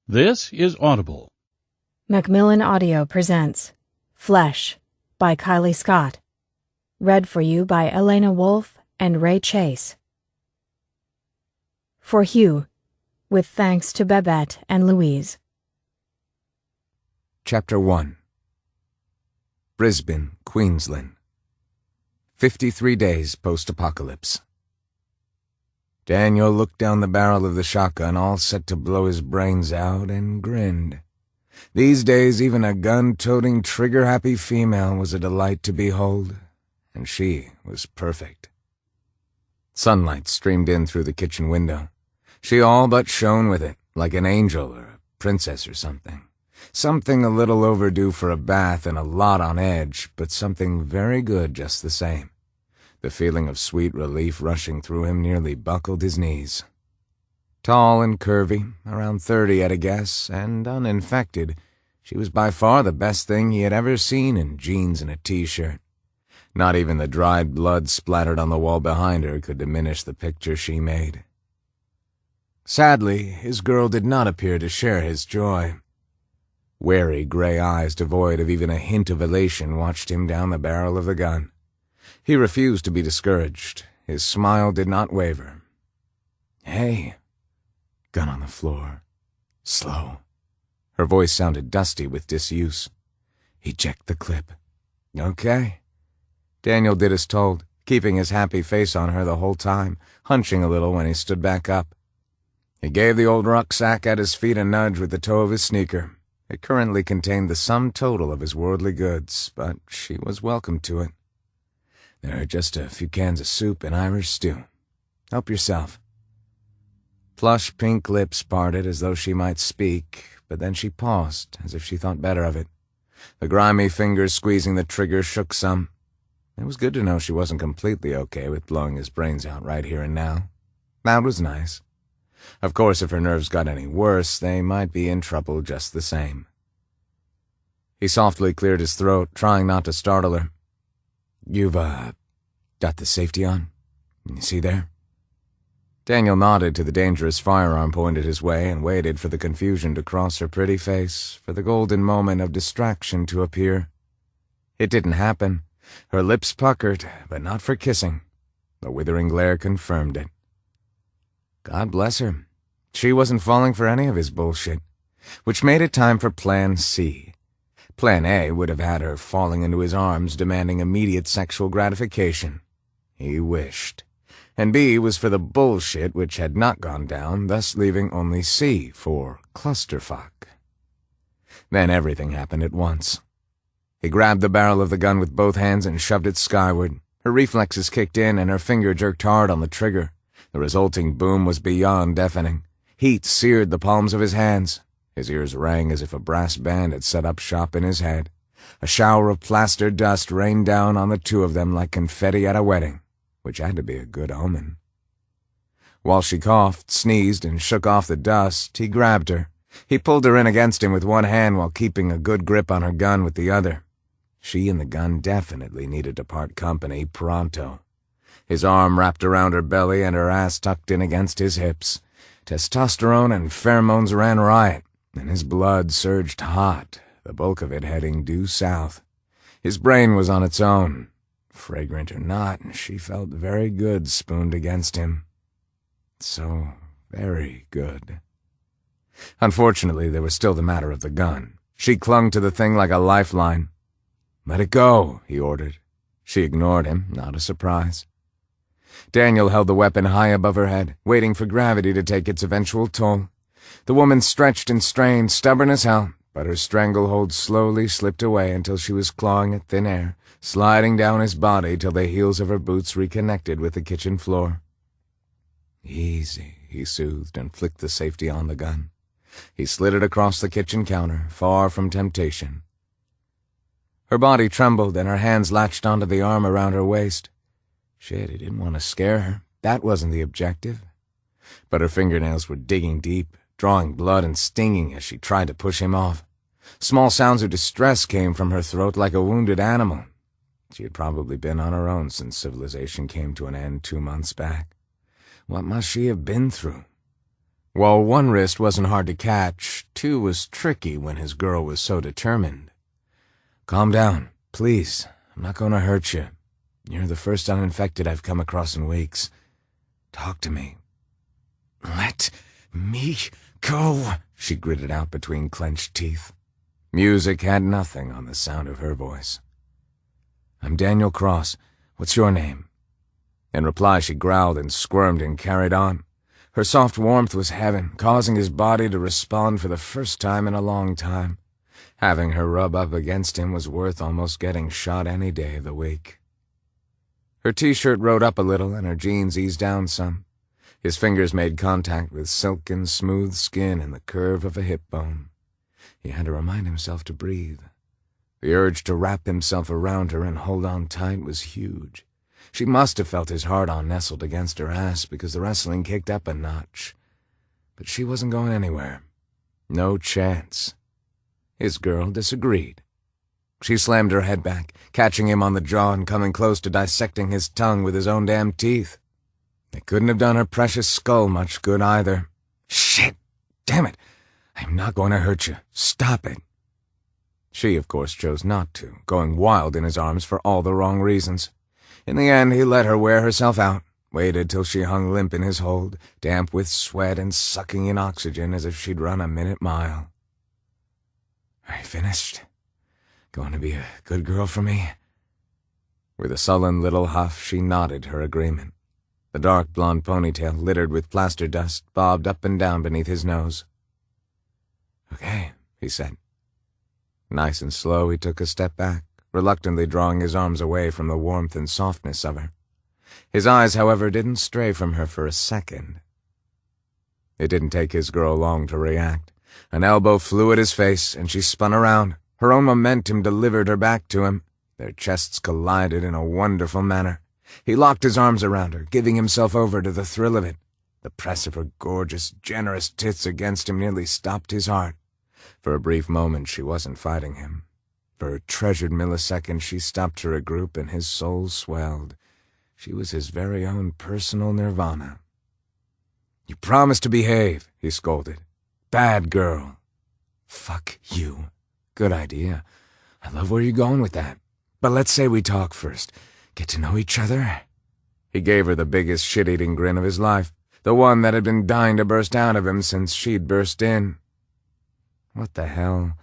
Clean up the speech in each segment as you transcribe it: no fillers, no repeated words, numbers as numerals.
This is Audible. Macmillan Audio presents Flesh by Kylie Scott. Read for you by Elena Wolfe and Ray Chase. For Hugh, with thanks to Babette and Louise. Chapter 1. Brisbane, Queensland. 53 days post-apocalypse. Daniel looked down the barrel of the shotgun, all set to blow his brains out, and grinned. These days, even a gun-toting, trigger-happy female was a delight to behold, and she was perfect. Sunlight streamed in through the kitchen window. She all but shone with it, like an angel or a princess or something. Something a little overdue for a bath and a lot on edge, but something very good just the same. The feeling of sweet relief rushing through him nearly buckled his knees. Tall and curvy, around 30 at a guess, and uninfected, she was by far the best thing he had ever seen in jeans and a t-shirt. Not even the dried blood splattered on the wall behind her could diminish the picture she made. Sadly, his girl did not appear to share his joy. Wary gray eyes devoid of even a hint of elation watched him down the barrel of the gun. He refused to be discouraged. His smile did not waver. "Hey." Gun on the floor. Slow. Her voice sounded dusty with disuse. He checked the clip. "Okay." Daniel did as told, keeping his happy face on her the whole time, hunching a little when he stood back up. He gave the old rucksack at his feet a nudge with the toe of his sneaker. It currently contained the sum total of his worldly goods, but she was welcome to it. "There are just a few cans of soup and Irish stew. Help yourself." Plush pink lips parted as though she might speak, but then she paused, as if she thought better of it. The grimy fingers squeezing the trigger shook some. It was good to know she wasn't completely okay with blowing his brains out right here and now. That was nice. Of course, if her nerves got any worse, they might be in trouble just the same. He softly cleared his throat, trying not to startle her. "You've, got the safety on? You see there?" Daniel nodded to the dangerous firearm pointed his way and waited for the confusion to cross her pretty face, for the golden moment of distraction to appear. It didn't happen. Her lips puckered, but not for kissing. The withering glare confirmed it. God bless her. She wasn't falling for any of his bullshit, which made it time for Plan C. Plan A would have had her falling into his arms, demanding immediate sexual gratification. He wished. And B was for the bullshit which had not gone down, thus leaving only C for clusterfuck. Then everything happened at once. He grabbed the barrel of the gun with both hands and shoved it skyward. Her reflexes kicked in and her finger jerked hard on the trigger. The resulting boom was beyond deafening. Heat seared the palms of his hands. His ears rang as if a brass band had set up shop in his head. A shower of plaster dust rained down on the two of them like confetti at a wedding, which had to be a good omen. While she coughed, sneezed, and shook off the dust, he grabbed her. He pulled her in against him with one hand while keeping a good grip on her gun with the other. She and the gun definitely needed to part company pronto. His arm wrapped around her belly and her ass tucked in against his hips. Testosterone and pheromones ran riot, and his blood surged hot, the bulk of it heading due south. His brain was on its own. Fragrant or not, she felt very good spooned against him. So very good. Unfortunately, there was still the matter of the gun. She clung to the thing like a lifeline. "Let it go," he ordered. She ignored him, not a surprise. Daniel held the weapon high above her head, waiting for gravity to take its eventual toll. The woman stretched and strained, stubborn as hell, but her stranglehold slowly slipped away until she was clawing at thin air, sliding down his body till the heels of her boots reconnected with the kitchen floor. "Easy," he soothed and flicked the safety on the gun. He slid it across the kitchen counter, far from temptation. Her body trembled and her hands latched onto the arm around her waist. Shit, he didn't want to scare her. That wasn't the objective. But her fingernails were digging deep, drawing blood and stinging as she tried to push him off. Small sounds of distress came from her throat like a wounded animal. She had probably been on her own since civilization came to an end 2 months back. What must she have been through? While one wrist wasn't hard to catch, too was tricky when his girl was so determined. "Calm down, please. I'm not going to hurt you. You're the first uninfected I've come across in weeks. Talk to me." "Let me go," she gritted out between clenched teeth. Music had nothing on the sound of her voice. "I'm Daniel Cross. What's your name?" In reply, she growled and squirmed and carried on. Her soft warmth was heaven, causing his body to respond for the first time in a long time. Having her rub up against him was worth almost getting shot any day of the week. Her t-shirt rode up a little and her jeans eased down some. His fingers made contact with silken, smooth skin and the curve of a hip bone. He had to remind himself to breathe. The urge to wrap himself around her and hold on tight was huge. She must have felt his hard-on nestled against her ass because the wrestling kicked up a notch. But she wasn't going anywhere. No chance. His girl disagreed. She slammed her head back, catching him on the jaw and coming close to dissecting his tongue with his own damn teeth. They couldn't have done her precious skull much good either. "Shit! Damn it! I'm not going to hurt you. Stop it." She, of course, chose not to, going wild in his arms for all the wrong reasons. In the end, he let her wear herself out, waited till she hung limp in his hold, damp with sweat and sucking in oxygen as if she'd run a minute mile. "Are you finished? Going to be a good girl for me?" With a sullen little huff, she nodded her agreement. The dark blonde ponytail, littered with plaster dust, bobbed up and down beneath his nose. "Okay," he said. Nice and slow, he took a step back, reluctantly drawing his arms away from the warmth and softness of her. His eyes, however, didn't stray from her for a second. It didn't take his girl long to react. An elbow flew at his face, and she spun around. Her own momentum delivered her back to him. Their chests collided in a wonderful manner. He locked his arms around her, giving himself over to the thrill of it. The press of her gorgeous, generous tits against him nearly stopped his heart. For a brief moment, she wasn't fighting him. For a treasured millisecond, she stopped to regroup, and his soul swelled. She was his very own personal nirvana. "You promised to behave," he scolded. "Bad girl." "Fuck you. Good idea. I love where you're going with that. But let's say we talk first. Get to know each other?" He gave her the biggest shit-eating grin of his life, the one that had been dying to burst out of him since she'd burst in. What the hell?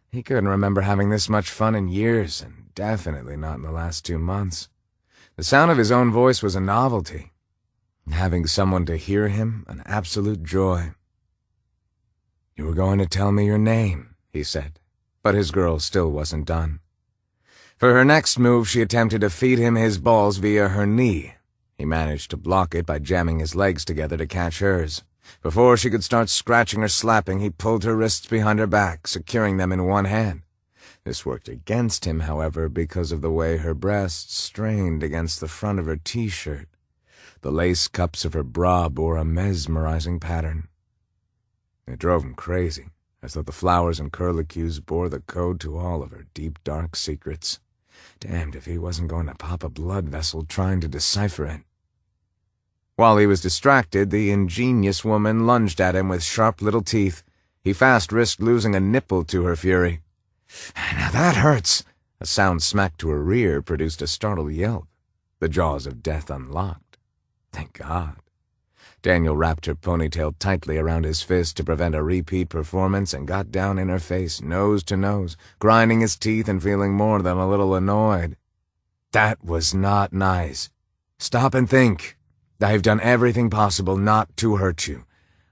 He couldn't remember having this much fun in years, and definitely not in the last 2 months. The sound of his own voice was a novelty. Having someone to hear him, an absolute joy. "You were going to tell me your name," he said, but his girl still wasn't done. For her next move, she attempted to feed him his balls via her knee. He managed to block it by jamming his legs together to catch hers. Before she could start scratching or slapping, he pulled her wrists behind her back, securing them in one hand. This worked against him, however, because of the way her breasts strained against the front of her t-shirt. The lace cups of her bra bore a mesmerizing pattern. It drove him crazy, as though the flowers and curlicues bore the code to all of her deep, dark secrets. Damned if he wasn't going to pop a blood vessel trying to decipher it. While he was distracted, the ingenious woman lunged at him with sharp little teeth. He fast risked losing a nipple to her fury. "Now that hurts!" A sound smacked to her rear produced a startled yelp. The jaws of death unlocked. Thank God. Daniel wrapped her ponytail tightly around his fist to prevent a repeat performance and got down in her face, nose to nose, grinding his teeth and feeling more than a little annoyed. "That was not nice. Stop and think. I've done everything possible not to hurt you.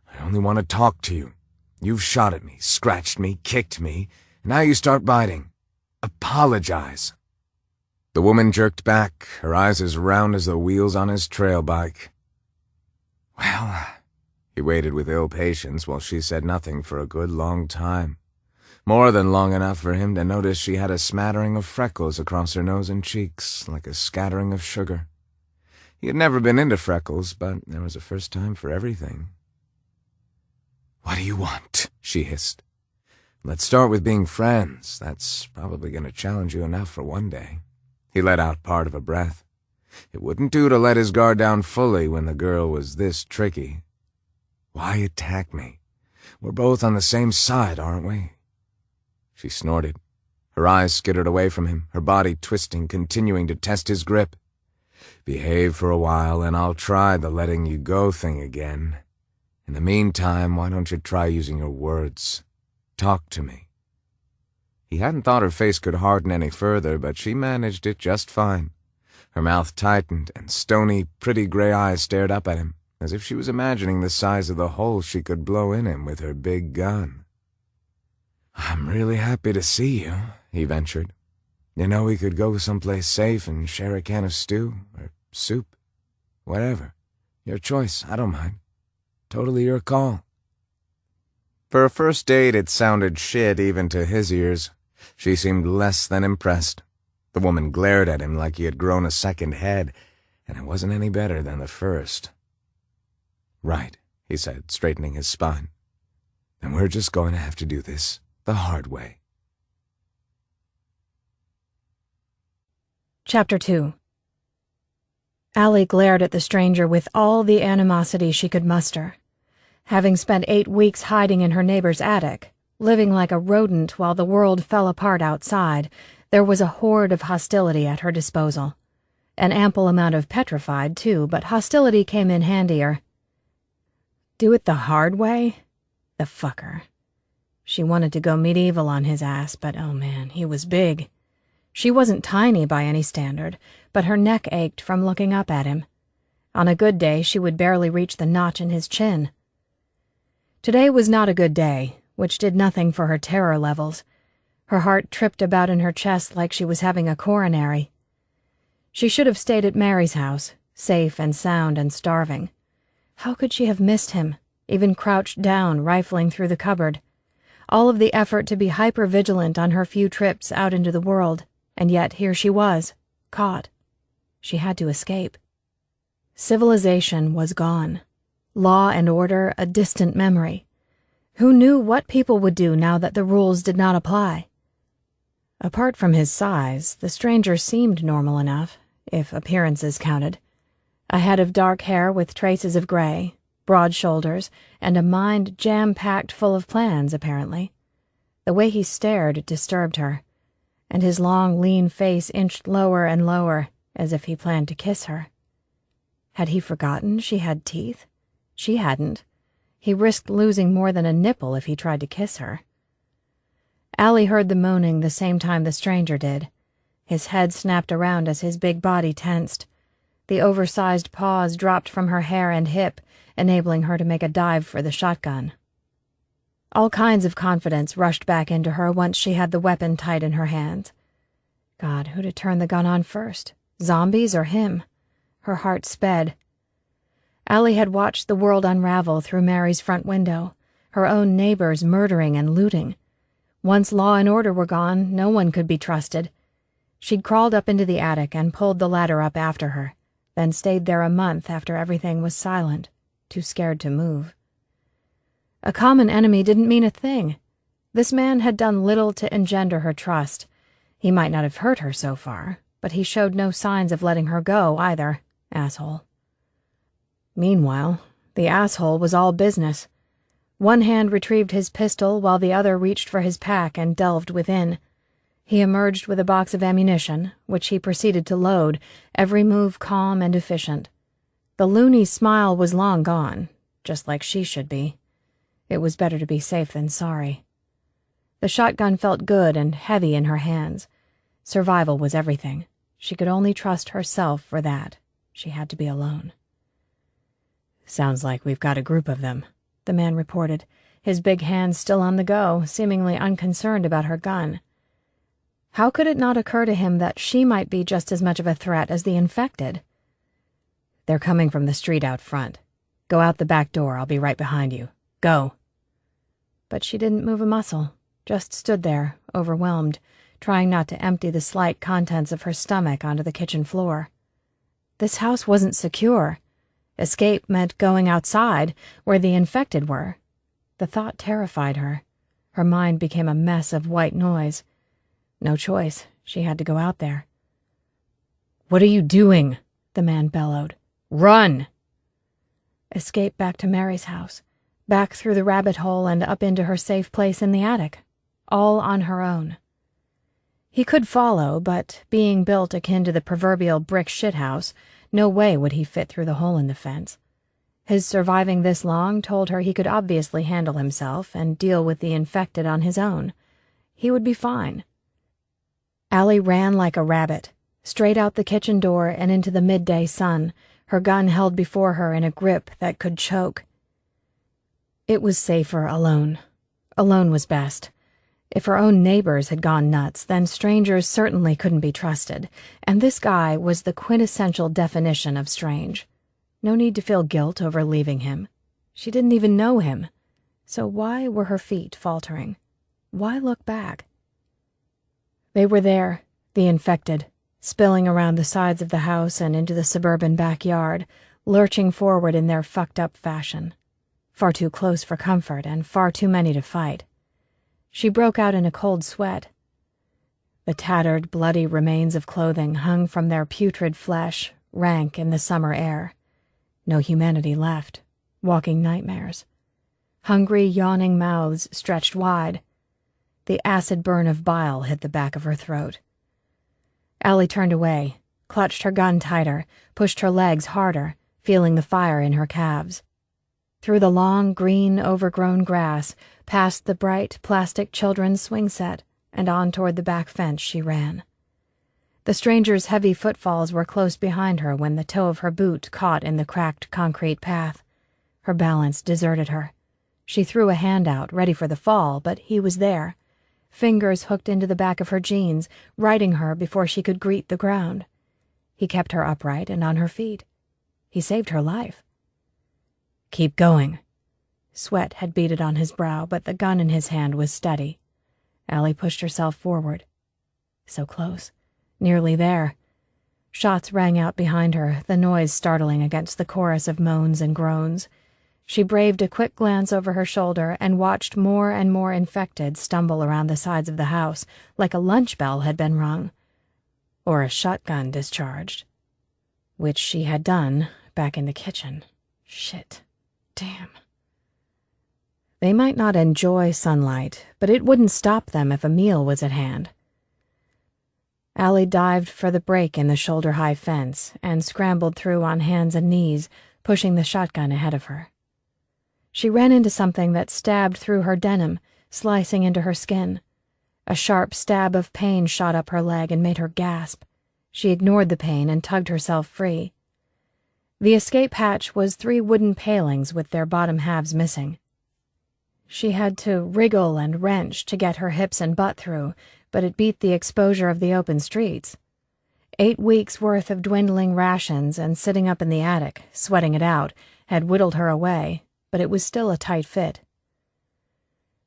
I only want to talk to you. You've shot at me, scratched me, kicked me, and now you start biting. Apologize." The woman jerked back, her eyes as round as the wheels on his trail bike. "Well," he waited with ill patience while she said nothing for a good long time. More than long enough for him to notice she had a smattering of freckles across her nose and cheeks, like a scattering of sugar. He had never been into freckles, but there was a first time for everything. "What do you want?" she hissed. "Let's start with being friends. That's probably going to challenge you enough for one day." He let out part of a breath. It wouldn't do to let his guard down fully when the girl was this tricky. "Why attack me? We're both on the same side, aren't we?" She snorted. Her eyes skittered away from him, her body twisting, continuing to test his grip. "Behave for a while, and I'll try the letting you go thing again. In the meantime, why don't you try using your words? Talk to me." He hadn't thought her face could harden any further, but she managed it just fine. Her mouth tightened, and stony, pretty gray eyes stared up at him, as if she was imagining the size of the hole she could blow in him with her big gun. "I'm really happy to see you," he ventured. "You know, we could go someplace safe and share a can of stew, or soup. Whatever. Your choice, I don't mind. Totally your call." For a first date, it sounded shit even to his ears. She seemed less than impressed. The woman glared at him like he had grown a second head, and it wasn't any better than the first. "Right," he said, straightening his spine. "Then we're just going to have to do this the hard way." Chapter 2. Allie glared at the stranger with all the animosity she could muster. Having spent 8 weeks hiding in her neighbor's attic, living like a rodent while the world fell apart outside, there was a horde of hostility at her disposal. An ample amount of petrified, too, but hostility came in handier. Do it the hard way? The fucker. She wanted to go medieval on his ass, but oh man, he was big. She wasn't tiny by any standard, but her neck ached from looking up at him. On a good day, she would barely reach the notch in his chin. Today was not a good day, which did nothing for her terror levels. Her heart tripped about in her chest like she was having a coronary. She should have stayed at Mary's house, safe and sound and starving. How could she have missed him, even crouched down, rifling through the cupboard? All of the effort to be hyper-vigilant on her few trips out into the world, and yet here she was, caught. She had to escape. Civilization was gone. Law and order a distant memory. Who knew what people would do now that the rules did not apply? Apart from his size, the stranger seemed normal enough, if appearances counted. A head of dark hair with traces of gray, broad shoulders, and a mind jam-packed full of plans, apparently. The way he stared disturbed her, and his long, lean face inched lower and lower, as if he planned to kiss her. Had he forgotten she had teeth? She hadn't. He risked losing more than a nipple if he tried to kiss her. Allie heard the moaning the same time the stranger did. His head snapped around as his big body tensed. The oversized paws dropped from her hair and hip, enabling her to make a dive for the shotgun. All kinds of confidence rushed back into her once she had the weapon tight in her hands. God, who to turn the gun on first? Zombies or him? Her heart sped. Allie had watched the world unravel through Mary's front window, her own neighbors murdering and looting. Once law and order were gone, no one could be trusted. She'd crawled up into the attic and pulled the ladder up after her, then stayed there a month after everything was silent, too scared to move. A common enemy didn't mean a thing. This man had done little to engender her trust. He might not have hurt her so far, but he showed no signs of letting her go either, asshole. Meanwhile, the asshole was all business. One hand retrieved his pistol while the other reached for his pack and delved within. He emerged with a box of ammunition, which he proceeded to load, every move calm and efficient. The loony smile was long gone, just like she should be. It was better to be safe than sorry. The shotgun felt good and heavy in her hands. Survival was everything. She could only trust herself for that. She had to be alone. "Sounds like we've got a group of them," the man reported, his big hands still on the go, seemingly unconcerned about her gun. How could it not occur to him that she might be just as much of a threat as the infected? "They're coming from the street out front. Go out the back door, I'll be right behind you. Go." But she didn't move a muscle, just stood there, overwhelmed, trying not to empty the slight contents of her stomach onto the kitchen floor. This house wasn't secure. Escape meant going outside, where the infected were. The thought terrified her. Her mind became a mess of white noise. No choice. She had to go out there. "What are you doing?" the man bellowed. "Run!" Escape back to Mary's house. back through the rabbit hole and up into her safe place in the attic, all on her own. He could follow, but being built akin to the proverbial brick shithouse, no way would he fit through the hole in the fence. His surviving this long told her he could obviously handle himself and deal with the infected on his own. He would be fine. Allie ran like a rabbit, straight out the kitchen door and into the midday sun, her gun held before her in a grip that could choke. It was safer alone. Alone was best. If her own neighbors had gone nuts, then strangers certainly couldn't be trusted, and this guy was the quintessential definition of strange. No need to feel guilt over leaving him. She didn't even know him. So why were her feet faltering? Why look back? They were there, the infected, spilling around the sides of the house and into the suburban backyard, lurching forward in their fucked-up fashion. Far too close for comfort and far too many to fight. She broke out in a cold sweat. The tattered, bloody remains of clothing hung from their putrid flesh, rank in the summer air. No humanity left, walking nightmares. Hungry, yawning mouths stretched wide. The acid burn of bile hit the back of her throat. Allie turned away, clutched her gun tighter, pushed her legs harder, feeling the fire in her calves. Through the long, green, overgrown grass, past the bright, plastic children's swing set, and on toward the back fence she ran. The stranger's heavy footfalls were close behind her when the toe of her boot caught in the cracked concrete path. Her balance deserted her. She threw a hand out, ready for the fall, but he was there. Fingers hooked into the back of her jeans, righting her before she could greet the ground. He kept her upright and on her feet. He saved her life. Keep going. Sweat had beaded on his brow, but the gun in his hand was steady. Allie pushed herself forward. So close. Nearly there. Shots rang out behind her, the noise startling against the chorus of moans and groans. She braved a quick glance over her shoulder and watched more and more infected stumble around the sides of the house like a lunch bell had been rung. Or a shotgun discharged. Which she had done back in the kitchen. Shit. Damn. They might not enjoy sunlight, but it wouldn't stop them if a meal was at hand. Allie dived for the break in the shoulder-high fence and scrambled through on hands and knees, pushing the shotgun ahead of her. She ran into something that stabbed through her denim, slicing into her skin. A sharp stab of pain shot up her leg and made her gasp. She ignored the pain and tugged herself free. The escape hatch was 3 wooden palings with their bottom halves missing. She had to wriggle and wrench to get her hips and butt through, but it beat the exposure of the open streets. 8 weeks' worth of dwindling rations and sitting up in the attic, sweating it out, had whittled her away, but it was still a tight fit.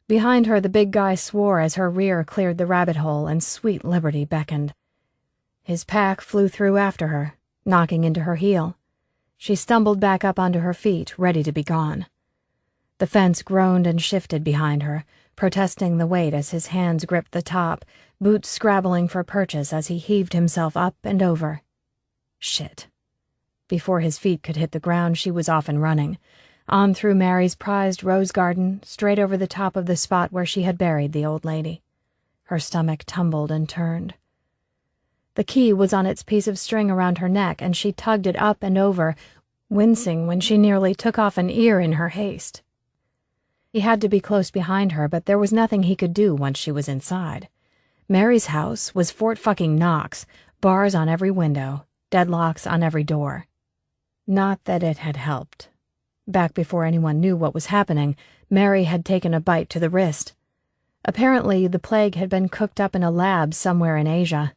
Behind her, the big guy swore as her rear cleared the rabbit hole and sweet liberty beckoned. His pack flew through after her, knocking into her heel. She stumbled back up onto her feet, ready to be gone. The fence groaned and shifted behind her, protesting the weight as his hands gripped the top, boots scrabbling for purchase as he heaved himself up and over. Shit. Before his feet could hit the ground, she was off and running, on through Mary's prized rose garden, straight over the top of the spot where she had buried the old lady. Her stomach tumbled and turned. The key was on its piece of string around her neck, and she tugged it up and over, wincing when she nearly took off an ear in her haste. He had to be close behind her, but there was nothing he could do once she was inside. Mary's house was Fort fucking Knox, bars on every window, deadlocks on every door. Not that it had helped. Back before anyone knew what was happening, Mary had taken a bite to the wrist. Apparently, the plague had been cooked up in a lab somewhere in Asia.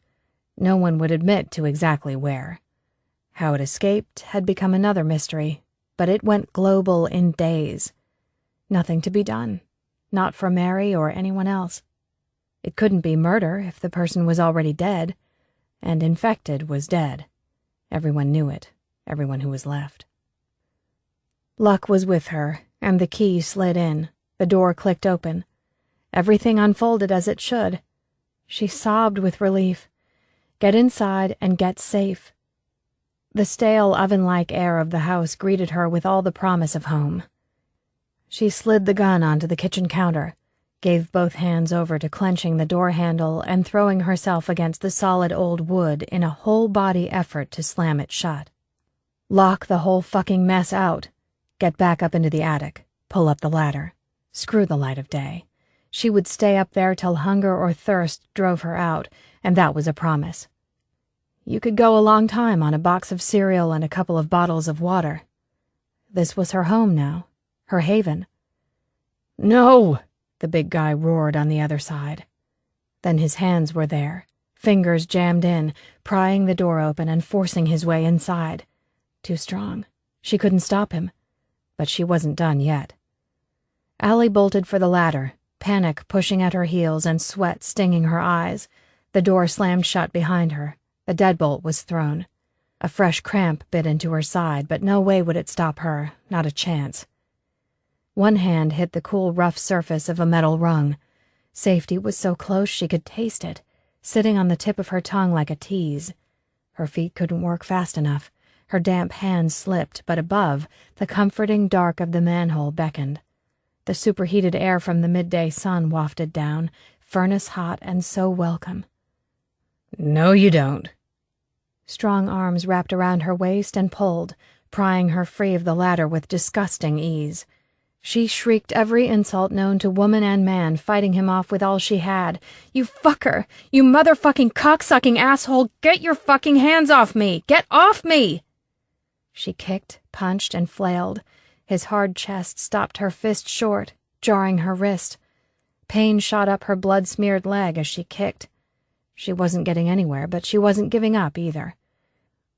No one would admit to exactly where. How it escaped had become another mystery, but it went global in days. Nothing to be done. Not for Mary or anyone else. It couldn't be murder if the person was already dead. And infected was dead. Everyone knew it. Everyone who was left. Luck was with her, and the key slid in. The door clicked open. Everything unfolded as it should. She sobbed with relief. Get inside and get safe. The stale oven-like air of the house greeted her with all the promise of home. She slid the gun onto the kitchen counter, gave both hands over to clenching the door handle and throwing herself against the solid old wood in a whole-body effort to slam it shut. Lock the whole fucking mess out. Get back up into the attic. Pull up the ladder. Screw the light of day. She would stay up there till hunger or thirst drove her out, and that was a promise. You could go a long time on a box of cereal and a couple of bottles of water. This was her home now, her haven. "No!" the big guy roared on the other side. Then his hands were there, fingers jammed in, prying the door open and forcing his way inside. Too strong. She couldn't stop him. But she wasn't done yet. Allie bolted for the ladder, panic pushing at her heels and sweat stinging her eyes. The door slammed shut behind her. The deadbolt was thrown. A fresh cramp bit into her side, but no way would it stop her, not a chance. One hand hit the cool, rough surface of a metal rung. Safety was so close she could taste it, sitting on the tip of her tongue like a tease. Her feet couldn't work fast enough. Her damp hands slipped, but above, the comforting dark of the manhole beckoned. The superheated air from the midday sun wafted down, furnace hot and so welcome. "No, you don't." Strong arms wrapped around her waist and pulled, prying her free of the ladder with disgusting ease. She shrieked every insult known to woman and man, fighting him off with all she had. "You fucker! You motherfucking cocksucking asshole! Get your fucking hands off me! Get off me!" She kicked, punched, and flailed. His hard chest stopped her fist short, jarring her wrist. Pain shot up her blood-smeared leg as she kicked. She wasn't getting anywhere, but she wasn't giving up either.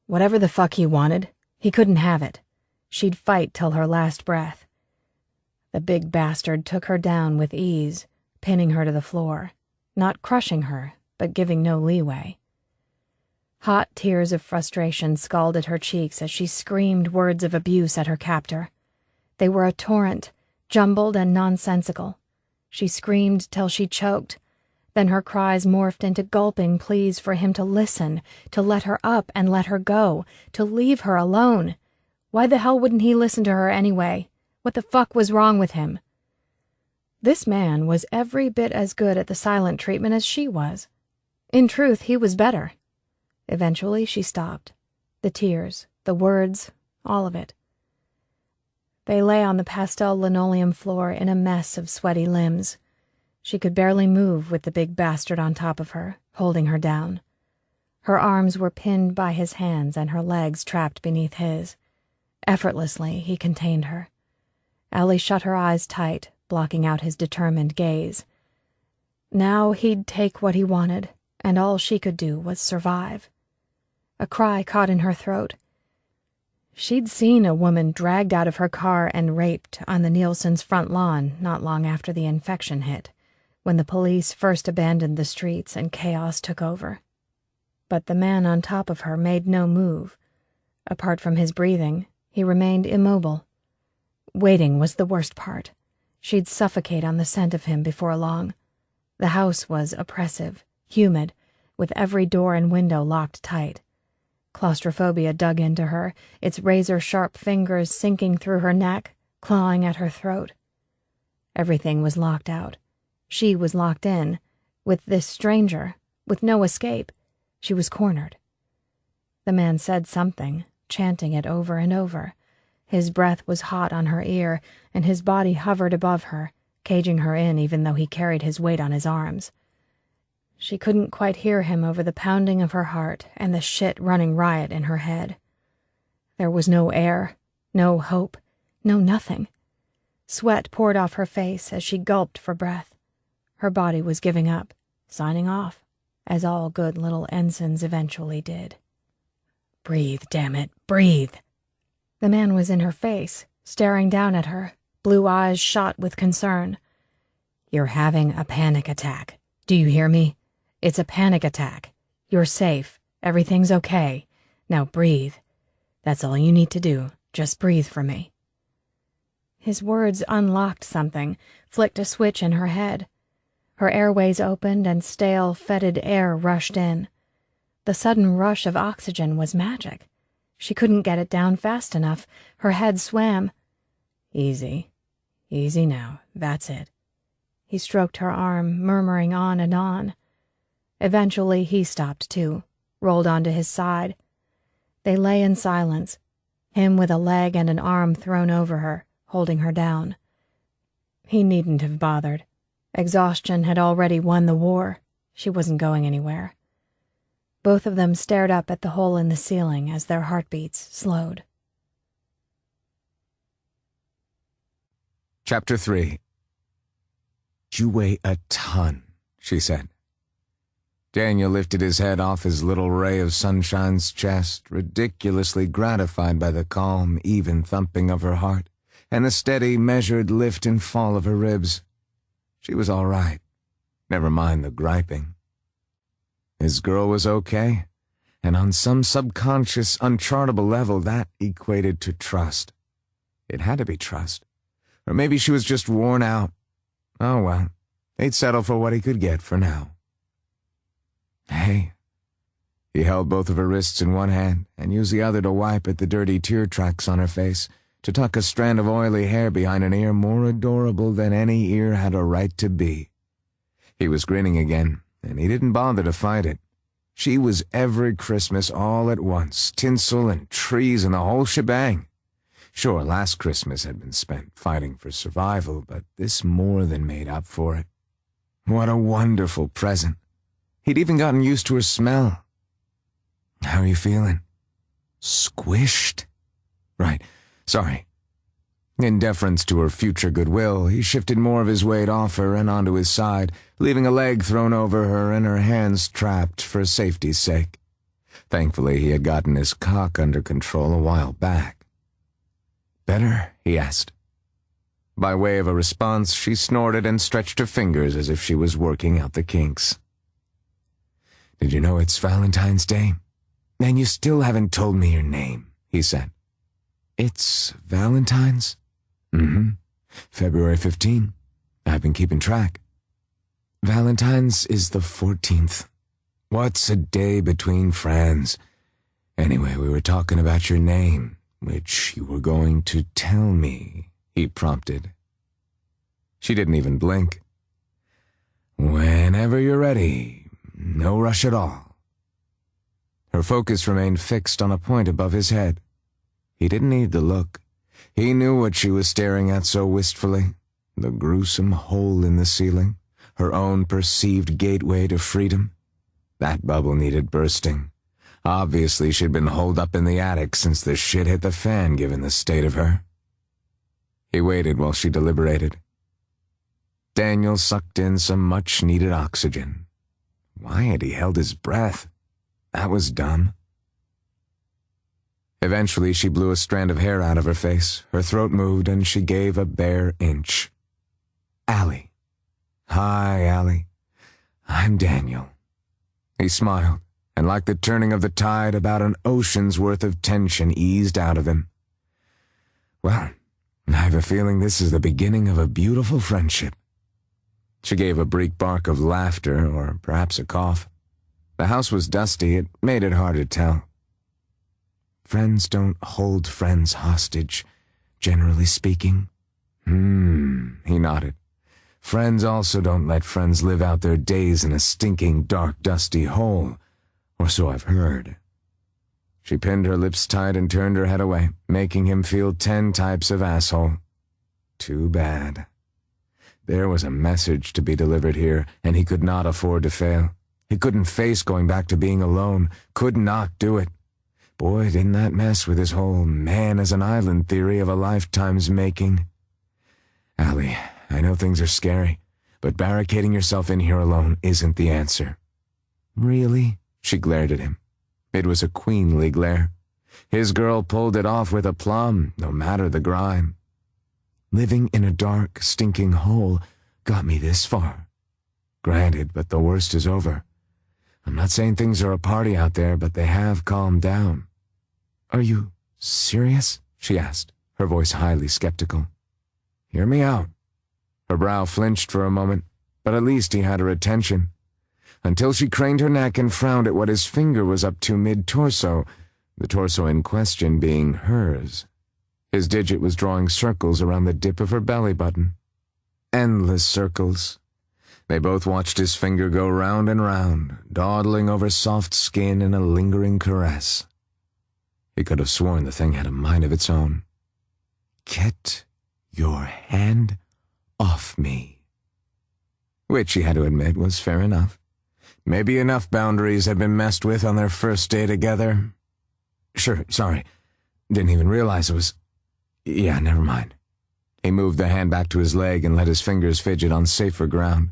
Whatever the fuck he wanted, he couldn't have it. She'd fight till her last breath. The big bastard took her down with ease, pinning her to the floor, not crushing her, but giving no leeway. Hot tears of frustration scalded her cheeks as she screamed words of abuse at her captor. They were a torrent, jumbled and nonsensical. She screamed till she choked. Then her cries morphed into gulping pleas for him to listen, to let her up and let her go, to leave her alone. Why the hell wouldn't he listen to her anyway? What the fuck was wrong with him? This man was every bit as good at the silent treatment as she was. In truth, he was better. Eventually, she stopped. The tears, the words, all of it. They lay on the pastel linoleum floor in a mess of sweaty limbs. She could barely move with the big bastard on top of her, holding her down. Her arms were pinned by his hands and her legs trapped beneath his. Effortlessly, he contained her. Allie shut her eyes tight, blocking out his determined gaze. Now he'd take what he wanted, and all she could do was survive. A cry caught in her throat. She'd seen a woman dragged out of her car and raped on the Nielsen's front lawn not long after the infection hit, when the police first abandoned the streets and chaos took over. But the man on top of her made no move. Apart from his breathing, he remained immobile. Waiting was the worst part. She'd suffocate on the scent of him before long. The house was oppressive, humid, with every door and window locked tight. Claustrophobia dug into her, its razor-sharp fingers sinking through her neck, clawing at her throat. Everything was locked out. She was locked in, with this stranger, with no escape. She was cornered. The man said something, chanting it over and over. His breath was hot on her ear, and his body hovered above her, caging her in even though he carried his weight on his arms. She couldn't quite hear him over the pounding of her heart and the shit running riot in her head. There was no air, no hope, no nothing. Sweat poured off her face as she gulped for breath. Her body was giving up, signing off, as all good little ensigns eventually did. "Breathe, damn it, breathe!" The man was in her face, staring down at her, blue eyes shot with concern. "You're having a panic attack. Do you hear me? It's a panic attack. You're safe. Everything's okay. Now breathe. That's all you need to do. Just breathe for me." His words unlocked something, flicked a switch in her head. Her airways opened and stale, fetid air rushed in. The sudden rush of oxygen was magic. She couldn't get it down fast enough. Her head swam. "Easy. Easy now, that's it. He stroked her arm, murmuring on and on. Eventually, he stopped too, rolled onto his side. They lay in silence, him with a leg and an arm thrown over her, holding her down. He needn't have bothered. Exhaustion had already won the war. She wasn't going anywhere. Both of them stared up at the hole in the ceiling as their heartbeats slowed. Chapter 3. You weigh a ton, she said. Daniel lifted his head off his little ray of sunshine's chest, ridiculously gratified by the calm, even thumping of her heart and the steady, measured lift and fall of her ribs. She was all right. Never mind the griping. His girl was okay, and on some subconscious, unchartable level, that equated to trust. It had to be trust. Or maybe she was just worn out. Oh well, they'd settle for what he could get for now. Hey. He held both of her wrists in one hand and used the other to wipe at the dirty tear tracks on her face, to tuck a strand of oily hair behind an ear more adorable than any ear had a right to be. He was grinning again, and he didn't bother to fight it. She was every Christmas all at once, tinsel and trees and the whole shebang. Sure, last Christmas had been spent fighting for survival, but this more than made up for it. What a wonderful present. He'd even gotten used to her smell. How are you feeling? Squished? Right, sorry. In deference to her future goodwill, he shifted more of his weight off her and onto his side, leaving a leg thrown over her and her hands trapped for safety's sake. Thankfully, he had gotten his cock under control a while back. Better? He asked. By way of a response, she snorted and stretched her fingers as if she was working out the kinks. Did you know it's Valentine's Day? And you still haven't told me your name, he said. It's Valentine's? Mm-hmm. February 15. I've been keeping track. Valentine's is the 14th. What's a day between friends? Anyway, we were talking about your name, which you were going to tell me, he prompted. She didn't even blink. Whenever you're ready. No rush at all. Her focus remained fixed on a point above his head. He didn't need to look. He knew what she was staring at so wistfully. The gruesome hole in the ceiling. Her own perceived gateway to freedom. That bubble needed bursting. Obviously, she'd been holed up in the attic since the shit hit the fan, given the state of her. He waited while she deliberated. Daniel sucked in some much-needed oxygen. Why had he held his breath? That was dumb. Eventually, she blew a strand of hair out of her face. Her throat moved, and she gave a bare inch. Allie. Hi, Allie. I'm Daniel. He smiled, and like the turning of the tide, about an ocean's worth of tension eased out of him. Well, I have a feeling this is the beginning of a beautiful friendship. She gave a brief bark of laughter, or perhaps a cough. The house was dusty. It made it hard to tell. Friends don't hold friends hostage, generally speaking. He nodded. Friends also don't let friends live out their days in a stinking, dark, dusty hole, or so I've heard. She pinned her lips tight and turned her head away, making him feel 10 types of asshole. Too bad. There was a message to be delivered here, and he could not afford to fail. He couldn't face going back to being alone, could not do it. Boy, didn't that mess with his whole man-as-an-island theory of a lifetime's making. Allie, I know things are scary, but barricading yourself in here alone isn't the answer. Really? She glared at him. It was a queenly glare. His girl pulled it off with aplomb, no matter the grime. Living in a dark, stinking hole got me this far. Granted, but the worst is over. I'm not saying things are a party out there, but they have calmed down. Are you serious? She asked, her voice highly skeptical. Hear me out. Her brow flinched for a moment, but at least he had her attention. Until she craned her neck and frowned at what his finger was up to mid-torso, the torso in question being hers. His digit was drawing circles around the dip of her belly button. Endless circles. They both watched his finger go round and round, dawdling over soft skin in a lingering caress. He could have sworn the thing had a mind of its own. "Get your hand off me." Which, he had to admit, was fair enough. Maybe enough boundaries had been messed with on their first day together. "Sure, sorry. Didn't even realize it was... Yeah, never mind." He moved the hand back to his leg and let his fingers fidget on safer ground.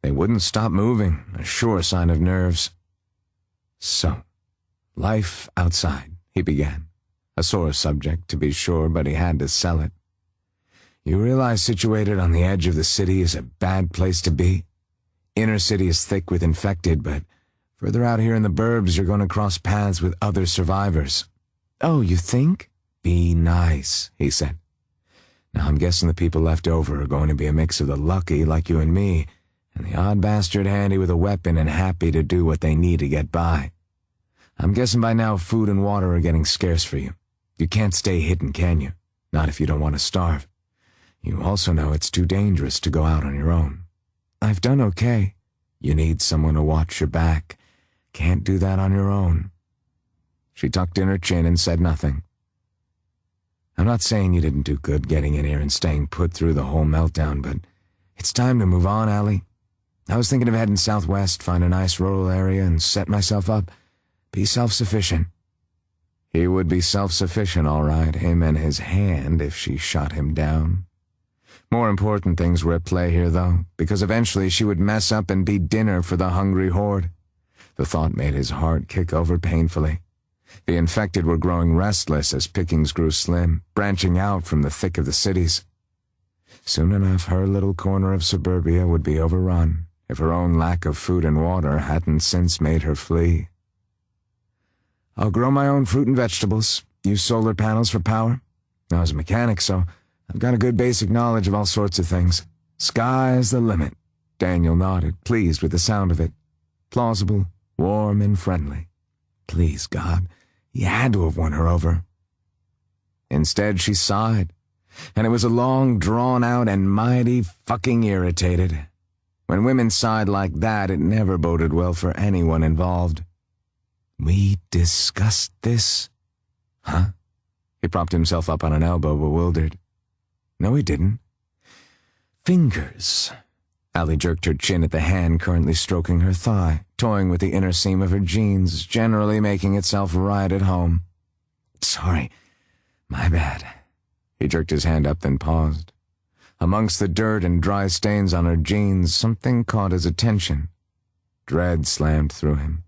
They wouldn't stop moving, a sure sign of nerves. "So, life outside," he began. A sore subject, to be sure, but he had to sell it. "You realize situated on the edge of the city is a bad place to be? Inner city is thick with infected, but further out here in the burbs you're going to cross paths with other survivors." "Oh, you think?" "Be nice," he said. "Now I'm guessing the people left over are going to be a mix of the lucky, like you and me, and the odd bastard handy with a weapon and happy to do what they need to get by. I'm guessing by now food and water are getting scarce for you. You can't stay hidden, can you? Not if you don't want to starve. You also know it's too dangerous to go out on your own." "I've done okay." "You need someone to watch your back. Can't do that on your own." She tucked in her chin and said nothing. "I'm not saying you didn't do good getting in here and staying put through the whole meltdown, but it's time to move on, Allie. I was thinking of heading southwest, find a nice rural area, and set myself up. Be self-sufficient." He would be self-sufficient, all right, him and his hand, if she shot him down. More important things were at play here, though, because eventually she would mess up and be dinner for the hungry horde. The thought made his heart kick over painfully. The infected were growing restless as pickings grew slim, branching out from the thick of the cities. Soon enough, her little corner of suburbia would be overrun, if her own lack of food and water hadn't since made her flee. "I'll grow my own fruit and vegetables, use solar panels for power. I was a mechanic, so I've got a good basic knowledge of all sorts of things. Sky's the limit." Daniel nodded, pleased with the sound of it. Plausible, warm, and friendly. Please, God, he had to have won her over. Instead, she sighed, and it was a long, drawn-out, and mighty fucking irritated. When women sighed like that, it never boded well for anyone involved. "We discussed this?" "Huh?" He propped himself up on an elbow, bewildered. "No, he didn't." "Fingers." Allie jerked her chin at the hand currently stroking her thigh, toying with the inner seam of her jeans, generally making itself right at home. "Sorry, my bad." He jerked his hand up, then paused. Amongst the dirt and dry stains on her jeans, something caught his attention. Dread slammed through him.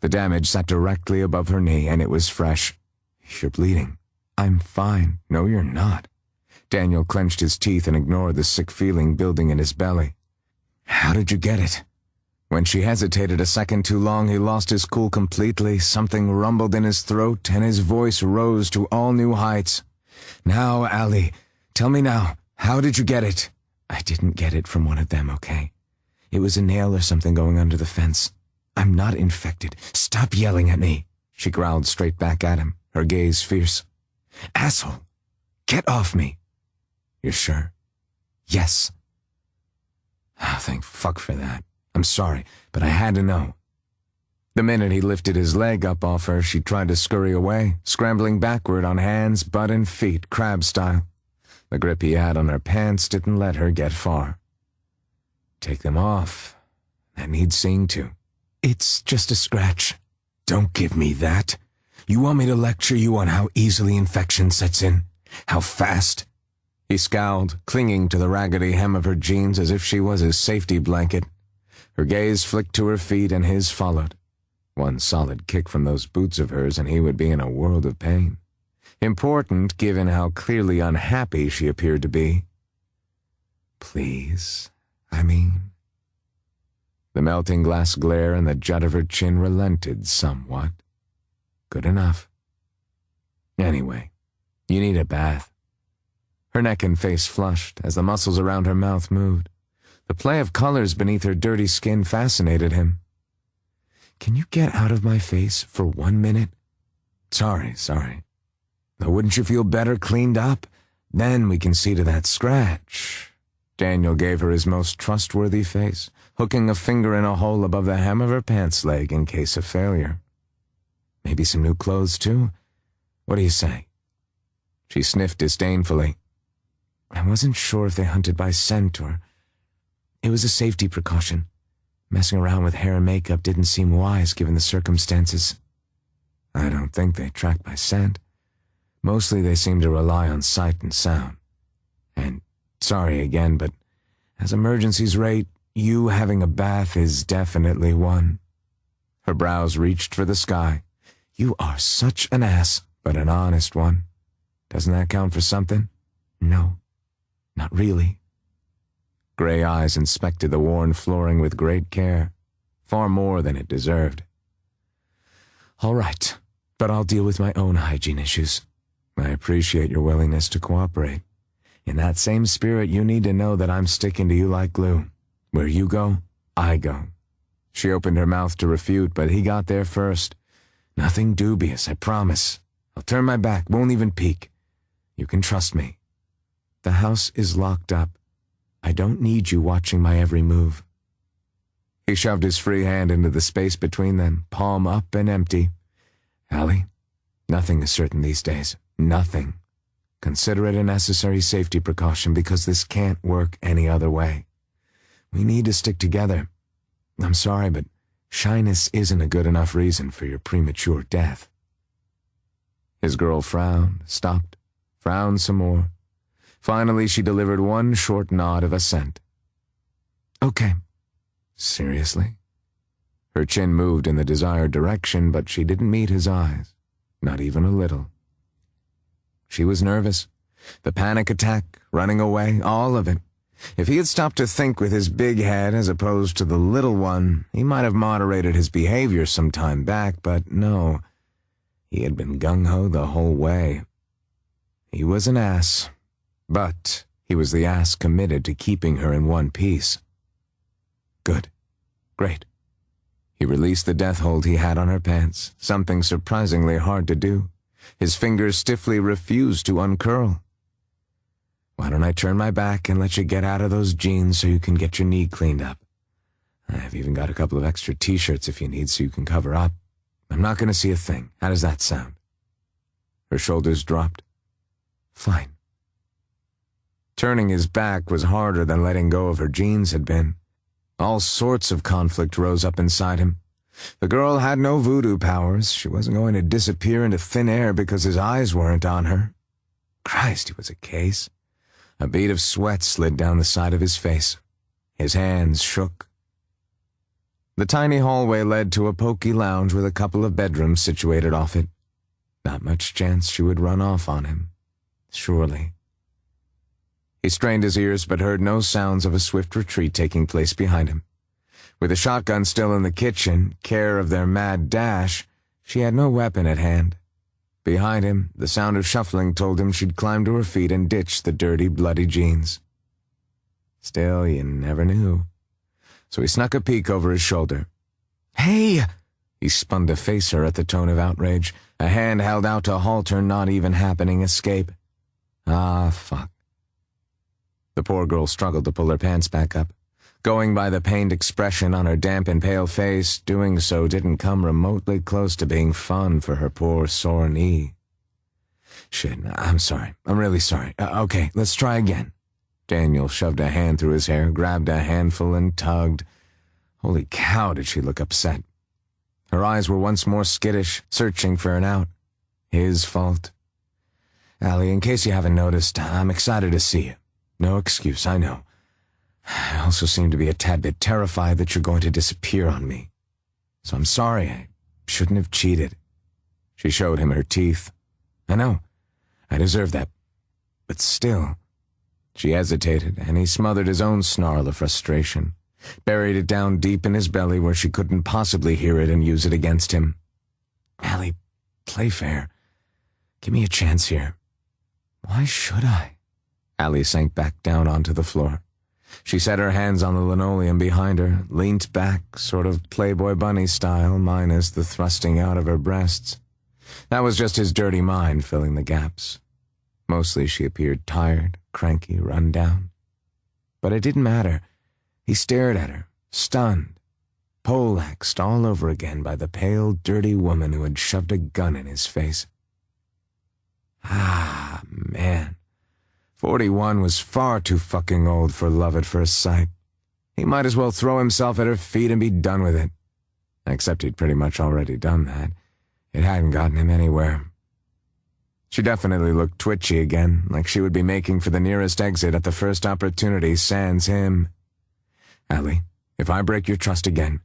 The damage sat directly above her knee, and it was fresh. "You're bleeding." "I'm fine." "No, you're not." Daniel clenched his teeth and ignored the sick feeling building in his belly. "How did you get it?" When she hesitated a second too long, he lost his cool completely. Something rumbled in his throat, and his voice rose to all new heights. "Now, Allie, tell me now, how did you get it?" "I didn't get it from one of them, okay? It was a nail or something going under the fence. I'm not infected." "Stop yelling at me," she growled straight back at him, her gaze fierce. "Asshole, get off me." "You're sure?" "Yes." "Oh, thank fuck for that. I'm sorry, but I had to know." The minute he lifted his leg up off her, she tried to scurry away, scrambling backward on hands, butt, and feet, crab style. The grip he had on her pants didn't let her get far. "Take them off. That needs seeing to." "It's just a scratch." "Don't give me that. You want me to lecture you on how easily infection sets in? How fast?" He scowled, clinging to the raggedy hem of her jeans as if she was his safety blanket. Her gaze flicked to her feet, and his followed. One solid kick from those boots of hers, and he would be in a world of pain. Important, given how clearly unhappy she appeared to be. "Please, I mean..." The melting glass glare and the jut of her chin relented somewhat. Good enough. "Anyway, you need a bath." Her neck and face flushed as the muscles around her mouth moved. The play of colors beneath her dirty skin fascinated him. "Can you get out of my face for 1 minute?" Sorry. Though wouldn't you feel better cleaned up? Then we can see to that scratch." Daniel gave her his most trustworthy face, hooking a finger in a hole above the hem of her pants leg in case of failure. "Maybe some new clothes, too? What do you say?" She sniffed disdainfully. "I wasn't sure if they hunted by scent or... It was a safety precaution. Messing around with hair and makeup didn't seem wise given the circumstances." "I don't think they track by scent. Mostly they seem to rely on sight and sound. And sorry again, but as emergencies rate, you having a bath is definitely one." Her brows reached for the sky. "You are such an ass, but an honest one. Doesn't that count for something?" "No, not really." Gray eyes inspected the worn flooring with great care, far more than it deserved. "All right, but I'll deal with my own hygiene issues. I appreciate your willingness to cooperate. In that same spirit, you need to know that I'm sticking to you like glue. Where you go, I go." She opened her mouth to refute, but he got there first. "Nothing dubious, I promise. I'll turn my back, won't even peek. You can trust me. The house is locked up. I don't need you watching my every move." He shoved his free hand into the space between them, palm up and empty. "Allie, nothing is certain these days. Nothing. Consider it a necessary safety precaution because this can't work any other way. We need to stick together. I'm sorry, but shyness isn't a good enough reason for your premature death." His girl frowned, stopped, frowned some more. Finally, she delivered one short nod of assent. "Okay." "Seriously?" Her chin moved in the desired direction, but she didn't meet his eyes, not even a little. She was nervous. The panic attack, running away, all of it. If he had stopped to think with his big head as opposed to the little one, he might have moderated his behavior some time back, but no. He had been gung-ho the whole way. He was an ass, but he was the ass committed to keeping her in one piece. Good. Great. He released the death hold he had on her pants, something surprisingly hard to do. His fingers stiffly refused to uncurl. "Why don't I turn my back and let you get out of those jeans so you can get your knee cleaned up? I've even got a couple of extra t-shirts if you need so you can cover up. I'm not going to see a thing. How does that sound?" Her shoulders dropped. "Fine." Turning his back was harder than letting go of her jeans had been. All sorts of conflict rose up inside him. The girl had no voodoo powers. She wasn't going to disappear into thin air because his eyes weren't on her. Christ, he was a case. A bead of sweat slid down the side of his face. His hands shook. The tiny hallway led to a poky lounge with a couple of bedrooms situated off it. Not much chance she would run off on him. Surely. He strained his ears but heard no sounds of a swift retreat taking place behind him. With the shotgun still in the kitchen, care of their mad dash, she had no weapon at hand. Behind him, the sound of shuffling told him she'd climb to her feet and ditch the dirty, bloody jeans. Still, you never knew. So he snuck a peek over his shoulder. "Hey!" He spun to face her at the tone of outrage, a hand held out to halt her not even happening escape. Ah, fuck. The poor girl struggled to pull her pants back up. Going by the pained expression on her damp and pale face, doing so didn't come remotely close to being fun for her poor sore knee. "Shit, I'm sorry. I'm really sorry. Okay, let's try again." Daniel shoved a hand through his hair, grabbed a handful, and tugged. Holy cow, did she look upset. Her eyes were once more skittish, searching for an out. His fault. "Allie, in case you haven't noticed, I'm excited to see you. No excuse, I know. I also seem to be a tad bit terrified that you're going to disappear on me. So I'm sorry, I shouldn't have cheated." She showed him her teeth. "I know, I deserve that. But still." She hesitated, and he smothered his own snarl of frustration, buried it down deep in his belly where she couldn't possibly hear it and use it against him. "Allie, play fair. Give me a chance here." "Why should I?" Allie sank back down onto the floor. She set her hands on the linoleum behind her, leant back, sort of Playboy Bunny style, minus the thrusting out of her breasts. That was just his dirty mind filling the gaps. Mostly she appeared tired, cranky, run down. But it didn't matter. He stared at her, stunned, poleaxed all over again by the pale, dirty woman who had shoved a gun in his face. Ah, man. 41 was far too fucking old for love at first sight. He might as well throw himself at her feet and be done with it. Except he'd pretty much already done that. It hadn't gotten him anywhere. She definitely looked twitchy again, like she would be making for the nearest exit at the first opportunity, sans him. Allie, if I break your trust again,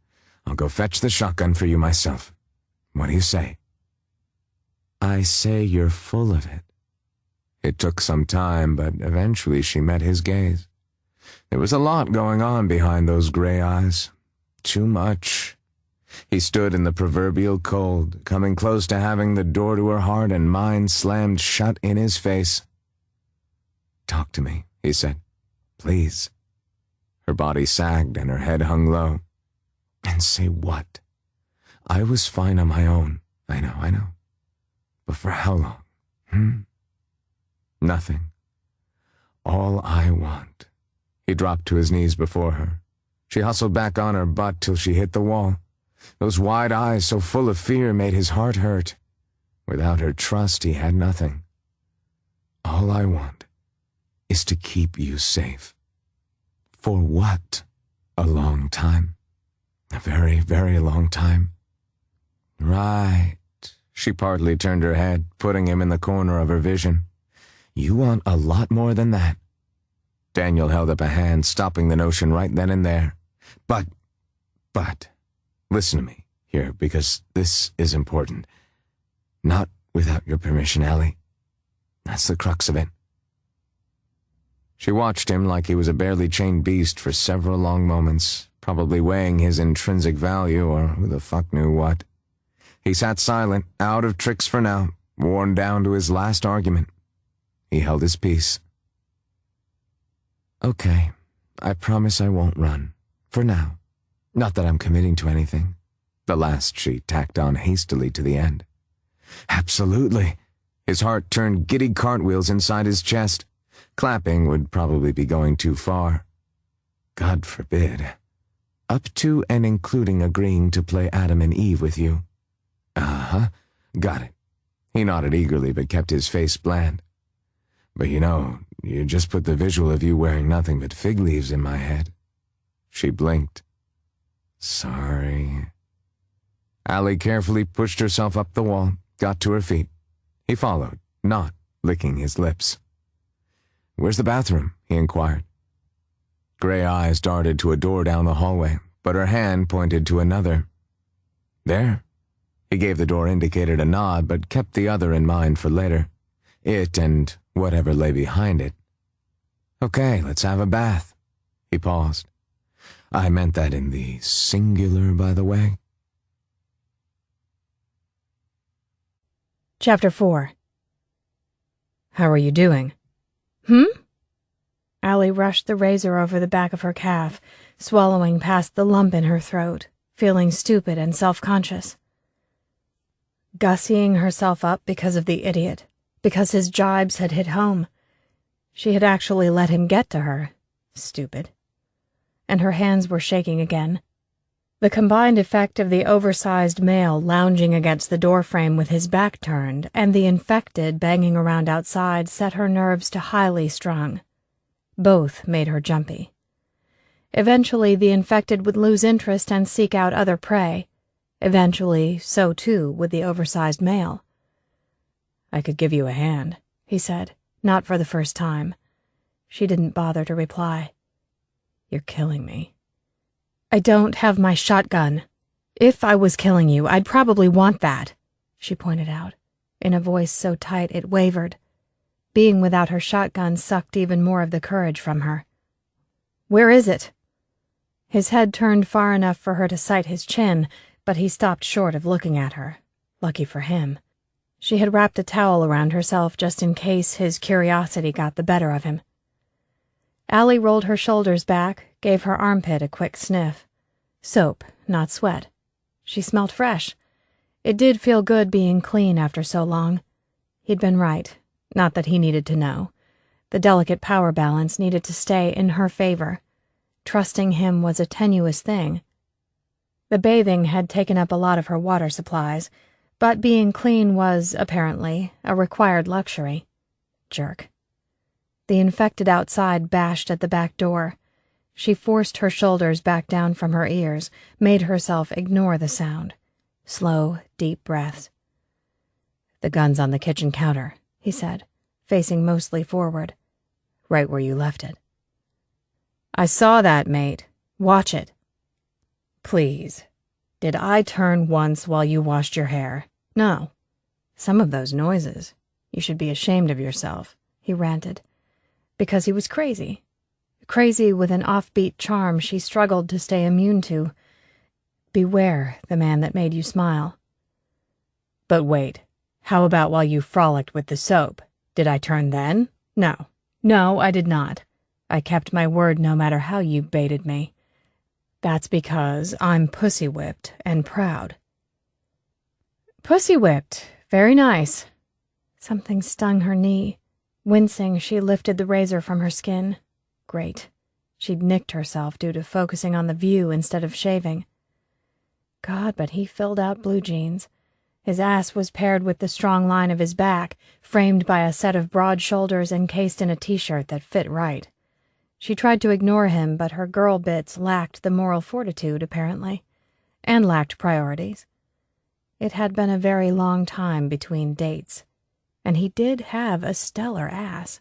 I'll go fetch the shotgun for you myself. What do you say? I say you're full of it. It took some time, but eventually she met his gaze. There was a lot going on behind those gray eyes. Too much. He stood in the proverbial cold, coming close to having the door to her heart and mind slammed shut in his face. Talk to me, he said. Please. Her body sagged and her head hung low. And say what? I was fine on my own. I know. But for how long? Nothing. All I want. He dropped to his knees before her. She hustled back on her butt till she hit the wall. Those wide eyes so full of fear made his heart hurt. Without her trust, he had nothing. All I want is to keep you safe. For what? A long time. A very, very long time. Right. She partly turned her head, putting him in the corner of her vision. You want a lot more than that. Daniel held up a hand, stopping the notion right then and there. But, listen to me here, because this is important. Not without your permission, Allie. That's the crux of it. She watched him like he was a barely chained beast for several long moments, probably weighing his intrinsic value or who the fuck knew what. He sat silent, out of tricks for now, worn down to his last argument. He held his peace. Okay, I promise I won't run. For now. Not that I'm committing to anything. The last she tacked on hastily to the end. Absolutely. His heart turned giddy cartwheels inside his chest. Clapping would probably be going too far. God forbid. Up to and including agreeing to play Adam and Eve with you. Uh-huh. Got it. He nodded eagerly but kept his face bland. But you just put the visual of you wearing nothing but fig leaves in my head. She blinked. Sorry. Allie carefully pushed herself up the wall, got to her feet. He followed, not licking his lips. Where's the bathroom? He inquired. Gray eyes darted to a door down the hallway, but her hand pointed to another. There. He gave the door indicated a nod, but kept the other in mind for later. It and whatever lay behind it. Okay, let's have a bath. He paused. I meant that in the singular, by the way. Chapter 4. How are you doing? Allie rushed the razor over the back of her calf, swallowing past the lump in her throat, feeling stupid and self-conscious. Gussying herself up because of the idiot, because his jibes had hit home. She had actually let him get to her. Stupid. And her hands were shaking again. The combined effect of the oversized male lounging against the doorframe with his back turned and the infected banging around outside set her nerves to highly strung. Both made her jumpy. Eventually, the infected would lose interest and seek out other prey. Eventually, so too would the oversized male. I could give you a hand, he said, not for the first time. She didn't bother to reply. You're killing me. I don't have my shotgun. If I was killing you, I'd probably want that, she pointed out, in a voice so tight it wavered. Being without her shotgun sucked even more of the courage from her. Where is it? His head turned far enough for her to sight his chin, but he stopped short of looking at her. Lucky for him. She had wrapped a towel around herself just in case his curiosity got the better of him. Allie rolled her shoulders back, gave her armpit a quick sniff. Soap, not sweat. She smelled fresh. It did feel good being clean after so long. He'd been right, not that he needed to know. The delicate power balance needed to stay in her favor. Trusting him was a tenuous thing. The bathing had taken up a lot of her water supplies, but being clean was, apparently, a required luxury. Jerk. The infected outside bashed at the back door. She forced her shoulders back down from her ears, made herself ignore the sound. Slow, deep breaths. "The gun's on the kitchen counter," he said, facing mostly forward. "Right where you left it." "I saw that, mate. Watch it." "Please. Did I turn once while you washed your hair? No. Some of those noises. You should be ashamed of yourself," he ranted. Because he was crazy. Crazy with an offbeat charm she struggled to stay immune to. Beware the man that made you smile. "But wait, how about while you frolicked with the soap? Did I turn then? No. No, I did not. I kept my word no matter how you baited me. That's because I'm pussy-whipped and proud." Pussy-whipped. Very nice. Something stung her knee. Wincing, she lifted the razor from her skin. Great. She'd nicked herself due to focusing on the view instead of shaving. God, but he filled out blue jeans. His ass was paired with the strong line of his back, framed by a set of broad shoulders encased in a t-shirt that fit right. She tried to ignore him, but her girl bits lacked the moral fortitude, apparently, and lacked priorities. It had been a very long time between dates, and he did have a stellar ass.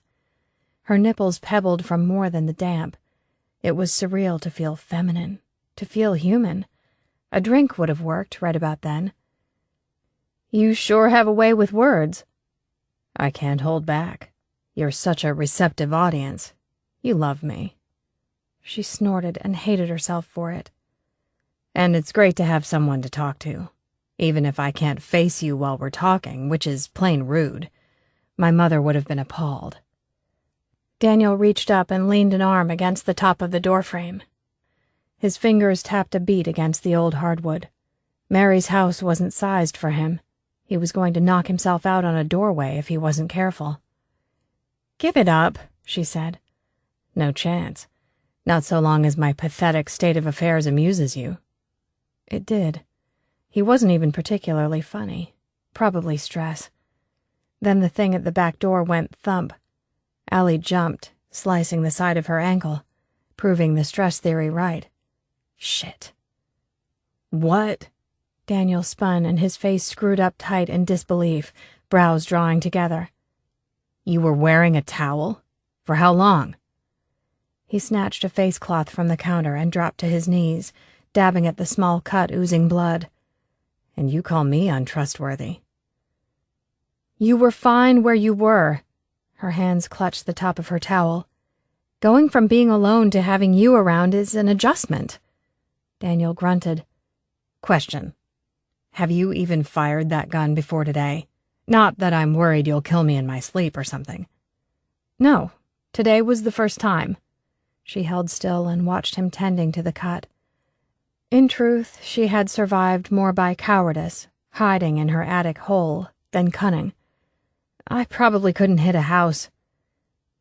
Her nipples pebbled from more than the damp. It was surreal to feel feminine, to feel human. A drink would have worked right about then. "You sure have a way with words." "I can't hold back. You're such a receptive audience. You love me." She snorted and hated herself for it. "And it's great to have someone to talk to, even if I can't face you while we're talking, which is plain rude. My mother would have been appalled." Daniel reached up and leaned an arm against the top of the doorframe. His fingers tapped a beat against the old hardwood. Mary's house wasn't sized for him. He was going to knock himself out on a doorway if he wasn't careful. "Give it up," she said. "No chance. Not so long as my pathetic state of affairs amuses you." It did. He wasn't even particularly funny. Probably stress. Then the thing at the back door went thump. Allie jumped, slicing the side of her ankle, proving the stress theory right. Shit. "What?" Daniel spun and his face screwed up tight in disbelief, brows drawing together. "You were wearing a towel? For how long?" He snatched a face cloth from the counter and dropped to his knees, dabbing at the small cut oozing blood. "And you call me untrustworthy." "You were fine where you were." Her hands clutched the top of her towel. "Going from being alone to having you around is an adjustment." Daniel grunted. "Question. Have you even fired that gun before today? Not that I'm worried you'll kill me in my sleep or something." "No. Today was the first time." She held still and watched him tending to the cut. In truth, she had survived more by cowardice, hiding in her attic hole, than cunning. "I probably couldn't hit a house."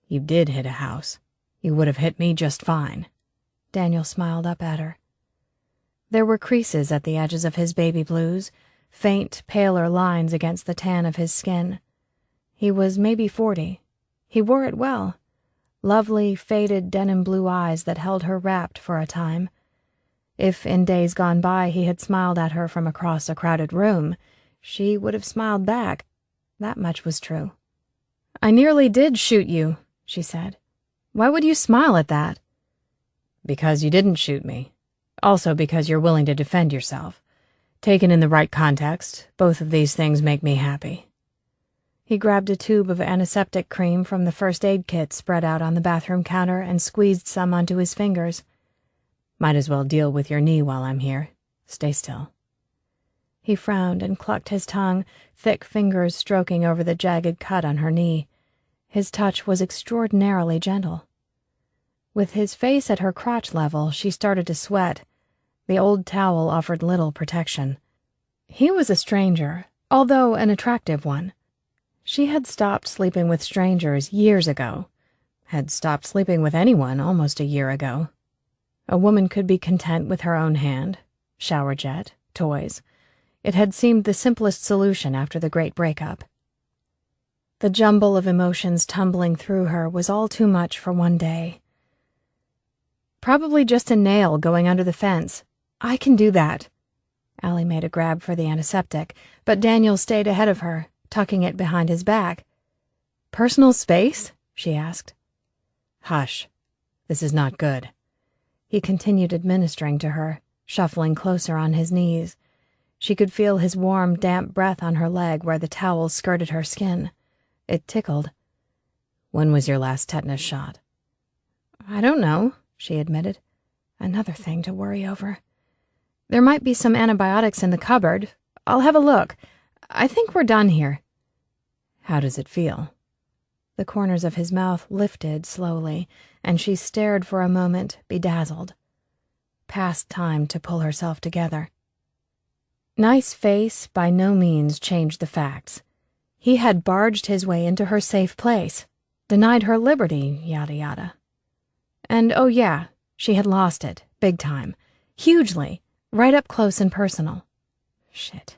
"You did hit a house. You would have hit me just fine." Daniel smiled up at her. There were creases at the edges of his baby blues, faint, paler lines against the tan of his skin. He was maybe 40. He wore it well. Lovely, faded denim blue eyes that held her rapt for a time. If in days gone by he had smiled at her from across a crowded room, she would have smiled back. That much was true. "I nearly did shoot you," she said. "Why would you smile at that?" "Because you didn't shoot me. Also because you're willing to defend yourself. Taken in the right context, both of these things make me happy." He grabbed a tube of antiseptic cream from the first aid kit spread out on the bathroom counter and squeezed some onto his fingers. "Might as well deal with your knee while I'm here. Stay still." He frowned and clucked his tongue, thick fingers stroking over the jagged cut on her knee. His touch was extraordinarily gentle. With his face at her crotch level, she started to sweat. The old towel offered little protection. He was a stranger, although an attractive one. She had stopped sleeping with strangers years ago, had stopped sleeping with anyone almost a year ago. A woman could be content with her own hand, shower jet, toys. It had seemed the simplest solution after the great breakup. The jumble of emotions tumbling through her was all too much for one day. Probably just a nail going under the fence. I can do that. Allie made a grab for the antiseptic, but Daniel stayed ahead of her, tucking it behind his back. Personal space? She asked. Hush. This is not good. He continued administering to her, shuffling closer on his knees. She could feel his warm, damp breath on her leg where the towel skirted her skin. It tickled. When was your last tetanus shot? I don't know, she admitted. Another thing to worry over. There might be some antibiotics in the cupboard. I'll have a look. I think we're done here. How does it feel? The corners of his mouth lifted slowly, and she stared for a moment, bedazzled. Past time to pull herself together. Nice face by no means changed the facts. He had barged his way into her safe place, denied her liberty, yada yada. And oh yeah, she had lost it, big time, hugely, right up close and personal. Shit.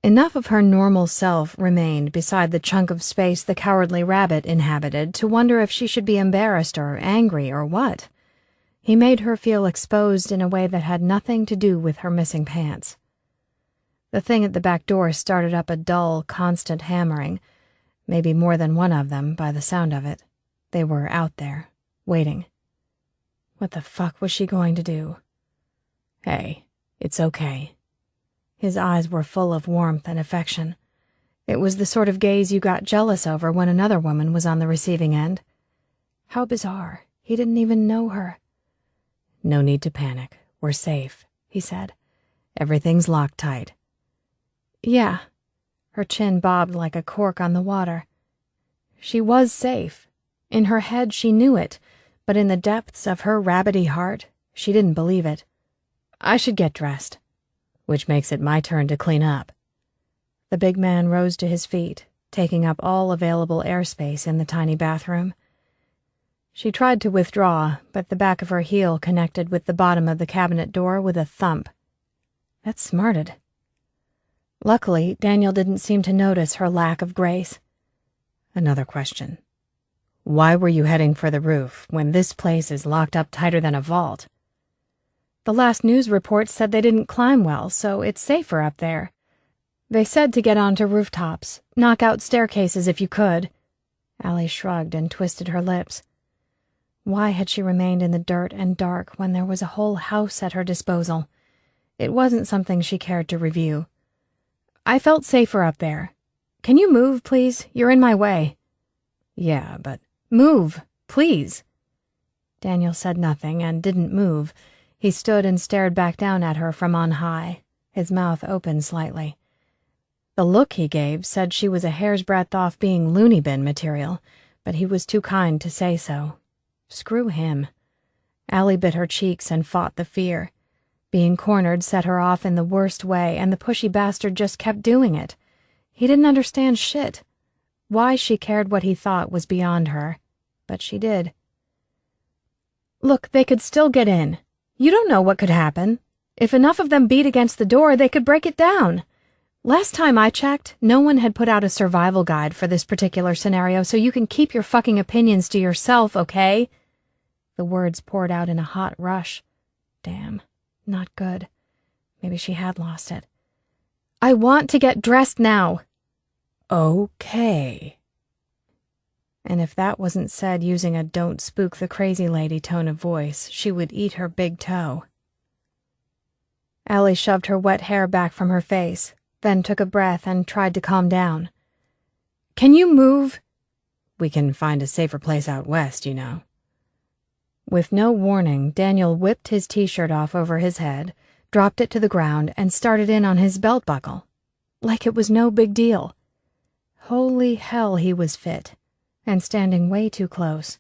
Enough of her normal self remained beside the chunk of space the cowardly rabbit inhabited to wonder if she should be embarrassed or angry or what. He made her feel exposed in a way that had nothing to do with her missing pants. The thing at the back door started up a dull, constant hammering, maybe more than one of them by the sound of it. They were out there, waiting. What the fuck was she going to do? Hey, it's okay. His eyes were full of warmth and affection. It was the sort of gaze you got jealous over when another woman was on the receiving end. How bizarre. He didn't even know her. No need to panic. We're safe, he said. Everything's locked tight. Yeah. Her chin bobbed like a cork on the water. She was safe. In her head she knew it, but in the depths of her rabbity heart, she didn't believe it. I should get dressed. Which makes it my turn to clean up. The big man rose to his feet, taking up all available airspace in the tiny bathroom. She tried to withdraw, but the back of her heel connected with the bottom of the cabinet door with a thump. That smarted. Luckily, Daniel didn't seem to notice her lack of grace. Another question. Why were you heading for the roof when this place is locked up tighter than a vault? The last news report said they didn't climb well, so it's safer up there. They said to get onto rooftops, knock out staircases if you could. Allie shrugged and twisted her lips. Why had she remained in the dirt and dark when there was a whole house at her disposal? It wasn't something she cared to review. I felt safer up there. Can you move, please? You're in my way. Yeah, but... Move, please. Daniel said nothing and didn't move. He stood and stared back down at her from on high, his mouth open slightly. The look he gave said she was a hair's breadth off being loony bin material, but he was too kind to say so. Screw him. Allie bit her cheeks and fought the fear. Being cornered set her off in the worst way, and the pushy bastard just kept doing it. He didn't understand shit. Why she cared what he thought was beyond her, but she did. Look, they could still get in. You don't know what could happen. If enough of them beat against the door, they could break it down. Last time I checked, no one had put out a survival guide for this particular scenario, so you can keep your fucking opinions to yourself, okay? The words poured out in a hot rush. Damn. Not good. Maybe she had lost it. I want to get dressed now. Okay. And if that wasn't said using a don't spook the crazy lady tone of voice, she would eat her big toe. Allie shoved her wet hair back from her face, then took a breath and tried to calm down. Can you move? We can find a safer place out west, you know. With no warning, Daniel whipped his t-shirt off over his head, dropped it to the ground, and started in on his belt buckle. Like it was no big deal. Holy hell, he was fit, and standing way too close.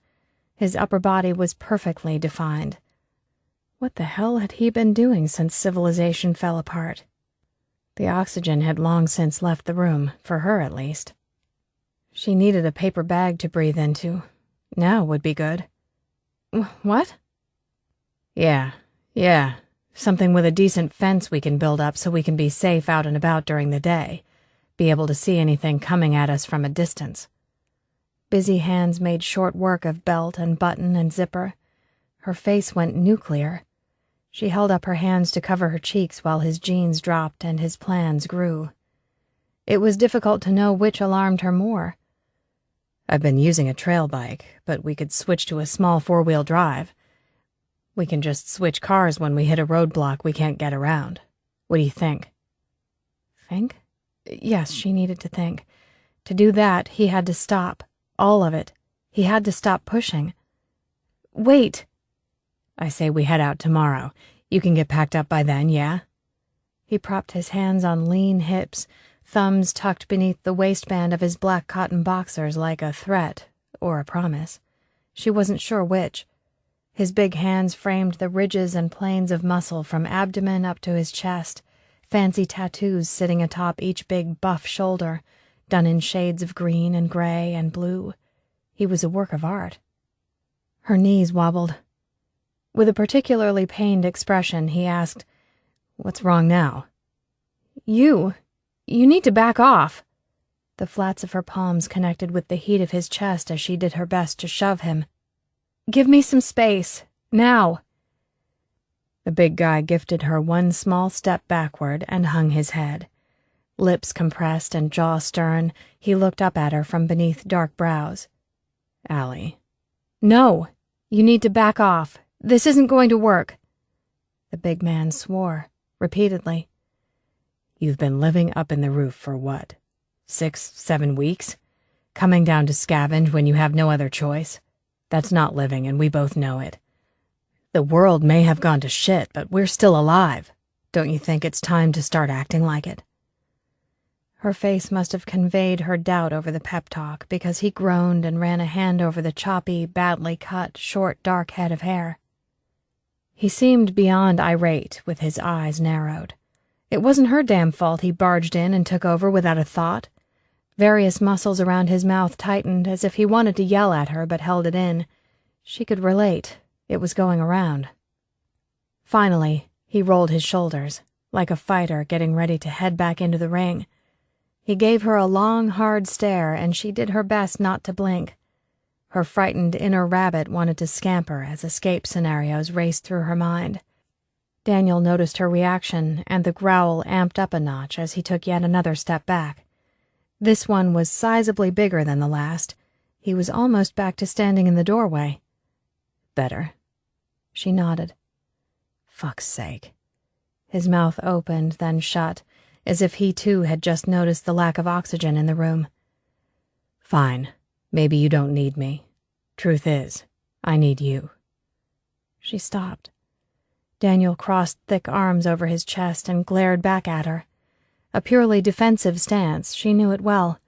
His upper body was perfectly defined. What the hell had he been doing since civilization fell apart? The oxygen had long since left the room, for her at least. She needed a paper bag to breathe into. Now would be good. What? Yeah. Something with a decent fence we can build up so we can be safe out and about during the day. Be able to see anything coming at us from a distance. Busy hands made short work of belt and button and zipper. Her face went nuclear. She held up her hands to cover her cheeks while his jeans dropped and his plans grew. It was difficult to know which alarmed her more. I've been using a trail bike, but we could switch to a small 4-wheel drive. We can just switch cars when we hit a roadblock we can't get around. What do you think? Think? Yes, she needed to think. To do that, he had to stop. All of it. He had to stop pushing. Wait! I say we head out tomorrow. You can get packed up by then, yeah? He propped his hands on lean hips, thumbs tucked beneath the waistband of his black cotton boxers like a threat or a promise. She wasn't sure which. His big hands framed the ridges and planes of muscle from abdomen up to his chest, fancy tattoos sitting atop each big buff shoulder, done in shades of green and gray and blue. He was a work of art. Her knees wobbled. With a particularly pained expression, he asked, "What's wrong now?" You need to back off." The flats of her palms connected with the heat of his chest as she did her best to shove him. "Give me some space. Now." The big guy gifted her one small step backward and hung his head. Lips compressed and jaw stern, he looked up at her from beneath dark brows. "Allie." "No. You need to back off. This isn't going to work." The big man swore, repeatedly. "You've been living up in the roof for what? 6, 7 weeks? Coming down to scavenge when you have no other choice? That's not living, and we both know it. The world may have gone to shit, but we're still alive. Don't you think it's time to start acting like it?" Her face must have conveyed her doubt over the pep talk, because he groaned and ran a hand over the choppy, badly cut, short, dark head of hair. He seemed beyond irate, with his eyes narrowed. It wasn't her damn fault he barged in and took over without a thought. Various muscles around his mouth tightened as if he wanted to yell at her but held it in. She could relate. It was going around. Finally, he rolled his shoulders, like a fighter getting ready to head back into the ring. He gave her a long, hard stare, and she did her best not to blink. Her frightened inner rabbit wanted to scamper as escape scenarios raced through her mind. Daniel noticed her reaction, and the growl amped up a notch as he took yet another step back. This one was sizably bigger than the last. He was almost back to standing in the doorway. "Better?" She nodded. "Fuck's sake." His mouth opened, then shut, as if he too had just noticed the lack of oxygen in the room. "Fine. Maybe you don't need me. Truth is, I need you." She stopped. Daniel crossed thick arms over his chest and glared back at her. A purely defensive stance, she knew it well.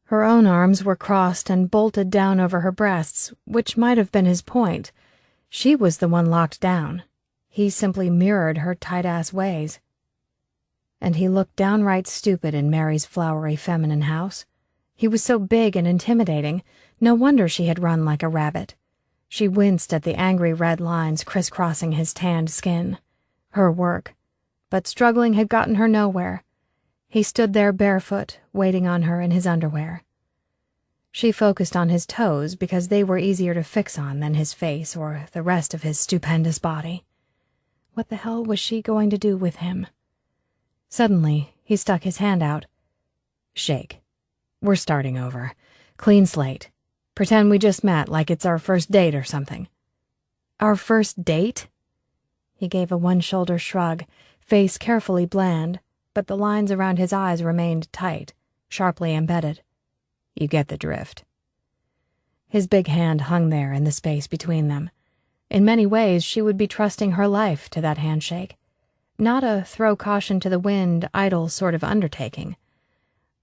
Her own arms were crossed and bolted down over her breasts, which might have been his point. She was the one locked down. He simply mirrored her tight-ass ways. And he looked downright stupid in Mary's flowery feminine house. He was so big and intimidating, no wonder she had run like a rabbit. She winced at the angry red lines crisscrossing his tanned skin. Her work. But struggling had gotten her nowhere. He stood there barefoot, waiting on her in his underwear. She focused on his toes because they were easier to fix on than his face or the rest of his stupendous body. What the hell was she going to do with him? Suddenly, he stuck his hand out. "Shake. We're starting over. Clean slate. Pretend we just met like it's our first date or something." "Our first date?" He gave a one-shoulder shrug, face carefully bland, but the lines around his eyes remained tight, sharply embedded. "You get the drift." His big hand hung there in the space between them. In many ways, she would be trusting her life to that handshake. Not a throw caution to the wind, idle sort of undertaking.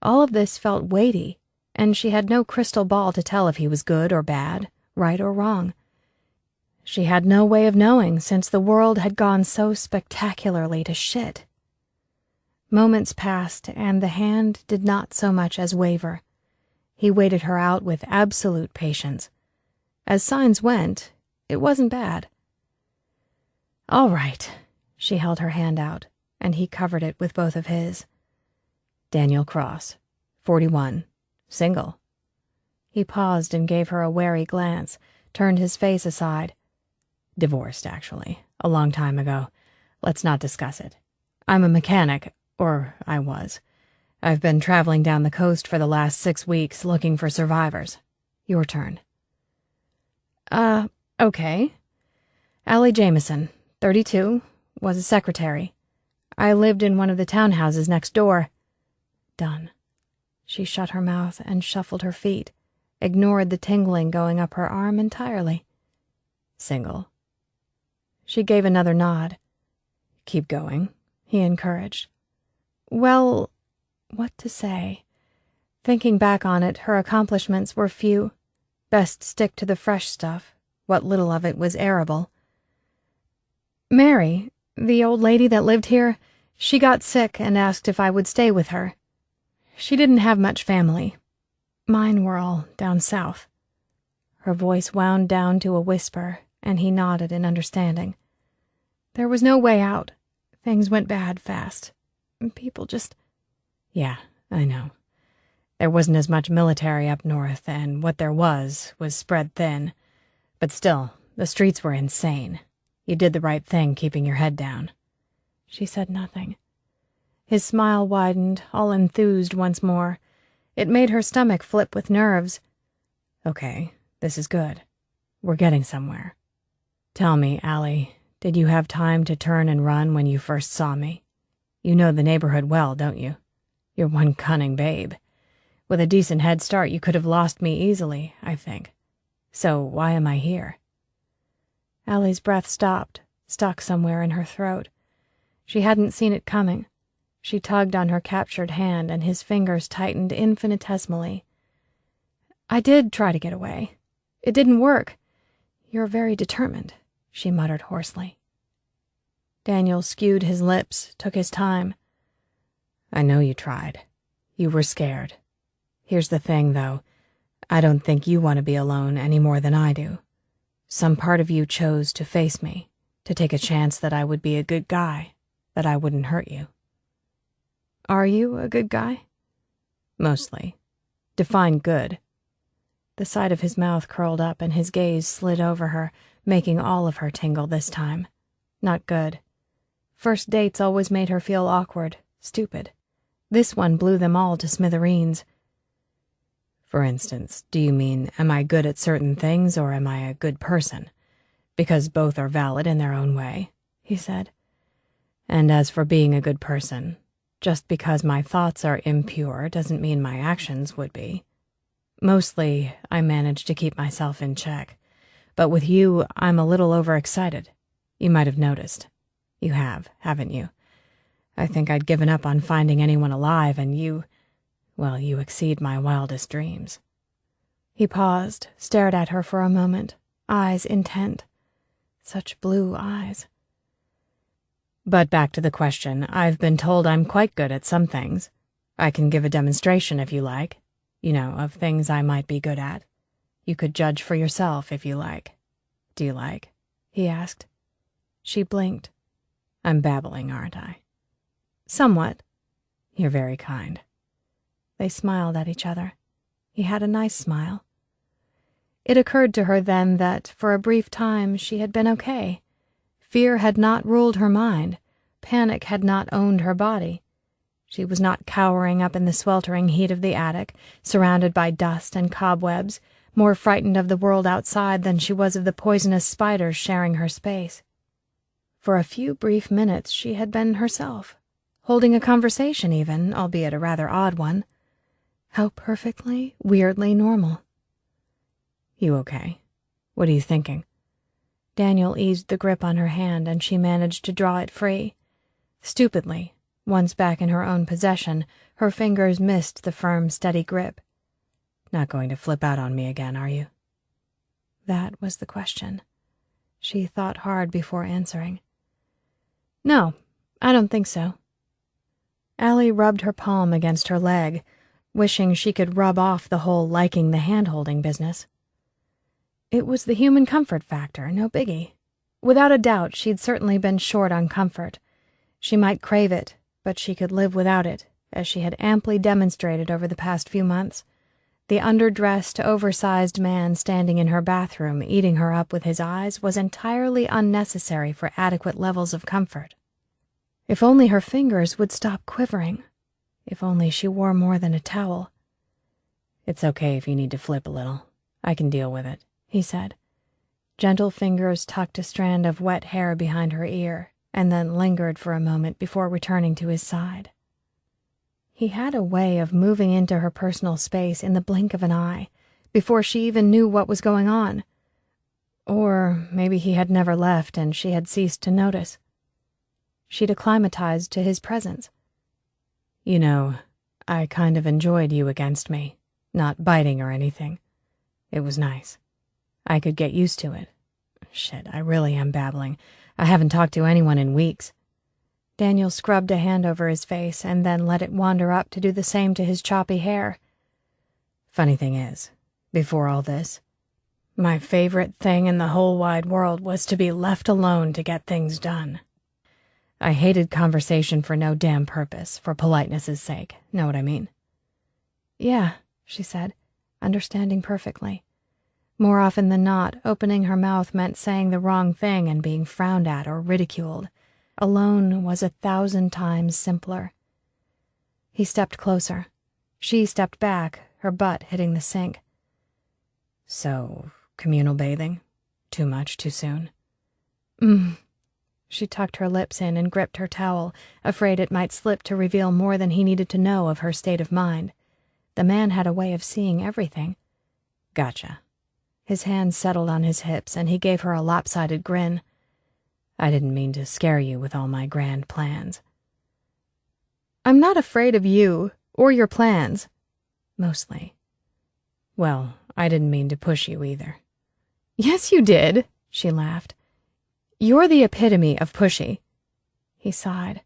All of this felt weighty, and she had no crystal ball to tell if he was good or bad, right or wrong. She had no way of knowing since the world had gone so spectacularly to shit. Moments passed, and the hand did not so much as waver. He waited her out with absolute patience. As signs went, it wasn't bad. "All right." She held her hand out, and he covered it with both of his. "Daniel Cross, 41, single." He paused and gave her a wary glance, turned his face aside. "Divorced, actually, a long time ago. Let's not discuss it. I'm a mechanic, or I was. I've been traveling down the coast for the last 6 weeks looking for survivors. Your turn." Okay. Allie Jameson, 32, was a secretary. I lived in one of the townhouses next door." Done. She shut her mouth and shuffled her feet, ignored the tingling going up her arm entirely. "Single." She gave another nod. "Keep going," he encouraged. Well, what to say? Thinking back on it, her accomplishments were few. Best stick to the fresh stuff. What little of it was arable. "Mary, the old lady that lived here, she got sick and asked if I would stay with her. She didn't have much family. Mine were all down south." Her voice wound down to a whisper, and he nodded in understanding. "There was no way out. Things went bad fast. People just—" "Yeah, I know. There wasn't as much military up north, and what there was spread thin. But still, the streets were insane. You did the right thing keeping your head down." She said nothing. His smile widened, all enthused once more. It made her stomach flip with nerves. "Okay, this is good. We're getting somewhere. Tell me, Allie, did you have time to turn and run when you first saw me? You know the neighborhood well, don't you? You're one cunning babe. With a decent head start, you could have lost me easily, I think. So why am I here?" Allie's breath stopped, stuck somewhere in her throat. She hadn't seen it coming. She tugged on her captured hand, and his fingers tightened infinitesimally. "I did try to get away. It didn't work. You're very determined," she muttered hoarsely. Daniel skewed his lips, took his time. "I know you tried. You were scared. Here's the thing, though. I don't think you want to be alone any more than I do. Some part of you chose to face me, to take a chance that I would be a good guy, that I wouldn't hurt you." "Are you a good guy?" "Mostly. Define good." The side of his mouth curled up and his gaze slid over her, making all of her tingle this time. Not good. First dates always made her feel awkward, stupid. This one blew them all to smithereens. "For instance, do you mean, am I good at certain things or am I a good person? Because both are valid in their own way," he said. "And as for being a good person, just because my thoughts are impure doesn't mean my actions would be. Mostly, I manage to keep myself in check. But with you, I'm a little overexcited. You might have noticed. You have, haven't you? I think I'd given up on finding anyone alive, and you exceed my wildest dreams." He paused, stared at her for a moment, eyes intent. Such blue eyes. "But back to the question, I've been told I'm quite good at some things. I can give a demonstration if you like, of things I might be good at. You could judge for yourself if you like. Do you like?" he asked. She blinked. "I'm babbling, aren't I?" "Somewhat." "You're very kind." They smiled at each other. He had a nice smile. It occurred to her then that, for a brief time, she had been okay. Fear had not ruled her mind. Panic had not owned her body. She was not cowering up in the sweltering heat of the attic, surrounded by dust and cobwebs, more frightened of the world outside than she was of the poisonous spiders sharing her space. For a few brief minutes she had been herself, holding a conversation even, albeit a rather odd one. How perfectly, weirdly normal. "You okay? What are you thinking?" Daniel eased the grip on her hand, and she managed to draw it free. Stupidly, once back in her own possession, her fingers missed the firm, steady grip. "Not going to flip out on me again, are you?" That was the question. She thought hard before answering. "No, I don't think so." Allie rubbed her palm against her leg, wishing she could rub off the whole liking the hand-holding business. It was the human comfort factor, no biggie. Without a doubt, she'd certainly been short on comfort. She might crave it, but she could live without it, as she had amply demonstrated over the past few months. The underdressed, oversized man standing in her bathroom, eating her up with his eyes, was entirely unnecessary for adequate levels of comfort. If only her fingers would stop quivering. If only she wore more than a towel. "It's okay if you need to flip a little. I can deal with it," he said. Gentle fingers tucked a strand of wet hair behind her ear, and then lingered for a moment before returning to his side. He had a way of moving into her personal space in the blink of an eye, before she even knew what was going on. Or maybe he had never left and she had ceased to notice. She'd acclimatized to his presence. "You know, I kind of enjoyed you against me, not biting or anything. It was nice. I could get used to it. Shit, I really am babbling. I haven't talked to anyone in weeks." Daniel scrubbed a hand over his face and then let it wander up to do the same to his choppy hair. "Funny thing is, before all this, my favorite thing in the whole wide world was to be left alone to get things done. I hated conversation for no damn purpose, for politeness' sake, know what I mean?" "Yeah," she said, understanding perfectly. More often than not, opening her mouth meant saying the wrong thing and being frowned at or ridiculed. Alone was 1,000 times simpler. He stepped closer. She stepped back, her butt hitting the sink. "So, communal bathing? Too much, too soon?" She tucked her lips in and gripped her towel, afraid it might slip to reveal more than he needed to know of her state of mind. The man had a way of seeing everything. "Gotcha." His hands settled on his hips, and he gave her a lopsided grin. "I didn't mean to scare you with all my grand plans." "I'm not afraid of you, or your plans." "Mostly." "Well, I didn't mean to push you either." "Yes, you did," she laughed. "You're the epitome of pushy." He sighed.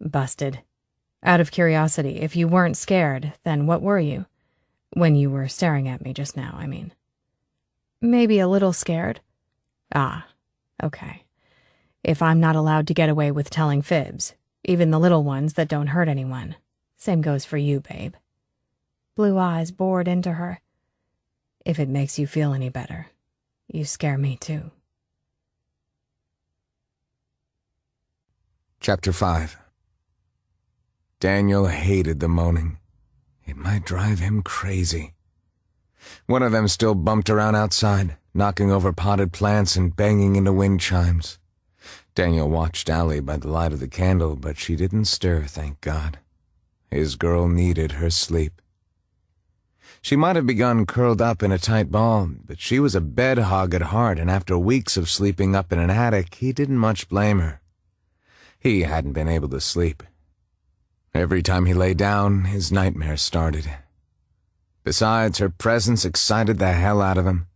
"Busted. Out of curiosity, if you weren't scared, then what were you? When you were staring at me just now, I mean." "Maybe a little scared." "Ah, okay. If I'm not allowed to get away with telling fibs, even the little ones that don't hurt anyone, same goes for you, babe." Blue eyes bored into her. "If it makes you feel any better, you scare me too." Chapter 5. Daniel hated the moaning. It might drive him crazy. One of them still bumped around outside, knocking over potted plants and banging into wind chimes. Daniel watched Allie by the light of the candle, but she didn't stir, thank God. His girl needed her sleep. She might have begun curled up in a tight ball, but she was a bed hog at heart, and after weeks of sleeping up in an attic, he didn't much blame her. He hadn't been able to sleep. Every time he lay down, his nightmares started. Besides, her presence excited the hell out of him.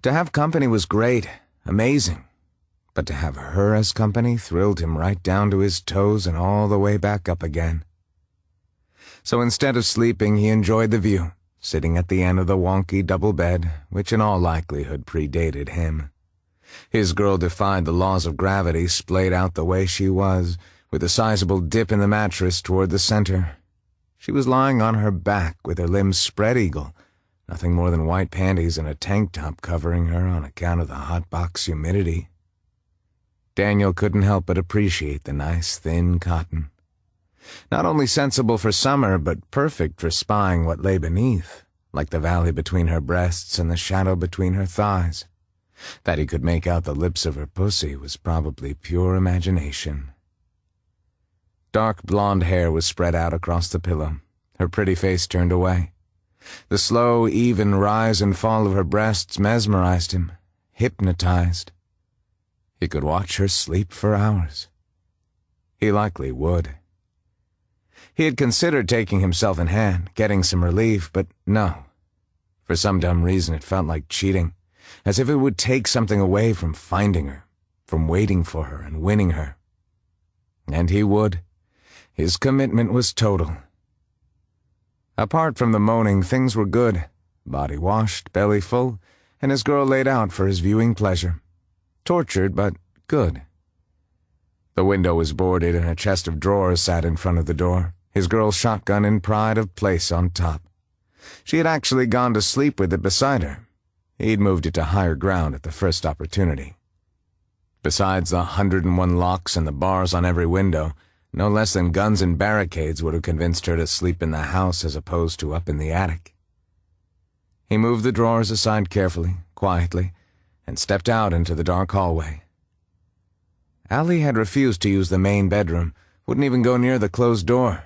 To have company was great, amazing. But to have her as company thrilled him right down to his toes and all the way back up again. So instead of sleeping, he enjoyed the view, sitting at the end of the wonky double bed, which in all likelihood predated him. His girl defied the laws of gravity, splayed out the way she was, with a sizable dip in the mattress toward the center. She was lying on her back with her limbs spread eagle, nothing more than white panties and a tank top covering her on account of the hot box humidity. Daniel couldn't help but appreciate the nice, thin cotton. Not only sensible for summer, but perfect for spying what lay beneath, like the valley between her breasts and the shadow between her thighs. That he could make out the lips of her pussy was probably pure imagination. Dark blonde hair was spread out across the pillow, her pretty face turned away. The slow, even rise and fall of her breasts mesmerized him, hypnotized. He could watch her sleep for hours. He likely would. He had considered taking himself in hand, getting some relief, but no. For some dumb reason it felt like cheating, as if it would take something away from finding her, from waiting for her and winning her. And he would. His commitment was total. Apart from the moaning, things were good. Body washed, belly full, and his girl laid out for his viewing pleasure. Tortured, but good. The window was boarded and a chest of drawers sat in front of the door, his girl's shotgun in pride of place on top. She had actually gone to sleep with it beside her. He'd moved it to higher ground at the first opportunity. Besides the 101 locks and the bars on every window, no less than guns and barricades would have convinced her to sleep in the house as opposed to up in the attic. He moved the drawers aside carefully, quietly, and stepped out into the dark hallway. Allie had refused to use the main bedroom, wouldn't even go near the closed door.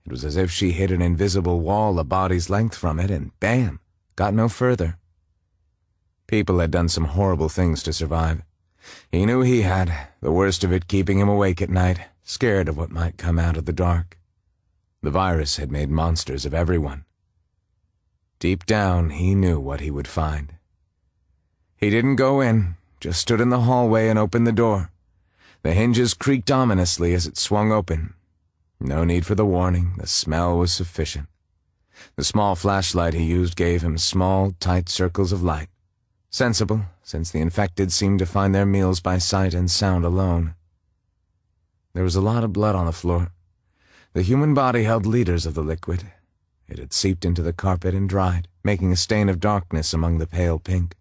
It was as if she hit an invisible wall a body's length from it, and bam, got no further. People had done some horrible things to survive. He knew he had, the worst of it keeping him awake at night, scared of what might come out of the dark. The virus had made monsters of everyone. Deep down, he knew what he would find. He didn't go in, just stood in the hallway and opened the door. The hinges creaked ominously as it swung open. No need for the warning, the smell was sufficient. The small flashlight he used gave him small, tight circles of light. Sensible, since the infected seemed to find their meals by sight and sound alone. There was a lot of blood on the floor. The human body held liters of the liquid. It had seeped into the carpet and dried, making a stain of darkness among the pale pink.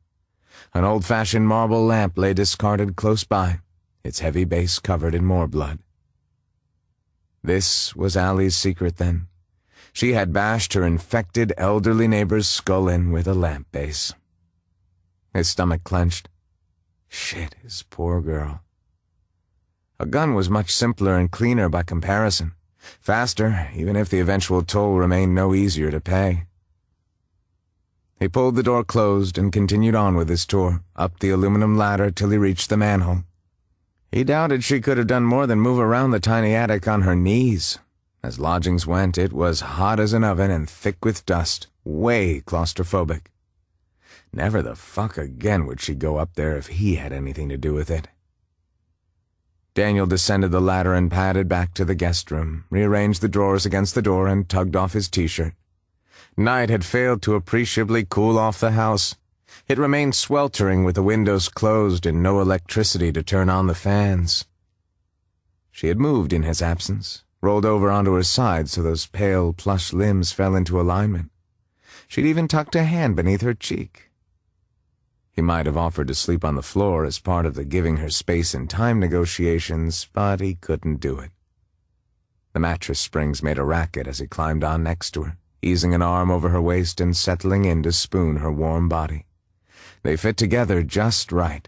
An old-fashioned marble lamp lay discarded close by, its heavy base covered in more blood. This was Allie's secret, then. She had bashed her infected elderly neighbor's skull in with a lamp base. His stomach clenched. Shit, his poor girl. A gun was much simpler and cleaner by comparison. Faster, even if the eventual toll remained no easier to pay. He pulled the door closed and continued on with his tour, up the aluminum ladder till he reached the manhole. He doubted she could have done more than move around the tiny attic on her knees. As lodgings went, it was hot as an oven and thick with dust, way claustrophobic. Never the fuck again would she go up there if he had anything to do with it. Daniel descended the ladder and padded back to the guest room, rearranged the drawers against the door, and tugged off his t-shirt. Night had failed to appreciably cool off the house. It remained sweltering with the windows closed and no electricity to turn on the fans. She had moved in his absence, rolled over onto her side so those pale, plush limbs fell into alignment. She'd even tucked a hand beneath her cheek. He might have offered to sleep on the floor as part of the giving her space and time negotiations, but he couldn't do it. The mattress springs made a racket as he climbed on next to her, easing an arm over her waist and settling in to spoon her warm body. They fit together just right.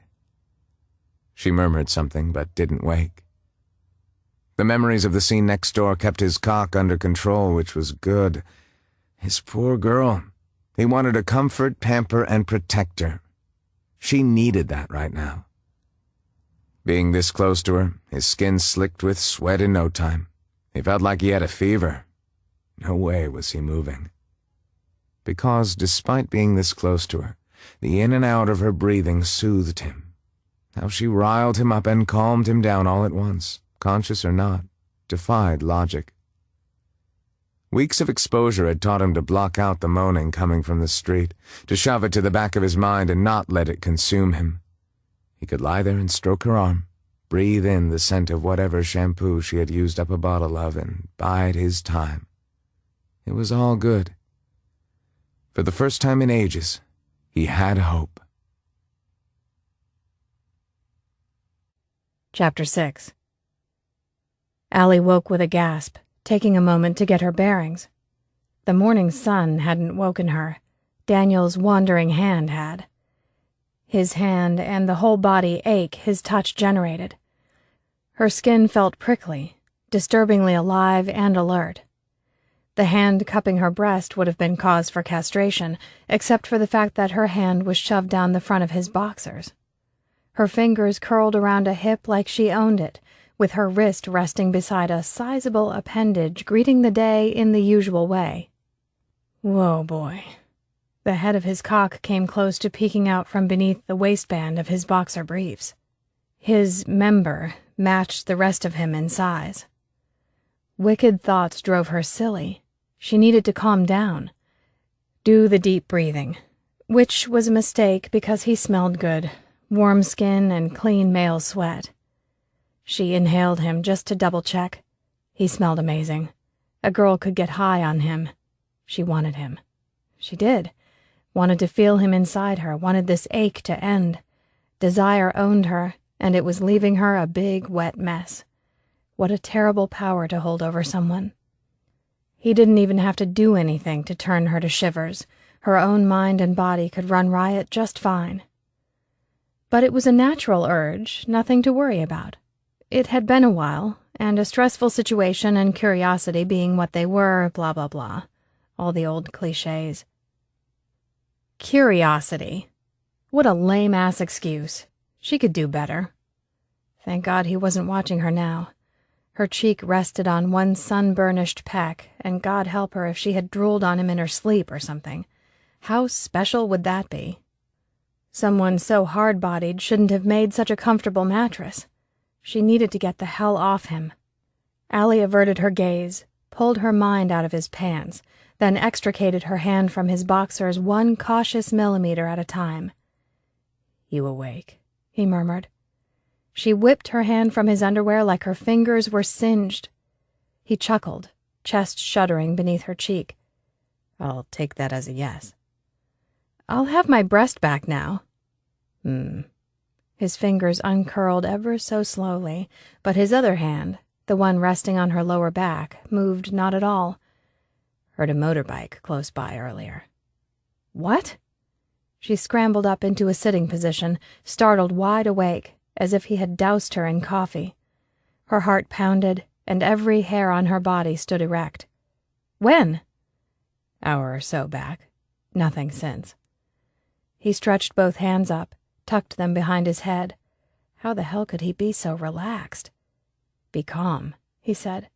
She murmured something, but didn't wake. The memories of the scene next door kept his cock under control, which was good. His poor girl. He wanted to comfort, pamper, and protect her. She needed that right now. Being this close to her, his skin slicked with sweat in no time. He felt like he had a fever. No way was he moving. Because, despite being this close to her, the in and out of her breathing soothed him. How she riled him up and calmed him down all at once, conscious or not, defied logic. Weeks of exposure had taught him to block out the moaning coming from the street, to shove it to the back of his mind and not let it consume him. He could lie there and stroke her arm, breathe in the scent of whatever shampoo she had used up a bottle of, and bide his time. It was all good. For the first time in ages, he had hope. Chapter 6. Allie woke with a gasp, taking a moment to get her bearings. The morning sun hadn't woken her. Daniel's wandering hand had. His hand and the whole body ache his touch generated. Her skin felt prickly, disturbingly alive and alert. The hand cupping her breast would have been cause for castration, except for the fact that her hand was shoved down the front of his boxers. Her fingers curled around a hip like she owned it, with her wrist resting beside a sizable appendage greeting the day in the usual way. Whoa, boy. The head of his cock came close to peeking out from beneath the waistband of his boxer briefs. His member matched the rest of him in size. Wicked thoughts drove her silly. She needed to calm down. Do the deep breathing, which was a mistake because he smelled good, warm skin and clean male sweat. She inhaled him just to double-check. He smelled amazing. A girl could get high on him. She wanted him. She did. Wanted to feel him inside her, wanted this ache to end. Desire owned her, and it was leaving her a big, wet mess. What a terrible power to hold over someone. He didn't even have to do anything to turn her to shivers. Her own mind and body could run riot just fine. But it was a natural urge, nothing to worry about. It had been a while, and a stressful situation and curiosity being what they were, blah, blah, blah. All the old cliches. Curiosity. What a lame-ass excuse. She could do better. Thank God he wasn't watching her now. Her cheek rested on one sun-burnished peck, and God help her if she had drooled on him in her sleep or something. How special would that be? Someone so hard-bodied shouldn't have made such a comfortable mattress. She needed to get the hell off him. Allie averted her gaze, pulled her mind out of his pants, then extricated her hand from his boxers 1 cautious millimeter at a time. "You awake?" he murmured. She whipped her hand from his underwear like her fingers were singed. He chuckled, chest shuddering beneath her cheek. "I'll take that as a yes." "I'll have my breast back now." His fingers uncurled ever so slowly, but his other hand, the one resting on her lower back, moved not at all. "Heard a motorbike close by earlier." "What?" She scrambled up into a sitting position, startled wide awake, as if he had doused her in coffee. Her heart pounded, and every hair on her body stood erect. "When?" "Hour or so back. Nothing since." He stretched both hands up, tucked them behind his head. How the hell could he be so relaxed? "Be calm," he said.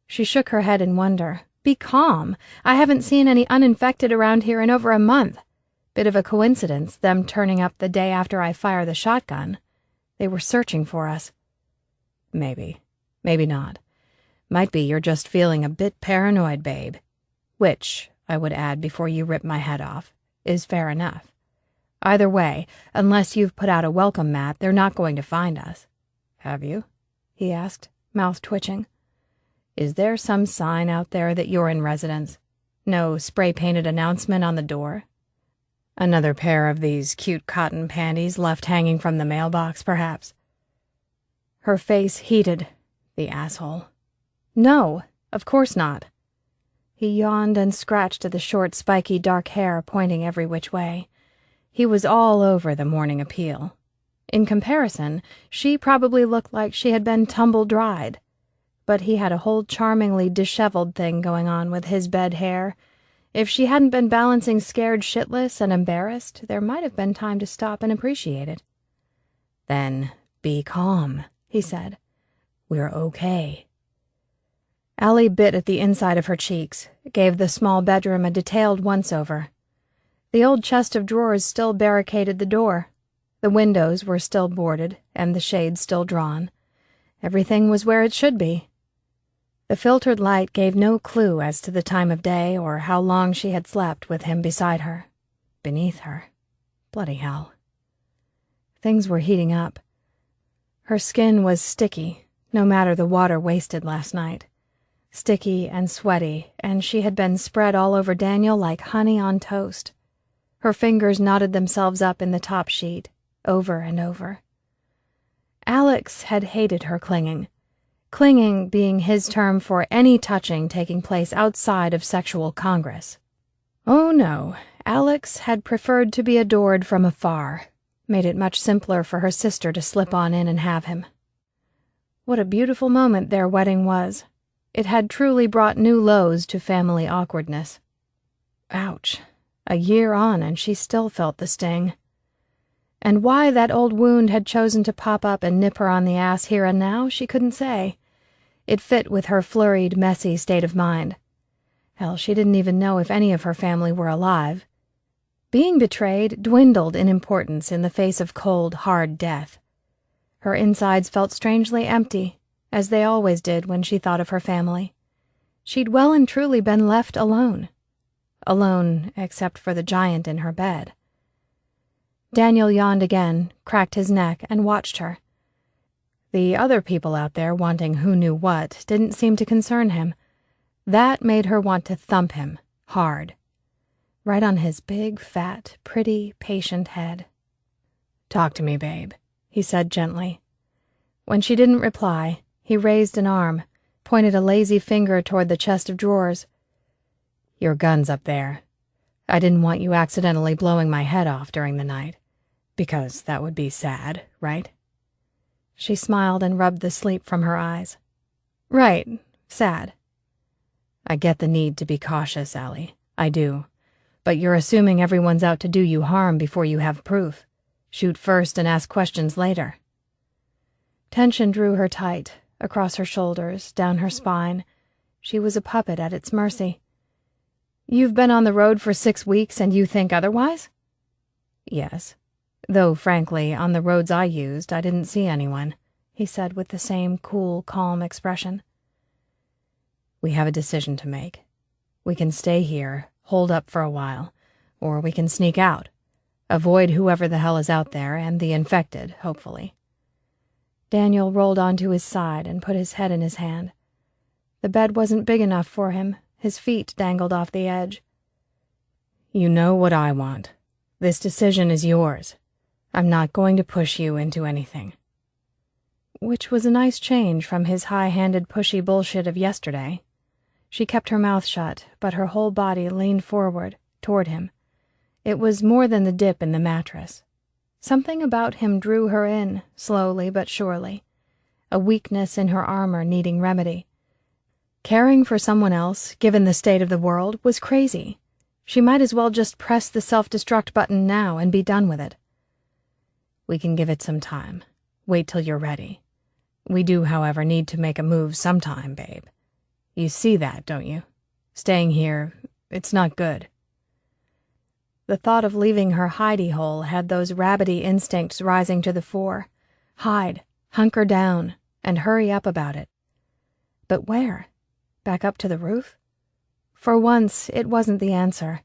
She shook her head in wonder. "Be calm? I haven't seen any uninfected around here in over a month. Bit of a coincidence, them turning up the day after I fire the shotgun. They were searching for us." "Maybe. Maybe not. Might be you're just feeling a bit paranoid, babe. Which, I would add before you rip my head off, is fair enough. Either way, unless you've put out a welcome mat, they're not going to find us." "Have you?" he asked, mouth twitching. "Is there some sign out there that you're in residence? No spray-painted announcement on the door? Another pair of these cute cotton panties left hanging from the mailbox, perhaps?" Her face heated. The asshole. "No, of course not." He yawned and scratched at the short, spiky, dark hair pointing every which way. He was all over the morning appeal. In comparison, she probably looked like she had been tumble-dried. But he had a whole charmingly disheveled thing going on with his bed hair. If she hadn't been balancing scared shitless and embarrassed, there might have been time to stop and appreciate it. "Then be calm," he said. "We're okay." Allie bit at the inside of her cheeks, gave the small bedroom a detailed once-over. The old chest of drawers still barricaded the door. The windows were still boarded, and the shades still drawn. Everything was where it should be. The filtered light gave no clue as to the time of day or how long she had slept with him beside her. Beneath her. Bloody hell. Things were heating up. Her skin was sticky, no matter the water wasted last night. Sticky and sweaty, and she had been spread all over Daniel like honey on toast. Her fingers knotted themselves up in the top sheet, over and over. Alex had hated her clinging. Clinging being his term for any touching taking place outside of sexual congress. Oh no, Alex had preferred to be adored from afar. Made it much simpler for her sister to slip on in and have him. What a beautiful moment their wedding was. It had truly brought new lows to family awkwardness. Ouch. A year on and she still felt the sting. And why that old wound had chosen to pop up and nip her on the ass here and now, she couldn't say. It fit with her flurried, messy state of mind. Hell, she didn't even know if any of her family were alive. Being betrayed dwindled in importance in the face of cold, hard death. Her insides felt strangely empty, as they always did when she thought of her family. She'd well and truly been left alone. Alone except for the giant in her bed. Daniel yawned again, cracked his neck, and watched her. The other people out there wanting who knew what didn't seem to concern him. That made her want to thump him, hard. Right on his big, fat, pretty, patient head. "Talk to me, babe," he said gently. When she didn't reply, he raised an arm, pointed a lazy finger toward the chest of drawers. "Your gun's up there. I didn't want you accidentally blowing my head off during the night, because that would be sad, right?" She smiled and rubbed the sleep from her eyes. "Right, sad." "I get the need to be cautious, Allie. I do. But you're assuming everyone's out to do you harm before you have proof. Shoot first and ask questions later." Tension drew her tight, across her shoulders, down her spine. She was a puppet at its mercy. "You've been on the road for 6 weeks and you think otherwise?" "Yes. Though, frankly, on the roads I used, I didn't see anyone," he said with the same cool, calm expression. "We have a decision to make. We can stay here, hold up for a while, or we can sneak out. Avoid whoever the hell is out there, and the infected, hopefully." Daniel rolled onto his side and put his head in his hand. The bed wasn't big enough for him. His feet dangled off the edge. "You know what I want. This decision is yours. I'm not going to push you into anything." Which was a nice change from his high-handed pushy bullshit of yesterday. She kept her mouth shut, but her whole body leaned forward, toward him. It was more than the dip in the mattress. Something about him drew her in, slowly but surely. A weakness in her armor needing remedy. Caring for someone else, given the state of the world, was crazy. She might as well just press the self-destruct button now and be done with it. "We can give it some time. Wait till you're ready. We do, however, need to make a move sometime, babe. You see that, don't you? Staying here, it's not good." The thought of leaving her hidey hole had those rabbity instincts rising to the fore. Hide, hunker down, and hurry up about it. But where? Back up to the roof? For once, it wasn't the answer.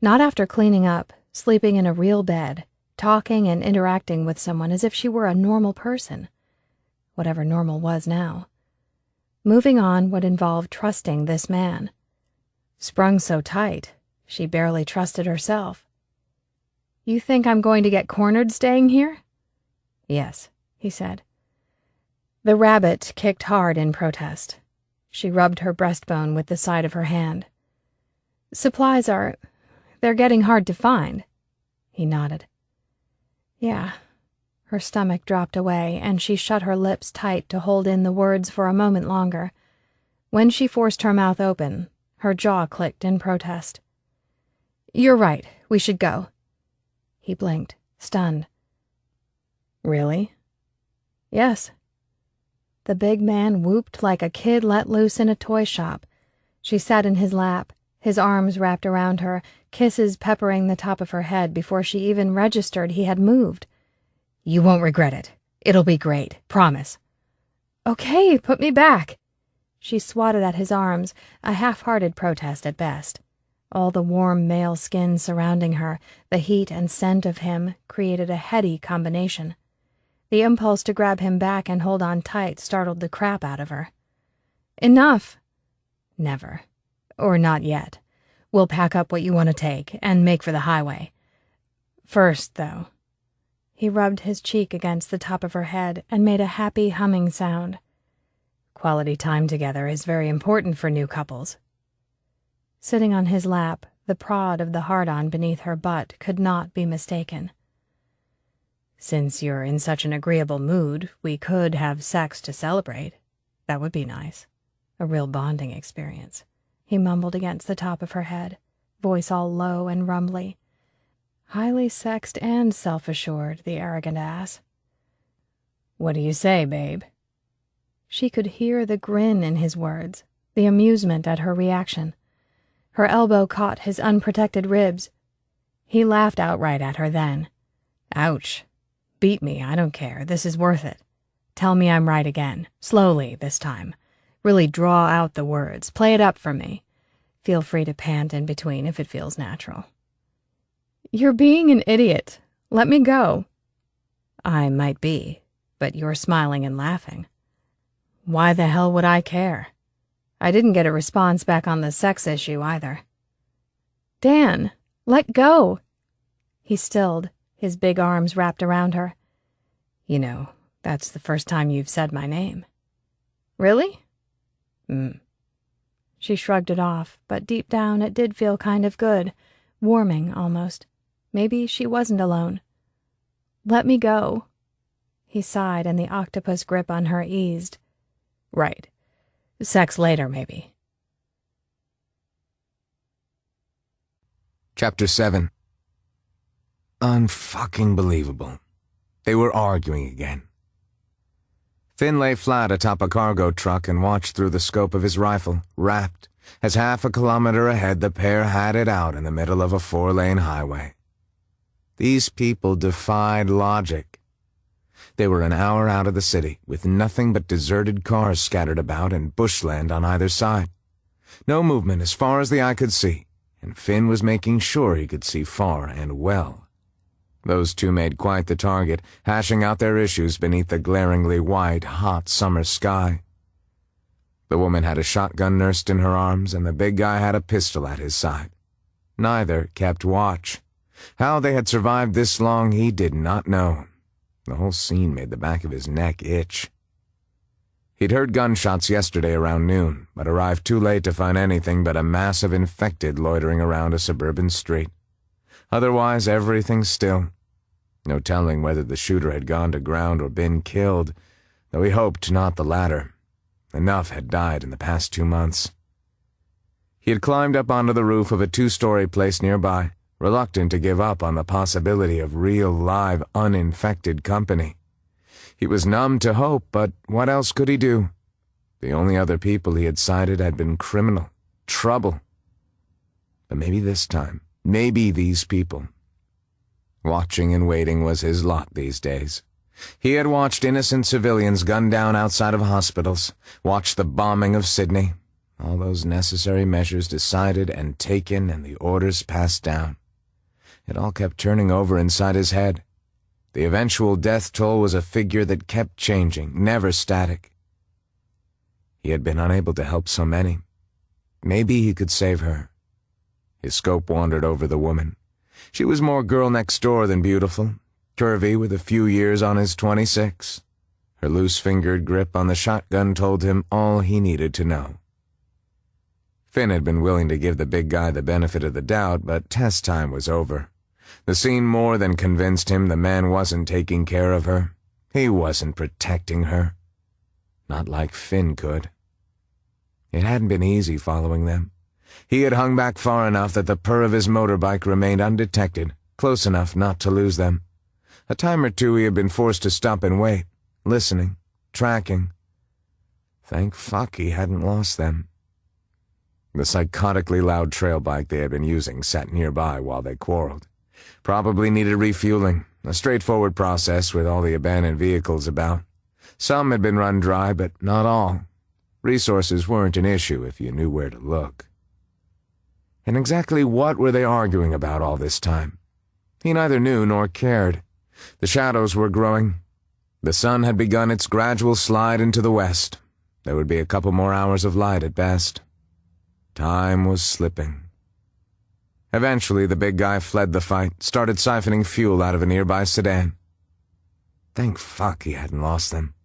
Not after cleaning up, sleeping in a real bed, talking and interacting with someone as if she were a normal person. Whatever normal was now. Moving on would involve trusting this man. Sprung so tight, she barely trusted herself. "You think I'm going to get cornered staying here?" "Yes," he said. The rabbit kicked hard in protest. She rubbed her breastbone with the side of her hand. "Supplies they're getting hard to find." He nodded. "Yeah." Her stomach dropped away, and she shut her lips tight to hold in the words for a moment longer. When she forced her mouth open, her jaw clicked in protest. "You're right. We should go." He blinked, stunned. "Really?" "Yes." The big man whooped like a kid let loose in a toy shop. She sat in his lap, his arms wrapped around her, kisses peppering the top of her head before she even registered he had moved. "You won't regret it. It'll be great. Promise." "Okay, put me back." She swatted at his arms, a half-hearted protest at best. All the warm male skin surrounding her, the heat and scent of him, created a heady combination. The impulse to grab him back and hold on tight startled the crap out of her. "Enough." "Never. Or not yet. We'll pack up what you want to take and make for the highway. First, though." He rubbed his cheek against the top of her head and made a happy humming sound. "Quality time together is very important for new couples." Sitting on his lap, the prod of the hard-on beneath her butt could not be mistaken. "Since you're in such an agreeable mood, we could have sex to celebrate. That would be nice. A real bonding experience," he mumbled against the top of her head, voice all low and rumbly. Highly sexed and self-assured, the arrogant ass. "What do you say, babe?" She could hear the grin in his words, the amusement at her reaction. Her elbow caught his unprotected ribs. He laughed outright at her then. "Ouch. Beat me, I don't care. This is worth it. Tell me I'm right again. Slowly, this time. Really draw out the words. Play it up for me. Feel free to pant in between if it feels natural. You're being an idiot. Let me go. I might be, but you're smiling and laughing. Why the hell would I care? I didn't get a response back on the sex issue either. Dan, let go. He stilled, his big arms wrapped around her. You know, that's the first time you've said my name. Really? She shrugged it off, but deep down it did feel kind of good, warming almost. Maybe she wasn't alone. Let me go. He sighed, and the octopus grip on her eased. Right. Sex later, maybe. Chapter 7. Unfucking believable. They were arguing again. Finn lay flat atop a cargo truck and watched through the scope of his rifle, rapt, as half a kilometer ahead the pair had it out in the middle of a 4-lane highway. These people defied logic. They were an hour out of the city, with nothing but deserted cars scattered about and bushland on either side. No movement as far as the eye could see, and Finn was making sure he could see far and well. Those two made quite the target, hashing out their issues beneath the glaringly white, hot summer sky. The woman had a shotgun nursed in her arms, and the big guy had a pistol at his side. Neither kept watch. How they had survived this long he did not know. The whole scene made the back of his neck itch. He'd heard gunshots yesterday around noon, but arrived too late to find anything but a mass of infected loitering around a suburban street. Otherwise, everything still. No telling whether the shooter had gone to ground or been killed, though he hoped not the latter. Enough had died in the past 2 months. He had climbed up onto the roof of a 2-story place nearby, reluctant to give up on the possibility of real, live, uninfected company. He was numb to hope, but what else could he do? The only other people he had sighted had been criminal, trouble. But maybe this time, maybe these people. Watching and waiting was his lot these days. He had watched innocent civilians gunned down outside of hospitals, watched the bombing of Sydney, all those necessary measures decided and taken and the orders passed down. It all kept turning over inside his head. The eventual death toll was a figure that kept changing, never static. He had been unable to help so many. Maybe he could save her. His scope wandered over the woman. She was more girl next door than beautiful, curvy with a few years on his 26. Her loose-fingered grip on the shotgun told him all he needed to know. Finn had been willing to give the big guy the benefit of the doubt, but test time was over. The scene more than convinced him the man wasn't taking care of her. He wasn't protecting her. Not like Finn could. It hadn't been easy following them. He had hung back far enough that the purr of his motorbike remained undetected, close enough not to lose them. A time or two he had been forced to stop and wait, listening, tracking. Thank fuck he hadn't lost them. The psychotically loud trail bike they had been using sat nearby while they quarreled. Probably needed refueling, a straightforward process with all the abandoned vehicles about. Some had been run dry, but not all. Resources weren't an issue if you knew where to look. And exactly what were they arguing about all this time? He neither knew nor cared. The shadows were growing. The sun had begun its gradual slide into the west. There would be a couple more hours of light at best. Time was slipping. Eventually, the big guy fled the fight, started siphoning fuel out of a nearby sedan. Thank fuck he hadn't lost them.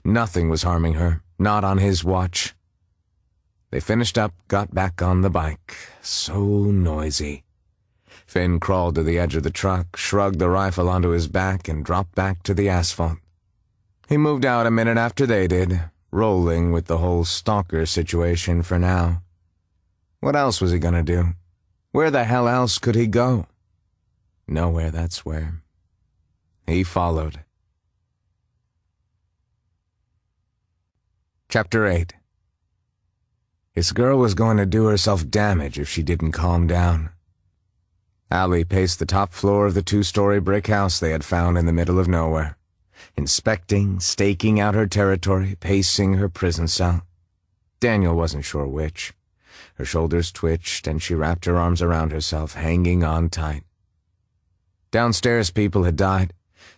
Nothing was harming her, not on his watch. They finished up, got back on the bike. So noisy. Finn crawled to the edge of the truck, shrugged the rifle onto his back, and dropped back to the asphalt. He moved out a minute after they did, rolling with the whole stalker situation for now. What else was he gonna do? Where the hell else could he go? Nowhere, that's where. He followed. Chapter 8. His girl was going to do herself damage if she didn't calm down. Allie paced the top floor of the 2-story brick house they had found in the middle of nowhere. inspecting, staking out her territory, pacing her prison cell. Daniel wasn't sure which. Her shoulders twitched, and she wrapped her arms around herself, hanging on tight. Downstairs, people had died.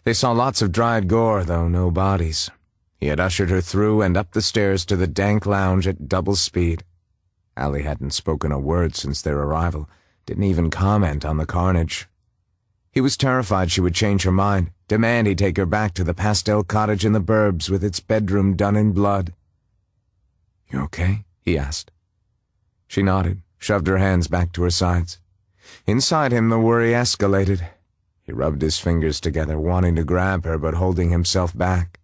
They saw lots of dried gore, though no bodies. He had ushered her through and up the stairs to the dank lounge at double speed. Allie hadn't spoken a word since their arrival, didn't even comment on the carnage. He was terrified she would change her mind, demand he take her back to the pastel cottage in the burbs with its bedroom done in blood. "You okay?" he asked. She nodded, shoved her hands back to her sides. Inside him, the worry escalated. He rubbed his fingers together, wanting to grab her, but holding himself back.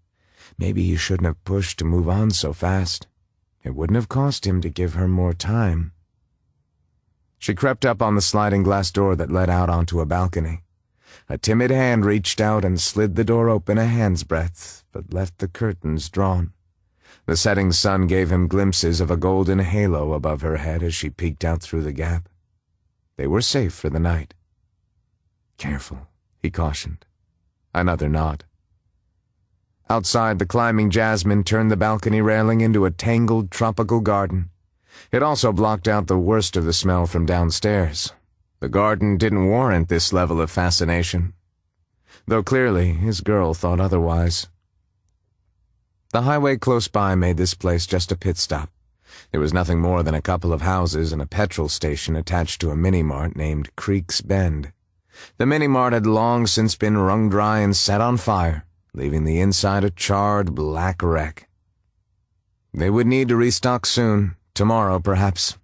Maybe he shouldn't have pushed to move on so fast. It wouldn't have cost him to give her more time. She crept up on the sliding glass door that led out onto a balcony. A timid hand reached out and slid the door open a hand's breadth, but left the curtains drawn. The setting sun gave him glimpses of a golden halo above her head as she peeked out through the gap. They were safe for the night. "Careful," he cautioned. Another nod. Outside, the climbing jasmine turned the balcony railing into a tangled tropical garden. It also blocked out the worst of the smell from downstairs. The garden didn't warrant this level of fascination, though clearly his girl thought otherwise. The highway close by made this place just a pit stop. There was nothing more than a couple of houses and a petrol station attached to a mini-mart named Creek's Bend. The mini-mart had long since been wrung dry and set on fire, leaving the inside a charred black wreck. They would need to restock soon, tomorrow perhaps.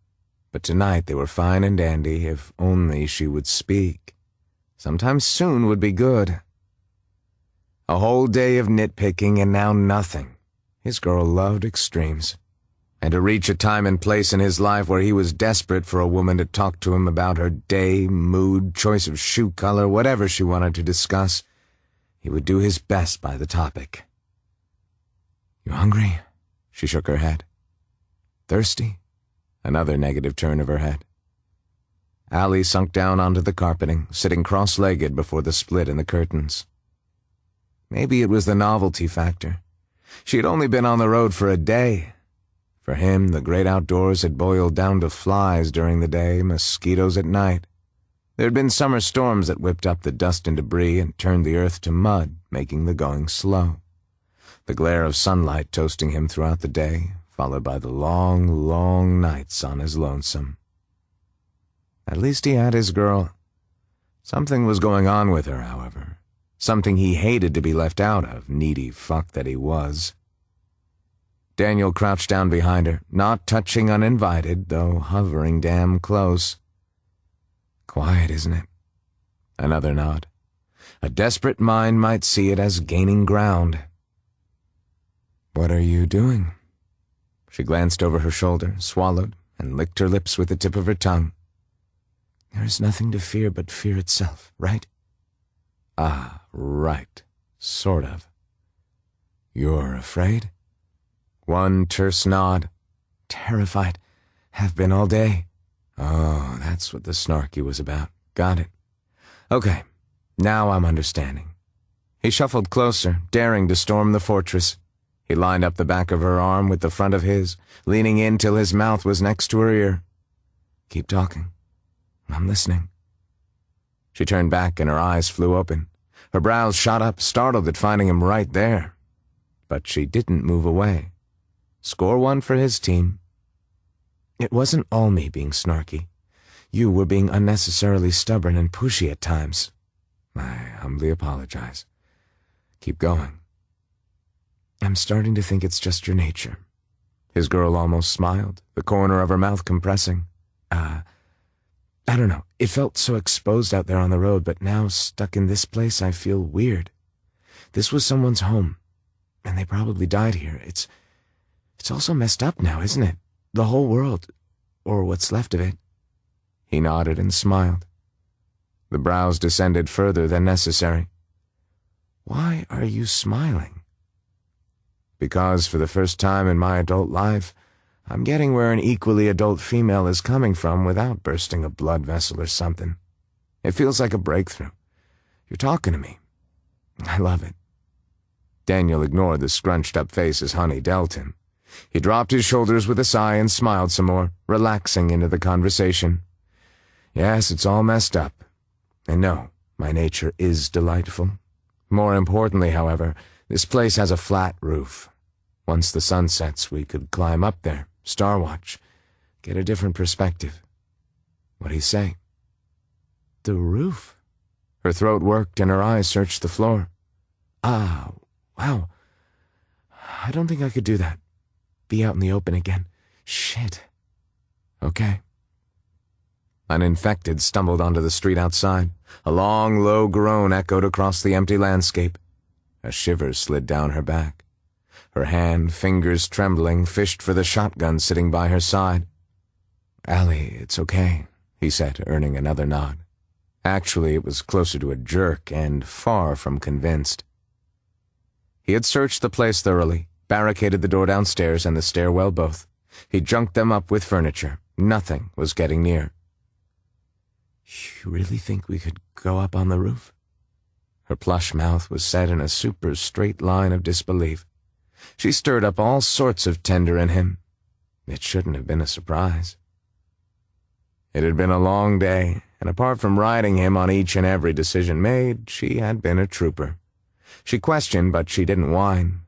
But tonight they were fine and dandy, if only she would speak. Sometime soon would be good. A whole day of nitpicking and now nothing. His girl loved extremes. And to reach a time and place in his life where he was desperate for a woman to talk to him about her day, mood, choice of shoe color, whatever she wanted to discuss, he would do his best by the topic. "You hungry?" She shook her head. "Thirsty?" Another negative turn of her head. Allie sunk down onto the carpeting, sitting cross-legged before the split in the curtains. Maybe it was the novelty factor. She had only been on the road for a day. For him, the great outdoors had boiled down to flies during the day, mosquitoes at night. There had been summer storms that whipped up the dust and debris and turned the earth to mud, making the going slow. The glare of sunlight toasting him throughout the day, followed by the long, long nights on his lonesome. At least he had his girl. Something was going on with her, however. Something he hated to be left out of, needy fuck that he was. Daniel crouched down behind her, not touching uninvited, though hovering damn close. "Quiet, isn't it?" Another nod. A desperate mind might see it as gaining ground. "What are you doing?" She glanced over her shoulder, swallowed, and licked her lips with the tip of her tongue. "There is nothing to fear but fear itself, right?" "Ah, right. Sort of." "You're afraid?" One terse nod. "Terrified. Have been all day." Oh, that's what the snarky was about. Got it. Okay, now I'm understanding. He shuffled closer, daring to storm the fortress. He lined up the back of her arm with the front of his, leaning in till his mouth was next to her ear. "Keep talking. I'm listening." She turned back and her eyes flew open. Her brows shot up, startled at finding him right there. But she didn't move away. Score one for his team. "It wasn't all me being snarky. You were being unnecessarily stubborn and pushy at times. I humbly apologize. Keep going." "I'm starting to think it's just your nature." His girl almost smiled, the corner of her mouth compressing. I don't know. It felt so exposed out there on the road, but now, stuck in this place, I feel weird. This was someone's home, and they probably died here. It's also messed up now, isn't it? The whole world, or what's left of it." He nodded and smiled. The brows descended further than necessary. "Why are you smiling?" "Because for the first time in my adult life, I'm getting where an equally adult female is coming from without bursting a blood vessel or something. It feels like a breakthrough. You're talking to me. I love it." Daniel ignored the scrunched-up face as Honey dealt him. He dropped his shoulders with a sigh and smiled some more, relaxing into the conversation. Yes, it's all messed up. And no, my nature is delightful. More importantly, however, this place has a flat roof. Once the sun sets, we could climb up there, star watch, get a different perspective. What'd he say? The roof? Her throat worked and her eyes searched the floor. Ah, wow. I don't think I could do that. Be out in the open again. Shit. Okay. Uninfected stumbled onto the street outside. A long, low groan echoed across the empty landscape. A shiver slid down her back. Her hand, fingers trembling, fished for the shotgun sitting by her side. Allie, it's okay, he said, earning another nod. Actually, it was closer to a jerk and far from convinced. He had searched the place thoroughly, barricaded the door downstairs and the stairwell both. He junked them up with furniture. Nothing was getting near. You really think we could go up on the roof? Her plush mouth was set in a super straight line of disbelief. She stirred up all sorts of tender in him. It shouldn't have been a surprise. It had been a long day, and apart from riding him on each and every decision made, she had been a trooper. She questioned, but she didn't whine.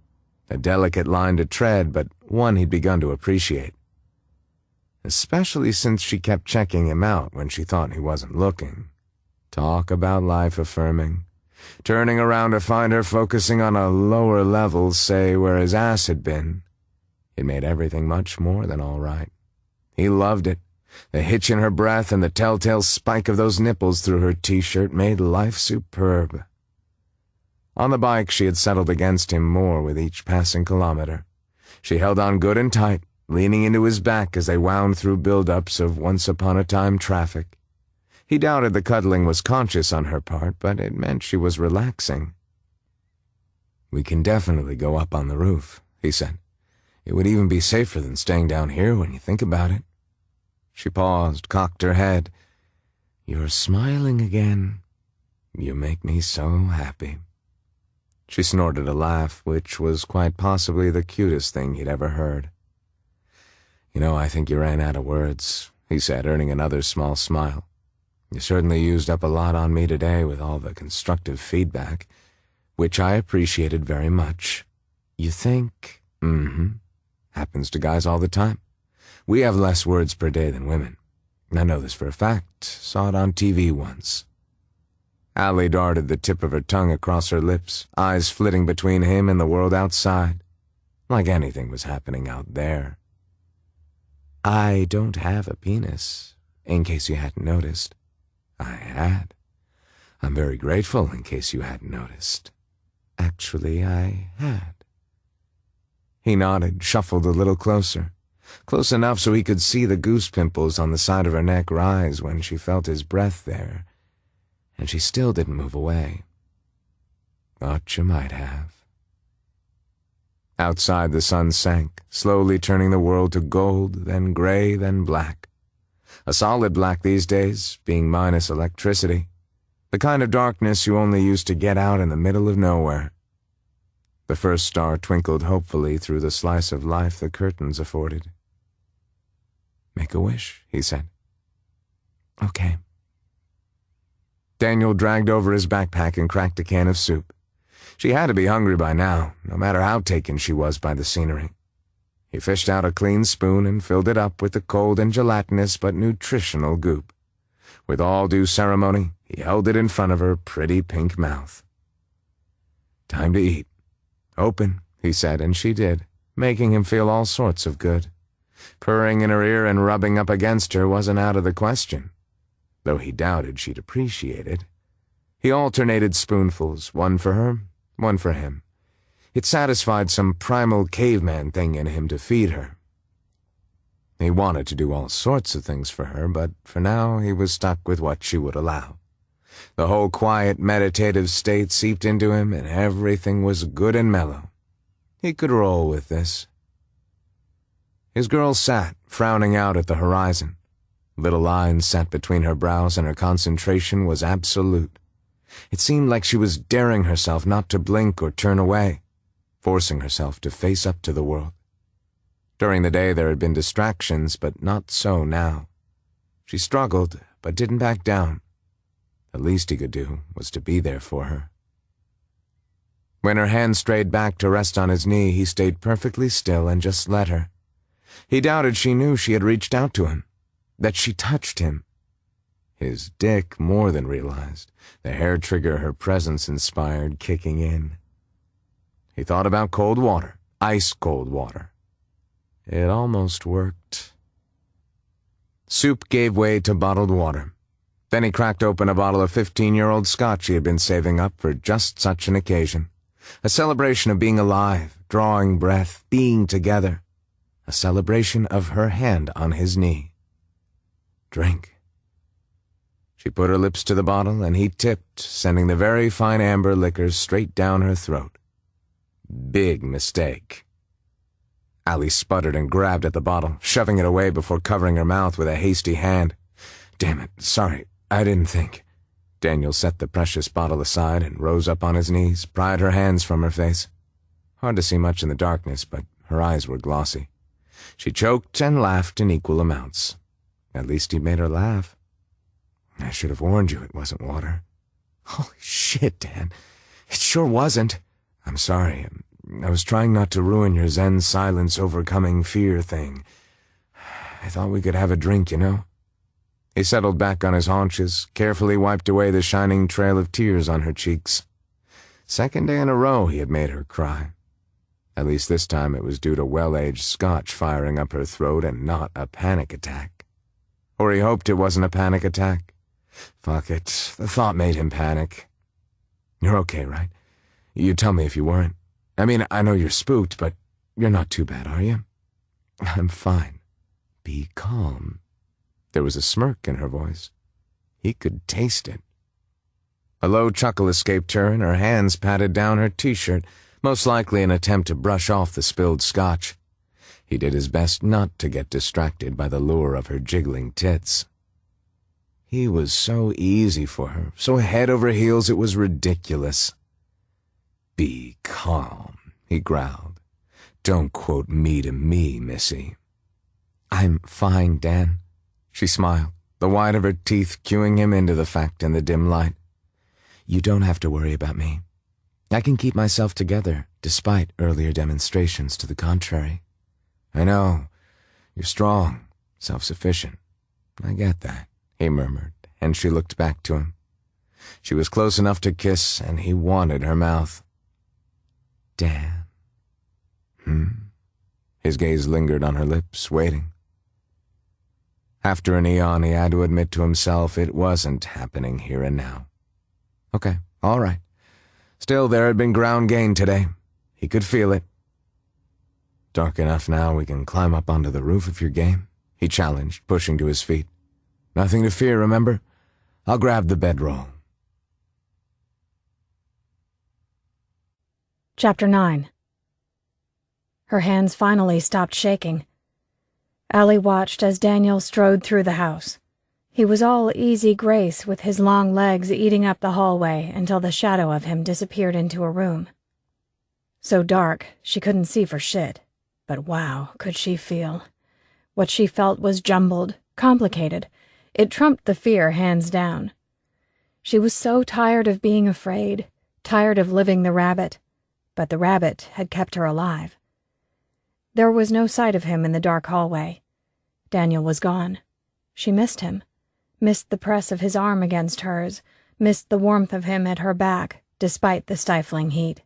A delicate line to tread, but one he'd begun to appreciate. Especially since she kept checking him out when she thought he wasn't looking. Talk about life-affirming. Turning around to find her focusing on a lower level, say, where his ass had been. It made everything much more than all right. He loved it. The hitch in her breath and the telltale spike of those nipples through her t-shirt made life superb. On the bike, she had settled against him more with each passing kilometer. She held on good and tight, leaning into his back as they wound through build-ups of once-upon-a-time traffic. He doubted the cuddling was conscious on her part, but it meant she was relaxing. We can definitely go up on the roof, he said. It would even be safer than staying down here when you think about it. She paused, cocked her head. You're smiling again. You make me so happy. She snorted a laugh, which was quite possibly the cutest thing he'd ever heard. You know, I think you ran out of words, he said, earning another small smile. You certainly used up a lot on me today with all the constructive feedback, which I appreciated very much. You think? Happens to guys all the time. We have less words per day than women. I know this for a fact. Saw it on TV once. Allie darted the tip of her tongue across her lips, eyes flitting between him and the world outside, like anything was happening out there. I don't have a penis, in case you hadn't noticed. I had. I'm very grateful, in case you hadn't noticed. Actually, I had. He nodded, shuffled a little closer. Close enough so he could see the goose pimples on the side of her neck rise when she felt his breath there, and she still didn't move away. Thought you might have. Outside the sun sank, slowly turning the world to gold, then gray, then black. A solid black these days, being minus electricity. The kind of darkness you only used to get out in the middle of nowhere. The first star twinkled hopefully through the slice of life the curtains afforded. Make a wish, he said. Okay. Daniel dragged over his backpack and cracked a can of soup. She had to be hungry by now, no matter how taken she was by the scenery. He fished out a clean spoon and filled it up with the cold and gelatinous but nutritional goop. With all due ceremony, he held it in front of her pretty pink mouth. Time to eat. Open, he said, and she did, making him feel all sorts of good. Purring in her ear and rubbing up against her wasn't out of the question, though he doubted she'd appreciate it. He alternated spoonfuls, one for her, one for him. It satisfied some primal caveman thing in him to feed her. He wanted to do all sorts of things for her, but for now he was stuck with what she would allow. The whole quiet, meditative state seeped into him, and everything was good and mellow. He could roll with this. His girl sat, frowning out at the horizon. Little lines set between her brows, and her concentration was absolute. It seemed like she was daring herself not to blink or turn away. forcing herself to face up to the world. During the day there had been distractions, but not so now. She struggled, but didn't back down. The least he could do was to be there for her. When her hand strayed back to rest on his knee, he stayed perfectly still and just let her. He doubted she knew she had reached out to him, that she touched him. His dick more than realized, the hair trigger her presence inspired kicking in. He thought about cold water, ice-cold water. It almost worked. Soup gave way to bottled water. Then he cracked open a bottle of 15-year-old scotch he had been saving up for just such an occasion. A celebration of being alive, drawing breath, being together. A celebration of her hand on his knee. Drink. She put her lips to the bottle, and he tipped, sending the very fine amber liquor straight down her throat. Big mistake. Allie sputtered and grabbed at the bottle, shoving it away before covering her mouth with a hasty hand. Damn it, sorry, I didn't think. Daniel set the precious bottle aside and rose up on his knees, pried her hands from her face. Hard to see much in the darkness, but her eyes were glossy. She choked and laughed in equal amounts. At least he made her laugh. I should have warned you it wasn't water. Holy shit, Dan. It sure wasn't. I'm sorry. I was trying not to ruin your Zen silence overcoming fear thing. I thought we could have a drink, you know? He settled back on his haunches, carefully wiped away the shining trail of tears on her cheeks. Second day in a row he had made her cry. At least this time it was due to well-aged scotch firing up her throat and not a panic attack. Or he hoped it wasn't a panic attack. Fuck it, the thought made him panic. You're okay, right? You tell me if you weren't. I mean, I know you're spooked, but you're not too bad, are you? I'm fine. Be calm. There was a smirk in her voice. He could taste it. A low chuckle escaped her, and her hands patted down her t-shirt, most likely an attempt to brush off the spilled scotch. He did his best not to get distracted by the lure of her jiggling tits. He was so easy for her, so head over heels it was ridiculous. Be calm, he growled. Don't quote me to me, Missy. I'm fine, Dan. She smiled, the white of her teeth cueing him into the fact in the dim light. You don't have to worry about me. I can keep myself together, despite earlier demonstrations to the contrary. I know. You're strong, self-sufficient. I get that, he murmured, and she looked back to him. She was close enough to kiss, and he wanted her mouth. Dan. His gaze lingered on her lips, waiting. After an eon, he had to admit to himself it wasn't happening here and now. Okay, all right. Still, there had been ground gained today. He could feel it. Dark enough now we can climb up onto the roof if you're game, he challenged, pushing to his feet. Nothing to fear, remember? I'll grab the bedroll. Chapter 9. Her hands finally stopped shaking. Allie watched as Daniel strode through the house. He was all easy grace, with his long legs eating up the hallway until the shadow of him disappeared into a room. So dark, she couldn't see for shit. But wow, could she feel. What she felt was jumbled, complicated. It trumped the fear hands down. She was so tired of being afraid, tired of living the rabbit. But the rabbit had kept her alive. There was no sight of him in the dark hallway. Daniel was gone. She missed him, missed the press of his arm against hers, missed the warmth of him at her back, despite the stifling heat.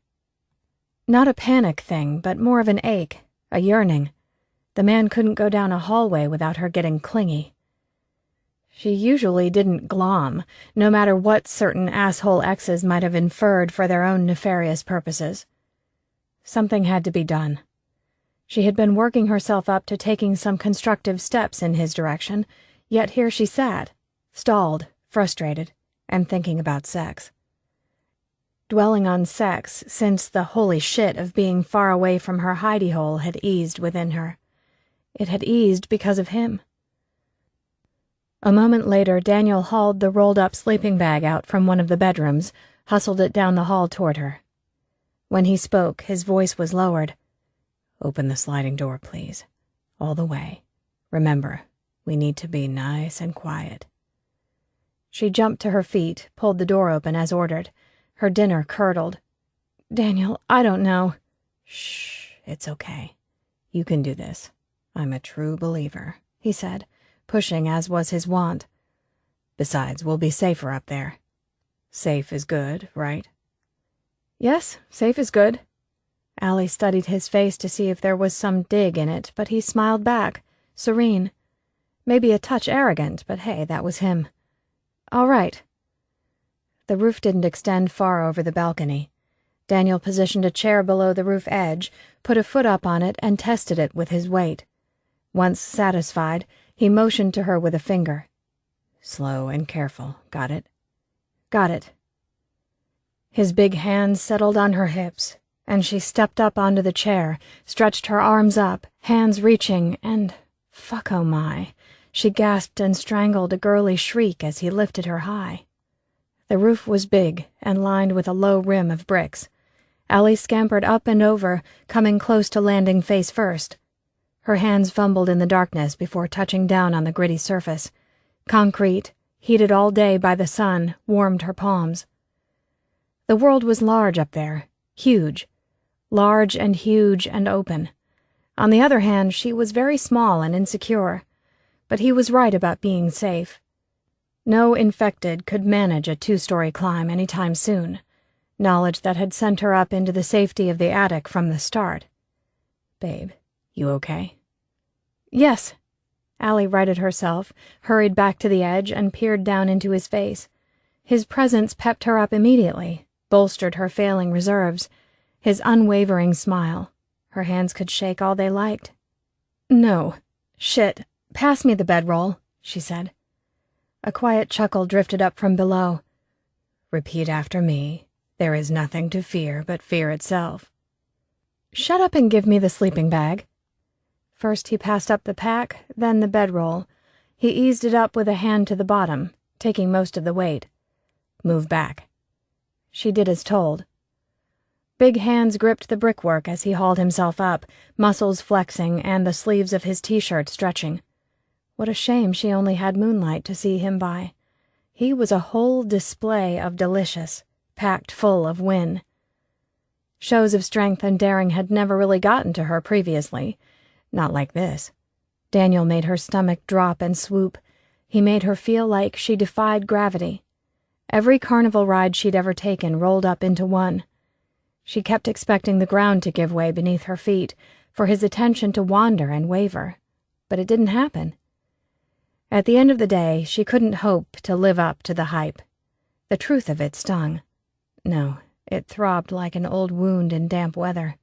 Not a panic thing, but more of an ache, a yearning. The man couldn't go down a hallway without her getting clingy. She usually didn't glom, no matter what certain asshole exes might have inferred for their own nefarious purposes. Something had to be done. She had been working herself up to taking some constructive steps in his direction, yet here she sat, stalled, frustrated, and thinking about sex. Dwelling on sex since the holy shit of being far away from her hidey hole had eased within her. It had eased because of him. A moment later, Daniel hauled the rolled-up sleeping bag out from one of the bedrooms, hustled it down the hall toward her. When he spoke, his voice was lowered. "Open the sliding door, please. All the way. Remember, we need to be nice and quiet." She jumped to her feet, pulled the door open as ordered. Her dinner curdled. "Daniel, I don't know." "Shh, it's okay. You can do this. I'm a true believer," he said, pushing as was his wont. "Besides, we'll be safer up there. Safe is good, right?" "Yes, safe is good." Allie studied his face to see if there was some dig in it, but he smiled back, serene. Maybe a touch arrogant, but hey, that was him. "All right." The roof didn't extend far over the balcony. Daniel positioned a chair below the roof edge, put a foot up on it, and tested it with his weight. Once satisfied, he motioned to her with a finger. "Slow and careful. Got it?" "Got it." His big hands settled on her hips, and she stepped up onto the chair, stretched her arms up, hands reaching, and, fuck oh my, she gasped and strangled a girly shriek as he lifted her high. The roof was big and lined with a low rim of bricks. Allie scampered up and over, coming close to landing face first. Her hands fumbled in the darkness before touching down on the gritty surface. Concrete, heated all day by the sun, warmed her palms. The world was large up there, huge. Large and huge and open. On the other hand, she was very small and insecure. But he was right about being safe. No infected could manage a 2-story climb any time soon, knowledge that had sent her up into the safety of the attic from the start. "Babe, you okay?" "Yes." Allie righted herself, hurried back to the edge, and peered down into his face. His presence pepped her up immediately, bolstered her failing reserves. His unwavering smile. Her hands could shake all they liked. "No. Shit. Pass me the bedroll," she said. A quiet chuckle drifted up from below. "Repeat after me. There is nothing to fear but fear itself." "Shut up and give me the sleeping bag." First he passed up the pack, then the bedroll. He eased it up with a hand to the bottom, taking most of the weight. "Move back." She did as told. Big hands gripped the brickwork as he hauled himself up, muscles flexing and the sleeves of his t-shirt stretching. What a shame she only had moonlight to see him by. He was a whole display of delicious, packed full of win. Shows of strength and daring had never really gotten to her previously. Not like this. Daniel made her stomach drop and swoop. He made her feel like she defied gravity. Every carnival ride she'd ever taken rolled up into one. She kept expecting the ground to give way beneath her feet, for his attention to wander and waver. But it didn't happen. At the end of the day, she couldn't hope to live up to the hype. The truth of it stung. No, it throbbed like an old wound in damp weather.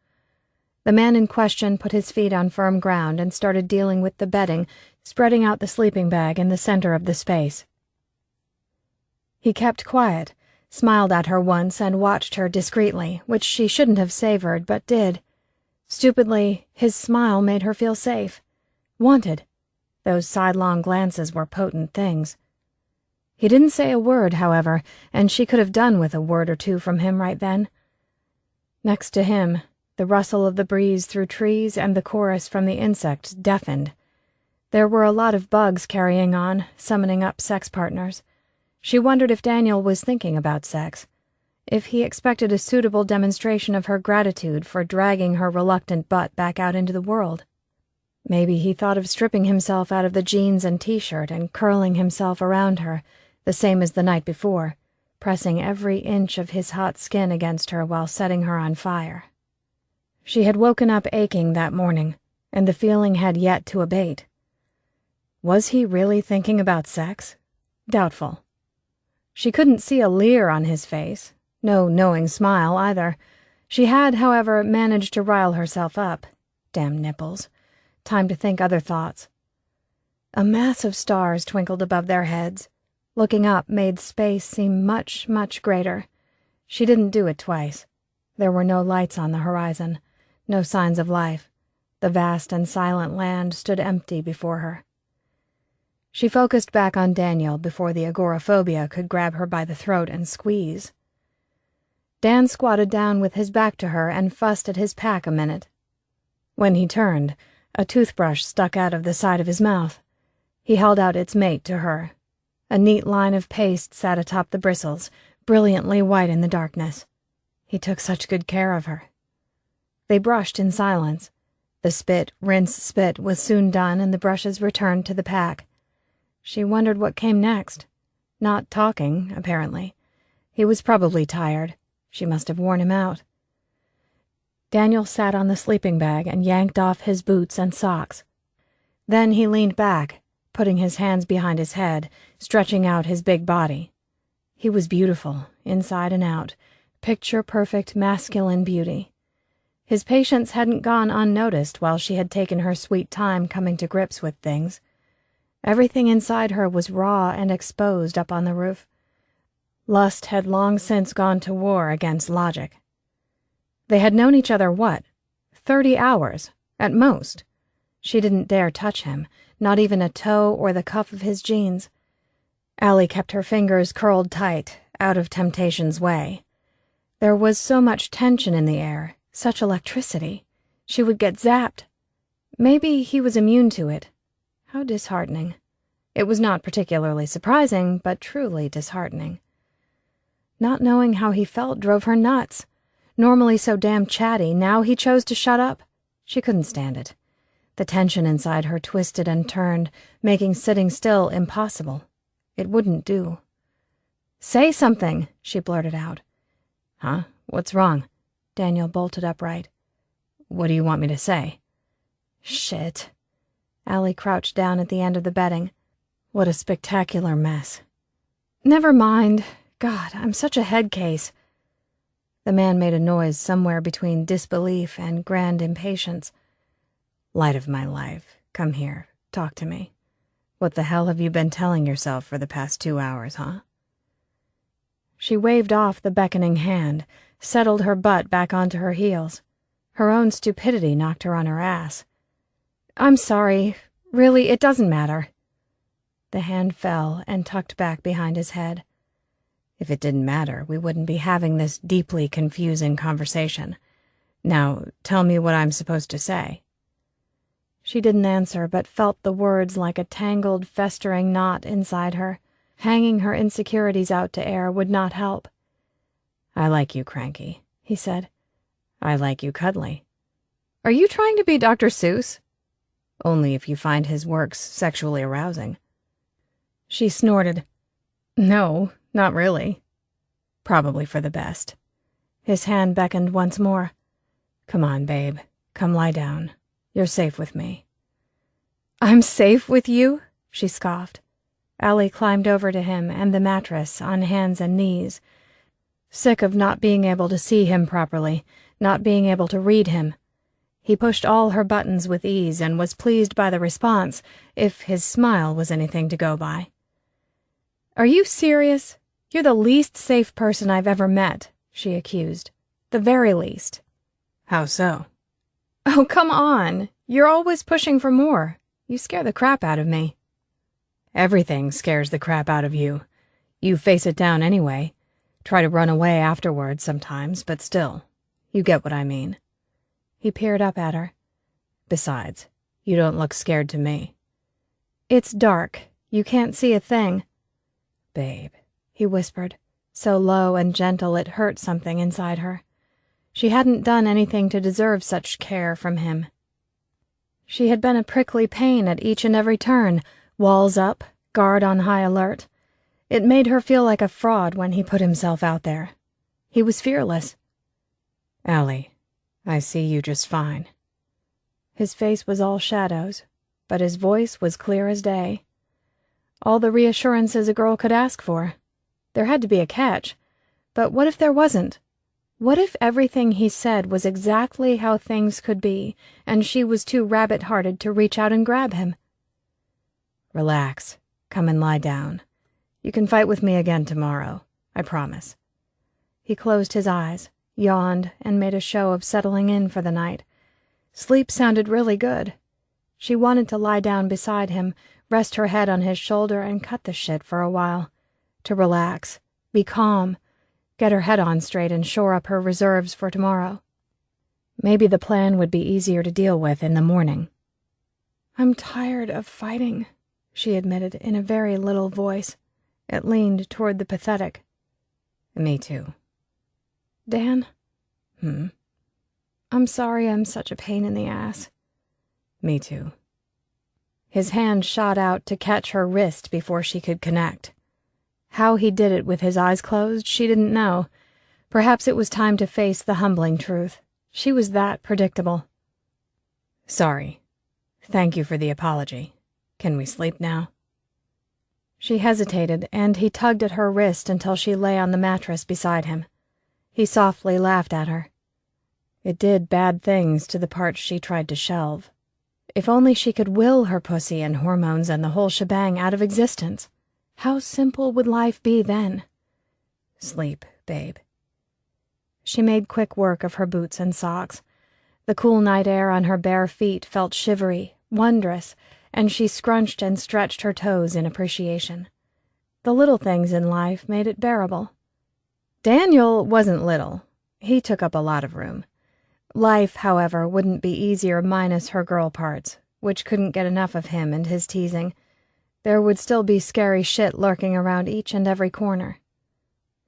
The man in question put his feet on firm ground and started dealing with the bedding, spreading out the sleeping bag in the center of the space. He kept quiet, smiled at her once and watched her discreetly, which she shouldn't have savored, but did. Stupidly, his smile made her feel safe. Wanted. Those sidelong glances were potent things. He didn't say a word, however, and she could have done with a word or two from him right then. Next to him, the rustle of the breeze through trees and the chorus from the insects deafened. There were a lot of bugs carrying on, summoning up sex partners. She wondered if Daniel was thinking about sex, if he expected a suitable demonstration of her gratitude for dragging her reluctant butt back out into the world. Maybe he thought of stripping himself out of the jeans and t-shirt and curling himself around her, the same as the night before, pressing every inch of his hot skin against her while setting her on fire. She had woken up aching that morning, and the feeling had yet to abate. Was he really thinking about sex? Doubtful. She couldn't see a leer on his face, no knowing smile either. She had, however, managed to rile herself up. Damn nipples. Time to think other thoughts. A mass of stars twinkled above their heads. Looking up made space seem much, much greater. She didn't do it twice. There were no lights on the horizon, no signs of life. The vast and silent land stood empty before her. She focused back on Daniel before the agoraphobia could grab her by the throat and squeeze. Dan squatted down with his back to her and fussed at his pack a minute. When he turned, a toothbrush stuck out of the side of his mouth. He held out its mate to her. A neat line of paste sat atop the bristles, brilliantly white in the darkness. He took such good care of her. They brushed in silence. The spit, rinse, spit was soon done, and the brushes returned to the pack. She wondered what came next. Not talking, apparently. He was probably tired. She must have worn him out. Daniel sat on the sleeping bag and yanked off his boots and socks. Then he leaned back, putting his hands behind his head, stretching out his big body. He was beautiful, inside and out, picture-perfect masculine beauty. His patience hadn't gone unnoticed while she had taken her sweet time coming to grips with things. Everything inside her was raw and exposed up on the roof. Lust had long since gone to war against logic. They had known each other, 30 hours, at most. She didn't dare touch him, not even a toe or the cuff of his jeans. Allie kept her fingers curled tight, out of temptation's way. There was so much tension in the air, such electricity. She would get zapped. Maybe he was immune to it. How disheartening. It was not particularly surprising, but truly disheartening. Not knowing how he felt drove her nuts. Normally so damn chatty, now he chose to shut up. She couldn't stand it. The tension inside her twisted and turned, making sitting still impossible. It wouldn't do. "Say something," she blurted out. "Huh? What's wrong?" Daniel bolted upright. "What do you want me to say?" "Shit." Allie crouched down at the end of the bedding. What a spectacular mess. "Never mind. God, I'm such a head case." The man made a noise somewhere between disbelief and grand impatience. "Light of my life, come here, talk to me. What the hell have you been telling yourself for the past 2 hours, huh?" She waved off the beckoning hand, settled her butt back onto her heels. Her own stupidity knocked her on her ass. "I'm sorry. Really, it doesn't matter." The hand fell and tucked back behind his head. "If it didn't matter, we wouldn't be having this deeply confusing conversation. Now, tell me what I'm supposed to say." She didn't answer, but felt the words like a tangled, festering knot inside her. Hanging her insecurities out to air would not help. "I like you, Cranky," he said. "I like you, Cuddly." "Are you trying to be Dr. Seuss?" "Only if you find his works sexually arousing." She snorted. "No, not really." "Probably for the best." His hand beckoned once more. "Come on, babe. Come lie down. You're safe with me." "I'm safe with you?" she scoffed. Allie climbed over to him and the mattress on hands and knees. Sick of not being able to see him properly, not being able to read him. He pushed all her buttons with ease and was pleased by the response, if his smile was anything to go by. "Are you serious? You're the least safe person I've ever met," she accused. "The very least." "How so?" "Oh, come on. You're always pushing for more. You scare the crap out of me." "Everything scares the crap out of you. You face it down anyway. Try to run away afterwards sometimes, but still, you get what I mean." He peered up at her. "Besides, you don't look scared to me." "It's dark. You can't see a thing." "Babe," he whispered, so low and gentle it hurt something inside her. She hadn't done anything to deserve such care from him. She had been a prickly pain at each and every turn, walls up, guard on high alert. It made her feel like a fraud when he put himself out there. He was fearless. "Allie, I see you just fine." His face was all shadows, but his voice was clear as day. All the reassurances a girl could ask for. There had to be a catch. But what if there wasn't? What if everything he said was exactly how things could be, and she was too rabbit-hearted to reach out and grab him? "Relax. Come and lie down. You can fight with me again tomorrow. I promise." He closed his eyes, yawned, and made a show of settling in for the night. Sleep sounded really good. She wanted to lie down beside him, rest her head on his shoulder, and cut the shit for a while. To relax, be calm, get her head on straight and shore up her reserves for tomorrow. Maybe the plan would be easier to deal with in the morning. "I'm tired of fighting," she admitted in a very little voice. It leaned toward the pathetic. "Me too." "Dan?" "I'm sorry I'm such a pain in the ass." "Me too." His hand shot out to catch her wrist before she could connect. How he did it with his eyes closed, she didn't know. Perhaps it was time to face the humbling truth. She was that predictable. "Sorry. Thank you for the apology. Can we sleep now?" She hesitated, and he tugged at her wrist until she lay on the mattress beside him. He softly laughed at her. It did bad things to the parts she tried to shelve. If only she could will her pussy and hormones and the whole shebang out of existence. How simple would life be then? "Sleep, babe." She made quick work of her boots and socks. The cool night air on her bare feet felt shivery, wondrous, and she scrunched and stretched her toes in appreciation. The little things in life made it bearable. Daniel wasn't little. He took up a lot of room. Life, however, wouldn't be easier minus her girl parts, which couldn't get enough of him and his teasing. There would still be scary shit lurking around each and every corner.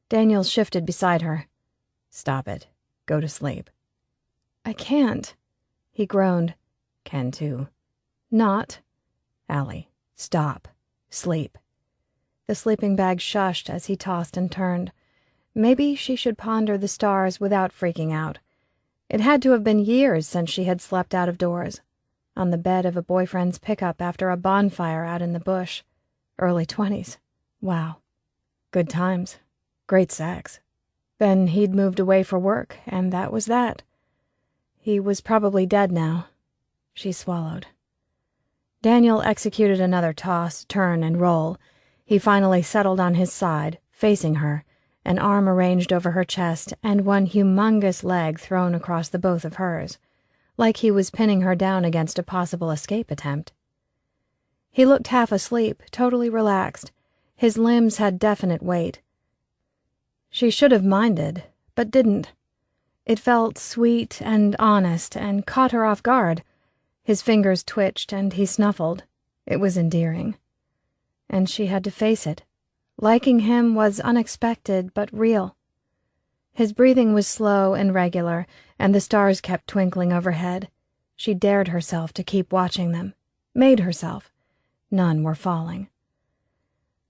Daniel shifted beside her. "Stop it. Go to sleep." "I can't," he groaned. "Can too." "Not." "Allie, stop. Sleep." The sleeping bag shushed as he tossed and turned. Maybe she should ponder the stars without freaking out. It had to have been years since she had slept out of doors, on the bed of a boyfriend's pickup after a bonfire out in the bush. Early 20s. Wow. Good times. Great sex. Then he'd moved away for work, and that was that. He was probably dead now. She swallowed. Daniel executed another toss, turn, and roll. He finally settled on his side, facing her, an arm arranged over her chest and one humongous leg thrown across the both of hers, like he was pinning her down against a possible escape attempt. He looked half asleep, totally relaxed. His limbs had definite weight. She should have minded, but didn't. It felt sweet and honest and caught her off guard. His fingers twitched and he snuffled. It was endearing. And she had to face it. Liking him was unexpected but real. His breathing was slow and regular, and the stars kept twinkling overhead. She dared herself to keep watching them. Made herself. None were falling.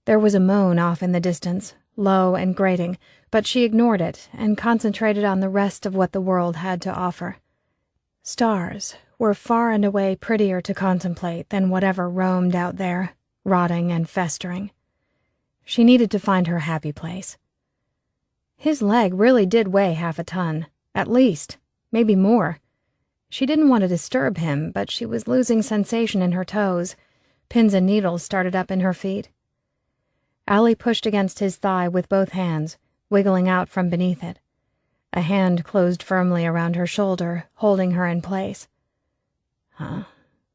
There was a moan off in the distance, low and grating, but she ignored it and concentrated on the rest of what the world had to offer. Stars were far and away prettier to contemplate than whatever roamed out there, rotting and festering. She needed to find her happy place. His leg really did weigh half a ton, at least, maybe more. She didn't want to disturb him, but she was losing sensation in her toes. Pins and needles started up in her feet. Allie pushed against his thigh with both hands, wiggling out from beneath it. A hand closed firmly around her shoulder, holding her in place. "Huh?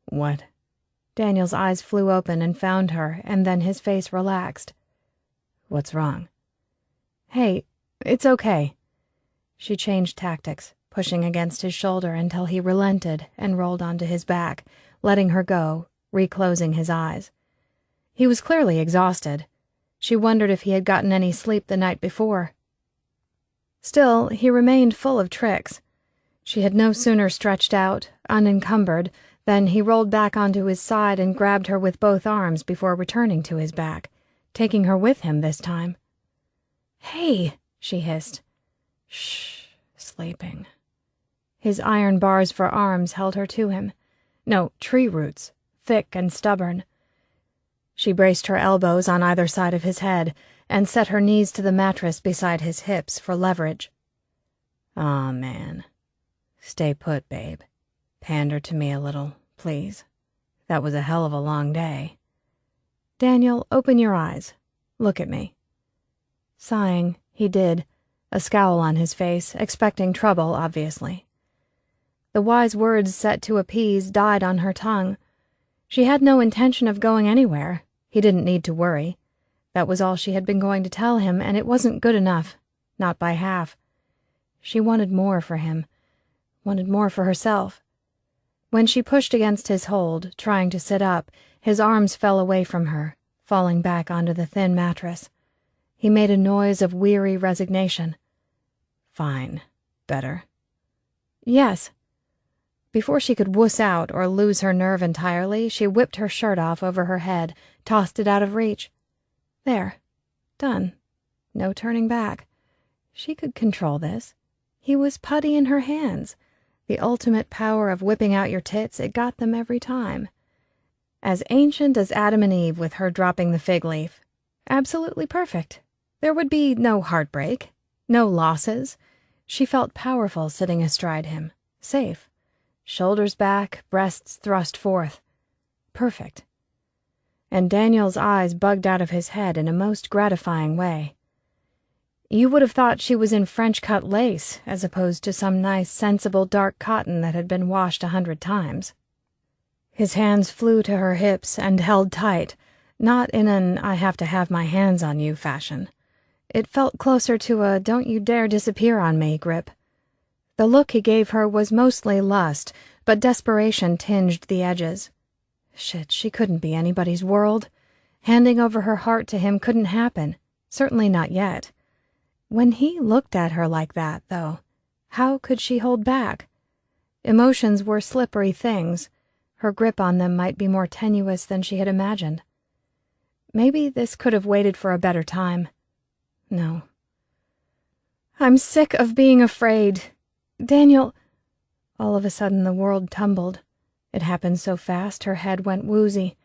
What?" Daniel's eyes flew open and found her, and then his face relaxed. "What's wrong?" "Hey, it's okay." She changed tactics, pushing against his shoulder until he relented and rolled onto his back, letting her go, reclosing his eyes. He was clearly exhausted. She wondered if he had gotten any sleep the night before. Still, he remained full of tricks. She had no sooner stretched out, unencumbered, than he rolled back onto his side and grabbed her with both arms before returning to his back, taking her with him this time. "Hey," she hissed. "Shh, sleeping." His iron bars for arms held her to him. No, tree roots, thick and stubborn. She braced her elbows on either side of his head and set her knees to the mattress beside his hips for leverage. "Aw, man. Stay put, babe. Pander to me a little, please. That was a hell of a long day." "Daniel, open your eyes. Look at me." Sighing, he did, a scowl on his face, expecting trouble, obviously. The wise words set to appease died on her tongue. She had no intention of going anywhere. He didn't need to worry. That was all she had been going to tell him, and it wasn't good enough. not by half. She wanted more for him, wanted more for herself. When she pushed against his hold, trying to sit up, his arms fell away from her, falling back onto the thin mattress. He made a noise of weary resignation. Fine. Better. Yes. Before she could wuss out or lose her nerve entirely, she whipped her shirt off over her head, tossed it out of reach. There. Done. No turning back. She could control this. He was putty in her hands. The ultimate power of whipping out your tits, it got them every time. As ancient as Adam and Eve with her dropping the fig leaf. Absolutely perfect. There would be no heartbreak, no losses. She felt powerful sitting astride him, safe. Shoulders back, breasts thrust forth. Perfect. And Daniel's eyes bugged out of his head in a most gratifying way. You would have thought she was in French-cut lace, as opposed to some nice, sensible dark cotton that had been washed 100 times. His hands flew to her hips and held tight, not in an I have to have my hands on you fashion. It felt closer to a don't you dare disappear on me grip. The look he gave her was mostly lust, but desperation tinged the edges. Shit, she couldn't be anybody's world. Handing over her heart to him couldn't happen, certainly not yet. When he looked at her like that, though, how could she hold back? Emotions were slippery things. Her grip on them might be more tenuous than she had imagined. Maybe this could have waited for a better time. No. I'm sick of being afraid. Daniel... All of a sudden the world tumbled. It happened so fast her head went woozy.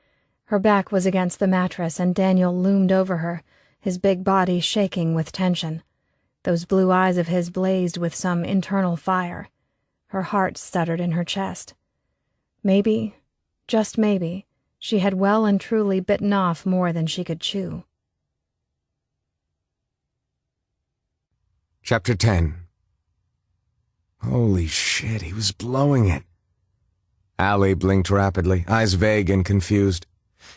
Her back was against the mattress and Daniel loomed over her, his big body shaking with tension. Those blue eyes of his blazed with some internal fire. Her heart stuttered in her chest. Maybe, just maybe, she had well and truly bitten off more than she could chew. Chapter 10. Holy shit, he was blowing it. Allie blinked rapidly, eyes vague and confused.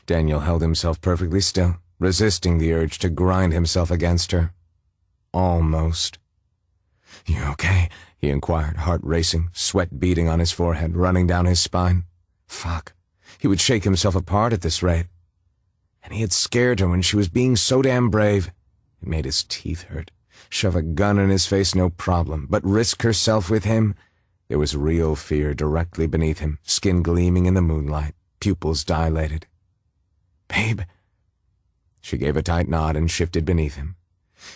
Daniel held himself perfectly still, resisting the urge to grind himself against her. Almost. You okay? He inquired, heart racing, sweat beading on his forehead, running down his spine. Fuck. He would shake himself apart at this rate. And he had scared her when she was being so damn brave. It made his teeth hurt. Shove a gun in his face, no problem. But risk herself with him? There was real fear directly beneath him, skin gleaming in the moonlight, pupils dilated. Babe. She gave a tight nod and shifted beneath him.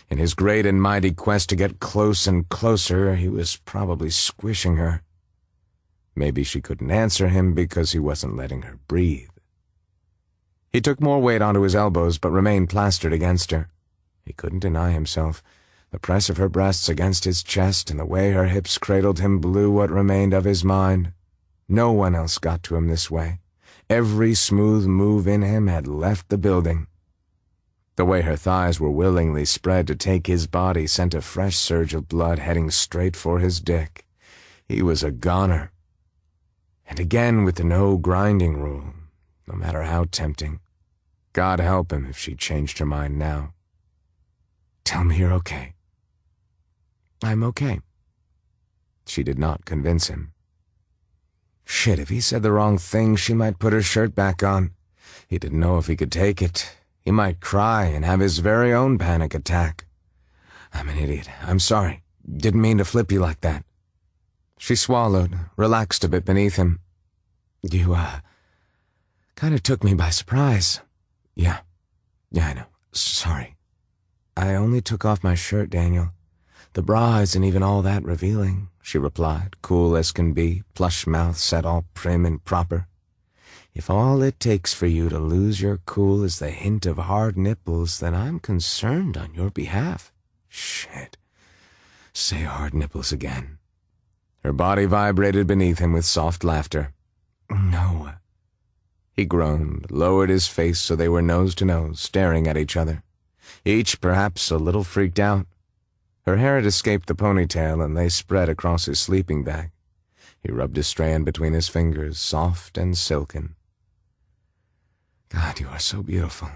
In his great and mighty quest to get close and closer, he was probably squishing her. Maybe she couldn't answer him because he wasn't letting her breathe. He took more weight onto his elbows but remained plastered against her. He couldn't deny himself. The press of her breasts against his chest and the way her hips cradled him blew what remained of his mind. No one else got to him this way. Every smooth move in him had left the building. The way her thighs were willingly spread to take his body sent a fresh surge of blood heading straight for his dick. He was a goner. And again with the no grinding rule, no matter how tempting. God help him if she changed her mind now. Tell me you're okay. I'm okay. She did not convince him. Shit, if he said the wrong thing, she might put her shirt back on. He didn't know if he could take it. He might cry and have his very own panic attack. I'm an idiot. I'm sorry. Didn't mean to flip you like that. She swallowed, relaxed a bit beneath him. You, kind of took me by surprise. Yeah, I know. Sorry. I only took off my shirt, Daniel. The bra isn't even all that revealing, she replied, cool as can be, plush mouth set all prim and proper. If all it takes for you to lose your cool is the hint of hard nipples, then I'm concerned on your behalf. Shit. Say hard nipples again. Her body vibrated beneath him with soft laughter. No. He groaned, lowered his face so they were nose to nose, staring at each other. Each perhaps a little freaked out. Her hair had escaped the ponytail and lay spread across his sleeping bag. He rubbed a strand between his fingers, soft and silken. God, you are so beautiful.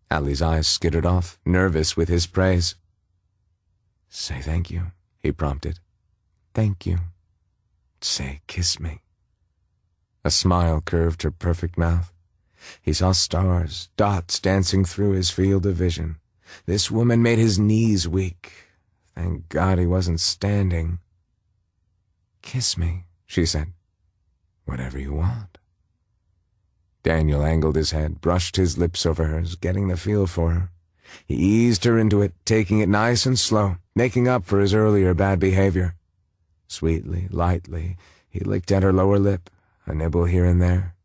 Allie's eyes skittered off, nervous with his praise. "Say thank you," he prompted. "Thank you. Say, kiss me." A smile curved her perfect mouth. He saw stars, dots dancing through his field of vision. This woman made his knees weak. Thank God he wasn't standing. "Kiss me," she said. "Whatever you want." Daniel angled his head, brushed his lips over hers, getting the feel for her. He eased her into it, taking it nice and slow, making up for his earlier bad behavior. Sweetly, lightly, he licked at her lower lip, a nibble here and there.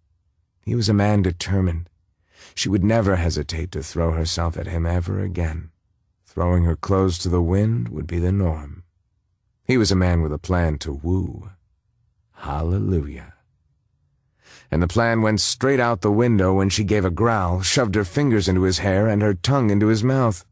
He was a man determined. She would never hesitate to throw herself at him ever again. Throwing her clothes to the wind would be the norm. He was a man with a plan to woo. Hallelujah. And the plan went straight out the window when she gave a growl, shoved her fingers into his hair and her tongue into his mouth.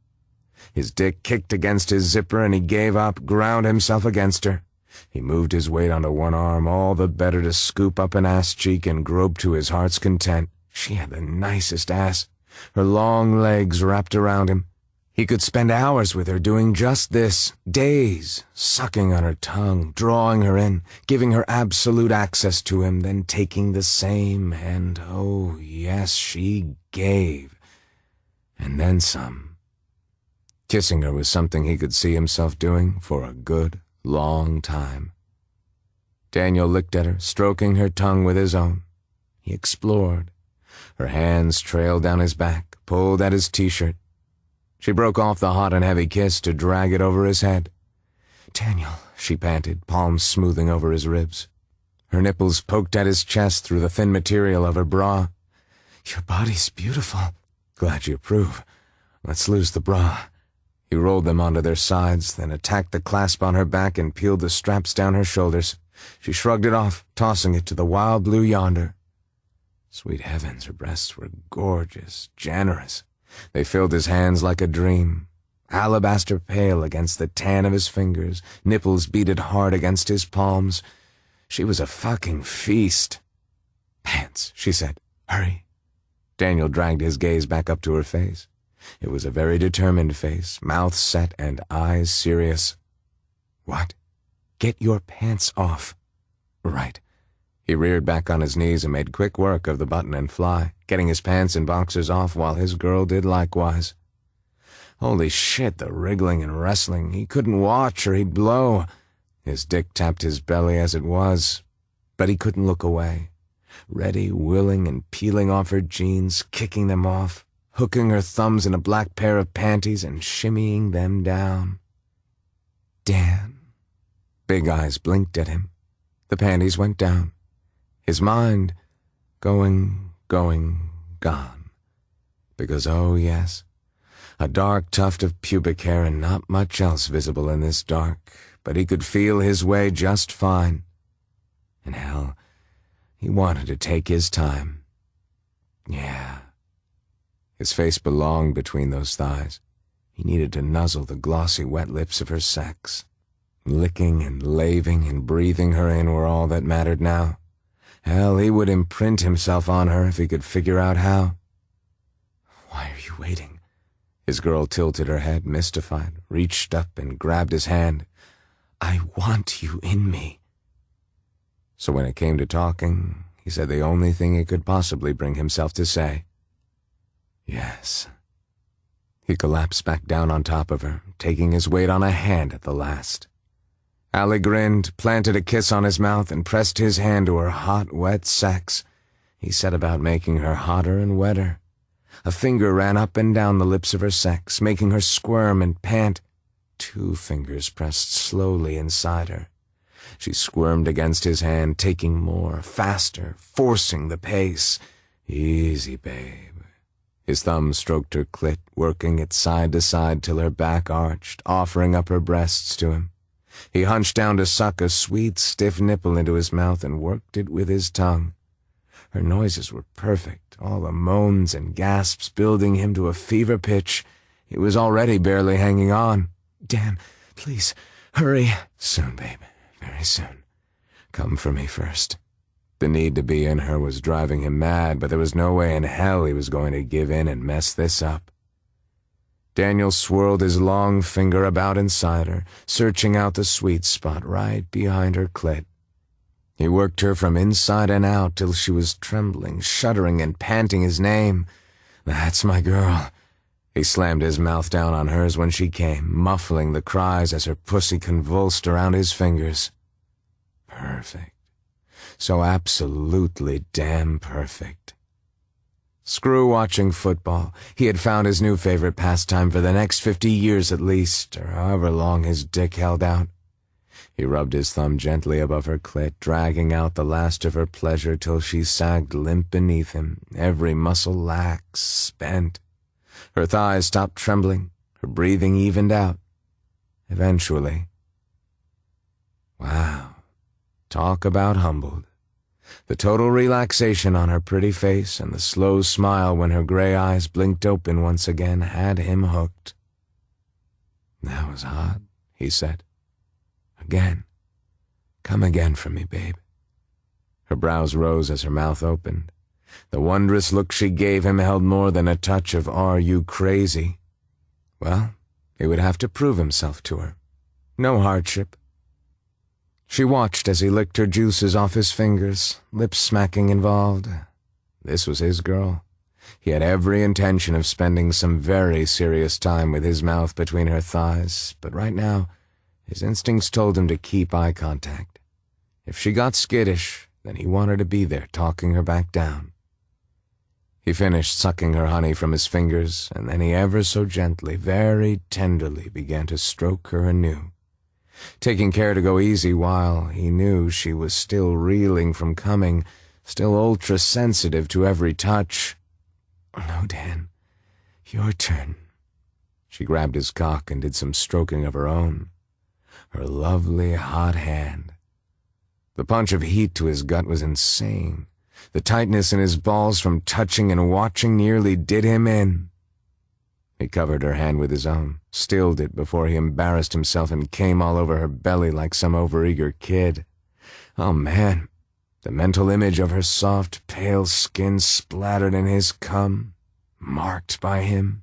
His dick kicked against his zipper and he gave up, ground himself against her. He moved his weight onto one arm, all the better to scoop up an ass cheek and grope to his heart's content. She had the nicest ass. Her long legs wrapped around him. He could spend hours with her doing just this, days, sucking on her tongue, drawing her in, giving her absolute access to him, then taking the same, and oh yes, she gave. And then some. Kissing her was something he could see himself doing for a good, long time. Daniel licked at her, stroking her tongue with his own. He explored. Her hands trailed down his back, pulled at his t-shirt. She broke off the hot and heavy kiss to drag it over his head. "Daniel," she panted, palms smoothing over his ribs. Her nipples poked at his chest through the thin material of her bra. "Your body's beautiful." "Glad you approve. Let's lose the bra." He rolled them onto their sides, then attacked the clasp on her back and peeled the straps down her shoulders. She shrugged it off, tossing it to the wild blue yonder. Sweet heavens, her breasts were gorgeous, generous. They filled his hands like a dream. Alabaster pale against the tan of his fingers, nipples beaded hard against his palms. She was a fucking feast. "Pants," she said. "Hurry." Daniel dragged his gaze back up to her face. It was a very determined face, mouth set and eyes serious. "What?" "Get your pants off." "Right." He reared back on his knees and made quick work of the button and fly, getting his pants and boxers off while his girl did likewise. Holy shit, the wriggling and wrestling. He couldn't watch or he'd blow. His dick tapped his belly as it was, but he couldn't look away. Ready, willing, and peeling off her jeans, kicking them off, hooking her thumbs in a black pair of panties and shimmying them down. Dan. Big eyes blinked at him. The panties went down. His mind going, gone. Because, oh yes, a dark tuft of pubic hair and not much else visible in this dark, but he could feel his way just fine. And hell, he wanted to take his time. Yeah. His face belonged between those thighs. He needed to nuzzle the glossy wet lips of her sex. Licking and laving and breathing her in were all that mattered now. Hell, he would imprint himself on her if he could figure out how. "Why are you waiting?" His girl tilted her head, mystified, reached up and grabbed his hand. "I want you in me." So when it came to talking, he said the only thing he could possibly bring himself to say. Yes. He collapsed back down on top of her, taking his weight on a hand at the last. Allie grinned, planted a kiss on his mouth, and pressed his hand to her hot, wet sex. He set about making her hotter and wetter. A finger ran up and down the lips of her sex, making her squirm and pant. 2 fingers pressed slowly inside her. She squirmed against his hand, taking more, faster, forcing the pace. Easy, babe. His thumb stroked her clit, working it side to side till her back arched, offering up her breasts to him. He hunched down to suck a sweet, stiff nipple into his mouth and worked it with his tongue. Her noises were perfect, all the moans and gasps building him to a fever pitch. He was already barely hanging on. "Dan, please, hurry." "Soon, babe, very soon. Come for me first." The need to be in her was driving him mad, but there was no way in hell he was going to give in and mess this up. Daniel swirled his long finger about inside her, searching out the sweet spot right behind her clit. He worked her from inside and out till she was trembling, shuddering, and panting his name. "That's my girl." He slammed his mouth down on hers when she came, muffling the cries as her pussy convulsed around his fingers. Perfect. So absolutely damn perfect. Screw watching football. He had found his new favorite pastime for the next 50 years at least, or however long his dick held out. He rubbed his thumb gently above her clit, dragging out the last of her pleasure till she sagged limp beneath him, every muscle lax, spent. Her thighs stopped trembling, her breathing evened out. Eventually. Wow. Talk about humbled. The total relaxation on her pretty face and the slow smile when her gray eyes blinked open once again had him hooked. "That was hot," he said. "Again. Come again for me, babe." Her brows rose as her mouth opened. The wondrous look she gave him held more than a touch of "Are you crazy?" Well, he would have to prove himself to her. No hardship. She watched as he licked her juices off his fingers, lips smacking involved. This was his girl. He had every intention of spending some very serious time with his mouth between her thighs, but right now, his instincts told him to keep eye contact. If she got skittish, then he wanted to be there talking her back down. He finished sucking her honey from his fingers, and then he ever so gently, very tenderly began to stroke her anew, taking care to go easy while he knew she was still reeling from coming, still ultra-sensitive to every touch. "No, Dan. Your turn." She grabbed his cock and did some stroking of her own. Her lovely, hot hand. The punch of heat to his gut was insane. The tightness in his balls from touching and watching nearly did him in. He covered her hand with his own, stilled it before he embarrassed himself and came all over her belly like some overeager kid. Oh, man. The mental image of her soft, pale skin splattered in his cum, marked by him.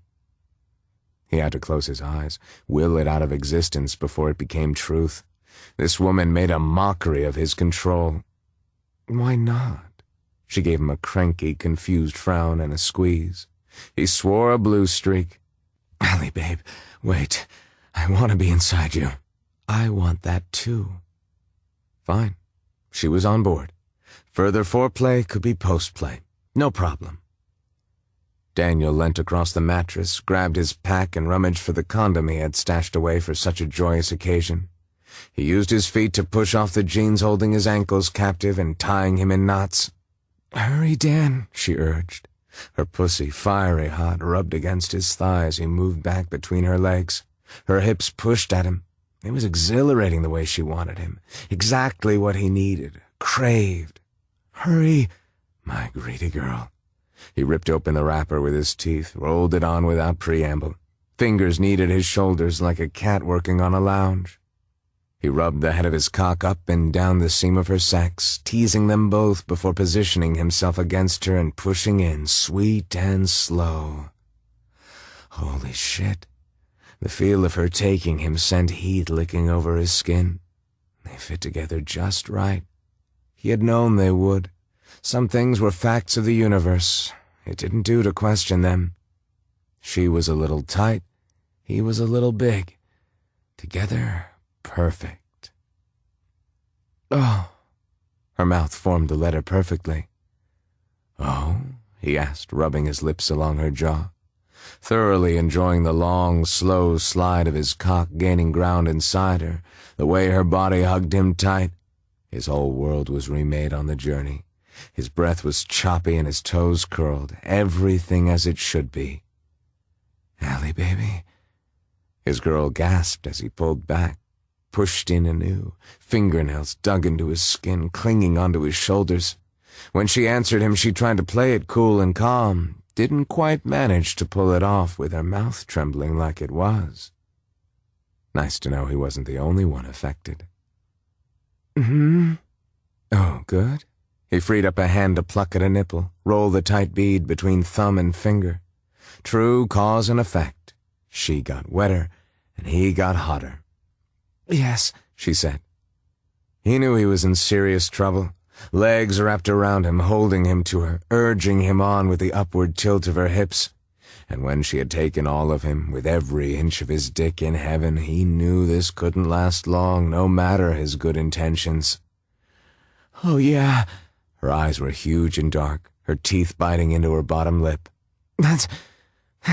He had to close his eyes, will it out of existence before it became truth. This woman made a mockery of his control. Why not? She gave him a cranky, confused frown and a squeeze. He swore a blue streak. "Allie, babe, wait. I want to be inside you." "I want that too." Fine. She was on board. Further foreplay could be post-play. No problem. Daniel leant across the mattress, grabbed his pack, and rummaged for the condom he had stashed away for such a joyous occasion. He used his feet to push off the jeans holding his ankles captive and tying him in knots. "Hurry, Dan," she urged. Her pussy, fiery hot, rubbed against his thigh as he moved back between her legs. Her hips pushed at him. It was exhilarating the way she wanted him. Exactly what he needed, craved. "Hurry, my greedy girl." He ripped open the wrapper with his teeth, rolled it on without preamble. Fingers kneaded his shoulders like a cat working on a lounge. He rubbed the head of his cock up and down the seam of her sex, teasing them both before positioning himself against her and pushing in, sweet and slow. Holy shit. The feel of her taking him sent heat licking over his skin. They fit together just right. He had known they would. Some things were facts of the universe. It didn't do to question them. She was a little tight. He was a little big. Together, perfect. "Oh." Her mouth formed the letter perfectly. "Oh?" he asked, rubbing his lips along her jaw, thoroughly enjoying the long, slow slide of his cock gaining ground inside her, the way her body hugged him tight. His whole world was remade on the journey. His breath was choppy and his toes curled, everything as it should be. "Allie, baby." His girl gasped as he pulled back, pushed in anew, fingernails dug into his skin, clinging onto his shoulders. When she answered him, she tried to play it cool and calm, didn't quite manage to pull it off with her mouth trembling like it was. Nice to know he wasn't the only one affected. "Mm-hmm." "Oh, good." He freed up a hand to pluck at a nipple, roll the tight bead between thumb and finger. True cause and effect. She got wetter, and he got hotter. "Yes," she said. He knew he was in serious trouble. Legs wrapped around him, holding him to her, urging him on with the upward tilt of her hips. And when she had taken all of him, with every inch of his dick in heaven, he knew this couldn't last long, no matter his good intentions. "Oh, yeah." Her eyes were huge and dark, her teeth biting into her bottom lip. That's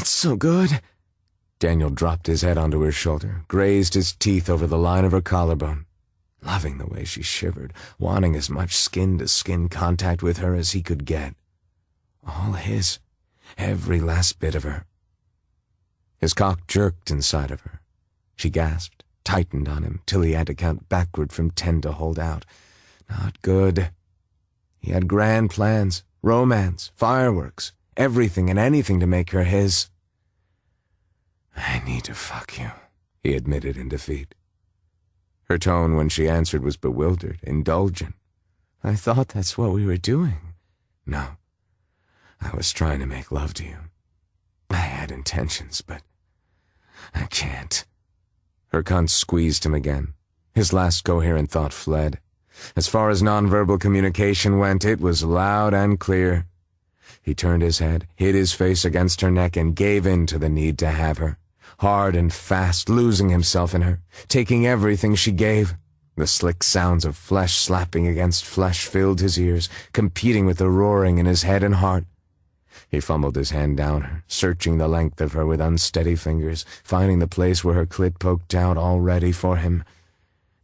so good." Daniel dropped his head onto her shoulder, grazed his teeth over the line of her collarbone, loving the way she shivered, wanting as much skin-to-skin contact with her as he could get. All his, every last bit of her. His cock jerked inside of her. She gasped, tightened on him, till he had to count backward from 10 to hold out. Not good. He had grand plans, romance, fireworks, everything and anything to make her his. "I need to fuck you," he admitted in defeat. Her tone when she answered was bewildered, indulgent. "I thought that's what we were doing." "No, I was trying to make love to you. I had intentions, but I can't." Her cunt squeezed him again. His last coherent thought fled. As far as nonverbal communication went, it was loud and clear. He turned his head, hid his face against her neck, and gave in to the need to have her. Hard and fast, losing himself in her, taking everything she gave. The slick sounds of flesh slapping against flesh filled his ears, competing with the roaring in his head and heart. He fumbled his hand down her, searching the length of her with unsteady fingers, finding the place where her clit poked out all ready for him.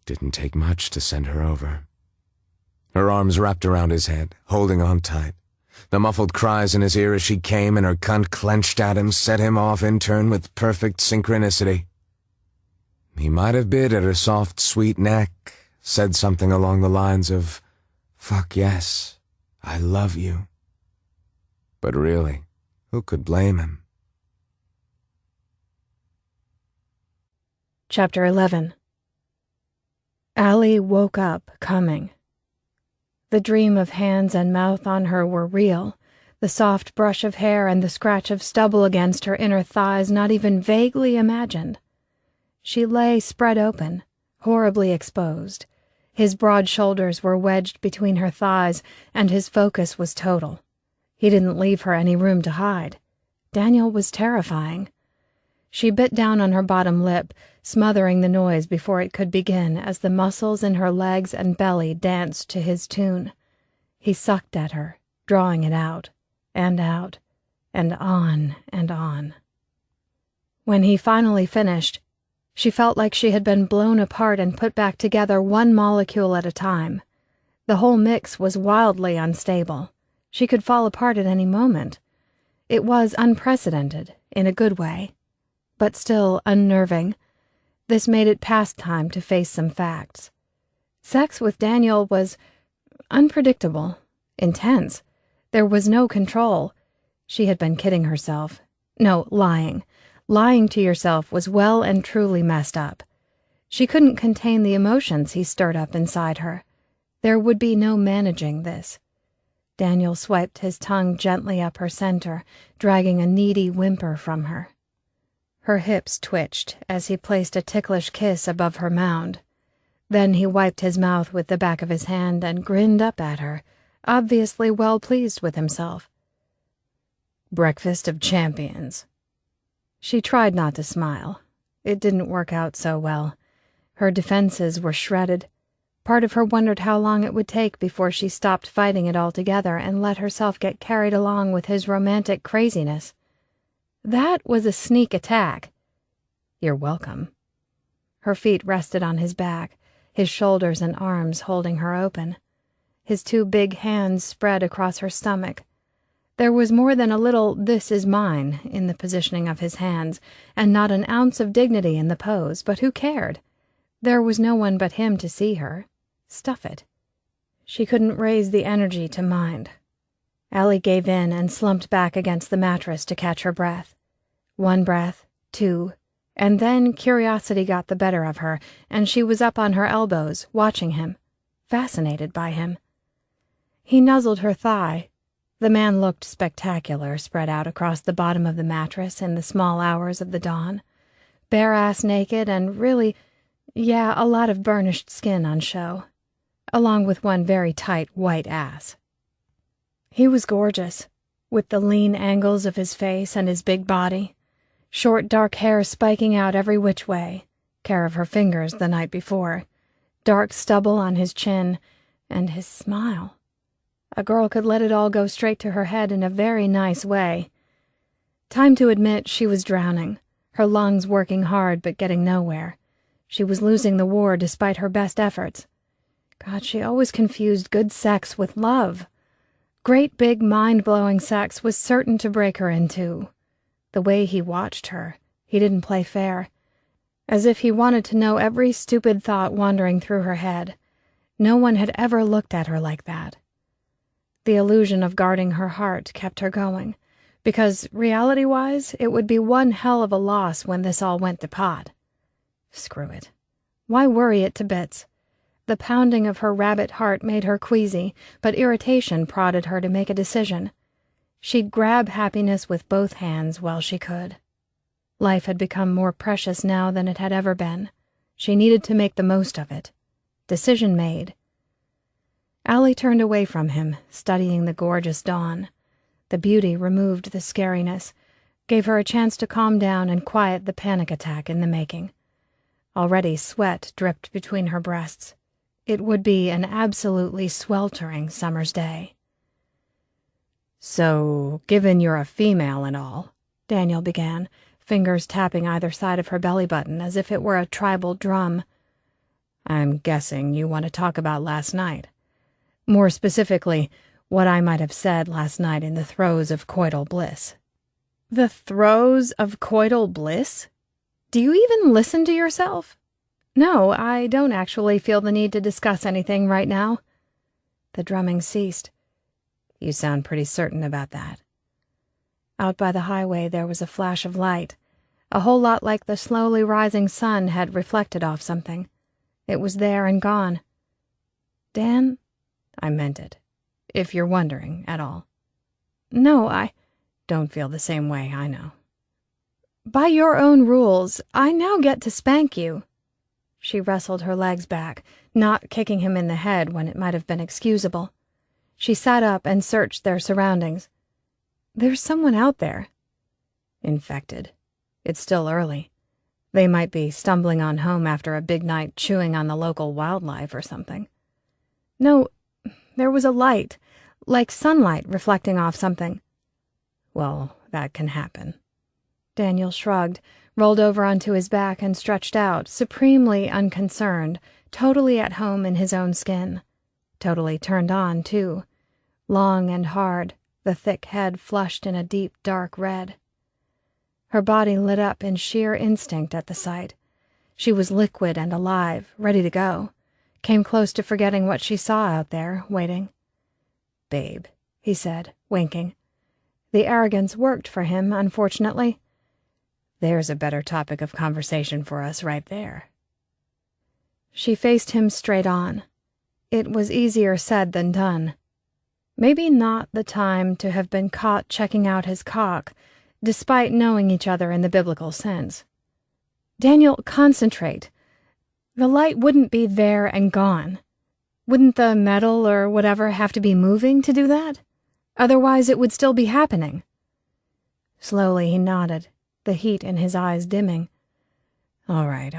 Didn't take much to send her over. Her arms wrapped around his head, holding on tight. The muffled cries in his ear as she came and her cunt clenched at him set him off in turn with perfect synchronicity. He might have bit at her soft, sweet neck, said something along the lines of, "Fuck yes, I love you." But really, who could blame him? Chapter 11. Allie woke up, coming. The dream of hands and mouth on her were real, the soft brush of hair and the scratch of stubble against her inner thighs not even vaguely imagined. She lay spread open, horribly exposed. His broad shoulders were wedged between her thighs, and his focus was total. He didn't leave her any room to hide. Daniel was terrifying. She bit down on her bottom lip, smothering the noise before it could begin as the muscles in her legs and belly danced to his tune. He sucked at her, drawing it out, and on and on. When he finally finished, she felt like she had been blown apart and put back together one molecule at a time. The whole mix was wildly unstable. She could fall apart at any moment. It was unprecedented, in a good way, but still unnerving. This made it past time to face some facts. Sex with Daniel was unpredictable, intense. There was no control. She had been kidding herself. No, lying. Lying to yourself was well and truly messed up. She couldn't contain the emotions he stirred up inside her. There would be no managing this. Daniel swiped his tongue gently up her center, dragging a needy whimper from her. Her hips twitched as he placed a ticklish kiss above her mound. Then he wiped his mouth with the back of his hand and grinned up at her, obviously well pleased with himself. "Breakfast of champions." She tried not to smile. It didn't work out so well. Her defenses were shredded. Part of her wondered how long it would take before she stopped fighting it altogether and let herself get carried along with his romantic craziness. That was a sneak attack. "You're welcome." Her feet rested on his back, his shoulders and arms holding her open. His two big hands spread across her stomach. There was more than a little "this is mine" in the positioning of his hands, and not an ounce of dignity in the pose, but who cared? There was no one but him to see her. Stuff it. She couldn't raise the energy to mind. Allie gave in and slumped back against the mattress to catch her breath. One breath, two, and then curiosity got the better of her, and she was up on her elbows, watching him, fascinated by him. He nuzzled her thigh. The man looked spectacular, spread out across the bottom of the mattress in the small hours of the dawn. bare-ass naked and really, yeah, a lot of burnished skin on show, along with one very tight white ass. He was gorgeous, with the lean angles of his face and his big body, short dark hair spiking out every which way, care of her fingers the night before, dark stubble on his chin, and his smile. A girl could let it all go straight to her head in a very nice way. Time to admit she was drowning, her lungs working hard but getting nowhere. She was losing the war despite her best efforts. God, she always confused good sex with love. Great big mind-blowing sex was certain to break her in two. The way he watched her, he didn't play fair. As if he wanted to know every stupid thought wandering through her head. No one had ever looked at her like that. The illusion of guarding her heart kept her going, because, reality-wise, it would be one hell of a loss when this all went to pot. Screw it. Why worry it to bits? The pounding of her rabbit heart made her queasy, but irritation prodded her to make a decision. She'd grab happiness with both hands while she could. Life had become more precious now than it had ever been. She needed to make the most of it. Decision made. Allie turned away from him, studying the gorgeous dawn. The beauty removed the scariness, gave her a chance to calm down and quiet the panic attack in the making. Already sweat dripped between her breasts. It would be an absolutely sweltering summer's day. "So, given you're a female and all," Daniel began, fingers tapping either side of her belly button as if it were a tribal drum, "I'm guessing you want to talk about last night. More specifically, what I might have said last night in the throes of coital bliss." "The throes of coital bliss? Do you even listen to yourself?" "No, I don't actually feel the need to discuss anything right now." The drumming ceased. "You sound pretty certain about that." Out by the highway there was a flash of light, a whole lot like the slowly rising sun had reflected off something. It was there and gone. "Dan?" "I meant it. If you're wondering at all." "No, I don't feel the same way, I know." "By your own rules, I now get to spank you." She wrestled her legs back, not kicking him in the head when it might have been excusable. She sat up and searched their surroundings. "There's someone out there." "Infected. It's still early. They might be stumbling on home after a big night chewing on the local wildlife or something." "No, there was a light, like sunlight reflecting off something." "Well, that can happen." Daniel shrugged, rolled over onto his back and stretched out, supremely unconcerned, totally at home in his own skin. Totally turned on, too. Long and hard, the thick head flushed in a deep, dark red. Her body lit up in sheer instinct at the sight. She was liquid and alive, ready to go. Came close to forgetting what she saw out there, waiting. "Babe," he said, winking. The arrogance worked for him, unfortunately. "There's a better topic of conversation for us right there." She faced him straight on. It was easier said than done. Maybe not the time to have been caught checking out his cock, despite knowing each other in the biblical sense. "Daniel, concentrate. The light wouldn't be there and gone. Wouldn't the metal or whatever have to be moving to do that? Otherwise it would still be happening." Slowly he nodded, the heat in his eyes dimming. All right.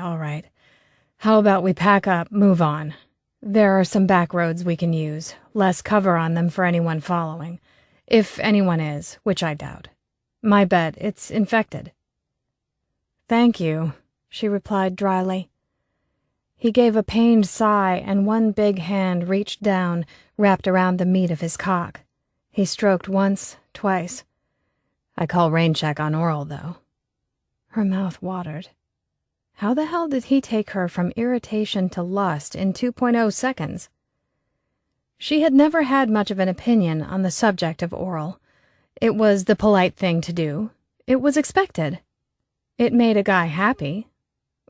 How about we pack up, move on? There are some back roads we can use, less cover on them for anyone following. If anyone is, which I doubt. My bet it's infected." "Thank you," she replied dryly. He gave a pained sigh, and one big hand reached down, wrapped around the meat of his cock. He stroked once, twice. "I call rain check on oral, though." Her mouth watered. How the hell did he take her from irritation to lust in 2.0 seconds? She had never had much of an opinion on the subject of oral. It was the polite thing to do. It was expected. It made a guy happy.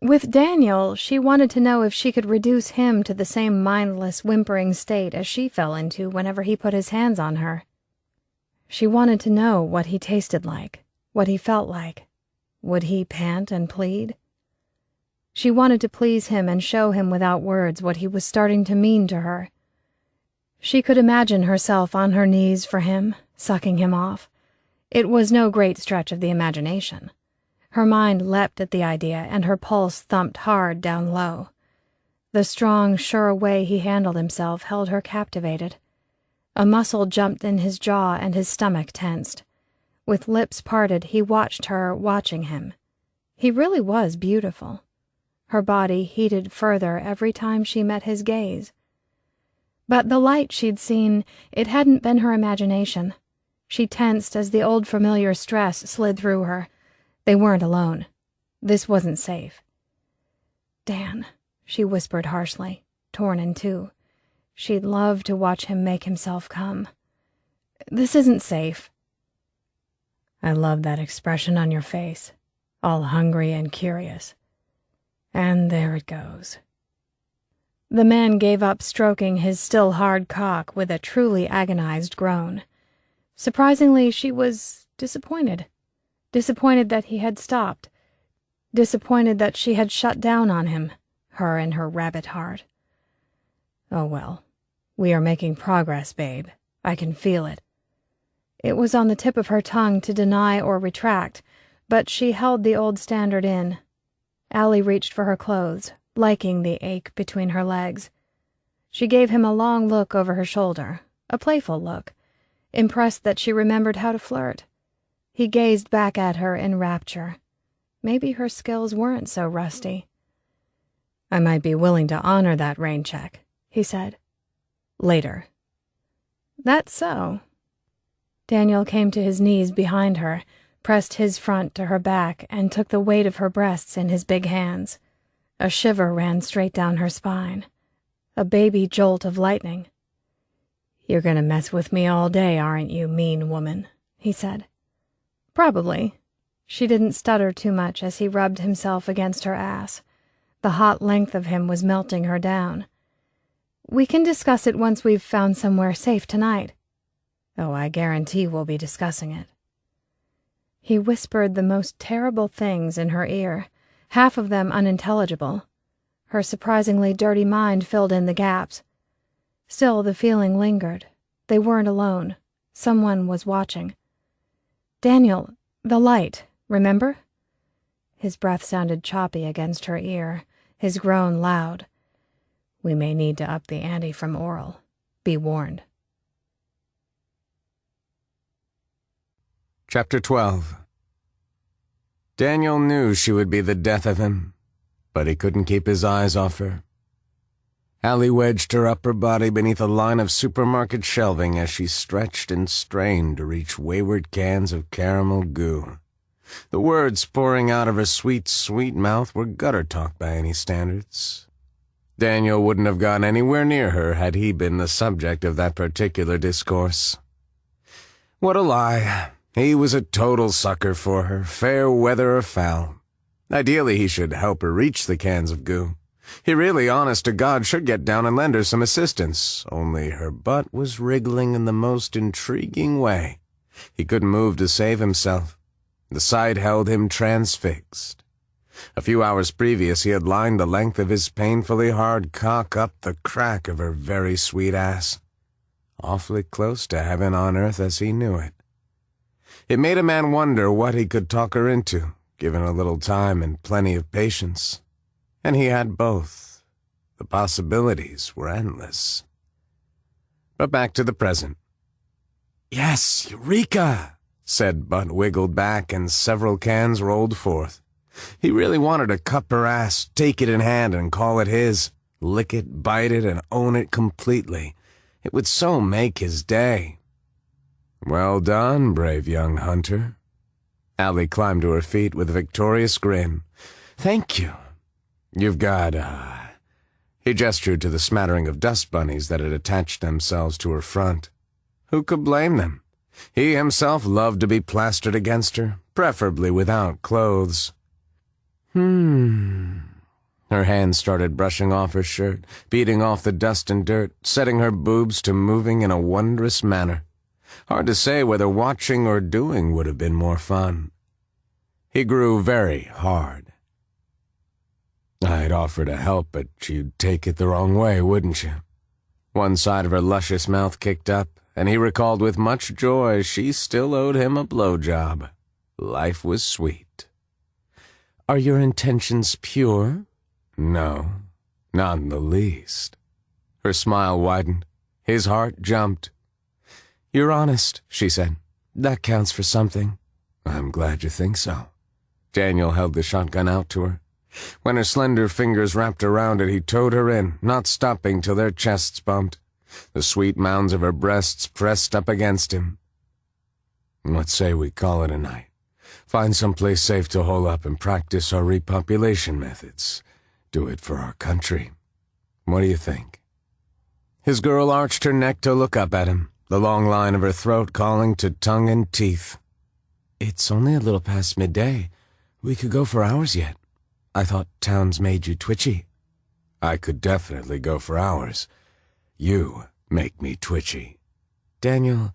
With Daniel, she wanted to know if she could reduce him to the same mindless, whimpering state as she fell into whenever he put his hands on her. She wanted to know what he tasted like, what he felt like. Would he pant and plead? She wanted to please him and show him without words what he was starting to mean to her. She could imagine herself on her knees for him, sucking him off. It was no great stretch of the imagination. Her mind leapt at the idea, and her pulse thumped hard down low. The strong, sure way he handled himself held her captivated. A muscle jumped in his jaw and his stomach tensed. With lips parted, he watched her watching him. He really was beautiful. Her body heated further every time she met his gaze. But the light she'd seen, it hadn't been her imagination. She tensed as the old familiar stress slid through her. They weren't alone. This wasn't safe. Dan, she whispered harshly, torn in two. She'd love to watch him make himself come. This isn't safe. I love that expression on your face, all hungry and curious. And there it goes. The man gave up stroking his still hard cock with a truly agonized groan. Surprisingly, she was disappointed. Disappointed that he had stopped. Disappointed that she had shut down on him, her and her rabbit heart. Oh well, we are making progress, babe. I can feel it. It was on the tip of her tongue to deny or retract, but she held the old standard in. Allie reached for her clothes, liking the ache between her legs. She gave him a long look over her shoulder, a playful look, impressed that she remembered how to flirt. He gazed back at her in rapture. Maybe her skills weren't so rusty. I might be willing to honor that rain check, he said. Later. That's so. Daniel came to his knees behind her, pressed his front to her back, and took the weight of her breasts in his big hands. A shiver ran straight down her spine. A baby jolt of lightning. You're gonna mess with me all day, aren't you, mean woman? He said. Probably. She didn't stutter too much as he rubbed himself against her ass. The hot length of him was melting her down. We can discuss it once we've found somewhere safe tonight. Oh, I guarantee we'll be discussing it. He whispered the most terrible things in her ear, half of them unintelligible. Her surprisingly dirty mind filled in the gaps. Still, the feeling lingered. They weren't alone. Someone was watching. Daniel, the light, remember? His breath sounded choppy against her ear, his groan loud. We may need to up the ante from oral. Be warned. Chapter 12. Daniel knew she would be the death of him, but he couldn't keep his eyes off her. Allie wedged her upper body beneath a line of supermarket shelving as she stretched and strained to reach wayward cans of caramel goo. The words pouring out of her sweet, sweet mouth were gutter talk by any standards. Daniel wouldn't have gone anywhere near her had he been the subject of that particular discourse. What a lie. He was a total sucker for her, fair weather or foul. Ideally, he should help her reach the cans of goo. He really, honest to God, should get down and lend her some assistance, only her butt was wriggling in the most intriguing way. He couldn't move to save himself. The sight held him transfixed. A few hours previous, he had lined the length of his painfully hard cock up the crack of her very sweet ass. Awfully close to heaven on earth as he knew it. It made a man wonder what he could talk her into, given a little time and plenty of patience. And he had both. The possibilities were endless. But back to the present. Yes, Eureka! Said butt wiggled back and several cans rolled forth. He really wanted to cup her ass, take it in hand and call it his, lick it, bite it, and own it completely. It would so make his day. Well done, brave young hunter. Allie climbed to her feet with a victorious grin. Thank you. You've got, He gestured to the smattering of dust bunnies that had attached themselves to her front. Who could blame them? He himself loved to be plastered against her, preferably without clothes. Her hands started brushing off her shirt, beating off the dust and dirt, setting her boobs to moving in a wondrous manner. Hard to say whether watching or doing would have been more fun. He grew very hard. I'd offer to help, but you'd take it the wrong way, wouldn't you? One side of her luscious mouth kicked up, and he recalled with much joy she still owed him a blowjob. Life was sweet. Are your intentions pure? No, not in the least. Her smile widened. His heart jumped. You're honest, she said. That counts for something. I'm glad you think so. Daniel held the shotgun out to her. When her slender fingers wrapped around it, he towed her in, not stopping till their chests bumped. The sweet mounds of her breasts pressed up against him. Let's say we call it a night. Find some place safe to hole up and practice our repopulation methods. Do it for our country. What do you think? His girl arched her neck to look up at him, the long line of her throat calling to tongue and teeth. It's only a little past midday. We could go for hours yet. I thought towns made you twitchy. I could definitely go for hours. You make me twitchy. Daniel,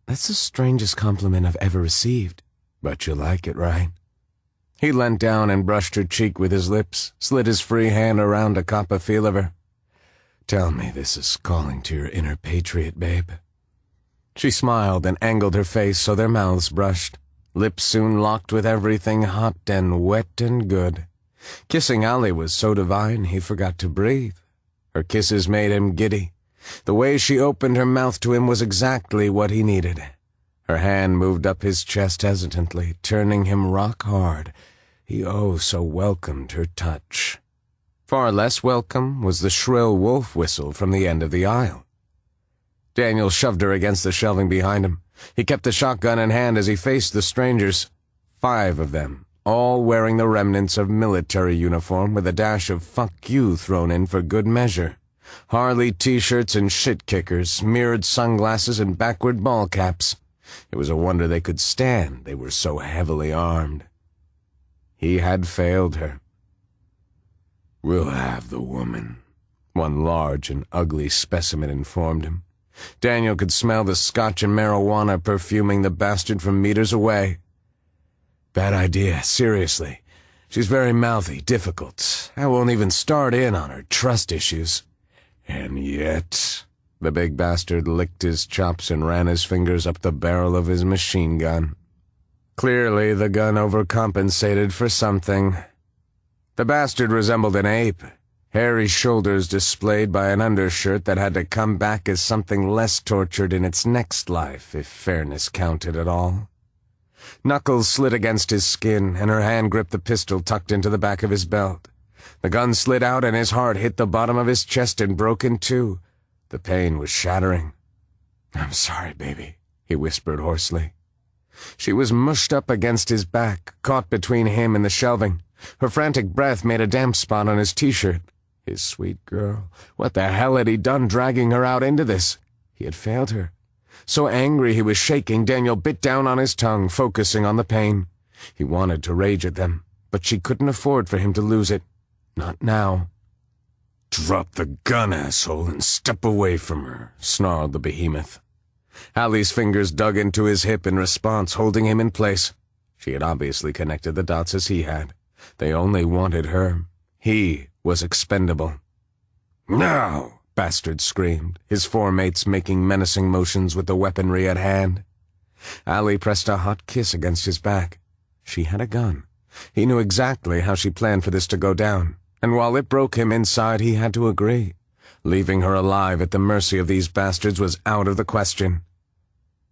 that's the strangest compliment I've ever received. But you like it, right? He leant down and brushed her cheek with his lips, slid his free hand around to cop a feel of her. Tell me this is calling to your inner patriot, babe. She smiled and angled her face so their mouths brushed. Lips soon locked with everything hot and wet and good. Kissing Allie was so divine he forgot to breathe. Her kisses made him giddy. The way she opened her mouth to him was exactly what he needed. Her hand moved up his chest hesitantly, turning him rock hard. He oh so welcomed her touch. Far less welcome was the shrill wolf whistle from the end of the aisle. Daniel shoved her against the shelving behind him. He kept the shotgun in hand as he faced the strangers. 5 of them, all wearing the remnants of military uniform with a dash of fuck you thrown in for good measure. Harley t-shirts and shit-kickers, mirrored sunglasses and backward ball caps. It was a wonder they could stand, they were so heavily armed. He had failed her. We'll have the woman, one large and ugly specimen informed him. Daniel could smell the scotch and marijuana perfuming the bastard from meters away. Bad idea, seriously. She's very mouthy, difficult. I won't even start in on her trust issues. And yet... The big bastard licked his chops and ran his fingers up the barrel of his machine gun. Clearly, the gun overcompensated for something. The bastard resembled an ape, hairy shoulders displayed by an undershirt that had to come back as something less tortured in its next life, if fairness counted at all. Knuckles slid against his skin, and her hand gripped the pistol tucked into the back of his belt. The gun slid out, and his heart hit the bottom of his chest and broke in two. The pain was shattering. I'm sorry, baby, he whispered hoarsely. She was mushed up against his back, caught between him and the shelving. Her frantic breath made a damp spot on his t-shirt. His sweet girl. What the hell had he done dragging her out into this? He had failed her. So angry he was shaking, Daniel bit down on his tongue, focusing on the pain. He wanted to rage at them, but she couldn't afford for him to lose it. Not now. Drop the gun, asshole, and step away from her, snarled the behemoth. Allie's fingers dug into his hip in response, holding him in place. She had obviously connected the dots as he had. They only wanted her. He was expendable. Now! Bastard screamed, his 4 mates making menacing motions with the weaponry at hand. Allie pressed a hot kiss against his back. She had a gun. He knew exactly how she planned for this to go down, and while it broke him inside, he had to agree. Leaving her alive at the mercy of these bastards was out of the question.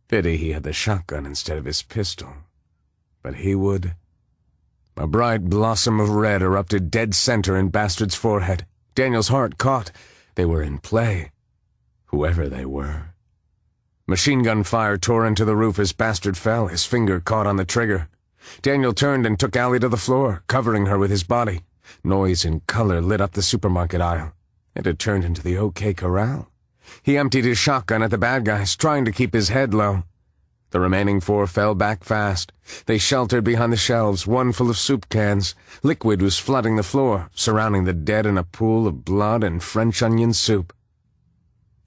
Pity he had the shotgun instead of his pistol. But he would... A bright blossom of red erupted dead center in Bastard's forehead. Daniel's heart caught. They were in play. Whoever they were. Machine gun fire tore into the roof as Bastard fell, his finger caught on the trigger. Daniel turned and took Allie to the floor, covering her with his body. Noise and color lit up the supermarket aisle. It had turned into the OK Corral. He emptied his shotgun at the bad guys, trying to keep his head low. The remaining 4 fell back fast. They sheltered behind the shelves, one full of soup cans. Liquid was flooding the floor, surrounding the dead in a pool of blood and French onion soup.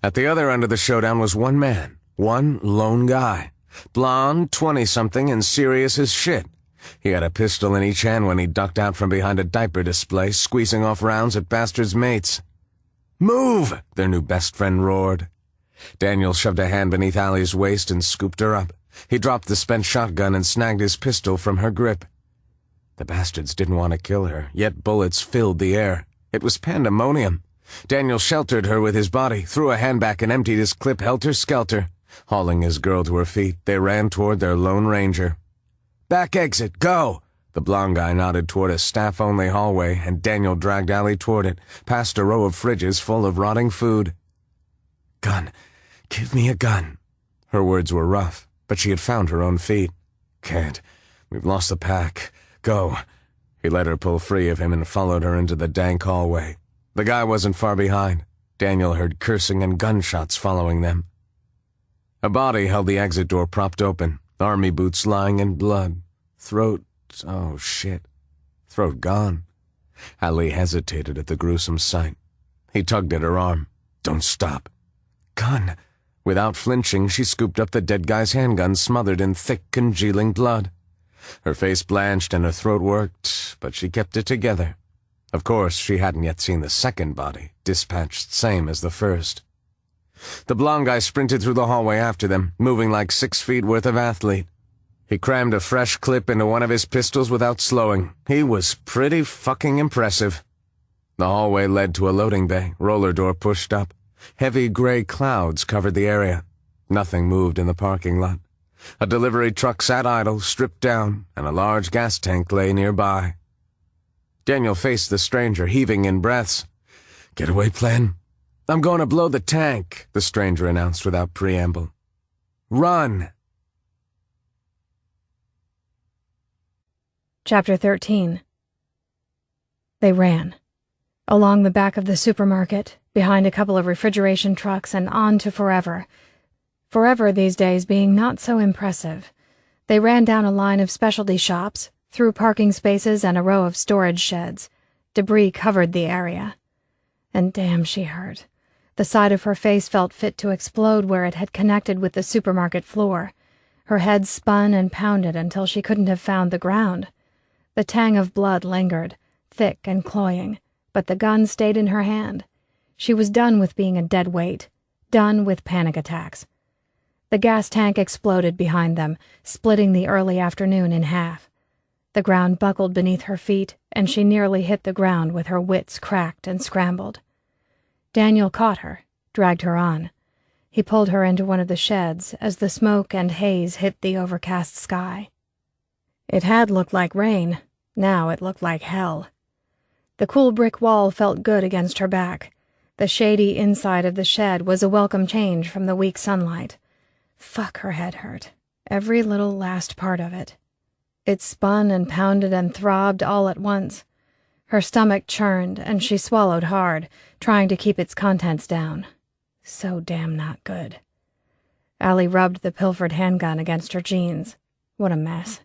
At the other end of the showdown was one man, one lone guy. Blonde, 20-something, and serious as shit. He had a pistol in each hand when he ducked out from behind a diaper display, squeezing off rounds at Bastard's mates. "Move!" their new best friend roared. Daniel shoved a hand beneath Allie's waist and scooped her up. He dropped the spent shotgun and snagged his pistol from her grip. The bastards didn't want to kill her, yet bullets filled the air. It was pandemonium. Daniel sheltered her with his body, threw a hand back and emptied his clip helter-skelter. Hauling his girl to her feet, they ran toward their Lone Ranger. "Back exit, go!" The blonde guy nodded toward a staff-only hallway, and Daniel dragged Allie toward it, past a row of fridges full of rotting food. "Gun. Give me a gun." Her words were rough, but she had found her own feet. "Can't. We've lost the pack. Go." He let her pull free of him and followed her into the dank hallway. The guy wasn't far behind. Daniel heard cursing and gunshots following them. A body held the exit door propped open, army boots lying in blood. Throat gone. Allie hesitated at the gruesome sight. He tugged at her arm. "Don't stop." "Gun." Without flinching, she scooped up the dead guy's handgun smothered in thick, congealing blood. Her face blanched and her throat worked, but she kept it together. Of course, she hadn't yet seen the second body, dispatched same as the first. The blonde guy sprinted through the hallway after them, moving like 6 feet worth of athlete. He crammed a fresh clip into one of his pistols without slowing. He was pretty fucking impressive. The hallway led to a loading bay, roller door pushed up. Heavy gray clouds covered the area. Nothing moved in the parking lot. A delivery truck sat idle, stripped down, and a large gas tank lay nearby. Daniel faced the stranger, heaving in breaths. "Getaway plan?" "I'm going to blow the tank," the stranger announced without preamble. "Run!" Chapter 13. They ran. Along the back of the supermarket, behind a couple of refrigeration trucks, and on to Forever. Forever these days being not so impressive. They ran down a line of specialty shops, through parking spaces and a row of storage sheds. Debris covered the area. And damn, she hurt. The side of her face felt fit to explode where it had connected with the supermarket floor. Her head spun and pounded until she couldn't have found the ground. The tang of blood lingered, thick and cloying, but the gun stayed in her hand. She was done with being a dead weight, done with panic attacks. The gas tank exploded behind them, splitting the early afternoon in half. The ground buckled beneath her feet, and she nearly hit the ground with her wits cracked and scrambled. Daniel caught her, dragged her on. He pulled her into one of the sheds as the smoke and haze hit the overcast sky. It had looked like rain. Now it looked like hell. The cool brick wall felt good against her back. The shady inside of the shed was a welcome change from the weak sunlight. Fuck, her head hurt. Every little last part of it. It spun and pounded and throbbed all at once. Her stomach churned, and she swallowed hard, trying to keep its contents down. So damn not good. Allie rubbed the pilfered handgun against her jeans. What a mess.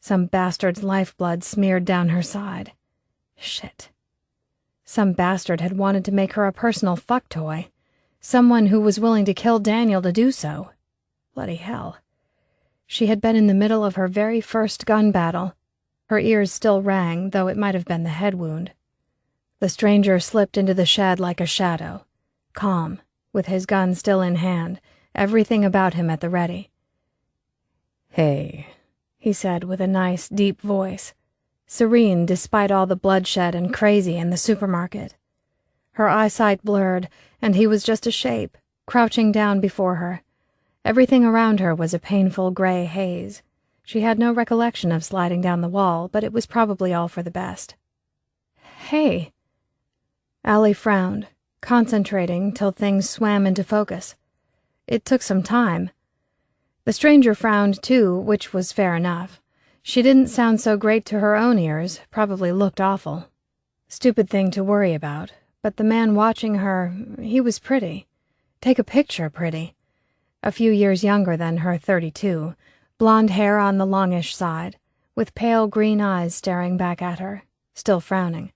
Some bastard's lifeblood smeared down her side. Shit. Some bastard had wanted to make her a personal fuck toy. Someone who was willing to kill Daniel to do so. Bloody hell. She had been in the middle of her very first gun battle. Her ears still rang, though it might have been the head wound. The stranger slipped into the shed like a shadow, calm, with his gun still in hand, everything about him at the ready. "Hey," he said with a nice, deep voice, serene despite all the bloodshed and crazy in the supermarket. Her eyesight blurred, and he was just a shape, crouching down before her. Everything around her was a painful gray haze. She had no recollection of sliding down the wall, but it was probably all for the best. "Hey." Allie frowned, concentrating till things swam into focus. It took some time. The stranger frowned too, which was fair enough. She didn't sound so great to her own ears, probably looked awful. Stupid thing to worry about, but the man watching her, he was pretty. Take a picture pretty. A few years younger than her 32, blonde hair on the longish side, with pale green eyes staring back at her, still frowning.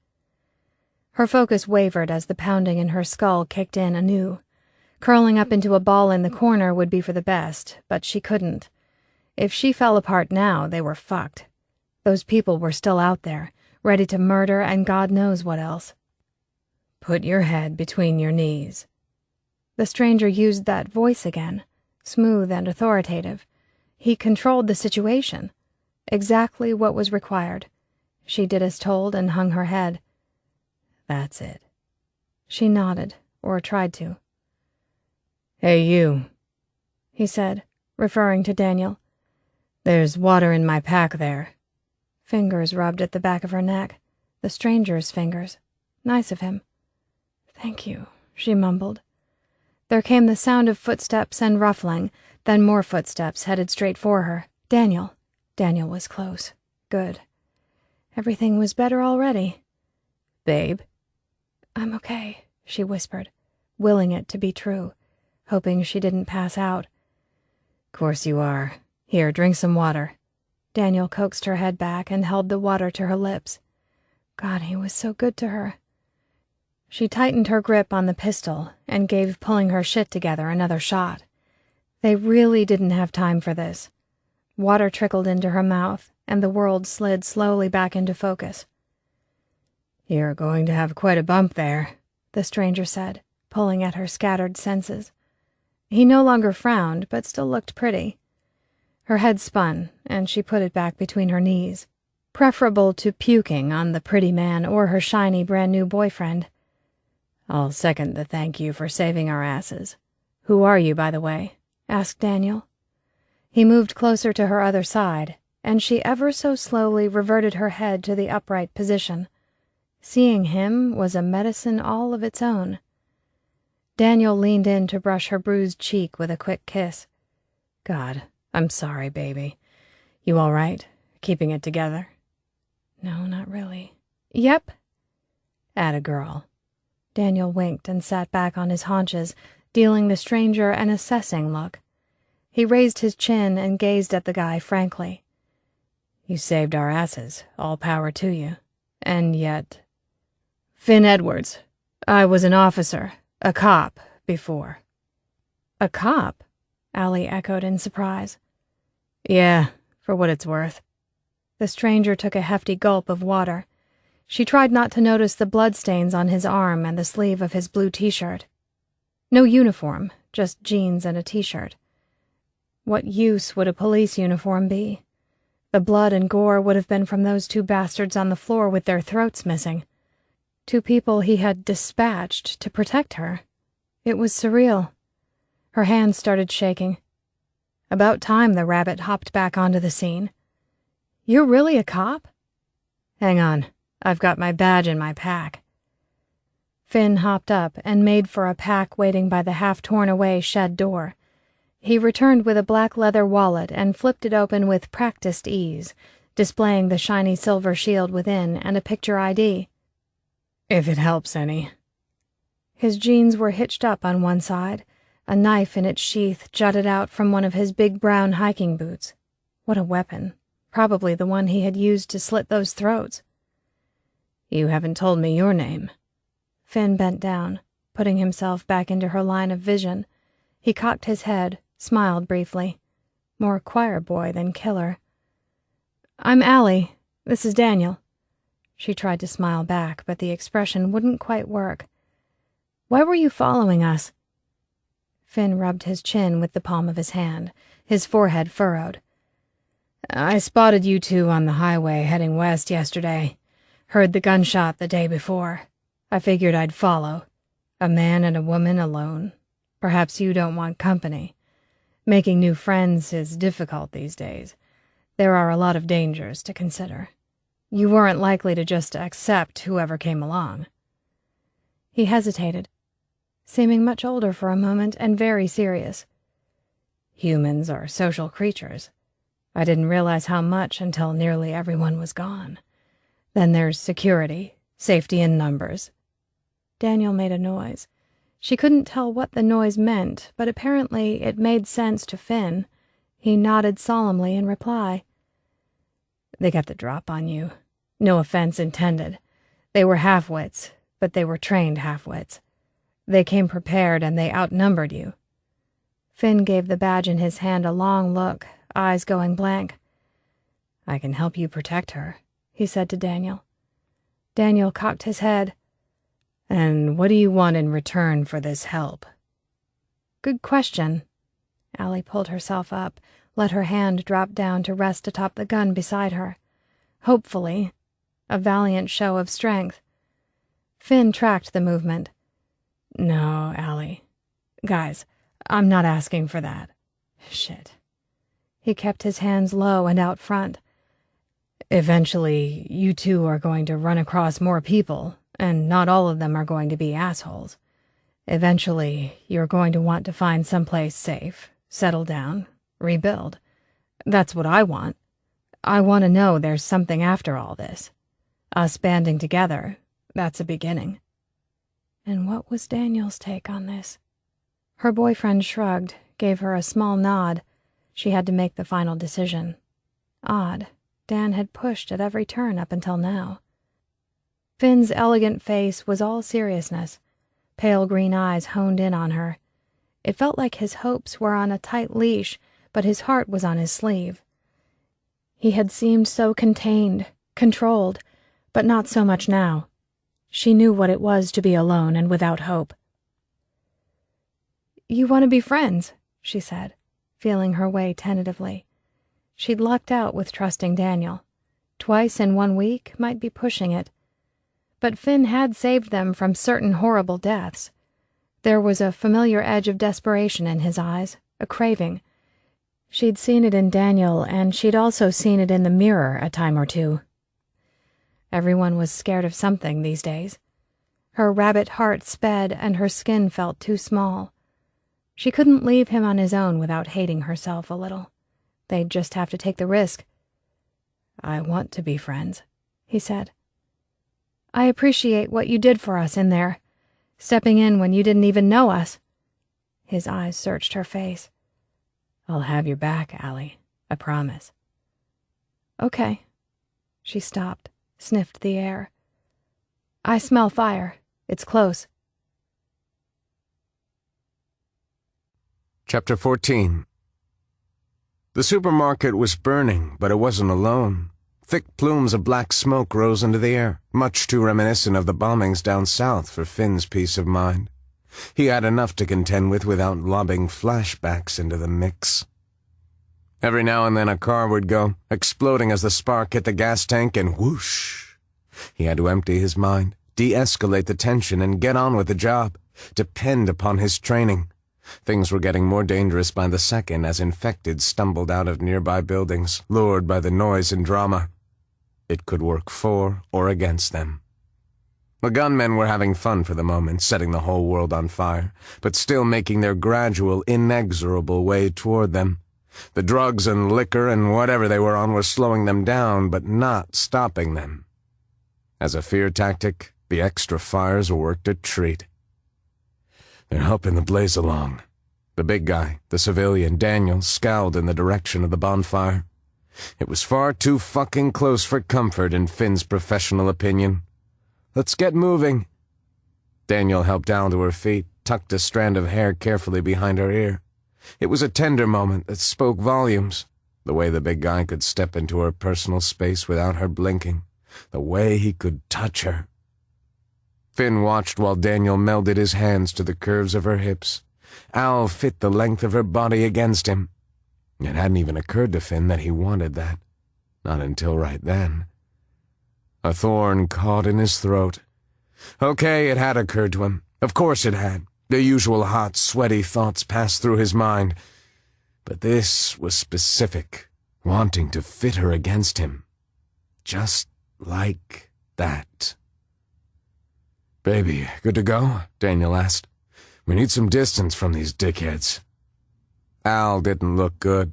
Her focus wavered as the pounding in her skull kicked in anew. Curling up into a ball in the corner would be for the best, but she couldn't. If she fell apart now, they were fucked. Those people were still out there, ready to murder and God knows what else. "Put your head between your knees." The stranger used that voice again, smooth and authoritative. He controlled the situation. Exactly what was required. She did as told and hung her head. "That's it." She nodded, or tried to. "Hey, you," he said, referring to Daniel. "There's water in my pack there." Fingers rubbed at the back of her neck. The stranger's fingers. Nice of him. "Thank you," she mumbled. There came the sound of footsteps and ruffling, then more footsteps headed straight for her. Daniel. Daniel was close. Good. Everything was better already. "Babe?" "I'm okay," she whispered, willing it to be true, hoping she didn't pass out. "Course you are. Here, drink some water." Daniel coaxed her head back and held the water to her lips. God, he was so good to her. She tightened her grip on the pistol and gave pulling her shit together another shot. They really didn't have time for this. Water trickled into her mouth, and the world slid slowly back into focus. "You're going to have quite a bump there," the stranger said, pulling at her scattered senses. He no longer frowned, but still looked pretty. Her head spun, and she put it back between her knees. Preferable to puking on the pretty man or her shiny brand-new boyfriend. "I'll second the thank you for saving our asses. Who are you, by the way?" asked Daniel. He moved closer to her other side, and she ever so slowly reverted her head to the upright position. Seeing him was a medicine all of its own. Daniel leaned in to brush her bruised cheek with a quick kiss. "God, I'm sorry, baby. You all right? Keeping it together?" "No, not really." "Yep." "Atta girl." Daniel winked and sat back on his haunches, dealing the stranger an assessing look. He raised his chin and gazed at the guy frankly. "You saved our asses, all power to you. And yet—" "Finn Edwards. I was an officer, a cop, before." "A cop?" Allie echoed in surprise. "Yeah, for what it's worth." The stranger took a hefty gulp of water. She tried not to notice the bloodstains on his arm and the sleeve of his blue t-shirt. No uniform, just jeans and a t-shirt. What use would a police uniform be? The blood and gore would have been from those two bastards on the floor with their throats missing. Two people he had dispatched to protect her. It was surreal. Her hands started shaking. About time the rabbit hopped back onto the scene. "You're really a cop?" "Hang on. I've got my badge in my pack." Finn hopped up and made for a pack waiting by the half-torn-away shed door. He returned with a black leather wallet and flipped it open with practiced ease, displaying the shiny silver shield within and a picture ID. "If it helps any." His jeans were hitched up on one side. A knife in its sheath jutted out from one of his big brown hiking boots. What a weapon. Probably the one he had used to slit those throats. "You haven't told me your name." Finn bent down, putting himself back into her line of vision. He cocked his head, smiled briefly. More choir boy than killer. "I'm Allie. This is Daniel." She tried to smile back, but the expression wouldn't quite work. "Why were you following us?" Finn rubbed his chin with the palm of his hand, his forehead furrowed. "I spotted you two on the highway heading west yesterday. Heard the gunshot the day before. I figured I'd follow. A man and a woman alone. Perhaps you don't want company. Making new friends is difficult these days. There are a lot of dangers to consider. You weren't likely to just accept whoever came along." He hesitated, seeming much older for a moment and very serious. "Humans are social creatures. I didn't realize how much until nearly everyone was gone. Then there's security, safety in numbers." Daniel made a noise. She couldn't tell what the noise meant, but apparently it made sense to Finn. He nodded solemnly in reply. "They got the drop on you. No offense intended. They were half-wits, but they were trained half-wits. They came prepared and they outnumbered you." Finn gave the badge in his hand a long look, eyes going blank. I can help you protect her, he said to Daniel. Daniel cocked his head. And what do you want in return for this help? Good question. Allie pulled herself up, let her hand drop down to rest atop the gun beside her. Hopefully, a valiant show of strength. Finn tracked the movement. No, Allie. Guys, I'm not asking for that. Shit. He kept his hands low and out front. Eventually, you two are going to run across more people, and not all of them are going to be assholes. Eventually, you're going to want to find someplace safe, settle down, rebuild. That's what I want. I want to know there's something after all this. Us banding together, that's a beginning. And what was Daniel's take on this? Her boyfriend shrugged, gave her a small nod. She had to make the final decision. Odd. Dan had pushed at every turn up until now. Finn's elegant face was all seriousness. Pale green eyes honed in on her. It felt like his hopes were on a tight leash, but his heart was on his sleeve. He had seemed so contained, controlled, but not so much now. She knew what it was to be alone and without hope. You want to be friends, she said, feeling her way tentatively. She'd lucked out with trusting Daniel. Twice in 1 week might be pushing it. But Finn had saved them from certain horrible deaths. There was a familiar edge of desperation in his eyes, a craving. She'd seen it in Daniel, and she'd also seen it in the mirror a time or two. Everyone was scared of something these days. Her rabbit heart sped, and her skin felt too small. She couldn't leave him on his own without hating herself a little. They'd just have to take the risk. I want to be friends, he said. I appreciate what you did for us in there, stepping in when you didn't even know us. His eyes searched her face. I'll have your back, Allie. I promise. Okay. She stopped, sniffed the air. I smell fire. It's close. Chapter 14. The supermarket was burning, but it wasn't alone. Thick plumes of black smoke rose into the air, much too reminiscent of the bombings down south for Finn's peace of mind. He had enough to contend with without lobbing flashbacks into the mix. Every now and then a car would go, exploding as the spark hit the gas tank, and whoosh. He had to empty his mind, de-escalate the tension, and get on with the job. Depend upon his training. Things were getting more dangerous by the second as infected stumbled out of nearby buildings, lured by the noise and drama. It could work for or against them. The gunmen were having fun for the moment, setting the whole world on fire, but still making their gradual, inexorable way toward them. The drugs and liquor and whatever they were on were slowing them down, but not stopping them. As a fear tactic, the extra fires worked a treat. They're helping the blaze along. The big guy, the civilian, Daniel, scowled in the direction of the bonfire. It was far too fucking close for comfort, in Finn's professional opinion. Let's get moving. Daniel helped Al to her feet, tucked a strand of hair carefully behind her ear. It was a tender moment that spoke volumes. The way the big guy could step into her personal space without her blinking. The way he could touch her. Finn watched while Daniel melded his hands to the curves of her hips. Al fit the length of her body against him. It hadn't even occurred to Finn that he wanted that. Not until right then. A thorn caught in his throat. Okay, it had occurred to him. Of course it had. The usual hot, sweaty thoughts passed through his mind. But this was specific, wanting to fit her against him. Just like that. Baby, good to go? Daniel asked. We need some distance from these dickheads. Al didn't look good.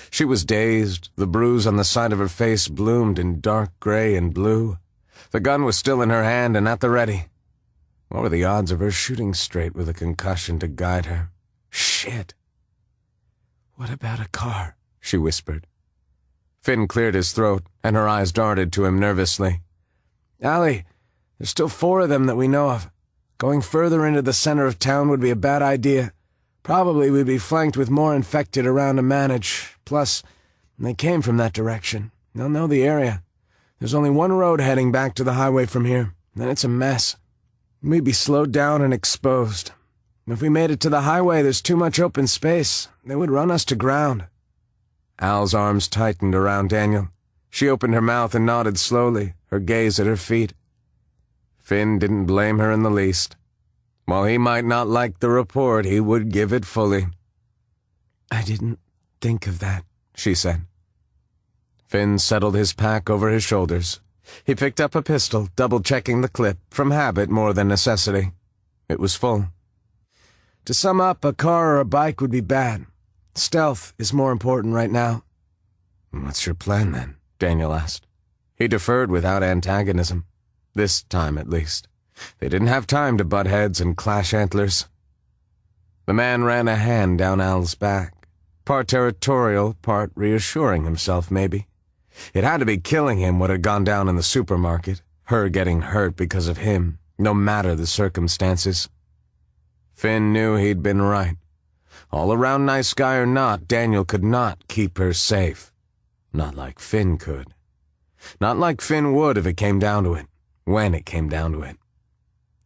She was dazed. The bruise on the side of her face bloomed in dark gray and blue. The gun was still in her hand and at the ready. What were the odds of her shooting straight with a concussion to guide her? Shit. What about a car? She whispered. Finn cleared his throat, and her eyes darted to him nervously. Allie, there's still 4 of them that we know of. Going further into the center of town would be a bad idea. Probably we'd be flanked with more infected around to manage. Plus, they came from that direction. They'll know the area. There's only one road heading back to the highway from here, then it's a mess. We'd be slowed down and exposed. If we made it to the highway, there's too much open space. They would run us to ground." Al's arms tightened around Daniel. She opened her mouth and nodded slowly, her gaze at her feet. Finn didn't blame her in the least. While he might not like the report, he would give it fully. "I didn't think of that," she said. Finn settled his pack over his shoulders. He picked up a pistol, double-checking the clip, from habit more than necessity. It was full. "To sum up, a car or a bike would be bad. Stealth is more important right now." "What's your plan, then?" Daniel asked. He deferred without antagonism. This time, at least. They didn't have time to butt heads and clash antlers. The man ran a hand down Al's back, part territorial, part reassuring himself, maybe. It had to be killing him what had gone down in the supermarket, her getting hurt because of him, no matter the circumstances. Finn knew he'd been right. All-around nice guy or not, Daniel could not keep her safe. Not like Finn could. Not like Finn would if it came down to it, when it came down to it.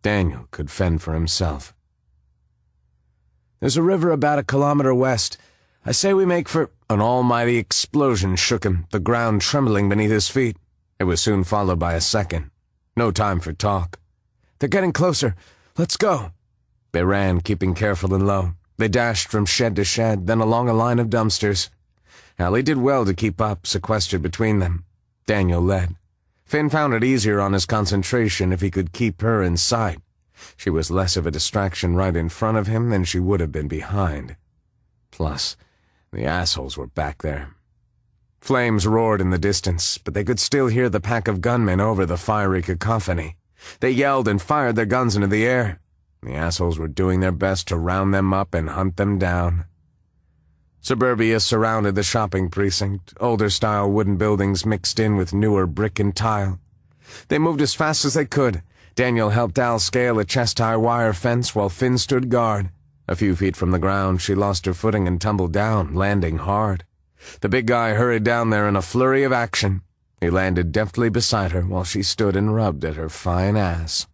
Daniel could fend for himself. "There's a river about 1 kilometer west. I say we make for—" An almighty explosion shook him, the ground trembling beneath his feet. It was soon followed by a second. No time for talk. "They're getting closer. Let's go." They ran, keeping careful and low. They dashed from shed to shed, then along a line of dumpsters. Allie did well to keep up, sequestered between them. Daniel led. Finn found it easier on his concentration if he could keep her in sight. She was less of a distraction right in front of him than she would have been behind. Plus, the assholes were back there. Flames roared in the distance, but they could still hear the pack of gunmen over the fiery cacophony. They yelled and fired their guns into the air. The assholes were doing their best to round them up and hunt them down. Suburbia surrounded the shopping precinct, older-style wooden buildings mixed in with newer brick and tile. They moved as fast as they could. Daniel helped Al scale a chest-high wire fence while Finn stood guard. A few feet from the ground, she lost her footing and tumbled down, landing hard. The big guy hurried down there in a flurry of action. He landed deftly beside her while she stood and rubbed at her fine ass.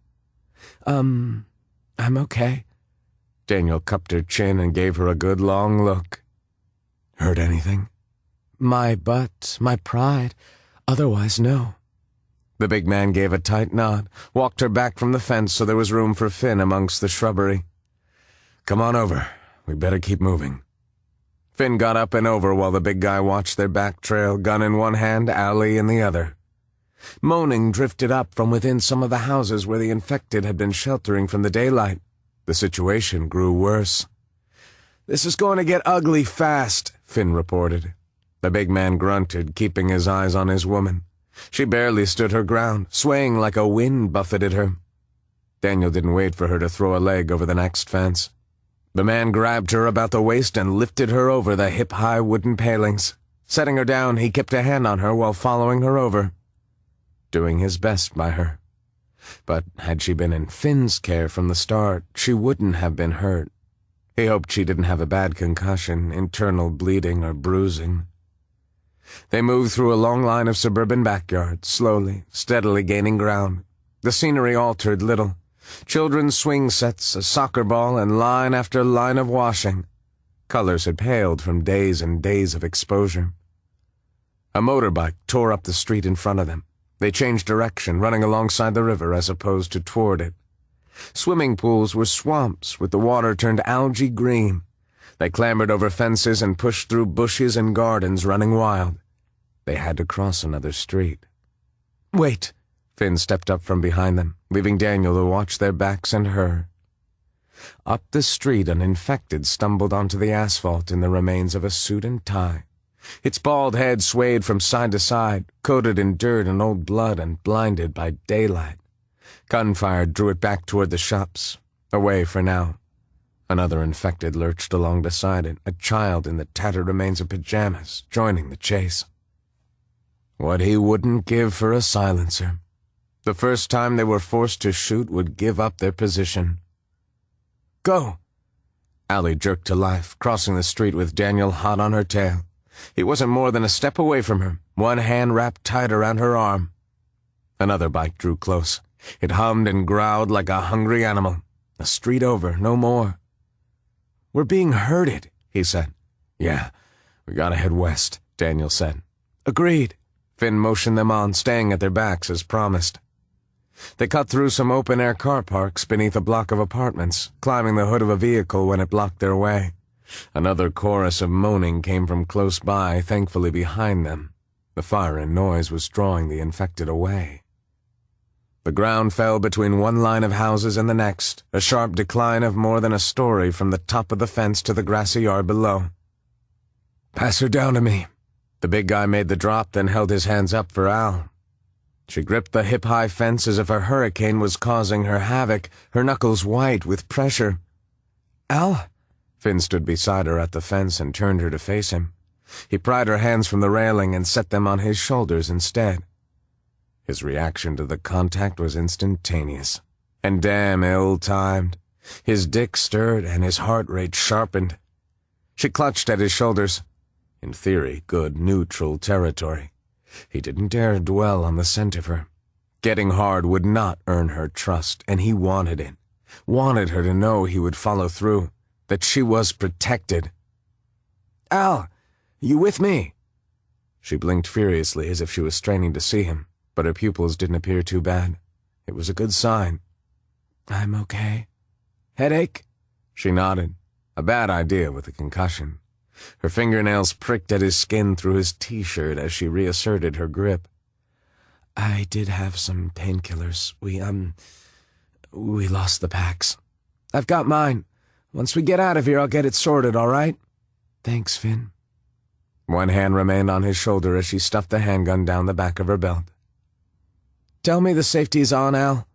I'm okay." Daniel cupped her chin and gave her a good long look. "Hurt anything?" "My butt, my pride. Otherwise, no." The big man gave a tight nod, walked her back from the fence so there was room for Finn amongst the shrubbery. "Come on over. We better keep moving." Finn got up and over while the big guy watched their back trail, gun in one hand, Allie in the other. Moaning drifted up from within some of the houses where the infected had been sheltering from the daylight. The situation grew worse. "This is going to get ugly fast," Finn reported. The big man grunted, keeping his eyes on his woman. She barely stood her ground, swaying like a wind buffeted her. Daniel didn't wait for her to throw a leg over the next fence. The man grabbed her about the waist and lifted her over the hip-high wooden palings. Setting her down, he kept a hand on her while following her over, doing his best by her. But had she been in Finn's care from the start, she wouldn't have been hurt. He hoped she didn't have a bad concussion, internal bleeding or bruising. They moved through a long line of suburban backyards, slowly, steadily gaining ground. The scenery altered little. Children's swing sets, a soccer ball, and line after line of washing. Colors had paled from days and days of exposure. A motorbike tore up the street in front of them. They changed direction, running alongside the river as opposed to toward it. Swimming pools were swamps, with the water turned algae green. They clambered over fences and pushed through bushes and gardens, running wild. They had to cross another street. "Wait!" Finn stepped up from behind them, leaving Daniel to watch their backs and her. Up the street, an infected stumbled onto the asphalt in the remains of a suit and tie. Its bald head swayed from side to side, coated in dirt and old blood and blinded by daylight. Gunfire drew it back toward the shops, away for now. Another infected lurched along beside it, a child in the tattered remains of pajamas, joining the chase. What he wouldn't give for a silencer. The first time they were forced to shoot would give up their position. "Go!" Allie jerked to life, crossing the street with Daniel hot on her tail. He wasn't more than a step away from her, one hand wrapped tight around her arm. Another bike drew close. It hummed and growled like a hungry animal. A street over, no more. "We're being herded," he said. "Yeah, we gotta head west," Daniel said. "Agreed." Finn motioned them on, staying at their backs as promised. They cut through some open-air car parks beneath a block of apartments, climbing the hood of a vehicle when it blocked their way. Another chorus of moaning came from close by, thankfully behind them. The fire and noise was drawing the infected away. The ground fell between one line of houses and the next, a sharp decline of more than a story from the top of the fence to the grassy yard below. "Pass her down to me." The big guy made the drop, then held his hands up for Al. She gripped the hip-high fence as if a hurricane was causing her havoc, her knuckles white with pressure. "Al?" Finn stood beside her at the fence and turned her to face him. He pried her hands from the railing and set them on his shoulders instead. His reaction to the contact was instantaneous, and damn ill-timed. His dick stirred and his heart rate sharpened. She clutched at his shoulders. In theory, good neutral territory. He didn't dare dwell on the scent of her. Getting hard would not earn her trust, and he wanted it. Wanted her to know he would follow through, that she was protected. "Al, you with me?" She blinked furiously as if she was straining to see him, but her pupils didn't appear too bad. It was a good sign. "I'm okay." "Headache?" She nodded. A bad idea with a concussion. Her fingernails pricked at his skin through his t-shirt as she reasserted her grip. "I did have some painkillers. We lost the packs." "I've got mine. Once we get out of here, I'll get it sorted, all right?" "Thanks, Finn." One hand remained on his shoulder as she stuffed the handgun down the back of her belt. "Tell me the safety's on, Al."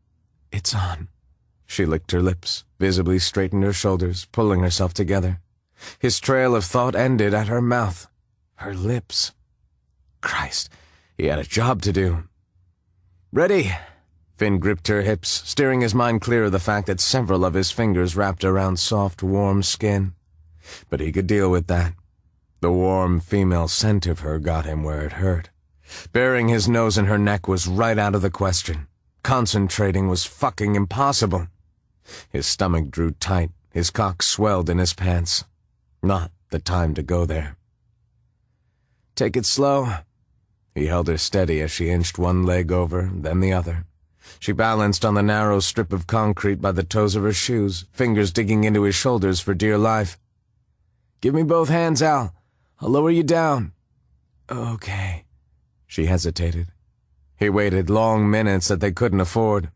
"It's on." She licked her lips, visibly straightened her shoulders, pulling herself together. His trail of thought ended at her mouth. Her lips. Christ, he had a job to do. "Ready?" Finn gripped her hips, steering his mind clear of the fact that several of his fingers wrapped around soft, warm skin. But he could deal with that. The warm female scent of her got him where it hurt. Burying his nose in her neck was right out of the question. Concentrating was fucking impossible. His stomach drew tight, his cock swelled in his pants. Not the time to go there. "Take it slow." He held her steady as she inched one leg over, then the other. She balanced on the narrow strip of concrete by the toes of her shoes, fingers digging into his shoulders for dear life. "Give me both hands, Al. I'll lower you down." "Okay." She hesitated. He waited long minutes that they couldn't afford.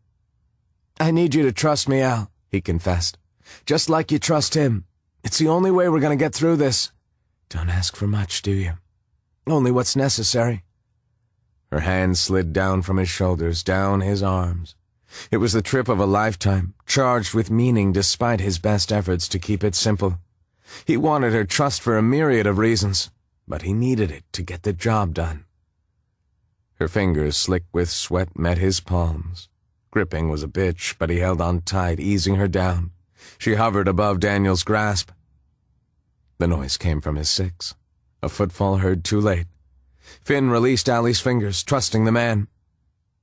"I need you to trust me, Al," he confessed. "Just like you trust him. It's the only way we're going to get through this." "Don't ask for much, do you?" "Only what's necessary." Her hands slid down from his shoulders, down his arms. It was the trip of a lifetime, charged with meaning despite his best efforts to keep it simple. He wanted her trust for a myriad of reasons, but he needed it to get the job done. Her fingers, slick with sweat, met his palms. Gripping was a bitch, but he held on tight, easing her down. She hovered above Daniel's grasp. The noise came from his six. A footfall heard too late. Finn released Allie's fingers, trusting the man.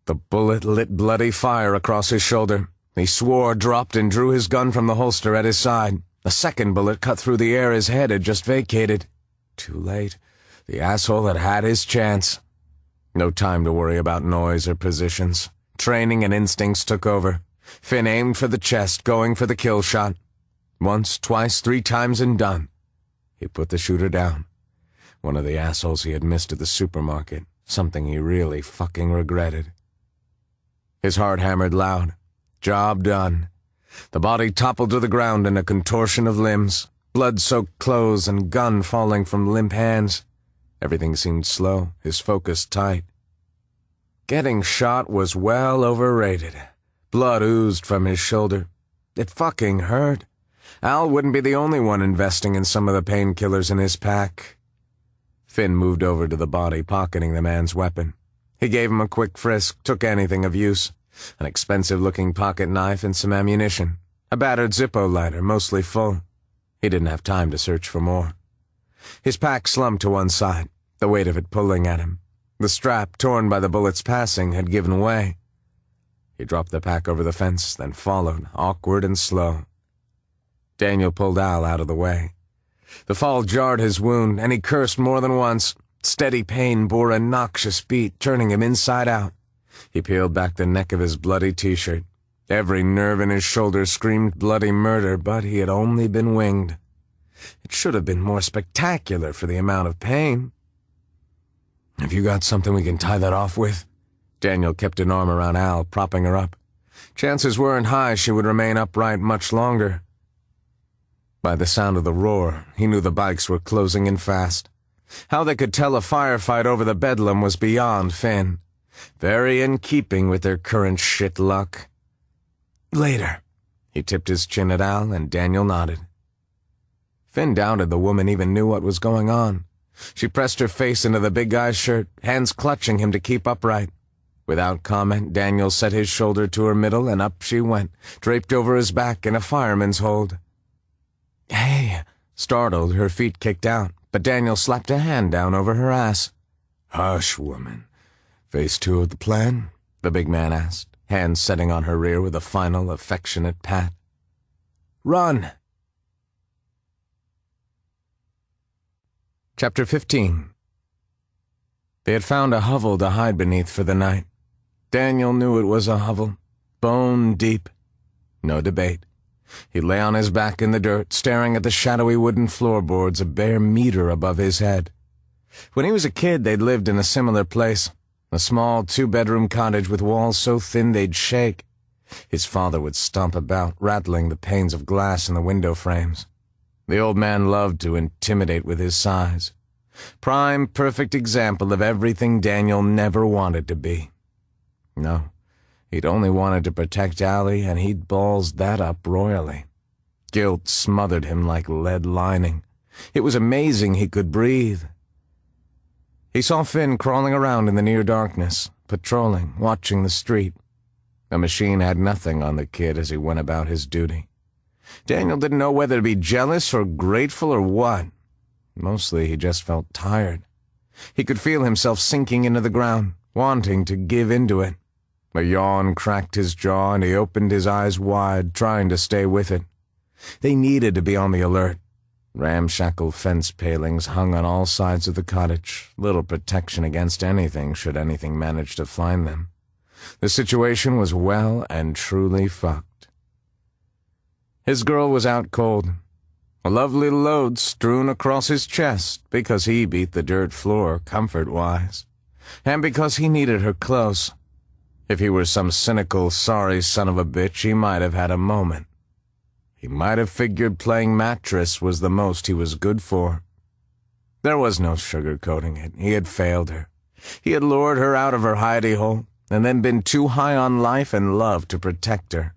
The bullet lit bloody fire across his shoulder. He swore, dropped, and drew his gun from the holster at his side. A second bullet cut through the air his head had just vacated. Too late. The asshole had had his chance. No time to worry about noise or positions. Training and instincts took over. Finn aimed for the chest, going for the kill shot. Once, twice, 3 times, and done. He put the shooter down. One of the assholes he had missed at the supermarket. Something he really fucking regretted. His heart hammered loud. Job done. The body toppled to the ground in a contortion of limbs. Blood-soaked clothes and gun falling from limp hands. Everything seemed slow, his focus tight. Getting shot was well overrated. Blood oozed from his shoulder. It fucking hurt. Al wouldn't be the only one investing in some of the painkillers in his pack. Finn moved over to the body, pocketing the man's weapon. He gave him a quick frisk, took anything of use. An expensive-looking pocket knife and some ammunition. A battered Zippo lighter, mostly full. He didn't have time to search for more. His pack slumped to one side, the weight of it pulling at him. The strap, torn by the bullets passing, had given way. He dropped the pack over the fence, then followed, awkward and slow. Daniel pulled Al out of the way. The fall jarred his wound, and he cursed more than once. Steady pain bore a noxious beat, turning him inside out. He peeled back the neck of his bloody t-shirt. Every nerve in his shoulder screamed bloody murder, but he had only been winged. It should have been more spectacular for the amount of pain. "Have you got something we can tie that off with?" Daniel kept an arm around Al, propping her up. Chances weren't high she would remain upright much longer. By the sound of the roar, he knew the bikes were closing in fast. How they could tell a firefight over the bedlam was beyond Finn. Very in keeping with their current shit luck. "Later." He tipped his chin at Al, and Daniel nodded. Finn doubted the woman even knew what was going on. She pressed her face into the big guy's shirt, hands clutching him to keep upright. Without comment, Daniel set his shoulder to her middle, and up she went, draped over his back in a fireman's hold. "Hey!" Startled, her feet kicked out, but Daniel slapped a hand down over her ass. "Hush, woman. Phase 2 of the plan?" the big man asked, hands setting on her rear with a final, affectionate pat. "Run!" Chapter 15. They had found a hovel to hide beneath for the night. Daniel knew it was a hovel, bone deep. No debate. He lay on his back in the dirt, staring at the shadowy wooden floorboards a bare meter above his head. When he was a kid, they'd lived in a similar place, a small 2-bedroom cottage with walls so thin they'd shake. His father would stomp about, rattling the panes of glass in the window frames. The old man loved to intimidate with his size. Prime, perfect example of everything Daniel never wanted to be. No, he'd only wanted to protect Allie, and he'd ballsed that up royally. Guilt smothered him like lead lining. It was amazing he could breathe. He saw Finn crawling around in the near darkness, patrolling, watching the street. The machine had nothing on the kid as he went about his duty. Daniel didn't know whether to be jealous or grateful or what. Mostly he just felt tired. He could feel himself sinking into the ground, wanting to give into it. A yawn cracked his jaw, and he opened his eyes wide, trying to stay with it. They needed to be on the alert. Ramshackle fence palings hung on all sides of the cottage, little protection against anything should anything manage to find them. The situation was well and truly fucked. His girl was out cold. A lovely load strewn across his chest because he beat the dirt floor comfort-wise, and because he needed her close. If he were some cynical, sorry son of a bitch, he might have had a moment. He might have figured playing mattress was the most he was good for. There was no sugarcoating it. He had failed her. He had lured her out of her hidey-hole, and then been too high on life and love to protect her.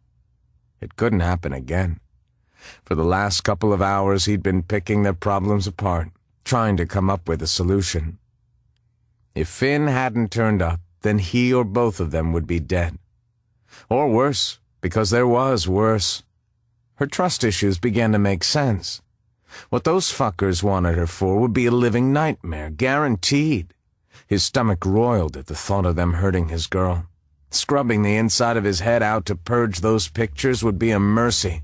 It couldn't happen again. For the last couple of hours he'd been picking their problems apart, trying to come up with a solution. If Finn hadn't turned up, then he or both of them would be dead. Or worse, because there was worse. Her trust issues began to make sense. What those fuckers wanted her for would be a living nightmare, guaranteed. His stomach roiled at the thought of them hurting his girl. Scrubbing the inside of his head out to purge those pictures would be a mercy.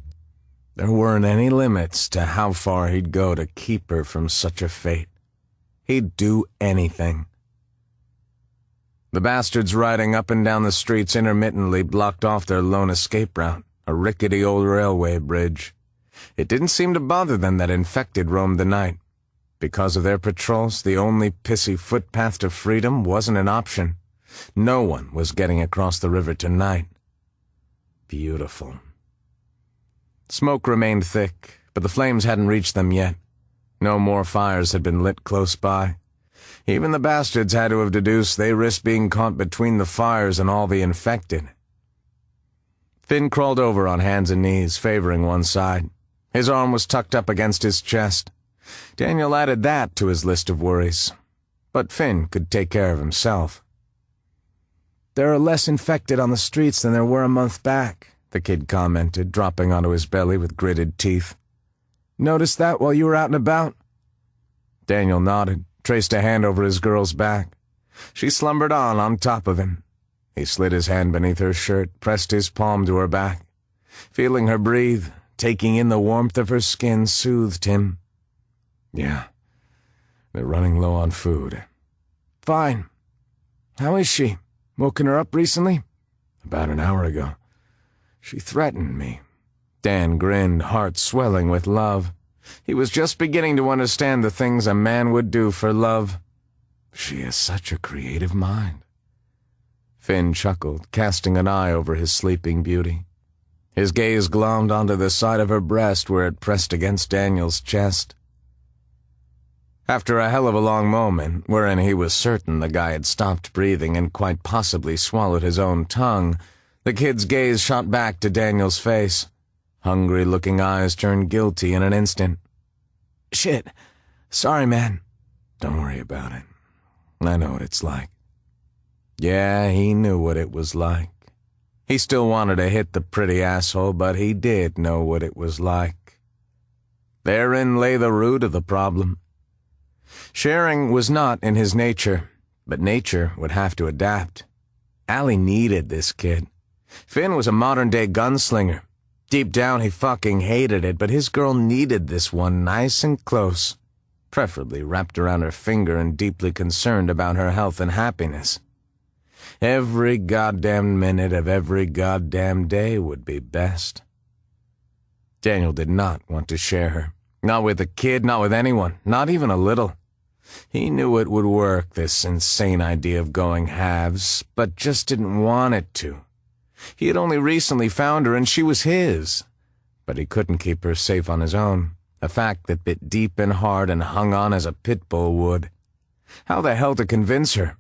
There weren't any limits to how far he'd go to keep her from such a fate. He'd do anything. The bastards riding up and down the streets intermittently blocked off their lone escape route, a rickety old railway bridge. It didn't seem to bother them that infected roamed the night. Because of their patrols, the only pissy footpath to freedom wasn't an option. No one was getting across the river tonight. Beautiful. Smoke remained thick, but the flames hadn't reached them yet. No more fires had been lit close by. Even the bastards had to have deduced they risked being caught between the fires and all the infected. Finn crawled over on hands and knees, favoring one side. His arm was tucked up against his chest. Daniel added that to his list of worries. But Finn could take care of himself. "There are less infected on the streets than there were a month back," the kid commented, dropping onto his belly with gritted teeth. "Notice that while you were out and about?" Daniel nodded, traced a hand over his girl's back. She slumbered on top of him. He slid his hand beneath her shirt, pressed his palm to her back. Feeling her breathe, taking in the warmth of her skin, soothed him. Yeah, they're running low on food. Fine. How is she? Woken her up recently? About an hour ago. She threatened me. Dan grinned, heart swelling with love. He was just beginning to understand the things a man would do for love. She has such a creative mind. Finn chuckled, casting an eye over his sleeping beauty. His gaze glommed onto the side of her breast where it pressed against Daniel's chest. After a hell of a long moment, wherein he was certain the guy had stopped breathing and quite possibly swallowed his own tongue, the kid's gaze shot back to Daniel's face. Hungry-looking eyes turned guilty in an instant. Shit. Sorry, man. Don't worry about it. I know what it's like. Yeah, he knew what it was like. He still wanted to hit the pretty asshole, but he did know what it was like. Therein lay the root of the problem. Sharing was not in his nature, but nature would have to adapt. Allie needed this kid. Finn was a modern-day gunslinger. Deep down he fucking hated it, but his girl needed this one nice and close, preferably wrapped around her finger and deeply concerned about her health and happiness. Every goddamn minute of every goddamn day would be best. Daniel did not want to share her. Not with the kid, not with anyone, not even a little. He knew it would work, this insane idea of going halves, but just didn't want it to. He had only recently found her and she was his. But he couldn't keep her safe on his own, a fact that bit deep and hard and hung on as a pit bull would. How the hell to convince her?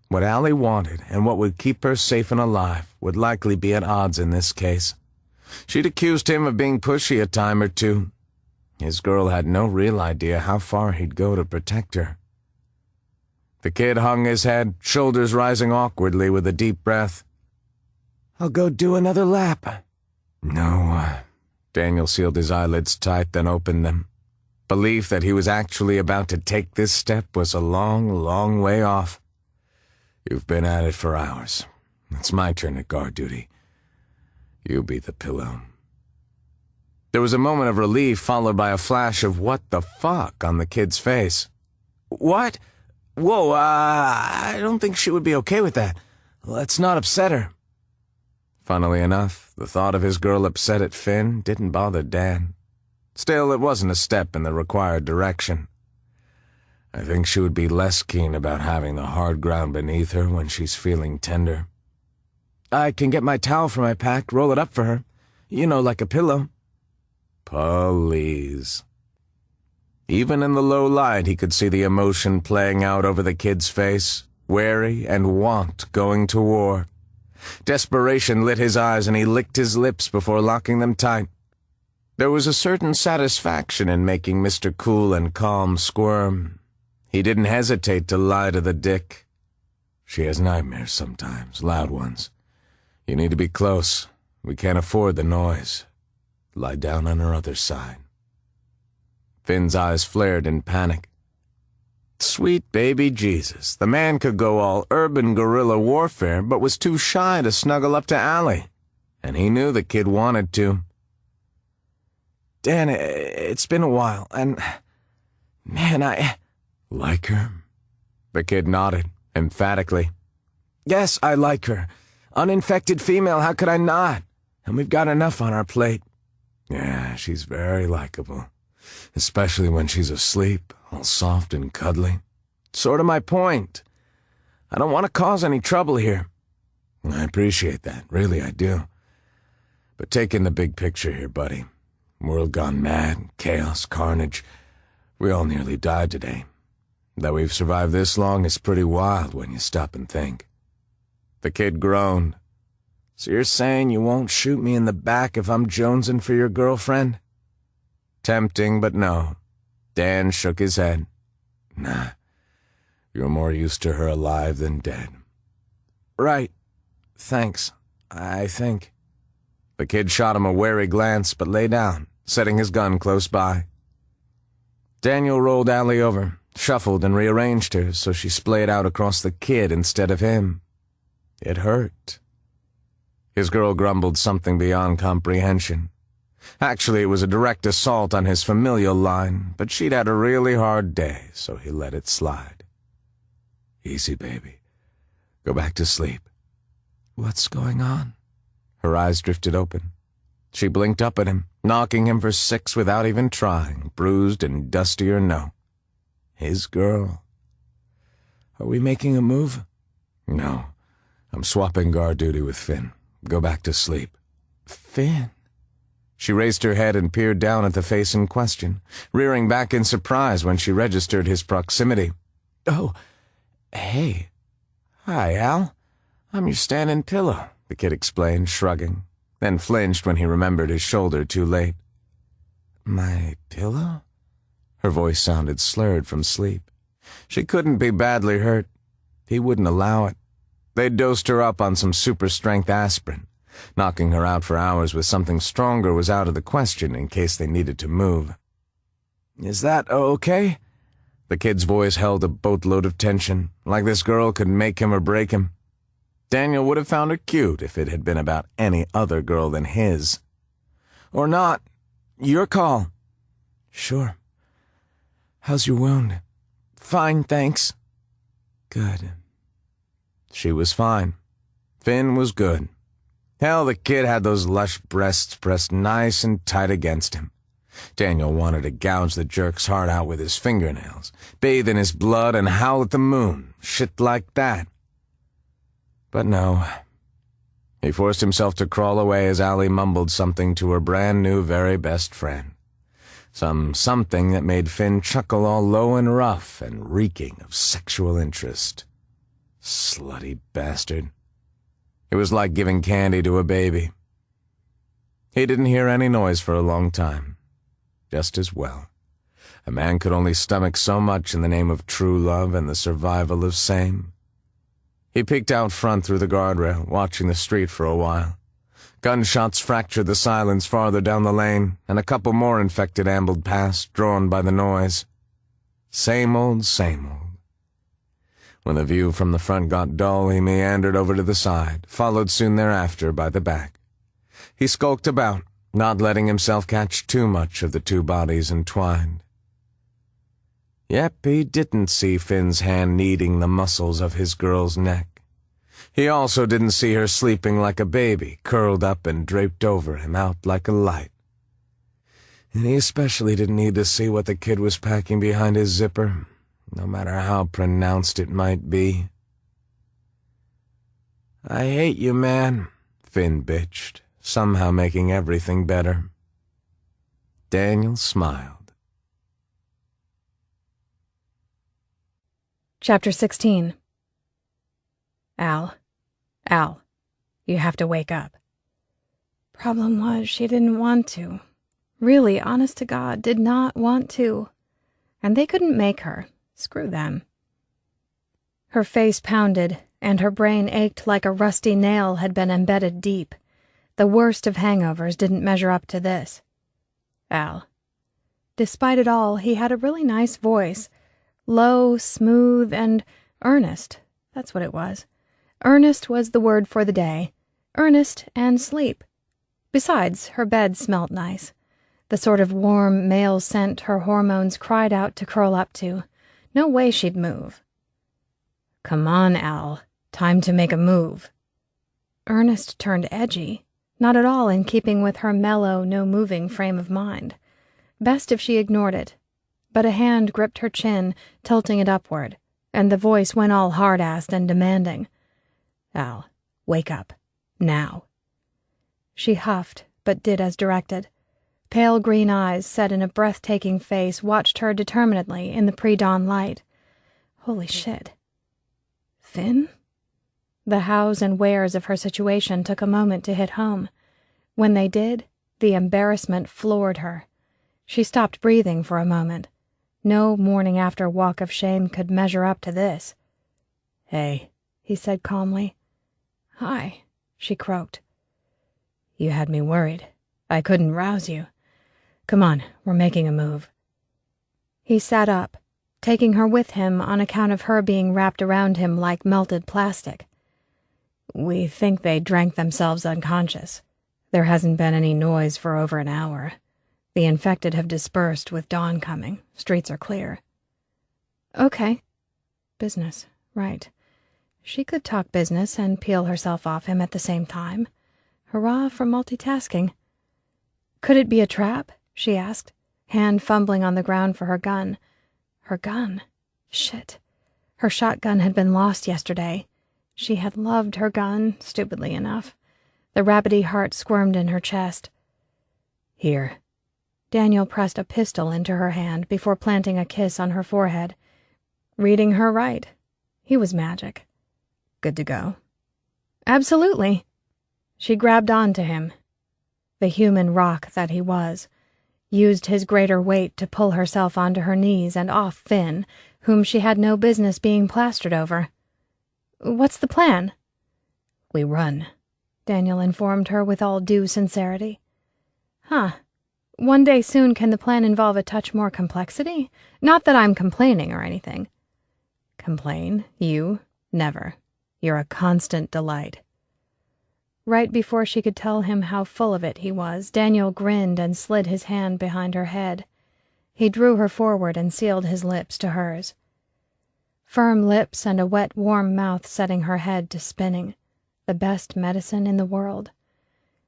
What Allie wanted and what would keep her safe and alive would likely be at odds in this case. She'd accused him of being pushy a time or two. His girl had no real idea how far he'd go to protect her. The kid hung his head, shoulders rising awkwardly with a deep breath. I'll go do another lap. No. Daniel sealed his eyelids tight, then opened them. Belief that he was actually about to take this step was a long, long way off. You've been at it for hours. It's my turn at guard duty. You be the pillow. There was a moment of relief followed by a flash of what the fuck on the kid's face. What? Whoa, I don't think she would be okay with that. Let's not upset her. Funnily enough, the thought of his girl upset at Finn didn't bother Dan. Still, it wasn't a step in the required direction. I think she would be less keen about having the hard ground beneath her when she's feeling tender. I can get my towel from my pack, roll it up for her. You know, like a pillow. Please. Even in the low light, he could see the emotion playing out over the kid's face, wary and want going to war. Desperation lit his eyes and he licked his lips before locking them tight. There was a certain satisfaction in making Mr. Cool and Calm squirm. He didn't hesitate to lie to the dick. She has nightmares sometimes, loud ones. You need to be close. We can't afford the noise. Lie down on her other side. Finn's eyes flared in panic. Sweet baby Jesus, the man could go all urban guerrilla warfare, but was too shy to snuggle up to Allie. And he knew the kid wanted to. Dan, it's been a while, and... Man, I... Like her? The kid nodded, emphatically. Yes, I like her. Uninfected female, how could I not? And we've got enough on our plate. Yeah, she's very likable. Especially when she's asleep, all soft and cuddly. Sort of my point. I don't want to cause any trouble here. I appreciate that, really I do. But take in the big picture here, buddy. World gone mad, chaos, carnage. We all nearly died today. That we've survived this long is pretty wild when you stop and think. The kid groaned. So you're saying you won't shoot me in the back if I'm jonesing for your girlfriend? Tempting, but no. Dan shook his head. Nah. You're more used to her alive than dead. Right. Thanks. I think. The kid shot him a wary glance, but lay down, setting his gun close by. Daniel rolled Allie over, shuffled and rearranged her so she splayed out across the kid instead of him. It hurt. His girl grumbled something beyond comprehension. Actually, it was a direct assault on his familial line, but she'd had a really hard day, so he let it slide. Easy, baby. Go back to sleep. What's going on? Her eyes drifted open. She blinked up at him, knocking him for 6 without even trying, bruised and dusty or no. His girl. Are we making a move? No. I'm swapping guard duty with Finn. Go back to sleep. Finn? She raised her head and peered down at the face in question, rearing back in surprise when she registered his proximity. Oh, hey. Hi, Al. I'm your stand-in pillow, the kid explained, shrugging, then flinched when he remembered his shoulder too late. My pillow? Her voice sounded slurred from sleep. She couldn't be badly hurt. He wouldn't allow it. They'd dosed her up on some super-strength aspirin. Knocking her out for hours with something stronger was out of the question in case they needed to move. Is that okay? The kid's voice held a boatload of tension, like this girl could make him or break him. Daniel would have found her cute if it had been about any other girl than his. Or not. Your call. Sure. How's your wound? Fine, thanks. Good. She was fine. Finn was good. Hell, the kid had those lush breasts pressed nice and tight against him. Daniel wanted to gouge the jerk's heart out with his fingernails, bathe in his blood and howl at the moon, shit like that. But no. He forced himself to crawl away as Allie mumbled something to her brand-new very best friend. Something that made Finn chuckle all low and rough and reeking of sexual interest. Slutty bastard. It was like giving candy to a baby. He didn't hear any noise for a long time. Just as well. A man could only stomach so much in the name of true love and the survival of same. He peeked out front through the guardrail, watching the street for a while. Gunshots fractured the silence farther down the lane, and a couple more infected ambled past, drawn by the noise. Same old, same old. When the view from the front got dull, he meandered over to the side, followed soon thereafter by the back. He skulked about, not letting himself catch too much of the two bodies entwined. Yep, he didn't see Finn's hand kneading the muscles of his girl's neck. He also didn't see her sleeping like a baby, curled up and draped over him, out like a light. And he especially didn't need to see what the kid was packing behind his zipper, no matter how pronounced it might be. I hate you, man, Finn bitched, somehow making everything better. Daniel smiled. Chapter 16. Al, you have to wake up. Problem was, she didn't want to. Really, honest to God, did not want to. And they couldn't make her. Screw them. Her face pounded, and her brain ached like a rusty nail had been embedded deep. The worst of hangovers didn't measure up to this. Al. Despite it all, he had a really nice voice. Low, smooth, and earnest. That's what it was. Earnest was the word for the day. Earnest and sleep. Besides, her bed smelt nice. The sort of warm male scent her hormones cried out to curl up to. No way she'd move. Come on, Al. Time to make a move. Ernest turned edgy, not at all in keeping with her mellow, no-moving frame of mind. Best if she ignored it. But a hand gripped her chin, tilting it upward, and the voice went all hard-assed and demanding. Al, wake up. Now. She huffed, but did as directed. Pale green eyes set in a breathtaking face watched her determinedly in the pre-dawn light. Holy shit. Finn? The hows and wheres of her situation took a moment to hit home. When they did, the embarrassment floored her. She stopped breathing for a moment. No morning-after walk of shame could measure up to this. Hey, he said calmly. Hi, she croaked. You had me worried. I couldn't rouse you. Come on, we're making a move. He sat up, taking her with him on account of her being wrapped around him like melted plastic. We think they drank themselves unconscious. There hasn't been any noise for over an hour. The infected have dispersed with dawn coming. Streets are clear. Okay. Business, right. She could talk business and peel herself off him at the same time. Hurrah for multitasking. Could it be a trap? She asked, hand fumbling on the ground for her gun. Her gun. Shit. Her shotgun had been lost yesterday. She had loved her gun, stupidly enough. The rabbity heart squirmed in her chest. Here. Daniel pressed a pistol into her hand before planting a kiss on her forehead. Reading her right. He was magic. Good to go? Absolutely. She grabbed onto him. The human rock that he was, used his greater weight to pull herself onto her knees and off Finn, whom she had no business being plastered over. What's the plan? We run, Daniel informed her with all due sincerity. Huh. One day soon can the plan involve a touch more complexity? Not that I'm complaining or anything. Complain? You? Never. You're a constant delight. Right before she could tell him how full of it he was, Daniel grinned and slid his hand behind her head. He drew her forward and sealed his lips to hers. Firm lips and a wet, warm mouth setting her head to spinning. The best medicine in the world.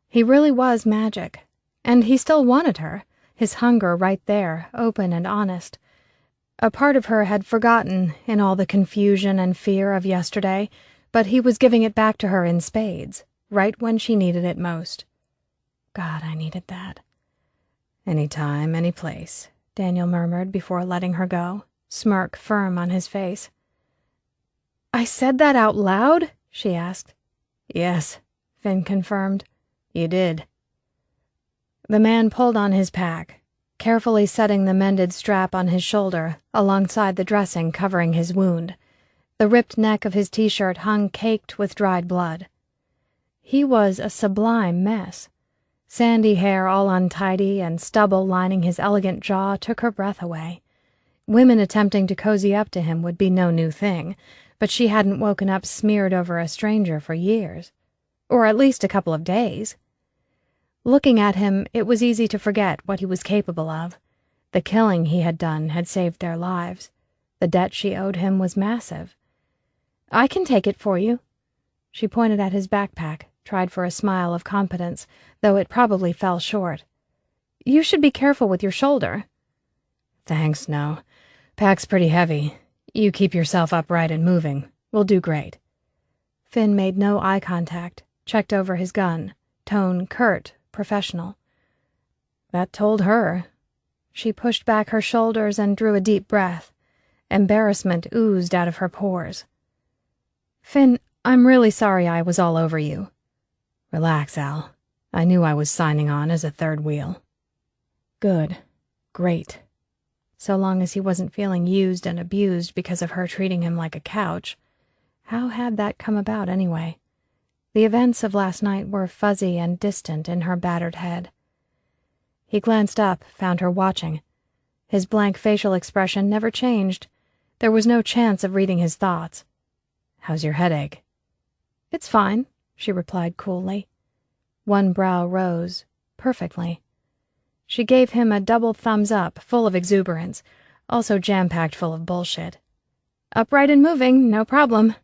He really was magic. And he still wanted her, his hunger right there, open and honest. A part of her had forgotten in all the confusion and fear of yesterday, but he was giving it back to her in spades, right when she needed it most. God, I needed that. Any time, any place, Daniel murmured before letting her go, smirk firm on his face. I said that out loud? She asked. Yes, Finn confirmed. You did. The man pulled on his pack, carefully setting the mended strap on his shoulder alongside the dressing covering his wound. The ripped neck of his t-shirt hung caked with dried blood. He was a sublime mess. Sandy hair all untidy and stubble lining his elegant jaw took her breath away. Women attempting to cozy up to him would be no new thing, but she hadn't woken up smeared over a stranger for years. Or at least a couple of days. Looking at him, it was easy to forget what he was capable of. The killing he had done had saved their lives. The debt she owed him was massive. I can take it for you. She pointed at his backpack, tried for a smile of competence, though it probably fell short. You should be careful with your shoulder. Thanks, no. Pack's pretty heavy. You keep yourself upright and moving. We'll do great. Finn made no eye contact, checked over his gun, tone curt, professional. That told her. She pushed back her shoulders and drew a deep breath. Embarrassment oozed out of her pores. Finn, I'm really sorry I was all over you. Relax, Al. I knew I was signing on as a third wheel. Good. Great. So long as he wasn't feeling used and abused because of her treating him like a couch. How had that come about anyway? The events of last night were fuzzy and distant in her battered head. He glanced up, found her watching. His blank facial expression never changed. There was no chance of reading his thoughts. How's your headache? It's fine, she replied coolly. One brow rose, perfectly. She gave him a double thumbs up, full of exuberance, also jam-packed full of bullshit. Upright and moving, no problem.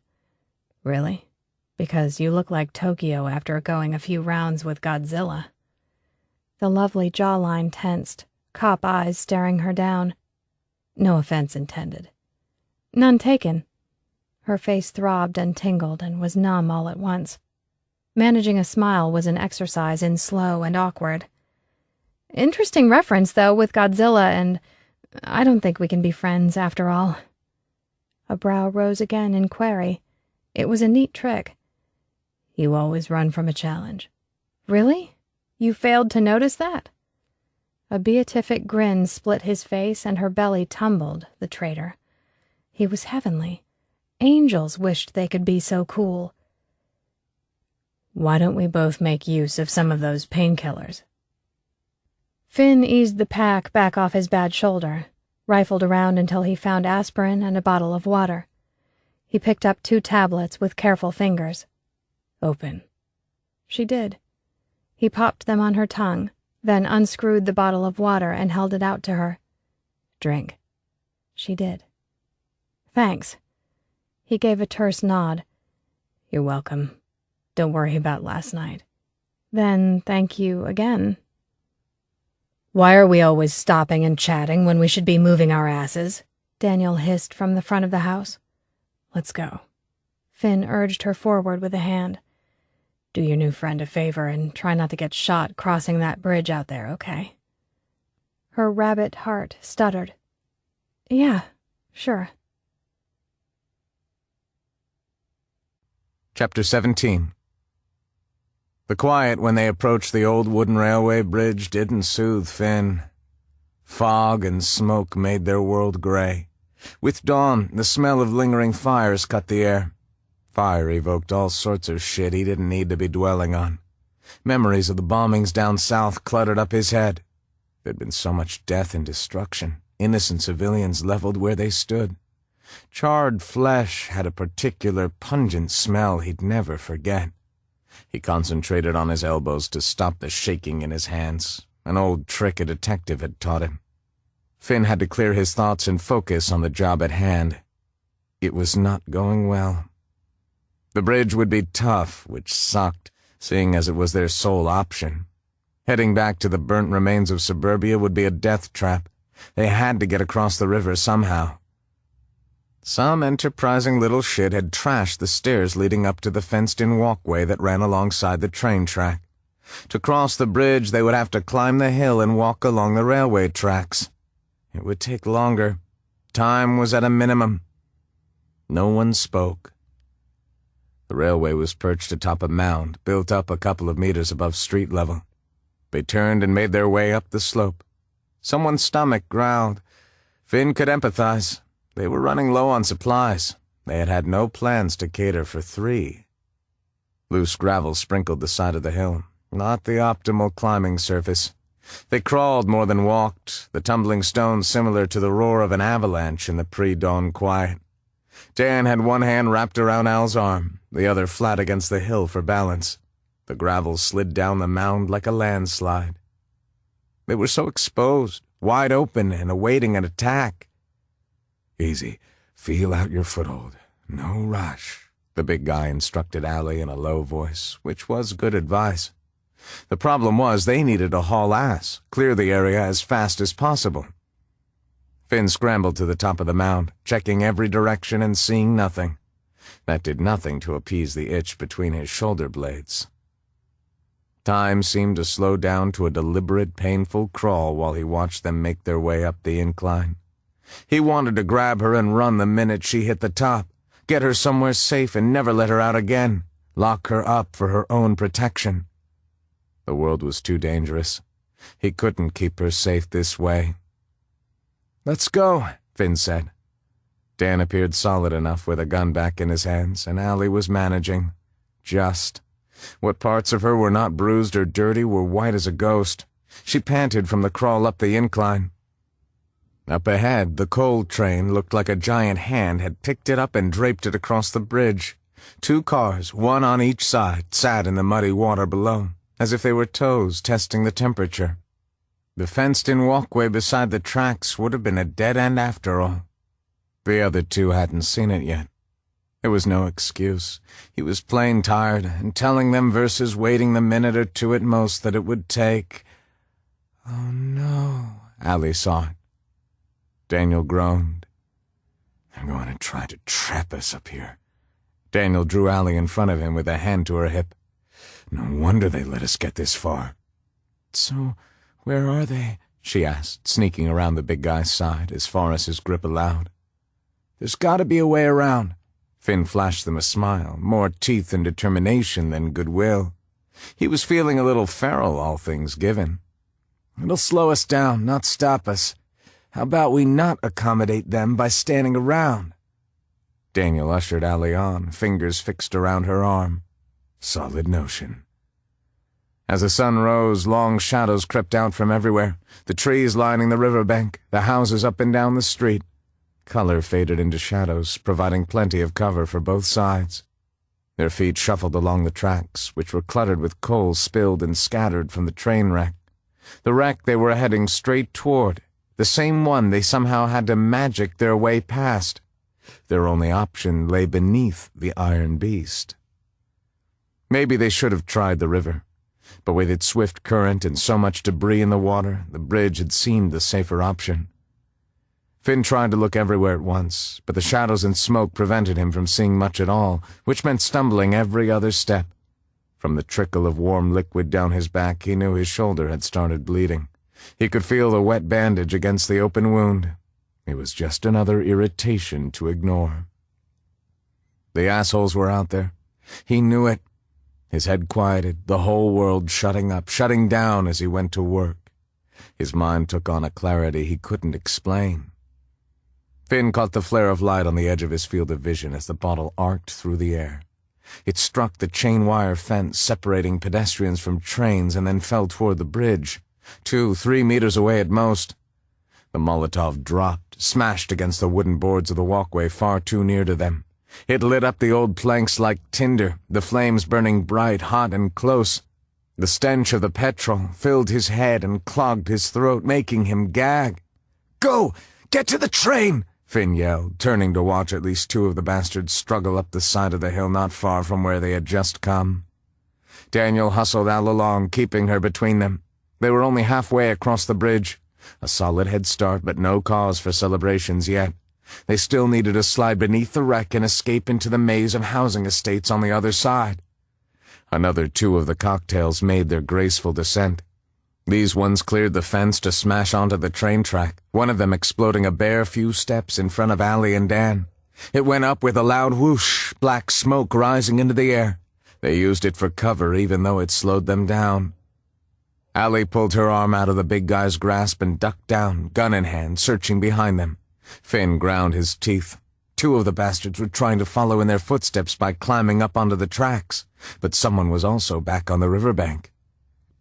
Really? Because you look like Tokyo after going a few rounds with Godzilla. The lovely jawline tensed, cop eyes staring her down. No offense intended. None taken. Her face throbbed and tingled and was numb all at once. Managing a smile was an exercise in slow and awkward. Interesting reference, though, with Godzilla, and I don't think we can be friends, after all. A brow rose again in query. It was a neat trick. You always run from a challenge. Really? You failed to notice that? A beatific grin split his face, and her belly tumbled, the traitor. He was heavenly. Angels wished they could be so cool. Why don't we both make use of some of those painkillers? Finn eased the pack back off his bad shoulder. rifled around until he found aspirin and a bottle of water. He picked up 2 tablets with careful fingers. "Open." She did. He popped them on her tongue, then unscrewed the bottle of water and held it out to her. "Drink." She did. "Thanks." He gave a terse nod. "You're welcome. Don't worry about last night." "Then thank you again." "Why are we always stopping and chatting when we should be moving our asses?" Daniel hissed from the front of the house. "Let's go." Finn urged her forward with a hand. "Do your new friend a favor and try not to get shot crossing that bridge out there, okay?" Her rabbit heart stuttered. "Yeah, sure." Chapter 17. The quiet when they approached the old wooden railway bridge didn't soothe Finn. Fog and smoke made their world gray. With dawn, the smell of lingering fires cut the air. Fire evoked all sorts of shit he didn't need to be dwelling on. Memories of the bombings down south cluttered up his head. There'd been so much death and destruction, innocent civilians leveled where they stood. Charred flesh had a particular pungent smell he'd never forget. He concentrated on his elbows to stop the shaking in his hands, an old trick a detective had taught him. Finn had to clear his thoughts and focus on the job at hand. It was not going well. The bridge would be tough, which sucked, seeing as it was their sole option. Heading back to the burnt remains of suburbia would be a death trap. They had to get across the river somehow. Some enterprising little shit had trashed the stairs leading up to the fenced-in walkway that ran alongside the train track. To cross the bridge, they would have to climb the hill and walk along the railway tracks. It would take longer. Time was at a minimum. No one spoke. The railway was perched atop a mound, built up a couple of meters above street level. They turned and made their way up the slope. Someone's stomach growled. Finn could empathize. They were running low on supplies. They had had no plans to cater for 3. Loose gravel sprinkled the side of the hill, not the optimal climbing surface. They crawled more than walked, the tumbling stones similar to the roar of an avalanche in the pre-dawn quiet. Dan had one hand wrapped around Al's arm, the other flat against the hill for balance. The gravel slid down the mound like a landslide. They were so exposed, wide open and awaiting an attack. "Easy. Feel out your foothold. No rush," the big guy instructed Allie in a low voice, which was good advice. The problem was they needed to haul ass, clear the area as fast as possible. Finn scrambled to the top of the mound, checking every direction and seeing nothing. That did nothing to appease the itch between his shoulder blades. Time seemed to slow down to a deliberate, painful crawl while he watched them make their way up the incline. He wanted to grab her and run the minute she hit the top, get her somewhere safe and never let her out again, lock her up for her own protection. The world was too dangerous. He couldn't keep her safe this way. "Let's go," Finn said. Dan appeared solid enough with a gun back in his hands, and Allie was managing. Just. What parts of her were not bruised or dirty were white as a ghost. She panted from the crawl up the incline. Up ahead, the coal train looked like a giant hand had picked it up and draped it across the bridge. 2 cars, one on each side, sat in the muddy water below, as if they were toes testing the temperature. The fenced-in walkway beside the tracks would have been a dead end after all. The other 2 hadn't seen it yet. There was no excuse. He was plain tired, and telling them versus waiting the minute or 2 at most that it would take. "Oh no," Allie saw it. Daniel groaned. "They're going to try to trap us up here." Daniel drew Allie in front of him with a hand to her hip. "No wonder they let us get this far." "So, where are they?" she asked, sneaking around the big guy's side as far as his grip allowed. "There's got to be a way around." Finn flashed them a smile, more teeth and determination than goodwill. He was feeling a little feral, all things given. "It'll slow us down, not stop us. How about we not accommodate them by standing around?" Daniel ushered Allie on, fingers fixed around her arm. "Solid notion." As the sun rose, long shadows crept out from everywhere, the trees lining the riverbank, the houses up and down the street. Color faded into shadows, providing plenty of cover for both sides. Their feet shuffled along the tracks, which were cluttered with coal spilled and scattered from the train wreck. The wreck they were heading straight toward, the same one they somehow had to magic their way past. Their only option lay beneath the iron beast. Maybe they should have tried the river, but with its swift current and so much debris in the water, the bridge had seemed the safer option. Finn tried to look everywhere at once, but the shadows and smoke prevented him from seeing much at all, which meant stumbling every other step. From the trickle of warm liquid down his back, he knew his shoulder had started bleeding. He could feel the wet bandage against the open wound. It was just another irritation to ignore. The assholes were out there. He knew it. His head quieted, the whole world shutting up, shutting down as he went to work. His mind took on a clarity he couldn't explain. Finn caught the flare of light on the edge of his field of vision as the bottle arced through the air. It struck the chain wire fence separating pedestrians from trains and then fell toward the bridge, 2-3 meters away at most. The Molotov dropped, smashed against the wooden boards of the walkway far too near to them. It lit up the old planks like tinder, the flames burning bright, hot, and close. The stench of the petrol filled his head and clogged his throat, making him gag. "Go! Get to the train!" Finn yelled, turning to watch at least 2 of the bastards struggle up the side of the hill not far from where they had just come. Daniel hustled Al along, keeping her between them. They were only halfway across the bridge. A solid head start, but no cause for celebrations yet. They still needed to slide beneath the wreck and escape into the maze of housing estates on the other side. Another 2 of the cocktails made their graceful descent. These ones cleared the fence to smash onto the train track, one of them exploding a bare few steps in front of Allie and Dan. It went up with a loud whoosh, black smoke rising into the air. They used it for cover even though it slowed them down. Allie pulled her arm out of the big guy's grasp and ducked down, gun in hand, searching behind them. Finn ground his teeth. 2 of the bastards were trying to follow in their footsteps by climbing up onto the tracks, but someone was also back on the riverbank.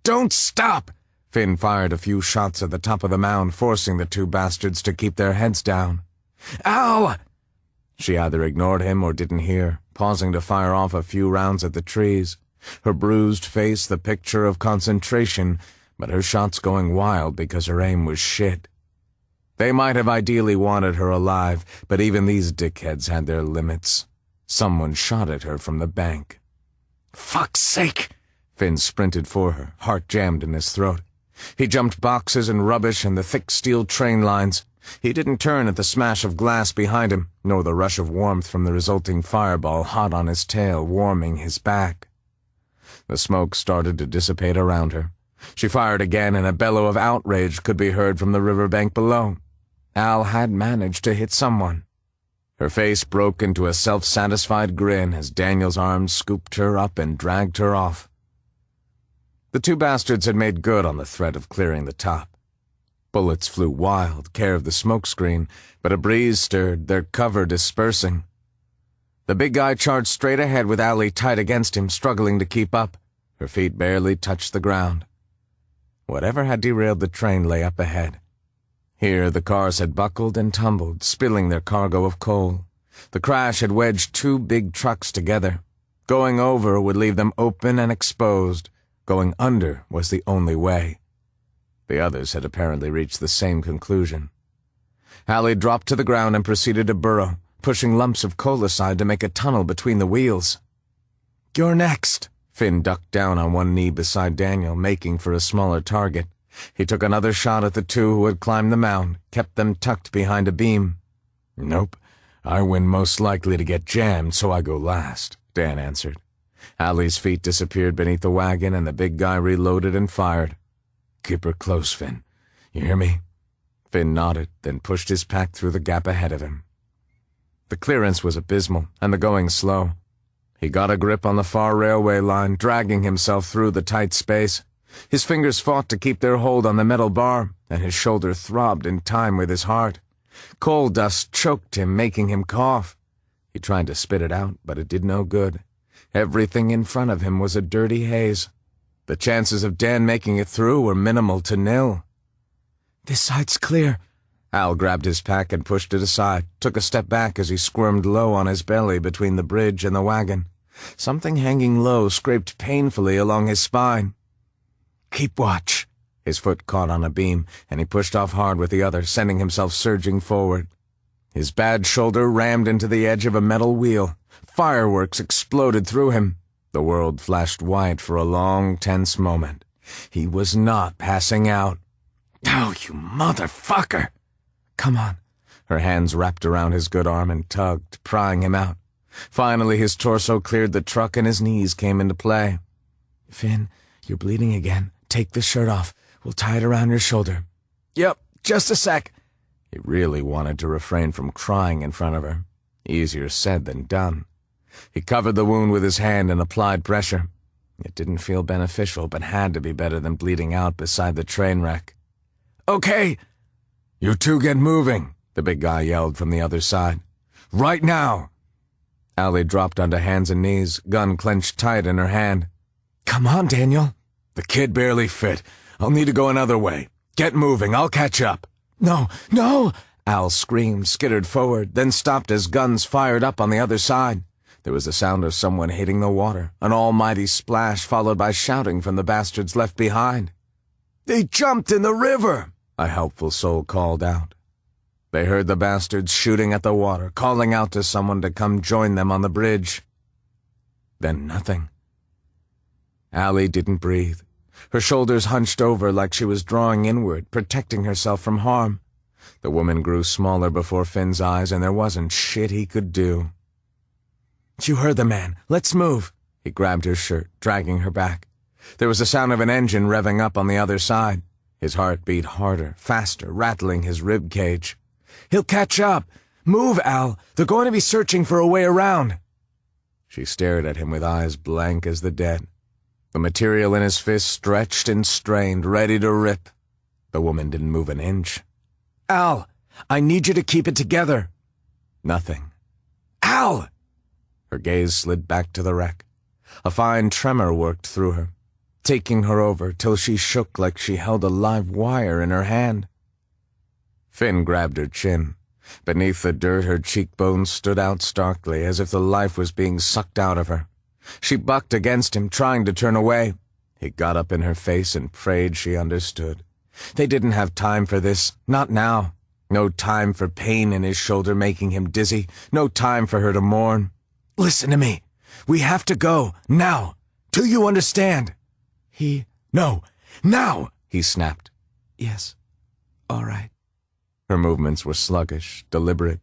"Don't stop!" Finn fired a few shots at the top of the mound, forcing the 2 bastards to keep their heads down. "Ow!" She either ignored him or didn't hear, pausing to fire off a few rounds at the trees. Her bruised face the picture of concentration, but her shots going wild because her aim was shit. They might have ideally wanted her alive, but even these dickheads had their limits. Someone shot at her from the bank. "Fuck's sake!" Finn sprinted for her, heart jammed in his throat. He jumped boxes and rubbish and the thick steel train lines. He didn't turn at the smash of glass behind him, nor the rush of warmth from the resulting fireball hot on his tail, warming his back. The smoke started to dissipate around her. She fired again, and a bellow of outrage could be heard from the riverbank below. Al had managed to hit someone. Her face broke into a self-satisfied grin as Daniel's arms scooped her up and dragged her off. The 2 bastards had made good on the threat of clearing the top. Bullets flew wild, care of the smokescreen, but a breeze stirred, their cover dispersing. The big guy charged straight ahead with Allie tight against him, struggling to keep up. Her feet barely touched the ground. Whatever had derailed the train lay up ahead. Here the cars had buckled and tumbled, spilling their cargo of coal. The crash had wedged 2 big trucks together. Going over would leave them open and exposed. Going under was the only way. The others had apparently reached the same conclusion. Allie dropped to the ground and proceeded to burrow, pushing lumps of coal aside to make a tunnel between the wheels. "You're next." Finn ducked down on one knee beside Daniel, making for a smaller target. He took another shot at the 2 who had climbed the mound, kept them tucked behind a beam. "Nope. I win most likely to get jammed, so I go last," Dan answered. Allie's feet disappeared beneath the wagon, and the big guy reloaded and fired. "Keep her close, Finn. You hear me?" Finn nodded, then pushed his pack through the gap ahead of him. The clearance was abysmal, and the going slow. He got a grip on the far railway line, dragging himself through the tight space. His fingers fought to keep their hold on the metal bar, and his shoulder throbbed in time with his heart. Coal dust choked him, making him cough. He tried to spit it out, but it did no good. Everything in front of him was a dirty haze. The chances of Dan making it through were minimal to nil. "This side's clear." Al grabbed his pack and pushed it aside, took a step back as he squirmed low on his belly between the bridge and the wagon. Something hanging low scraped painfully along his spine. "Keep watch." His foot caught on a beam, and he pushed off hard with the other, sending himself surging forward. His bad shoulder rammed into the edge of a metal wheel. Fireworks exploded through him. The world flashed white for a long, tense moment. He was not passing out. "Oh, you motherfucker!" "Come on." Her hands wrapped around his good arm and tugged, prying him out. Finally, his torso cleared the truck and his knees came into play. "Finn, you're bleeding again. Take the shirt off. We'll tie it around your shoulder." "Yep, just a sec." He really wanted to refrain from crying in front of her. Easier said than done. He covered the wound with his hand and applied pressure. It didn't feel beneficial, but had to be better than bleeding out beside the train wreck. "Okay." "You two get moving," the big guy yelled from the other side. "Right now." Allie dropped onto hands and knees, gun clenched tight in her hand. "Come on, Daniel." "The kid barely fit. I'll need to go another way. Get moving, I'll catch up." "No, no!" Al screamed, skittered forward, then stopped as guns fired up on the other side. There was the sound of someone hitting the water, an almighty splash followed by shouting from the bastards left behind. "They jumped in the river!" a helpful soul called out. They heard the bastards shooting at the water, calling out to someone to come join them on the bridge. Then nothing. Allie didn't breathe. Her shoulders hunched over like she was drawing inward, protecting herself from harm. The woman grew smaller before Finn's eyes, and there wasn't shit he could do. "You heard the man. Let's move." He grabbed her shirt, dragging her back. There was the sound of an engine revving up on the other side. His heart beat harder, faster, rattling his rib cage. "He'll catch up. Move, Al. They're going to be searching for a way around." She stared at him with eyes blank as the dead. The material in his fist stretched and strained, ready to rip. The woman didn't move an inch. "Al, I need you to keep it together." Nothing. "Al!" Her gaze slid back to the wreck. A fine tremor worked through her, taking her over till she shook like she held a live wire in her hand. Finn grabbed her chin. Beneath the dirt, her cheekbones stood out starkly, as if the life was being sucked out of her. She bucked against him, trying to turn away. He got up in her face and prayed she understood. They didn't have time for this, not now. No time for pain in his shoulder making him dizzy. No time for her to mourn. "Listen to me. We have to go, now. Do you understand?" "No, now," he snapped. "Yes, all right." Her movements were sluggish, deliberate.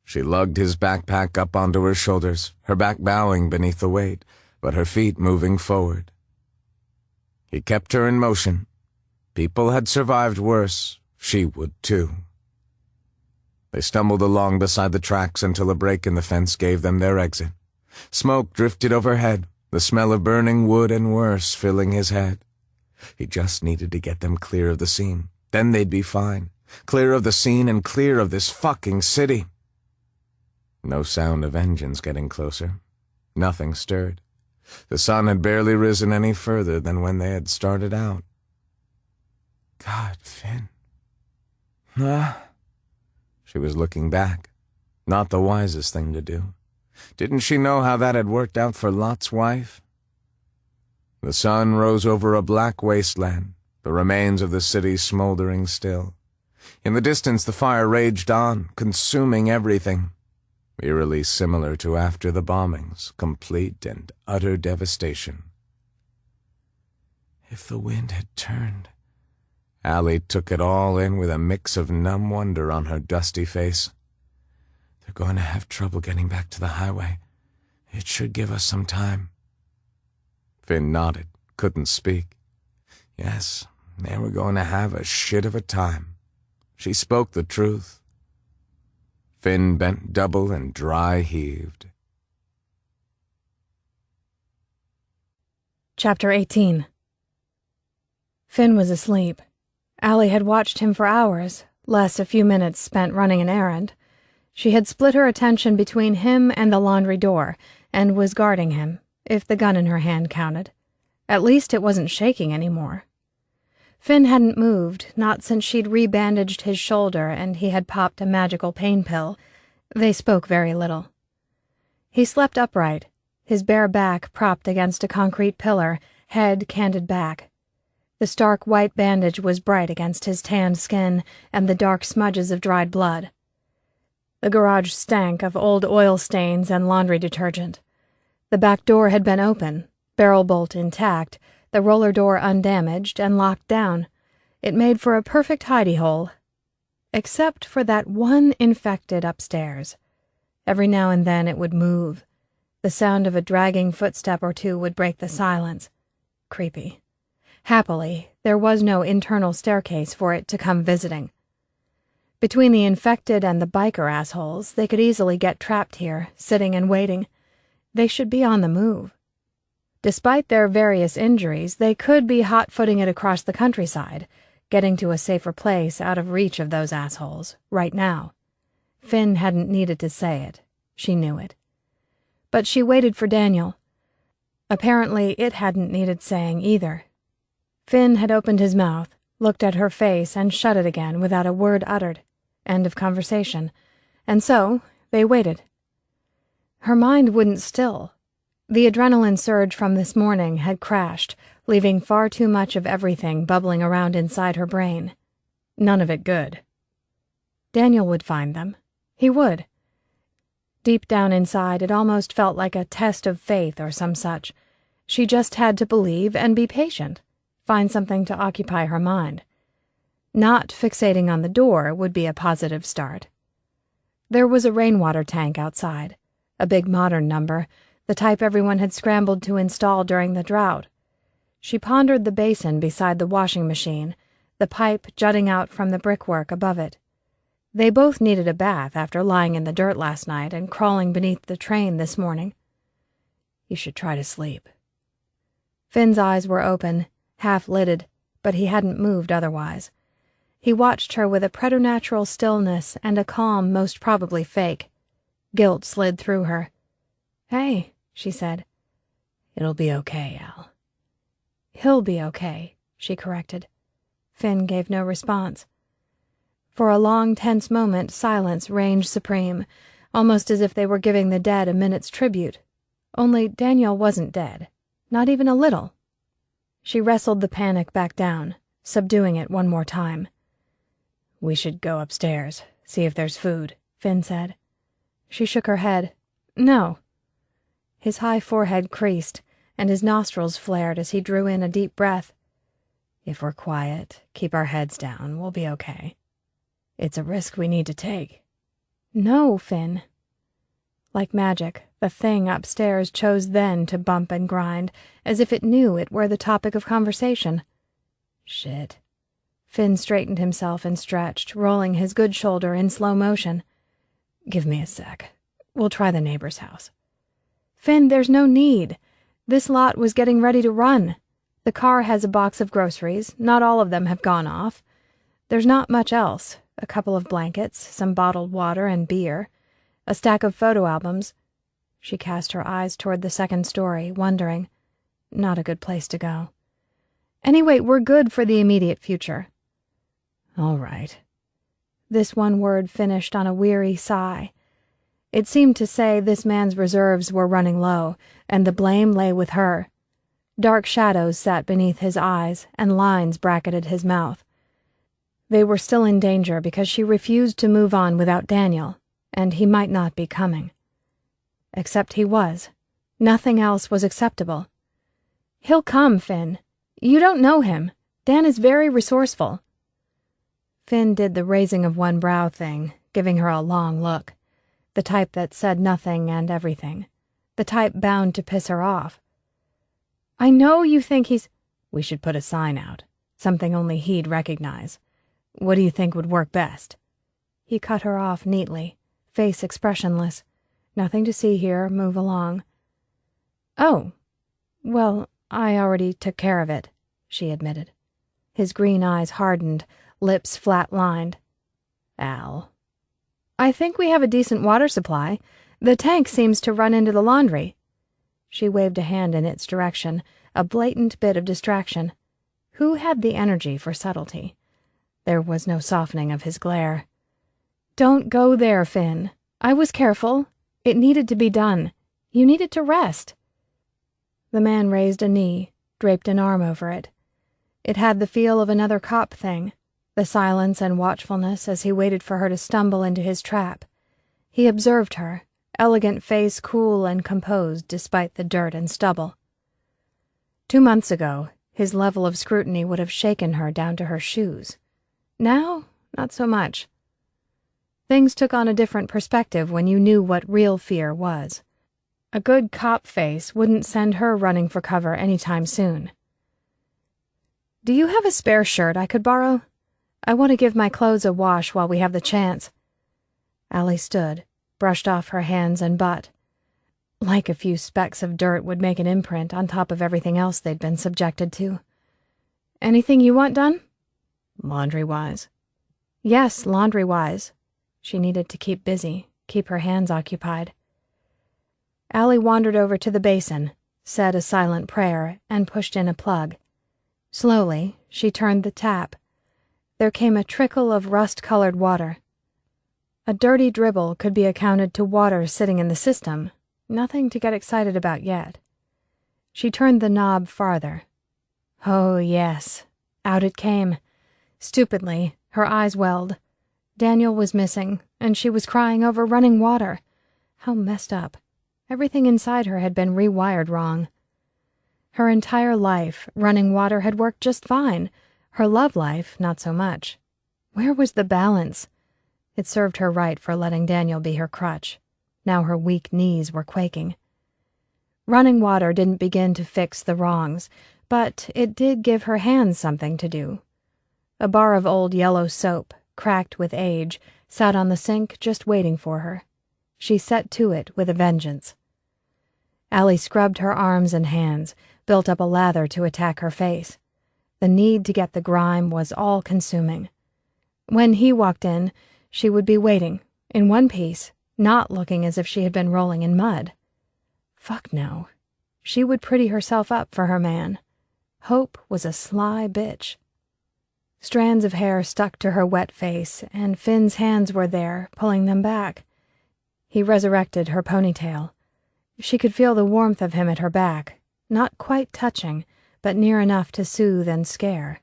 She lugged his backpack up onto her shoulders, her back bowing beneath the weight, but her feet moving forward. He kept her in motion. People had survived worse. She would too. They stumbled along beside the tracks until a break in the fence gave them their exit. Smoke drifted overhead, the smell of burning wood and worse filling his head. He just needed to get them clear of the scene. Then they'd be fine. Clear of the scene and clear of this fucking city. No sound of engines getting closer. Nothing stirred. The sun had barely risen any further than when they had started out. God, Finn. She was looking back. Not the wisest thing to do. Didn't she know how that had worked out for Lot's wife? The sun rose over a black wasteland, the remains of the city smoldering still. In the distance the fire raged on, consuming everything. Eerily similar to after the bombings, complete and utter devastation. If the wind had turned... Allie took it all in with a mix of numb wonder on her dusty face. They're going to have trouble getting back to the highway. It should give us some time. Finn nodded, couldn't speak. Yes, they were going to have a shit of a time. She spoke the truth. Finn bent double and dry heaved. Chapter 18. Finn was asleep. Allie had watched him for hours, less a few minutes spent running an errand. She had split her attention between him and the laundry door, and was guarding him, if the gun in her hand counted. At least it wasn't shaking anymore. Finn hadn't moved, not since she'd rebandaged his shoulder and he had popped a magical pain pill. They spoke very little. He slept upright, his bare back propped against a concrete pillar, head canted back. The stark white bandage was bright against his tanned skin and the dark smudges of dried blood. The garage stank of old oil stains and laundry detergent. The back door had been open, barrel bolt intact, the roller door undamaged and locked down. It made for a perfect hidey-hole. Except for that one infected upstairs. Every now and then it would move. The sound of a dragging footstep or two would break the silence. Creepy. Happily, there was no internal staircase for it to come visiting. Between the infected and the biker assholes, they could easily get trapped here, sitting and waiting. They should be on the move. Despite their various injuries, they could be hot-footing it across the countryside, getting to a safer place out of reach of those assholes, right now. Finn hadn't needed to say it. She knew it. But she waited for Daniel. Apparently, it hadn't needed saying either. Finn had opened his mouth, looked at her face, and shut it again without a word uttered. End of conversation. And so, they waited. Her mind wouldn't still. The adrenaline surge from this morning had crashed, leaving far too much of everything bubbling around inside her brain. None of it good. Daniel would find them. He would. Deep down inside, it almost felt like a test of faith or some such. She just had to believe and be patient. Find something to occupy her mind. Not fixating on the door would be a positive start. There was a rainwater tank outside, a big modern number, the type everyone had scrambled to install during the drought. She pondered the basin beside the washing machine, the pipe jutting out from the brickwork above it. They both needed a bath after lying in the dirt last night and crawling beneath the train this morning. You should try to sleep. Finn's eyes were open, half-lidded, but he hadn't moved otherwise. He watched her with a preternatural stillness and a calm most probably fake. Guilt slid through her. "Hey," she said. "It'll be okay, Al." "He'll be okay," she corrected. Finn gave no response. For a long, tense moment, silence reigned supreme, almost as if they were giving the dead a minute's tribute. Only Daniel wasn't dead. Not even a little. She wrestled the panic back down, subduing it one more time. "We should go upstairs, see if there's food," Finn said. She shook her head. "No." His high forehead creased, and his nostrils flared as he drew in a deep breath. "If we're quiet, keep our heads down, we'll be okay. It's a risk we need to take." "No, Finn." Like magic, the thing upstairs chose then to bump and grind, as if it knew it were the topic of conversation. "Shit." Finn straightened himself and stretched, rolling his good shoulder in slow motion. "Give me a sec. We'll try the neighbor's house." "Finn, there's no need. This lot was getting ready to run. The car has a box of groceries. Not all of them have gone off. There's not much else. A couple of blankets, some bottled water and beer. A stack of photo albums." She cast her eyes toward the second story, wondering. Not a good place to go. "Anyway, we're good for the immediate future." "All right." This one word finished on a weary sigh. It seemed to say this man's reserves were running low, and the blame lay with her. Dark shadows sat beneath his eyes, and lines bracketed his mouth. They were still in danger because she refused to move on without Daniel, and he might not be coming. Except he was. Nothing else was acceptable. "He'll come, Finn. You don't know him. Dan is very resourceful." Finn did the raising of one brow thing, giving her a long look. The type that said nothing and everything. The type bound to piss her off. "I know you think he's—" "We should put a sign out. Something only he'd recognize. What do you think would work best?" He cut her off neatly, face expressionless. "Nothing to see here. Move along." "Oh. Well, I already took care of it," she admitted. His green eyes hardened, lips flat-lined. "Al." "I think we have a decent water supply. The tank seems to run into the laundry." She waved a hand in its direction, a blatant bit of distraction. Who had the energy for subtlety? There was no softening of his glare. "Don't go there, Finn. I was careful. It needed to be done. You needed to rest." The man raised a knee, draped an arm over it. It had the feel of another cop thing, the silence and watchfulness as he waited for her to stumble into his trap. He observed her, elegant face cool and composed despite the dirt and stubble. 2 months ago, his level of scrutiny would have shaken her down to her shoes. Now, not so much. Things took on a different perspective when you knew what real fear was. A good cop face wouldn't send her running for cover anytime soon. "Do you have a spare shirt I could borrow? I want to give my clothes a wash while we have the chance." Allie stood, brushed off her hands and butt. Like a few specks of dirt would make an imprint on top of everything else they'd been subjected to. "Anything you want done?" "Laundry-wise?" "Yes, laundry-wise." She needed to keep busy, keep her hands occupied. Allie wandered over to the basin, said a silent prayer, and pushed in a plug. Slowly, she turned the tap. There came a trickle of rust-colored water. A dirty dribble could be accounted to water sitting in the system, nothing to get excited about yet. She turned the knob farther. Oh, yes. Out it came. Stupidly, her eyes welled. Daniel was missing, and she was crying over running water. How messed up. Everything inside her had been rewired wrong. Her entire life, running water had worked just fine. Her love life, not so much. Where was the balance? It served her right for letting Daniel be her crutch. Now her weak knees were quaking. Running water didn't begin to fix the wrongs, but it did give her hands something to do. A bar of old yellow soap, cracked with age, sat on the sink just waiting for her. She set to it with a vengeance. Allie scrubbed her arms and hands, built up a lather to attack her face. The need to get the grime was all-consuming. When he walked in, she would be waiting, in one piece, not looking as if she had been rolling in mud. Fuck no. She would pretty herself up for her man. Hope was a sly bitch. Strands of hair stuck to her wet face, and Finn's hands were there, pulling them back. He resurrected her ponytail. She could feel the warmth of him at her back, not quite touching, but near enough to soothe and scare.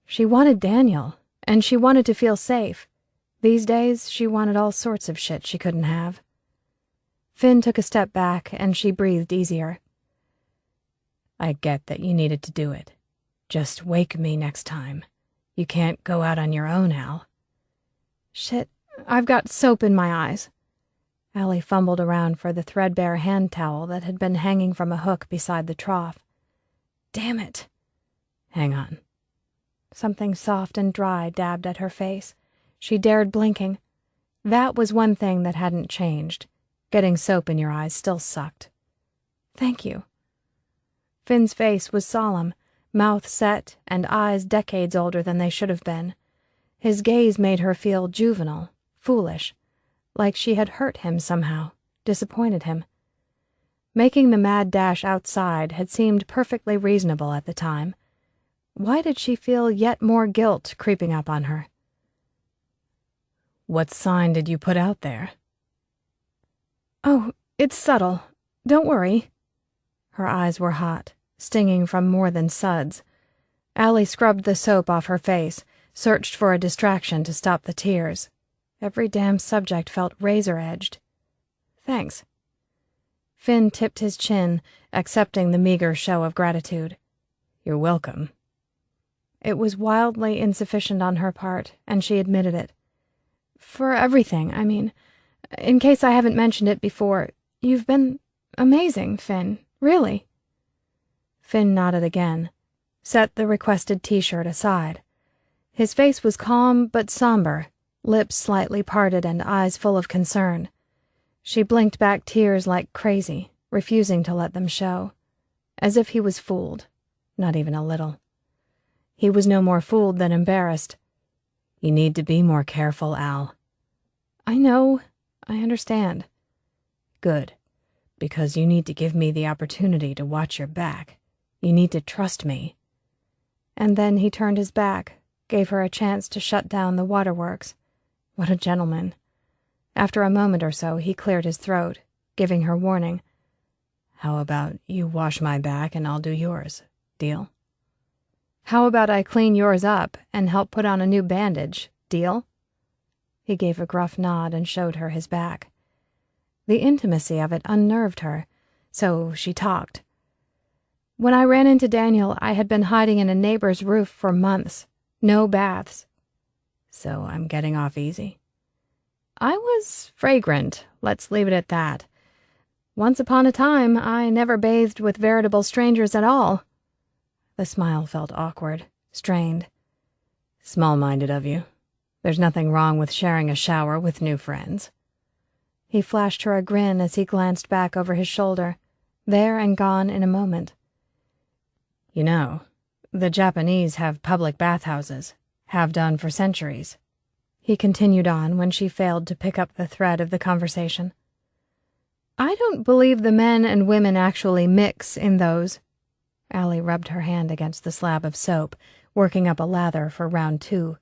She wanted Daniel, and she wanted to feel safe. These days, she wanted all sorts of shit she couldn't have. Finn took a step back, and she breathed easier. "I get that you needed to do it. Just wake me next time. You can't go out on your own, Al." "Shit, I've got soap in my eyes." Allie fumbled around for the threadbare hand towel that had been hanging from a hook beside the trough. Damn it. "Hang on." Something soft and dry dabbed at her face. She dared blinking. That was one thing that hadn't changed. Getting soap in your eyes still sucked. "Thank you." Finn's face was solemn, mouth set and eyes decades older than they should have been. His gaze made her feel juvenile, foolish, like she had hurt him somehow, disappointed him. Making the mad dash outside had seemed perfectly reasonable at the time. Why did she feel yet more guilt creeping up on her? "What sign did you put out there?" "Oh, it's subtle. Don't worry." Her eyes were hot, stinging from more than suds. Allie scrubbed the soap off her face, searched for a distraction to stop the tears. Every damn subject felt razor-edged. "Thanks." Finn tipped his chin, accepting the meager show of gratitude. "You're welcome." It was wildly insufficient on her part, and she admitted it. "For everything, I mean. In case I haven't mentioned it before, you've been amazing, Finn. Really." Finn nodded again, set the requested t-shirt aside. His face was calm but somber, lips slightly parted and eyes full of concern. She blinked back tears like crazy, refusing to let them show. As if he was fooled. Not even a little. He was no more fooled than embarrassed. "You need to be more careful, Al." "I know. I understand." "Good. Because you need to give me the opportunity to watch your back. You need to trust me." And then he turned his back, gave her a chance to shut down the waterworks. What a gentleman. After a moment or so, he cleared his throat, giving her warning. "How about you wash my back and I'll do yours? Deal?" "How about I clean yours up and help put on a new bandage? Deal?" He gave a gruff nod and showed her his back. The intimacy of it unnerved her, so she talked. "When I ran into Daniel, I had been hiding in a neighbor's roof for months. No baths." "So I'm getting off easy?" "I was fragrant, let's leave it at that. Once upon a time, I never bathed with veritable strangers at all." The smile felt awkward, strained. "Small-minded of you. There's nothing wrong with sharing a shower with new friends." He flashed her a grin as he glanced back over his shoulder, there and gone in a moment. "You know, the Japanese have public bathhouses, have done for centuries," he continued on when she failed to pick up the thread of the conversation. "I don't believe the men and women actually mix in those." Allie rubbed her hand against the slab of soap, working up a lather for round 2.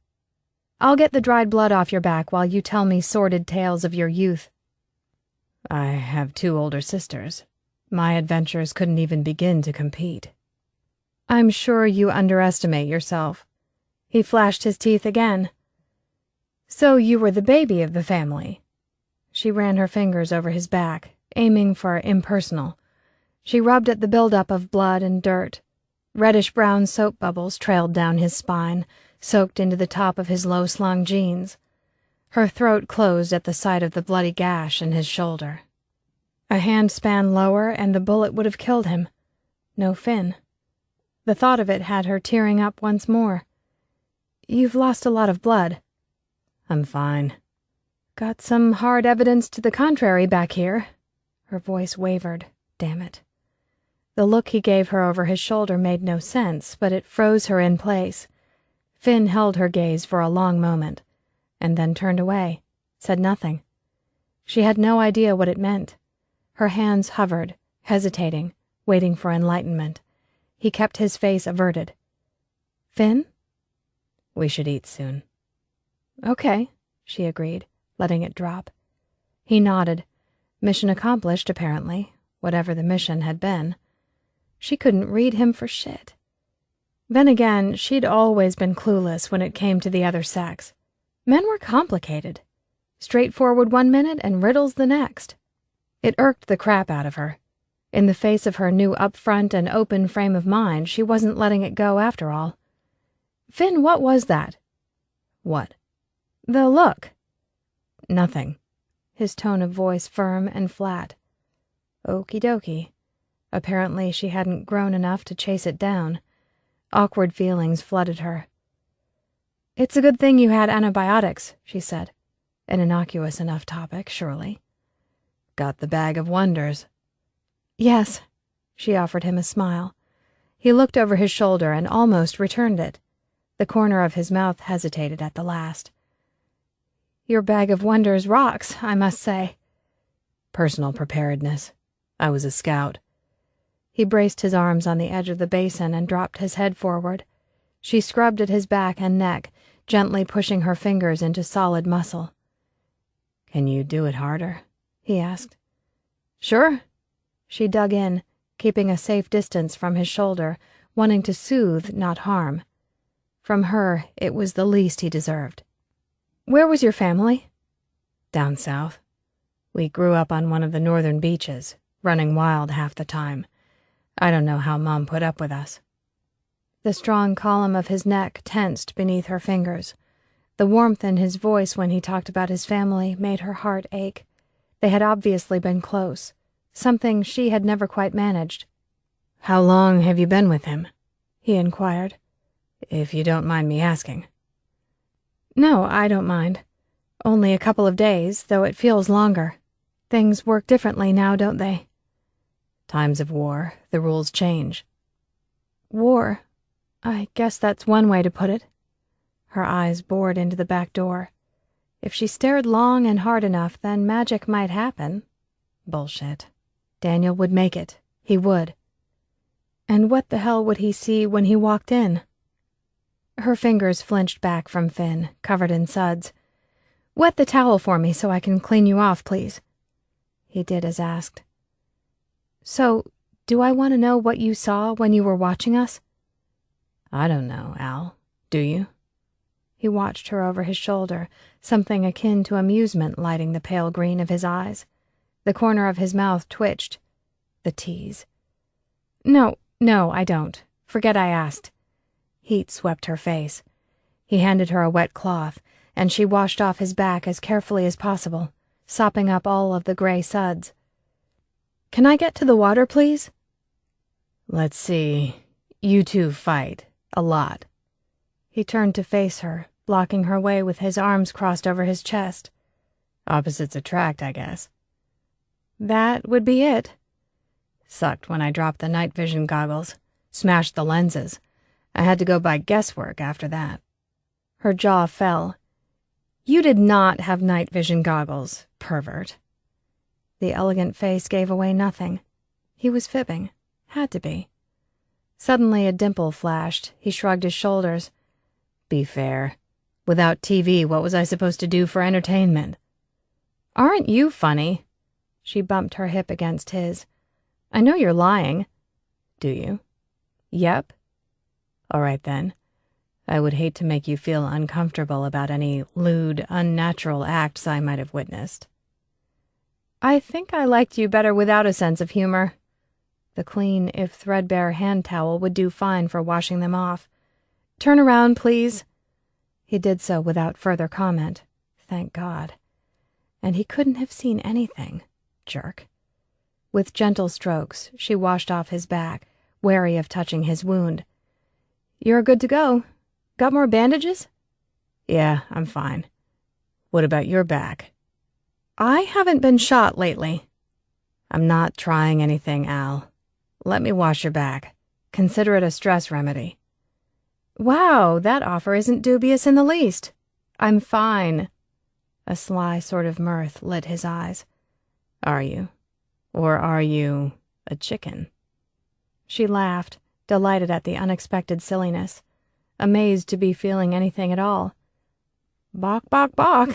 "I'll get the dried blood off your back while you tell me sordid tales of your youth." "I have 2 older sisters. My adventures couldn't even begin to compete." "I'm sure you underestimate yourself." He flashed his teeth again. "So you were the baby of the family." She ran her fingers over his back, aiming for impersonal. She rubbed at the buildup of blood and dirt. Reddish-brown soap bubbles trailed down his spine, soaked into the top of his low-slung jeans. Her throat closed at the sight of the bloody gash in his shoulder. A hand span lower and the bullet would have killed him. No Finn. The thought of it had her tearing up once more. "You've lost a lot of blood." "I'm fine." "Got some hard evidence to the contrary back here." Her voice wavered. Damn it. The look he gave her over his shoulder made no sense, but it froze her in place. Finn held her gaze for a long moment, and then turned away, said nothing. She had no idea what it meant. Her hands hovered, hesitating, waiting for enlightenment. He kept his face averted. "Finn?" "We should eat soon." "Okay," she agreed, letting it drop. He nodded. Mission accomplished, apparently, whatever the mission had been. She couldn't read him for shit. Then again, she'd always been clueless when it came to the other sex. Men were complicated. Straightforward one minute and riddles the next. It irked the crap out of her. In the face of her new upfront and open frame of mind, she wasn't letting it go after all. "Finn, what was that?" "What?" "The look." "Nothing." His tone of voice firm and flat. Okie dokie. Apparently she hadn't grown enough to chase it down. Awkward feelings flooded her. "It's a good thing you had antibiotics," she said. An innocuous enough topic, surely. "Got the bag of wonders?" "Yes." She offered him a smile. He looked over his shoulder and almost returned it. The corner of his mouth hesitated at the last. "Your bag of wonders rocks, I must say." "Personal preparedness. I was a scout." He braced his arms on the edge of the basin and dropped his head forward. She scrubbed at his back and neck, gently pushing her fingers into solid muscle. "Can you do it harder?" he asked. "Sure." She dug in, keeping a safe distance from his shoulder, wanting to soothe, not harm. From her, it was the least he deserved. "Where was your family?" "Down south. We grew up on one of the northern beaches, running wild half the time. I don't know how Mom put up with us." The strong column of his neck tensed beneath her fingers. The warmth in his voice when he talked about his family made her heart ache. They had obviously been close, something she had never quite managed. "How long have you been with him?" he inquired. "If you don't mind me asking." "No, I don't mind. Only a couple of days, though it feels longer. Things work differently now, don't they?" "Times of war, the rules change." "War. I guess that's one way to put it." Her eyes bored into the back door. If she stared long and hard enough, then magic might happen. Bullshit. Daniel would make it. He would. And what the hell would he see when he walked in? Her fingers flinched back from Finn, covered in suds. Wet the towel for me so I can clean you off, please. He did as asked. So, do I want to know what you saw when you were watching us? I don't know, Al. Do you? He watched her over his shoulder, something akin to amusement lighting the pale green of his eyes. The corner of his mouth twitched. The tease. No, I don't. Forget I asked. Heat swept her face. He handed her a wet cloth, and she washed off his back as carefully as possible, sopping up all of the gray suds. Can I get to the water, please? Let's see. You two fight. A lot. He turned to face her, blocking her way with his arms crossed over his chest. Opposites attract, I guess. That would be it. Sucked when I dropped the night vision goggles. Smashed the lenses. I had to go by guesswork after that. Her jaw fell. You did not have night vision goggles, pervert. The elegant face gave away nothing. He was fibbing. Had to be. Suddenly a dimple flashed. He shrugged his shoulders. Be fair. Without TV, what was I supposed to do for entertainment? Aren't you funny? She bumped her hip against his. I know you're lying. Do you? Yep. All right, then. I would hate to make you feel uncomfortable about any lewd, unnatural acts I might have witnessed. I think I liked you better without a sense of humor. The clean, if threadbare, hand towel would do fine for washing them off. Turn around, please. He did so without further comment. Thank God. And he couldn't have seen anything. Jerk. With gentle strokes, she washed off his back, wary of touching his wound. You're good to go. Got more bandages? Yeah, I'm fine. What about your back? I haven't been shot lately. I'm not trying anything, Al. Let me wash your back. Consider it a stress remedy. Wow, that offer isn't dubious in the least. I'm fine. A sly sort of mirth lit his eyes. Are you? Or are you a chicken? She laughed, delighted at the unexpected silliness, amazed to be feeling anything at all. Bawk, bawk, bawk.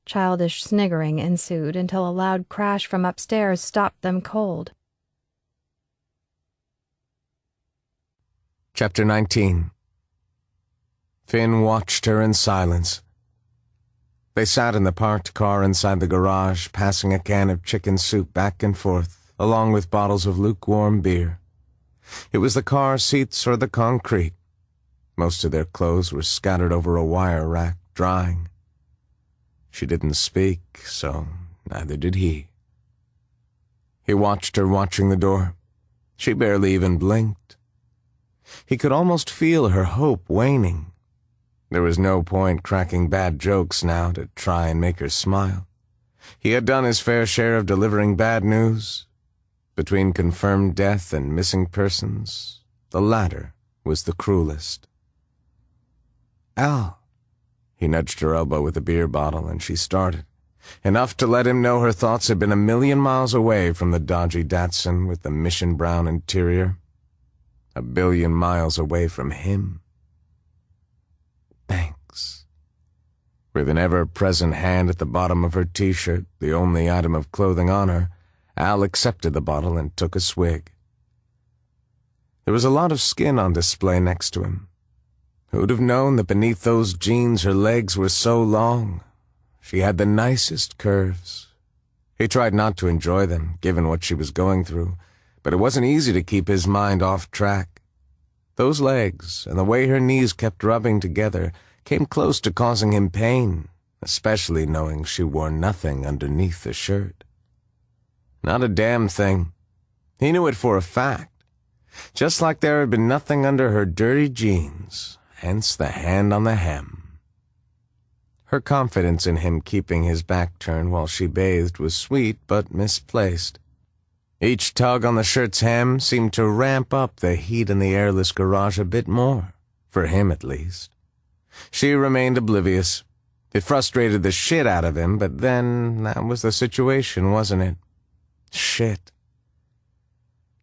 Childish sniggering ensued until a loud crash from upstairs stopped them cold. Chapter 19. Finn watched her in silence. They sat in the parked car inside the garage, passing a can of chicken soup back and forth, along with bottles of lukewarm beer. It was the car seats or the concrete. Most of their clothes were scattered over a wire rack, drying. She didn't speak, so neither did he. He watched her watching the door. She barely even blinked. He could almost feel her hope waning. There was no point cracking bad jokes now to try and make her smile. He had done his fair share of delivering bad news. Between confirmed death and missing persons, the latter was the cruelest. Al. He nudged her elbow with a beer bottle, and she started. Enough to let him know her thoughts had been a million miles away from the dodgy Datsun with the mission-brown interior. A billion miles away from him. Thanks. With an ever-present hand at the bottom of her t-shirt, the only item of clothing on her, Al accepted the bottle and took a swig. There was a lot of skin on display next to him. Who'd have known that beneath those jeans her legs were so long? She had the nicest curves. He tried not to enjoy them, given what she was going through, but it wasn't easy to keep his mind off track. Those legs, and the way her knees kept rubbing together, came close to causing him pain, especially knowing she wore nothing underneath the shirt. Not a damn thing. He knew it for a fact. Just like there had been nothing under her dirty jeans, hence the hand on the hem. Her confidence in him keeping his back turned while she bathed was sweet but misplaced. Each tug on the shirt's hem seemed to ramp up the heat in the airless garage a bit more, for him at least. She remained oblivious. It frustrated the shit out of him, but then that was the situation, wasn't it? Shit.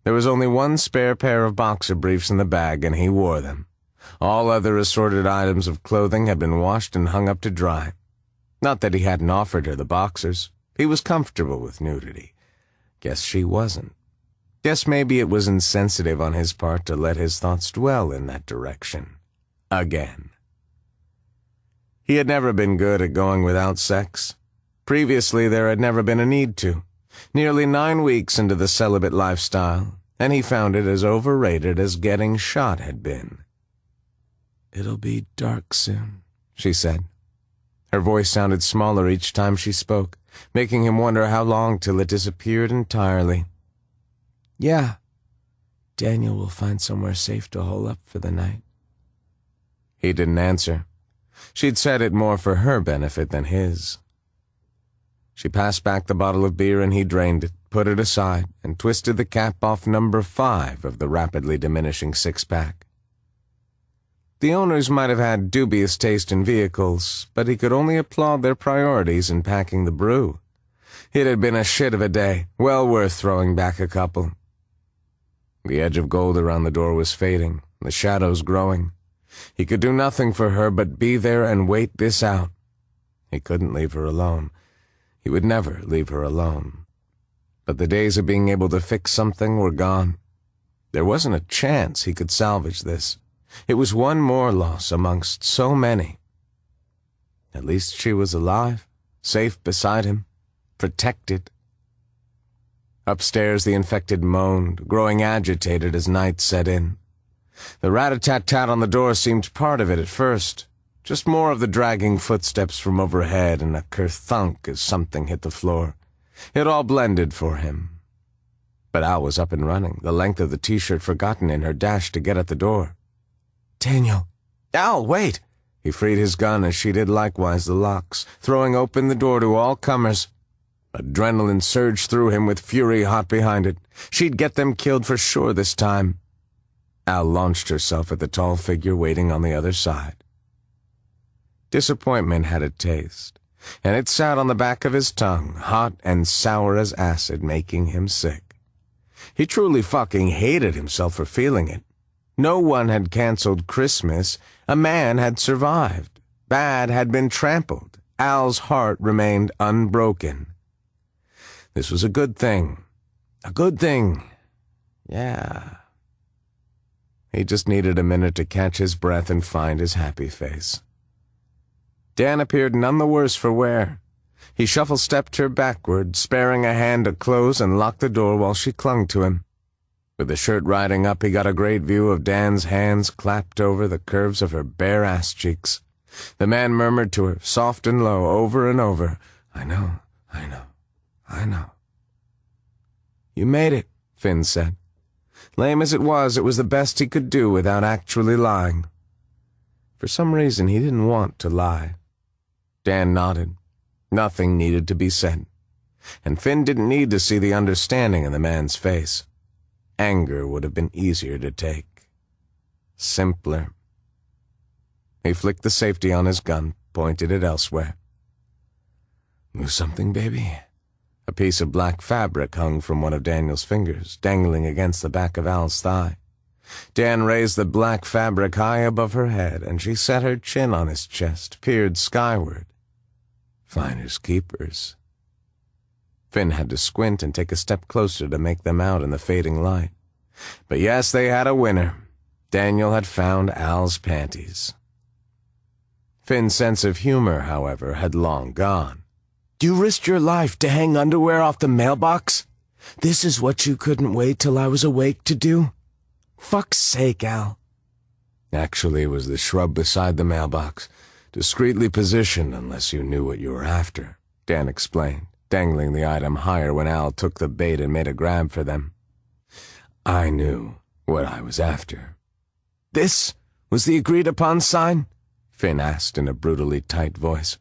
There was only one spare pair of boxer briefs in the bag, and he wore them. All other assorted items of clothing had been washed and hung up to dry. Not that he hadn't offered her the boxers. He was comfortable with nudity. Guess she wasn't. Guess maybe it was insensitive on his part to let his thoughts dwell in that direction. Again. He had never been good at going without sex. Previously, there had never been a need to. Nearly 9 weeks into the celibate lifestyle, and he found it as overrated as getting shot had been. "It'll be dark soon," she said. Her voice sounded smaller each time she spoke, making him wonder how long till it disappeared entirely. "Yeah. Daniel will find somewhere safe to hole up for the night." He didn't answer. She'd said it more for her benefit than his. She passed back the bottle of beer and he drained it, put it aside, and twisted the cap off number 5 of the rapidly diminishing six-pack. The owners might have had dubious taste in vehicles, but he could only applaud their priorities in packing the brew. It had been a shit of a day, well worth throwing back a couple. The edge of gold around the door was fading, the shadows growing. He could do nothing for her but be there and wait this out. He couldn't leave her alone. He would never leave her alone. But the days of being able to fix something were gone. There wasn't a chance he could salvage this. It was one more loss amongst so many. At least she was alive, safe beside him, protected. Upstairs the infected moaned, growing agitated as night set in. The rat-a-tat-tat on the door seemed part of it at first, just more of the dragging footsteps from overhead and a ker-thunk as something hit the floor. It all blended for him. But Al was up and running, the length of the T-shirt forgotten in her dash to get at the door. "Daniel." "Al, wait!" He freed his gun as she did likewise the locks, throwing open the door to all comers. Adrenaline surged through him with fury hot behind it. She'd get them killed for sure this time. Al launched herself at the tall figure waiting on the other side. Disappointment had a taste, and it sat on the back of his tongue, hot and sour as acid, making him sick. He truly fucking hated himself for feeling it. No one had canceled Christmas. A man had survived. Bad had been trampled. Al's heart remained unbroken. This was a good thing. A good thing. Yeah. He just needed a minute to catch his breath and find his happy face. Dan appeared none the worse for wear. He shuffle-stepped her backward, sparing a hand to close and lock the door while she clung to him. With the shirt riding up, he got a great view of Dan's hands clapped over the curves of her bare ass cheeks. The man murmured to her, soft and low, over and over, "I know, I know, I know." "You made it," Finn said. Lame as it was the best he could do without actually lying. For some reason, he didn't want to lie. Dan nodded. Nothing needed to be said. And Finn didn't need to see the understanding in the man's face. Anger would have been easier to take. Simpler. He flicked the safety on his gun, pointed it elsewhere. "Lose something, baby?" A piece of black fabric hung from one of Daniel's fingers, dangling against the back of Al's thigh. Dan raised the black fabric high above her head, and she set her chin on his chest, peered skyward. Finders keepers. Finn had to squint and take a step closer to make them out in the fading light. But yes, they had a winner. Daniel had found Al's panties. Finn's sense of humor, however, had long gone. "You risked your life to hang underwear off the mailbox? This is what you couldn't wait till I was awake to do? Fuck's sake, Al." Actually, it was the shrub beside the mailbox, discreetly positioned unless you knew what you were after, Dan explained, dangling the item higher when Al took the bait and made a grab for them. "I knew what I was after." "This was the agreed-upon sign?" Finn asked in a brutally tight voice.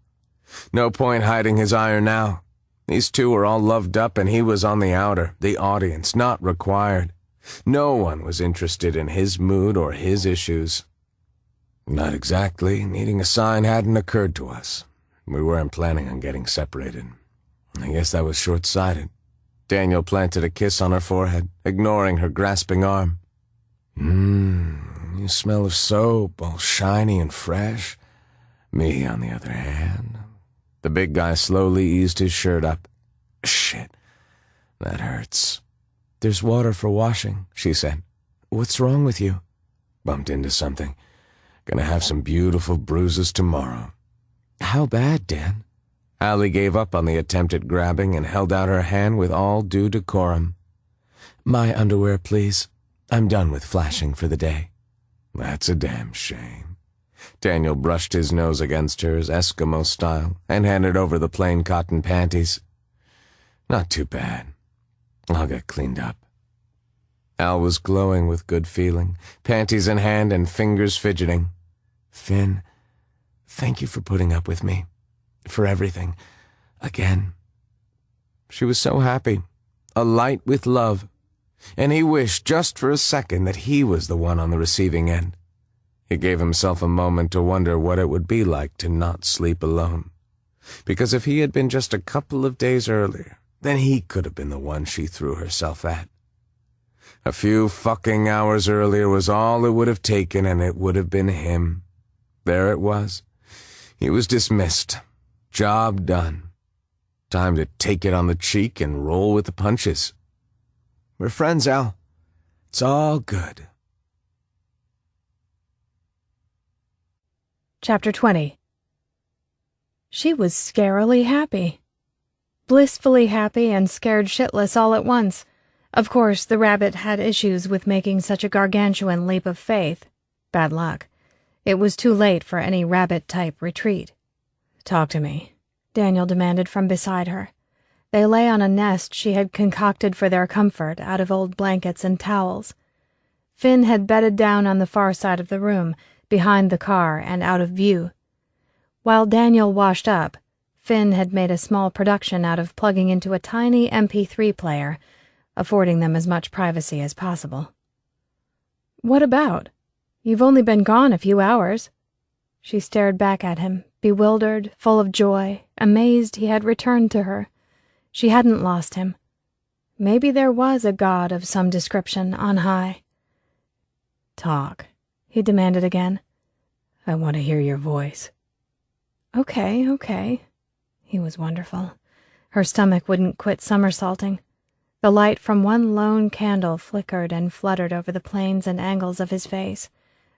No point hiding his ire now. These two were all loved up and he was on the outer, the audience, not required. No one was interested in his mood or his issues. "Not exactly. Needing a sign hadn't occurred to us. We weren't planning on getting separated. I guess that was short-sighted." Daniel planted a kiss on her forehead, ignoring her grasping arm. You smell of soap, all shiny and fresh. Me, on the other hand. The big guy slowly eased his shirt up. Shit, that hurts. There's water for washing, she said. What's wrong with you? Bumped into something. Gonna have some beautiful bruises tomorrow. How bad, Dan? Allie gave up on the attempt at grabbing and held out her hand with all due decorum. My underwear, please. I'm done with flashing for the day. That's a damn shame. Daniel brushed his nose against hers, Eskimo style, and handed over the plain cotton panties. Not too bad. I'll get cleaned up. Al was glowing with good feeling, panties in hand and fingers fidgeting. Finn, thank you for putting up with me. For everything. Again. She was so happy, alight with love, and he wished just for a second that he was the one on the receiving end. He gave himself a moment to wonder what it would be like to not sleep alone. Because if he had been just a couple of days earlier, then he could have been the one she threw herself at. A few fucking hours earlier was all it would have taken, and it would have been him. There it was. He was dismissed. Job done. Time to take it on the cheek and roll with the punches. We're friends, Al. It's all good. Chapter 20. She was scarily happy. Blissfully happy and scared shitless all at once. Of course, the rabbit had issues with making such a gargantuan leap of faith. Bad luck. It was too late for any rabbit-type retreat. Talk to me, Daniel demanded from beside her. They lay on a nest she had concocted for their comfort out of old blankets and towels. Finn had bedded down on the far side of the room, behind the car and out of view. While Daniel washed up, Finn had made a small production out of plugging into a tiny MP3 player, affording them as much privacy as possible. What about? You've only been gone a few hours. She stared back at him, bewildered, full of joy, amazed he had returned to her. She hadn't lost him. Maybe there was a god of some description on high. Talk, he demanded again. I want to hear your voice. Okay. He was wonderful. Her stomach wouldn't quit somersaulting. The light from one lone candle flickered and fluttered over the planes and angles of his face,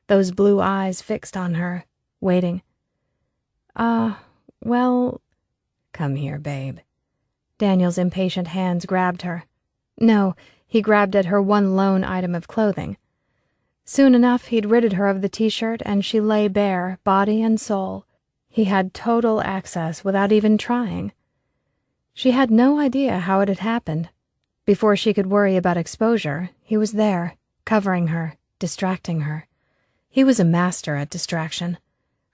those blue eyes fixed on her, waiting. Well... Come here, babe. Daniel's impatient hands grabbed her. No, he grabbed at her one lone item of clothing. Soon enough, he'd ridded her of the t-shirt, and she lay bare, body and soul. He had total access without even trying. She had no idea how it had happened. Before she could worry about exposure, he was there, covering her, distracting her. He was a master at distraction.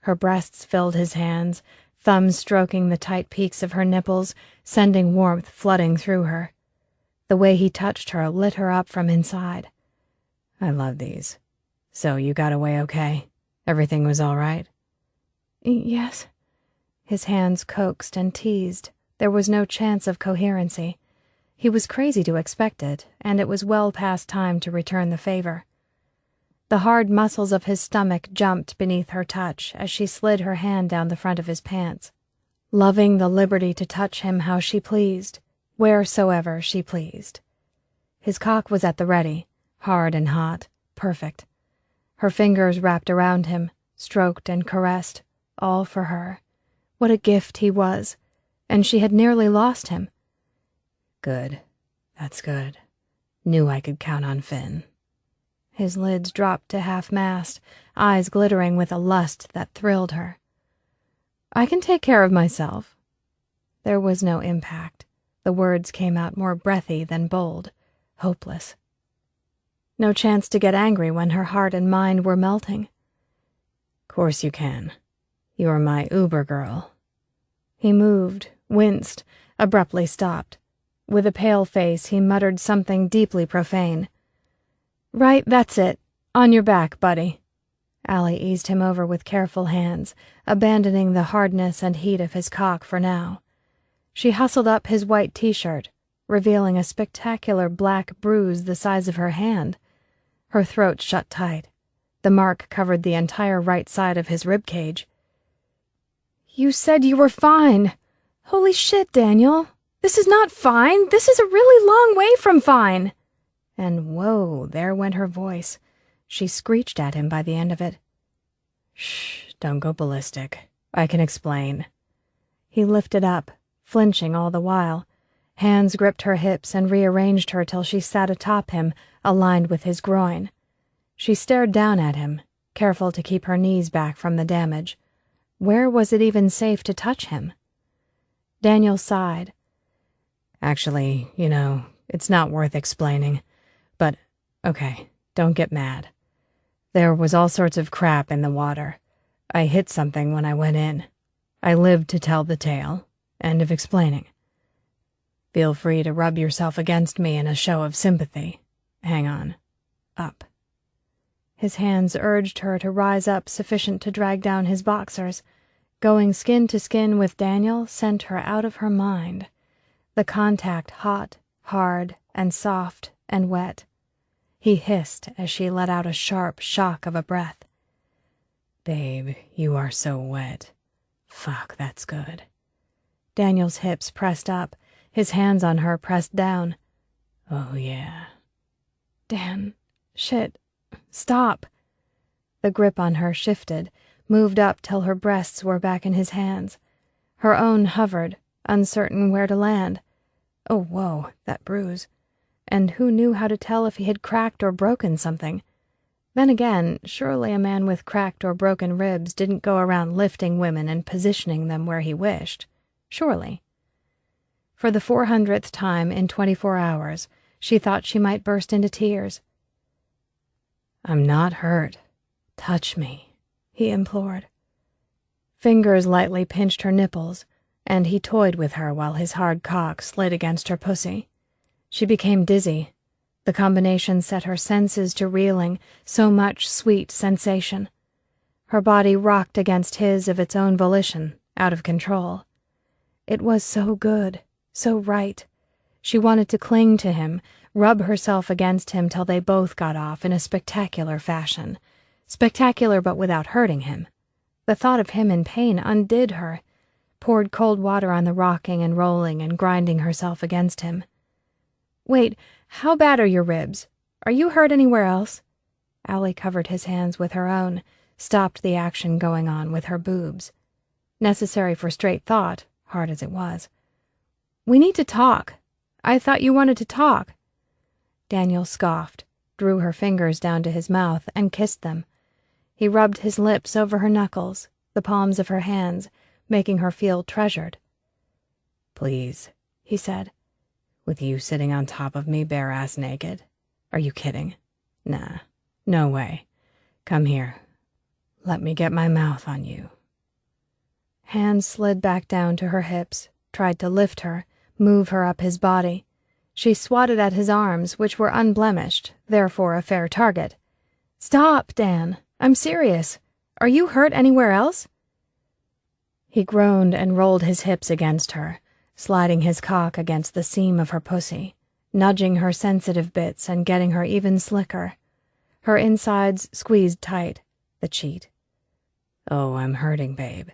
Her breasts filled his hands, thumbs stroking the tight peaks of her nipples, sending warmth flooding through her. The way he touched her lit her up from inside. I love these. So you got away okay? Everything was all right? Yes. His hands coaxed and teased. There was no chance of coherency. He was crazy to expect it, and it was well past time to return the favor. The hard muscles of his stomach jumped beneath her touch as she slid her hand down the front of his pants, loving the liberty to touch him how she pleased, wheresoever she pleased. His cock was at the ready, hard and hot, perfect. Her fingers wrapped around him, stroked and caressed, all for her. What a gift he was, and she had nearly lost him. Good. That's good. Knew I could count on Finn. His lids dropped to half-mast, eyes glittering with a lust that thrilled her. I can take care of myself. There was no impact. The words came out more breathy than bold, hopeless. No chance to get angry when her heart and mind were melting. Course you can. You're my Uber girl. He moved, winced, abruptly stopped. With a pale face, he muttered something deeply profane. Right, that's it. On your back, buddy. Allie eased him over with careful hands, abandoning the hardness and heat of his cock for now. She hustled up his white t-shirt, revealing a spectacular black bruise the size of her hand. Her throat shut tight. The mark covered the entire right side of his ribcage. "You said you were fine. Holy shit, Daniel. This is not fine. This is a really long way from fine." And whoa, there went her voice. She screeched at him by the end of it. "Shh, don't go ballistic. I can explain." He lifted up, flinching all the while. Hands gripped her hips and rearranged her till she sat atop him, aligned with his groin. She stared down at him, careful to keep her knees back from the damage. Where was it even safe to touch him? Daniel sighed. "Actually, it's not worth explaining. But, okay, don't get mad. There was all sorts of crap in the water. I hit something when I went in. I lived to tell the tale. End of explaining. Feel free to rub yourself against me in a show of sympathy. Hang on. Up." His hands urged her to rise up sufficient to drag down his boxers. Going skin to skin with Daniel sent her out of her mind. The contact hot, hard, and soft and wet. He hissed as she let out a sharp shock of a breath. "Babe, you are so wet. Fuck, that's good." Daniel's hips pressed up, his hands on her pressed down. "Oh, yeah." "Dan, shit, stop." The grip on her shifted, moved up till her breasts were back in his hands. Her own hovered, uncertain where to land. Oh, whoa, that bruise. And who knew how to tell if he had cracked or broken something? Then again, surely a man with cracked or broken ribs didn't go around lifting women and positioning them where he wished. Surely. For the 400th time in 24 hours, she thought she might burst into tears. "I'm not hurt. Touch me," he implored. Fingers lightly pinched her nipples, and he toyed with her while his hard cock slid against her pussy. She became dizzy. The combination set her senses to reeling, so much sweet sensation. Her body rocked against his of its own volition, out of control. It was so good, so right. She wanted to cling to him, rub herself against him till they both got off in a spectacular fashion. Spectacular but without hurting him. The thought of him in pain undid her, poured cold water on the rocking and rolling and grinding herself against him. "Wait, how bad are your ribs? Are you hurt anywhere else?" Allie covered his hands with her own, stopped the action going on with her boobs. Necessary for straight thought, hard as it was. "We need to talk. I thought you wanted to talk." Daniel scoffed, drew her fingers down to his mouth, and kissed them. He rubbed his lips over her knuckles, the palms of her hands, making her feel treasured. "Please," he said. "With you sitting on top of me bare-ass naked? Are you kidding? Nah, no way. Come here. Let me get my mouth on you." Hands slid back down to her hips, tried to lift her, move her up his body. She swatted at his arms, which were unblemished, therefore a fair target. "Stop, Dan. I'm serious. Are you hurt anywhere else?" He groaned and rolled his hips against her, sliding his cock against the seam of her pussy, nudging her sensitive bits and getting her even slicker. Her insides squeezed tight, the cheat. "Oh, I'm hurting, babe,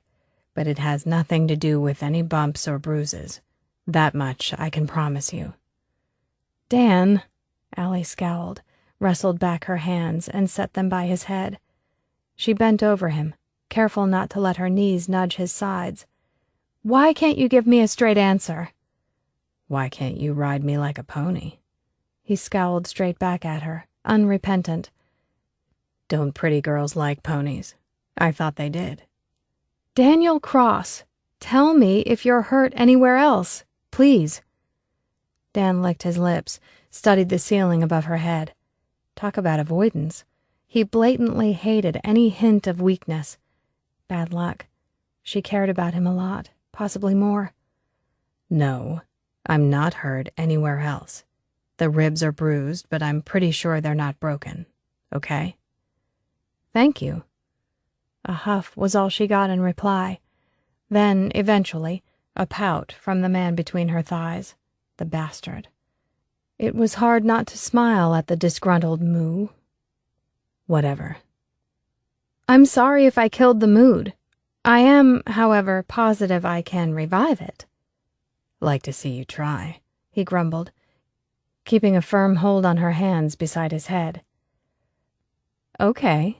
but it has nothing to do with any bumps or bruises. That much I can promise you." "Dan," Allie scowled, wrestled back her hands and set them by his head. She bent over him, careful not to let her knees nudge his sides. "Why can't you give me a straight answer?" "Why can't you ride me like a pony?" He scowled straight back at her, unrepentant. "Don't pretty girls like ponies? I thought they did." "Daniel Cross, tell me if you're hurt anywhere else, please." Dan licked his lips, studied the ceiling above her head. Talk about avoidance. He blatantly hated any hint of weakness. Bad luck. She cared about him a lot, possibly more. "No, I'm not hurt anywhere else. The ribs are bruised, but I'm pretty sure they're not broken. Okay?" "Thank you." A huff was all she got in reply. Then, eventually, a pout from the man between her thighs. The bastard. It was hard not to smile at the disgruntled moo. Whatever. I'm sorry if I killed the mood. I am, however, positive I can revive it. Like to see you try, he grumbled, keeping a firm hold on her hands beside his head. Okay.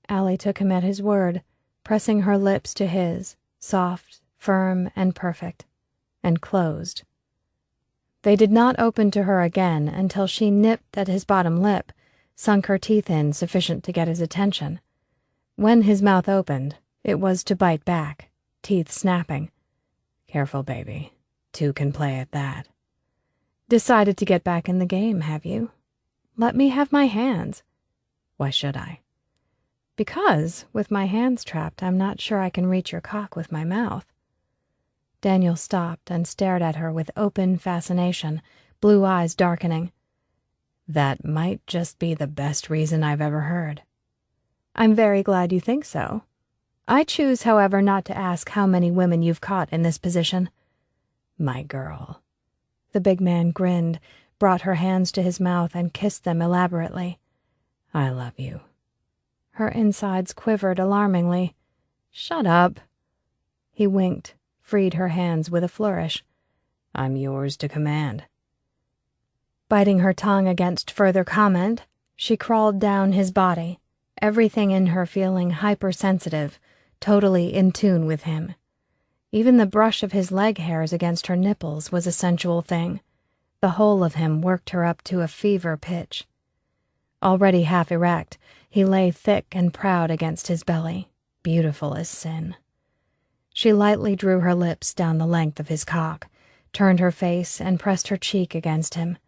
Allie took him at his word, pressing her lips to his, soft, firm, and perfect, and closed. They did not open to her again until she nipped at his bottom lip, sunk her teeth in sufficient to get his attention. When his mouth opened, it was to bite back, teeth snapping. Careful, baby. Two can play at that. Decided to get back in the game, have you? Let me have my hands. Why should I? Because, with my hands trapped, I'm not sure I can reach your cock with my mouth. Daniel stopped and stared at her with open fascination, blue eyes darkening. That might just be the best reason I've ever heard. I'm very glad you think so. I choose, however, not to ask how many women you've caught in this position. My girl. The big man grinned, brought her hands to his mouth and kissed them elaborately. I love you. Her insides quivered alarmingly. Shut up. He winked, freed her hands with a flourish. I'm yours to command. Biting her tongue against further comment, she crawled down his body, everything in her feeling hypersensitive, totally in tune with him. Even the brush of his leg hairs against her nipples was a sensual thing. The whole of him worked her up to a fever pitch. Already half erect, he lay thick and proud against his belly, beautiful as sin. She lightly drew her lips down the length of his cock, turned her face and pressed her cheek against him.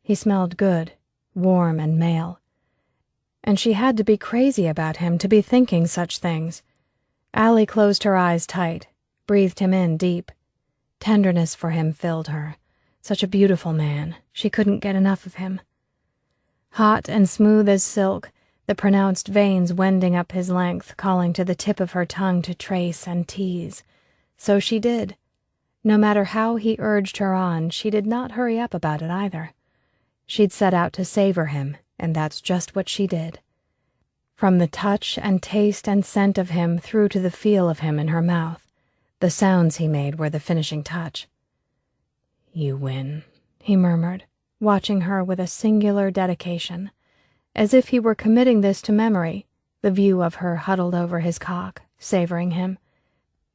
He smelled good, warm and male. And she had to be crazy about him to be thinking such things. Allie closed her eyes tight, breathed him in deep. Tenderness for him filled her. Such a beautiful man, she couldn't get enough of him. Hot and smooth as silk, the pronounced veins wending up his length, calling to the tip of her tongue to trace and tease. So she did. No matter how he urged her on, she did not hurry up about it either. She'd set out to savor him, and that's just what she did. From the touch and taste and scent of him through to the feel of him in her mouth, the sounds he made were the finishing touch. You win, he murmured, watching her with a singular dedication, as if he were committing this to memory, the view of her huddled over his cock, savoring him.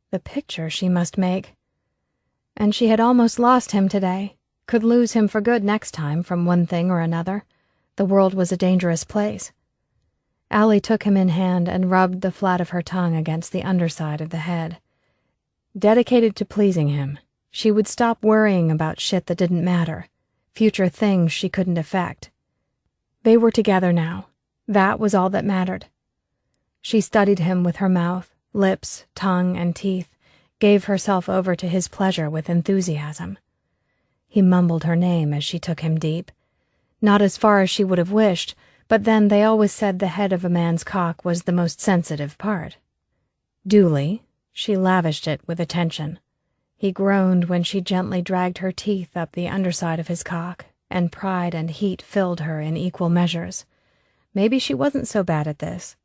The picture she must make. And she had almost lost him today, could lose him for good next time from one thing or another. The world was a dangerous place. Allie took him in hand and rubbed the flat of her tongue against the underside of the head. Dedicated to pleasing him, she would stop worrying about shit that didn't matter, future things she couldn't affect. They were together now. That was all that mattered. She studied him with her mouth, lips, tongue, and teeth, gave herself over to his pleasure with enthusiasm. He mumbled her name as she took him deep. Not as far as she would have wished, but then they always said the head of a man's cock was the most sensitive part. Duly, she lavished it with attention. He groaned when she gently dragged her teeth up the underside of his cock, and pride and heat filled her in equal measures. Maybe she wasn't so bad at this.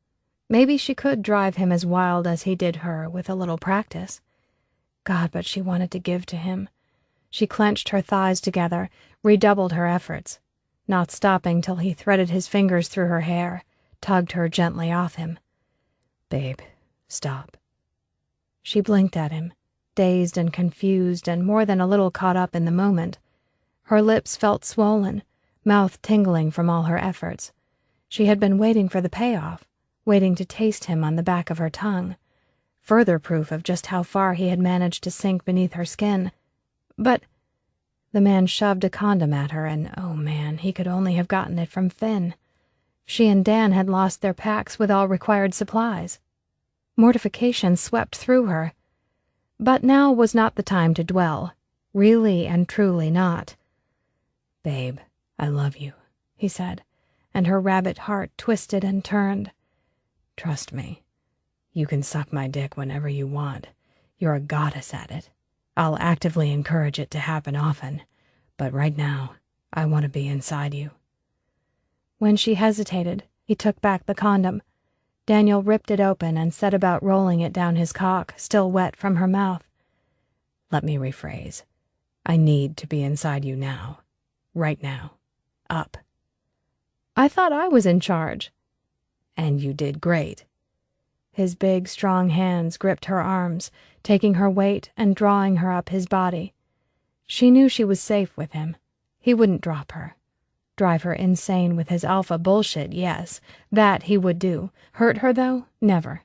Maybe she could drive him as wild as he did her with a little practice. God, but she wanted to give to him. She clenched her thighs together, redoubled her efforts, not stopping till he threaded his fingers through her hair, tugged her gently off him. Babe, stop. She blinked at him, dazed and confused and more than a little caught up in the moment. Her lips felt swollen, mouth tingling from all her efforts. She had been waiting for the payoff, waiting to taste him on the back of her tongue. Further proof of just how far he had managed to sink beneath her skin. But the man shoved a condom at her, and oh man, he could only have gotten it from Finn. She and Dan had lost their packs with all required supplies. Mortification swept through her. But now was not the time to dwell. Really and truly not. Babe, I love you, he said, and her rabbit heart twisted and turned. Trust me. You can suck my dick whenever you want. You're a goddess at it. I'll actively encourage it to happen often. But right now, I want to be inside you." When she hesitated, he took back the condom. Daniel ripped it open and set about rolling it down his cock, still wet from her mouth. "Let me rephrase. I need to be inside you now. Right now. Up." "I thought I was in charge." "And you did great." His big, strong hands gripped her arms, taking her weight and drawing her up his body. She knew she was safe with him. He wouldn't drop her. Drive her insane with his alpha bullshit, yes. That he would do. Hurt her, though? Never.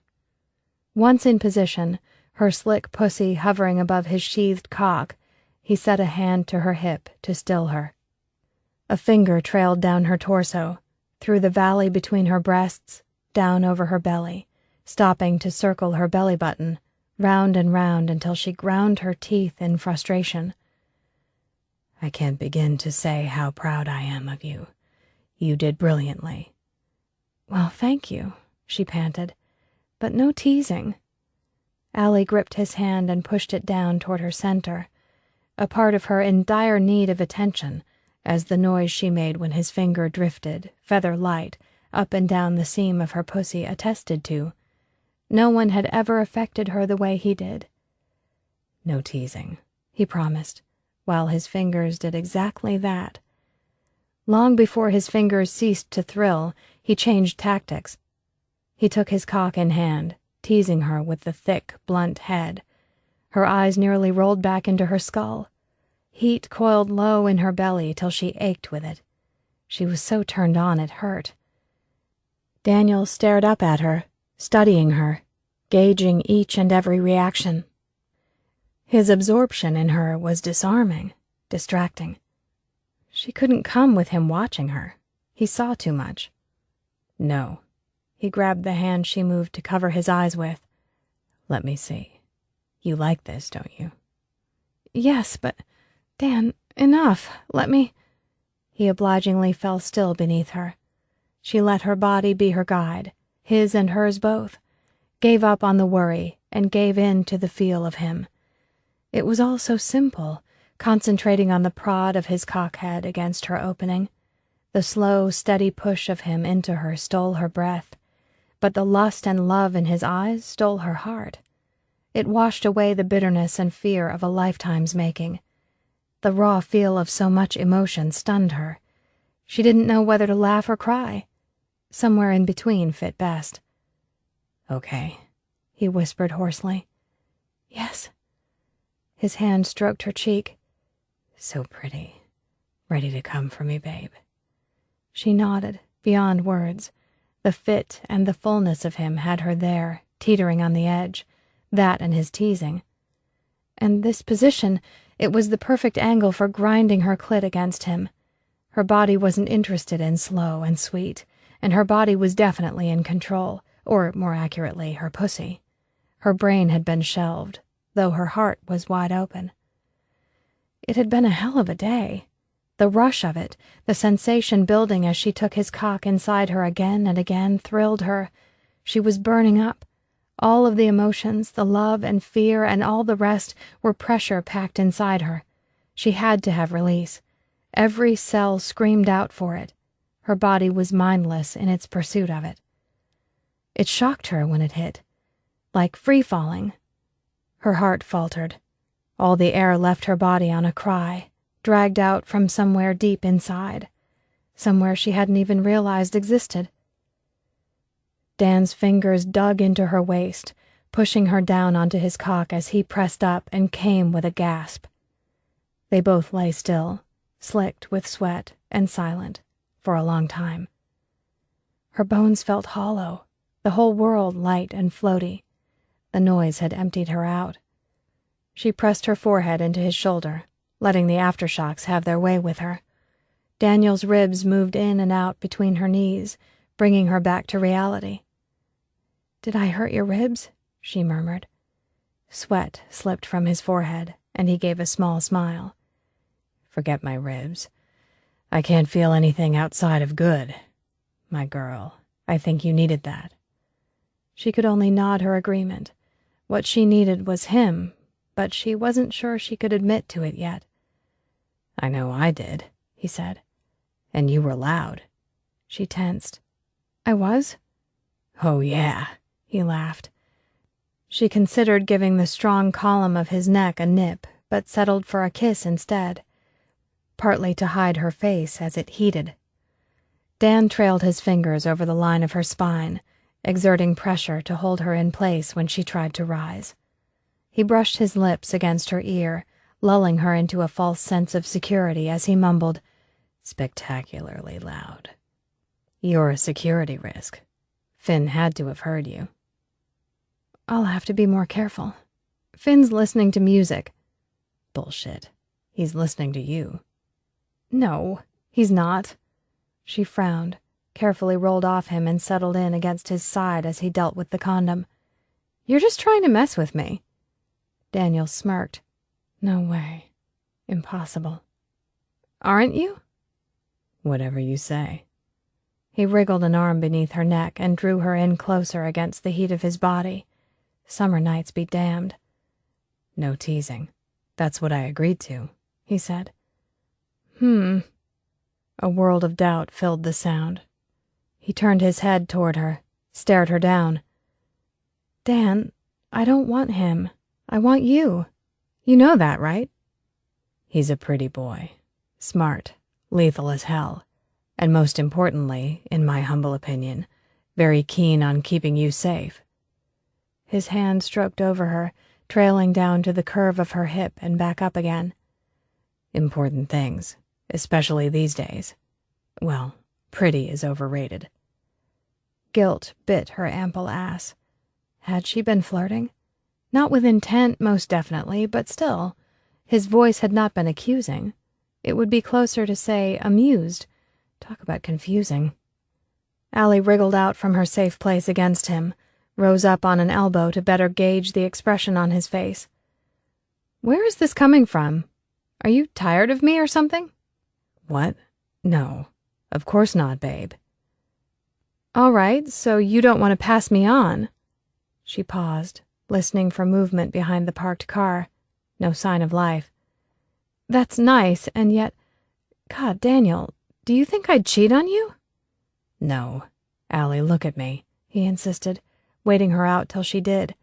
Once in position, her slick pussy hovering above his sheathed cock, he set a hand to her hip to still her. A finger trailed down her torso, through the valley between her breasts, down over her belly, stopping to circle her belly button, round and round until she ground her teeth in frustration. "I can't begin to say how proud I am of you. You did brilliantly." "Well, thank you," she panted, "but no teasing." Allie gripped his hand and pushed it down toward her center, a part of her in dire need of attention, as the noise she made when his finger drifted, feather light, up and down the seam of her pussy attested to. No one had ever affected her the way he did. "No teasing," he promised, while his fingers did exactly that. Long before his fingers ceased to thrill, he changed tactics. He took his cock in hand, teasing her with the thick, blunt head. Her eyes nearly rolled back into her skull. Heat coiled low in her belly till she ached with it. She was so turned on it hurt. Daniel stared up at her, studying her, gauging each and every reaction. His absorption in her was disarming, distracting. She couldn't come with him watching her. He saw too much. "No." He grabbed the hand she moved to cover his eyes with. "Let me see. You like this, don't you?" "Yes, but, Dan, enough. Let me—" He obligingly fell still beneath her. She let her body be her guide, his and hers both, gave up on the worry and gave in to the feel of him. It was all so simple, concentrating on the prod of his cockhead against her opening. The slow, steady push of him into her stole her breath, but the lust and love in his eyes stole her heart. It washed away the bitterness and fear of a lifetime's making. The raw feel of so much emotion stunned her. She didn't know whether to laugh or cry. Somewhere in between fit best. "Okay," he whispered hoarsely. "Yes." His hand stroked her cheek. "So pretty. Ready to come for me, babe?" She nodded, beyond words. The fit and the fullness of him had her there, teetering on the edge, that and his teasing. And this position, it was the perfect angle for grinding her clit against him. Her body wasn't interested in slow and sweet, and her body was definitely in control, or more accurately, her pussy. Her brain had been shelved, though her heart was wide open. It had been a hell of a day. The rush of it, the sensation building as she took his cock inside her again and again, thrilled her. She was burning up. All of the emotions, the love and fear and all the rest were pressure packed inside her. She had to have release. Every cell screamed out for it. Her body was mindless in its pursuit of it. It shocked her when it hit, like free-falling. Her heart faltered. All the air left her body on a cry, dragged out from somewhere deep inside, somewhere she hadn't even realized existed. Dan's fingers dug into her waist, pushing her down onto his cock as he pressed up and came with a gasp. They both lay still, slicked with sweat and silent, for a long time. Her bones felt hollow, the whole world light and floaty. The noise had emptied her out. She pressed her forehead into his shoulder, letting the aftershocks have their way with her. Daniel's ribs moved in and out between her knees, bringing her back to reality. "Did I hurt your ribs?" she murmured. Sweat slipped from his forehead, and he gave a small smile. "Forget my ribs. I can't feel anything outside of good. My girl, I think you needed that." She could only nod her agreement. What she needed was him, but she wasn't sure she could admit to it yet. I know I did, he said. And you were loud. She tensed. I was? Oh, yeah, he laughed. She considered giving the strong column of his neck a nip, but settled for a kiss instead, partly to hide her face as it heated. Dan trailed his fingers over the line of her spine, exerting pressure to hold her in place when she tried to rise. He brushed his lips against her ear, lulling her into a false sense of security as he mumbled, spectacularly loud. You're a security risk. Finn had to have heard you. I'll have to be more careful. Finn's listening to music. Bullshit. He's listening to you. No, he's not. She frowned, carefully rolled off him and settled in against his side as he dealt with the condom. You're just trying to mess with me. Daniel smirked. No way. Impossible. Aren't you? Whatever you say. He wriggled an arm beneath her neck and drew her in closer against the heat of his body. Summer nights be damned. No teasing. That's what I agreed to, he said. A world of doubt filled the sound. He turned his head toward her, stared her down. Dan, I don't want him. I want you. You know that, right? He's a pretty boy. Smart, lethal as hell, and most importantly, in my humble opinion, very keen on keeping you safe. His hand stroked over her, trailing down to the curve of her hip and back up again. Important things, especially these days. Well, pretty is overrated. Guilt bit her ample ass. Had she been flirting? Not with intent, most definitely, but still. His voice had not been accusing. It would be closer to say amused. Talk about confusing. Allie wriggled out from her safe place against him, rose up on an elbow to better gauge the expression on his face. Where is this coming from? Are you tired of me or something? What? No, of course not, babe. All right, so you don't want to pass me on. She paused, listening for movement behind the parked car. No sign of life. That's nice, and yet... God, Daniel, do you think I'd cheat on you? No. Allie, look at me, he insisted, waiting her out till she did.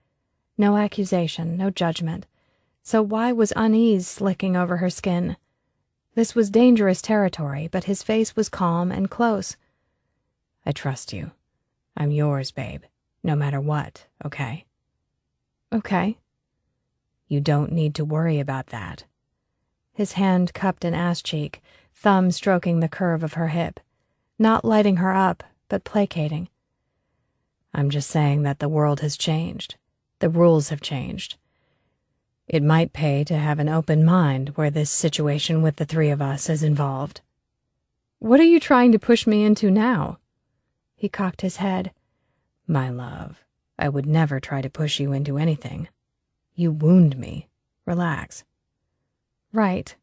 No accusation, no judgment. So why was unease slicking over her skin? This was dangerous territory, but his face was calm and close. I trust you. I'm yours, babe, no matter what, okay? Okay. You don't need to worry about that. His hand cupped an ass cheek, thumb stroking the curve of her hip, not lighting her up, but placating. I'm just saying that the world has changed. The rules have changed. It might pay to have an open mind where this situation with the three of us is involved. What are you trying to push me into now? He cocked his head. My love, I would never try to push you into anything. You wound me. Relax. Right.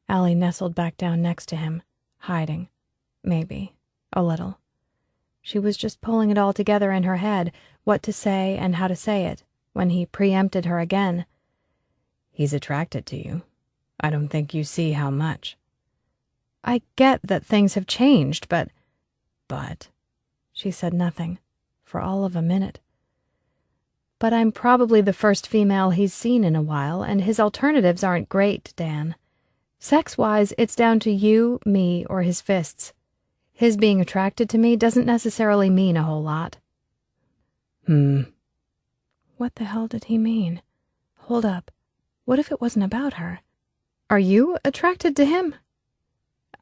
Allie nestled back down next to him, hiding. Maybe. A little. She was just pulling it all together in her head, what to say and how to say it, when he preempted her again. He's attracted to you. I don't think you see how much. I get that things have changed, but... But... She said nothing, for all of a minute. But I'm probably the first female he's seen in a while, and his alternatives aren't great, Dan. Sex-wise, it's down to you, me, or his fists. His being attracted to me doesn't necessarily mean a whole lot. What the hell did he mean? Hold up. What if it wasn't about her? Are you attracted to him?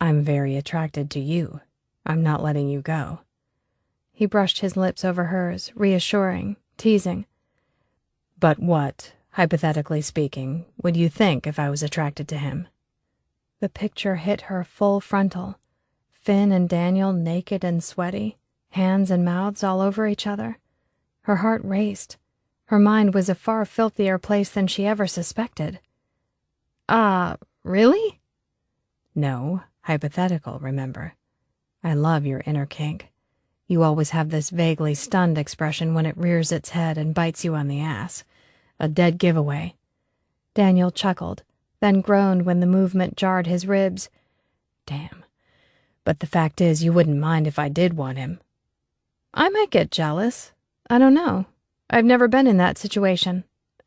I'm very attracted to you. I'm not letting you go. He brushed his lips over hers, reassuring, teasing. But what, hypothetically speaking, would you think if I was attracted to him? The picture hit her full frontal. Finn and Daniel naked and sweaty, hands and mouths all over each other. Her heart raced. Her mind was a far filthier place than she ever suspected. Really? No, hypothetical, remember. I love your inner kink. You always have this vaguely stunned expression when it rears its head and bites you on the ass. A dead giveaway. Daniel chuckled, then groaned when the movement jarred his ribs. Damn. But the fact is, you wouldn't mind if I did want him. I might get jealous. I don't know. I've never been in that situation.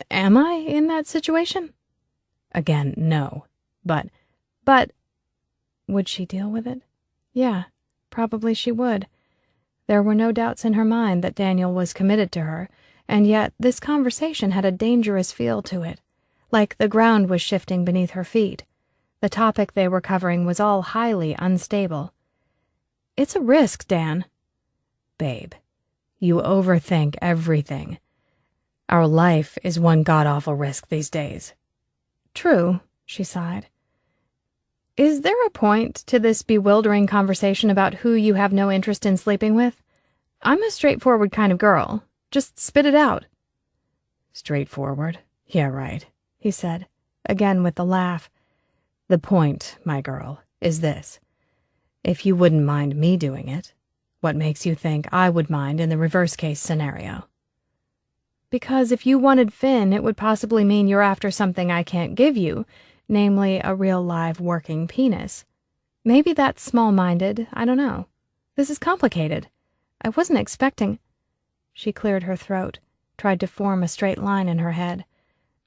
Am I in that situation? Again, no. But, would she deal with it? Yeah, probably she would. There were no doubts in her mind that Daniel was committed to her, and yet this conversation had a dangerous feel to it, like the ground was shifting beneath her feet. The topic they were covering was all highly unstable. It's a risk, Dan. Babe, you overthink everything. Our life is one god-awful risk these days. True, she sighed. Is there a point to this bewildering conversation about who you have no interest in sleeping with? I'm a straightforward kind of girl. Just spit it out. Straightforward? Yeah, right, he said, again with the laugh. The point, my girl, is this. If you wouldn't mind me doing it, what makes you think I would mind in the reverse case scenario? Because if you wanted Finn, it would possibly mean you're after something I can't give you, namely a real live working penis. Maybe that's small-minded, I don't know. This is complicated. I wasn't expecting... She cleared her throat, tried to form a straight line in her head.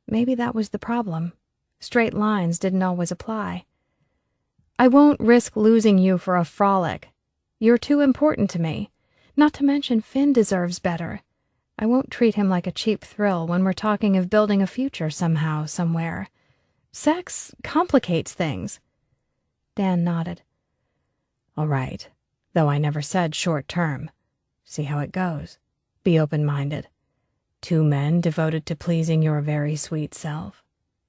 Maybe that was the problem. Straight lines didn't always apply. I won't risk losing you for a frolic. You're too important to me. Not to mention Finn deserves better. I won't treat him like a cheap thrill when we're talking of building a future somehow, somewhere. Sex complicates things. Dan nodded. All right, though I never said short term. See how it goes. Be open-minded. 2 men devoted to pleasing your very sweet self.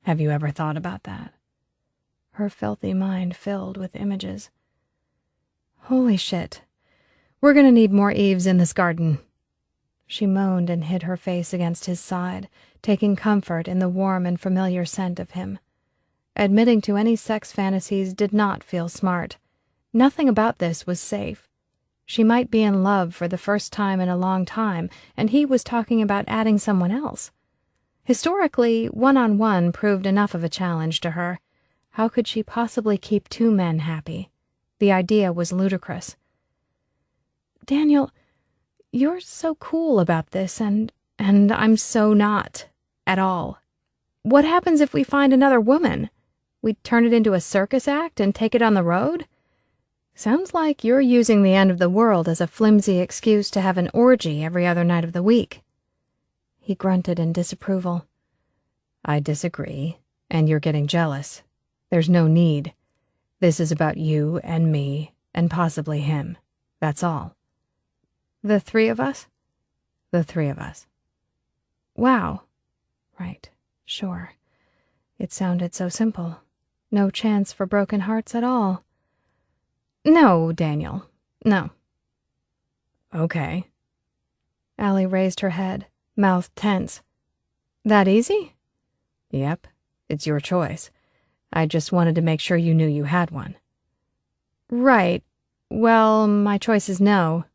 Have you ever thought about that? Her filthy mind filled with images. Holy shit. We're gonna need more Eves in this garden. She moaned and hid her face against his side, taking comfort in the warm and familiar scent of him. Admitting to any sex fantasies did not feel smart. Nothing about this was safe. She might be in love for the first time in a long time, and he was talking about adding someone else. Historically, one-on-one proved enough of a challenge to her. How could she possibly keep 2 men happy? The idea was ludicrous. Daniel, you're so cool about this, and I'm so not, at all. What happens if we find another woman? We turn it into a circus act and take it on the road? Sounds like you're using the end of the world as a flimsy excuse to have an orgy every other night of the week. He grunted in disapproval. I disagree, and you're getting jealous. There's no need. This is about you and me, and possibly him. That's all. The 3 of us? The 3 of us. Wow. Right, sure. It sounded so simple. No chance for broken hearts at all. No, Daniel, no. Okay. Allie raised her head, mouth tense. That easy? Yep, it's your choice. I just wanted to make sure you knew you had one. Right. Well, my choice is no.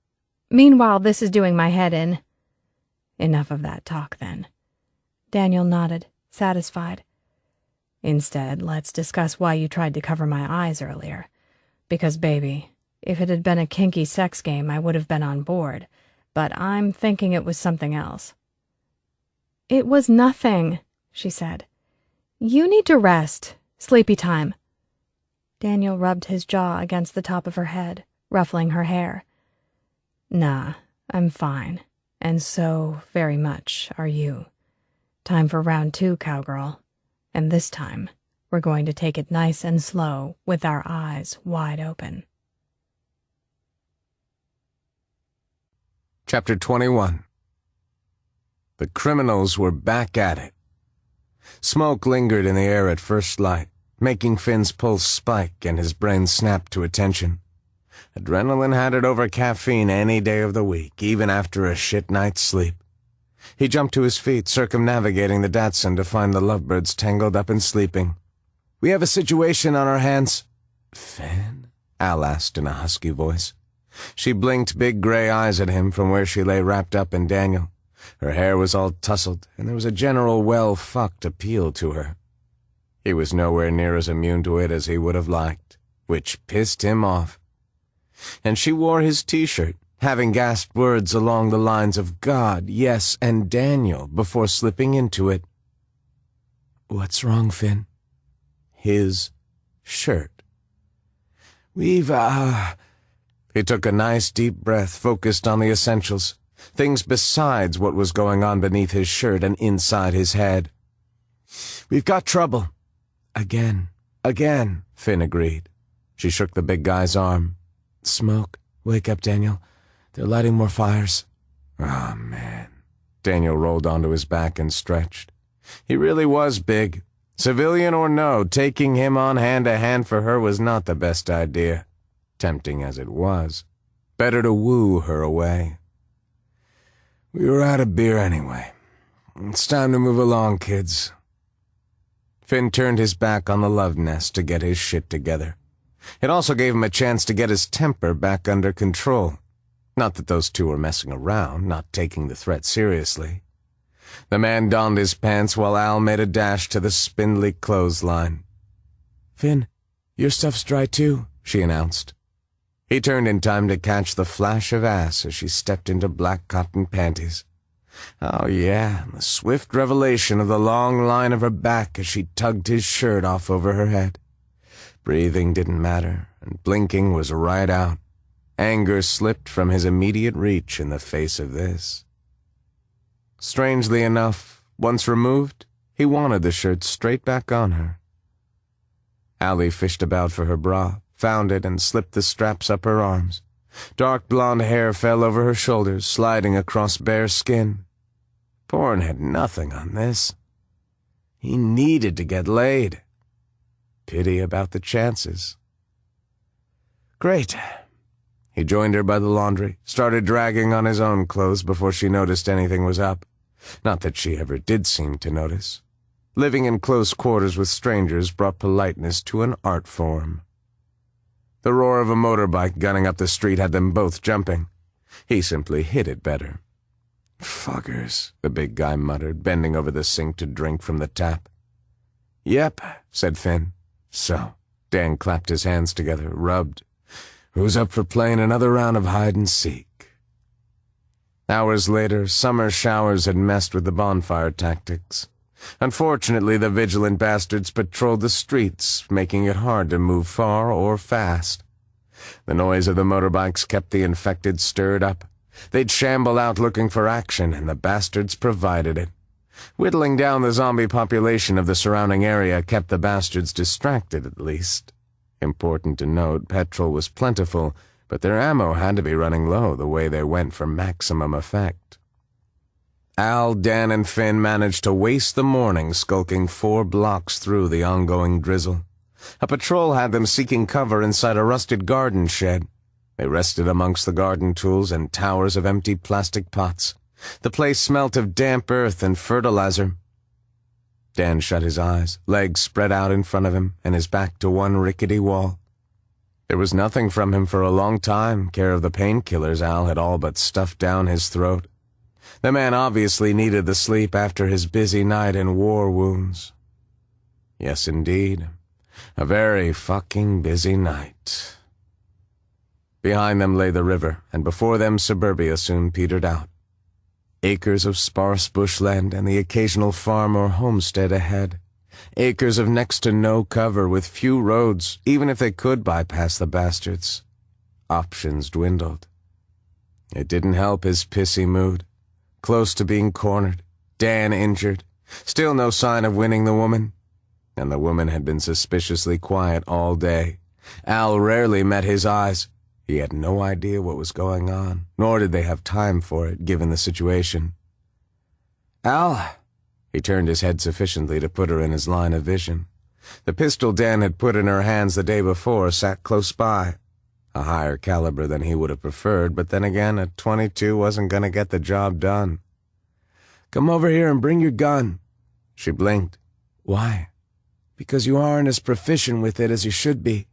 Meanwhile, this is doing my head in. Enough of that talk, then. Daniel nodded, satisfied. Instead, let's discuss why you tried to cover my eyes earlier. Because, baby, if it had been a kinky sex game, I would have been on board, but I'm thinking it was something else. It was nothing, she said. You need to rest. Sleepy time. Daniel rubbed his jaw against the top of her head, ruffling her hair. Nah, I'm fine, and so very much are you. Time for round 2, cowgirl, and this time we're going to take it nice and slow with our eyes wide open. Chapter 21. The criminals were back at it. Smoke lingered in the air at first light, making Finn's pulse spike and his brain snap to attention. Adrenaline had it over caffeine any day of the week, even after a shit night's sleep. He jumped to his feet, circumnavigating the Datsun to find the lovebirds tangled up and sleeping. We have a situation on our hands. Finn? Al asked in a husky voice. She blinked big gray eyes at him from where she lay wrapped up in Daniel. Her hair was all tousled, and there was a general well-fucked appeal to her. He was nowhere near as immune to it as he would have liked, which pissed him off. And she wore his t-shirt, having gasped words along the lines of God, yes, and Daniel before slipping into it. "What's wrong, Finn?" His shirt. He took a nice deep breath, focused on the essentials, things besides what was going on beneath his shirt and inside his head. "We've got trouble." Again, Finn agreed. She shook the big guy's arm. "Smoke. Wake up, Daniel. They're lighting more fires." "Oh, man." Daniel rolled onto his back and stretched. He really was big. Civilian or no, taking him on hand-to-hand for her was not the best idea. Tempting as it was. Better to woo her away. "We were out of beer anyway. It's time to move along, kids." Finn turned his back on the love nest to get his shit together. It also gave him a chance to get his temper back under control. Not that those two were messing around, not taking the threat seriously. The man donned his pants while Al made a dash to the spindly clothesline. "Finn, your stuff's dry too," she announced. He turned in time to catch the flash of ass as she stepped into black cotton panties. Oh yeah, the swift revelation of the long line of her back as she tugged his shirt off over her head. Breathing didn't matter, and blinking was right out. Anger slipped from his immediate reach in the face of this. Strangely enough, once removed, he wanted the shirt straight back on her. Allie fished about for her bra, found it, and slipped the straps up her arms. Dark blonde hair fell over her shoulders, sliding across bare skin. Porn had nothing on this. He needed to get laid. Pity about the chances. Great. He joined her by the laundry, started dragging on his own clothes before she noticed anything was up. Not that she ever did seem to notice. Living in close quarters with strangers brought politeness to an art form. The roar of a motorbike gunning up the street had them both jumping. He simply hit it better. "Fuckers," the big guy muttered, bending over the sink to drink from the tap. "Yep," said Finn. "So," Dan clapped his hands together, rubbed. "Who's up for playing another round of hide-and-seek?" Hours later, summer showers had messed with the bonfire tactics. Unfortunately, the vigilant bastards patrolled the streets, making it hard to move far or fast. The noise of the motorbikes kept the infected stirred up. They'd shamble out looking for action, and the bastards provided it. Whittling down the zombie population of the surrounding area kept the bastards distracted, at least. Important to note, petrol was plentiful, but their ammo had to be running low the way they went for maximum effect. Al, Dan, and Finn managed to waste the morning skulking 4 blocks through the ongoing drizzle. A patrol had them seeking cover inside a rusted garden shed. They rested amongst the garden tools and towers of empty plastic pots. The place smelt of damp earth and fertilizer. Dan shut his eyes, legs spread out in front of him, and his back to one rickety wall. There was nothing from him for a long time, care of the painkillers Al had all but stuffed down his throat. The man obviously needed the sleep after his busy night in war wounds. Yes, indeed. A very fucking busy night. Behind them lay the river, and before them suburbia soon petered out. Acres of sparse bushland and the occasional farm or homestead ahead. Acres of next to no cover with few roads, even if they could bypass the bastards. Options dwindled. It didn't help his pissy mood. Close to being cornered, Dan injured, still no sign of winning the woman. And the woman had been suspiciously quiet all day. Al rarely met his eyes. He had no idea what was going on, nor did they have time for it, given the situation. "Al," he turned his head sufficiently to put her in his line of vision. The pistol Dan had put in her hands the day before sat close by. A higher caliber than he would have preferred, but then again, a .22 wasn't going to get the job done. "Come over here and bring your gun." She blinked. "Why?" "Because you aren't as proficient with it as you should be.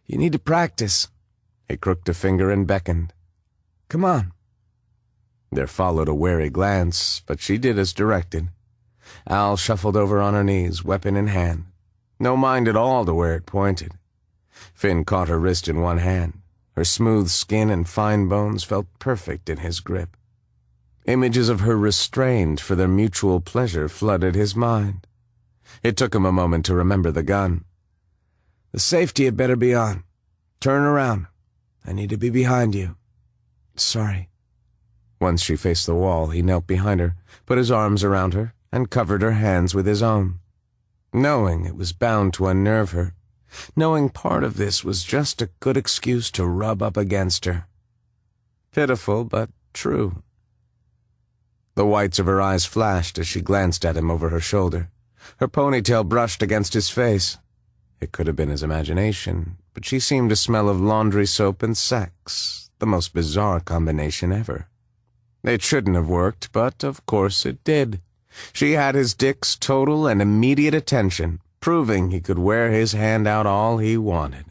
You need to practice." He crooked a finger and beckoned. "Come on." There followed a wary glance, but she did as directed. Al shuffled over on her knees, weapon in hand. no mind at all to where it pointed. Finn caught her wrist in one hand. Her smooth skin and fine bones felt perfect in his grip. Images of her restrained for their mutual pleasure flooded his mind. It took him a moment to remember the gun. "The safety had better be on. Turn around. I need to be behind you." "Sorry." Once she faced the wall, he knelt behind her, put his arms around her, and covered her hands with his own. Knowing it was bound to unnerve her, knowing part of this was just a good excuse to rub up against her. Pitiful, but true. The whites of her eyes flashed as she glanced at him over her shoulder. Her ponytail brushed against his face. It could have been his imagination, but she seemed to smell of laundry soap and sex, the most bizarre combination ever. It shouldn't have worked, but of course it did. She had his dick's total and immediate attention, proving he could wear his hand out all he wanted.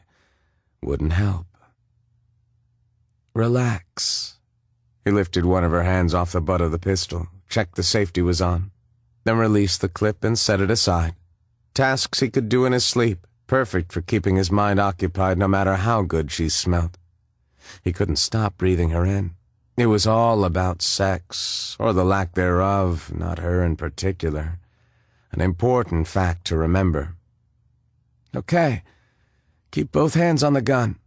Wouldn't help. "Relax." He lifted one of her hands off the butt of the pistol, checked the safety was on, then released the clip and set it aside. Tasks he could do in his sleep, perfect for keeping his mind occupied no matter how good she smelt. He couldn't stop breathing her in. It was all about sex, or the lack thereof, not her in particular. An important fact to remember. "Okay. Keep both hands on the gun.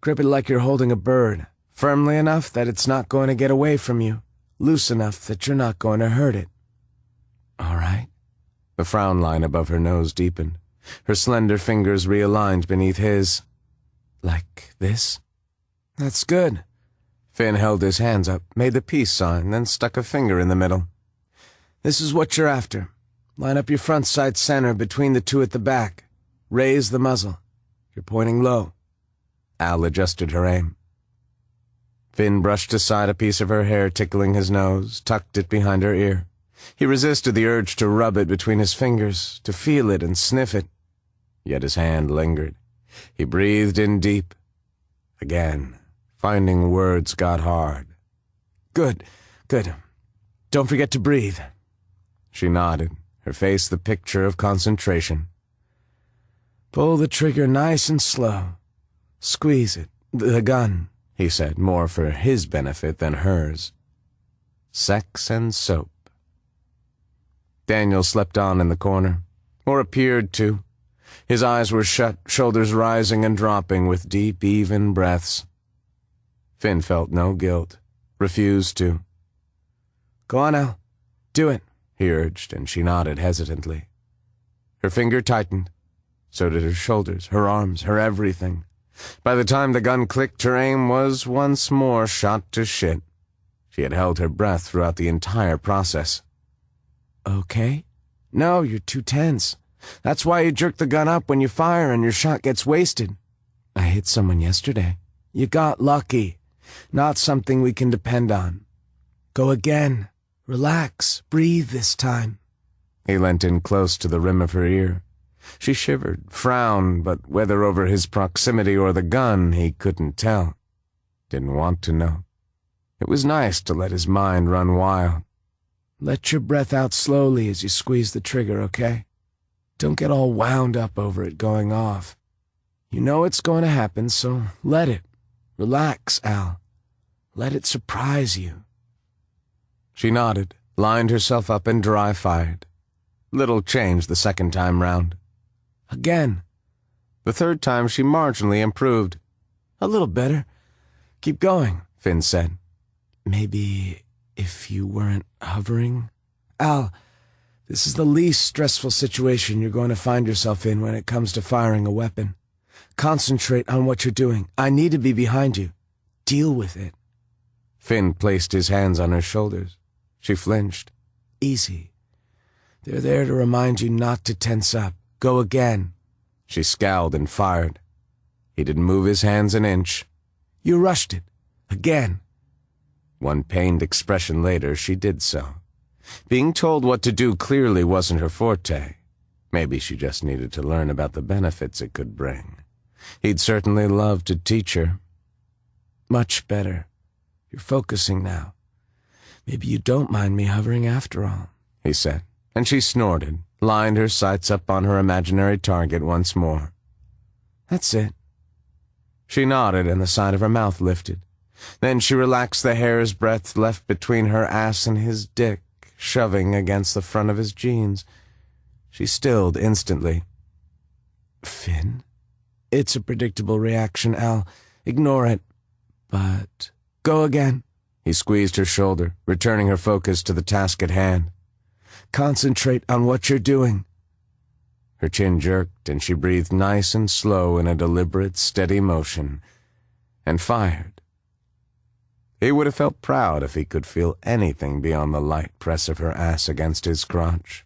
Grip it like you're holding a bird, firmly enough that it's not going to get away from you, loose enough that you're not going to hurt it." "All right." The frown line above her nose deepened. Her slender fingers realigned beneath his. "Like this?" "That's good." Finn held his hands up, made the peace sign, then stuck a finger in the middle. "This is what you're after. Line up your front sight center between the two at the back. Raise the muzzle. You're pointing low." Al adjusted her aim. Finn brushed aside a piece of her hair tickling his nose, tucked it behind her ear. He resisted the urge to rub it between his fingers, to feel it and sniff it. Yet his hand lingered. He breathed in deep. Again, finding words got hard. Good. Don't forget to breathe." She nodded, her face the picture of concentration. "Pull the trigger nice and slow. Squeeze it. The gun," he said, more for his benefit than hers. Sex and soap. Daniel slept on in the corner, or appeared to. His eyes were shut, shoulders rising and dropping with deep, even breaths. Finn felt no guilt, refused to. "Go on, Al. Do it," he urged, and she nodded hesitantly. Her finger tightened. So did her shoulders, her arms, her everything. By the time the gun clicked, her aim was once more shot to shit. She had held her breath throughout the entire process. "Okay?" "No, you're too tense. That's why you jerk the gun up when you fire and your shot gets wasted." "I hit someone yesterday." "You got lucky. Not something we can depend on. Go again. Relax. Breathe this time." He leant in close to the rim of her ear. She shivered, frowned, but whether over his proximity or the gun, he couldn't tell. Didn't want to know. It was nice to let his mind run wild. "Let your breath out slowly as you squeeze the trigger, okay? Don't get all wound up over it going off. You know it's going to happen, so let it. Relax, Al. Let it surprise you." She nodded, lined herself up and dry-fired. Little changed the second time round. Again. The third time she marginally improved. "A little better. Keep going," Finn said. "Maybe if you weren't hovering?" "Al, this is the least stressful situation you're going to find yourself in when it comes to firing a weapon. Concentrate on what you're doing. I need to be behind you. Deal with it." Finn placed his hands on her shoulders. She flinched. "Easy. They're there to remind you not to tense up. Go again." She scowled and fired. He didn't move his hands an inch. "You rushed it. Again." One pained expression later, she did so. Being told what to do clearly wasn't her forte. Maybe she just needed to learn about the benefits it could bring. He'd certainly love to teach her. "Much better. You're focusing now. Maybe you don't mind me hovering after all," he said, and she snorted, lined her sights up on her imaginary target once more. "That's it." She nodded and the side of her mouth lifted. Then she relaxed the hair's breadth left between her ass and his dick, shoving against the front of his jeans. She stilled instantly. "Finn?" "It's a predictable reaction, Al. Ignore it. But go again." He squeezed her shoulder, returning her focus to the task at hand. "Concentrate on what you're doing." Her chin jerked, and she breathed nice and slow in a deliberate, steady motion, and fired. He would have felt proud if he could feel anything beyond the light press of her ass against his crotch.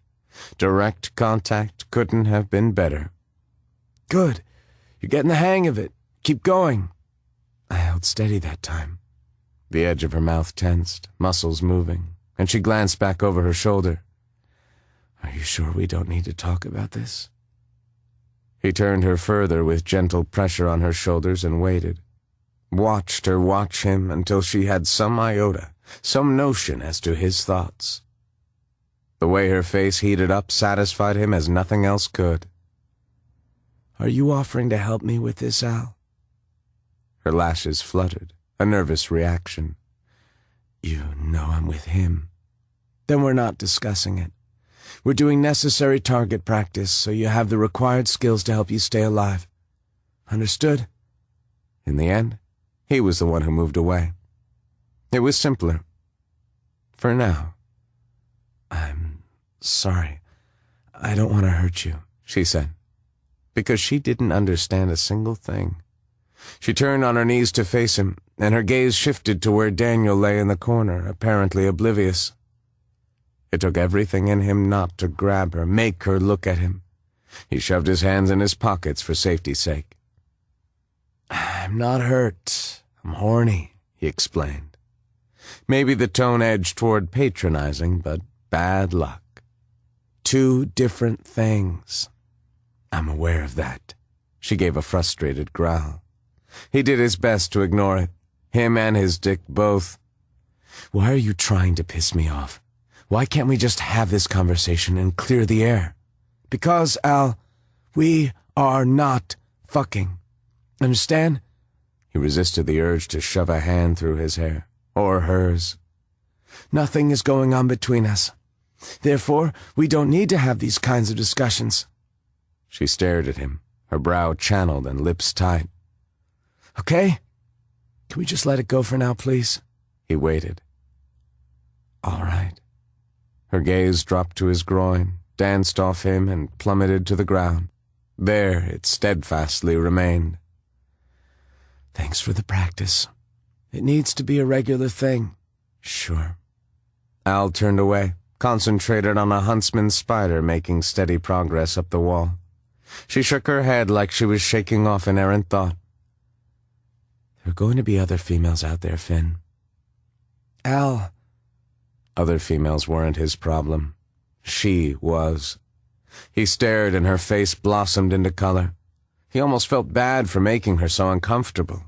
Direct contact couldn't have been better. "Good. You're getting the hang of it. Keep going." I held steady that time. The edge of her mouth tensed, muscles moving, and she glanced back over her shoulder. "Are you sure we don't need to talk about this?" He turned her further with gentle pressure on her shoulders and waited. Watched her watch him until she had some iota, some notion as to his thoughts. The way her face heated up satisfied him as nothing else could. "Are you offering to help me with this, Al?" Her lashes fluttered, a nervous reaction. "You know I'm with him." "Then we're not discussing it. We're doing necessary target practice so you have the required skills to help you stay alive. Understood?" In the end, he was the one who moved away. It was simpler. For now. "I'm sorry. I don't want to hurt you," she said, because she didn't understand a single thing. She turned on her knees to face him, and her gaze shifted to where Daniel lay in the corner, apparently oblivious. It took everything in him not to grab her, make her look at him. He shoved his hands in his pockets for safety's sake. "I'm not hurt. I'm horny," he explained. Maybe the tone edged toward patronizing, but bad luck. Two different things. "I'm aware of that." She gave a frustrated growl. He did his best to ignore it, him and his dick both. "Why are you trying to piss me off? Why can't we just have this conversation and clear the air?" "Because, Al, we are not fucking. Understand?" He resisted the urge to shove a hand through his hair, or hers. "Nothing is going on between us. Therefore, we don't need to have these kinds of discussions." She stared at him, her brow channeled and lips tight. "Okay? Can we just let it go for now, please?" He waited. "All right." Her gaze dropped to his groin, danced off him, and plummeted to the ground. There it steadfastly remained. "Thanks for the practice. It needs to be a regular thing." "Sure." Al turned away, concentrated on a huntsman spider making steady progress up the wall. She shook her head like she was shaking off an errant thought. "There are going to be other females out there, Finn." "Al." Other females weren't his problem. She was. He stared and her face blossomed into color. He almost felt bad for making her so uncomfortable.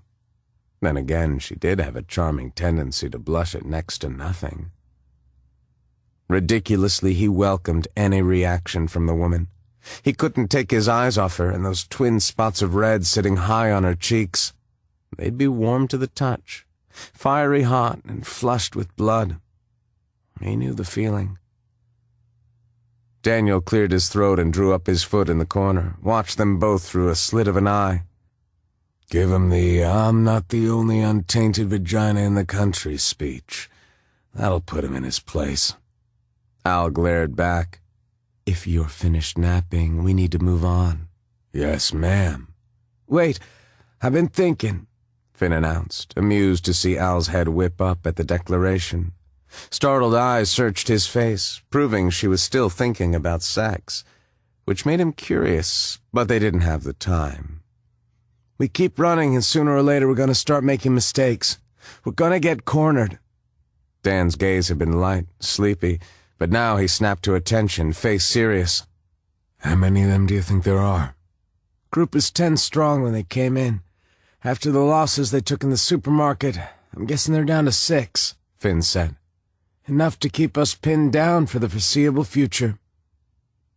Then again, she did have a charming tendency to blush at next to nothing. Ridiculously, he welcomed any reaction from the woman. He couldn't take his eyes off her and those twin spots of red sitting high on her cheeks. They'd be warm to the touch, fiery hot and flushed with blood. He knew the feeling. Daniel cleared his throat and drew up his foot in the corner, watched them both through a slit of an eye. "Give him the 'I'm not the only untainted vagina in the country' speech. That'll put him in his place." Al glared back. "If you're finished napping, we need to move on." "Yes, ma'am." "Wait, I've been thinking," Finn announced, amused to see Al's head whip up at the declaration. Startled eyes searched his face, proving she was still thinking about sex, which made him curious, but they didn't have the time. "We keep running, and sooner or later we're going to start making mistakes. We're going to get cornered." Dan's gaze had been light, sleepy, but now he snapped to attention, face serious. "How many of them do you think there are?" "Group is 10 strong when they came in. After the losses they took in the supermarket, I'm guessing they're down to 6, Finn said. "Enough to keep us pinned down for the foreseeable future."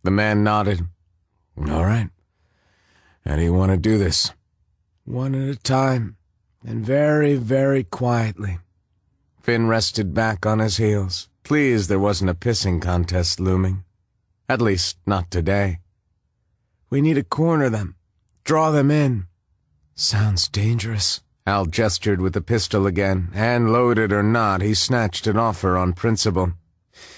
The man nodded. All right. How do you want to do this? One at a time, and very, very quietly. Finn rested back on his heels, pleased there wasn't a pissing contest looming. At least, not today. We need to corner them, draw them in. Sounds dangerous. Al gestured with the pistol again, and loaded or not, he snatched it off her on principle.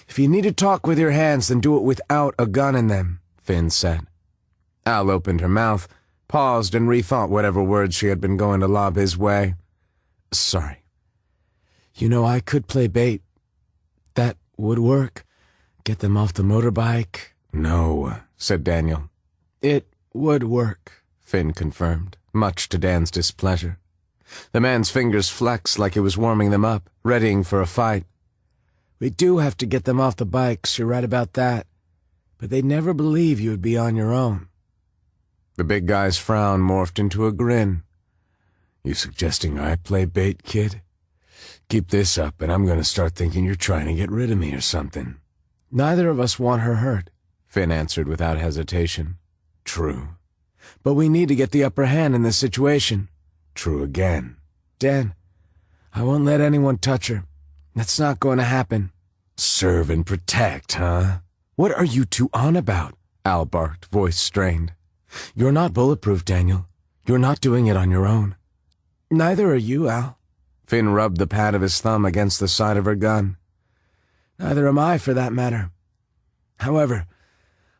If you need to talk with your hands, then do it without a gun in them, Finn said. Al opened her mouth, paused, and rethought whatever words she had been going to lob his way. Sorry. You know, I could play bait. That would work. Get them off the motorbike. No, said Daniel. It would work, Finn confirmed, much to Dan's displeasure. The man's fingers flexed like he was warming them up, readying for a fight. We do have to get them off the bikes, you're right about that. But they'd never believe you would be on your own. The big guy's frown morphed into a grin. You suggesting I play bait, kid? Keep this up, and I'm going to start thinking you're trying to get rid of me or something. Neither of us want her hurt, Finn answered without hesitation. True. But we need to get the upper hand in this situation. True again. Dan, I won't let anyone touch her. That's not going to happen. Serve and protect, huh? What are you two on about? Al barked, voice strained. You're not bulletproof, Daniel. You're not doing it on your own. Neither are you, Al. Finn rubbed the pad of his thumb against the side of her gun. Neither am I, for that matter. However,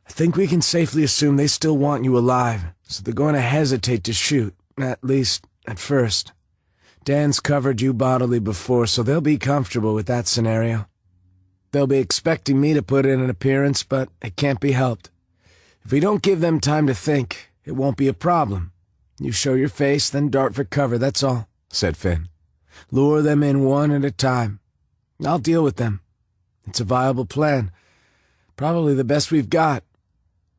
I think we can safely assume they still want you alive, so they're going to hesitate to shoot, at least at first. Dan's covered you bodily before, so they'll be comfortable with that scenario. They'll be expecting me to put in an appearance, but it can't be helped. If we don't give them time to think, it won't be a problem. You show your face, then dart for cover, that's all, said Finn. Lure them in one at a time. I'll deal with them. It's a viable plan. Probably the best we've got.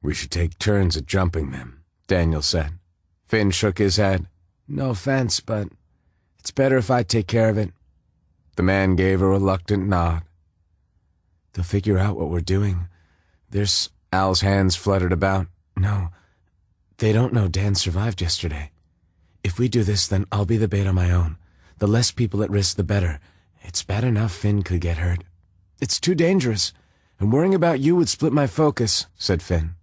We should take turns at jumping them, Daniel said. Finn shook his head. No offense, but it's better if I take care of it. The man gave a reluctant nod. They'll figure out what we're doing. There's... Al's hands fluttered about. No, they don't know Dan survived yesterday. If we do this, then I'll be the bait on my own. The less people at risk, the better. It's bad enough Finn could get hurt. It's too dangerous, and worrying about you would split my focus, said Finn.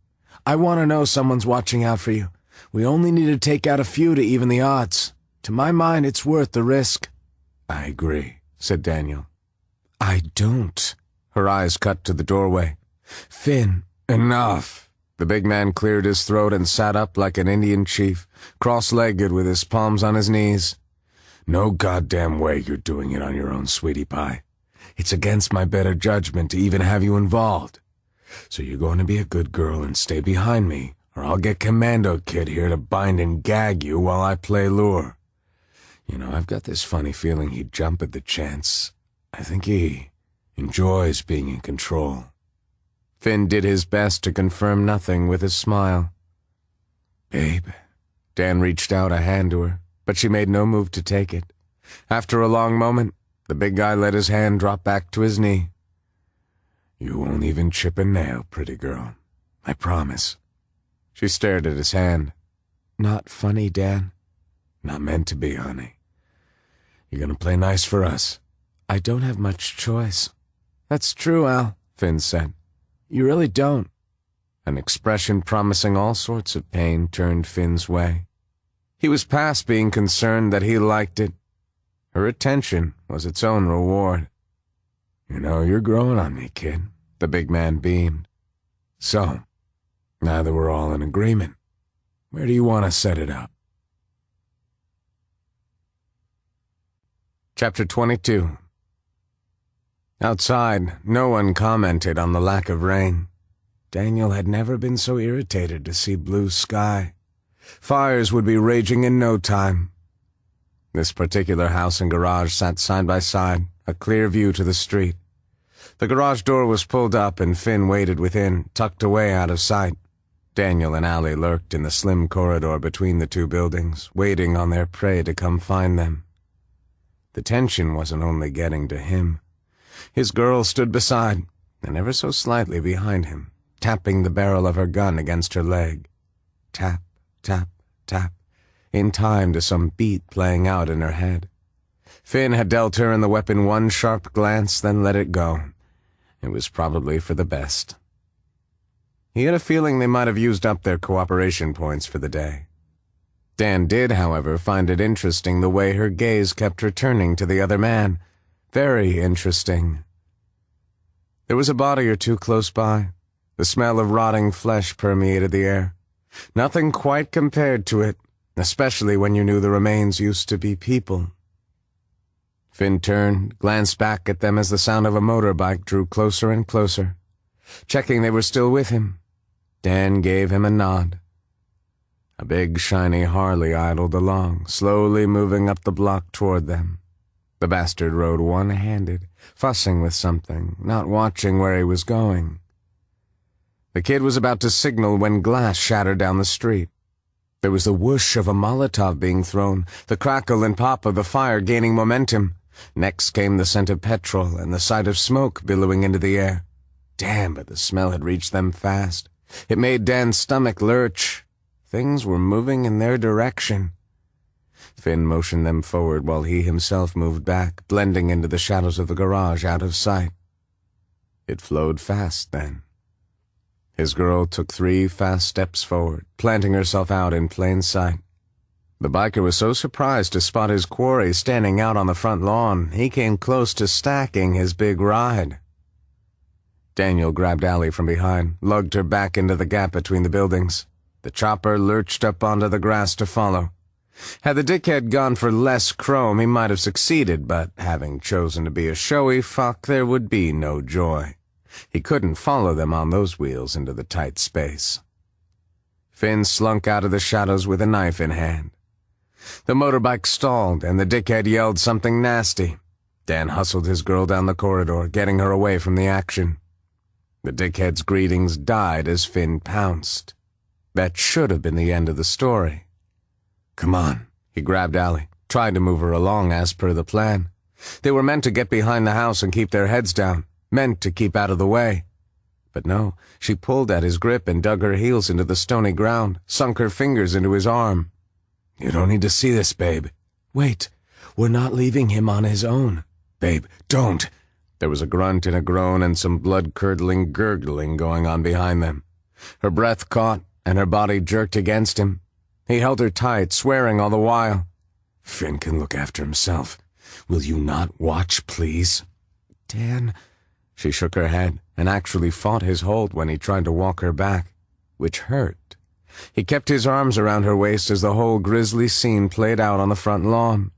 I want to know someone's watching out for you. We only need to take out a few to even the odds. To my mind, it's worth the risk. I agree, said Daniel. I don't. Her eyes cut to the doorway. Finn, enough. The big man cleared his throat and sat up like an Indian chief, cross-legged with his palms on his knees. No goddamn way you're doing it on your own, sweetie pie. It's against my better judgment to even have you involved. So you're going to be a good girl and stay behind me, or I'll get Commando Kid here to bind and gag you while I play lure. You know, I've got this funny feeling he'd jump at the chance. I think he enjoys being in control. Finn did his best to confirm nothing with his smile. Babe. Dan reached out a hand to her, but she made no move to take it. After a long moment, the big guy let his hand drop back to his knee. You won't even chip a nail, pretty girl. I promise. She stared at his hand. Not funny, Dan. Not meant to be, honey. You're gonna play nice for us. I don't have much choice. That's true, Al, Finn said. You really don't. An expression promising all sorts of pain turned Finn's way. He was past being concerned that he liked it. Her attention was its own reward. You know, you're growing on me, kid, the big man beamed. So, now that we're all in agreement, where do you want to set it up? Chapter 22. Outside, no one commented on the lack of rain. Daniel had never been so irritated to see blue sky. Fires would be raging in no time. This particular house and garage sat side by side, a clear view to the street. The garage door was pulled up and Finn waited within, tucked away out of sight. Daniel and Allie lurked in the slim corridor between the two buildings, waiting on their prey to come find them. The tension wasn't only getting to him. His girl stood beside, and ever so slightly behind him, tapping the barrel of her gun against her leg. Tap, tap, tap, in time to some beat playing out in her head. Finn had dealt her and the weapon one sharp glance, then let it go. It was probably for the best. He had a feeling they might have used up their cooperation points for the day. Dan did, however, find it interesting the way her gaze kept returning to the other man. Very interesting. There was a body or two close by. The smell of rotting flesh permeated the air. Nothing quite compared to it, especially when you knew the remains used to be people. Finn turned, glanced back at them as the sound of a motorbike drew closer and closer. Checking they were still with him, Dan gave him a nod. A big, shiny Harley idled along, slowly moving up the block toward them. The bastard rode one-handed, fussing with something, not watching where he was going. The kid was about to signal when glass shattered down the street. There was the whoosh of a Molotov being thrown, the crackle and pop of the fire gaining momentum. Next came the scent of petrol and the sight of smoke billowing into the air. Damn, but the smell had reached them fast. It made Dan's stomach lurch. Things were moving in their direction. Finn motioned them forward while he himself moved back, blending into the shadows of the garage out of sight. It flowed fast then. His girl took 3 fast steps forward, planting herself out in plain sight. The biker was so surprised to spot his quarry standing out on the front lawn, he came close to stacking his big ride. Daniel grabbed Allie from behind, lugged her back into the gap between the buildings. The chopper lurched up onto the grass to follow. Had the dickhead gone for less chrome, he might have succeeded, but having chosen to be a showy fuck, there would be no joy. He couldn't follow them on those wheels into the tight space. Finn slunk out of the shadows with a knife in hand. The motorbike stalled, and the dickhead yelled something nasty. Dan hustled his girl down the corridor, getting her away from the action. The dickhead's greetings died as Finn pounced. That should have been the end of the story. Come on, he grabbed Allie, tried to move her along as per the plan. They were meant to get behind the house and keep their heads down, meant to keep out of the way. But no, she pulled at his grip and dug her heels into the stony ground, sunk her fingers into his arm. You don't need to see this, babe. Wait, we're not leaving him on his own. Babe, don't. There was a grunt and a groan and some blood-curdling gurgling going on behind them. Her breath caught, and her body jerked against him. He held her tight, swearing all the while. Finn can look after himself. Will you not watch, please? Dan... She shook her head and actually fought his hold when he tried to walk her back, which hurt. He kept his arms around her waist as the whole grisly scene played out on the front lawn.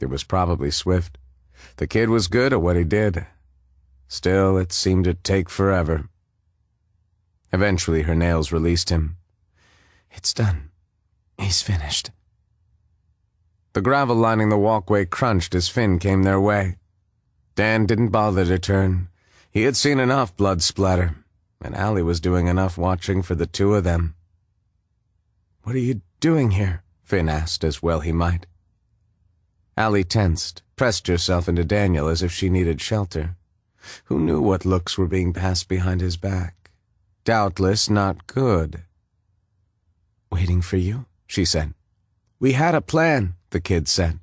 It was probably swift. The kid was good at what he did. Still, it seemed to take forever. Eventually, her nails released him. It's done. He's finished. The gravel lining the walkway crunched as Finn came their way. Dan didn't bother to turn. He had seen enough blood splatter, and Allie was doing enough watching for the two of them. What are you doing here? Finn asked, as well he might. Allie tensed, pressed herself into Daniel as if she needed shelter. Who knew what looks were being passed behind his back? Doubtless not good. Waiting for you, she said. We had a plan, the kid said.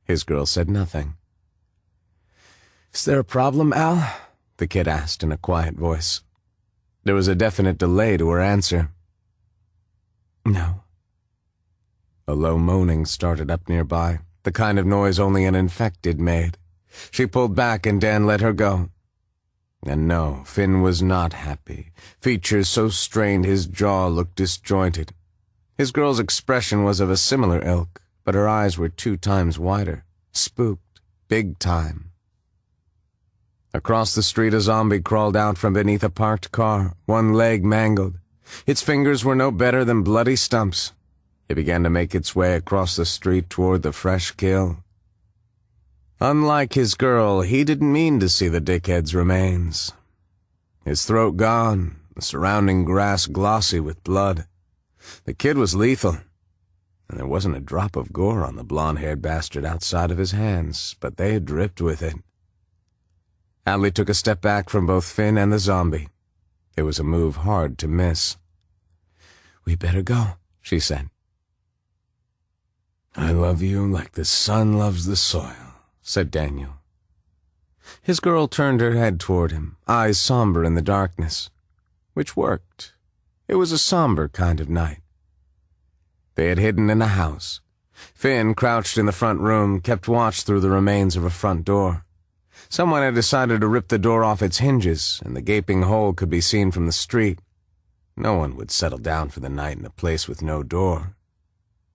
His girl said nothing. Is there a problem, Al? The kid asked in a quiet voice. There was a definite delay to her answer. No. A low moaning started up nearby, the kind of noise only an infected made. She pulled back and Dan let her go. And no, Finn was not happy. Features so strained his jaw looked disjointed. His girl's expression was of a similar ilk, but her eyes were 2 times wider, spooked, big time. Across the street a zombie crawled out from beneath a parked car, one leg mangled. Its fingers were no better than bloody stumps. It began to make its way across the street toward the fresh kill. Unlike his girl, he didn't mean to see the dickhead's remains. His throat gone, the surrounding grass glossy with blood. The kid was lethal, and there wasn't a drop of gore on the blonde-haired bastard outside of his hands, but they dripped with it. Allie took a step back from both Finn and the zombie. It was a move hard to miss. "We better go," she said. "I love you like the sun loves the soil," said Daniel. His girl turned her head toward him, eyes somber in the darkness, which worked. It was a somber kind of night. They had hidden in a house. Finn, crouched in the front room, kept watch through the remains of a front door. Someone had decided to rip the door off its hinges, and the gaping hole could be seen from the street. No one would settle down for the night in a place with no door.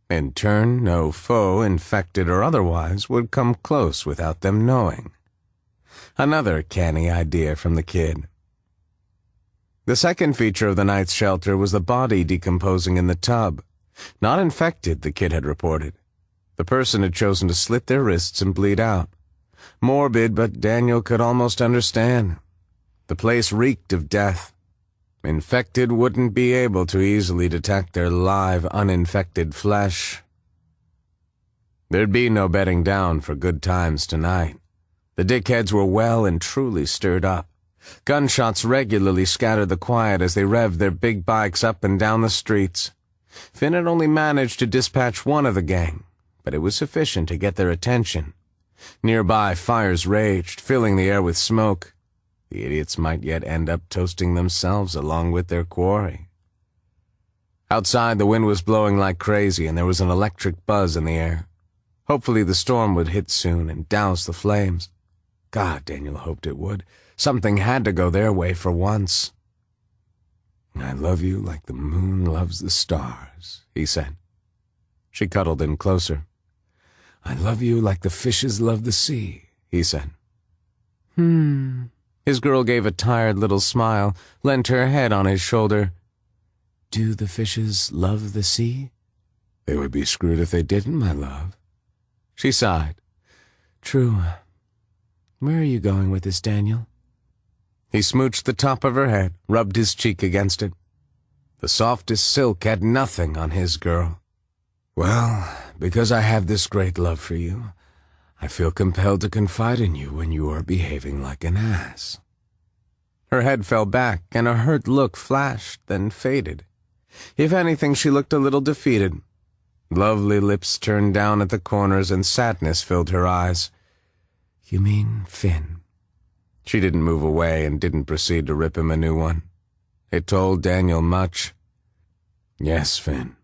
In turn, no foe, infected or otherwise, would come close without them knowing. Another canny idea from the kid. The second feature of the night's shelter was the body decomposing in the tub. Not infected, the kid had reported. The person had chosen to slit their wrists and bleed out. Morbid, but Daniel could almost understand. The place reeked of death. Infected wouldn't be able to easily detect their live, uninfected flesh. There'd be no bedding down for good times tonight. The dickheads were well and truly stirred up. Gunshots regularly scattered the quiet as they revved their big bikes up and down the streets. Finn had only managed to dispatch one of the gang, but it was sufficient to get their attention. Nearby, fires raged, filling the air with smoke. The idiots might yet end up toasting themselves along with their quarry. Outside, the wind was blowing like crazy, and there was an electric buzz in the air. Hopefully the storm would hit soon and douse the flames. God, Daniel hoped it would. Something had to go their way for once. "I love you like the moon loves the stars," he said. She cuddled in closer. "I love you like the fishes love the sea," he said. His girl gave a tired little smile, leant her head on his shoulder. "Do the fishes love the sea?" "They would be screwed if they didn't, my love." She sighed. "True. Where are you going with this, Daniel?" He smooched the top of her head, rubbed his cheek against it. The softest silk had nothing on his girl. "Well, because I have this great love for you, I feel compelled to confide in you when you are behaving like an ass." Her head fell back, and a hurt look flashed, then faded. If anything, she looked a little defeated. Lovely lips turned down at the corners, and sadness filled her eyes. "You mean Finn?" She didn't move away and didn't proceed to rip him a new one. It told Daniel much. "Yes, Finn.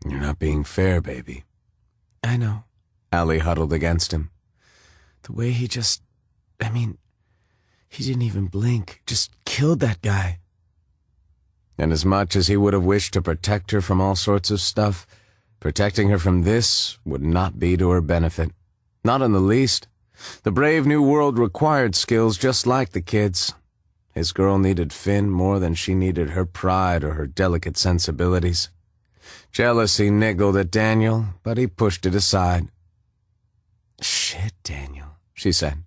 You're not being fair, baby." "I know." Allie huddled against him. "The way he he didn't even blink, just killed that guy." And as much as he would have wished to protect her from all sorts of stuff, protecting her from this would not be to her benefit. Not in the least. The brave new world required skills just like the kids. His girl needed Finn more than she needed her pride or her delicate sensibilities. Jealousy niggled at Daniel, but he pushed it aside. "Shit, Daniel," she said.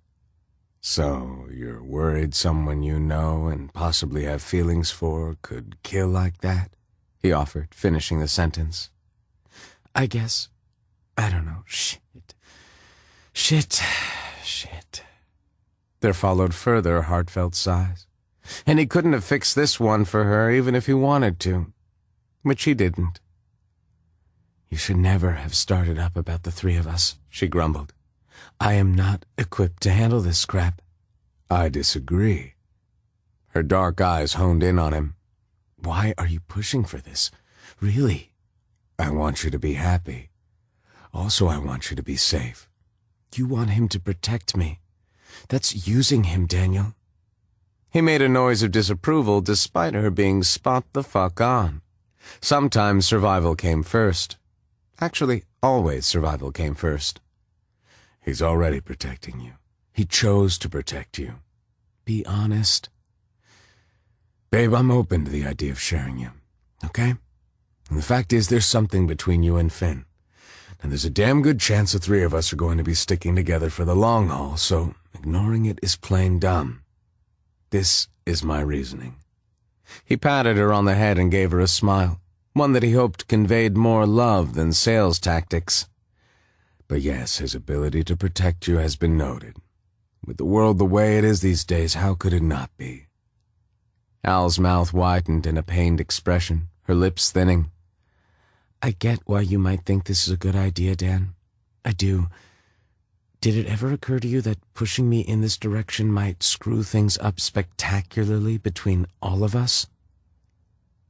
"So you're worried someone you know and possibly have feelings for could kill like that?" he offered, finishing the sentence. "I guess. I don't know. Shit. There followed further heartfelt sighs. And he couldn't have fixed this one for her even if he wanted to. Which he didn't. "You should never have started up about the three of us," she grumbled. "I am not equipped to handle this crap." "I disagree." Her dark eyes honed in on him. "Why are you pushing for this? Really?" "I want you to be happy. Also, I want you to be safe." "You want him to protect me. That's using him, Daniel." He made a noise of disapproval despite her being spot the fuck on. Sometimes survival came first. Actually, always survival came first. "He's already protecting you. He chose to protect you. Be honest." "Babe, I'm open to the idea of sharing you, okay? And the fact is there's something between you and Finn. And there's a damn good chance the three of us are going to be sticking together for the long haul, so ignoring it is plain dumb. This is my reasoning." He patted her on the head and gave her a smile, one that he hoped conveyed more love than sales tactics. "But yes, his ability to protect you has been noted. With the world the way it is these days, how could it not be?" Al's mouth widened in a pained expression, her lips thinning. "I get why you might think this is a good idea, Dan. I do. Did it ever occur to you that pushing me in this direction might screw things up spectacularly between all of us?"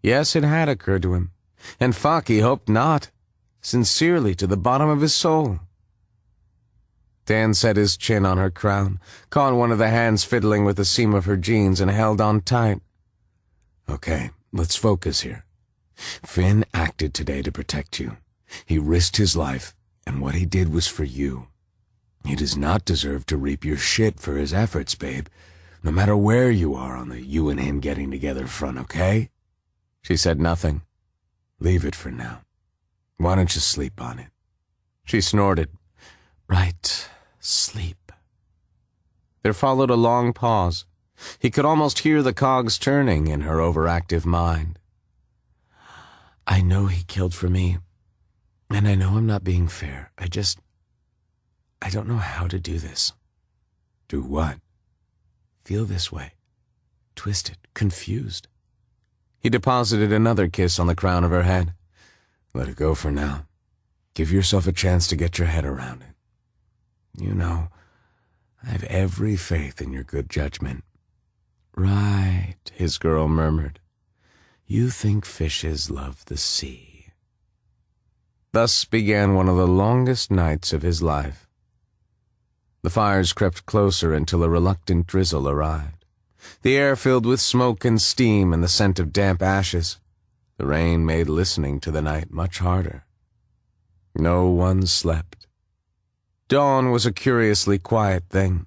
Yes, it had occurred to him, and fuck, he hoped not, sincerely to the bottom of his soul. Dan set his chin on her crown, caught one of the hands fiddling with the seam of her jeans, and held on tight. "Okay, let's focus here. Finn acted today to protect you. He risked his life, and what he did was for you. He does not deserve to reap your shit for his efforts, babe, no matter where you are on the you and him getting together front, okay?" She said nothing. "Leave it for now. Why don't you sleep on it?" She snorted. "Right, sleep." There followed a long pause. He could almost hear the cogs turning in her overactive mind. "I know he killed for me, and I know I'm not being fair. I don't know how to do this." "Do what?" "Feel this way. Twisted, confused." He deposited another kiss on the crown of her head. "Let it go for now. Give yourself a chance to get your head around it. You know, I have every faith in your good judgment." "Right," his girl murmured. "You think fishes love the sea." Thus began one of the longest nights of his life. The fires crept closer until a reluctant drizzle arrived. The air filled with smoke and steam and the scent of damp ashes. The rain made listening to the night much harder. No one slept. Dawn was a curiously quiet thing.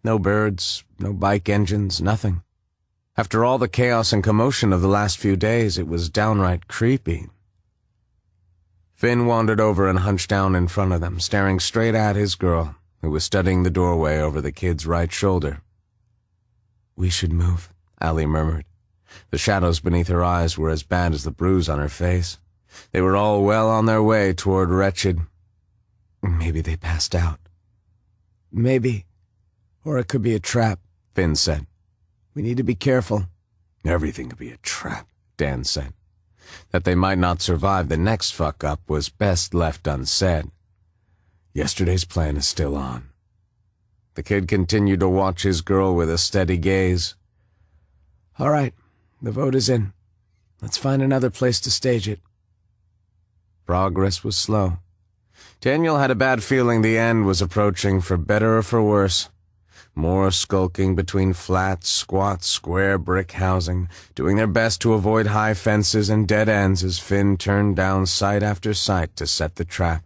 No birds, no bike engines, nothing. After all the chaos and commotion of the last few days, it was downright creepy. Finn wandered over and hunched down in front of them, staring straight at his girl, who was studying the doorway over the kid's right shoulder. "We should move," Allie murmured. The shadows beneath her eyes were as bad as the bruise on her face. They were all well on their way toward wretched. "Maybe they passed out." "Maybe. Or it could be a trap," Finn said. "We need to be careful." "Everything could be a trap," Dan said. That they might not survive the next fuck-up was best left unsaid. "Yesterday's plan is still on." The kid continued to watch his girl with a steady gaze. "All right, the vote is in. Let's find another place to stage it." Progress was slow. Daniel had a bad feeling the end was approaching, for better or for worse. More skulking between flat, squat, square brick housing, doing their best to avoid high fences and dead ends as Finn turned down site after site to set the trap.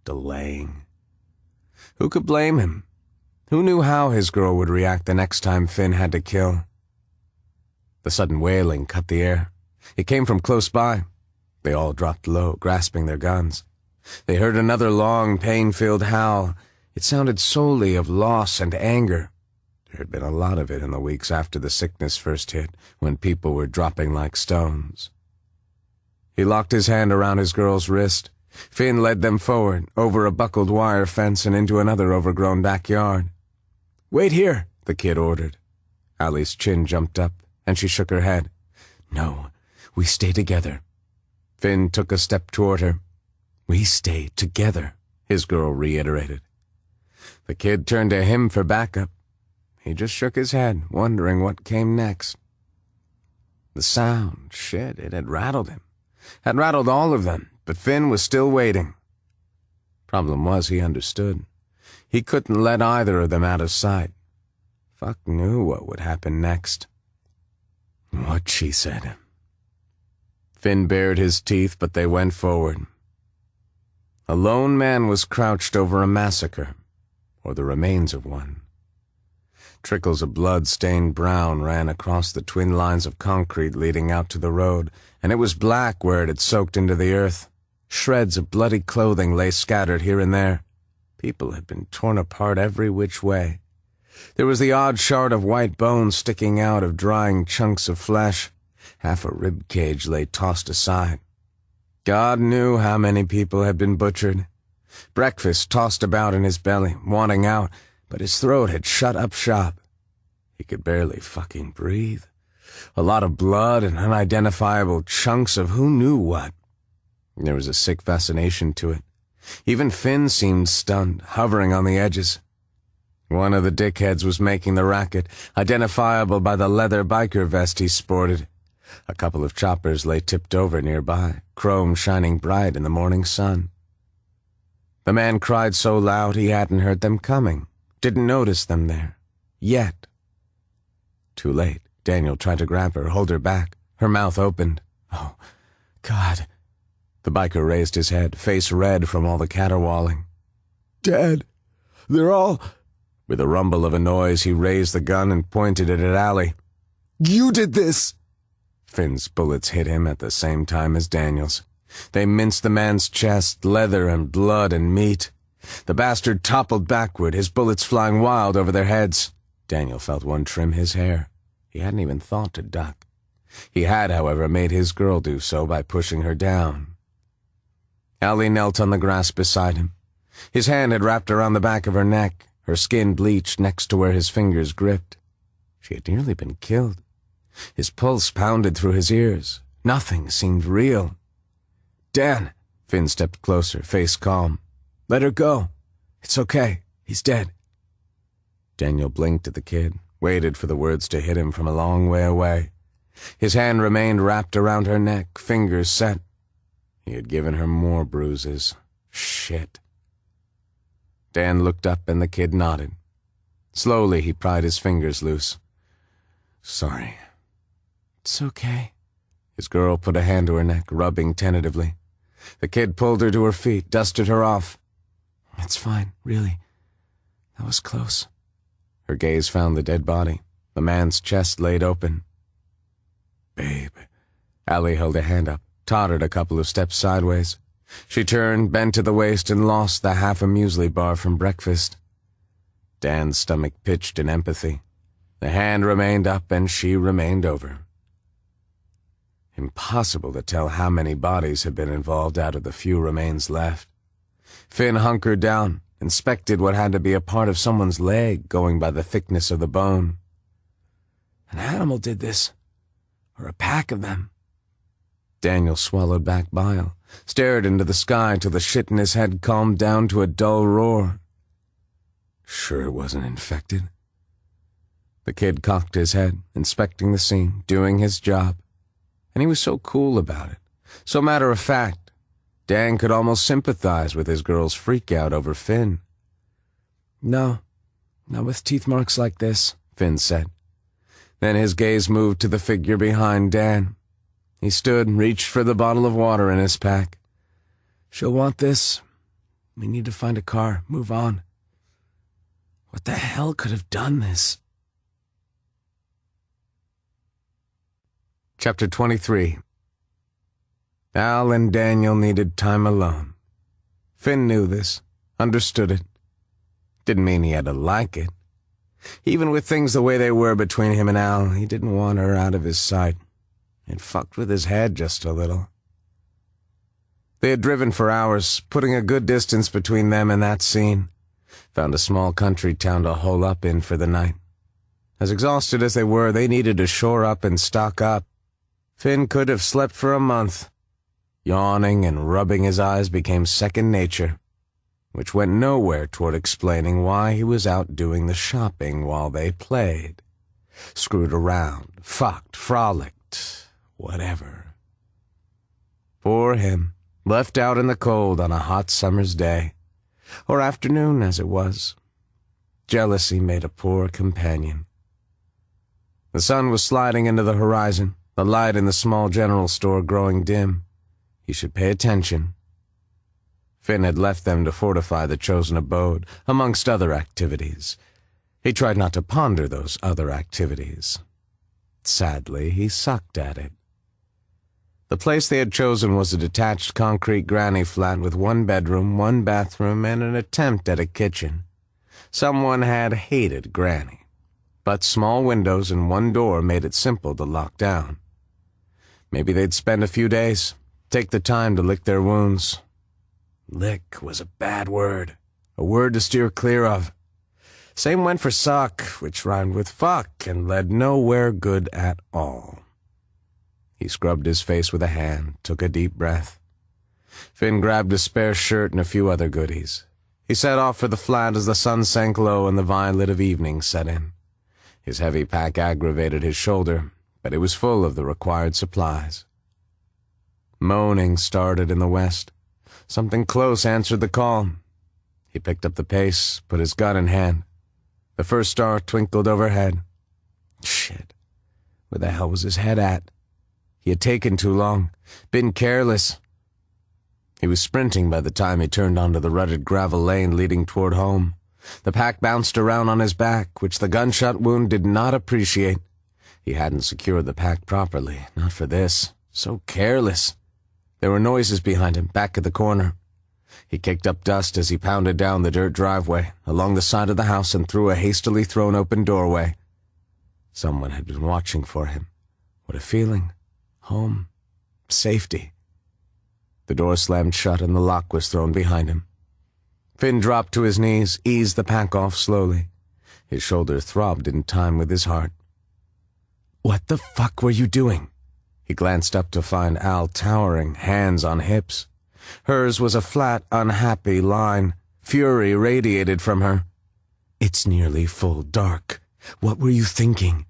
Delaying. Who could blame him? Who knew how his girl would react the next time Finn had to kill? The sudden wailing cut the air. It came from close by. They all dropped low, grasping their guns. They heard another long, pain-filled howl. It sounded solely of loss and anger. There had been a lot of it in the weeks after the sickness first hit, when people were dropping like stones. He locked his hand around his girl's wrist. Finn led them forward, over a buckled wire fence and into another overgrown backyard. "Wait here," the kid ordered. Allie's chin jumped up, and she shook her head. "No, we stay together." Finn took a step toward her. "We stay together," his girl reiterated. The kid turned to him for backup. He just shook his head, wondering what came next. The sound, shit, it had rattled him. Had rattled all of them, but Finn was still waiting. Problem was, he understood. He couldn't let either of them out of sight. Fuck knew what would happen next. What she said. Finn bared his teeth, but they went forward. A lone man was crouched over a massacre, or the remains of one. Trickles of blood-stained brown ran across the twin lines of concrete leading out to the road, and it was black where it had soaked into the earth. Shreds of bloody clothing lay scattered here and there. People had been torn apart every which way. There was the odd shard of white bone sticking out of drying chunks of flesh. Half a rib cage lay tossed aside. God knew how many people had been butchered. Breakfast tossed about in his belly, wanting out, but his throat had shut up shop. He could barely fucking breathe, A lot of blood and unidentifiable chunks of who knew what. There was a sick fascination to it. Even Finn seemed stunned, hovering on the edges. One of the dickheads was making the racket, identifiable by the leather biker vest he sported. A couple of choppers lay tipped over nearby, chrome shining bright in the morning sun. The man cried so loud he hadn't heard them coming, didn't notice them there. Yet. Too late. Daniel tried to grab her, hold her back. Her mouth opened. Oh, God. The biker raised his head, face red from all the caterwauling. Dad, they're all... With a rumble of a noise, he raised the gun and pointed it at Allie. You did this! Finn's bullets hit him at the same time as Daniel's. They minced the man's chest, leather and blood and meat. The bastard toppled backward, his bullets flying wild over their heads. Daniel felt one trim his hair. He hadn't even thought to duck. He had, however, made his girl do so by pushing her down. Allie knelt on the grass beside him. His hand had wrapped around the back of her neck, her skin bleached next to where his fingers gripped. She had nearly been killed. His pulse pounded through his ears. Nothing seemed real. Dan! Finn stepped closer, face calm. Let her go. It's okay. He's dead. Daniel blinked at the kid, waited for the words to hit him from a long way away. His hand remained wrapped around her neck, fingers set. He had given her more bruises. Shit. Dan looked up and the kid nodded. Slowly he pried his fingers loose. Sorry. It's okay. His girl put a hand to her neck, rubbing tentatively. The kid pulled her to her feet, dusted her off. It's fine, really. That was close. Her gaze found the dead body, the man's chest laid open. Babe. Allie held a hand up, tottered a couple of steps sideways. She turned, bent to the waist, and lost the half a muesli bar from breakfast. Dan's stomach pitched in empathy. The hand remained up, and she remained over. Impossible to tell how many bodies had been involved out of the few remains left. Finn hunkered down, inspected what had to be a part of someone's leg, going by the thickness of the bone. An animal did this, or a pack of them. Daniel swallowed back bile, stared into the sky till the shit in his head calmed down to a dull roar. Sure it wasn't infected. The kid cocked his head, inspecting the scene, doing his job. And he was so cool about it, so matter-of-fact. Dan could almost sympathize with his girl's freak-out over Finn. No, not with teeth marks like this, Finn said. Then his gaze moved to the figure behind Dan. He stood and reached for the bottle of water in his pack. She'll want this. We need to find a car, move on. What the hell could have done this? Chapter 23. Al and Daniel needed time alone. Finn knew this, understood it. Didn't mean he had to like it. Even with things the way they were between him and Al, he didn't want her out of his sight. It fucked with his head just a little. They had driven for hours, putting a good distance between them and that scene. Found a small country town to hole up in for the night. As exhausted as they were, they needed to shore up and stock up. Finn could have slept for a month. Yawning and rubbing his eyes became second nature, which went nowhere toward explaining why he was out doing the shopping while they played. Screwed around, fucked, frolicked, whatever. Poor him, left out in the cold on a hot summer's day, or afternoon as it was. Jealousy made a poor companion. The sun was sliding into the horizon, the light in the small general store growing dim. He should pay attention. Finn had left them to fortify the chosen abode, amongst other activities. He tried not to ponder those other activities. Sadly, he sucked at it. The place they had chosen was a detached concrete granny flat with one bedroom, one bathroom, and an attempt at a kitchen. Someone had hated Granny, but small windows and one door made it simple to lock down. Maybe they'd spend a few days, take the time to lick their wounds. Lick was a bad word, a word to steer clear of. Same went for suck, which rhymed with fuck and led nowhere good at all. He scrubbed his face with a hand, took a deep breath. Finn grabbed a spare shirt and a few other goodies. He set off for the flat as the sun sank low and the violet of evening set in. His heavy pack aggravated his shoulder, but it was full of the required supplies. Moaning started in the west. Something close answered the call. He picked up the pace, put his gun in hand. The first star twinkled overhead. Shit. Where the hell was his head at? He had taken too long, been careless. He was sprinting by the time he turned onto the rutted gravel lane leading toward home. The pack bounced around on his back, which the gunshot wound did not appreciate. He hadn't secured the pack properly, not for this. So careless. There were noises behind him, back at the corner. He kicked up dust as he pounded down the dirt driveway, along the side of the house and through a hastily thrown open doorway. Someone had been watching for him. What a feeling. Home. Safety. The door slammed shut and the lock was thrown behind him. Finn dropped to his knees, eased the pack off slowly. His shoulder throbbed in time with his heart. What the fuck were you doing? He glanced up to find Al towering, hands on hips. Hers was a flat, unhappy line. Fury radiated from her. It's nearly full dark. What were you thinking?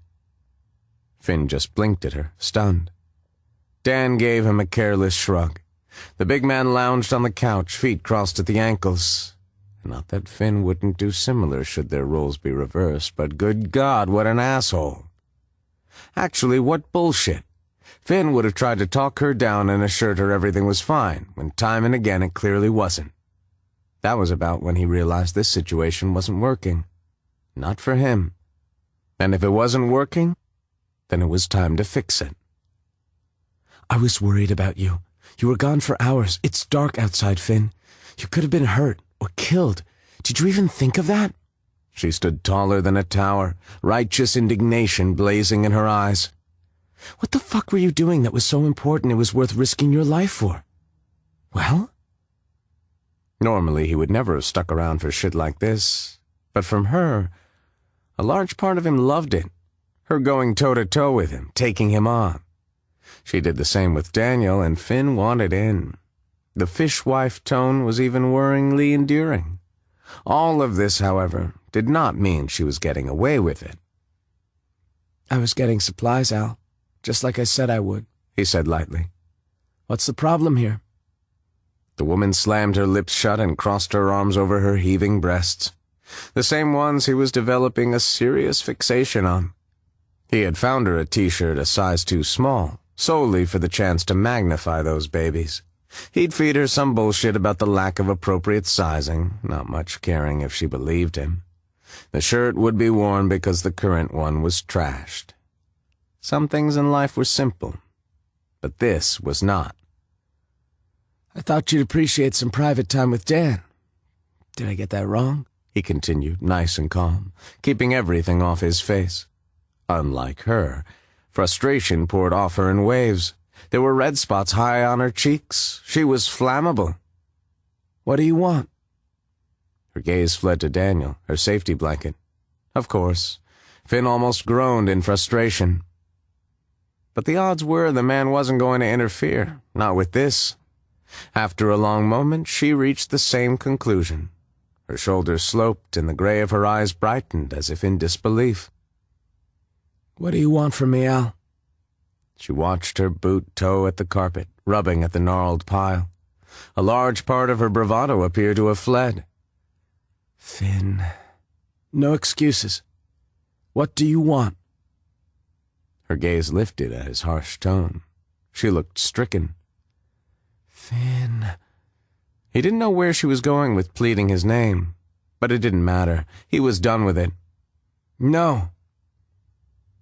Finn just blinked at her, stunned. Dan gave him a careless shrug. The big man lounged on the couch, feet crossed at the ankles. Not that Finn wouldn't do similar should their roles be reversed, but good God, what an asshole. Actually, what bullshit. Finn would have tried to talk her down and assured her everything was fine, when time and again it clearly wasn't. That was about when he realized this situation wasn't working. Not for him. And if it wasn't working, then it was time to fix it. I was worried about you. You were gone for hours. It's dark outside, Finn. You could have been hurt or killed. Did you even think of that? She stood taller than a tower, righteous indignation blazing in her eyes. What the fuck were you doing that was so important it was worth risking your life for? Well? Normally he would never have stuck around for shit like this, but from her, a large part of him loved it. Her going toe-to-toe with him, taking him on. She did the same with Daniel, and Finn wanted in. The fishwife tone was even worryingly endearing. All of this, however, did not mean she was getting away with it. I was getting supplies, Al, just like I said I would, he said lightly. What's the problem here? The woman slammed her lips shut and crossed her arms over her heaving breasts, the same ones he was developing a serious fixation on. He had found her a t-shirt a size too small, solely for the chance to magnify those babies. He'd feed her some bullshit about the lack of appropriate sizing, not much caring if she believed him. The shirt would be worn because the current one was trashed. Some things in life were simple, but this was not. I thought you'd appreciate some private time with Dan. Did I get that wrong? He continued, nice and calm, keeping everything off his face. Unlike her, frustration poured off her in waves. There were red spots high on her cheeks. She was flammable. What do you want? Her gaze fled to Daniel, her safety blanket. Of course, Finn almost groaned in frustration. But the odds were the man wasn't going to interfere, not with this. After a long moment, she reached the same conclusion. Her shoulders sloped and the gray of her eyes brightened as if in disbelief. What do you want from me, Al? She watched her boot toe at the carpet, rubbing at the gnarled pile. A large part of her bravado appeared to have fled. Finn. No excuses. What do you want? Her gaze lifted at his harsh tone. She looked stricken. Finn. He didn't know where she was going with pleading his name, but it didn't matter. He was done with it. No.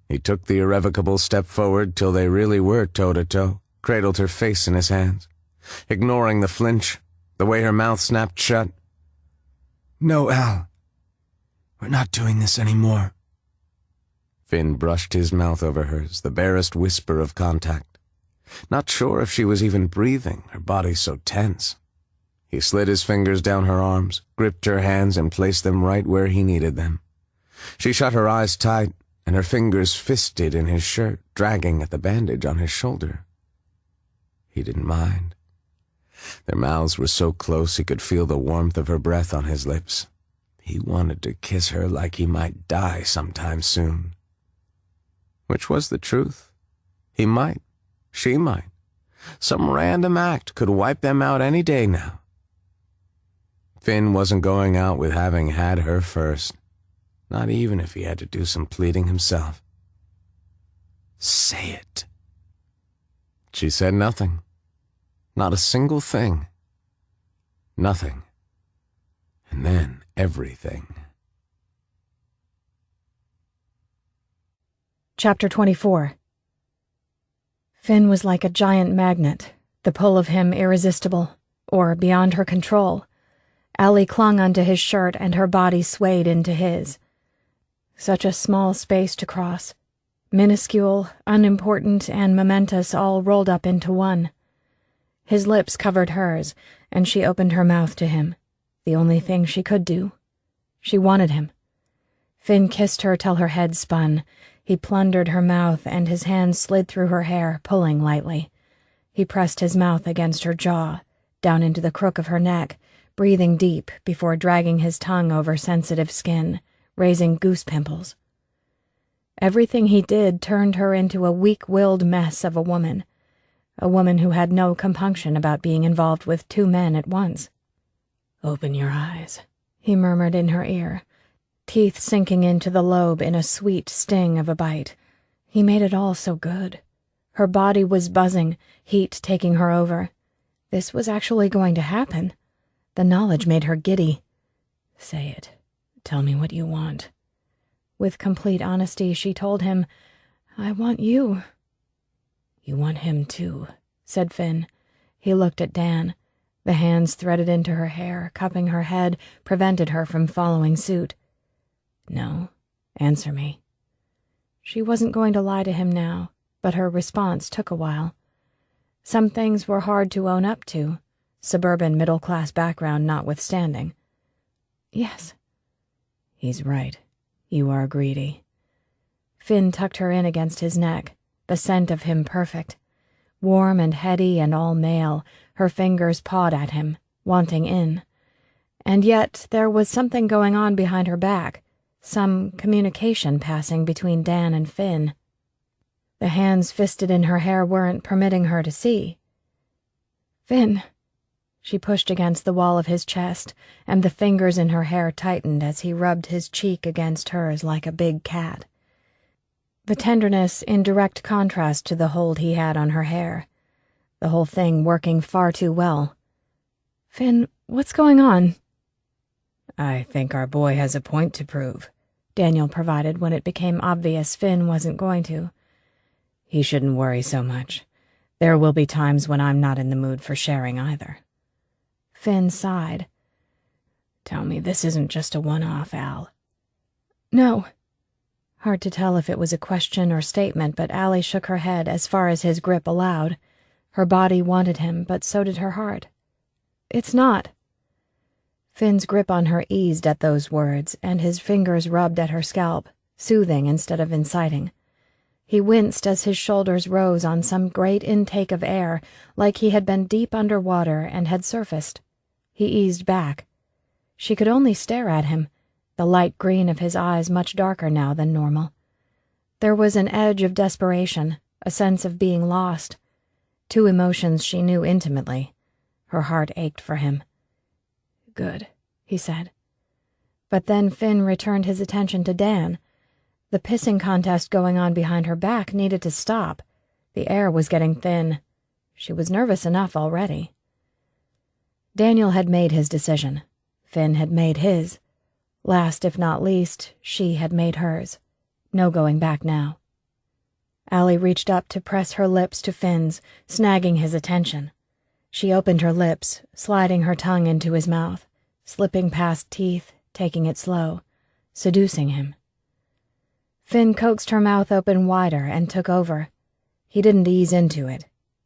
He took the irrevocable step forward till they really were toe-to-toe, cradled her face in his hands, ignoring the flinch, the way her mouth snapped shut. No, Al. We're not doing this anymore. Finn brushed his mouth over hers, the barest whisper of contact. Not sure if she was even breathing, her body so tense. He slid his fingers down her arms, gripped her hands, and placed them right where he needed them. She shut her eyes tight, and her fingers fisted in his shirt, dragging at the bandage on his shoulder. He didn't mind. Their mouths were so close he could feel the warmth of her breath on his lips. He wanted to kiss her like he might die sometime soon. Which was the truth. He might. She might. Some random act could wipe them out any day now. Finn wasn't going out with having had her first, not even if he had to do some pleading himself. Say it. She said nothing. Not a single thing. Nothing. And then everything. Chapter 24. Finn was like a giant magnet, the pull of him irresistible, or beyond her control. Allie clung onto his shirt and her body swayed into his. Such a small space to cross. Minuscule, unimportant, and momentous all rolled up into one. His lips covered hers, and she opened her mouth to him, the only thing she could do. She wanted him. Finn kissed her till her head spun. He plundered her mouth, and his hands slid through her hair, pulling lightly. He pressed his mouth against her jaw, down into the crook of her neck, breathing deep before dragging his tongue over sensitive skin, raising goose pimples. Everything he did turned her into a weak-willed mess of a woman who had no compunction about being involved with two men at once. "Open your eyes," he murmured in her ear, teeth sinking into the lobe in a sweet sting of a bite. He made it all so good. Her body was buzzing, heat taking her over. This was actually going to happen. The knowledge made her giddy. "Say it. Tell me what you want." With complete honesty, she told him, "I want you." "You want him too," said Finn. He looked at Dan. The hands threaded into her hair, cupping her head, prevented her from following suit. "No, answer me." She wasn't going to lie to him now, but her response took a while. Some things were hard to own up to, suburban middle-class background notwithstanding. "Yes." "He's right. You are greedy." Finn tucked her in against his neck, the scent of him perfect. Warm and heady and all male, her fingers pawed at him, wanting in. And yet there was something going on behind her back, some communication passing between Dan and Finn. The hands fisted in her hair weren't permitting her to see. "Finn." She pushed against the wall of his chest, and the fingers in her hair tightened as he rubbed his cheek against hers like a big cat. The tenderness in direct contrast to the hold he had on her hair. The whole thing working far too well. "Finn, what's going on?" "I think our boy has a point to prove," Daniel provided when it became obvious Finn wasn't going to. "He shouldn't worry so much. There will be times when I'm not in the mood for sharing either." Finn sighed. "Tell me this isn't just a one-off, Al." "No." Hard to tell if it was a question or statement, but Allie shook her head as far as his grip allowed. Her body wanted him, but so did her heart. "It's not." Finn's grip on her eased at those words, and his fingers rubbed at her scalp, soothing instead of inciting. He winced as his shoulders rose on some great intake of air, like he had been deep under water and had surfaced. He eased back. She could only stare at him, the light green of his eyes much darker now than normal. There was an edge of desperation, a sense of being lost. Two emotions she knew intimately. Her heart ached for him. "Good," he said. But then Finn returned his attention to Dan. The pissing contest going on behind her back needed to stop. The air was getting thin. She was nervous enough already. Daniel had made his decision. Finn had made his. Last, if not least, she had made hers. No going back now. Allie reached up to press her lips to Finn's, snagging his attention. She opened her lips, sliding her tongue into his mouth, slipping past teeth, taking it slow, seducing him. Finn coaxed her mouth open wider and took over. He didn't ease into it.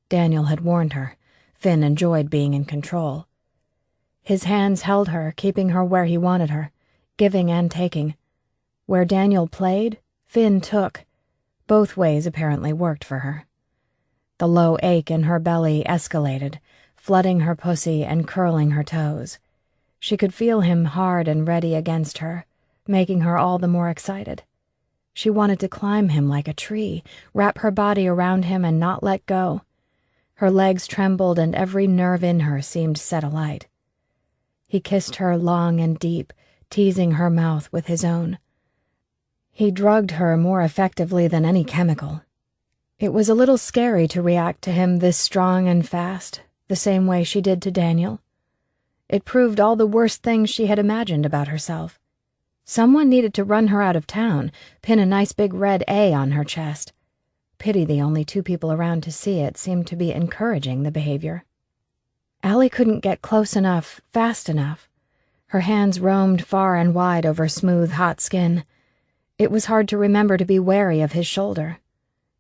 Daniel had warned her. Finn enjoyed being in control. His hands held her, keeping her where he wanted her, giving and taking. Where Daniel played, Finn took. Both ways apparently worked for her. The low ache in her belly escalated, flooding her pussy and curling her toes. She could feel him hard and ready against her, making her all the more excited. She wanted to climb him like a tree, wrap her body around him and not let go. Her legs trembled and every nerve in her seemed set alight. He kissed her long and deep, teasing her mouth with his own. He drugged her more effectively than any chemical. It was a little scary to react to him this strong and fast, the same way she did to Daniel. It proved all the worst things she had imagined about herself. Someone needed to run her out of town, pin a nice big red A on her chest. Pity the only two people around to see it seemed to be encouraging the behavior. Allie couldn't get close enough, fast enough. Her hands roamed far and wide over smooth, hot skin. It was hard to remember to be wary of his shoulder.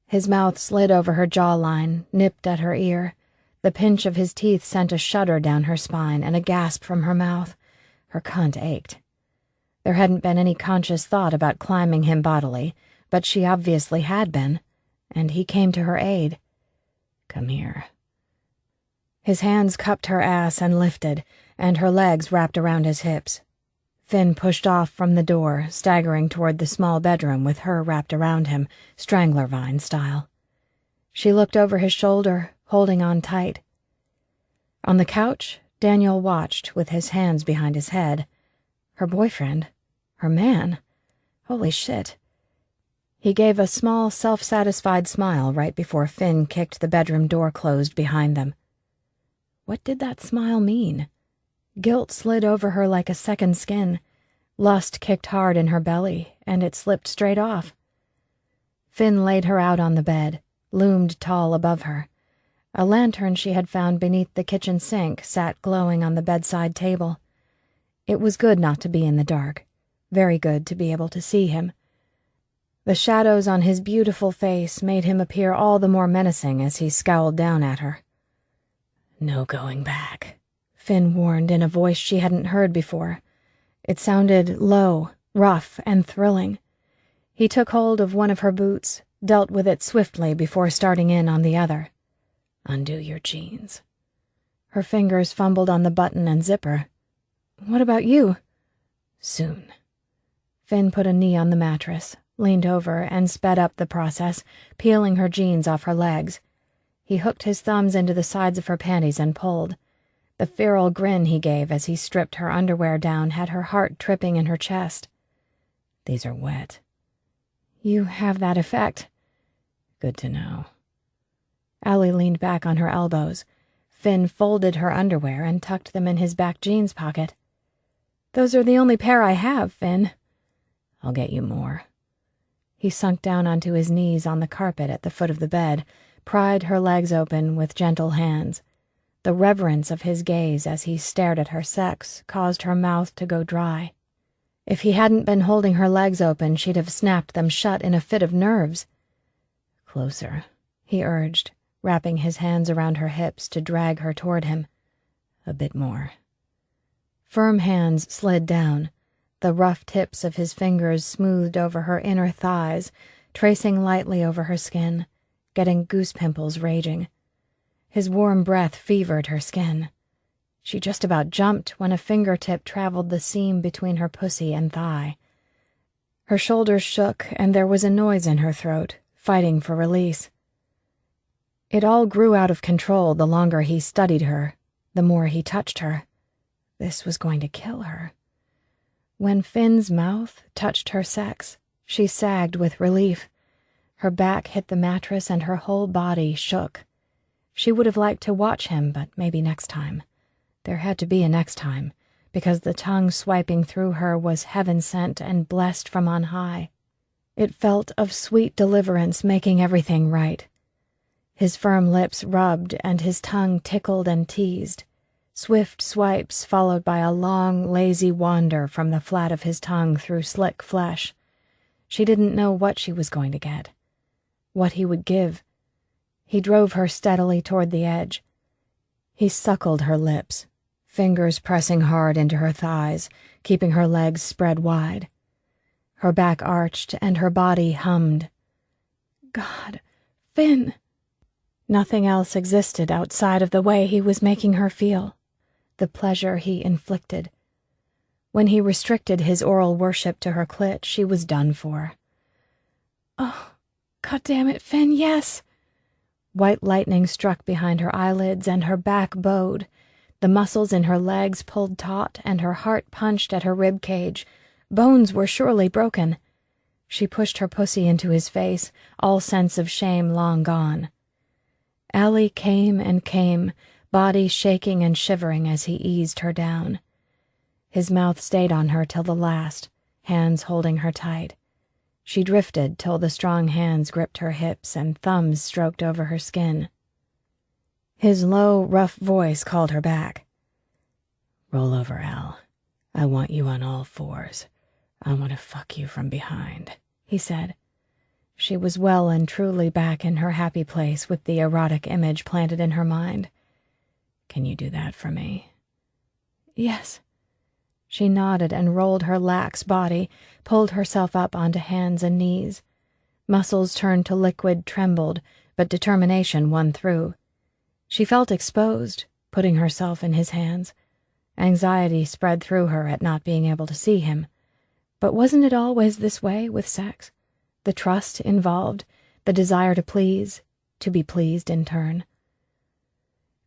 His mouth slid over her jawline, nipped at her ear. The pinch of his teeth sent a shudder down her spine and a gasp from her mouth. Her cunt ached. There hadn't been any conscious thought about climbing him bodily, but she obviously had been, and he came to her aid. Come here. His hands cupped her ass and lifted, and her legs wrapped around his hips. Finn pushed off from the door, staggering toward the small bedroom with her wrapped around him, strangler vine style. She looked over his shoulder, holding on tight. On the couch, Daniel watched with his hands behind his head. Her boyfriend. Her man. Holy shit. He gave a small, self-satisfied smile right before Finn kicked the bedroom door closed behind them. What did that smile mean? Guilt slid over her like a second skin. Lust kicked hard in her belly, and it slipped straight off. Finn laid her out on the bed, loomed tall above her. A lantern she had found beneath the kitchen sink sat glowing on the bedside table. It was good not to be in the dark, very good to be able to see him. The shadows on his beautiful face made him appear all the more menacing as he scowled down at her. No going back, Finn warned in a voice she hadn't heard before. It sounded low, rough, and thrilling. He took hold of one of her boots, dealt with it swiftly before starting in on the other. Undo your jeans. Her fingers fumbled on the button and zipper. What about you? Soon. Finn put a knee on the mattress, leaned over, and sped up the process, peeling her jeans off her legs. He hooked his thumbs into the sides of her panties and pulled. The feral grin he gave as he stripped her underwear down had her heart tripping in her chest. These are wet. You have that effect. Good to know. Allie leaned back on her elbows. Finn folded her underwear and tucked them in his back jeans pocket. Those are the only pair I have, Finn. I'll get you more. He sunk down onto his knees on the carpet at the foot of the bed, pried her legs open with gentle hands. The reverence of his gaze as he stared at her sex caused her mouth to go dry. If he hadn't been holding her legs open, she'd have snapped them shut in a fit of nerves. Closer, he urged, wrapping his hands around her hips to drag her toward him. A bit more. Firm hands slid down. The rough tips of his fingers smoothed over her inner thighs, tracing lightly over her skin, getting goose pimples raging. His warm breath fevered her skin. She just about jumped when a fingertip traveled the seam between her pussy and thigh. Her shoulders shook and there was a noise in her throat, fighting for release. It all grew out of control the longer he studied her, the more he touched her. This was going to kill her. When Finn's mouth touched her sex, she sagged with relief. Her back hit the mattress and her whole body shook. She would have liked to watch him, but maybe next time. There had to be a next time, because the tongue swiping through her was heaven-sent and blessed from on high. It felt of sweet deliverance making everything right. His firm lips rubbed and his tongue tickled and teased. Swift swipes followed by a long, lazy wander from the flat of his tongue through slick flesh. She didn't know what she was going to get, what he would give. He drove her steadily toward the edge. He suckled her lips, fingers pressing hard into her thighs, keeping her legs spread wide. Her back arched and her body hummed. God, Finn! Nothing else existed outside of the way he was making her feel, the pleasure he inflicted. When he restricted his oral worship to her clit, she was done for. Oh, God damn it, Finn, yes! White lightning struck behind her eyelids and her back bowed. The muscles in her legs pulled taut and her heart punched at her rib cage. Bones were surely broken. She pushed her pussy into his face, all sense of shame long gone. Allie came and came, body shaking and shivering as he eased her down. His mouth stayed on her till the last, hands holding her tight. She drifted till the strong hands gripped her hips and thumbs stroked over her skin. His low, rough voice called her back. Roll over, Al. I want you on all fours. I want to fuck you from behind, he said. She was well and truly back in her happy place with the erotic image planted in her mind. Can you do that for me? Yes. She nodded and rolled her lax body, pulled herself up onto hands and knees. Muscles turned to liquid trembled, but determination won through. She felt exposed, putting herself in his hands. Anxiety spread through her at not being able to see him. But wasn't it always this way with sex? The trust involved, the desire to please, to be pleased in turn.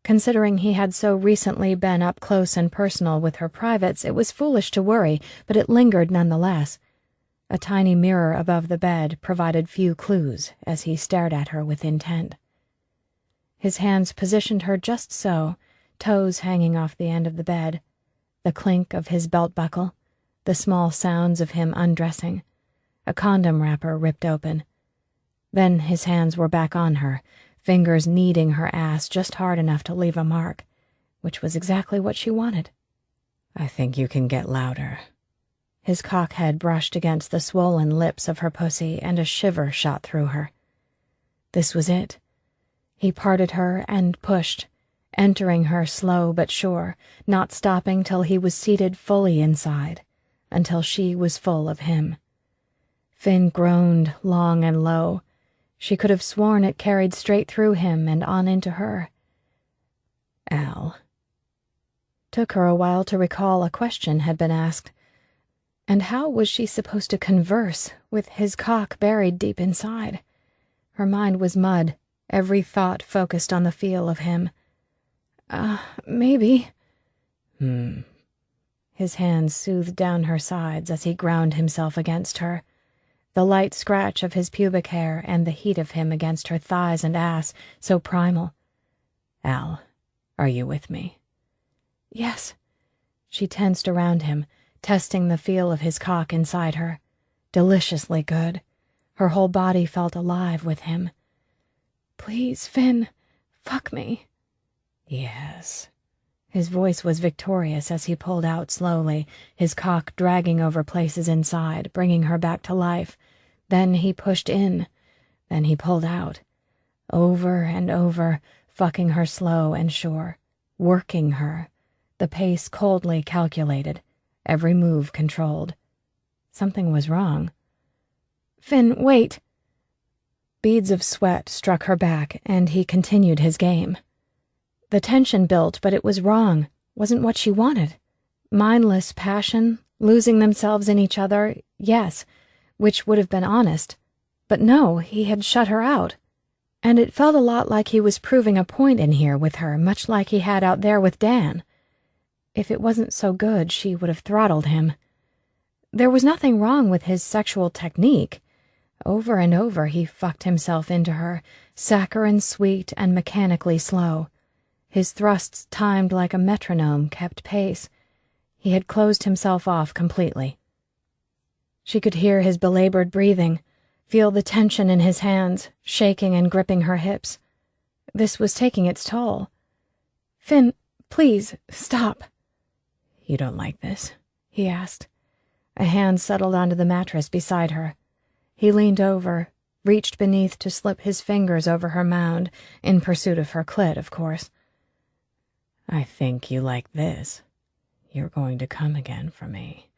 Considering he had so recently been up close and personal with her privates, it was foolish to worry, but it lingered nonetheless. A tiny mirror above the bed provided few clues as he stared at her with intent. His hands positioned her just so, toes hanging off the end of the bed, the clink of his belt buckle, the small sounds of him undressing, a condom wrapper ripped open. Then his hands were back on her, fingers kneading her ass just hard enough to leave a mark, which was exactly what she wanted. I think you can get louder. His cockhead brushed against the swollen lips of her pussy, and a shiver shot through her. This was it. He parted her and pushed, entering her slow but sure, not stopping till he was seated fully inside, until she was full of him. Finn groaned long and low. She could have sworn it carried straight through him and on into her. Al. Took her a while to recall a question had been asked. And how was she supposed to converse with his cock buried deep inside? Her mind was mud, every thought focused on the feel of him. Maybe. His hands soothed down her sides as he ground himself against her. The light scratch of his pubic hair and the heat of him against her thighs and ass, so primal. Al, are you with me? Yes. She tensed around him, testing the feel of his cock inside her. Deliciously good. Her whole body felt alive with him. Please, Finn, fuck me. Yes. His voice was victorious as he pulled out slowly, his cock dragging over places inside, bringing her back to life. Then he pushed in. Then he pulled out. Over and over, fucking her slow and sure, working her, the pace coldly calculated, every move controlled. Something was wrong. Finn, wait. Beads of sweat struck her back, and he continued his game. The tension built, but it was wrong, wasn't what she wanted. Mindless passion, losing themselves in each other, yes, which would have been honest. But no, he had shut her out. And it felt a lot like he was proving a point in here with her, much like he had out there with Dan. If it wasn't so good, she would have throttled him. There was nothing wrong with his sexual technique. Over and over he fucked himself into her, saccharine sweet and mechanically slow. His thrusts, timed like a metronome, kept pace. He had closed himself off completely. She could hear his belabored breathing, feel the tension in his hands, shaking and gripping her hips. This was taking its toll. Finn, please, stop. You don't like this? He asked. A hand settled onto the mattress beside her. He leaned over, reached beneath to slip his fingers over her mound, in pursuit of her clit, of course. I think you like this. You're going to come again for me.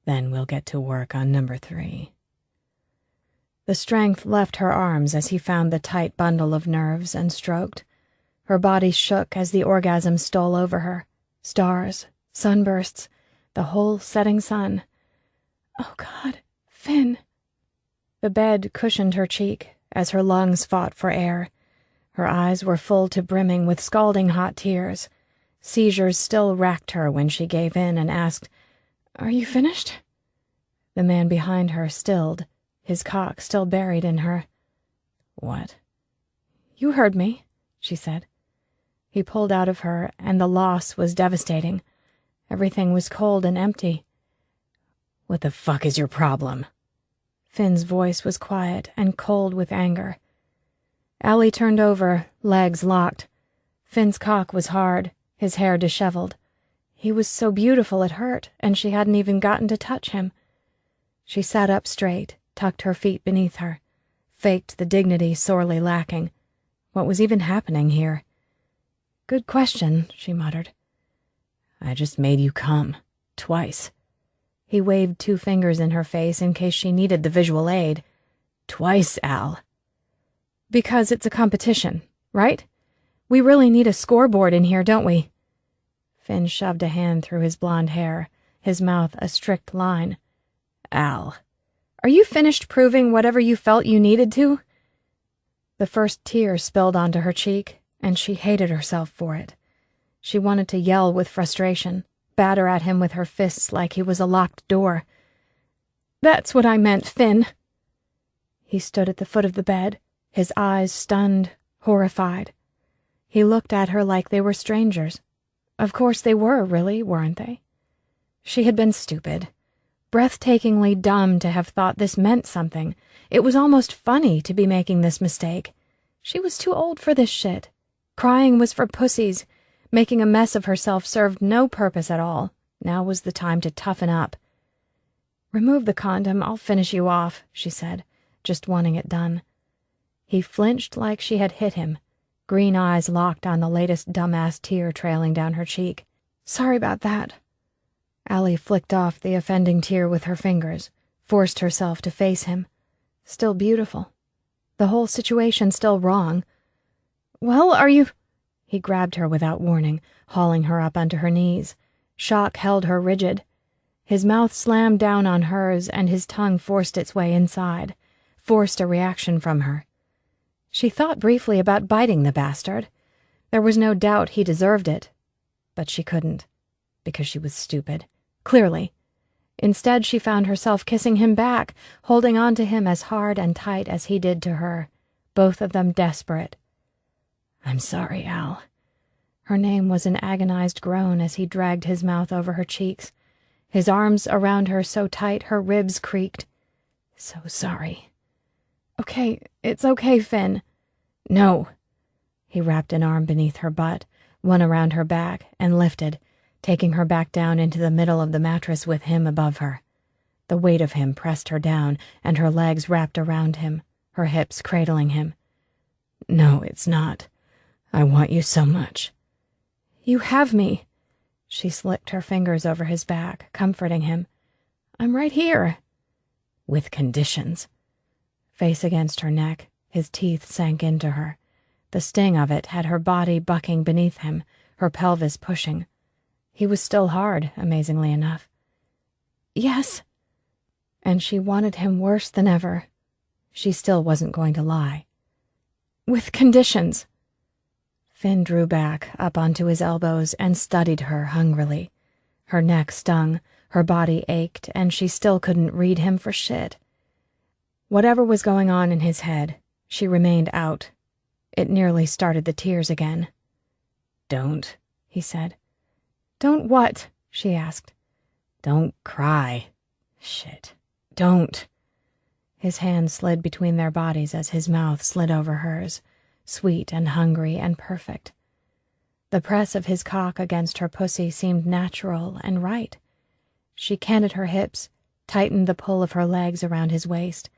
Then we'll get to work on number 3. The strength left her arms as he found the tight bundle of nerves and stroked. Her body shook as the orgasm stole over her. Stars, sunbursts, the whole setting sun. Oh, God, Finn. The bed cushioned her cheek as her lungs fought for air. Her eyes were full to brimming with scalding hot tears. Seizures still racked her when she gave in and asked, "Are you finished?" The man behind her stilled, his cock still buried in her. "What?" "You heard me," she said. He pulled out of her, and the loss was devastating. Everything was cold and empty. "What the fuck is your problem?" Finn's voice was quiet and cold with anger. Allie turned over, legs locked. Finn's cock was hard, his hair disheveled. He was so beautiful it hurt, and she hadn't even gotten to touch him. She sat up straight, tucked her feet beneath her, faked the dignity sorely lacking. What was even happening here? "Good question," she muttered. "I just made you come. Twice." He waved 2 fingers in her face in case she needed the visual aid. "Twice, Al." "Because it's a competition, right? We really need a scoreboard in here, don't we?" Finn shoved a hand through his blonde hair, his mouth a strict line. "Al, are you finished proving whatever you felt you needed to?" The first tear spilled onto her cheek, and she hated herself for it. She wanted to yell with frustration, batter at him with her fists like he was a locked door. "That's what I meant, Finn." He stood at the foot of the bed, his eyes stunned, horrified. He looked at her like they were strangers. Of course they were, really, weren't they? She had been stupid, breathtakingly dumb to have thought this meant something. It was almost funny to be making this mistake. She was too old for this shit. Crying was for pussies. Making a mess of herself served no purpose at all. Now was the time to toughen up. "Remove the condom, I'll finish you off," she said, just wanting it done. He flinched like she had hit him, green eyes locked on the latest dumbass tear trailing down her cheek. "Sorry about that." Allie flicked off the offending tear with her fingers, forced herself to face him. Still beautiful. The whole situation still wrong. "Well, are you—" He grabbed her without warning, hauling her up onto her knees. Shock held her rigid. His mouth slammed down on hers, and his tongue forced its way inside, forced a reaction from her. She thought briefly about biting the bastard. There was no doubt he deserved it. But she couldn't, because she was stupid. Clearly. Instead, she found herself kissing him back, holding on to him as hard and tight as he did to her, both of them desperate. "I'm sorry, Al." Her name was an agonized groan as he dragged his mouth over her cheeks, his arms around her so tight her ribs creaked. "So sorry." "Okay, it's okay, Finn." "No." He wrapped an arm beneath her butt, one around her back, and lifted, taking her back down into the middle of the mattress with him above her. The weight of him pressed her down, and her legs wrapped around him, her hips cradling him. "No, it's not. I want you so much." "You have me." She slicked her fingers over his back, comforting him. "I'm right here." "With conditions." Face against her neck, his teeth sank into her. The sting of it had her body bucking beneath him, her pelvis pushing. He was still hard, amazingly enough. "Yes." And she wanted him worse than ever. She still wasn't going to lie. "With conditions." Finn drew back, up onto his elbows, and studied her hungrily. Her neck stung, her body ached, and she still couldn't read him for shit. Whatever was going on in his head, she remained out. It nearly started the tears again. "Don't," he said. "Don't what?" she asked. "Don't cry. Shit. Don't." His hand slid between their bodies as his mouth slid over hers, sweet and hungry and perfect. The press of his cock against her pussy seemed natural and right. She canted her hips, tightened the pull of her legs around his waist.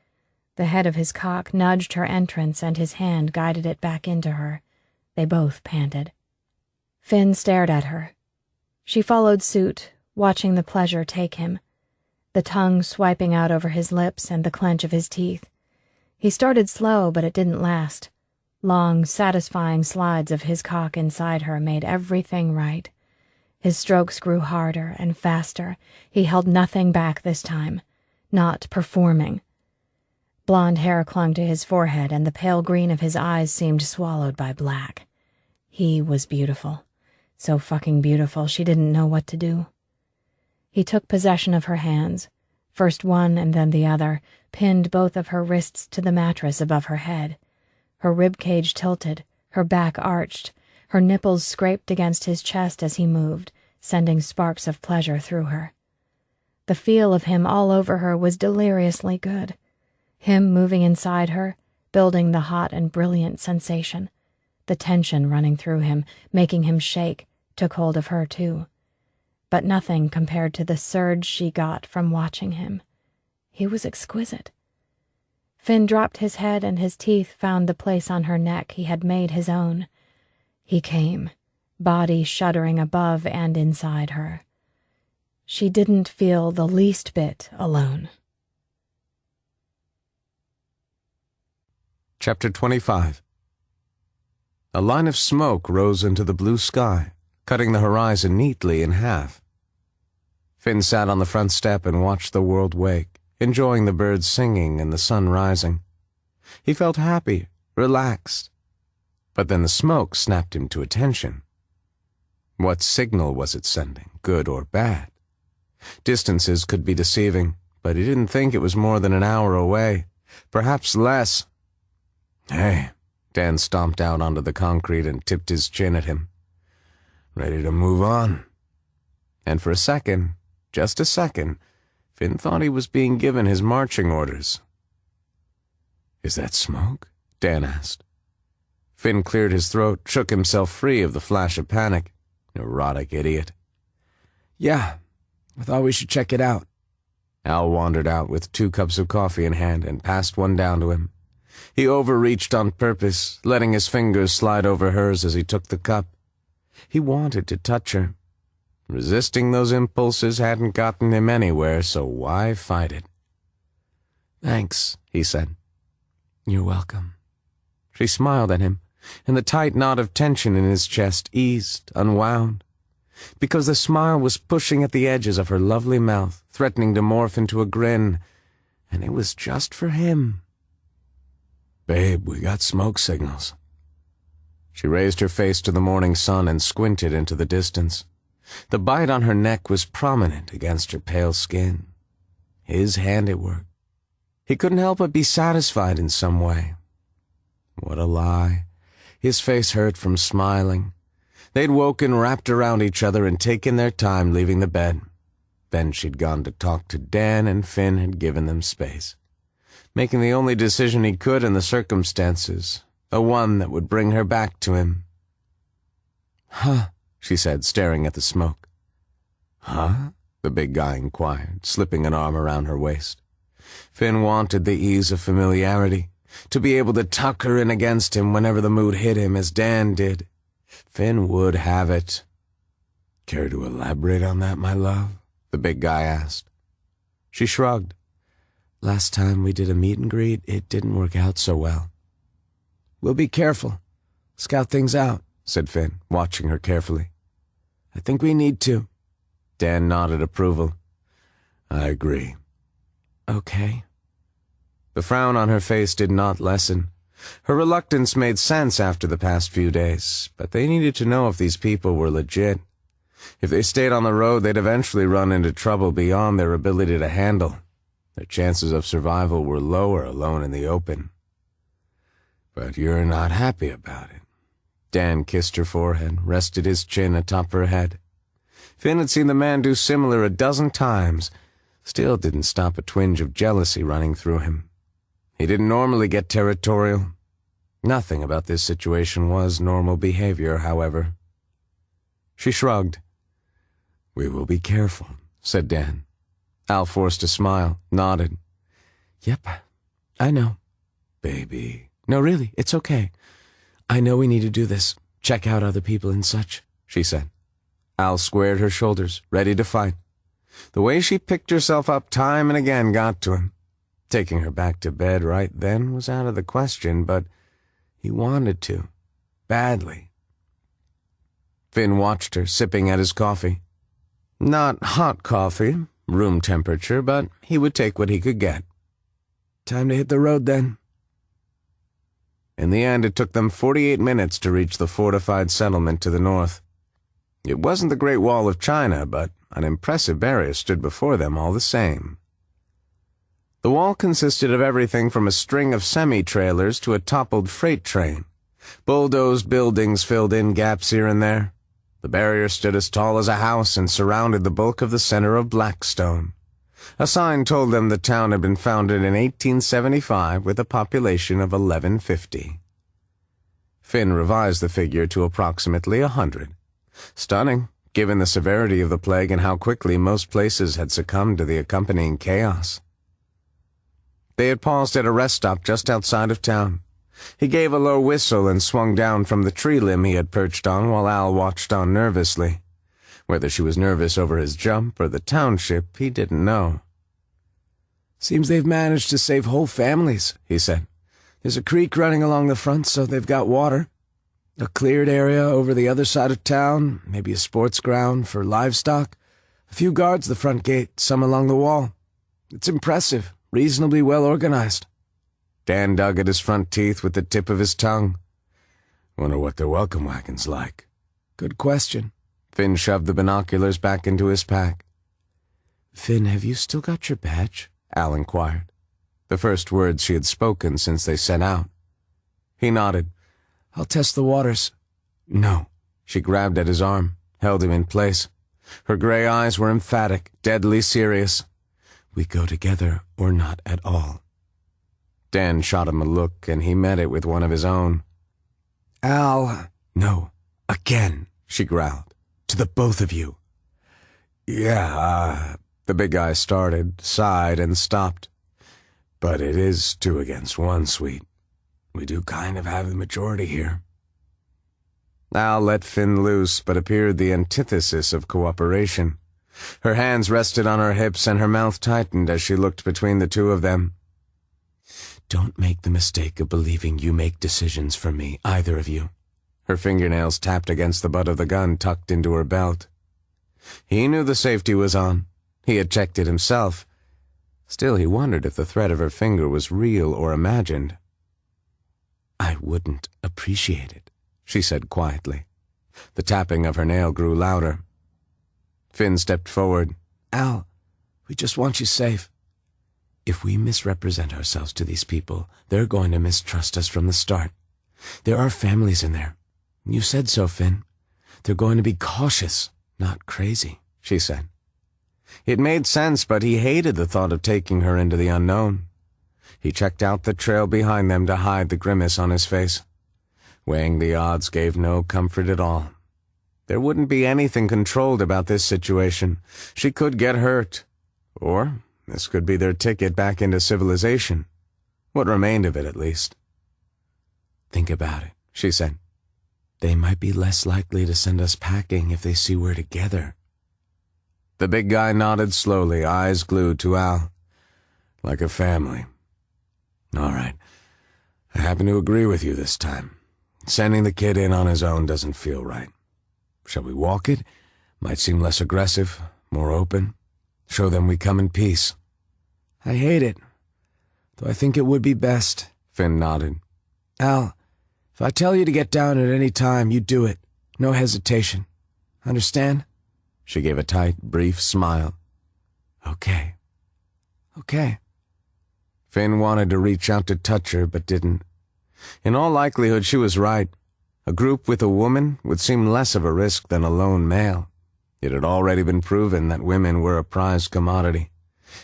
The head of his cock nudged her entrance, and his hand guided it back into her. They both panted. Finn stared at her. She followed suit, watching the pleasure take him. the tongue swiping out over his lips and the clench of his teeth. He started slow, but it didn't last. Long, satisfying slides of his cock inside her made everything right. His strokes grew harder and faster. He held nothing back this time. Not performing. Blonde hair clung to his forehead, and the pale green of his eyes seemed swallowed by black. He was beautiful. So fucking beautiful, she didn't know what to do. He took possession of her hands, first one and then the other, pinned both of her wrists to the mattress above her head. Her rib cage tilted, her back arched, her nipples scraped against his chest as he moved, sending sparks of pleasure through her. The feel of him all over her was deliriously good. Him moving inside her, building the hot and brilliant sensation. The tension running through him, making him shake, took hold of her too. But nothing compared to the surge she got from watching him. He was exquisite. Finn dropped his head and his teeth found the place on her neck he had made his own. He came, body shuddering above and inside her. She didn't feel the least bit alone. Chapter 25. A line of smoke rose into the blue sky, cutting the horizon neatly in half. Finn sat on the front step and watched the world wake, enjoying the birds singing and the sun rising. He felt happy, relaxed. But then the smoke snapped him to attention. What signal was it sending, good or bad? Distances could be deceiving, but he didn't think it was more than an hour away, perhaps less. Hey, Dan stomped out onto the concrete and tipped his chin at him. Ready to move on? And for a second, just a second, Finn thought he was being given his marching orders. Is that smoke? Dan asked. Finn cleared his throat, shook himself free of the flash of panic. Neurotic idiot. Yeah, I thought we should check it out. Al wandered out with 2 cups of coffee in hand and passed one down to him. He overreached on purpose, letting his fingers slide over hers as he took the cup. He wanted to touch her. Resisting those impulses hadn't gotten him anywhere, so why fight it? Thanks, he said. You're welcome. She smiled at him, and the tight knot of tension in his chest eased, unwound. Because the smile was pushing at the edges of her lovely mouth, threatening to morph into a grin, and it was just for him. Babe, we got smoke signals. She raised her face to the morning sun and squinted into the distance. The bite on her neck was prominent against her pale skin. His handiwork. He couldn't help but be satisfied in some way. What a lie. His face hurt from smiling. They'd woken, wrapped around each other, and taken their time leaving the bed. Then she'd gone to talk to Dan, and Finn had given them space, making the only decision he could in the circumstances, the one that would bring her back to him. Huh, she said, staring at the smoke. Huh? The big guy inquired, slipping an arm around her waist. Finn wanted the ease of familiarity, to be able to tuck her in against him whenever the mood hit him, as Dan did. Finn would have it. Care to elaborate on that, my love? The big guy asked. She shrugged. Last time we did a meet and greet, it didn't work out so well. We'll be careful. Scout things out, said Finn, watching her carefully. I think we need to. Dan nodded approval. I agree. Okay. The frown on her face did not lessen. Her reluctance made sense after the past few days, but they needed to know if these people were legit. If they stayed on the road, they'd eventually run into trouble beyond their ability to handle. Their chances of survival were lower alone in the open. But you're not happy about it. Dan kissed her forehead, rested his chin atop her head. Finn had seen the man do similar a dozen times, still didn't stop a twinge of jealousy running through him. He didn't normally get territorial. Nothing about this situation was normal behavior, however. She shrugged. We will be careful, said Dan. Al forced a smile, nodded. Yep, I know. Baby. No, really, it's okay. I know we need to do this, check out other people and such, she said. Al squared her shoulders, ready to fight. The way she picked herself up time and again got to him. Taking her back to bed right then was out of the question, but he wanted to, badly. Finn watched her, sipping at his coffee. Not hot coffee, room temperature, but he would take what he could get. Time to hit the road, then. In the end, it took them 48 minutes to reach the fortified settlement to the north. It wasn't the Great Wall of China, but an impressive barrier stood before them all the same. The wall consisted of everything from a string of semi-trailers to a toppled freight train. Bulldozed buildings filled in gaps here and there. The barrier stood as tall as a house and surrounded the bulk of the center of Blackstone. A sign told them the town had been founded in 1875 with a population of 1150. Finn revised the figure to approximately 100. Stunning, given the severity of the plague and how quickly most places had succumbed to the accompanying chaos. They had paused at a rest stop just outside of town. He gave a low whistle and swung down from the tree limb he had perched on while Al watched on nervously. Whether she was nervous over his jump or the township, he didn't know. "Seems they've managed to save whole families," he said. "There's a creek running along the front, so they've got water. A cleared area over the other side of town, maybe a sports ground for livestock. A few guards the front gate, some along the wall. It's impressive, reasonably well organized." Dan dug at his front teeth with the tip of his tongue. "Wonder what their welcome wagon's like." "Good question." Finn shoved the binoculars back into his pack. "Finn, have you still got your badge?" Al inquired, the first words she had spoken since they set out. He nodded. "I'll test the waters." "No." She grabbed at his arm, held him in place. Her gray eyes were emphatic, deadly serious. "We go together or not at all." Dan shot him a look, and he met it with one of his own. "Al—" "No, again," she growled. "To the both of you." "Yeah, the big guy started, sighed, and stopped. "But it is 2 against 1, sweet. We do kind of have the majority here." Al let Finn loose, but appeared the antithesis of cooperation. Her hands rested on her hips, and her mouth tightened as she looked between the two of them. "Don't make the mistake of believing you make decisions for me, either of you." Her fingernails tapped against the butt of the gun tucked into her belt. He knew the safety was on. He had checked it himself. Still, he wondered if the threat of her finger was real or imagined. "I wouldn't appreciate it," she said quietly. The tapping of her nail grew louder. Finn stepped forward. "Al, we just want you safe. If we misrepresent ourselves to these people, they're going to mistrust us from the start. There are families in there. You said so, Finn. They're going to be cautious, not crazy," she said. It made sense, but he hated the thought of taking her into the unknown. He checked out the trail behind them to hide the grimace on his face. Weighing the odds gave no comfort at all. There wouldn't be anything controlled about this situation. She could get hurt. Or this could be their ticket back into civilization. What remained of it, at least. "Think about it," she said. "They might be less likely to send us packing if they see we're together." The big guy nodded slowly, eyes glued to Al. "Like a family. All right. I happen to agree with you this time. Sending the kid in on his own doesn't feel right. Shall we walk it? Might seem less aggressive, more open. Show them we come in peace." "I hate it, though I think it would be best," Finn nodded. "Al, if I tell you to get down at any time, you do it. No hesitation. Understand?" She gave a tight, brief smile. "Okay. Okay." Finn wanted to reach out to touch her, but didn't. In all likelihood, she was right. A group with a woman would seem less of a risk than a lone male. It had already been proven that women were a prized commodity.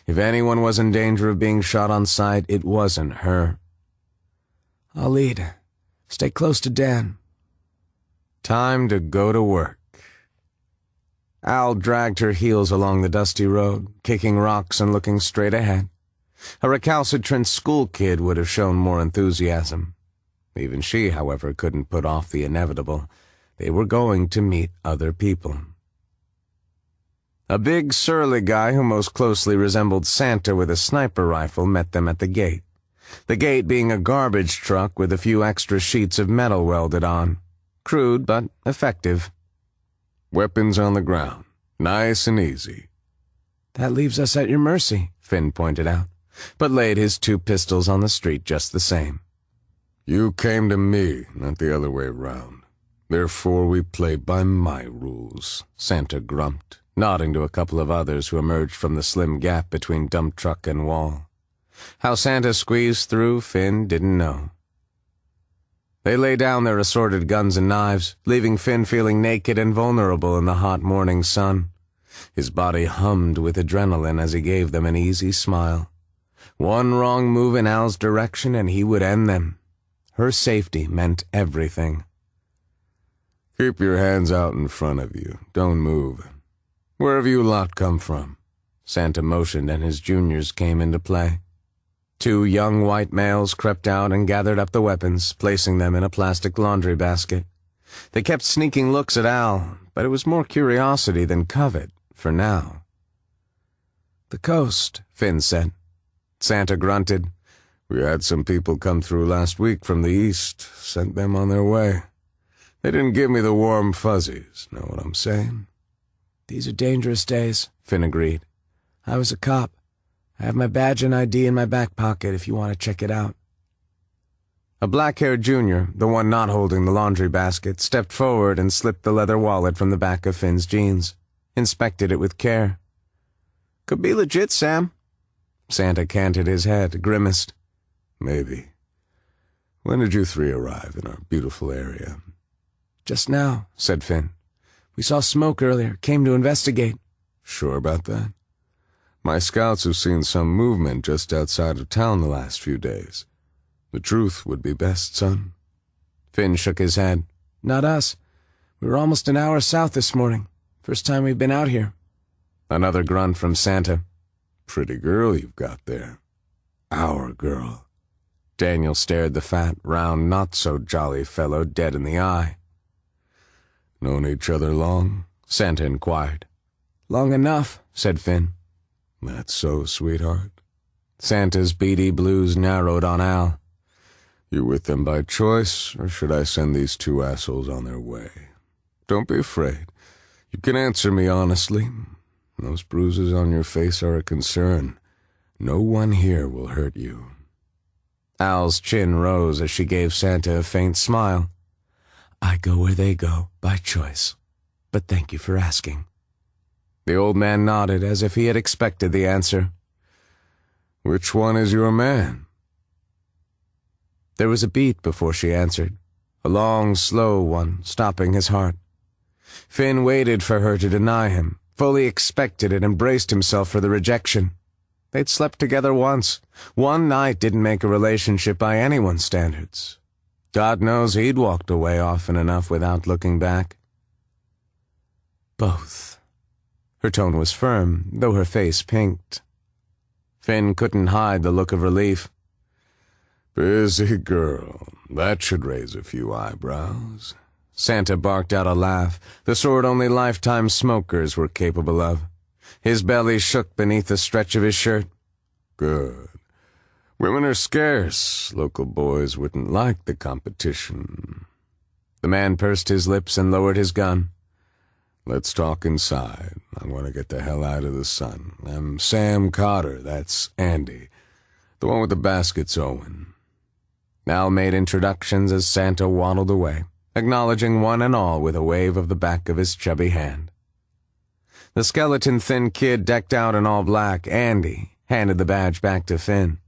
If anyone was in danger of being shot on sight, it wasn't her. "I'll lead. Stay close to Dan." Time to go to work. Al dragged her heels along the dusty road, kicking rocks and looking straight ahead. A recalcitrant school kid would have shown more enthusiasm. Even she, however, couldn't put off the inevitable. They were going to meet other people. A big, surly guy who most closely resembled Santa with a sniper rifle met them at the gate. The gate being a garbage truck with a few extra sheets of metal welded on. Crude, but effective. "Weapons on the ground. Nice and easy." "That leaves us at your mercy," Finn pointed out, but laid his 2 pistols on the street just the same. "You came to me, not the other way round. Therefore we play by my rules," Santa grumped, nodding to a couple of others who emerged from the slim gap between dump truck and wall. How Santa squeezed through, Finn didn't know. They lay down their assorted guns and knives, leaving Finn feeling naked and vulnerable in the hot morning sun. His body hummed with adrenaline as he gave them an easy smile. One wrong move in Al's direction and he would end them. Her safety meant everything. "Keep your hands out in front of you. Don't move. Where have you lot come from?" Santa motioned and his juniors came into play. 2 young white males crept out and gathered up the weapons, placing them in a plastic laundry basket. They kept sneaking looks at Al, but it was more curiosity than covet, for now. "The coast," Finn said. Santa grunted. "We had some people come through last week from the east, sent them on their way. They didn't give me the warm fuzzies, know what I'm saying?" "These are dangerous days," Finn agreed. "I was a cop. I have my badge and ID in my back pocket if you want to check it out." A black-haired junior, the one not holding the laundry basket, stepped forward and slipped the leather wallet from the back of Finn's jeans, inspected it with care. "Could be legit, Sam." Santa canted his head, grimaced. "Maybe. When did you 3 arrive in our beautiful area?" "Just now," said Finn. "We saw smoke earlier, came to investigate." "Sure about that? My scouts have seen some movement just outside of town the last few days. The truth would be best, son." Finn shook his head. "Not us. We were almost an hour south this morning. First time we've been out here." Another grunt from Santa. "Pretty girl you've got there." "Our girl." Daniel stared the fat, round, not-so-jolly fellow dead in the eye. "Known each other long?" Santa inquired. "Long enough," said Finn. "That's so, sweetheart." Santa's beady blues narrowed on Al. "You with them by choice, or should I send these 2 assholes on their way? Don't be afraid. You can answer me honestly. Those bruises on your face are a concern. No one here will hurt you." Al's chin rose as she gave Santa a faint smile. "I go where they go, by choice. But thank you for asking." The old man nodded as if he had expected the answer. "Which one is your man?" There was a beat before she answered, a long, slow one, stopping his heart. Finn waited for her to deny him, fully expected it and braced himself for the rejection. They'd slept together once. One night didn't make a relationship by anyone's standards. God knows he'd walked away often enough without looking back. "Both." Her tone was firm, though her face pinked. Finn couldn't hide the look of relief. "Busy girl. That should raise a few eyebrows." Santa barked out a laugh, the sort only lifetime smokers were capable of. His belly shook beneath the stretch of his shirt. "Good. Women are scarce. Local boys wouldn't like the competition." The man pursed his lips and lowered his gun. "Let's talk inside. I want to get the hell out of the sun. I'm Sam Cotter. That's Andy. The one with the basket's Owen." Al made introductions as Santa waddled away, acknowledging one and all with a wave of the back of his chubby hand. The skeleton-thin kid decked out in all black, Andy, handed the badge back to Finn.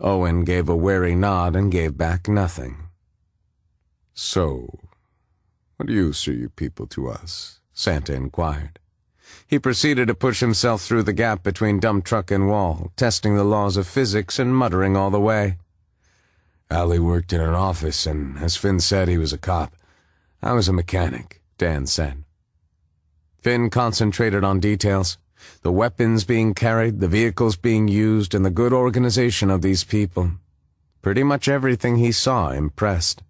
Owen gave a wary nod and gave back nothing. "So, what use are you people to us?" Santa inquired. He proceeded to push himself through the gap between dump truck and wall, testing the laws of physics and muttering all the way. "Allie worked in an office, and as Finn said, he was a cop. I was a mechanic," Dan said. Finn concentrated on details, the weapons being carried, the vehicles being used, and the good organization of these people. Pretty much everything he saw impressed.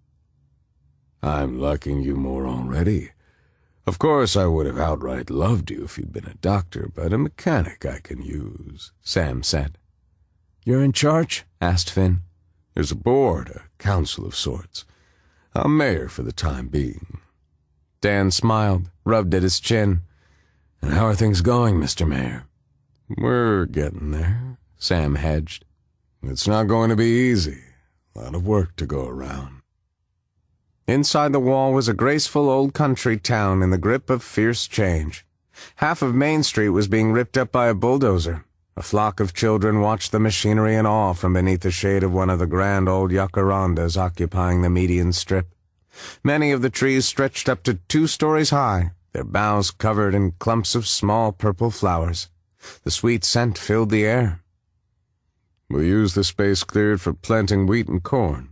"I'm liking you more already. Of course, I would have outright loved you if you'd been a doctor, but a mechanic I can use, Sam said. You're in charge? Asked Finn. There's a board, a council of sorts. I'm mayor for the time being. Dan smiled, rubbed at his chin. And how are things going, Mr. Mayor? We're getting there, Sam hedged. It's not going to be easy. A lot of work to go around. Inside the wall was a graceful old country town in the grip of fierce change. Half of Main Street was being ripped up by a bulldozer. A flock of children watched the machinery in awe from beneath the shade of one of the grand old jacarandas occupying the median strip. Many of the trees stretched up to 2 stories high, their boughs covered in clumps of small purple flowers. The sweet scent filled the air. We'll use the space cleared for planting wheat and corn.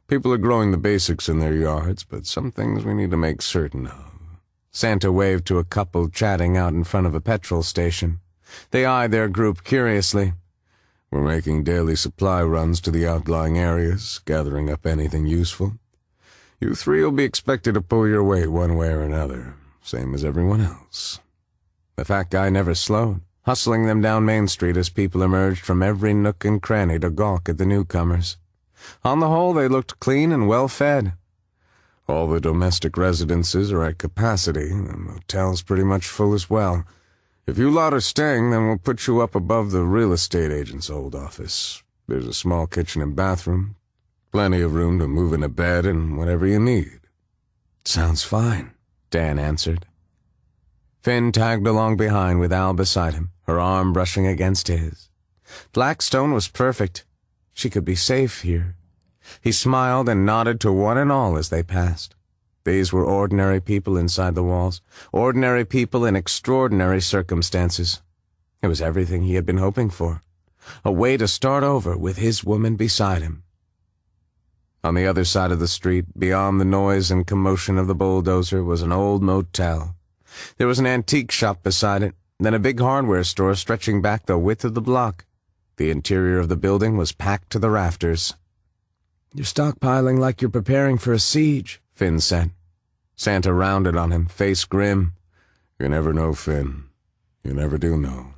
People are growing the basics in their yards, but some things we need to make certain of. Santa waved to a couple chatting out in front of a petrol station. They eyed their group curiously. We're making daily supply runs to the outlying areas, gathering up anything useful. You 3 will be expected to pull your weight one way or another, same as everyone else. The fat guy never slowed, hustling them down Main Street as people emerged from every nook and cranny to gawk at the newcomers. On the whole, they looked clean and well-fed. All the domestic residences are at capacity. The motel's pretty much full as well. If you lot are staying, then we'll put you up above the real estate agent's old office. There's a small kitchen and bathroom. Plenty of room to move in a bed and whatever you need. Sounds fine, Dan answered. Finn tagged along behind with Al beside him, her arm brushing against his. Blackstone was perfect. She could be safe here. He smiled and nodded to one and all as they passed. These were ordinary people inside the walls, ordinary people in extraordinary circumstances. It was everything he had been hoping for, a way to start over with his woman beside him. On the other side of the street, beyond the noise and commotion of the bulldozer, was an old motel. There was an antique shop beside it, then a big hardware store stretching back the width of the block. The interior of the building was packed to the rafters. You're stockpiling like you're preparing for a siege, Finn said. Santa rounded on him, face grim. You never know, Finn. You never do know.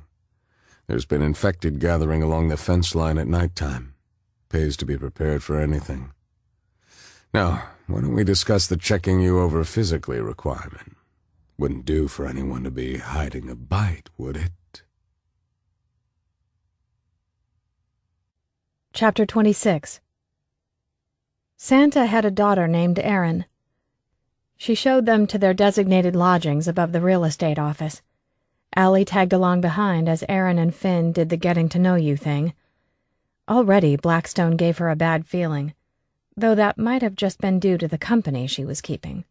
There's been infected gathering along the fence line at nighttime. Pays to be prepared for anything. Now, why don't we discuss the checking you over physically requirement? Wouldn't do for anyone to be hiding a bite, would it? Chapter 26. Santa had a daughter named Erin. She showed them to their designated lodgings above the real estate office. Allie tagged along behind as Erin and Finn did the getting-to-know-you thing. Already Blackstone gave her a bad feeling, though that might have just been due to the company she was keeping.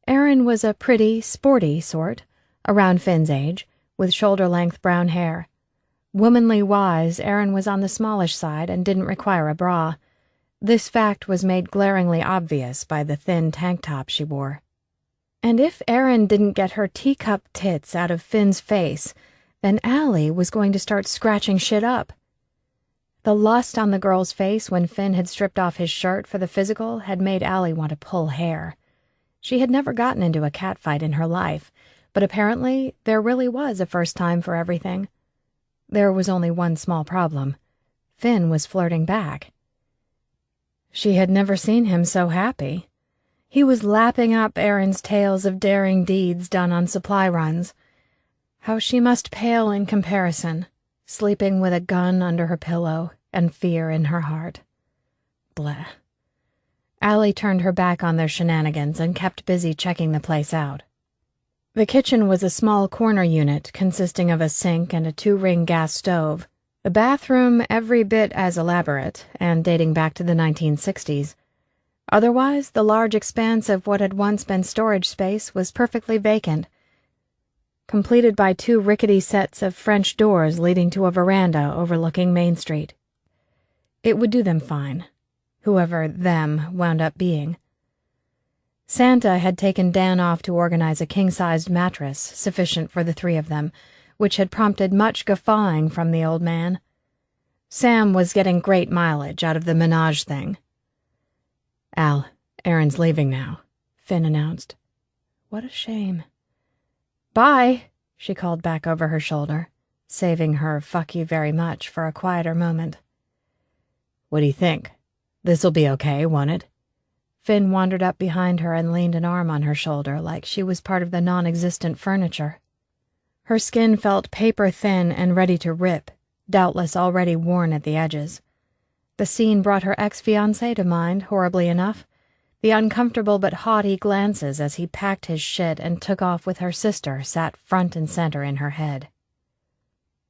Erin was a pretty, sporty sort, around Finn's age, with shoulder-length brown hair. Womanly wise, Erin was on the smallish side and didn't require a bra. This fact was made glaringly obvious by the thin tank top she wore. And if Erin didn't get her teacup tits out of Finn's face, then Allie was going to start scratching shit up. The lust on the girl's face when Finn had stripped off his shirt for the physical had made Allie want to pull hair. She had never gotten into a catfight in her life, but apparently there really was a first time for everything. There was only one small problem. Finn was flirting back. She had never seen him so happy. He was lapping up Erin's tales of daring deeds done on supply runs. How she must pale in comparison, sleeping with a gun under her pillow and fear in her heart. Bleh. Allie turned her back on their shenanigans and kept busy checking the place out. The kitchen was a small corner unit consisting of a sink and a 2-ring gas stove. The bathroom every bit as elaborate and dating back to the 1960s. Otherwise, the large expanse of what had once been storage space was perfectly vacant, completed by 2 rickety sets of French doors leading to a veranda overlooking Main Street. It would do them fine, whoever them wound up being. Santa had taken Dan off to organize a king-sized mattress sufficient for the 3 of them, which had prompted much guffawing from the old man. Sam was getting great mileage out of the menage thing. Al, Erin's leaving now, Finn announced. What a shame. Bye, she called back over her shoulder, saving her fuck you very much for a quieter moment. What do you think? This'll be okay, won't it? Finn wandered up behind her and leaned an arm on her shoulder like she was part of the non-existent furniture. Her skin felt paper-thin and ready to rip, doubtless already worn at the edges. The scene brought her ex-fiancé to mind, horribly enough. The uncomfortable but haughty glances as he packed his shit and took off with her sister sat front and center in her head.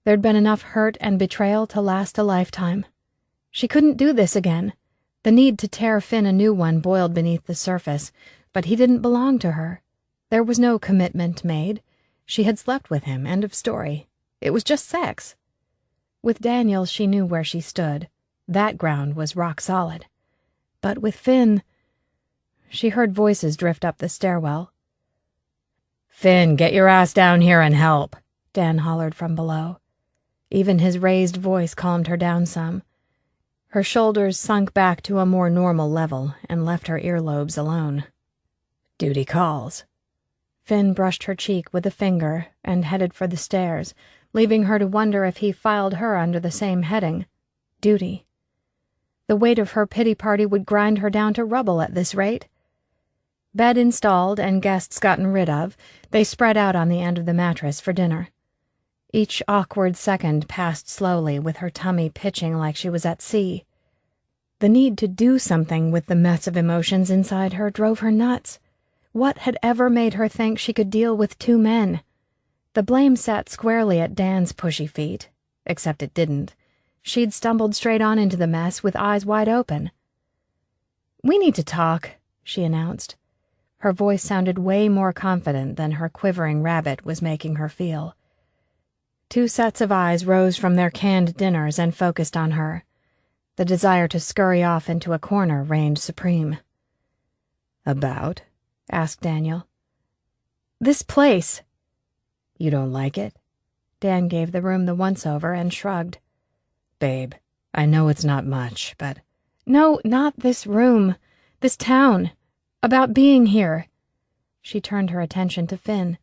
There'd been enough hurt and betrayal to last a lifetime. She couldn't do this again. The need to tear Finn a new one boiled beneath the surface, but he didn't belong to her. There was no commitment made. She had slept with him, end of story. It was just sex. With Daniel, she knew where she stood. That ground was rock solid. But with Finn... She heard voices drift up the stairwell. "Finn, get your ass down here and help," Dan hollered from below. Even his raised voice calmed her down some. Her shoulders sunk back to a more normal level and left her earlobes alone. "Duty calls." Finn brushed her cheek with a finger and headed for the stairs, leaving her to wonder if he filed her under the same heading. Duty. The weight of her pity party would grind her down to rubble at this rate. Bed installed and guests gotten rid of, they spread out on the end of the mattress for dinner. Each awkward second passed slowly, with her tummy pitching like she was at sea. The need to do something with the mess of emotions inside her drove her nuts. What had ever made her think she could deal with two men? The blame sat squarely at Dan's pushy feet, except it didn't. She'd stumbled straight on into the mess with eyes wide open. "We need to talk," she announced. Her voice sounded way more confident than her quivering rabbit was making her feel. Two sets of eyes rose from their canned dinners and focused on her. The desire to scurry off into a corner reigned supreme. "About?" asked Daniel. "This place." "You don't like it?" Dan gave the room the once-over and shrugged. "Babe, I know it's not much, but—" "No, not this room. This town. About being here." She turned her attention to Finn.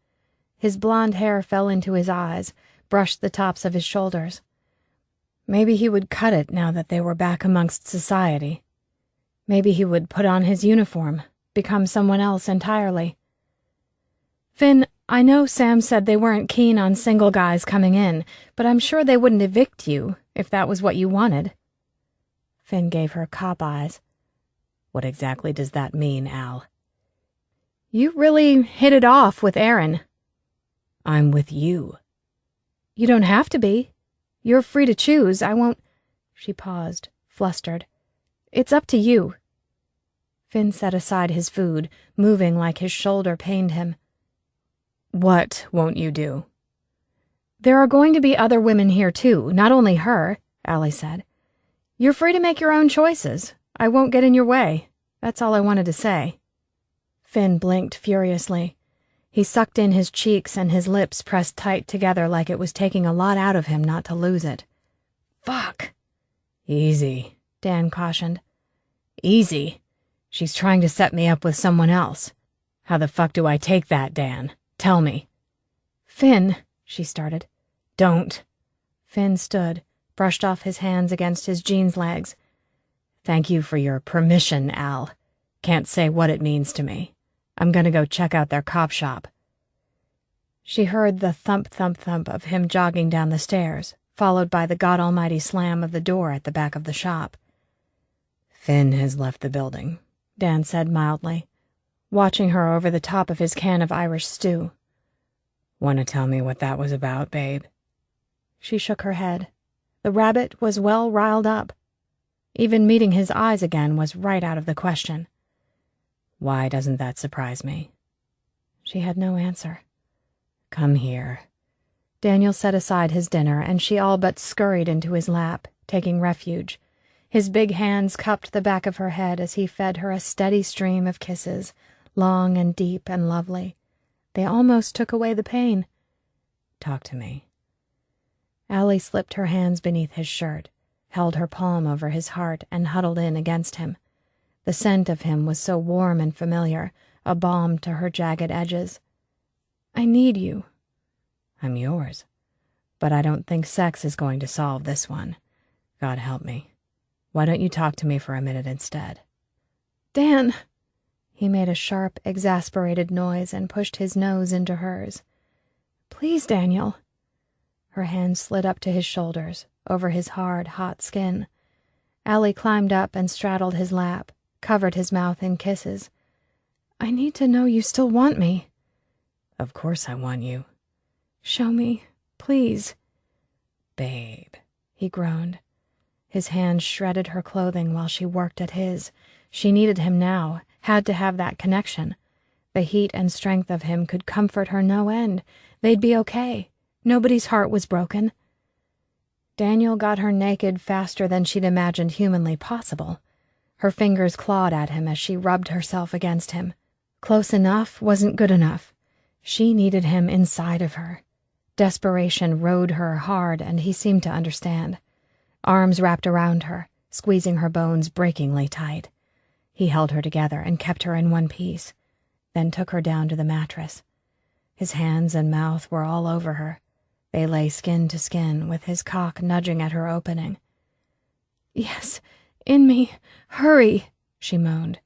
His blonde hair fell into his eyes, brushed the tops of his shoulders. Maybe he would cut it now that they were back amongst society. Maybe he would put on his uniform, become someone else entirely. "Finn, I know Sam said they weren't keen on single guys coming in, but I'm sure they wouldn't evict you if that was what you wanted." Finn gave her cop eyes. "What exactly does that mean, Al?" "You really hit it off with Aaron." "I'm with you." "You don't have to be. You're free to choose. I won't—" She paused, flustered. "It's up to you." Finn set aside his food, moving like his shoulder pained him. "What won't you do?" "There are going to be other women here, too, not only her," Allie said. "You're free to make your own choices. I won't get in your way. That's all I wanted to say." Finn blinked furiously. He sucked in his cheeks and his lips pressed tight together like it was taking a lot out of him not to lose it. "Fuck." "Easy," Dan cautioned. "Easy? She's trying to set me up with someone else. How the fuck do I take that, Dan? Tell me." "Finn," she started. "Don't." Finn stood, brushed off his hands against his jeans legs. "Thank you for your permission, Al. Can't say what it means to me. I'm gonna go check out their cop shop." She heard the thump-thump-thump of him jogging down the stairs, followed by the god-almighty slam of the door at the back of the shop. "Finn has left the building," Dan said mildly, watching her over the top of his can of Irish stew. "Want to tell me what that was about, babe?" She shook her head. The rabbit was well riled up. Even meeting his eyes again was right out of the question. "Why doesn't that surprise me?" She had no answer. "Come here." Daniel set aside his dinner, and she all but scurried into his lap, taking refuge. His big hands cupped the back of her head as he fed her a steady stream of kisses, long and deep and lovely. They almost took away the pain. "Talk to me." Allie slipped her hands beneath his shirt, held her palm over his heart, and huddled in against him. The scent of him was so warm and familiar, a balm to her jagged edges. "I need you." "I'm yours. But I don't think sex is going to solve this one. God help me. Why don't you talk to me for a minute instead?" "Dan!" He made a sharp, exasperated noise and pushed his nose into hers. "Please, Daniel." Her hand slid up to his shoulders, over his hard, hot skin. Allie climbed up and straddled his lap, covered his mouth in kisses. "I need to know you still want me." "Of course I want you." "Show me, please." "Babe," he groaned. His hand shredded her clothing while she worked at his. She needed him now, had to have that connection. The heat and strength of him could comfort her no end. They'd be okay. Nobody's heart was broken. Daniel got her naked faster than she'd imagined humanly possible. Her fingers clawed at him as she rubbed herself against him. Close enough wasn't good enough. She needed him inside of her. Desperation rode her hard, and he seemed to understand. Arms wrapped around her, squeezing her bones breakingly tight. He held her together and kept her in one piece, then took her down to the mattress. His hands and mouth were all over her. They lay skin to skin, with his cock nudging at her opening. "Yes, in me. Hurry," she moaned.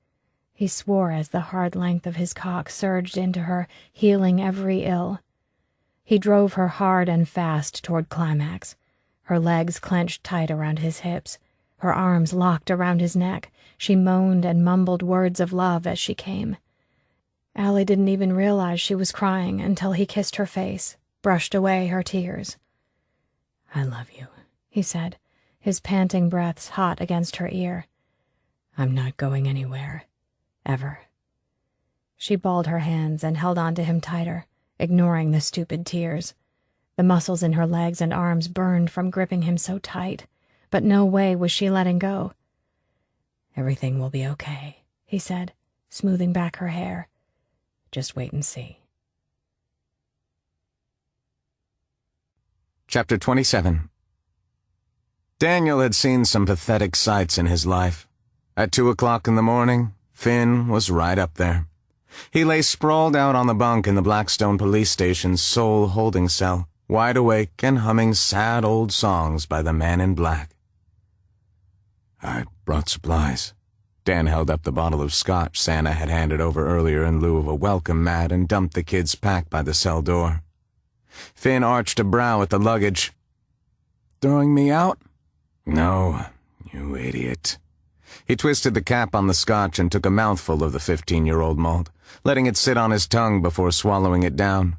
He swore as the hard length of his cock surged into her, healing every ill. He drove her hard and fast toward climax. Her legs clenched tight around his hips, her arms locked around his neck. She moaned and mumbled words of love as she came. Allie didn't even realize she was crying until he kissed her face, brushed away her tears. "I love you," he said, his panting breaths hot against her ear. "I'm not going anywhere. Ever." She balled her hands and held on to him tighter, ignoring the stupid tears. The muscles in her legs and arms burned from gripping him so tight, but no way was she letting go. "Everything will be okay," he said, smoothing back her hair. "Just wait and see." Chapter 27. Daniel had seen some pathetic sights in his life. At 2 o'clock in the morning, Finn was right up there. He lay sprawled out on the bunk in the Blackstone police station's sole holding cell, wide awake and humming sad old songs by the Man in Black. "I brought supplies." Dan held up the bottle of scotch Santa had handed over earlier in lieu of a welcome mat and dumped the kid's pack by the cell door. Finn arched a brow at the luggage. "Throwing me out?" "No, you idiot." He twisted the cap on the scotch and took a mouthful of the 15-year-old malt, letting it sit on his tongue before swallowing it down.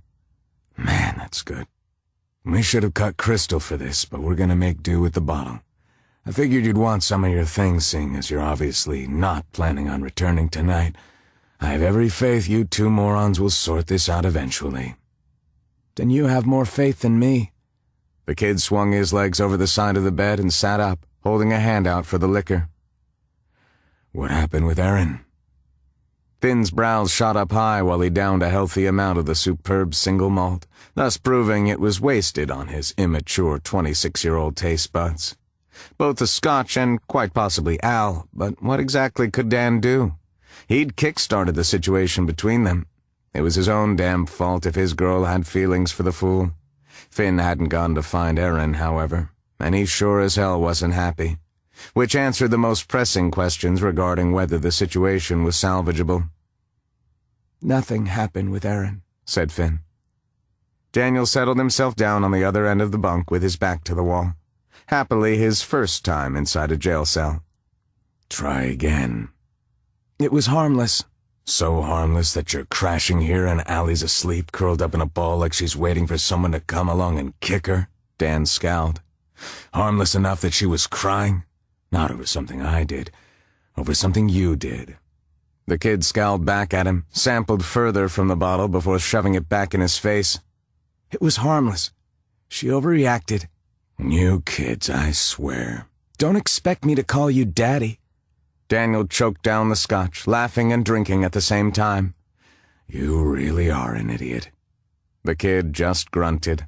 "Man, that's good. We should have cut crystal for this, but we're gonna make do with the bottle. I figured you'd want some of your things, seeing as you're obviously not planning on returning tonight. I have every faith you two morons will sort this out eventually." "Then you have more faith than me." The kid swung his legs over the side of the bed and sat up, holding a hand out for the liquor. "What happened with Erin?" Finn's brows shot up high while he downed a healthy amount of the superb single malt, thus proving it was wasted on his immature 26-year-old taste buds. Both the scotch and quite possibly Al, but what exactly could Dan do? He'd kick-started the situation between them. It was his own damn fault if his girl had feelings for the fool. Finn hadn't gone to find Erin, however, and he sure as hell wasn't happy, which answered the most pressing questions regarding whether the situation was salvageable. "Nothing happened with Erin," said Finn. Daniel settled himself down on the other end of the bunk with his back to the wall. Happily, his first time inside a jail cell. "Try again." "It was harmless." "So harmless that you're crashing here and Allie's asleep, curled up in a ball like she's waiting for someone to come along and kick her?" Dan scowled. "Harmless enough that she was crying? Not over something I did, over something you did." The kid scowled back at him, sampled further from the bottle before shoving it back in his face. "It was harmless. She overreacted." "You kids, I swear." "Don't expect me to call you Daddy." Daniel choked down the scotch, laughing and drinking at the same time. "You really are an idiot." The kid just grunted.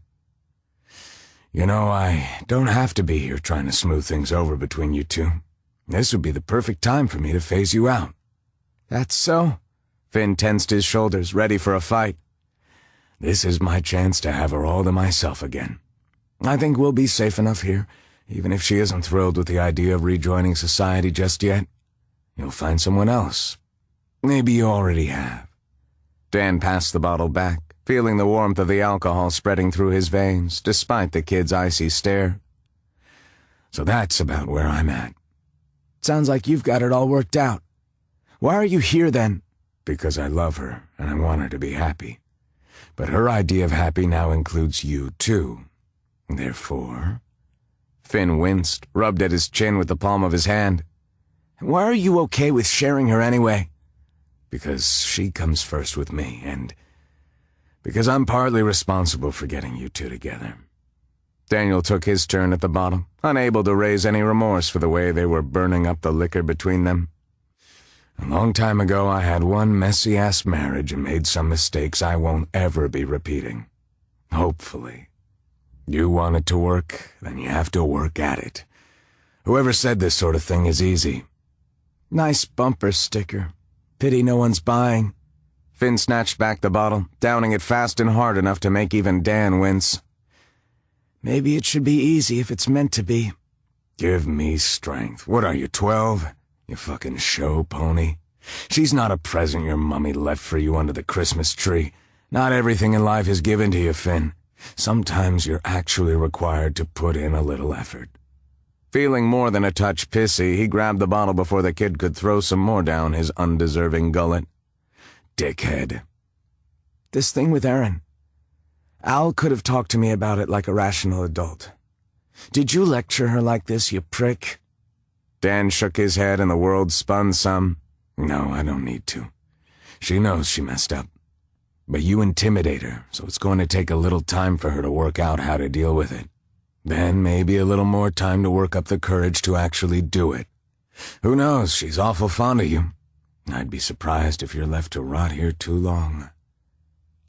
"You know, I don't have to be here trying to smooth things over between you two. This would be the perfect time for me to phase you out." "That's so?" Finn tensed his shoulders, ready for a fight. This is my chance to have her all to myself again. I think we'll be safe enough here, even if she isn't thrilled with the idea of rejoining society just yet. You'll find someone else. Maybe you already have. Dan passed the bottle back, feeling the warmth of the alcohol spreading through his veins, despite the kid's icy stare. So that's about where I'm at. Sounds like you've got it all worked out. Why are you here, then? Because I love her, and I want her to be happy. But her idea of happy now includes you, too. Therefore... Finn winced, rubbed at his chin with the palm of his hand. Why are you okay with sharing her anyway? Because she comes first with me, and because I'm partly responsible for getting you two together. Daniel took his turn at the bottle, unable to raise any remorse for the way they were burning up the liquor between them. A long time ago, I had one messy-ass marriage and made some mistakes I won't ever be repeating. Hopefully. You want it to work, then you have to work at it. Whoever said this sort of thing is easy. Nice bumper sticker. Pity no one's buying. Finn snatched back the bottle, downing it fast and hard enough to make even Dan wince. Maybe it should be easy if it's meant to be. Give me strength. What are you, 12? You fucking show pony. She's not a present your mummy left for you under the Christmas tree. Not everything in life is given to you, Finn. Sometimes you're actually required to put in a little effort. Feeling more than a touch pissy, he grabbed the bottle before the kid could throw some more down his undeserving gullet. Dickhead. This thing with Erin. Al could have talked to me about it like a rational adult. Did you lecture her like this, you prick? Dan shook his head and the world spun some. No, I don't need to. She knows she messed up. But you intimidate her, so it's going to take a little time for her to work out how to deal with it. Then maybe a little more time to work up the courage to actually do it. Who knows, she's awful fond of you. I'd be surprised if you're left to rot here too long.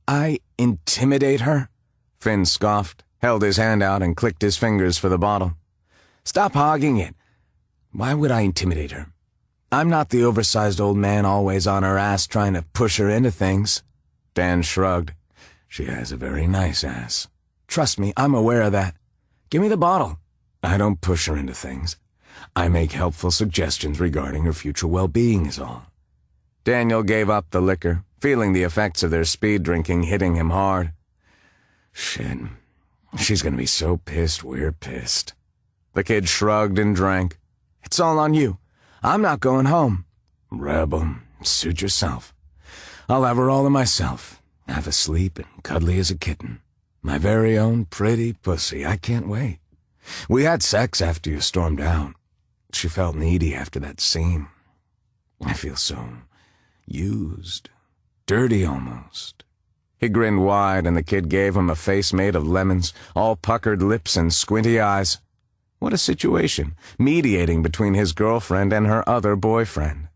I intimidate her? Finn scoffed, held his hand out and clicked his fingers for the bottle. Stop hogging it. Why would I intimidate her? I'm not the oversized old man always on her ass trying to push her into things. Dan shrugged. She has a very nice ass. Trust me, I'm aware of that. Give me the bottle. I don't push her into things. I make helpful suggestions regarding her future well-being is all. Daniel gave up the liquor, feeling the effects of their speed drinking hitting him hard. Shit. She's gonna be so pissed we're pissed. The kid shrugged and drank. It's all on you. I'm not going home. Rebel. Suit yourself. I'll have her all to myself. Have a sleep and cuddly as a kitten. My very own pretty pussy. I can't wait. We had sex after you stormed out. She felt needy after that scene. I feel so used. Dirty almost. He grinned wide and the kid gave him a face made of lemons, all puckered lips and squinty eyes. What a situation, mediating between his girlfriend and her other boyfriend.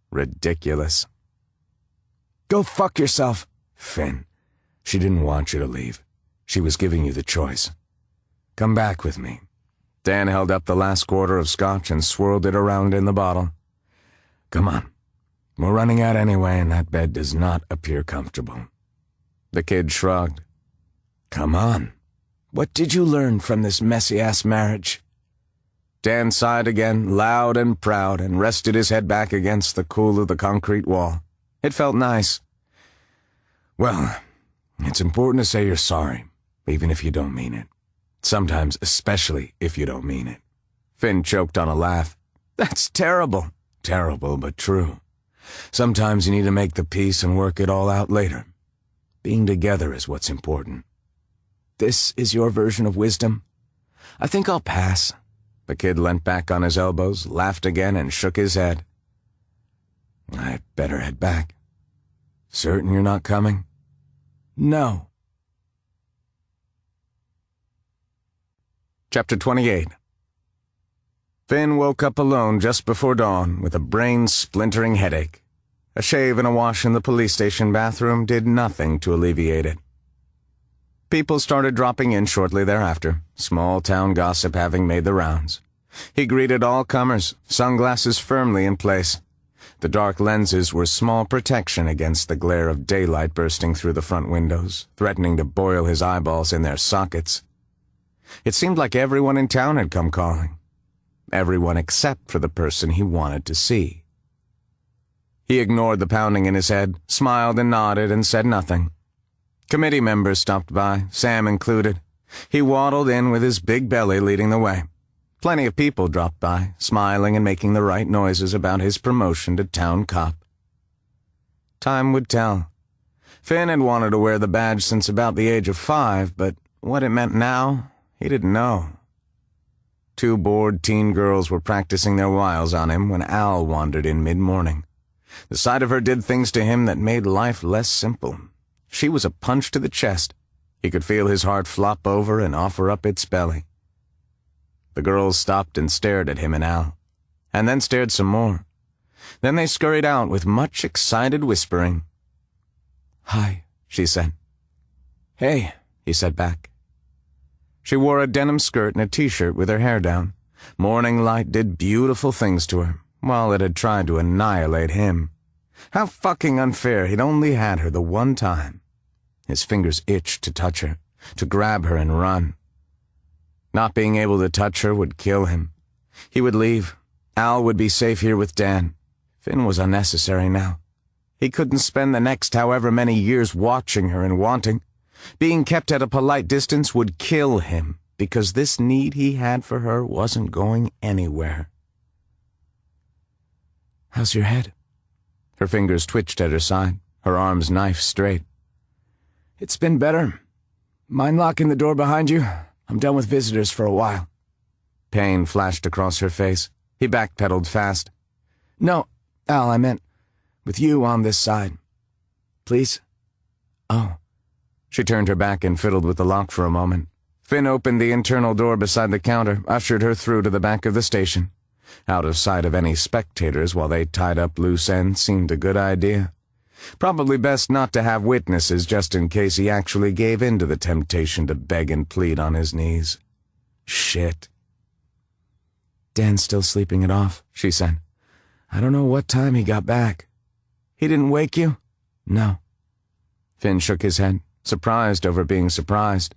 Ridiculous. Go fuck yourself. Finn, she didn't want you to leave. She was giving you the choice. Come back with me. Dan held up the last quarter of scotch and swirled it around in the bottle. Come on. We're running out anyway, and that bed does not appear comfortable. The kid shrugged. Come on. What did you learn from this messy-ass marriage? Dan sighed again, loud and proud, and rested his head back against the cool of the concrete wall. It felt nice. Well, it's important to say you're sorry, even if you don't mean it. Sometimes, especially if you don't mean it. Finn choked on a laugh. That's terrible. Terrible, but true. Sometimes you need to make the peace and work it all out later. Being together is what's important. This is your version of wisdom? I think I'll pass. The kid leant back on his elbows, laughed again, and shook his head. I'd better head back. Certain you're not coming? No. Chapter 28. Finn woke up alone just before dawn with a brain-splintering headache. A shave and a wash in the police station bathroom did nothing to alleviate it. People started dropping in shortly thereafter, small-town gossip having made the rounds. He greeted all comers, sunglasses firmly in place. The dark lenses were small protection against the glare of daylight bursting through the front windows, threatening to boil his eyeballs in their sockets. It seemed like everyone in town had come calling. Everyone except for the person he wanted to see. He ignored the pounding in his head, smiled and nodded, and said nothing. Committee members stopped by, Sam included. He waddled in with his big belly leading the way. Plenty of people dropped by, smiling and making the right noises about his promotion to town cop. Time would tell. Finn had wanted to wear the badge since about the age of 5, but what it meant now, he didn't know. 2 bored teen girls were practicing their wiles on him when Al wandered in mid-morning. The sight of her did things to him that made life less simple. She was a punch to the chest. He could feel his heart flop over and offer up its belly. The girls stopped and stared at him and Al, and then stared some more. Then they scurried out with much excited whispering. "Hi," she said. "Hey," he said back. She wore a denim skirt and a t-shirt with her hair down. Morning light did beautiful things to her, while it had tried to annihilate him. How fucking unfair he'd only had her the one time. His fingers itched to touch her, to grab her and run. Not being able to touch her would kill him. He would leave. Al would be safe here with Dan. Finn was unnecessary now. He couldn't spend the next however many years watching her and wanting. Being kept at a polite distance would kill him, because this need he had for her wasn't going anywhere. "How's your head?" Her fingers twitched at her side, her arms knife straight. "It's been better. Mind locking the door behind you? I'm done with visitors for a while." Pain flashed across her face. He backpedaled fast. "No, Al, I meant with you on this side. Please?" "Oh." She turned her back and fiddled with the lock for a moment. Finn opened the internal door beside the counter, ushered her through to the back of the station. Out of sight of any spectators while they tied up loose ends seemed a good idea. Probably best not to have witnesses just in case he actually gave in to the temptation to beg and plead on his knees. Shit. "Dan's still sleeping it off," she said. "I don't know what time he got back." "He didn't wake you?" "No." Finn shook his head, surprised over being surprised.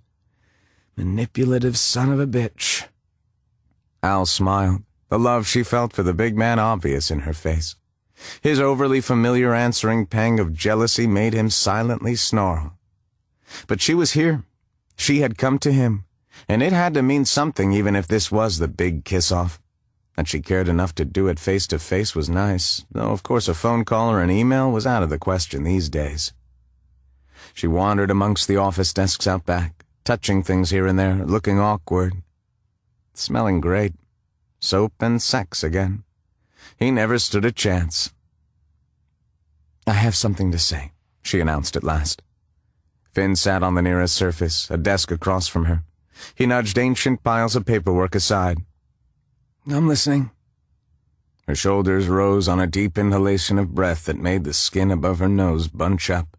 "Manipulative son of a bitch." Al smiled, the love she felt for the big man obvious in her face. His overly familiar answering pang of jealousy made him silently snarl. But she was here. She had come to him, and it had to mean something even if this was the big kiss-off. That she cared enough to do it face-to-face was nice, though of course a phone call or an email was out of the question these days. She wandered amongst the office desks out back, touching things here and there, looking awkward. Smelling great. Soap and sex again. He never stood a chance. "I have something to say," she announced at last. Finn sat on the nearest surface, a desk across from her. He nudged ancient piles of paperwork aside. "I'm listening." Her shoulders rose on a deep inhalation of breath that made the skin above her nose bunch up.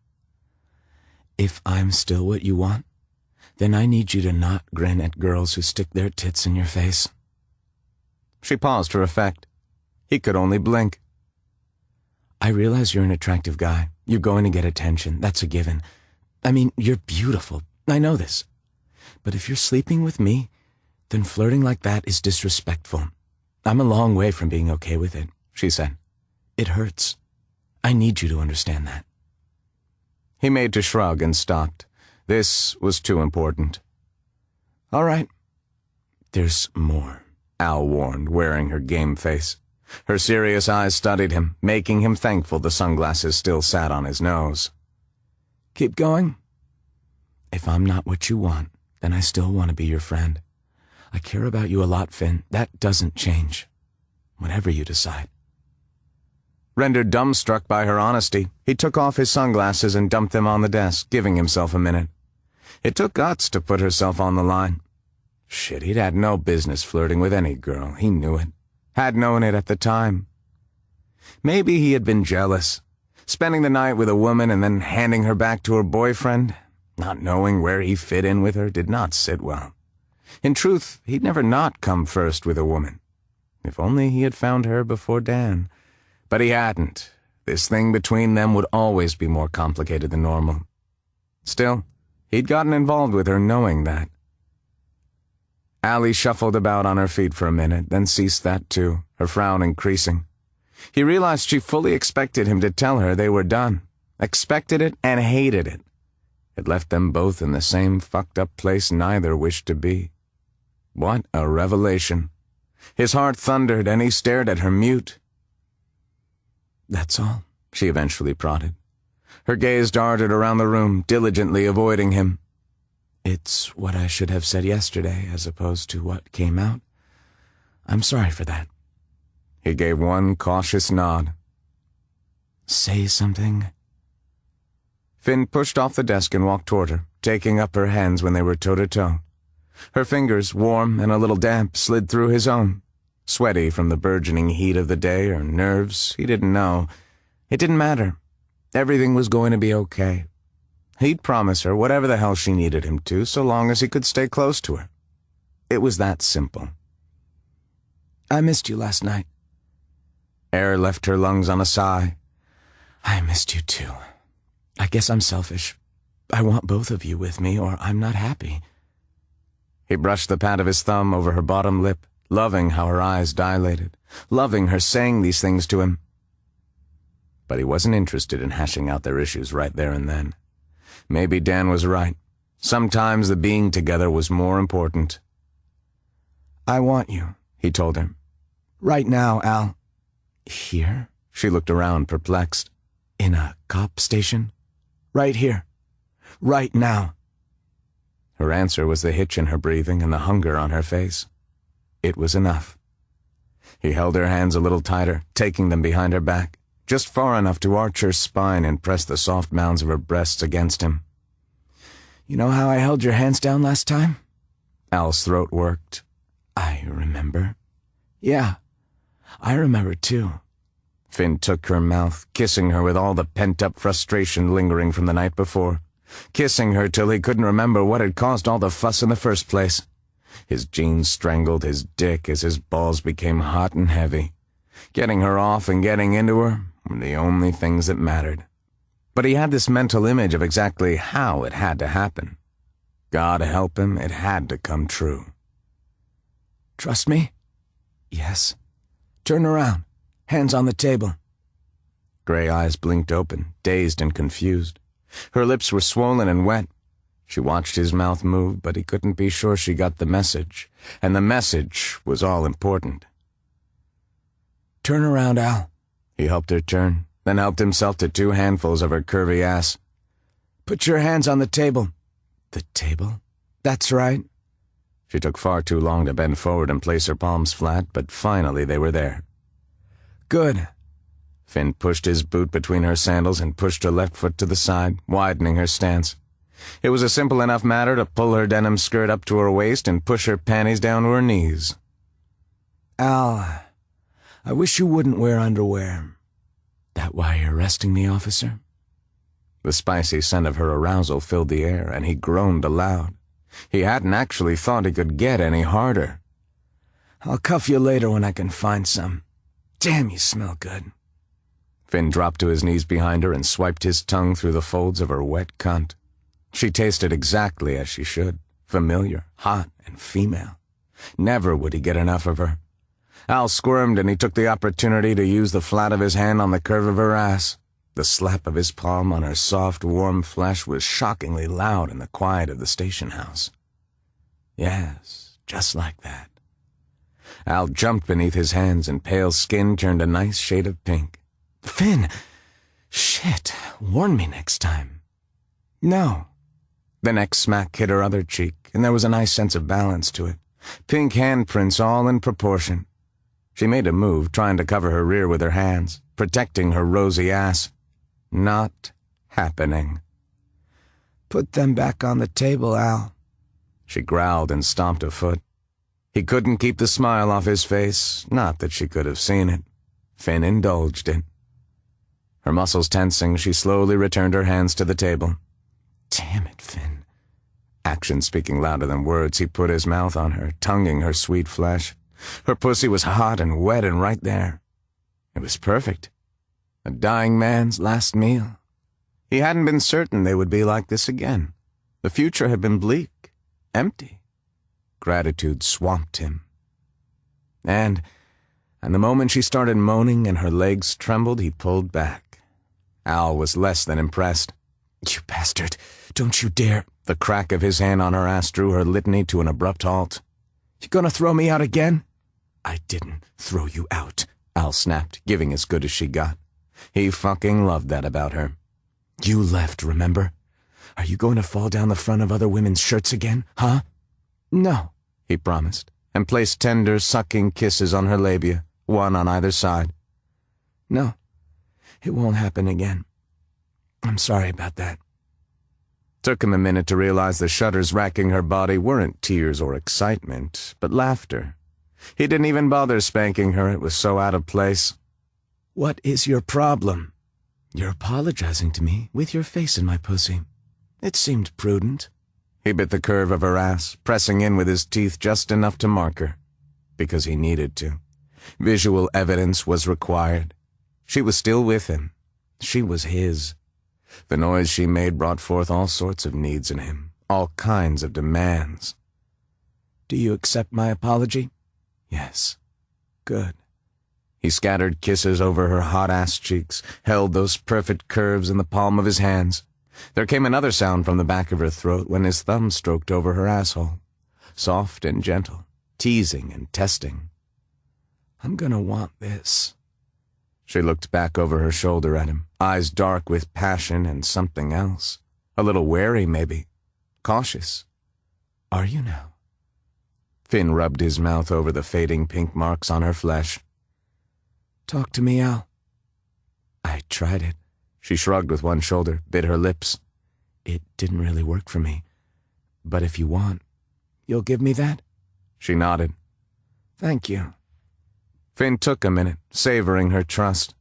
"If I'm still what you want, then I need you to not grin at girls who stick their tits in your face." She paused for effect. He could only blink. "I realize you're an attractive guy. You're going to get attention. That's a given. I mean, you're beautiful. I know this. But if you're sleeping with me, then flirting like that is disrespectful. I'm a long way from being okay with it," she said. "It hurts. I need you to understand that." He made to shrug and stopped. This was too important. "All right." "There's more," Al warned, wearing her game face. Her serious eyes studied him, making him thankful the sunglasses still sat on his nose. "Keep going." "If I'm not what you want, then I still want to be your friend. I care about you a lot, Finn. That doesn't change. Whatever you decide." Rendered dumbstruck by her honesty, he took off his sunglasses and dumped them on the desk, giving himself a minute. It took guts to put herself on the line. Shit, he'd had no business flirting with any girl. He knew it. Had known it at the time. Maybe he had been jealous. Spending the night with a woman and then handing her back to her boyfriend, not knowing where he fit in with her, did not sit well. In truth, he'd never not come first with a woman. If only he had found her before Dan. But he hadn't. This thing between them would always be more complicated than normal. Still, he'd gotten involved with her knowing that. Allie shuffled about on her feet for a minute, then ceased that too, her frown increasing. He realized she fully expected him to tell her they were done. Expected it and hated it. It left them both in the same fucked-up place neither wished to be. What a revelation. His heart thundered, and he stared at her mute. "That's all," she eventually prodded. Her gaze darted around the room, diligently avoiding him. "It's what I should have said yesterday, as opposed to what came out. I'm sorry for that." He gave one cautious nod. "Say something?" Finn pushed off the desk and walked toward her, taking up her hands when they were toe-to-toe. Her fingers, warm and a little damp, slid through his own. Sweaty from the burgeoning heat of the day, or nerves, he didn't know. It didn't matter. Everything was going to be okay. He'd promise her whatever the hell she needed him to, so long as he could stay close to her. It was that simple. "I missed you last night." Air left her lungs on a sigh. "I missed you too. I guess I'm selfish. I want both of you with me, or I'm not happy." He brushed the pad of his thumb over her bottom lip, loving how her eyes dilated, loving her saying these things to him. But he wasn't interested in hashing out their issues right there and then. Maybe Dan was right. Sometimes the being together was more important. "I want you," he told her. "Right now, Al." "Here?" She looked around, perplexed. "In a cop station?" "Right here. Right now." Her answer was the hitch in her breathing and the hunger on her face. It was enough. He held her hands a little tighter, taking them behind her back, just far enough to arch her spine and press the soft mounds of her breasts against him. "You know how I held your hands down last time?" Al's throat worked. "I remember." "Yeah, I remember too." Finn took her mouth, kissing her with all the pent-up frustration lingering from the night before, kissing her till he couldn't remember what had caused all the fuss in the first place. His jeans strangled his dick as his balls became hot and heavy. Getting her off and getting into her were the only things that mattered. But he had this mental image of exactly how it had to happen. God help him, it had to come true. "Trust me?" "Yes." "Turn around. Hands on the table." Gray eyes blinked open, dazed and confused. Her lips were swollen and wet. She watched his mouth move, but he couldn't be sure she got the message, and the message was all important. "Turn around, Al." He helped her turn, then helped himself to 2 handfuls of her curvy ass. "Put your hands on the table." "The table?" "That's right." She took far too long to bend forward and place her palms flat, but finally they were there. "Good." Finn pushed his boot between her sandals and pushed her left foot to the side, widening her stance. It was a simple enough matter to pull her denim skirt up to her waist and push her panties down to her knees. "Al, I wish you wouldn't wear underwear." "That why you're arresting me, officer?" The spicy scent of her arousal filled the air, and he groaned aloud. He hadn't actually thought he could get any harder. "I'll cuff you later when I can find some. Damn, you smell good." Finn dropped to his knees behind her and swiped his tongue through the folds of her wet cunt. She tasted exactly as she should, familiar, hot, and female. Never would he get enough of her. Al squirmed, and he took the opportunity to use the flat of his hand on the curve of her ass. The slap of his palm on her soft, warm flesh was shockingly loud in the quiet of the station house. Yes, just like that. Al jumped beneath his hands, and pale skin turned a nice shade of pink. "Finn! Shit, warn me next time." "No." The next smack hit her other cheek, and there was a nice sense of balance to it. Pink handprints all in proportion. She made a move, trying to cover her rear with her hands, protecting her rosy ass. Not happening. "Put them back on the table, Al." She growled and stomped a foot. He couldn't keep the smile off his face, not that she could have seen it. Finn indulged it. Her muscles tensing, she slowly returned her hands to the table. "Damn it, Finn." Action speaking louder than words, he put his mouth on her, tonguing her sweet flesh. Her pussy was hot and wet and right there. It was perfect. A dying man's last meal. He hadn't been certain they would be like this again. The future had been bleak, empty. Gratitude swamped him. And the moment she started moaning and her legs trembled, he pulled back. Al was less than impressed. "You bastard, don't you dare." The crack of his hand on her ass drew her litany to an abrupt halt. "You gonna throw me out again?" "I didn't throw you out," Al snapped, giving as good as she got. He fucking loved that about her. "You left, remember? Are you going to fall down the front of other women's shirts again, huh?" "No," he promised, and placed tender, sucking kisses on her labia, one on either side. "No, it won't happen again. I'm sorry about that." Took him a minute to realize the shudders racking her body weren't tears or excitement, but laughter. He didn't even bother spanking her, it was so out of place. "What is your problem?" "You're apologizing to me with your face in my pussy. It seemed prudent." He bit the curve of her ass, pressing in with his teeth just enough to mark her. Because he needed to. Visual evidence was required. She was still with him. She was his. The noise she made brought forth all sorts of needs in him, all kinds of demands. "Do you accept my apology?" "Yes." "Good." He scattered kisses over her hot-ass cheeks, held those perfect curves in the palm of his hands. There came another sound from the back of her throat when his thumb stroked over her asshole. Soft and gentle, teasing and testing. "I'm gonna want this." She looked back over her shoulder at him, eyes dark with passion and something else. A little wary, maybe. Cautious. "Are you now?" Finn rubbed his mouth over the fading pink marks on her flesh. "Talk to me, Al." "I tried it." She shrugged with one shoulder, bit her lips. "It didn't really work for me. But if you want, you'll give me that?" She nodded. "Thank you." Finn took a minute, savoring her trust.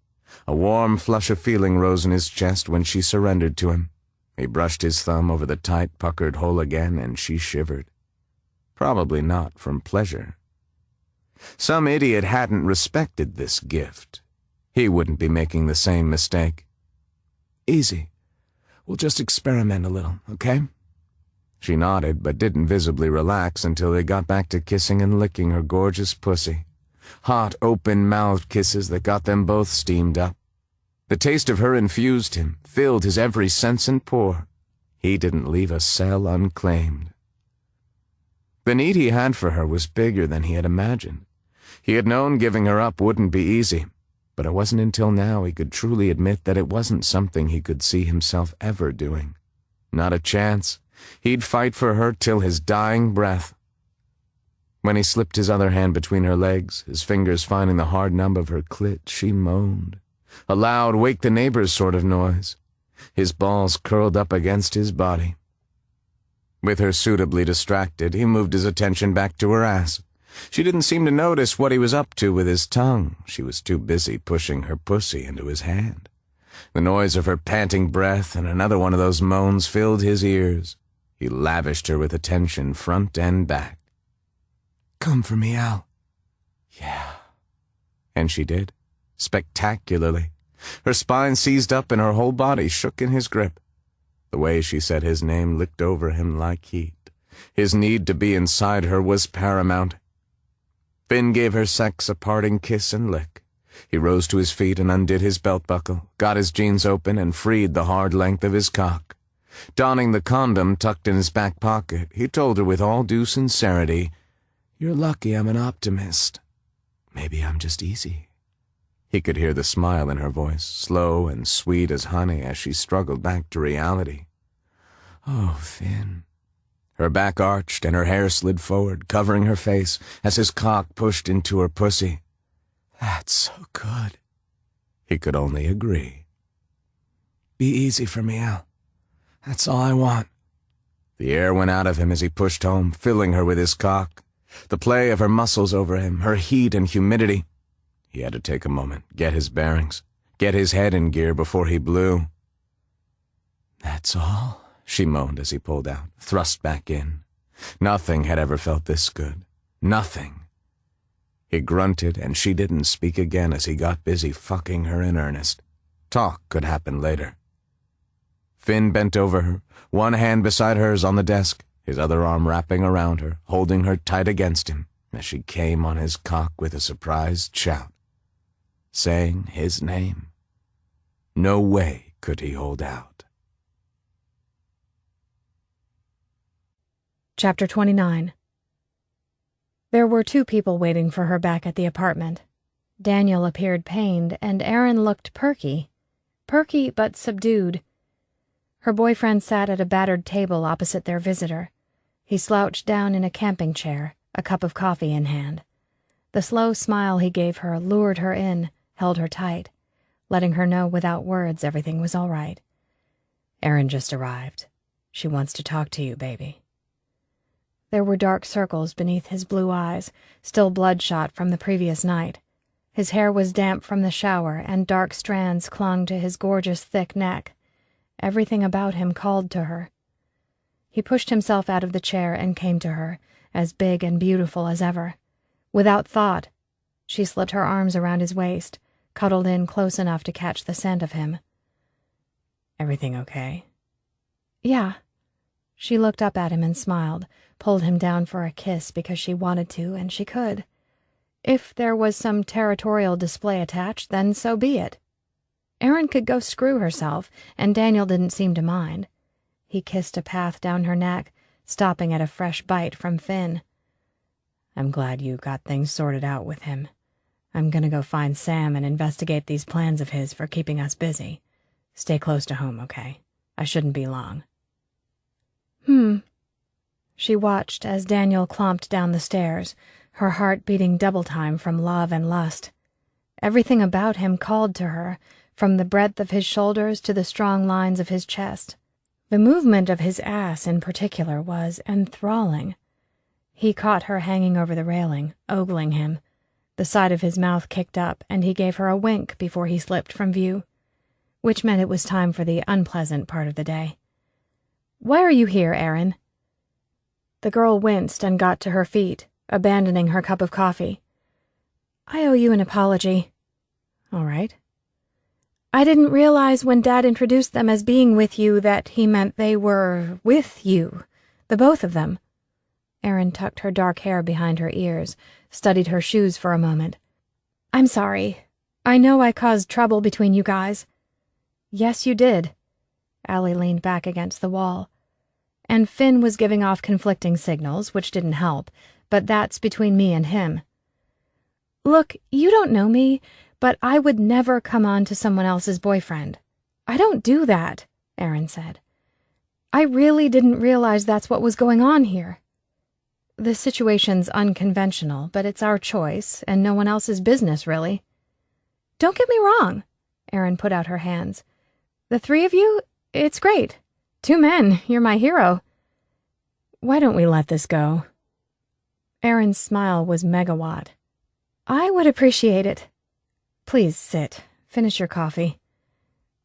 A warm flush of feeling rose in his chest when she surrendered to him. He brushed his thumb over the tight, puckered hole again, and she shivered. Probably not from pleasure. Some idiot hadn't respected this gift. He wouldn't be making the same mistake. "Easy. We'll just experiment a little, okay?" She nodded, but didn't visibly relax until they got back to kissing and licking her gorgeous pussy. Hot, open-mouthed kisses that got them both steamed up. The taste of her infused him, filled his every sense and pore. He didn't leave a cell unclaimed. The need he had for her was bigger than he had imagined. He had known giving her up wouldn't be easy, but it wasn't until now he could truly admit that it wasn't something he could see himself ever doing. Not a chance. He'd fight for her till his dying breath. When he slipped his other hand between her legs, his fingers finding the hard nub of her clit, she moaned. A loud wake-the-neighbors sort of noise. His balls curled up against his body. With her suitably distracted, he moved his attention back to her ass. She didn't seem to notice what he was up to with his tongue. She was too busy pushing her pussy into his hand. The noise of her panting breath and another one of those moans filled his ears. He lavished her with attention front and back. "Come for me, Al." "Yeah." And she did. Spectacularly. Her spine seized up and her whole body shook in his grip. The way she said his name licked over him like heat. His need to be inside her was paramount. Finn gave her sex a parting kiss and lick. He rose to his feet and undid his belt buckle, got his jeans open, and freed the hard length of his cock. Donning the condom tucked in his back pocket, he told her with all due sincerity, "You're lucky I'm an optimist. Maybe I'm just easy." He could hear the smile in her voice, slow and sweet as honey as she struggled back to reality. "Oh, Finn." Her back arched and her hair slid forward, covering her face as his cock pushed into her pussy. "That's so good." He could only agree. "Be easy for me, Al. That's all I want." The air went out of him as he pushed home, filling her with his cock. The play of her muscles over him, her heat and humidity. He had to take a moment, get his bearings, get his head in gear before he blew. "That's all?" she moaned as he pulled out, thrust back in. Nothing had ever felt this good. Nothing. He grunted, and she didn't speak again as he got busy fucking her in earnest. Talk could happen later. Finn bent over her, one hand beside hers on the desk, his other arm wrapping around her, holding her tight against him as she came on his cock with a surprised shout, saying his name. No way could he hold out. Chapter 29. There were 2 people waiting for her back at the apartment. Daniel appeared pained, and Aaron looked perky but subdued. Her boyfriend sat at a battered table opposite their visitor. He slouched down in a camping chair, a cup of coffee in hand. The slow smile he gave her lured her in, held her tight, letting her know without words everything was all right. "Erin just arrived. She wants to talk to you, baby." There were dark circles beneath his blue eyes, still bloodshot from the previous night. His hair was damp from the shower, and dark strands clung to his gorgeous thick neck. Everything about him called to her. He pushed himself out of the chair and came to her, as big and beautiful as ever. Without thought, she slipped her arms around his waist, cuddled in close enough to catch the scent of him. "Everything okay?" "Yeah." She looked up at him and smiled, pulled him down for a kiss because she wanted to, and she could. If there was some territorial display attached, then so be it. Erin could go screw herself, and Daniel didn't seem to mind. He kissed a path down her neck, stopping at a fresh bite from Finn. "I'm glad you got things sorted out with him. I'm gonna go find Sam and investigate these plans of his for keeping us busy. Stay close to home, okay? I shouldn't be long." She watched as Daniel clomped down the stairs, her heart beating double time from love and lust. Everything about him called to her, from the breadth of his shoulders to the strong lines of his chest. The movement of his ass in particular was enthralling. He caught her hanging over the railing, ogling him. The side of his mouth kicked up, and he gave her a wink before he slipped from view, which meant it was time for the unpleasant part of the day. "Why are you here, Erin?" The girl winced and got to her feet, abandoning her cup of coffee. "I owe you an apology." "All right." "I didn't realize when Dad introduced them as being with you that he meant they were with you, the both of them." Erin tucked her dark hair behind her ears, studied her shoes for a moment. "I'm sorry. I know I caused trouble between you guys." "Yes, you did." Allie leaned back against the wall. "And Finn was giving off conflicting signals, which didn't help, but that's between me and him." "Look, you don't know me, but I would never come on to someone else's boyfriend. I don't do that," Erin said. "I really didn't realize that's what was going on here. The situation's unconventional, but it's our choice, and no one else's business, really." "Don't get me wrong," Erin put out her hands. "The 3 of you, it's great. 2 men, you're my hero." "Why don't we let this go?" Erin's smile was megawatt. "I would appreciate it." "Please sit. Finish your coffee."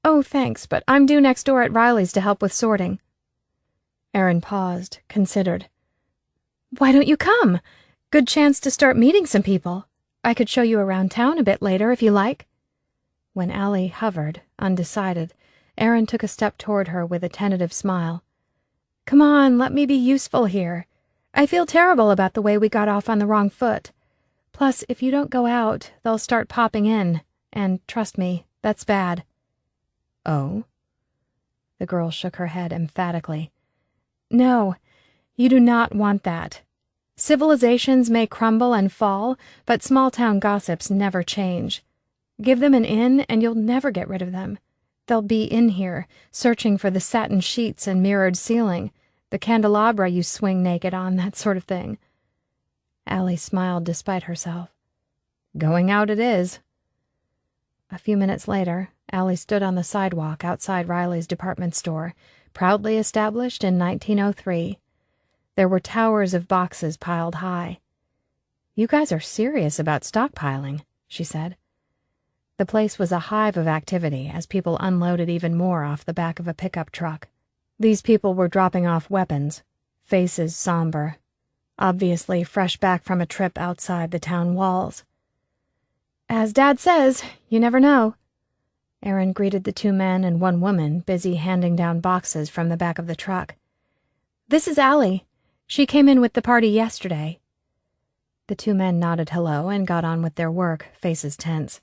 "Oh, thanks, but I'm due next door at Riley's to help with sorting." Erin paused, considered. "Why don't you come? Good chance to start meeting some people. I could show you around town a bit later if you like." When Allie hovered, undecided, Erin took a step toward her with a tentative smile. "Come on, let me be useful here. I feel terrible about the way we got off on the wrong foot. Plus, if you don't go out, they'll start popping in, and trust me, that's bad." "Oh?" The girl shook her head emphatically. "No, you do not want that. Civilizations may crumble and fall, but small-town gossips never change. Give them an in, and you'll never get rid of them. They'll be in here, searching for the satin sheets and mirrored ceiling, the candelabra you swing naked on, that sort of thing." Allie smiled despite herself. "Going out it is." A few minutes later, Allie stood on the sidewalk outside Riley's department store, proudly established in 1903. There were towers of boxes piled high. "You guys are serious about stockpiling," she said. The place was a hive of activity as people unloaded even more off the back of a pickup truck. These people were dropping off weapons, faces somber, obviously fresh back from a trip outside the town walls. "As Dad says, you never know." Aaron greeted the 2 men and 1 woman busy handing down boxes from the back of the truck. "This is Allie. She came in with the party yesterday." The 2 men nodded hello and got on with their work, faces tense.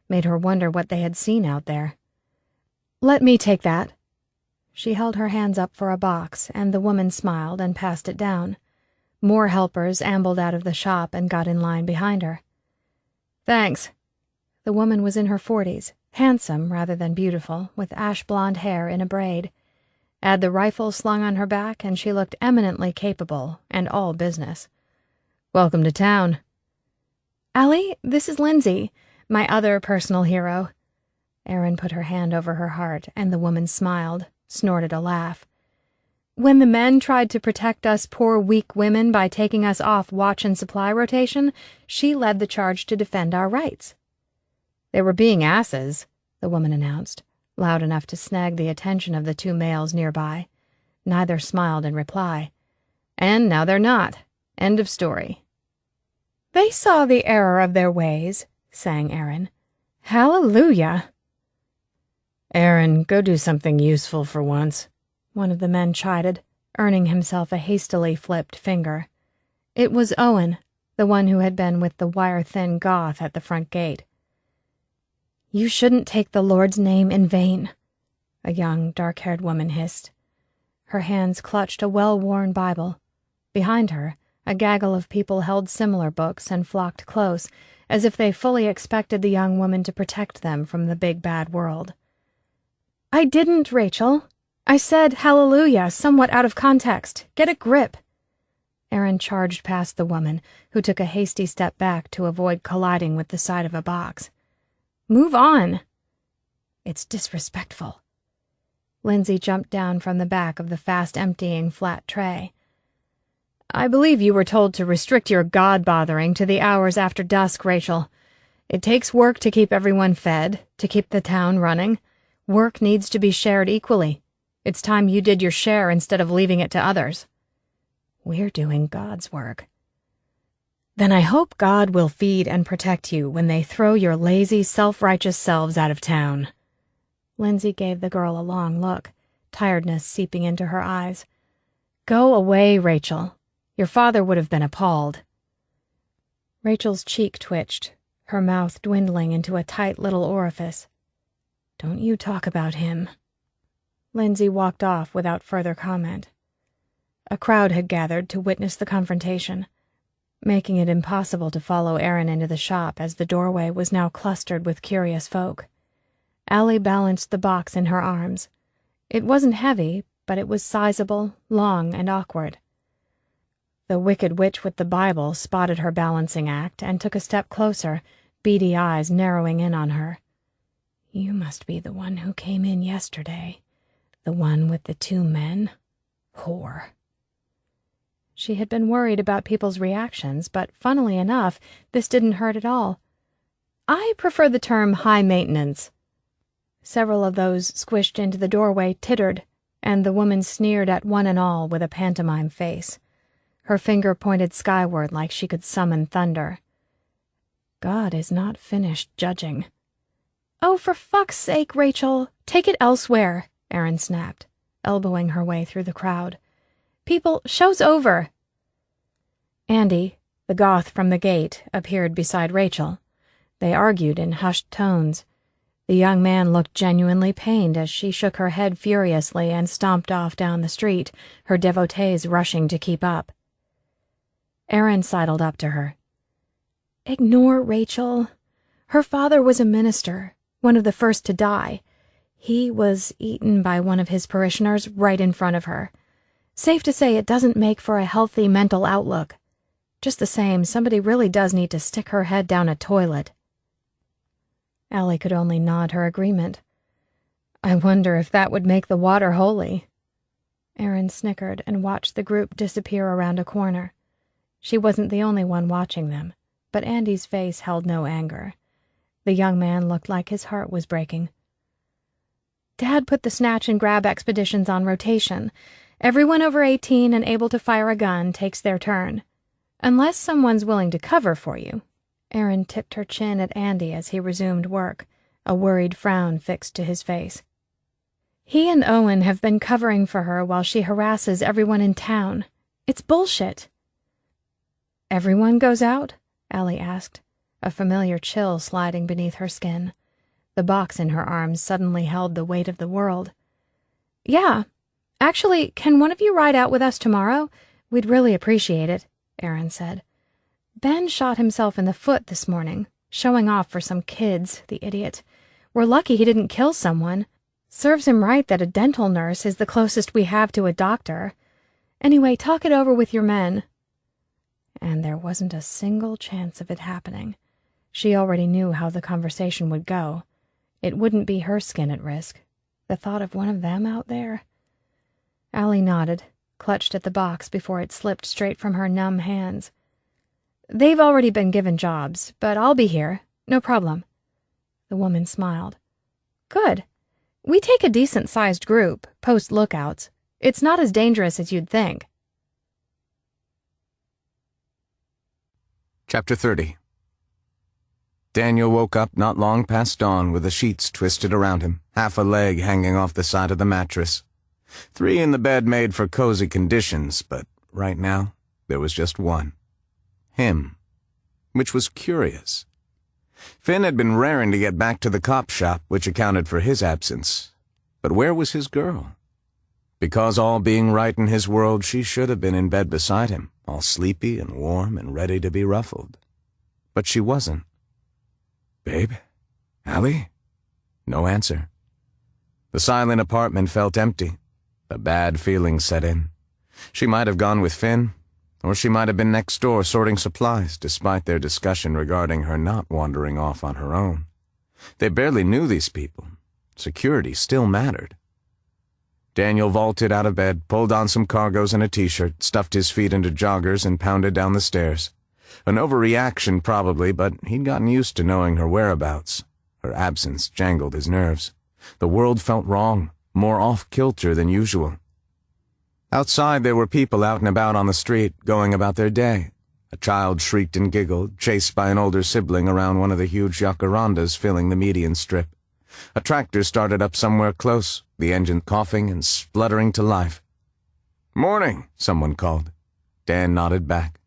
Made her wonder what they had seen out there. "Let me take that." She held her hands up for a box, and the woman smiled and passed it down. More helpers ambled out of the shop and got in line behind her. "Thanks." The woman was in her 40s, handsome rather than beautiful, with ash-blonde hair in a braid. Add the rifle slung on her back, and she looked eminently capable and all business. "Welcome to town." "Allie, this is Lindsay, my other personal hero." Aaron put her hand over her heart, and the woman smiled, snorted a laugh. "When the men tried to protect us poor weak women by taking us off watch and supply rotation, she led the charge to defend our rights." "They were being asses," the woman announced, loud enough to snag the attention of the 2 males nearby. Neither smiled in reply. "And now they're not. End of story." "They saw the error of their ways," sang Aaron. "Hallelujah." "Aaron, go do something useful for once," one of the men chided, earning himself a hastily flipped finger. It was Owen, the one who had been with the wire-thin goth at the front gate. "You shouldn't take the Lord's name in vain," a young, dark-haired woman hissed. Her hands clutched a well-worn Bible. Behind her, a gaggle of people held similar books and flocked close, as if they fully expected the young woman to protect them from the big bad world. "I didn't, Rachel. I said hallelujah, somewhat out of context. Get a grip." Aaron charged past the woman, who took a hasty step back to avoid colliding with the side of a box. "Move on." "It's disrespectful." Lindsay jumped down from the back of the fast-emptying flat tray. "I believe you were told to restrict your God-bothering to the hours after dusk, Rachel. It takes work to keep everyone fed, to keep the town running. Work needs to be shared equally. It's time you did your share instead of leaving it to others." "We're doing God's work." "Then I hope God will feed and protect you when they throw your lazy, self-righteous selves out of town." Lindsay gave the girl a long look, tiredness seeping into her eyes. "Go away, Rachel. Your father would have been appalled." Rachel's cheek twitched, her mouth dwindling into a tight little orifice. "Don't you talk about him." Lindsay walked off without further comment. A crowd had gathered to witness the confrontation, making it impossible to follow Aaron into the shop as the doorway was now clustered with curious folk. Allie balanced the box in her arms. It wasn't heavy, but it was sizable, long, and awkward. The Wicked Witch with the Bible spotted her balancing act and took a step closer, beady eyes narrowing in on her. "You must be the one who came in yesterday. The one with the 2 men. Whore." She had been worried about people's reactions, but funnily enough, this didn't hurt at all. "I prefer the term high maintenance." Several of those squished into the doorway tittered, and the woman sneered at one and all with a pantomime face. Her finger pointed skyward like she could summon thunder. God is not finished judging. "Oh, for fuck's sake, Rachel, take it elsewhere," Aaron snapped, elbowing her way through the crowd. "People, show's over." Andy, the goth from the gate, appeared beside Rachel. They argued in hushed tones. The young man looked genuinely pained as she shook her head furiously and stomped off down the street, her devotees rushing to keep up. Aaron sidled up to her. "Ignore Rachel. Her father was a minister, one of the first to die. He was eaten by one of his parishioners right in front of her. Safe to say it doesn't make for a healthy mental outlook. Just the same, somebody really does need to stick her head down a toilet." Allie could only nod her agreement. "I wonder if that would make the water holy." Aaron snickered and watched the group disappear around a corner. She wasn't the only one watching them, but Andy's face held no anger. The young man looked like his heart was breaking. "Dad put the snatch and grab expeditions on rotation. Everyone over 18 and able to fire a gun takes their turn. Unless someone's willing to cover for you." Aaron tipped her chin at Andy as he resumed work, a worried frown fixed to his face. He and Owen have been covering for her while she harasses everyone in town. It's bullshit. Everyone goes out? Allie asked, a familiar chill sliding beneath her skin. The box in her arms suddenly held the weight of the world. Yeah. Actually, can one of you ride out with us tomorrow? We'd really appreciate it, Aaron said. Ben shot himself in the foot this morning, showing off for some kids, the idiot. We're lucky he didn't kill someone. Serves him right that a dental nurse is the closest we have to a doctor. Anyway, talk it over with your men. And there wasn't a single chance of it happening. She already knew how the conversation would go. It wouldn't be her skin at risk. The thought of one of them out there. Allie nodded, clutched at the box before it slipped straight from her numb hands. They've already been given jobs, but I'll be here. No problem. The woman smiled. Good. We take a decent-sized group, post lookouts. It's not as dangerous as you'd think. Chapter 30. Daniel woke up not long past dawn with the sheets twisted around him, half a leg hanging off the side of the mattress. 3 in the bed made for cozy conditions, but right now there was just one. Him. Which was curious. Finn had been raring to get back to the cop shop, which accounted for his absence. But where was his girl? Because all being right in his world, she should have been in bed beside him, all sleepy and warm and ready to be ruffled. But she wasn't. Babe? Allie? No answer. The silent apartment felt empty. A bad feeling set in. She might have gone with Finn, or she might have been next door sorting supplies, despite their discussion regarding her not wandering off on her own. They barely knew these people. Security still mattered. Daniel vaulted out of bed, pulled on some cargos and a t-shirt, stuffed his feet into joggers, and pounded down the stairs. An overreaction, probably, but he'd gotten used to knowing her whereabouts. Her absence jangled his nerves. The world felt wrong, more off-kilter than usual. Outside, there were people out and about on the street, going about their day. A child shrieked and giggled, chased by an older sibling around one of the huge jacarandas filling the median strip. A tractor started up somewhere close, the engine coughing and spluttering to life. "Morning," someone called. Dan nodded back.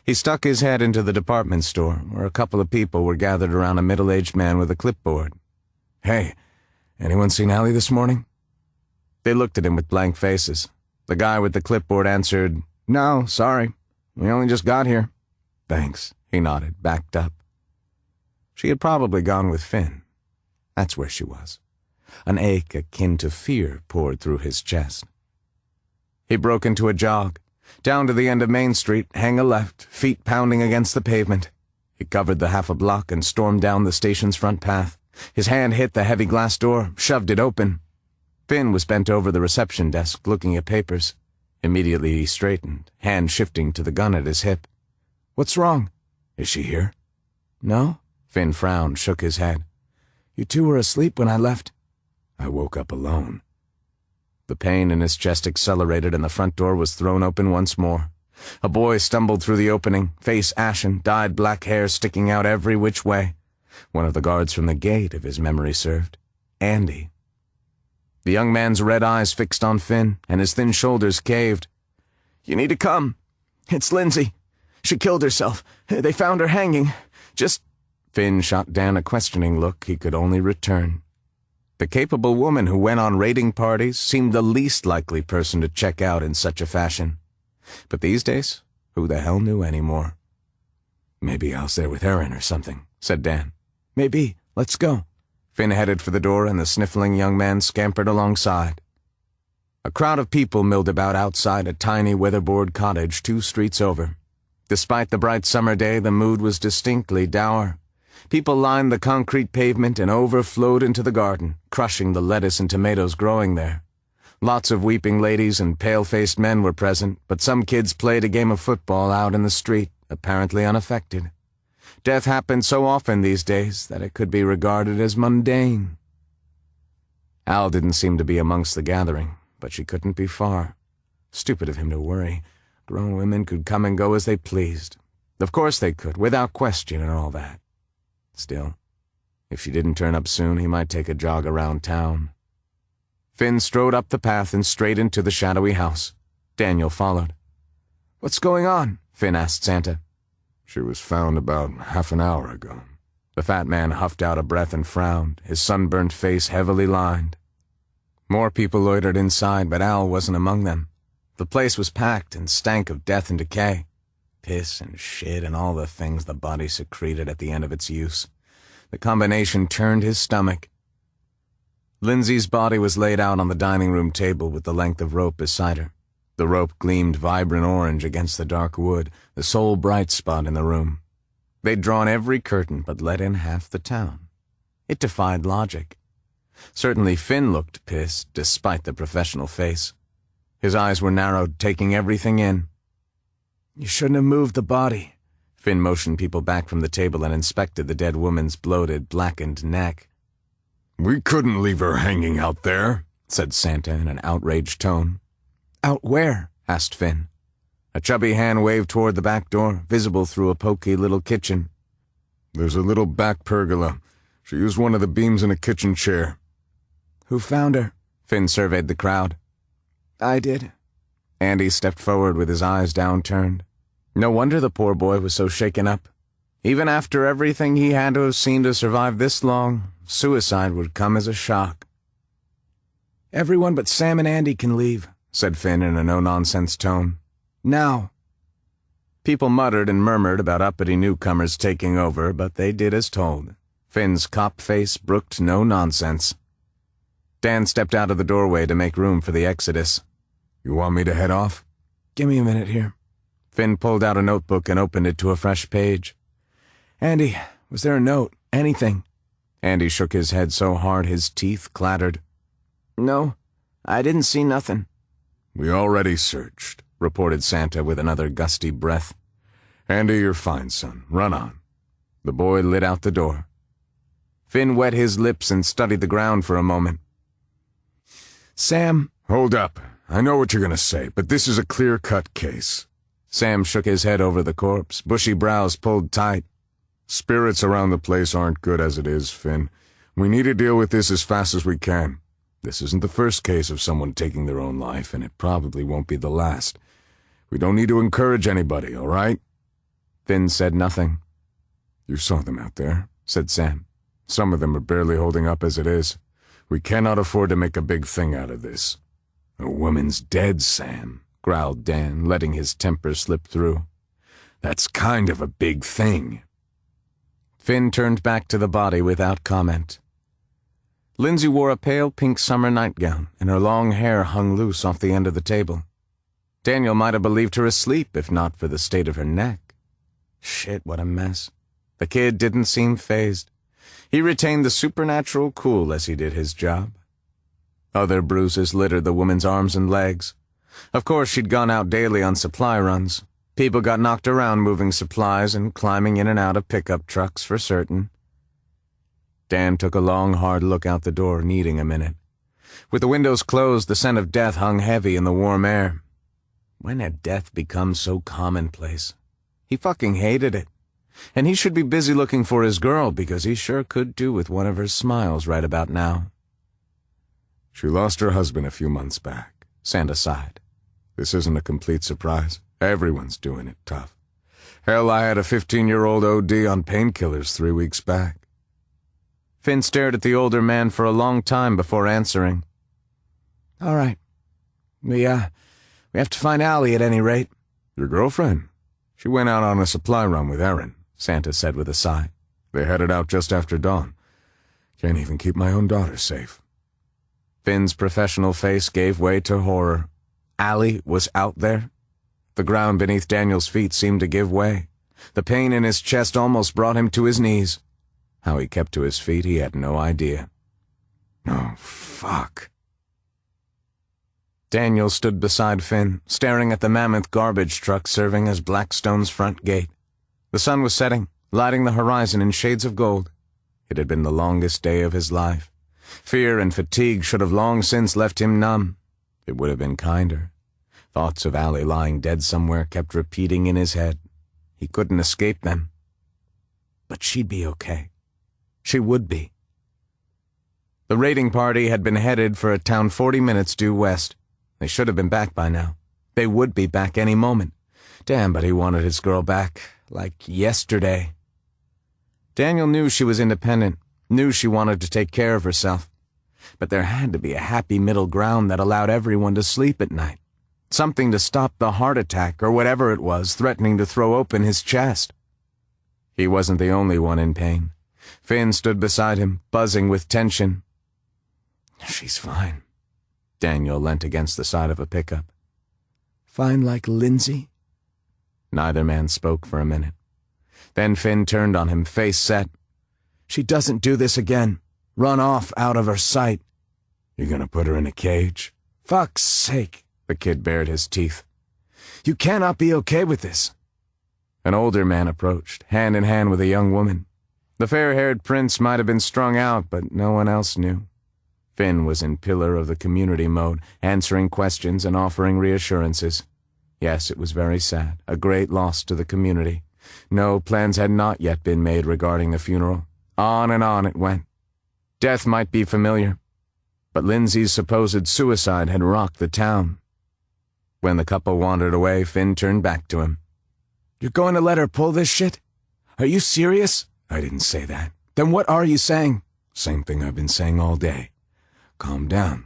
He stuck his head into the department store, where a couple of people were gathered around a middle-aged man with a clipboard. "Hey, anyone seen Allie this morning?" They looked at him with blank faces. The guy with the clipboard answered, "No, sorry. We only just got here." "Thanks," he nodded, backed up. She had probably gone with Finn. That's where she was. An ache akin to fear poured through his chest. He broke into a jog. Down to the end of Main Street, hang a left, feet pounding against the pavement. He covered the half a block and stormed down the station's front path. His hand hit the heavy glass door, shoved it open. Finn was bent over the reception desk, looking at papers. Immediately he straightened, hand shifting to the gun at his hip. "What's wrong? Is she here?" "No." Finn frowned, shook his head. "You two were asleep when I left." "I woke up alone." The pain in his chest accelerated and the front door was thrown open once more. A boy stumbled through the opening, face ashen, dyed black hair sticking out every which way. One of the guards from the gate, if his memory served. Andy. The young man's red eyes fixed on Finn, and his thin shoulders caved. "You need to come. It's Lindsay. She killed herself. They found her hanging. Just—" Finn shot Dan a questioning look he could only return. The capable woman who went on raiding parties seemed the least likely person to check out in such a fashion. But these days, who the hell knew anymore? "Maybe I was there with Aaron or something," said Dan. "Maybe. Let's go." Finn headed for the door, and the sniffling young man scampered alongside. A crowd of people milled about outside a tiny weatherboard cottage 2 streets over. Despite the bright summer day, the mood was distinctly dour. People lined the concrete pavement and overflowed into the garden, crushing the lettuce and tomatoes growing there. Lots of weeping ladies and pale-faced men were present, but some kids played a game of football out in the street, apparently unaffected. Death happened so often these days that it could be regarded as mundane. Al didn't seem to be amongst the gathering, but she couldn't be far. Stupid of him to worry. Grown women could come and go as they pleased. Of course they could, without question and all that. Still, If she didn't turn up soon, he might take a jog around town. Finn strode up the path and straight into the shadowy house. Daniel followed. "What's going on?" Finn asked Santa. She was found about half an hour ago. The fat man huffed out a breath and frowned, his sunburnt face heavily lined. More people loitered inside, but Al wasn't among them. The place was packed and stank of death and decay. Piss and shit and all the things the body secreted at the end of its use. The combination turned his stomach. Lindsay's body was laid out on the dining room table with the length of rope beside her. The rope gleamed vibrant orange against the dark wood, the sole bright spot in the room. They'd drawn every curtain but let in half the town. It defied logic. Certainly Finn looked pissed, despite the professional face. His eyes were narrowed, taking everything in. "You shouldn't have moved the body." Finn motioned people back from the table and inspected the dead woman's bloated, blackened neck. "We couldn't leave her hanging out there," said Santa in an outraged tone. "Out where?" asked Finn. A chubby hand waved toward the back door, visible through a poky little kitchen. "There's a little back pergola. She used one of the beams in a kitchen chair." "Who found her?" Finn surveyed the crowd. "I did." Andy stepped forward with his eyes downturned. No wonder the poor boy was so shaken up. Even after everything he had to have seen to survive this long, suicide would come as a shock. "Everyone but Sam and Andy can leave," said Finn in a no-nonsense tone. "Now." People muttered and murmured about uppity newcomers taking over, but they did as told. Finn's cop face brooked no nonsense. Dan stepped out of the doorway to make room for the exodus. "You want me to head off?" "Give me a minute here." Finn pulled out a notebook and opened it to a fresh page. "Andy, was there a note? Anything?" Andy shook his head so hard his teeth clattered. "No, I didn't see nothing." "We already searched," reported Santa with another gusty breath. "Andy, you're fine, son. Run on." The boy lit out the door. Finn wet his lips and studied the ground for a moment. "Sam..." "Hold up. I know what you're going to say, but this is a clear-cut case." Sam shook his head over the corpse, bushy brows pulled tight. "Spirits around the place aren't good as it is, Finn. We need to deal with this as fast as we can. This isn't the first case of someone taking their own life, and it probably won't be the last. We don't need to encourage anybody, all right?" Finn said nothing. "You saw them out there," said Sam. "Some of them are barely holding up as it is. We cannot afford to make a big thing out of this." "A woman's dead, Sam," growled Dan, letting his temper slip through. "That's kind of a big thing." Finn turned back to the body without comment. Lindsay wore a pale pink summer nightgown, and her long hair hung loose off the end of the table. Daniel might have believed her asleep if not for the state of her neck. Shit, what a mess. The kid didn't seem fazed. He retained the supernatural cool as he did his job. Other bruises littered the woman's arms and legs. Of course, she'd gone out daily on supply runs. People got knocked around moving supplies and climbing in and out of pickup trucks for certain. Dan took a long, hard look out the door, needing a minute. With the windows closed, the scent of death hung heavy in the warm air. When had death become so commonplace? He fucking hated it. And he should be busy looking for his girl, because he sure could do with one of her smiles right about now. "She lost her husband a few months back," Santa sighed. "This isn't a complete surprise. Everyone's doing it tough. Hell, I had a 15-year-old OD on painkillers 3 weeks back." Finn stared at the older man for a long time before answering. "All right. We have to find Allie at any rate." "Your girlfriend? She went out on a supply run with Erin," Santa said with a sigh. "They headed out just after dawn. Can't even keep my own daughter safe." Finn's professional face gave way to horror. Allie was out there? The ground beneath Daniel's feet seemed to give way. The pain in his chest almost brought him to his knees. How he kept to his feet, he had no idea. "Oh, fuck." Daniel stood beside Finn, staring at the mammoth garbage truck serving as Blackstone's front gate. The sun was setting, lighting the horizon in shades of gold. It had been the longest day of his life. Fear and fatigue should have long since left him numb. It would have been kinder. Thoughts of Allie lying dead somewhere kept repeating in his head. He couldn't escape them. But she'd be okay. She would be. The raiding party had been headed for a town 40 minutes due west. They should have been back by now. They would be back any moment. Damn, but he wanted his girl back, like yesterday. Daniel knew she was independent, knew she wanted to take care of herself. But there had to be a happy middle ground that allowed everyone to sleep at night. Something to stop the heart attack or whatever it was threatening to throw open his chest. He wasn't the only one in pain. Finn stood beside him, buzzing with tension. She's fine. Daniel leant against the side of a pickup. Fine like Lindsay? Neither man spoke for a minute. Then Finn turned on him, face set. She doesn't do this again. Run off out of her sight. You gonna put her in a cage? Fuck's sake. The kid bared his teeth. You cannot be okay with this. An older man approached, hand in hand with a young woman. The fair-haired prince might have been strung out, but no one else knew. Finn was in pillar of the community mode, answering questions and offering reassurances. Yes, it was very sad, a great loss to the community. No, plans had not yet been made regarding the funeral. On and on it went. Death might be familiar, but Lindsay's supposed suicide had rocked the town. When the couple wandered away, Finn turned back to him. You're going to let her pull this shit? Are you serious? I didn't say that. Then what are you saying? Same thing I've been saying all day. Calm down.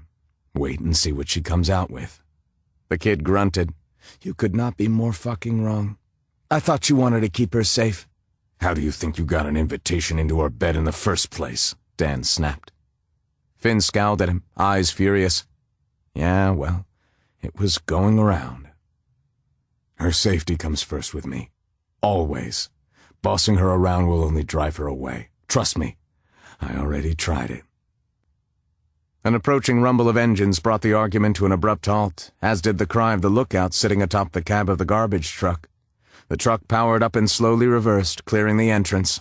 Wait and see what she comes out with. The kid grunted. You could not be more fucking wrong. I thought you wanted to keep her safe. How do you think you got an invitation into our bed in the first place? Dan snapped. Finn scowled at him, eyes furious. Yeah, well, it was going around. Her safety comes first with me. Always. Bossing her around will only drive her away. Trust me. I already tried it. An approaching rumble of engines brought the argument to an abrupt halt, as did the cry of the lookout sitting atop the cab of the garbage truck. The truck powered up and slowly reversed, clearing the entrance.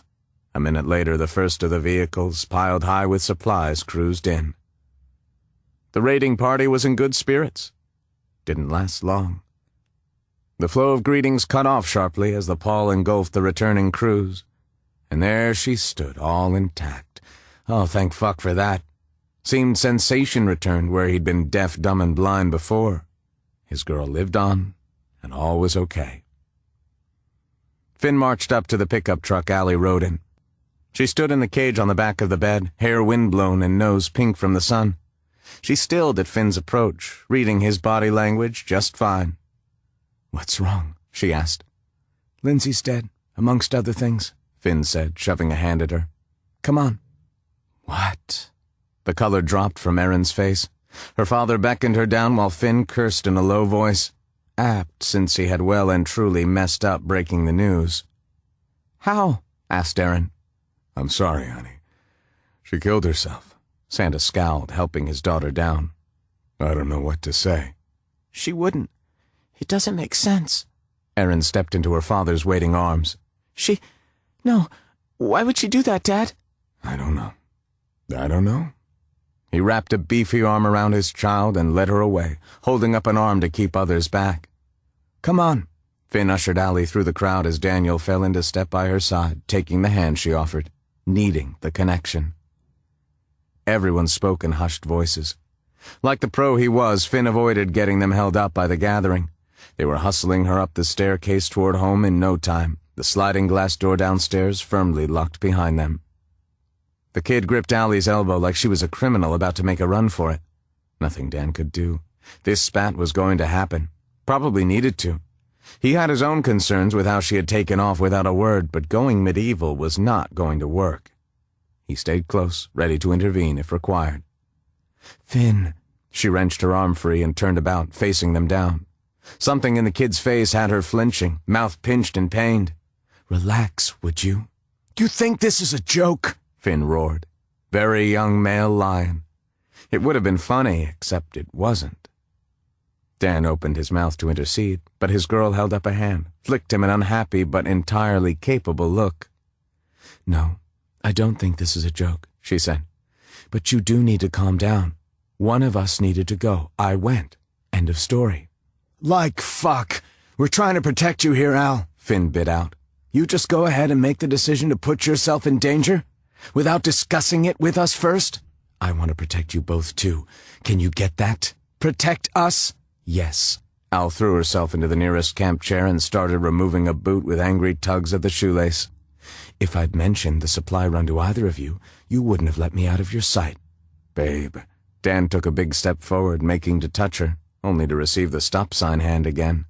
A minute later, the first of the vehicles, piled high with supplies, cruised in. The raiding party was in good spirits. Didn't last long. The flow of greetings cut off sharply as the pall engulfed the returning crews. And there she stood, all intact. Oh, thank fuck for that. Seemed sensation returned where he'd been deaf, dumb, and blind before. His girl lived on, and all was okay. Finn marched up to the pickup truck Allie rode in. She stood in the cage on the back of the bed, hair windblown and nose pink from the sun. She stilled at Finn's approach, reading his body language just fine. What's wrong? She asked. Lindsay's dead, amongst other things, Finn said, shoving a hand at her. Come on. What? The color dropped from Erin's face. Her father beckoned her down while Finn cursed in a low voice, apt since he had well and truly messed up breaking the news. How? Asked Erin. I'm sorry, honey. She killed herself. Santa scowled, helping his daughter down. I don't know what to say. She wouldn't. It doesn't make sense. Erin stepped into her father's waiting arms. No. Why would she do that, Dad? I don't know. I don't know. He wrapped a beefy arm around his child and led her away, holding up an arm to keep others back. Come on. Finn ushered Allie through the crowd as Daniel fell into step by her side, taking the hand she offered, needing the connection. Everyone spoke in hushed voices. Like the pro he was, Finn avoided getting them held up by the gathering. They were hustling her up the staircase toward home in no time, the sliding glass door downstairs firmly locked behind them. The kid gripped Allie's elbow like she was a criminal about to make a run for it. Nothing Dan could do. This spat was going to happen. Probably needed to. He had his own concerns with how she had taken off without a word, but going medieval was not going to work. He stayed close, ready to intervene if required. Finn. She wrenched her arm free and turned about, facing them down. Something in the kid's face had her flinching, mouth pinched and pained. Relax, would you? You think this is a joke? Finn roared. Very young male lion. It would have been funny, except it wasn't. Dan opened his mouth to intercede, but his girl held up a hand, flicked him an unhappy but entirely capable look. No, I don't think this is a joke, she said. But you do need to calm down. One of us needed to go. I went. End of story. Like fuck. We're trying to protect you here, Al, Finn bit out. You just go ahead and make the decision to put yourself in danger? Without discussing it with us first? I want to protect you both, too. Can you get that? Protect us? Yes. Al threw herself into the nearest camp chair and started removing a boot with angry tugs at the shoelace. If I'd mentioned the supply run to either of you, you wouldn't have let me out of your sight. Babe. Dan took a big step forward, making to touch her, only to receive the stop sign hand again.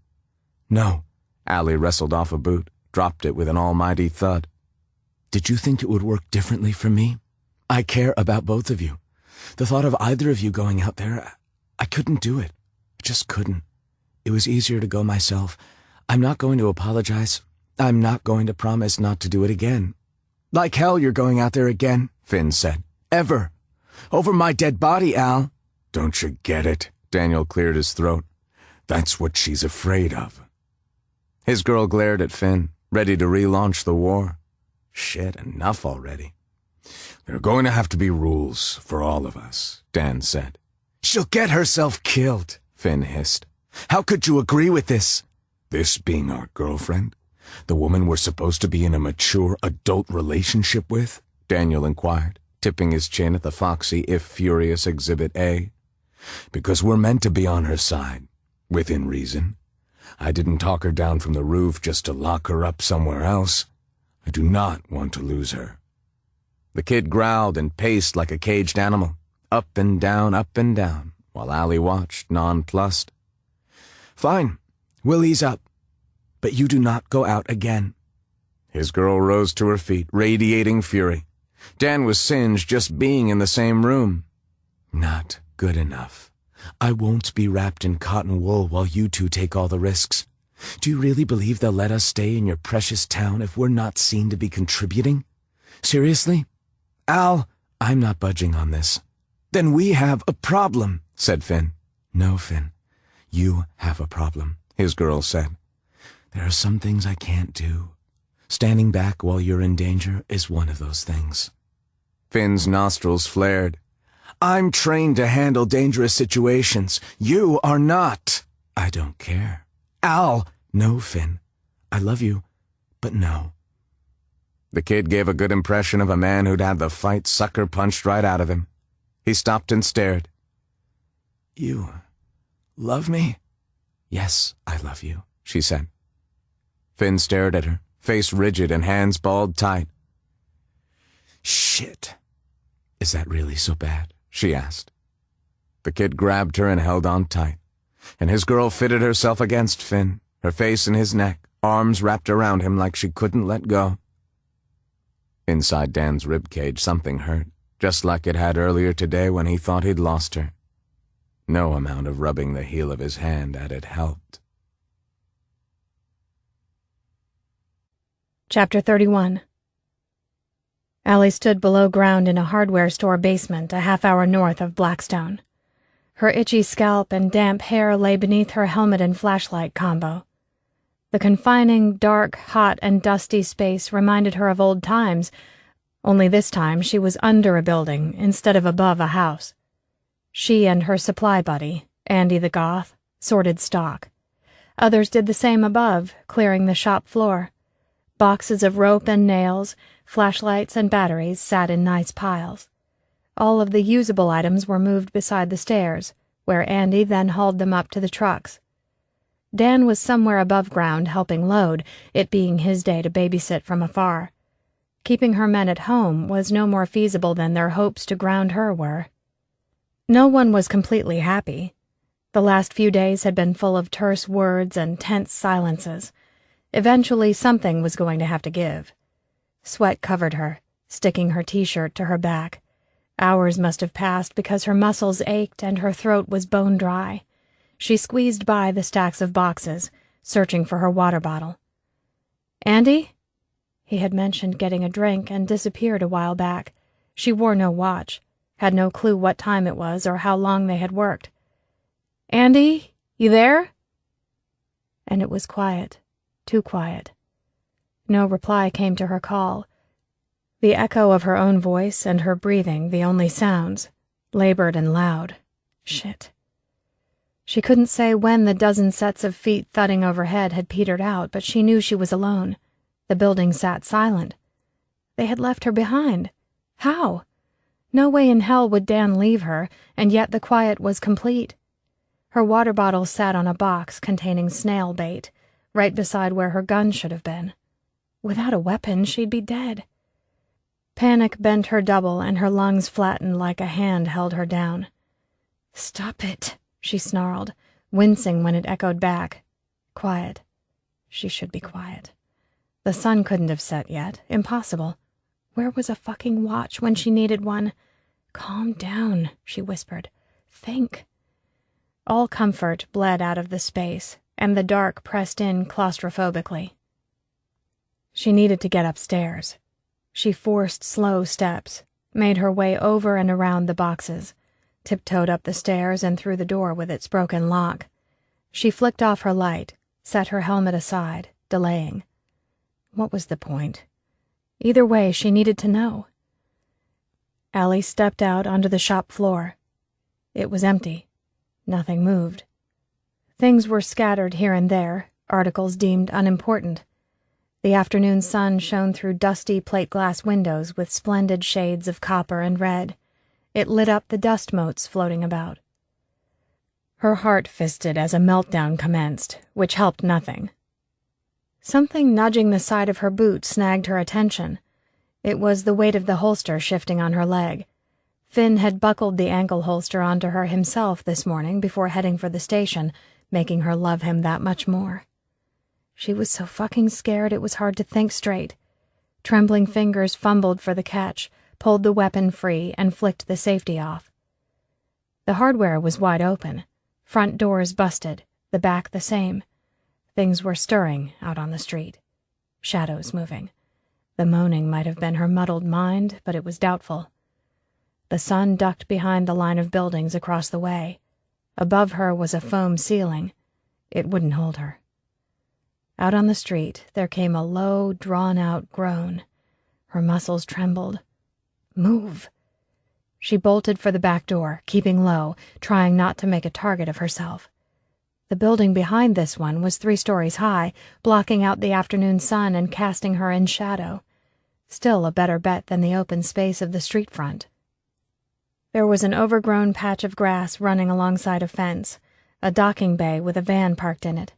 No. Allie wrestled off a boot, dropped it with an almighty thud. Did you think it would work differently for me? I care about both of you. The thought of either of you going out there, I couldn't do it. I just couldn't. It was easier to go myself. I'm not going to apologize. I'm not going to promise not to do it again. Like hell you're going out there again, Finn said. Ever. Over my dead body, Al. Don't you get it? Daniel cleared his throat. That's what she's afraid of. His girl glared at Finn, ready to relaunch the war. Shit, enough already. There are going to have to be rules for all of us, Dan said. She'll get herself killed, Finn hissed. How could you agree with this? This being our girlfriend? The woman we're supposed to be in a mature adult relationship with? Daniel inquired, tipping his chin at the foxy, if furious Exhibit A. Because we're meant to be on her side, within reason. I didn't talk her down from the roof just to lock her up somewhere else. I do not want to lose her. The kid growled and paced like a caged animal, up and down, while Allie watched, nonplussed. Fine, we'll ease up, but you do not go out again. His girl rose to her feet, radiating fury. Dan was singed just being in the same room. Not good enough. I won't be wrapped in cotton wool while you two take all the risks. Do you really believe they'll let us stay in your precious town if we're not seen to be contributing? Seriously? Al, I'm not budging on this. Then we have a problem, said Finn. No, Finn. You have a problem, his girl said. There are some things I can't do. Standing back while you're in danger is one of those things. Finn's nostrils flared. I'm trained to handle dangerous situations. You are not. I don't care. Al! No, Finn. I love you, but no. The kid gave a good impression of a man who'd had the fight sucker punched right out of him. He stopped and stared. You love me? Yes, I love you, she said. Finn stared at her, face rigid and hands balled tight. Shit. Is that really so bad? She asked. The kid grabbed her and held on tight, and his girl fitted herself against Finn, her face in his neck, arms wrapped around him like she couldn't let go. Inside Dan's ribcage, something hurt, just like it had earlier today when he thought he'd lost her. No amount of rubbing the heel of his hand at it helped. Chapter 31. Allie stood below ground in a hardware store basement a half-hour north of Blackstone. Her itchy scalp and damp hair lay beneath her helmet and flashlight combo. The confining, dark, hot, and dusty space reminded her of old times, only this time she was under a building instead of above a house. She and her supply buddy, Andy the Goth, sorted stock. Others did the same above, clearing the shop floor. Boxes of rope and nails, flashlights and batteries sat in nice piles. All of the usable items were moved beside the stairs, where Andy then hauled them up to the trucks. Dan was somewhere above ground helping load, it being his day to babysit from afar. Keeping her men at home was no more feasible than their hopes to ground her were. No one was completely happy. The last few days had been full of terse words and tense silences. Eventually something was going to have to give. Sweat covered her, sticking her t-shirt to her back. Hours must have passed because her muscles ached and her throat was bone dry. She squeezed by the stacks of boxes, searching for her water bottle. Andy? He had mentioned getting a drink and disappeared a while back. She wore no watch, had no clue what time it was or how long they had worked. Andy, you there? And it was quiet, too quiet. No reply came to her call. The echo of her own voice and her breathing the only sounds, labored and loud. Shit. She couldn't say when the dozen sets of feet thudding overhead had petered out, but she knew she was alone. The building sat silent. They had left her behind. How? No way in hell would Dan leave her, and yet the quiet was complete. Her water bottle sat on a box containing snail bait, right beside where her gun should have been. Without a weapon, she'd be dead. Panic bent her double, and her lungs flattened like a hand held her down. "Stop it," she snarled, wincing when it echoed back. Quiet. She should be quiet. The sun couldn't have set yet. Impossible. Where was a fucking watch when she needed one? "Calm down," she whispered. "Think." All comfort bled out of the space, and the dark pressed in claustrophobically. She needed to get upstairs. She forced slow steps, made her way over and around the boxes, tiptoed up the stairs and through the door with its broken lock. She flicked off her light, set her helmet aside, delaying. What was the point? Either way, she needed to know. Allie stepped out onto the shop floor. It was empty. Nothing moved. Things were scattered here and there, articles deemed unimportant. The afternoon sun shone through dusty plate glass windows with splendid shades of copper and red. It lit up the dust motes floating about. Her heart fisted as a meltdown commenced, which helped nothing. Something nudging the side of her boot snagged her attention. It was the weight of the holster shifting on her leg. Finn had buckled the ankle holster onto her himself this morning before heading for the station, making her love him that much more. She was so fucking scared it was hard to think straight. Trembling fingers fumbled for the catch, pulled the weapon free, and flicked the safety off. The hardware was wide open. Front doors busted, the back the same. Things were stirring out on the street. Shadows moving. The moaning might have been her muddled mind, but it was doubtful. The sun ducked behind the line of buildings across the way. Above her was a foam ceiling. It wouldn't hold her. Out on the street, there came a low, drawn-out groan. Her muscles trembled. Move! She bolted for the back door, keeping low, trying not to make a target of herself. The building behind this one was 3 stories high, blocking out the afternoon sun and casting her in shadow. Still a better bet than the open space of the street front. There was an overgrown patch of grass running alongside a fence, a docking bay with a van parked in it.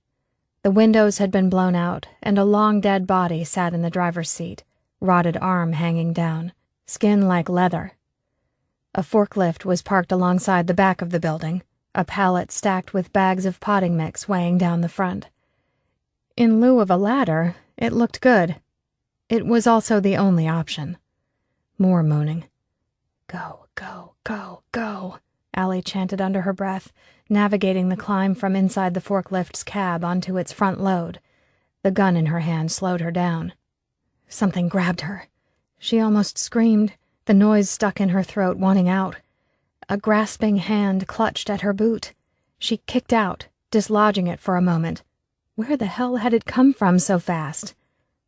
The windows had been blown out, and a long dead body sat in the driver's seat, rotted arm hanging down, skin like leather. A forklift was parked alongside the back of the building, a pallet stacked with bags of potting mix weighing down the front. In lieu of a ladder, it looked good. It was also the only option. More moaning. Go, go, go, go, Allie chanted under her breath, navigating the climb from inside the forklift's cab onto its front load. The gun in her hand slowed her down. Something grabbed her. She almost screamed, the noise stuck in her throat, wanting out. A grasping hand clutched at her boot. She kicked out, dislodging it for a moment. Where the hell had it come from so fast?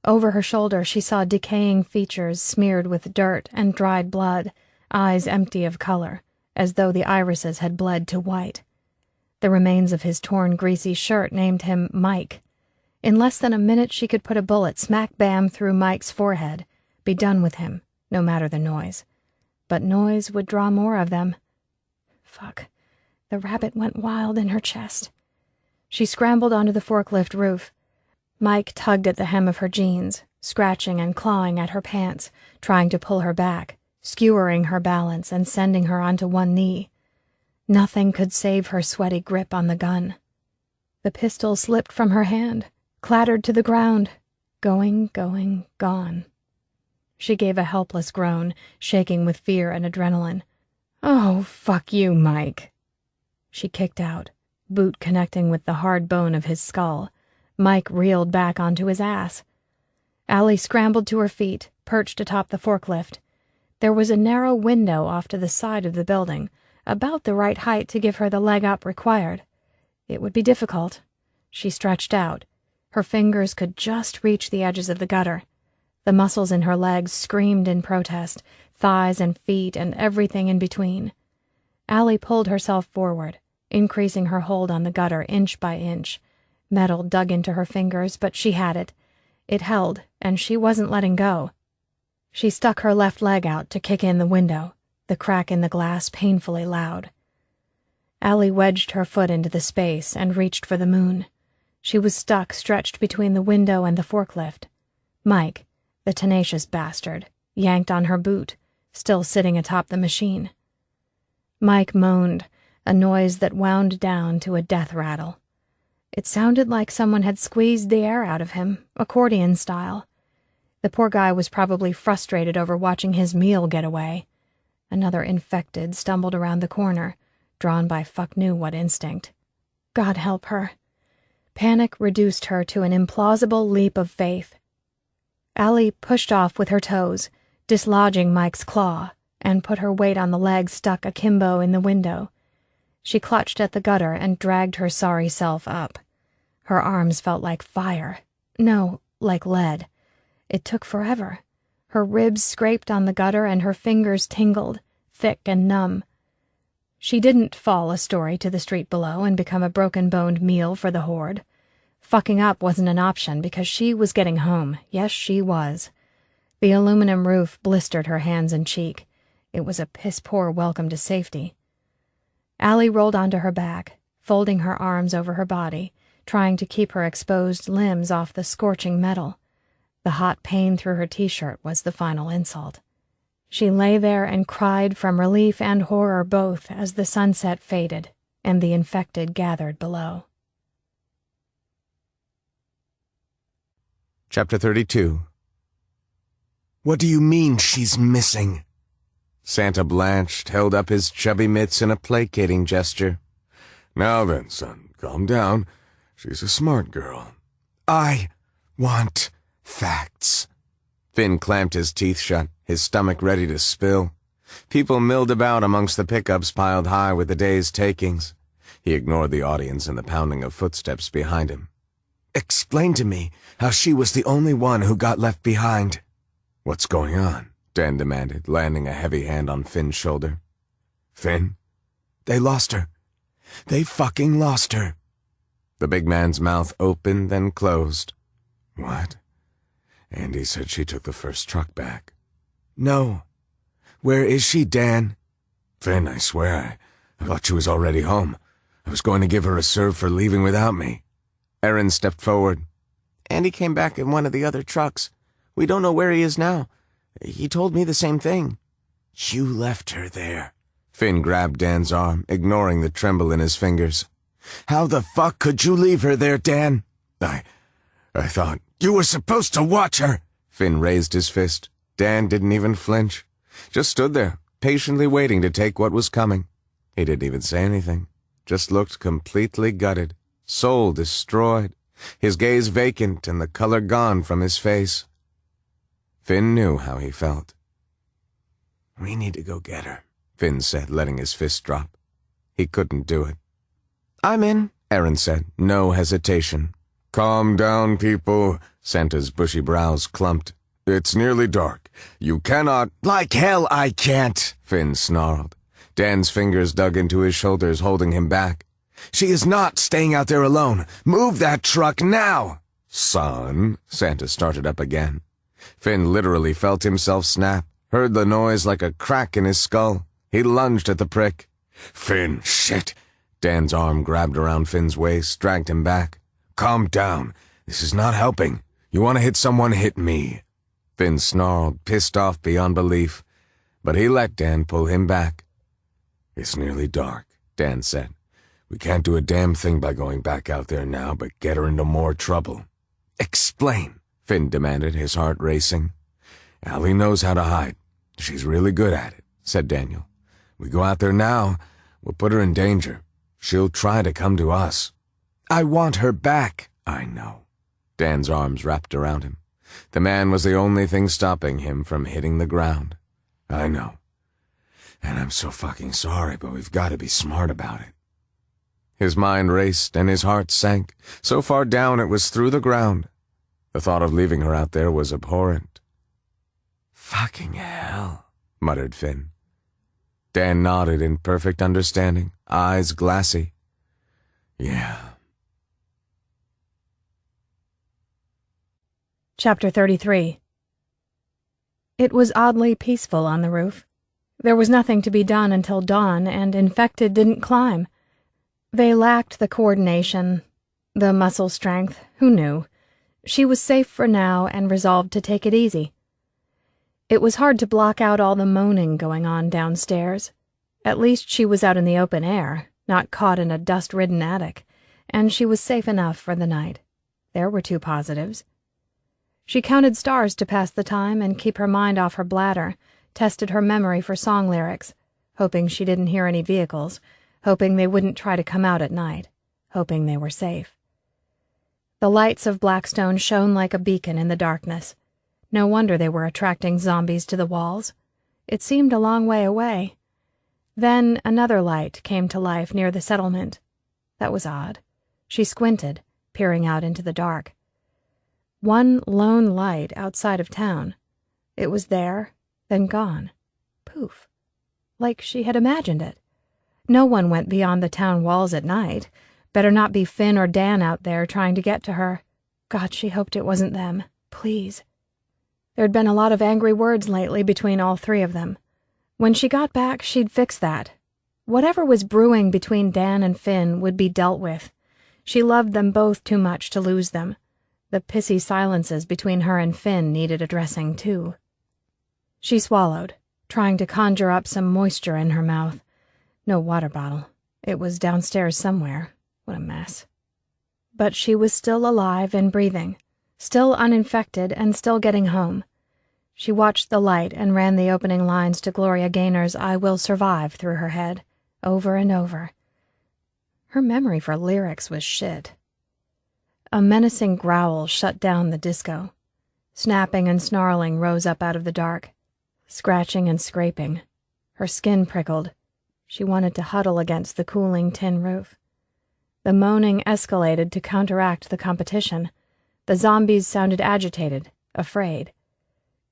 Over her shoulder she saw decaying features smeared with dirt and dried blood, eyes empty of color, as though the irises had bled to white. The remains of his torn, greasy shirt named him Mike. In less than a minute she could put a bullet smack-bam through Mike's forehead, be done with him, no matter the noise. But noise would draw more of them. Fuck. The rabbit went wild in her chest. She scrambled onto the forklift roof. Mike tugged at the hem of her jeans, scratching and clawing at her pants, trying to pull her back, skewering her balance and sending her onto one knee. Nothing could save her sweaty grip on the gun. The pistol slipped from her hand, clattered to the ground, going, gone. She gave a helpless groan, shaking with fear and adrenaline. Oh, fuck you, Mike. She kicked out, boot connecting with the hard bone of his skull. Mike reeled back onto his ass. Allie scrambled to her feet, perched atop the forklift. There was a narrow window off to the side of the building, about the right height to give her the leg up required. It would be difficult. She stretched out. Her fingers could just reach the edges of the gutter. The muscles in her legs screamed in protest, thighs and feet and everything in between. Allie pulled herself forward, increasing her hold on the gutter inch by inch. Metal dug into her fingers, but she had it. It held, and she wasn't letting go. She stuck her left leg out to kick in the window, the crack in the glass painfully loud. Allie wedged her foot into the space and reached for the moon. She was stuck stretched between the window and the forklift. Mike, the tenacious bastard, yanked on her boot, still sitting atop the machine. Mike moaned, a noise that wound down to a death rattle. It sounded like someone had squeezed the air out of him, accordion style. The poor guy was probably frustrated over watching his meal get away. Another infected stumbled around the corner, drawn by fuck knew what instinct. God help her. Panic reduced her to an implausible leap of faith. Allie pushed off with her toes, dislodging Mike's claw, and put her weight on the leg stuck akimbo in the window. She clutched at the gutter and dragged her sorry self up. Her arms felt like fire. No, like lead. It took forever. Her ribs scraped on the gutter and her fingers tingled, thick and numb. She didn't fall a story to the street below and become a broken-boned meal for the horde. Fucking up wasn't an option because she was getting home. Yes, she was. The aluminum roof blistered her hands and cheek. It was a piss-poor welcome to safety. Allie rolled onto her back, folding her arms over her body, trying to keep her exposed limbs off the scorching metal. The hot pain through her t-shirt was the final insult. She lay there and cried from relief and horror both as the sunset faded and the infected gathered below. Chapter 32. What do you mean she's missing? Santa blanched, held up his chubby mitts in a placating gesture. Now then, son, calm down. She's a smart girl. I want facts. Finn clamped his teeth shut, his stomach ready to spill. People milled about amongst the pickups piled high with the day's takings. He ignored the audience and the pounding of footsteps behind him. Explain to me how she was the only one who got left behind. What's going on? Dan demanded, landing a heavy hand on Finn's shoulder. Finn? They lost her. They fucking lost her. The big man's mouth opened, then closed. What? Andy said she took the first truck back. No. Where is she, Dan? Finn, I swear, I thought she was already home. I was going to give her a serve for leaving without me. Aaron stepped forward. Andy came back in one of the other trucks. We don't know where he is now. He told me the same thing. You left her there. Finn grabbed Dan's arm, ignoring the tremble in his fingers. How the fuck could you leave her there, Dan? I thought... You were supposed to watch her. Finn raised his fist. Dan didn't even flinch. Just stood there, patiently waiting to take what was coming. He didn't even say anything. Just looked completely gutted, soul destroyed, his gaze vacant and the color gone from his face. Finn knew how he felt. We need to go get her, Finn said, letting his fist drop. He couldn't do it. I'm in, Aaron said, no hesitation. Calm down, people, Santa's bushy brows clumped. It's nearly dark. You cannot... Like hell I can't, Finn snarled. Dan's fingers dug into his shoulders, holding him back. She is not staying out there alone. Move that truck now. Son, Santa started up again. Finn literally felt himself snap, heard the noise like a crack in his skull. He lunged at the prick. Finn, shit. Dan's arm grabbed around Finn's waist, dragged him back. Calm down. This is not helping. You want to hit someone, hit me. Finn snarled, pissed off beyond belief. But he let Dan pull him back. It's nearly dark, Dan said. We can't do a damn thing by going back out there now, but get her into more trouble. Explain, Finn demanded, his heart racing. Allie knows how to hide. She's really good at it, said Daniel. We go out there now, we'll put her in danger. She'll try to come to us. I want her back. I know. Dan's arms wrapped around him. The man was the only thing stopping him from hitting the ground. I know. And I'm so fucking sorry, but we've got to be smart about it. His mind raced and his heart sank, so far down it was through the ground. The thought of leaving her out there was abhorrent. Fucking hell, muttered Finn. Dan nodded in perfect understanding, eyes glassy. Yeah. Chapter 33. It was oddly peaceful on the roof. There was nothing to be done until dawn, and infected didn't climb. They lacked the coordination, the muscle strength, who knew? She was safe for now and resolved to take it easy. It was hard to block out all the moaning going on downstairs. At least she was out in the open air, not caught in a dust-ridden attic, and she was safe enough for the night. There were two positives. She counted stars to pass the time and keep her mind off her bladder, tested her memory for song lyrics, hoping she didn't hear any vehicles, hoping they wouldn't try to come out at night, hoping they were safe. The lights of Blackstone shone like a beacon in the darkness. No wonder they were attracting zombies to the walls. It seemed a long way away. Then another light came to life near the settlement. That was odd. She squinted, peering out into the dark. One lone light outside of town. It was there, then gone. Poof. Like she had imagined it. No one went beyond the town walls at night. Better not be Finn or Dan out there trying to get to her. God, she hoped it wasn't them. Please. There'd been a lot of angry words lately between all three of them. When she got back, she'd fix that. Whatever was brewing between Dan and Finn would be dealt with. She loved them both too much to lose them. The pissy silences between her and Finn needed addressing, too. She swallowed, trying to conjure up some moisture in her mouth. No water bottle. It was downstairs somewhere. What a mess. But she was still alive and breathing, still uninfected and still getting home. She watched the light and ran the opening lines to Gloria Gaynor's "I Will Survive" through her head, over and over. Her memory for lyrics was shit. A menacing growl shut down the disco. Snapping and snarling rose up out of the dark. Scratching and scraping. Her skin prickled. She wanted to huddle against the cooling tin roof. The moaning escalated to counteract the competition. The zombies sounded agitated, afraid.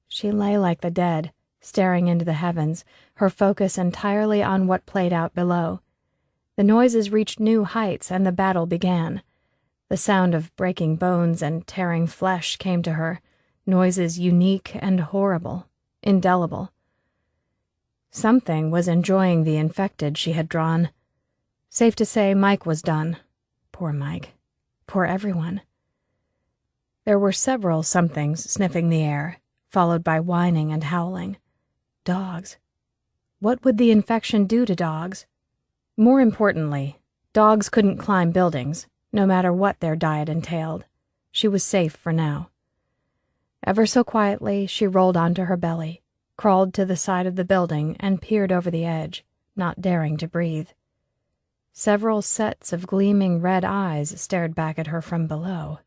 She lay like the dead, staring into the heavens, her focus entirely on what played out below. The noises reached new heights and the battle began. The sound of breaking bones and tearing flesh came to her, noises unique and horrible, indelible. Something was enjoying the infected she had drawn. Safe to say Mike was done. Poor Mike. Poor everyone. There were several somethings sniffing the air, followed by whining and howling. Dogs. What would the infection do to dogs? More importantly, dogs couldn't climb buildings, no matter what their diet entailed. She was safe for now. Ever so quietly, she rolled onto her belly, crawled to the side of the building, and peered over the edge, not daring to breathe. Several sets of gleaming red eyes stared back at her from below.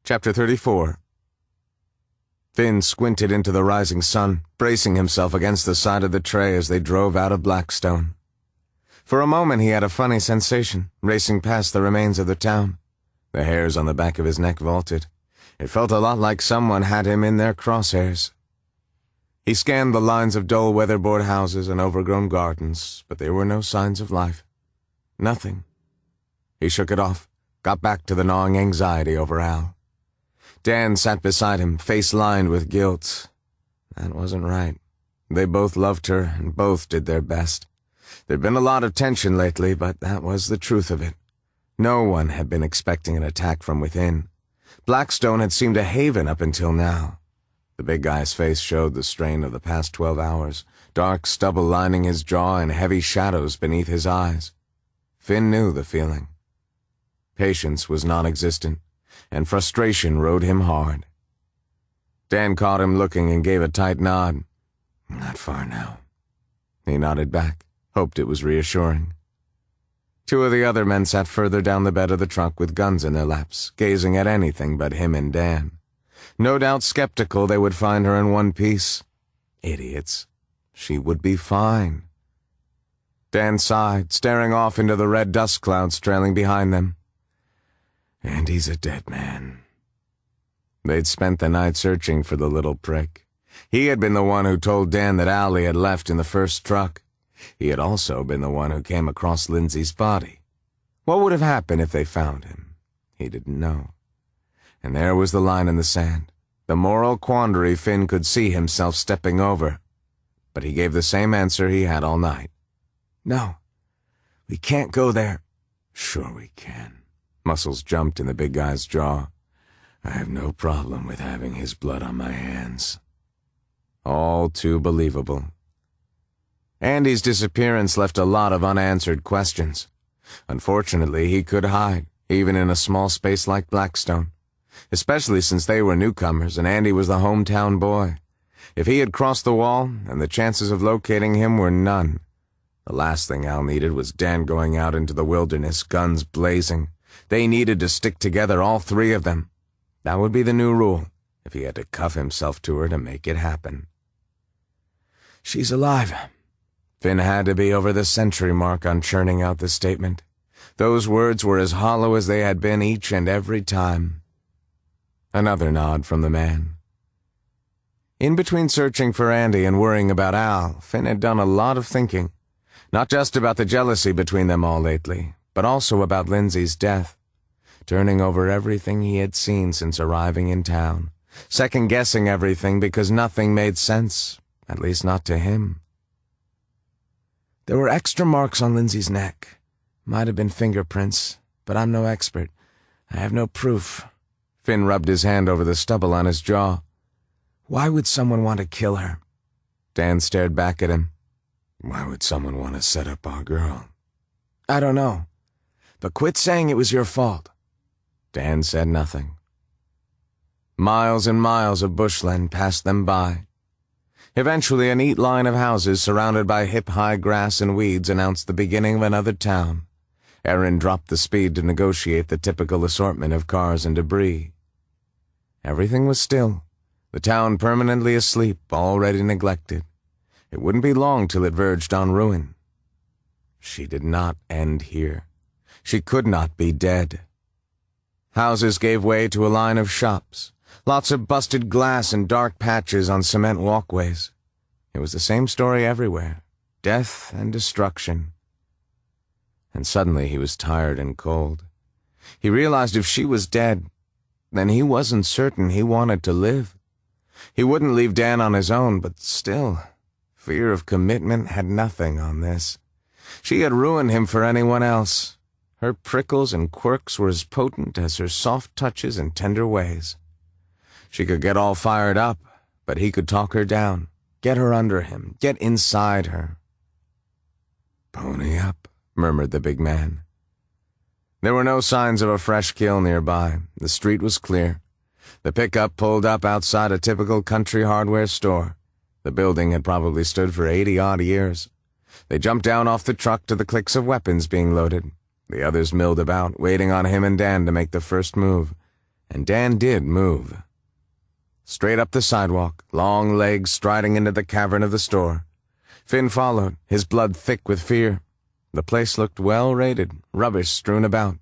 Chapter 34. Finn squinted into the rising sun, bracing himself against the side of the tray as they drove out of Blackstone. For a moment he had a funny sensation, racing past the remains of the town. The hairs on the back of his neck vaulted. It felt a lot like someone had him in their crosshairs. He scanned the lines of dull weatherboard houses and overgrown gardens, but there were no signs of life. Nothing. He shook it off, got back to the gnawing anxiety over Al. Dan sat beside him, face lined with guilt. That wasn't right. They both loved her, and both did their best. There'd been a lot of tension lately, but that was the truth of it. No one had been expecting an attack from within. Blackstone had seemed a haven up until now. The big guy's face showed the strain of the past 12 hours, dark stubble lining his jaw and heavy shadows beneath his eyes. Finn knew the feeling. Patience was non-existent, and frustration rode him hard. Dan caught him looking and gave a tight nod. Not far now. He nodded back, hoped it was reassuring. Two of the other men sat further down the bed of the truck with guns in their laps, gazing at anything but him and Dan. No doubt skeptical they would find her in one piece. Idiots. She would be fine. Dan sighed, staring off into the red dust clouds trailing behind them. And he's a dead man. They'd spent the night searching for the little prick. He had been the one who told Dan that Allie had left in the first truck. He had also been the one who came across Lindsay's body. What would have happened if they found him? He didn't know. And there was the line in the sand, the moral quandary Finn could see himself stepping over. But he gave the same answer he had all night. "No, we can't go there." "Sure we can." Muscles jumped in the big guy's jaw. "I have no problem with having his blood on my hands." All too believable. Andy's disappearance left a lot of unanswered questions. Unfortunately, he could hide, even in a small space like Blackstone, especially since they were newcomers and Andy was the hometown boy. If he had crossed the wall, and the chances of locating him were none. The last thing Al needed was Dan going out into the wilderness, guns blazing. They needed to stick together, all three of them. That would be the new rule, if he had to cuff himself to her to make it happen. "She's alive." Finn had to be over the century mark on churning out the statement. Those words were as hollow as they had been each and every time. Another nod from the man. In between searching for Andy and worrying about Al, Finn had done a lot of thinking. Not just about the jealousy between them all lately, but also about Lindsay's death. Turning over everything he had seen since arriving in town. Second-guessing everything because nothing made sense, at least not to him. There were extra marks on Lindsay's neck. Might have been fingerprints, but I'm no expert. I have no proof. Finn rubbed his hand over the stubble on his jaw. Why would someone want to kill her? Dan stared back at him. Why would someone want to set up our girl? I don't know. But quit saying it was your fault. Dan said nothing. Miles and miles of bushland passed them by. Eventually, a neat line of houses surrounded by hip-high grass and weeds announced the beginning of another town. Aaron dropped the speed to negotiate the typical assortment of cars and debris. Everything was still, the town permanently asleep, already neglected. It wouldn't be long till it verged on ruin. She did not end here. She could not be dead. Houses gave way to a line of shops. Lots of busted glass and dark patches on cement walkways. It was the same story everywhere. Death and destruction. And suddenly he was tired and cold. He realized if she was dead, then he wasn't certain he wanted to live. He wouldn't leave Dan on his own, but still, fear of commitment had nothing on this. She had ruined him for anyone else. Her prickles and quirks were as potent as her soft touches and tender ways. She could get all fired up, but he could talk her down, get her under him, get inside her. Pony up, murmured the big man. There were no signs of a fresh kill nearby. The street was clear. The pickup pulled up outside a typical country hardware store. The building had probably stood for 80-odd years. They jumped down off the truck to the clicks of weapons being loaded. The others milled about, waiting on him and Dan to make the first move. And Dan did move. Straight up the sidewalk, long legs striding into the cavern of the store. Finn followed, his blood thick with fear. The place looked well raided, rubbish strewn about.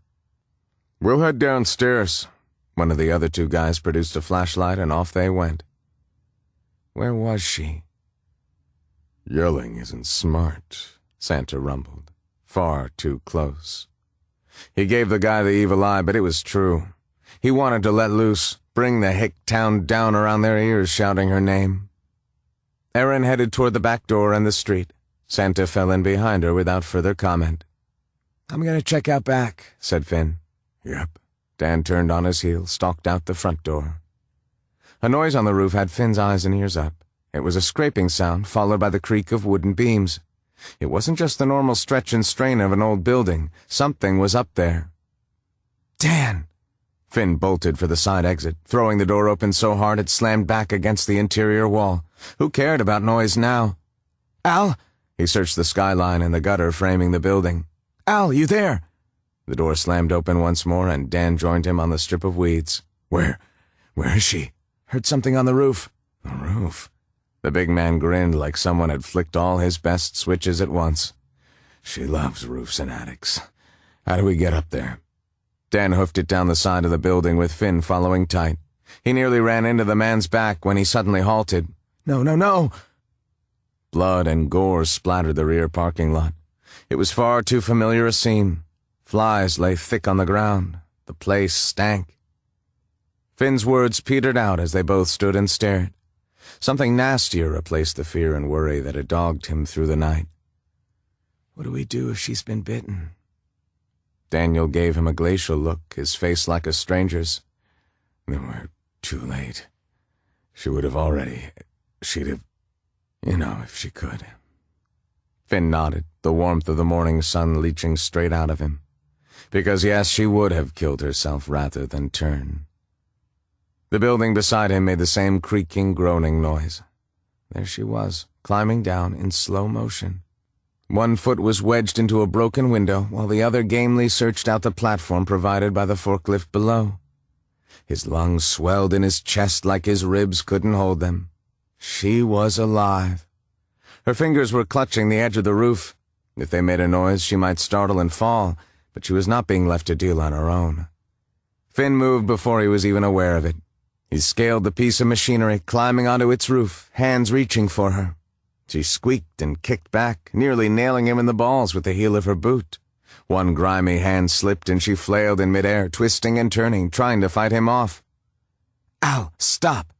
We'll head downstairs. One of the other two guys produced a flashlight and off they went. Where was she? Yelling isn't smart, Santa rumbled. Far too close. He gave the guy the evil eye, but it was true. He wanted to let loose, bring the hick town down around their ears shouting her name. Erin headed toward the back door and the street. Santa fell in behind her without further comment. I'm going to check out back, said Finn. Yep. Dan turned on his heel, stalked out the front door. A noise on the roof had Finn's eyes and ears up. It was a scraping sound, followed by the creak of wooden beams. It wasn't just the normal stretch and strain of an old building. Something was up there. Dan! Finn bolted for the side exit, throwing the door open so hard it slammed back against the interior wall. Who cared about noise now? Al! He searched the skyline and the gutter framing the building. Al, you there? The door slammed open once more, and Dan joined him on the strip of weeds. Where is she? Heard something on the roof. The roof? The big man grinned like someone had flicked all his best switches at once. She loves roofs and attics. How do we get up there? Dan hoofed it down the side of the building with Finn following tight. He nearly ran into the man's back when he suddenly halted. No, no, no! Blood and gore splattered the rear parking lot. It was far too familiar a scene. Flies lay thick on the ground. The place stank. Finn's words petered out as they both stood and stared. Something nastier replaced the fear and worry that had dogged him through the night. What do we do if she's been bitten? Daniel gave him a glacial look, his face like a stranger's. Then we're too late. She'd have, if she could. Finn nodded, the warmth of the morning sun leaching straight out of him. Because yes, she would have killed herself rather than turn. The building beside him made the same creaking, groaning noise. There she was, climbing down in slow motion. One foot was wedged into a broken window, while the other gamely searched out the platform provided by the forklift below. His lungs swelled in his chest like his ribs couldn't hold them. She was alive. Her fingers were clutching the edge of the roof. If they made a noise, she might startle and fall, but she was not being left to deal on her own. Finn moved before he was even aware of it. He scaled the piece of machinery, climbing onto its roof, hands reaching for her. She squeaked and kicked back, nearly nailing him in the balls with the heel of her boot. One grimy hand slipped and she flailed in midair, twisting and turning, trying to fight him off. Al, stop!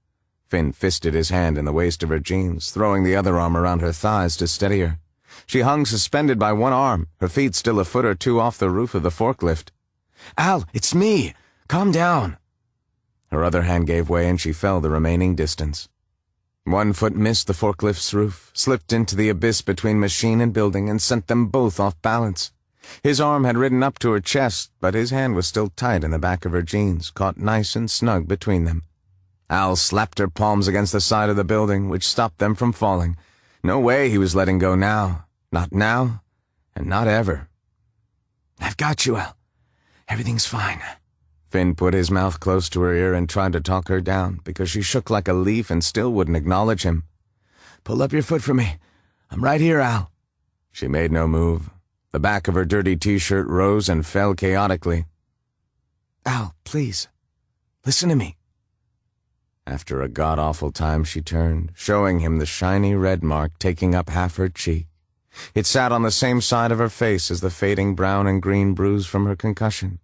Finn fisted his hand in the waist of her jeans, throwing the other arm around her thighs to steady her. She hung suspended by one arm, her feet still a foot or two off the roof of the forklift. Al, it's me! Calm down! Her other hand gave way and she fell the remaining distance. One foot missed the forklift's roof, slipped into the abyss between machine and building, and sent them both off balance. His arm had ridden up to her chest, but his hand was still tight in the back of her jeans, caught nice and snug between them. Al slapped her palms against the side of the building, which stopped them from falling. No way he was letting go now. Not now, and not ever. I've got you, Al. Everything's fine. Finn put his mouth close to her ear and tried to talk her down, because she shook like a leaf and still wouldn't acknowledge him. Pull up your foot for me. I'm right here, Al. She made no move. The back of her dirty t-shirt rose and fell chaotically. Al, please. Listen to me. After a god-awful time she turned, showing him the shiny red mark taking up half her cheek. It sat on the same side of her face as the fading brown and green bruise from her concussion.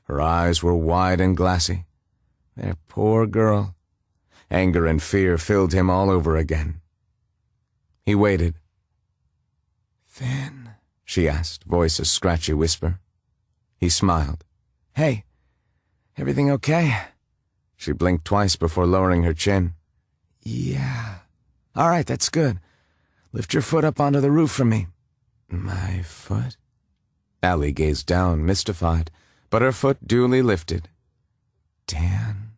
Her eyes were wide and glassy. Their poor girl. Anger and fear filled him all over again. He waited. Finn, she asked, voice a scratchy whisper. He smiled. Hey, everything okay? She blinked twice before lowering her chin. Yeah. All right, that's good. Lift your foot up onto the roof for me. My foot? Allie gazed down, mystified, but her foot duly lifted. Dan?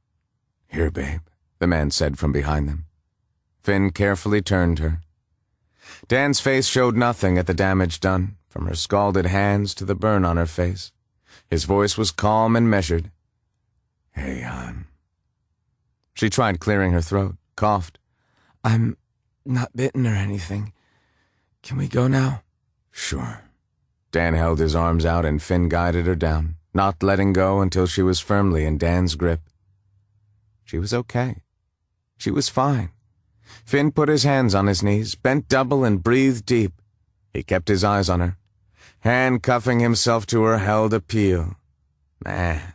Here, babe, the man said from behind them. Finn carefully turned her. Dan's face showed nothing at the damage done, from her scalded hands to the burn on her face. His voice was calm and measured. Hey, hon. She tried clearing her throat, coughed. I'm not bitten or anything. Can we go now? Sure. Dan held his arms out and Finn guided her down, not letting go until she was firmly in Dan's grip. She was okay. She was fine. Finn put his hands on his knees, bent double and breathed deep. He kept his eyes on her. Handcuffing himself to her held appeal. Man,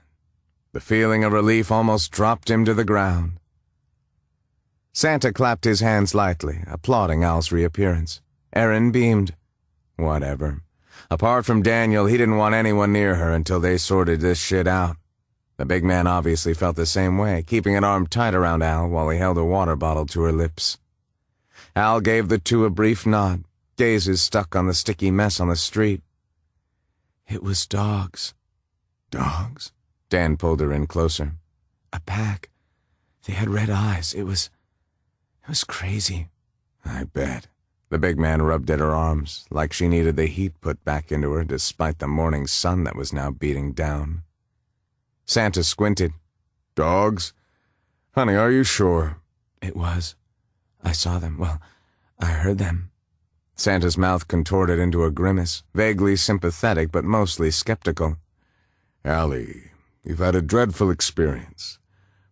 the feeling of relief almost dropped him to the ground. Santa clapped his hands lightly, applauding Al's reappearance. Aaron beamed. Whatever. Apart from Daniel, he didn't want anyone near her until they sorted this shit out. The big man obviously felt the same way, keeping an arm tight around Al while he held a water bottle to her lips. Al gave the two a brief nod, gazes stuck on the sticky mess on the street. It was dogs. Dogs? Dan pulled her in closer. A pack. They had red eyes. It was crazy. I bet. The big man rubbed at her arms, like she needed the heat put back into her despite the morning sun that was now beating down. Santa squinted. Dogs? Honey, are you sure? It was. I saw them. Well, I heard them. Santa's mouth contorted into a grimace, vaguely sympathetic but mostly skeptical. Allie, you've had a dreadful experience.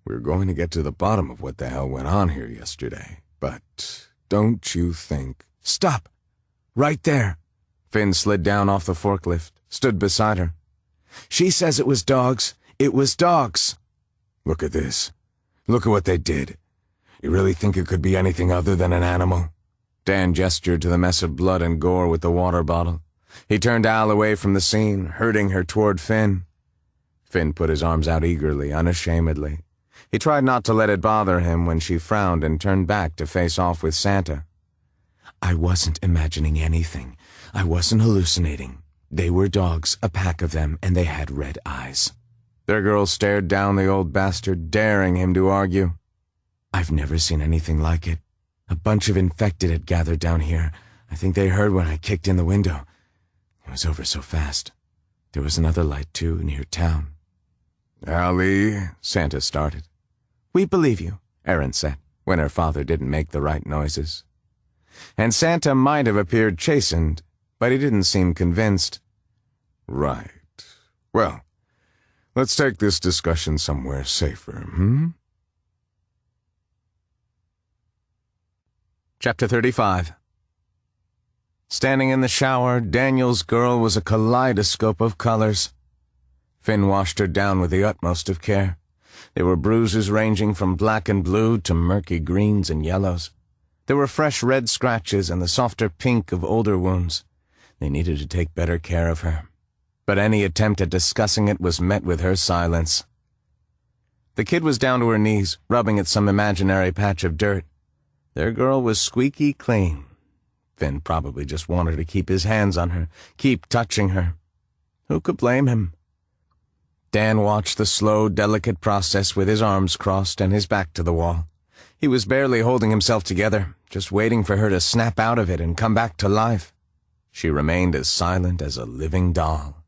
We're going to get to the bottom of what the hell went on here yesterday. But don't you think... Stop! Right there! Finn slid down off the forklift, stood beside her. She says it was dogs. It was dogs! Look at this. Look at what they did. You really think it could be anything other than an animal? Dan gestured to the mess of blood and gore with the water bottle. He turned Al away from the scene, herding her toward Finn. Finn put his arms out eagerly, unashamedly. He tried not to let it bother him when she frowned and turned back to face off with Santa. I wasn't imagining anything. I wasn't hallucinating. They were dogs, a pack of them, and they had red eyes. Their girl stared down the old bastard, daring him to argue. I've never seen anything like it. A bunch of infected had gathered down here. I think they heard when I kicked in the window. It was over so fast. There was another light, too, near town. Allie, Santa started. We believe you, Erin said, when her father didn't make the right noises. And Santa might have appeared chastened, but he didn't seem convinced. Right. Well, let's take this discussion somewhere safer, Chapter 35. Standing in the shower, Daniel's girl was a kaleidoscope of colors. Finn washed her down with the utmost of care. There were bruises ranging from black and blue to murky greens and yellows. There were fresh red scratches and the softer pink of older wounds. They needed to take better care of her. But any attempt at discussing it was met with her silence. The kid was down to her knees, rubbing at some imaginary patch of dirt. Their girl was squeaky clean. Finn probably just wanted to keep his hands on her, keep touching her. Who could blame him? Dan watched the slow, delicate process with his arms crossed and his back to the wall. He was barely holding himself together, just waiting for her to snap out of it and come back to life. She remained as silent as a living doll.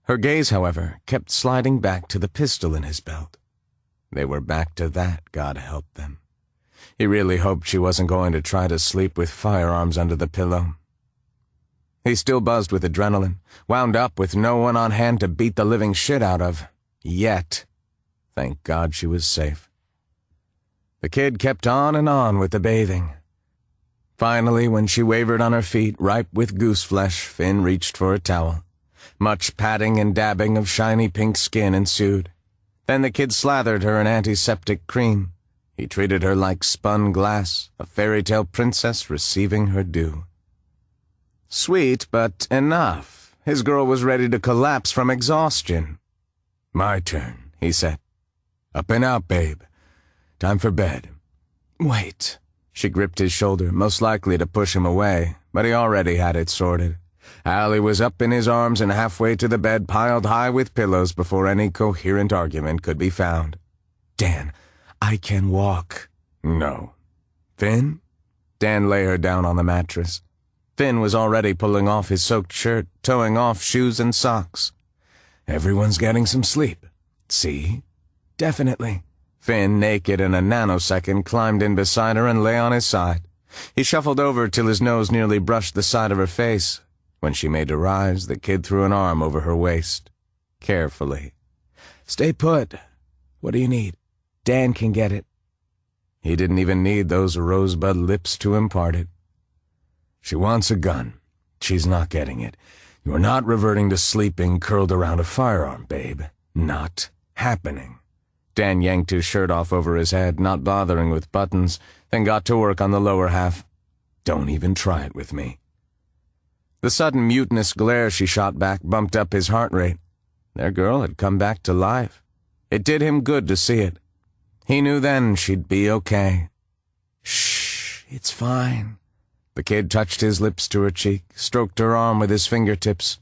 Her gaze, however, kept sliding back to the pistol in his belt. They were back to that, God help them. He really hoped she wasn't going to try to sleep with firearms under the pillow. He still buzzed with adrenaline, wound up with no one on hand to beat the living shit out of. Yet. Thank God she was safe. The kid kept on with the bathing. Finally, when she wavered on her feet, ripe with goose flesh, Finn reached for a towel. Much patting and dabbing of shiny pink skin ensued. Then the kid slathered her in antiseptic cream. He treated her like spun glass, a fairy tale princess receiving her due. Sweet, but enough. His girl was ready to collapse from exhaustion. My turn, he said. Up and out, babe. Time for bed. Wait. She gripped his shoulder, most likely to push him away, but he already had it sorted. Allie was up in his arms and halfway to the bed, piled high with pillows before any coherent argument could be found. Dan, I can walk. No. Finn? Dan lay her down on the mattress. Finn was already pulling off his soaked shirt, towing off shoes and socks. Everyone's getting some sleep. See? Definitely. Finn, naked in a nanosecond, climbed in beside her and lay on his side. He shuffled over till his nose nearly brushed the side of her face. When she made to rise, the kid threw an arm over her waist. Carefully. Stay put. What do you need? Dan can get it. He didn't even need those rosebud lips to impart it. She wants a gun. She's not getting it. You are not reverting to sleeping curled around a firearm, babe. Not happening. Dan yanked his shirt off over his head, not bothering with buttons, then got to work on the lower half. Don't even try it with me. The sudden mutinous glare she shot back bumped up his heart rate. Their girl had come back to life. It did him good to see it. He knew then she'd be okay. Shh, it's fine. The kid touched his lips to her cheek, stroked her arm with his fingertips,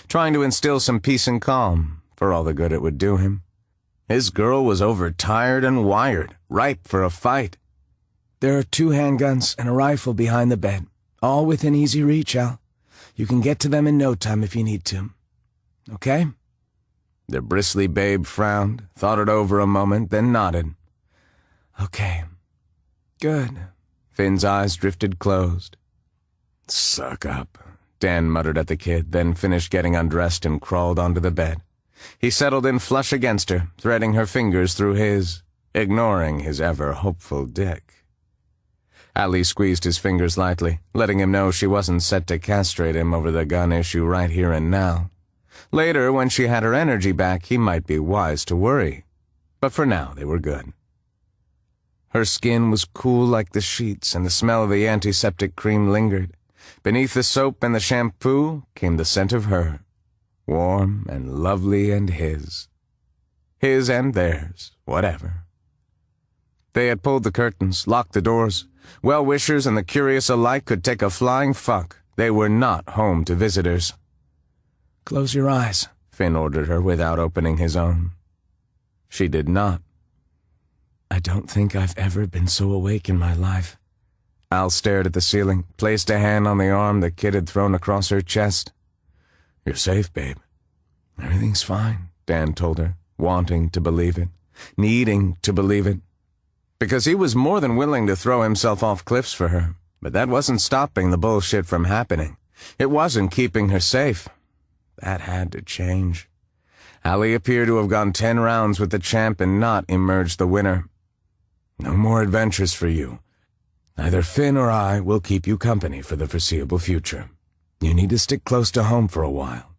trying to instill some peace and calm, for all the good it would do him. His girl was overtired and wired, ripe for a fight. There are 2 handguns and a rifle behind the bed, all within easy reach, Al. You can get to them in no time if you need to. Okay? The bristly babe frowned, thought it over a moment, then nodded. Okay. Good. Finn's eyes drifted closed. Suck up, Dan muttered at the kid, then finished getting undressed and crawled onto the bed. He settled in flush against her, threading her fingers through his, ignoring his ever-hopeful dick. Allie squeezed his fingers lightly, letting him know she wasn't set to castrate him over the gun issue right here and now. Later, when she had her energy back, he might be wise to worry. but for now they were good. Her skin was cool like the sheets, and the smell of the antiseptic cream lingered. Beneath the soap and the shampoo came the scent of her, warm and lovely and his. His and theirs, whatever. They had pulled the curtains, locked the doors. Well-wishers and the curious alike could take a flying fuck. They were not home to visitors. "Close your eyes," Finn ordered her without opening his own. She did not. "I don't think I've ever been so awake in my life." Al stared at the ceiling, placed a hand on the arm the kid had thrown across her chest. "You're safe, babe." "Everything's fine," Dan told her, wanting to believe it, needing to believe it. Because he was more than willing to throw himself off cliffs for her, but that wasn't stopping the bullshit from happening. It wasn't keeping her safe. That had to change. Allie appeared to have gone 10 rounds with the champ and not emerged the winner. "No more adventures for you. Neither Finn or I will keep you company for the foreseeable future. You need to stick close to home for a while."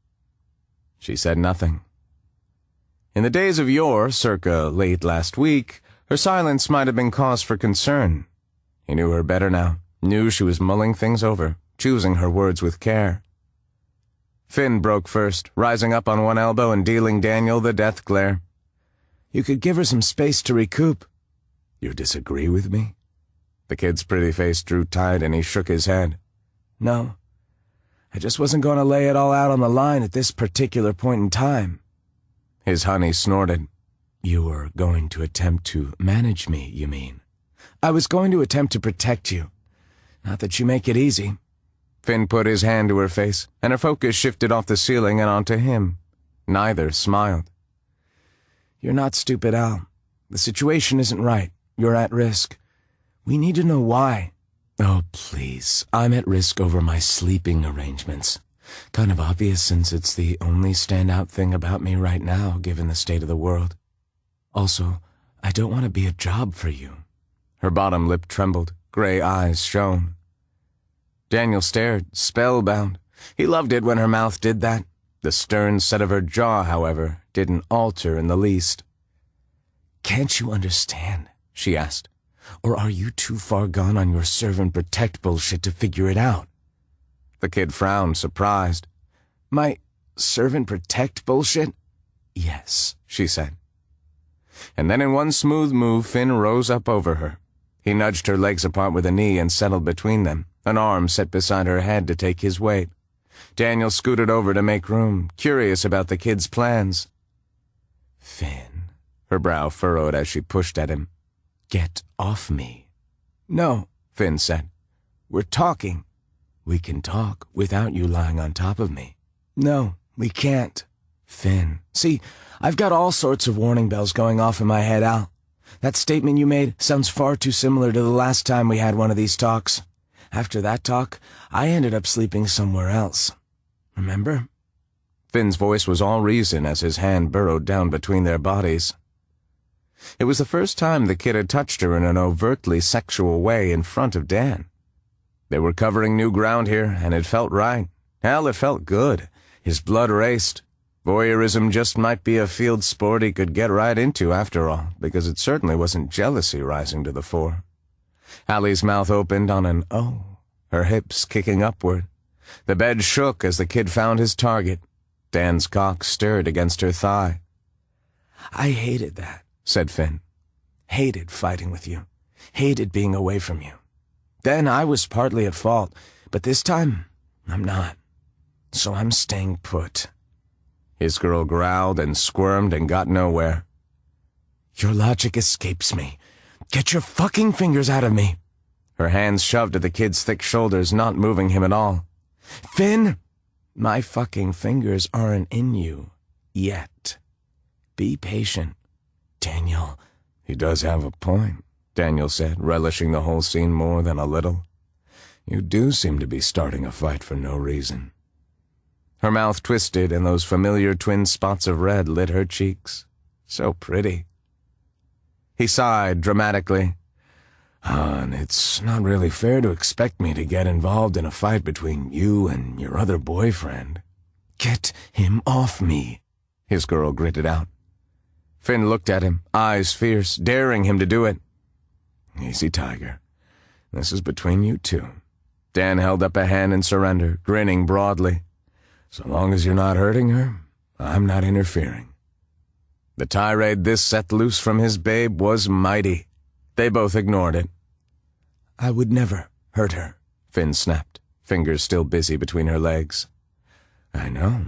She said nothing. In the days of yore, circa late last week, her silence might have been cause for concern. He knew her better now, knew she was mulling things over, choosing her words with care. Finn broke first, rising up on one elbow and dealing Daniel the death glare. "You could give her some space to recoup." "You disagree with me?" The kid's pretty face drew tight and he shook his head. "No. I just wasn't going to lay it all out on the line at this particular point in time." His honey snorted. "You were going to attempt to manage me, you mean?" "I was going to attempt to protect you. Not that you make it easy." Finn put his hand to her face, and her focus shifted off the ceiling and onto him. Neither smiled. "You're not stupid, Al. The situation isn't right. You're at risk. We need to know why." "Oh, please. I'm at risk over my sleeping arrangements. Kind of obvious since it's the only standout thing about me right now, given the state of the world. Also, I don't want to be a job for you." Her bottom lip trembled, gray eyes shone. Daniel stared, spellbound. He loved it when her mouth did that. The stern set of her jaw, however, didn't alter in the least. "Can't you understand?" she asked. "Or are you too far gone on your serve and protect bullshit to figure it out?" The kid frowned, surprised. "My serve and protect bullshit?" "Yes," she said. And then in one smooth move, Finn rose up over her. He nudged her legs apart with a knee and settled between them, an arm set beside her head to take his weight. Daniel scooted over to make room, curious about the kid's plans. "Finn," her brow furrowed as she pushed at him. "Get off me." "No," Finn said. "We're talking." "We can talk without you lying on top of me." "No, we can't." "Finn, see, I've got all sorts of warning bells going off in my head, Al. That statement you made sounds far too similar to the last time we had one of these talks. After that talk, I ended up sleeping somewhere else. Remember?" Finn's voice was all reason as his hand burrowed down between their bodies. It was the first time the kid had touched her in an overtly sexual way in front of Dan. They were covering new ground here, and it felt right. Hell, it felt good. His blood raced. Voyeurism just might be a field sport he could get right into after all, because it certainly wasn't jealousy rising to the fore. Allie's mouth opened on an "oh," her hips kicking upward. The bed shook as the kid found his target. Dan's cock stirred against her thigh. "I hated that," said Finn. "Hated fighting with you. Hated being away from you. Then I was partly at fault, but this time, I'm not. So I'm staying put." His girl growled and squirmed and got nowhere. "Your logic escapes me. Get your fucking fingers out of me." Her hands shoved at the kid's thick shoulders, not moving him at all. "Finn, my fucking fingers aren't in you. Yet. Be patient." "Daniel." "He does have a point," Daniel said, relishing the whole scene more than a little. "You do seem to be starting a fight for no reason." Her mouth twisted, and those familiar twin spots of red lit her cheeks. So pretty. He sighed dramatically. "Hon, it's not really fair to expect me to get involved in a fight between you and your other boyfriend." "Get him off me," his girl gritted out. Finn looked at him, eyes fierce, daring him to do it. Easy, Tiger. This is between you two. Dan held up a hand in surrender, grinning broadly. So long as you're not hurting her, I'm not interfering. The tirade this set loose from his babe was mighty. They both ignored it. I would never hurt her, Finn snapped, fingers still busy between her legs. I know,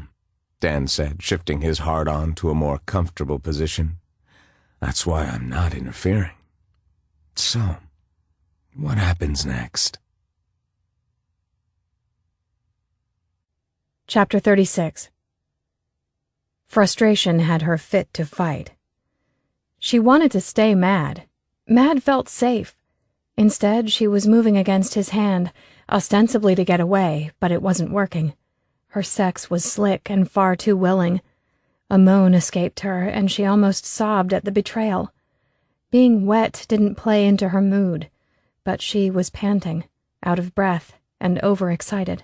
Dan said, shifting his hard-on to a more comfortable position. That's why I'm not interfering. So, what happens next? Chapter 36. Frustration had her fit to fight. She wanted to stay mad. Mad felt safe. Instead, she was moving against his hand, ostensibly to get away, but it wasn't working. Her sex was slick and far too willing. A moan escaped her, and she almost sobbed at the betrayal. Being wet didn't play into her mood, but she was panting, out of breath, and overexcited.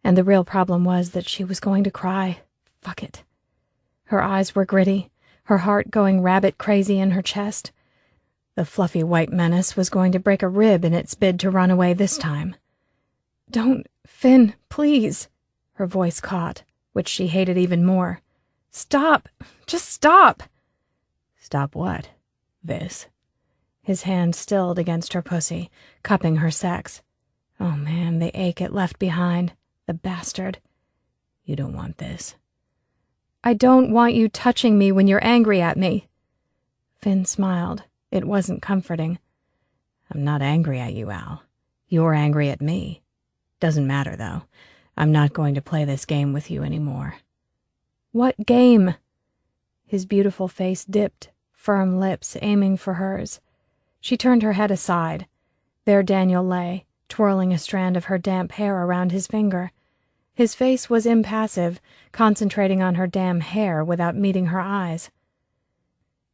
And the real problem was that she was going to cry. Fuck it. Her eyes were gritty, her heart going rabbit crazy in her chest. The fluffy white menace was going to break a rib in its bid to run away this time. Don't, Finn, please. Her voice caught, which she hated even more. Stop! Just stop! Stop what? This? His hand stilled against her pussy, cupping her sex. Oh man, the ache it left behind. The bastard. You don't want this. I don't want you touching me when you're angry at me. Finn smiled. It wasn't comforting. I'm not angry at you, Al. You're angry at me. Doesn't matter, though. I'm not going to play this game with you anymore. What game? His beautiful face dipped, firm lips aiming for hers. She turned her head aside. There Daniel lay, twirling a strand of her damp hair around his finger. His face was impassive, concentrating on her damn hair without meeting her eyes.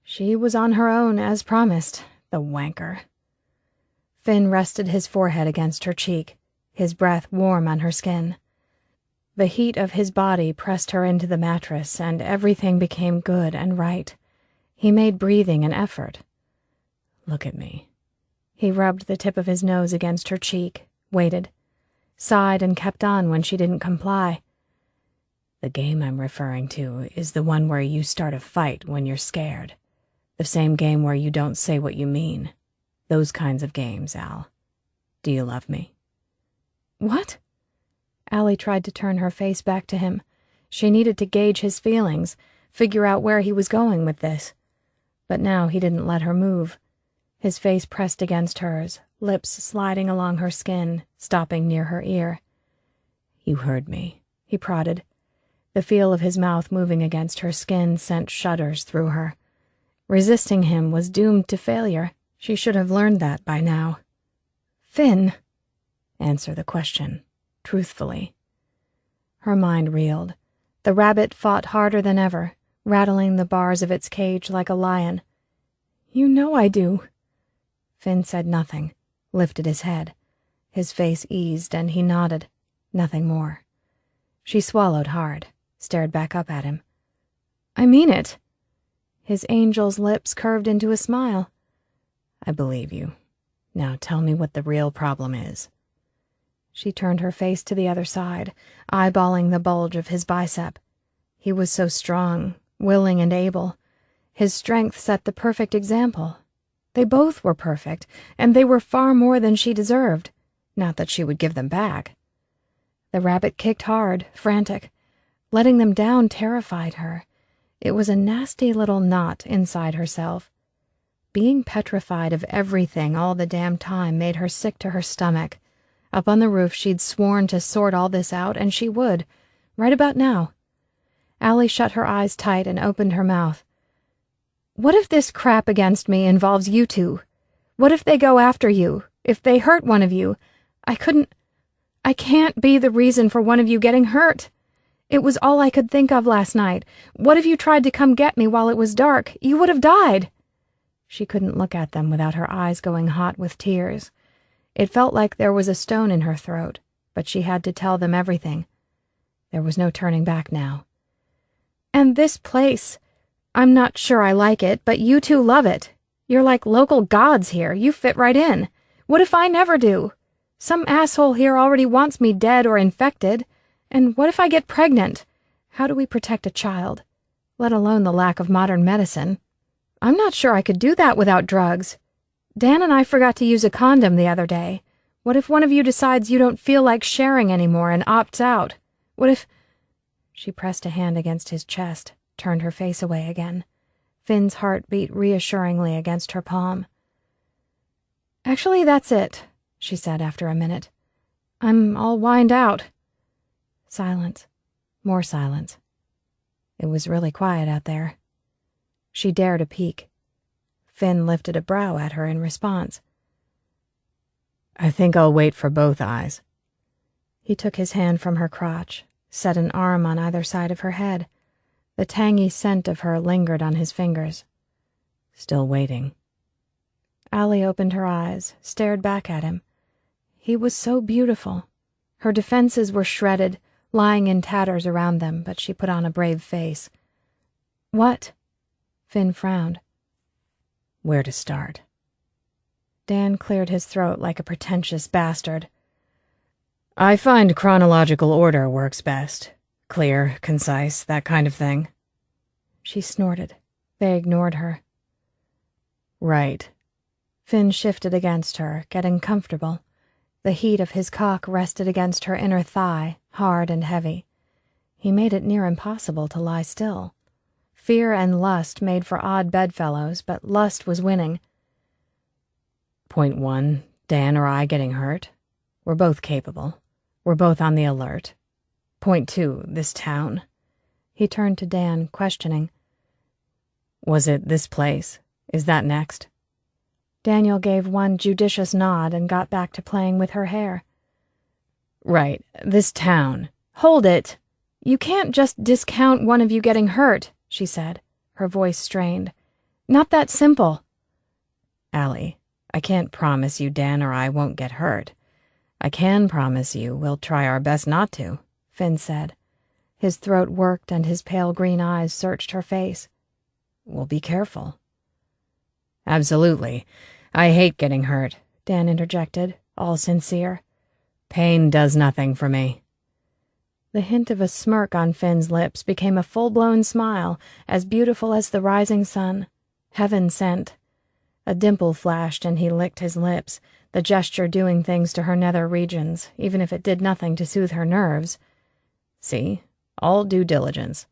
She was on her own, as promised, the wanker. Finn rested his forehead against her cheek, his breath warm on her skin. The heat of his body pressed her into the mattress, and everything became good and right. He made breathing an effort. Look at me. He rubbed the tip of his nose against her cheek, waited, sighed and kept on when she didn't comply. The game I'm referring to is the one where you start a fight when you're scared. The same game where you don't say what you mean. Those kinds of games, Al. Do you love me? What? Allie tried to turn her face back to him. She needed to gauge his feelings, figure out where he was going with this. But now he didn't let her move. His face pressed against hers, lips sliding along her skin, stopping near her ear. You heard me, he prodded. The feel of his mouth moving against her skin sent shudders through her. Resisting him was doomed to failure. She should have learned that by now. Finn! Answer the question, truthfully. Her mind reeled. The rabbit fought harder than ever, rattling the bars of its cage like a lion. You know I do. Finn said nothing, lifted his head. His face eased and he nodded. Nothing more. She swallowed hard, stared back up at him. I mean it. His angel's lips curved into a smile. I believe you. Now tell me what the real problem is. She turned her face to the other side, eyeballing the bulge of his bicep. He was so strong, willing and able. His strength set the perfect example. They both were perfect, and they were far more than she deserved. Not that she would give them back. The rabbit kicked hard, frantic. Letting them down terrified her. It was a nasty little knot inside herself. Being petrified of everything all the damn time made her sick to her stomach. Up on the roof she'd sworn to sort all this out, and she would, right about now. Allie shut her eyes tight and opened her mouth. What if this crap against me involves you two? What if they go after you? If they hurt one of you? I can't be the reason for one of you getting hurt. It was all I could think of last night. What if you tried to come get me while it was dark? You would have died. She couldn't look at them without her eyes going hot with tears. It felt like there was a stone in her throat, but she had to tell them everything. There was no turning back now. And this place, I'm not sure I like it, but you two love it. You're like local gods here. You fit right in. What if I never do? Some asshole here already wants me dead or infected. And what if I get pregnant? How do we protect a child? Let alone the lack of modern medicine. I'm not sure I could do that without drugs. Dan and I forgot to use a condom the other day. What if one of you decides you don't feel like sharing anymore and opts out? What if... She pressed a hand against his chest, turned her face away again. Finn's heart beat reassuringly against her palm. Actually, that's it, she said after a minute. I'm all wined out. Silence. More silence. It was really quiet out there. She dared a peek. Finn lifted a brow at her in response. I think I'll wait for both eyes. He took his hand from her crotch, set an arm on either side of her head. The tangy scent of her lingered on his fingers. Still waiting. Allie opened her eyes, stared back at him. He was so beautiful. Her defenses were shredded, lying in tatters around them, but she put on a brave face. What? Finn frowned. Where to start? Dan cleared his throat like a pretentious bastard. I find chronological order works best. Clear, concise, that kind of thing. She snorted. They ignored her. Right. Finn shifted against her, getting comfortable. The heat of his cock rested against her inner thigh, hard and heavy. He made it near impossible to lie still. Fear and lust made for odd bedfellows, but lust was winning. Point 1, Dan or I getting hurt. We're both capable. We're both on the alert. Point 2, this town. He turned to Dan, questioning. Was it this place? Is that next? Daniel gave one judicious nod and got back to playing with her hair. Right, this town. Hold it! You can't just discount one of you getting hurt, she said, her voice strained. Not that simple. Allie, I can't promise you Dan or I won't get hurt. I can promise you we'll try our best not to, Finn said. His throat worked and his pale green eyes searched her face. We'll be careful. Absolutely. I hate getting hurt, Dan interjected, all sincere. Pain does nothing for me. The hint of a smirk on Finn's lips became a full-blown smile, as beautiful as the rising sun, heaven sent. A dimple flashed and he licked his lips, the gesture doing things to her nether regions, even if it did nothing to soothe her nerves. See? All due diligence.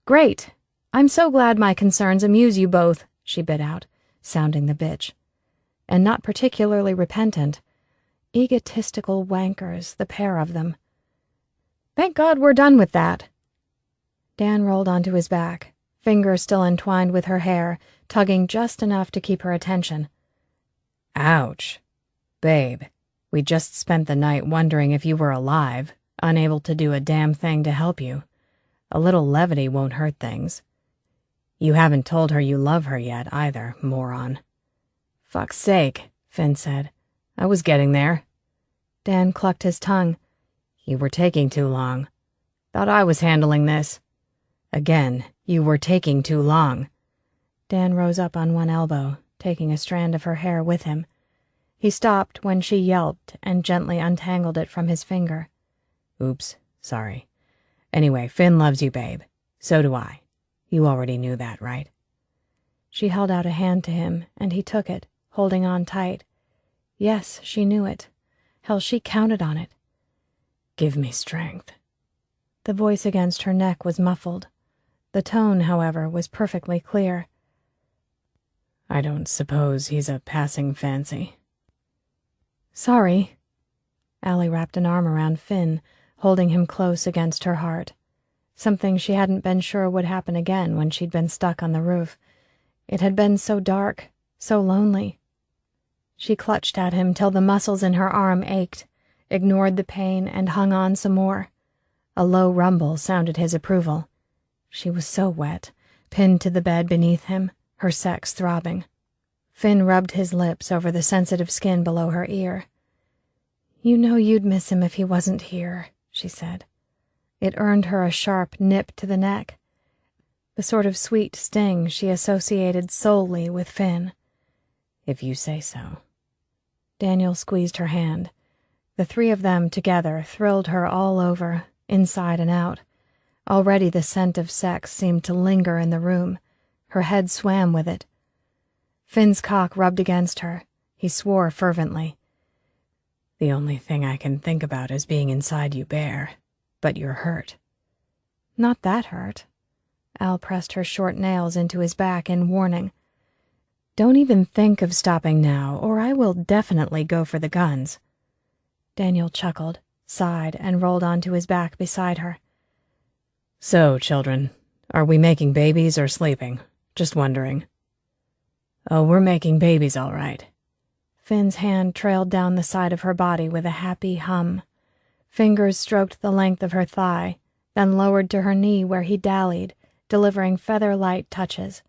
Great. I'm so glad my concerns amuse you both, she bit out, sounding the bitch. And not particularly repentant. Egotistical wankers, the pair of them. Thank God we're done with that. Dan rolled onto his back, fingers still entwined with her hair, tugging just enough to keep her attention. Ouch. Babe, we just spent the night wondering if you were alive, unable to do a damn thing to help you. A little levity won't hurt things. You haven't told her you love her yet, either, moron. Fuck's sake, Finn said. I was getting there. Dan clucked his tongue. You were taking too long. Thought I was handling this. Again, you were taking too long. Dan rose up on one elbow, taking a strand of her hair with him. He stopped when she yelped and gently untangled it from his finger. Oops, sorry. Anyway, Finn loves you, babe. So do I. You already knew that, right? She held out a hand to him, and he took it, holding on tight. Yes, she knew it. Hell, she counted on it. Give me strength. The voice against her neck was muffled. The tone, however, was perfectly clear. I don't suppose he's a passing fancy. Sorry. Allie wrapped an arm around Finn, holding him close against her heart. Something she hadn't been sure would happen again when she'd been stuck on the roof. It had been so dark, so lonely. She clutched at him till the muscles in her arm ached, ignored the pain, and hung on some more. A low rumble sounded his approval. She was so wet, pinned to the bed beneath him, her sex throbbing. Finn rubbed his lips over the sensitive skin below her ear. You know you'd miss him if he wasn't here, she said. It earned her a sharp nip to the neck. the sort of sweet sting she associated solely with Finn. If you say so. Daniel squeezed her hand. The three of them together thrilled her all over, inside and out. Already the scent of sex seemed to linger in the room. Her head swam with it. Finn's cock rubbed against her. He swore fervently. The only thing I can think about is being inside you bare, but you're hurt. Not that hurt. Al pressed her short nails into his back in warning. Don't even think of stopping now, or I will definitely go for the guns. Daniel chuckled, sighed, and rolled onto his back beside her. So, children, are we making babies or sleeping? Just wondering. Oh, we're making babies, all right. Finn's hand trailed down the side of her body with a happy hum. Fingers stroked the length of her thigh, then lowered to her knee where he dallied, delivering feather-light touches.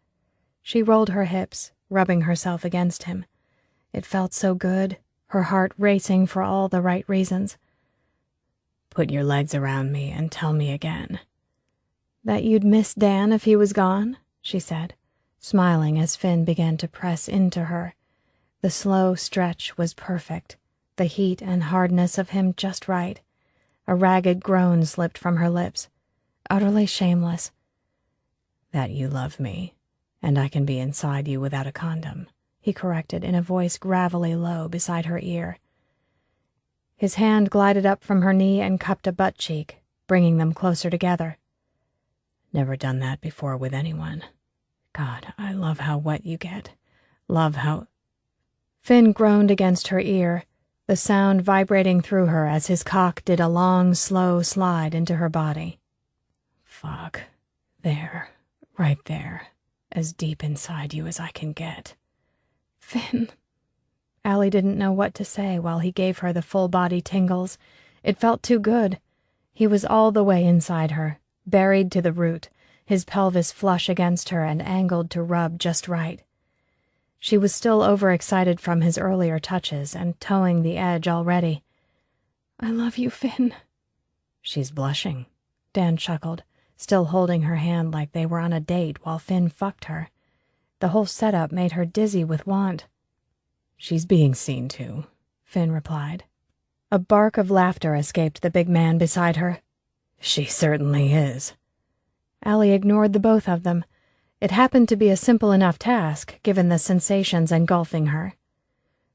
She rolled her hips, rubbing herself against him. It felt so good, her heart racing for all the right reasons. Put your legs around me and tell me again. That you'd miss Dan if he was gone, she said, smiling as Finn began to press into her. The slow stretch was perfect, the heat and hardness of him just right. A ragged groan slipped from her lips, utterly shameless. That you love me, and I can be inside you without a condom, he corrected in a voice gravelly low beside her ear. His hand glided up from her knee and cupped a butt cheek, bringing them closer together. Never done that before with anyone. God, I love how wet you get. Love how... Finn groaned against her ear, the sound vibrating through her as his cock did a long, slow slide into her body. Fuck. There. Right there. As deep inside you as I can get. Finn. Allie didn't know what to say while he gave her the full-body tingles. It felt too good. He was all the way inside her, buried to the root, his pelvis flush against her and angled to rub just right. She was still overexcited from his earlier touches and towing the edge already. I love you, Finn. She's blushing, Dan chuckled, still holding her hand like they were on a date while Finn fucked her. The whole setup made her dizzy with want. She's being seen to, Finn replied. A bark of laughter escaped the big man beside her. She certainly is. Allie ignored the both of them. It happened to be a simple enough task, given the sensations engulfing her.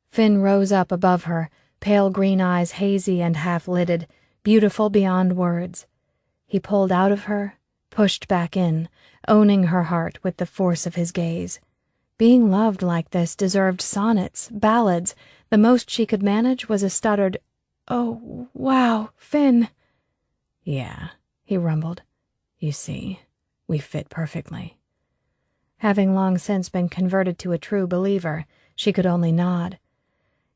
Finn rose up above her, pale green eyes hazy and half-lidded, beautiful beyond words. He pulled out of her, pushed back in, owning her heart with the force of his gaze. Being loved like this deserved sonnets, ballads. The most she could manage was a stuttered, "Oh, wow, Finn." Yeah, he rumbled. You see, we fit perfectly. Having long since been converted to a true believer, she could only nod.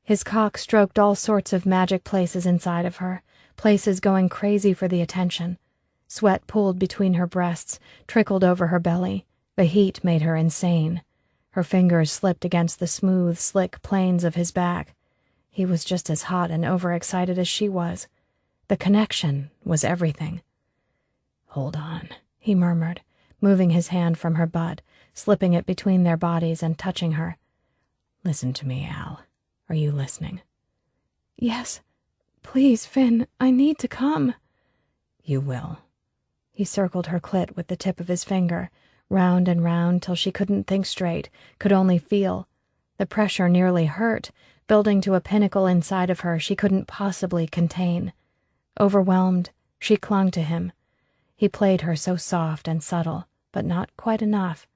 His cock stroked all sorts of magic places inside of her, places going crazy for the attention. Sweat pooled between her breasts, trickled over her belly. The heat made her insane. Her fingers slipped against the smooth, slick planes of his back. He was just as hot and overexcited as she was. The connection was everything. Hold on, he murmured, moving his hand from her butt, slipping it between their bodies and touching her. Listen to me, Al. Are you listening? Yes. Please, Finn, I need to come. You will. He circled her clit with the tip of his finger, round and round till she couldn't think straight, could only feel. The pressure nearly hurt, building to a pinnacle inside of her she couldn't possibly contain. Overwhelmed, she clung to him. He played her so soft and subtle, but not quite enough.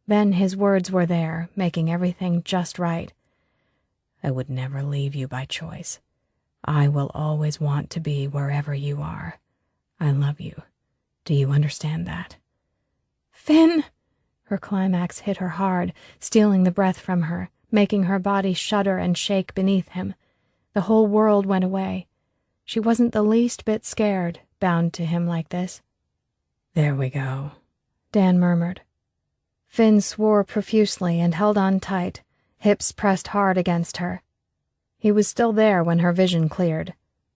Then his words were there, making everything just right. I would never leave you by choice. I will always want to be wherever you are. I love you. Do you understand that? Finn! Her climax hit her hard, stealing the breath from her, making her body shudder and shake beneath him. The whole world went away. She wasn't the least bit scared, bound to him like this. There we go, Dan murmured. Finn swore profusely and held on tight, hips pressed hard against her. He was still there when her vision cleared.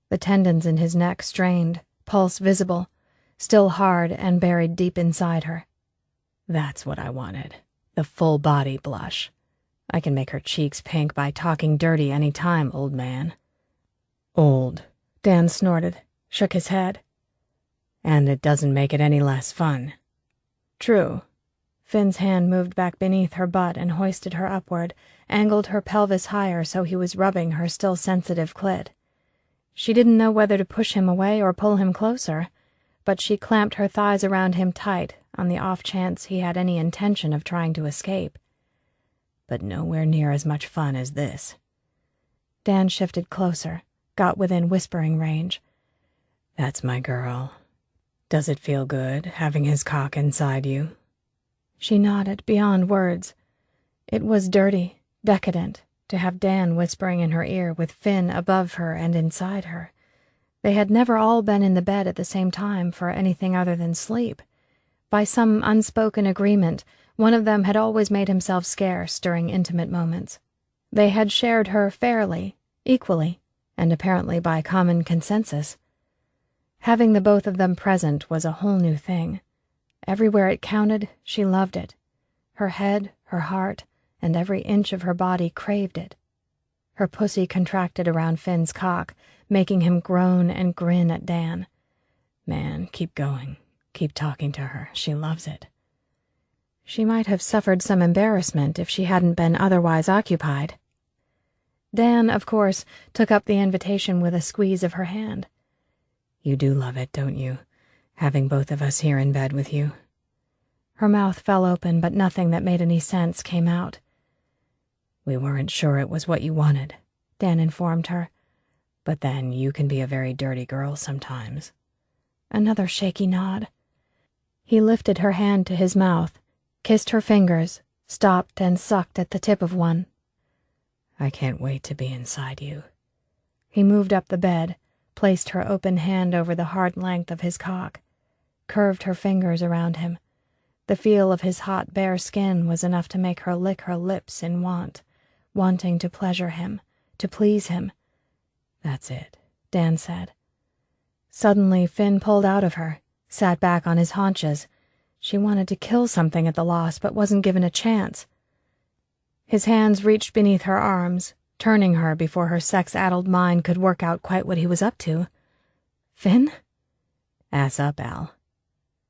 The tendons in his neck strained, pulse visible, still hard and buried deep inside her. That's what I wanted. The full body blush. I can make her cheeks pink by talking dirty any time, old man. Old, Dan snorted, shook his head. And it doesn't make it any less fun. True. Finn's hand moved back beneath her butt and hoisted her upward, angled her pelvis higher so he was rubbing her still sensitive clit. She didn't know whether to push him away or pull him closer, but she clamped her thighs around him tight on the off chance he had any intention of trying to escape. But nowhere near as much fun as this. Dan shifted closer, got within whispering range. That's my girl. Does it feel good, having his cock inside you? She nodded, beyond words. It was dirty, decadent, to have Dan whispering in her ear with Finn above her and inside her. They had never all been in the bed at the same time for anything other than sleep. By some unspoken agreement, one of them had always made himself scarce during intimate moments. They had shared her fairly, equally, and apparently by common consensus. Having the both of them present was a whole new thing. Everywhere it counted, she loved it. Her head, her heart, and every inch of her body craved it. Her pussy contracted around Finn's cock, making him groan and grin at Dan. Man, keep going. Keep talking to her. She loves it. She might have suffered some embarrassment if she hadn't been otherwise occupied. Dan, of course, took up the invitation with a squeeze of her hand. You do love it, don't you? Having both of us here in bed with you. Her mouth fell open, but nothing that made any sense came out. We weren't sure it was what you wanted, Dan informed her. But then you can be a very dirty girl sometimes. Another shaky nod. He lifted her hand to his mouth, kissed her fingers, stopped and sucked at the tip of one. I can't wait to be inside you. He moved up the bed, placed her open hand over the hard length of his cock, curved her fingers around him. The feel of his hot, bare skin was enough to make her lick her lips in wanting to pleasure him, to please him. That's it, Dan said. Suddenly, Finn pulled out of her, sat back on his haunches. She wanted to kill something at the loss, but wasn't given a chance. His hands reached beneath her arms, turning her before her sex-addled mind could work out quite what he was up to. Finn? Ass up, Al.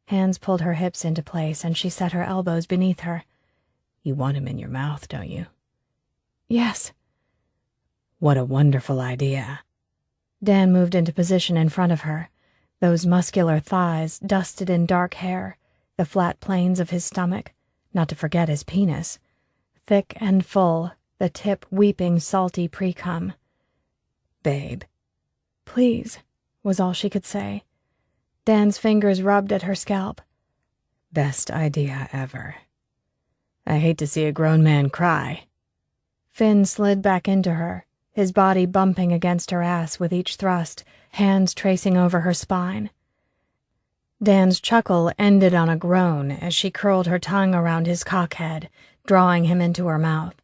Hands pulled her hips into place, and she set her elbows beneath her. You want him in your mouth, don't you? Yes. What a wonderful idea. Dan moved into position in front of her, those muscular thighs dusted in dark hair, the flat planes of his stomach, not to forget his penis, thick and full, the tip weeping salty pre-cum. Babe. Please, was all she could say. Dan's fingers rubbed at her scalp. Best idea ever. I hate to see a grown man cry. Finn slid back into her, his body bumping against her ass with each thrust, hands tracing over her spine. Dan's chuckle ended on a groan as she curled her tongue around his cockhead, drawing him into her mouth.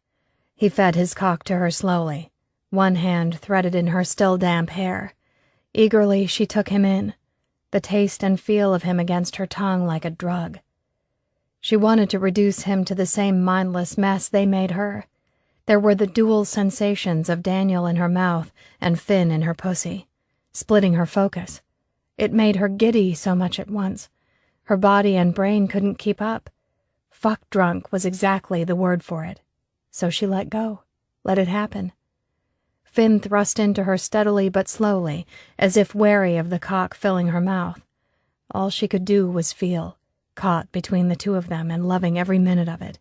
He fed his cock to her slowly, one hand threaded in her still damp hair. Eagerly she took him in, the taste and feel of him against her tongue like a drug. She wanted to reduce him to the same mindless mess they made her. There were the dual sensations of Daniel in her mouth and Finn in her pussy, splitting her focus. It made her giddy so much at once. Her body and brain couldn't keep up. Fuck drunk was exactly the word for it. So she let go, let it happen. Finn thrust into her steadily but slowly, as if wary of the cock filling her mouth. All she could do was feel, caught between the two of them and loving every minute of it.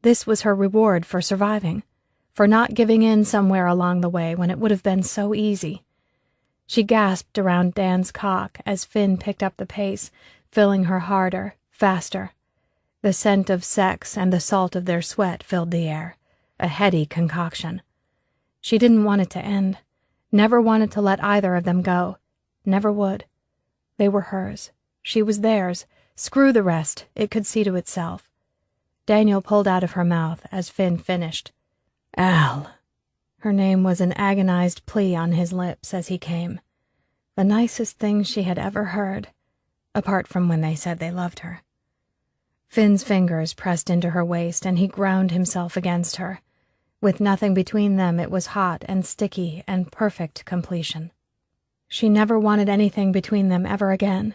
This was her reward for surviving, for not giving in somewhere along the way when it would have been so easy. She gasped around Dan's cock as Finn picked up the pace, filling her harder, faster. The scent of sex and the salt of their sweat filled the air, a heady concoction. She didn't want it to end, never wanted to let either of them go, never would. They were hers, she was theirs, screw the rest, it could see to itself. Daniel pulled out of her mouth as Finn finished. Al. Her name was an agonized plea on his lips as he came. The nicest thing she had ever heard, apart from when they said they loved her. Finn's fingers pressed into her waist, and he ground himself against her. With nothing between them, it was hot and sticky and perfect completion. She never wanted anything between them ever again.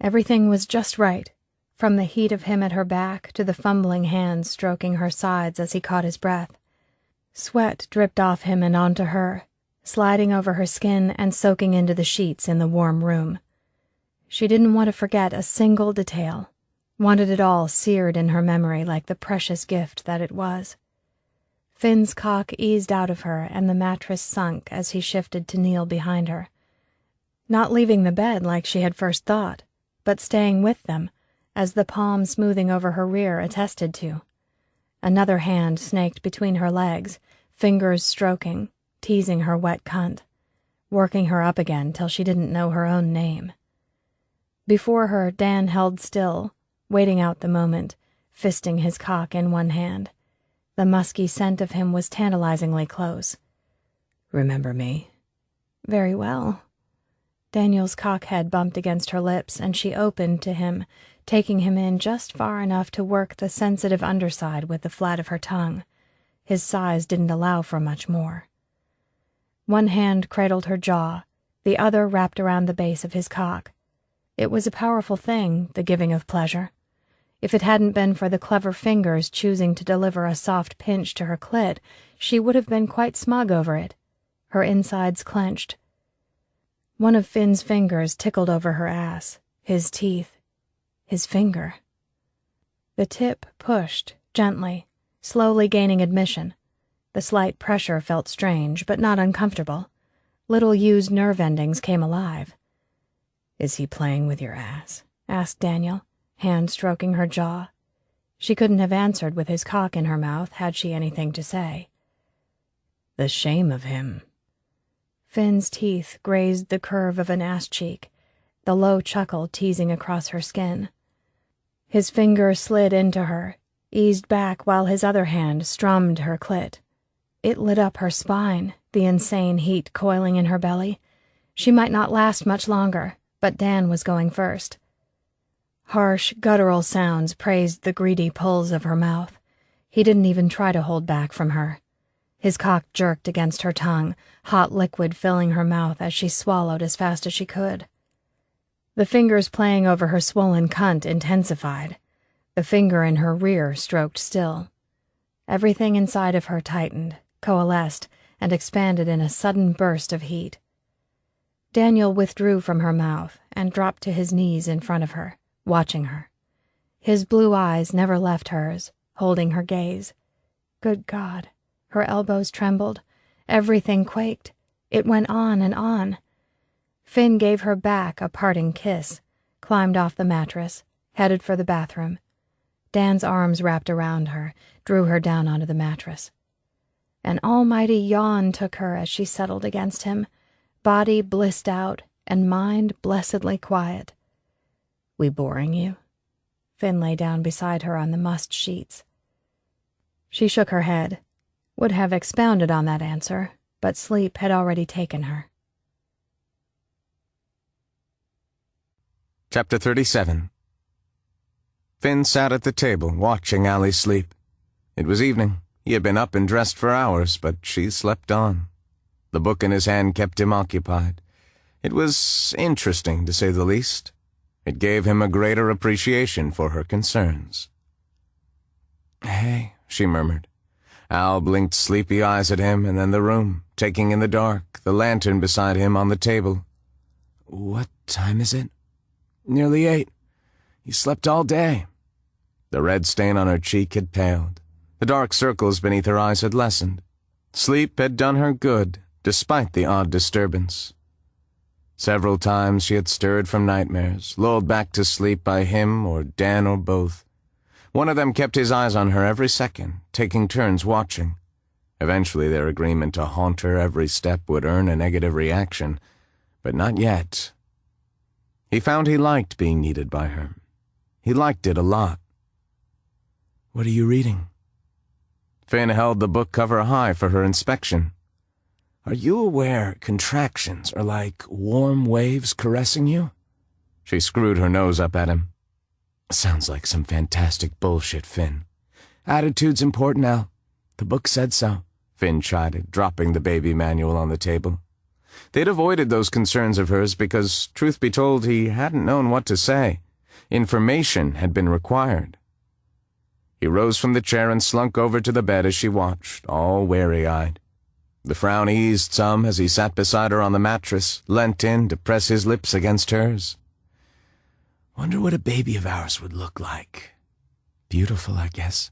Everything was just right, from the heat of him at her back to the fumbling hands stroking her sides as he caught his breath. Sweat dripped off him and onto her, sliding over her skin and soaking into the sheets in the warm room. She didn't want to forget a single detail, wanted it all seared in her memory like the precious gift that it was. Finn's cock eased out of her and the mattress sunk as he shifted to kneel behind her. Not leaving the bed like she had first thought, but staying with them, as the palm smoothing over her rear attested to. Another hand snaked between her legs, fingers stroking, teasing her wet cunt, working her up again till she didn't know her own name. Before her, Dan held still, waiting out the moment, fisting his cock in one hand. The musky scent of him was tantalizingly close. "Remember me?" "Very well." Daniel's cockhead bumped against her lips, and she opened to him, taking him in just far enough to work the sensitive underside with the flat of her tongue. His size didn't allow for much more. One hand cradled her jaw, the other wrapped around the base of his cock. It was a powerful thing, the giving of pleasure. If it hadn't been for the clever fingers choosing to deliver a soft pinch to her clit, she would have been quite smug over it, her insides clenched. One of Finn's fingers tickled over her ass, his teeth, his finger. The tip pushed, gently, slowly gaining admission. The slight pressure felt strange, but not uncomfortable. Little used nerve endings came alive. "Is he playing with your ass?" asked Daniel, hand stroking her jaw. She couldn't have answered with his cock in her mouth had she anything to say. "The shame of him." Finn's teeth grazed the curve of an ass cheek, the low chuckle teasing across her skin. His finger slid into her, eased back while his other hand strummed her clit. It lit up her spine, the insane heat coiling in her belly. She might not last much longer, but Dan was going first. Harsh, guttural sounds praised the greedy pulls of her mouth. He didn't even try to hold back from her. His cock jerked against her tongue, hot liquid filling her mouth as she swallowed as fast as she could. The fingers playing over her swollen cunt intensified. The finger in her rear stroked still. Everything inside of her tightened, coalesced, and expanded in a sudden burst of heat. Daniel withdrew from her mouth and dropped to his knees in front of her, watching her. His blue eyes never left hers, holding her gaze. Good God, her elbows trembled. Everything quaked. It went on and on. Finn gave her back a parting kiss, climbed off the mattress, headed for the bathroom. Dan's arms wrapped around her, drew her down onto the mattress. An almighty yawn took her as she settled against him, body blissed out and mind blessedly quiet. "We boring you?" Finn lay down beside her on the mussed sheets. She shook her head, would have expounded on that answer, but sleep had already taken her. Chapter 37. Finn sat at the table, watching Allie sleep. It was evening. He had been up and dressed for hours, but she slept on. The book in his hand kept him occupied. It was interesting, to say the least. It gave him a greater appreciation for her concerns. "Hey," she murmured. Al blinked sleepy eyes at him and then the room, taking in the dark, the lantern beside him on the table. "What time is it?" "Nearly 8. You slept all day." The red stain on her cheek had paled. The dark circles beneath her eyes had lessened. Sleep had done her good, despite the odd disturbance. Several times she had stirred from nightmares, lulled back to sleep by him or Dan or both. One of them kept his eyes on her every second, taking turns watching. Eventually their agreement to haunt her every step would earn a negative reaction, but not yet. He found he liked being needed by her. He liked it a lot. "What are you reading?" Finn held the book cover high for her inspection. "Are you aware contractions are like warm waves caressing you?" She screwed her nose up at him. Sounds like some fantastic bullshit, Finn. Attitude's important, Al. The book said so, Finn chided, dropping the baby manual on the table. They'd avoided those concerns of hers because, truth be told, he hadn't known what to say. Information had been required. He rose from the chair and slunk over to the bed as she watched, all wary-eyed. The frown eased some as he sat beside her on the mattress, leant in to press his lips against hers. Wonder what a baby of ours would look like. Beautiful, I guess.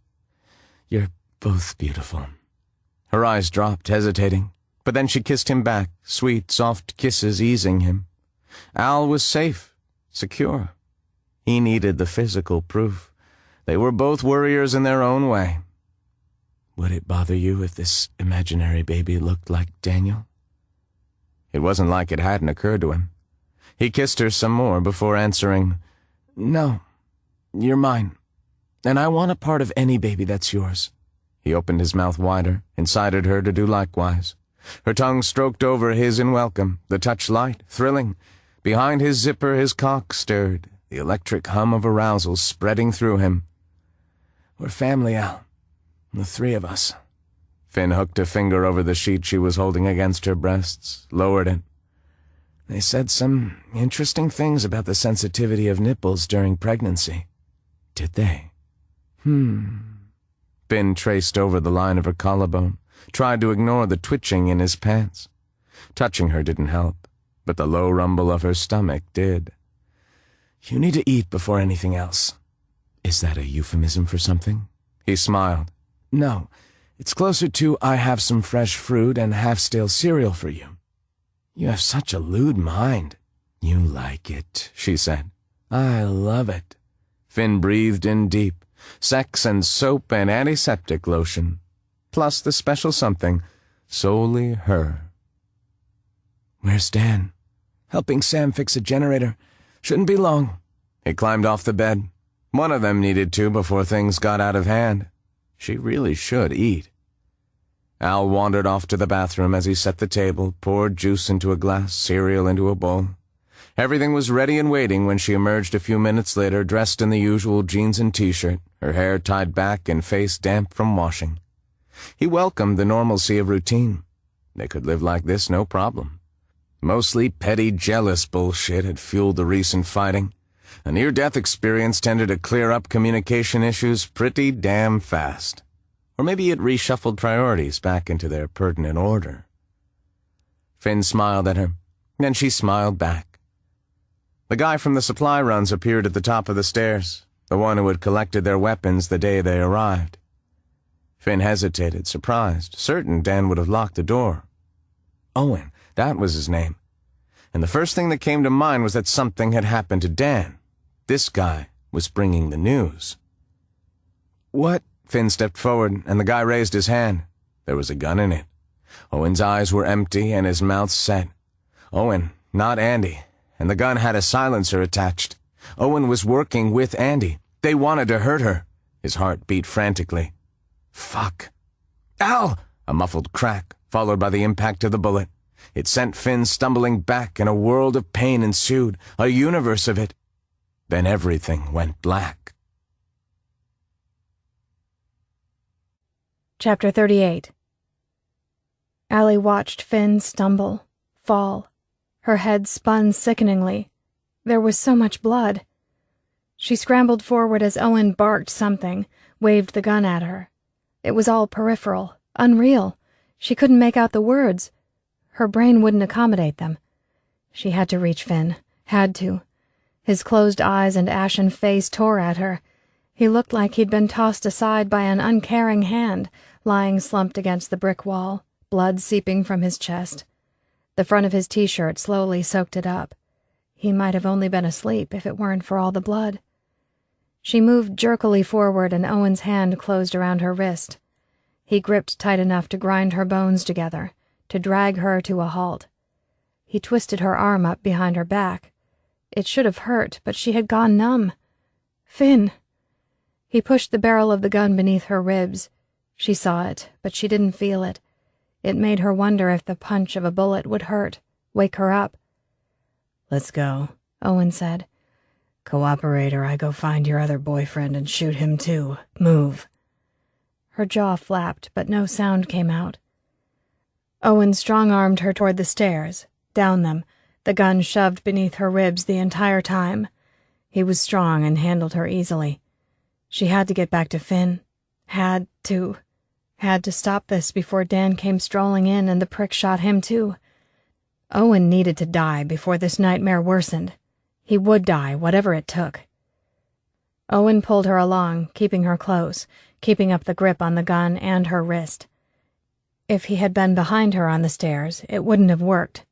You're both beautiful. Her eyes dropped, hesitating, but then she kissed him back, sweet, soft kisses easing him. Al was safe, secure. He needed the physical proof. They were both warriors in their own way. Would it bother you if this imaginary baby looked like Daniel? It wasn't like it hadn't occurred to him. He kissed her some more before answering, No, you're mine, and I want a part of any baby that's yours. He opened his mouth wider, incited her to do likewise. Her tongue stroked over his in welcome, the touch light, thrilling. Behind his zipper his cock stirred, the electric hum of arousal spreading through him. We're family, Al. The three of us. Finn hooked a finger over the sheet she was holding against her breasts, lowered it. They said some interesting things about the sensitivity of nipples during pregnancy. Did they? Finn traced over the line of her collarbone, tried to ignore the twitching in his pants. Touching her didn't help, but the low rumble of her stomach did. You need to eat before anything else. Is that a euphemism for something? He smiled. No, it's closer to I have some fresh fruit and half-stale cereal for you. You have such a lewd mind. You like it, she said. I love it. Finn breathed in deep. Sex and soap and antiseptic lotion. Plus the special something, solely her. Where's Dan? Helping Sam fix a generator. Shouldn't be long. He climbed off the bed. One of them needed to before things got out of hand. She really should eat. Al wandered off to the bathroom as he set the table, poured juice into a glass, cereal into a bowl. Everything was ready and waiting when she emerged a few minutes later, dressed in the usual jeans and t-shirt, her hair tied back and face damp from washing. He welcomed the normalcy of routine. They could live like this, no problem. Mostly petty, jealous bullshit had fueled the recent fighting. A near-death experience tended to clear up communication issues pretty damn fast. Or maybe it reshuffled priorities back into their pertinent order. Finn smiled at her, then she smiled back. The guy from the supply runs appeared at the top of the stairs, the one who had collected their weapons the day they arrived. Finn hesitated, surprised, certain Dan would have locked the door. Owen, that was his name. And the first thing that came to mind was that something had happened to Dan. This guy was bringing the news. What? Finn stepped forward, and the guy raised his hand. There was a gun in it. Owen's eyes were empty and his mouth set. Owen, not Andy, and the gun had a silencer attached. Owen was working with Andy. They wanted to hurt her. His heart beat frantically. Fuck. Ow! A muffled crack, followed by the impact of the bullet. It sent Finn stumbling back, and a world of pain ensued, a universe of it. Then everything went black. Chapter 38. Allie watched Finn stumble, fall. Her head spun sickeningly. There was so much blood. She scrambled forward as Owen barked something, waved the gun at her. It was all peripheral, unreal. She couldn't make out the words. Her brain wouldn't accommodate them. She had to reach Finn. Had to. His closed eyes and ashen face tore at her. He looked like he'd been tossed aside by an uncaring hand, lying slumped against the brick wall, blood seeping from his chest. The front of his t-shirt slowly soaked it up. He might have only been asleep if it weren't for all the blood. She moved jerkily forward, and Owen's hand closed around her wrist. He gripped tight enough to grind her bones together, to drag her to a halt. He twisted her arm up behind her back. It should have hurt, but she had gone numb. Finn! He pushed the barrel of the gun beneath her ribs. She saw it, but she didn't feel it. It made her wonder if the punch of a bullet would hurt, wake her up. Let's go, Owen said. Cooperate or I go find your other boyfriend and shoot him too. Move. Her jaw flapped, but no sound came out. Owen strong-armed her toward the stairs, down them, the gun shoved beneath her ribs the entire time. He was strong and handled her easily. She had to get back to Finn. Had to stop this before Dan came strolling in and the prick shot him too. Owen needed to die before this nightmare worsened. He would die, whatever it took. Owen pulled her along, keeping her close, keeping up the grip on the gun and her wrist. If he had been behind her on the stairs, it wouldn't have worked.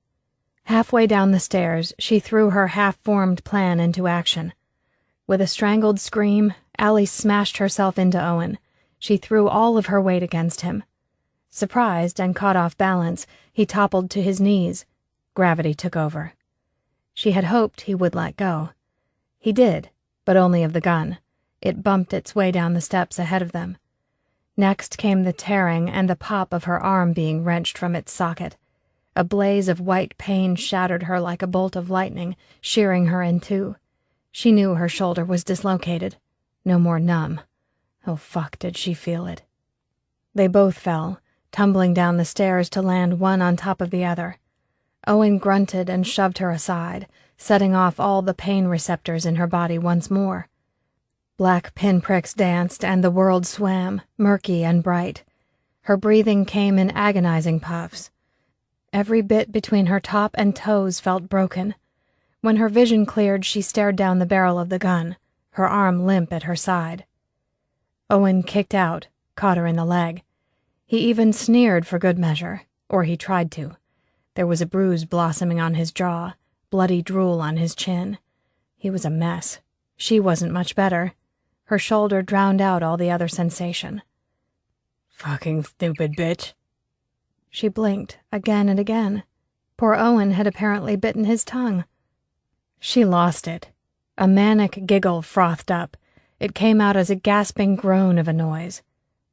Halfway down the stairs, she threw her half-formed plan into action. With a strangled scream, Allie smashed herself into Owen. She threw all of her weight against him. Surprised and caught off balance, he toppled to his knees. Gravity took over. She had hoped he would let go. He did, but only of the gun. It bumped its way down the steps ahead of them. Next came the tearing and the pop of her arm being wrenched from its socket. A blaze of white pain shattered her like a bolt of lightning, shearing her in two. She knew her shoulder was dislocated. No more numb. Oh, fuck, did she feel it. They both fell, tumbling down the stairs to land one on top of the other. Owen grunted and shoved her aside, setting off all the pain receptors in her body once more. Black pinpricks danced and the world swam, murky and bright. Her breathing came in agonizing puffs. Every bit between her top and toes felt broken. When her vision cleared, she stared down the barrel of the gun, her arm limp at her side. Owen kicked out, caught her in the leg. He even sneered for good measure, or he tried to. There was a bruise blossoming on his jaw, bloody drool on his chin. He was a mess. She wasn't much better. Her shoulder drowned out all the other sensation. Fucking stupid bitch. She blinked again and again. Poor Owen had apparently bitten his tongue. She lost it. A manic giggle frothed up. It came out as a gasping groan of a noise.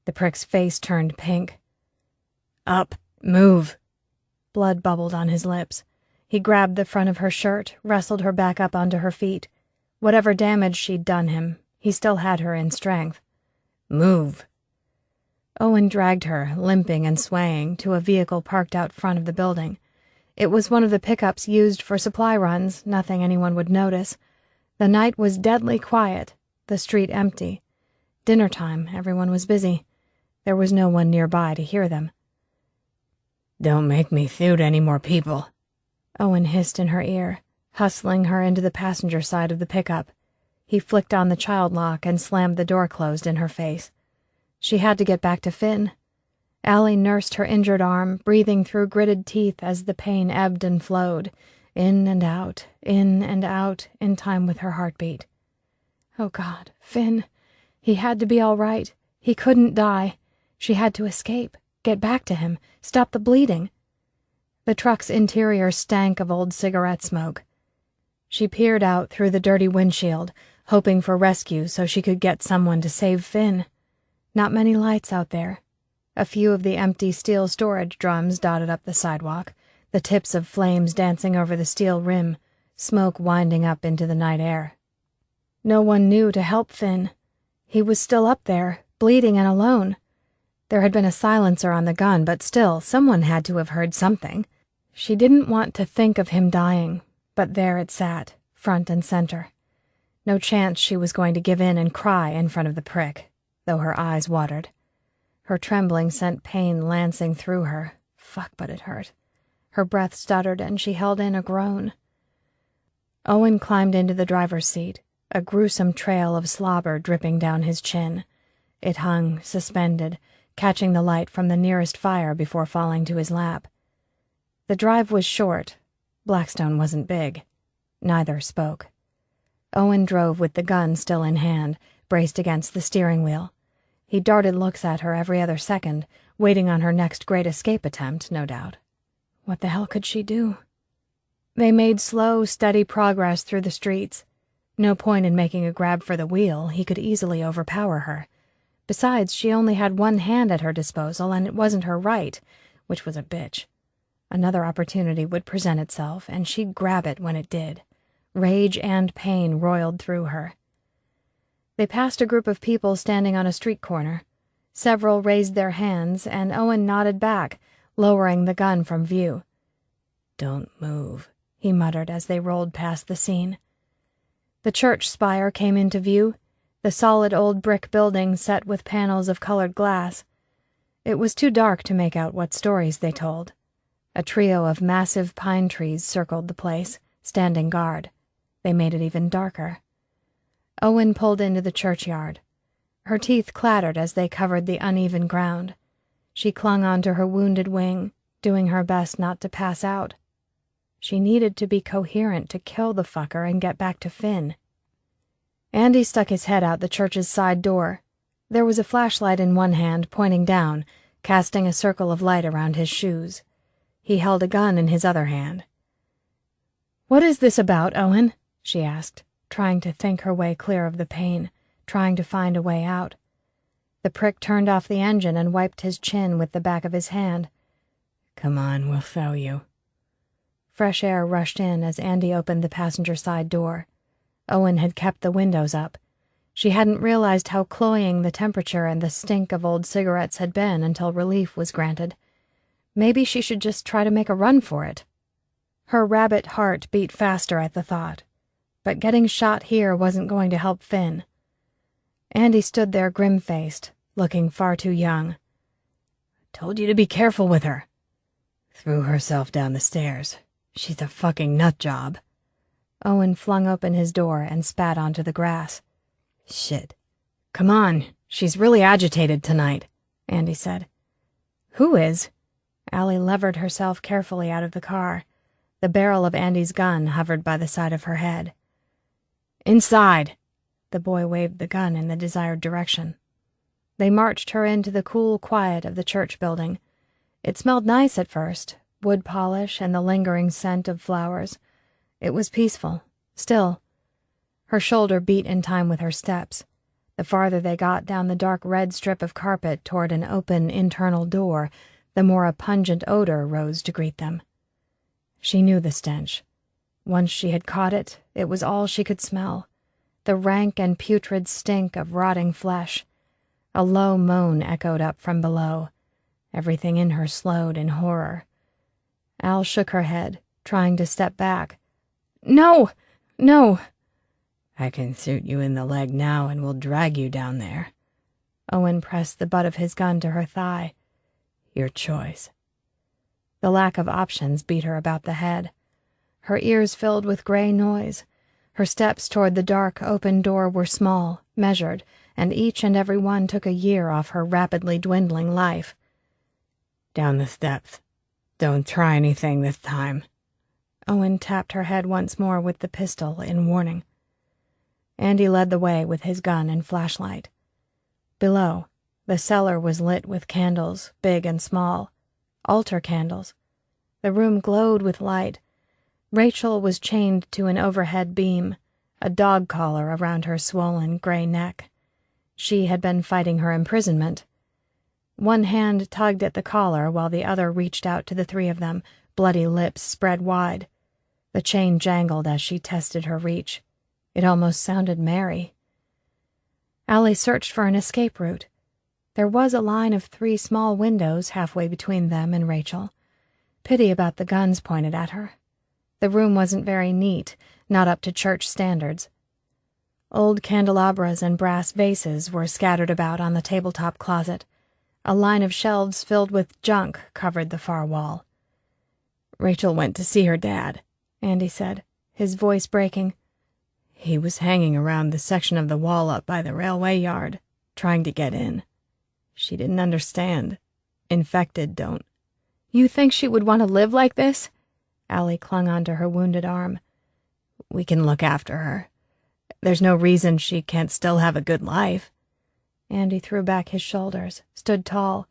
The prick's face turned pink. Up. Move. Blood bubbled on his lips. He grabbed the front of her shirt, wrestled her back up onto her feet. Whatever damage she'd done him, he still had her in strength. Move. Owen dragged her, limping and swaying, to a vehicle parked out front of the building. It was one of the pickups used for supply runs, nothing anyone would notice. The night was deadly quiet, the street empty. Dinner time, everyone was busy. There was no one nearby to hear them. Don't make me shoot any more people, Owen hissed in her ear, hustling her into the passenger side of the pickup. He flicked on the child lock and slammed the door closed in her face. She had to get back to Finn. Allie nursed her injured arm, breathing through gritted teeth as the pain ebbed and flowed, in and out, in time with her heartbeat. Oh, God, Finn. He had to be all right. He couldn't die. She had to escape, get back to him, stop the bleeding. The truck's interior stank of old cigarette smoke. She peered out through the dirty windshield, hoping for rescue so she could get someone to save Finn. Not many lights out there. A few of the empty steel storage drums dotted up the sidewalk, the tips of flames dancing over the steel rim, smoke winding up into the night air. No one knew to help Finn. He was still up there, bleeding and alone. There had been a silencer on the gun, but still, someone had to have heard something. She didn't want to think of him dying, but there it sat, front and center. No chance she was going to give in and cry in front of the prick, though her eyes watered. Her trembling sent pain lancing through her. Fuck, but it hurt. Her breath stuttered and she held in a groan. Owen climbed into the driver's seat, a gruesome trail of slobber dripping down his chin. It hung, suspended, catching the light from the nearest fire before falling to his lap. The drive was short. Blackstone wasn't big. Neither spoke. Owen drove with the gun still in hand, braced against the steering wheel. He darted looks at her every other second, waiting on her next great escape attempt, no doubt. What the hell could she do? They made slow, steady progress through the streets. No point in making a grab for the wheel. He could easily overpower her. Besides, she only had one hand at her disposal, and it wasn't her right, which was a bitch. Another opportunity would present itself, and she'd grab it when it did. Rage and pain roiled through her. They passed a group of people standing on a street corner. Several raised their hands, and Owen nodded back, lowering the gun from view. "Don't move," he muttered as they rolled past the scene. The church spire came into view, the solid old brick building set with panels of colored glass. It was too dark to make out what stories they told. A trio of massive pine trees circled the place, standing guard. They made it even darker. Owen pulled into the churchyard. Her teeth clattered as they covered the uneven ground. She clung onto her wounded wing, doing her best not to pass out. She needed to be coherent to kill the fucker and get back to Finn. Andy stuck his head out the church's side door. There was a flashlight in one hand, pointing down, casting a circle of light around his shoes. He held a gun in his other hand. "What is this about, Owen?" she asked, trying to think her way clear of the pain, trying to find a way out. The prick turned off the engine and wiped his chin with the back of his hand. "Come on, we'll show you." Fresh air rushed in as Andy opened the passenger side door. Owen had kept the windows up. She hadn't realized how cloying the temperature and the stink of old cigarettes had been until relief was granted. Maybe she should just try to make a run for it. Her rabbit heart beat faster at the thought. But getting shot here wasn't going to help Finn. Andy stood there grim-faced, looking far too young. "Told you to be careful with her." "Threw herself down the stairs. She's a fucking nut job." Owen flung open his door and spat onto the grass. "Shit. Come on, she's really agitated tonight," Andy said. "Who is?" Allie levered herself carefully out of the car. The barrel of Andy's gun hovered by the side of her head. "Inside!" The boy waved the gun in the desired direction. They marched her into the cool quiet of the church building. It smelled nice at first, wood polish and the lingering scent of flowers. It was peaceful, still. Her shoulder beat in time with her steps. The farther they got down the dark red strip of carpet toward an open internal door, the more a pungent odor rose to greet them. She knew the stench. Once she had caught it, it was all she could smell. The rank and putrid stink of rotting flesh. A low moan echoed up from below. Everything in her slowed in horror. Al shook her head, trying to step back. "No! No!" "I can shoot you in the leg now and we'll drag you down there." Owen pressed the butt of his gun to her thigh. "Your choice." The lack of options beat her about the head. Her ears filled with gray noise. Her steps toward the dark, open door were small, measured, and each and every one took a year off her rapidly dwindling life. "Down the steps. Don't try anything this time." Owen tapped her head once more with the pistol in warning. Andy led the way with his gun and flashlight. Below, the cellar was lit with candles, big and small. Altar candles. The room glowed with light. Rachel was chained to an overhead beam, a dog collar around her swollen gray neck. She had been fighting her imprisonment. One hand tugged at the collar while the other reached out to the three of them, bloody lips spread wide. The chain jangled as she tested her reach. It almost sounded merry. Allie searched for an escape route. There was a line of 3 small windows halfway between them and Rachel. Pity about the guns pointed at her. The room wasn't very neat, not up to church standards. Old candelabras and brass vases were scattered about on the tabletop closet. A line of shelves filled with junk covered the far wall. "Rachel went to see her dad," Andy said, his voice breaking. "He was hanging around the section of the wall up by the railway yard, trying to get in. She didn't understand. Infected don't." "You think she would want to live like this?" Allie clung onto her wounded arm. "We can look after her. There's no reason she can't still have a good life." Andy threw back his shoulders, stood tall.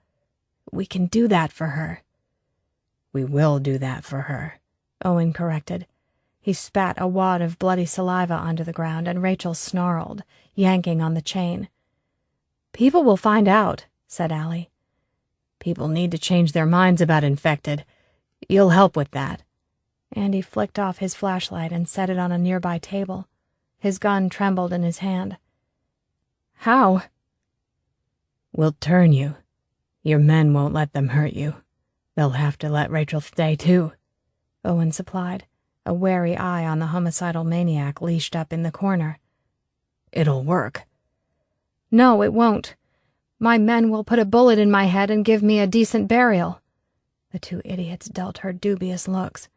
"We can do that for her." "We will do that for her," Owen corrected. He spat a wad of bloody saliva onto the ground, and Rachel snarled, yanking on the chain. "People will find out," said Allie. "People need to change their minds about infected. You'll help with that." Andy flicked off his flashlight and set it on a nearby table. His gun trembled in his hand. How? We'll turn you. Your men won't let them hurt you. They'll have to let Rachel stay, too, Owen supplied, a wary eye on the homicidal maniac leashed up in the corner. It'll work. No, it won't. My men will put a bullet in my head and give me a decent burial. The two idiots dealt her dubious looks.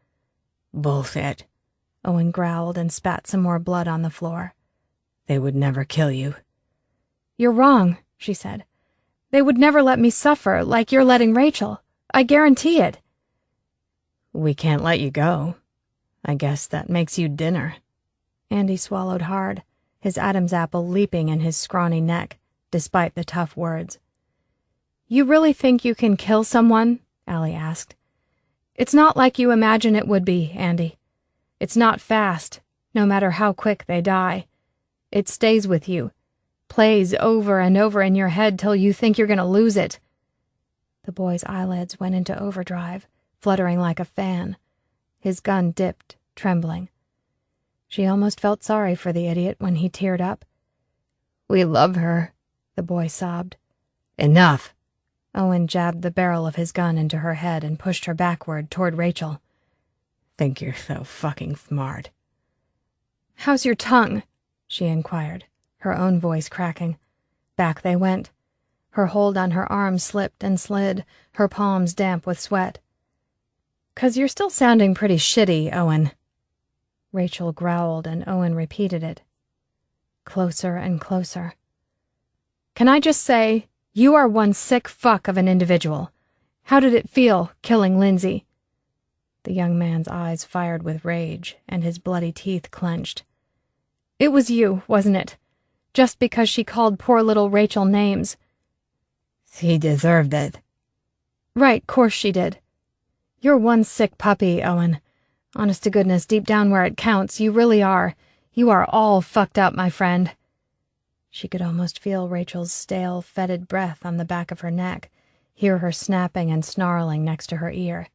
Bullshit, Owen growled and spat some more blood on the floor. They would never kill you. You're wrong, she said. They would never let me suffer like you're letting Rachel. I guarantee it. We can't let you go. I guess that makes you dinner. Andy swallowed hard, his Adam's apple leaping in his scrawny neck, despite the tough words. You really think you can kill someone? Allie asked. It's not like you imagine it would be, Andy. It's not fast, no matter how quick they die. It stays with you, plays over and over in your head till you think you're going to lose it. The boy's eyelids went into overdrive, fluttering like a fan. His gun dipped, trembling. She almost felt sorry for the idiot when he teared up. We love her, the boy sobbed. Enough! Owen jabbed the barrel of his gun into her head and pushed her backward toward Rachel. Think you're so fucking smart. How's your tongue? She inquired, her own voice cracking. Back they went. Her hold on her arm slipped and slid, her palms damp with sweat. 'Cause you're still sounding pretty shitty, Owen. Rachel growled and Owen repeated it. Closer and closer. Can I just say, you are one sick fuck of an individual. How did it feel, killing Lindsay? The young man's eyes fired with rage, and his bloody teeth clenched. It was you, wasn't it? Just because she called poor little Rachel names. She deserved it. Right, course she did. You're one sick puppy, Owen. Honest to goodness, deep down where it counts, you really are. You are all fucked up, my friend. She could almost feel Rachel's stale, fetid breath on the back of her neck, hear her snapping and snarling next to her ear.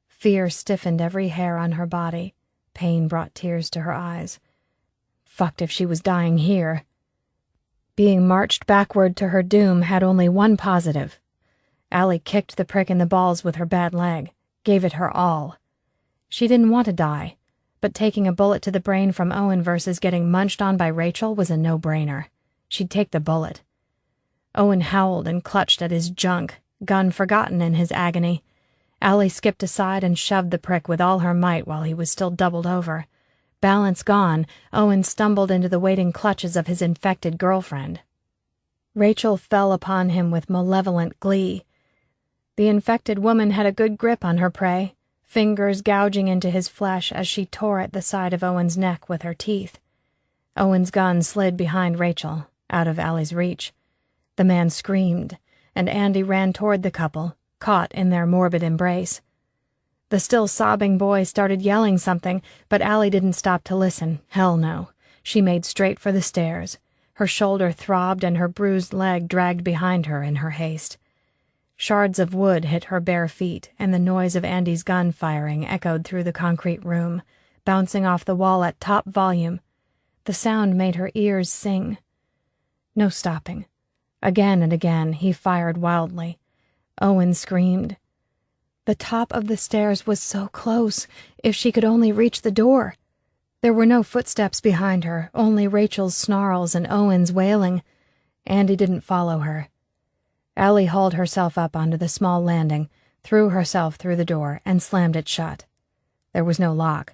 Fear stiffened every hair on her body. Pain brought tears to her eyes. Fucked if she was dying here. Being marched backward to her doom had only one positive. Allie kicked the prick in the balls with her bad leg, gave it her all. She didn't want to die, but taking a bullet to the brain from Owen versus getting munched on by Rachel was a no-brainer. She'd take the bullet. Owen howled and clutched at his junk, gun forgotten in his agony. Allie skipped aside and shoved the prick with all her might while he was still doubled over. Balance gone, Owen stumbled into the waiting clutches of his infected girlfriend. Rachel fell upon him with malevolent glee. The infected woman had a good grip on her prey, fingers gouging into his flesh as she tore at the side of Owen's neck with her teeth. Owen's gun slid behind Rachel, out of Allie's reach. The man screamed, and Andy ran toward the couple, caught in their morbid embrace. The still sobbing boy started yelling something, but Allie didn't stop to listen. Hell no. She made straight for the stairs. Her shoulder throbbed and her bruised leg dragged behind her in her haste. Shards of wood hit her bare feet, and the noise of Andy's gun firing echoed through the concrete room, bouncing off the wall at top volume. The sound made her ears sing. No stopping. Again and again he fired wildly. Owen screamed. The top of the stairs was so close. If she could only reach the door. There were no footsteps behind her, only Rachel's snarls and Owen's wailing. Andy didn't follow her. Allie hauled herself up onto the small landing, threw herself through the door, and slammed it shut. There was no lock,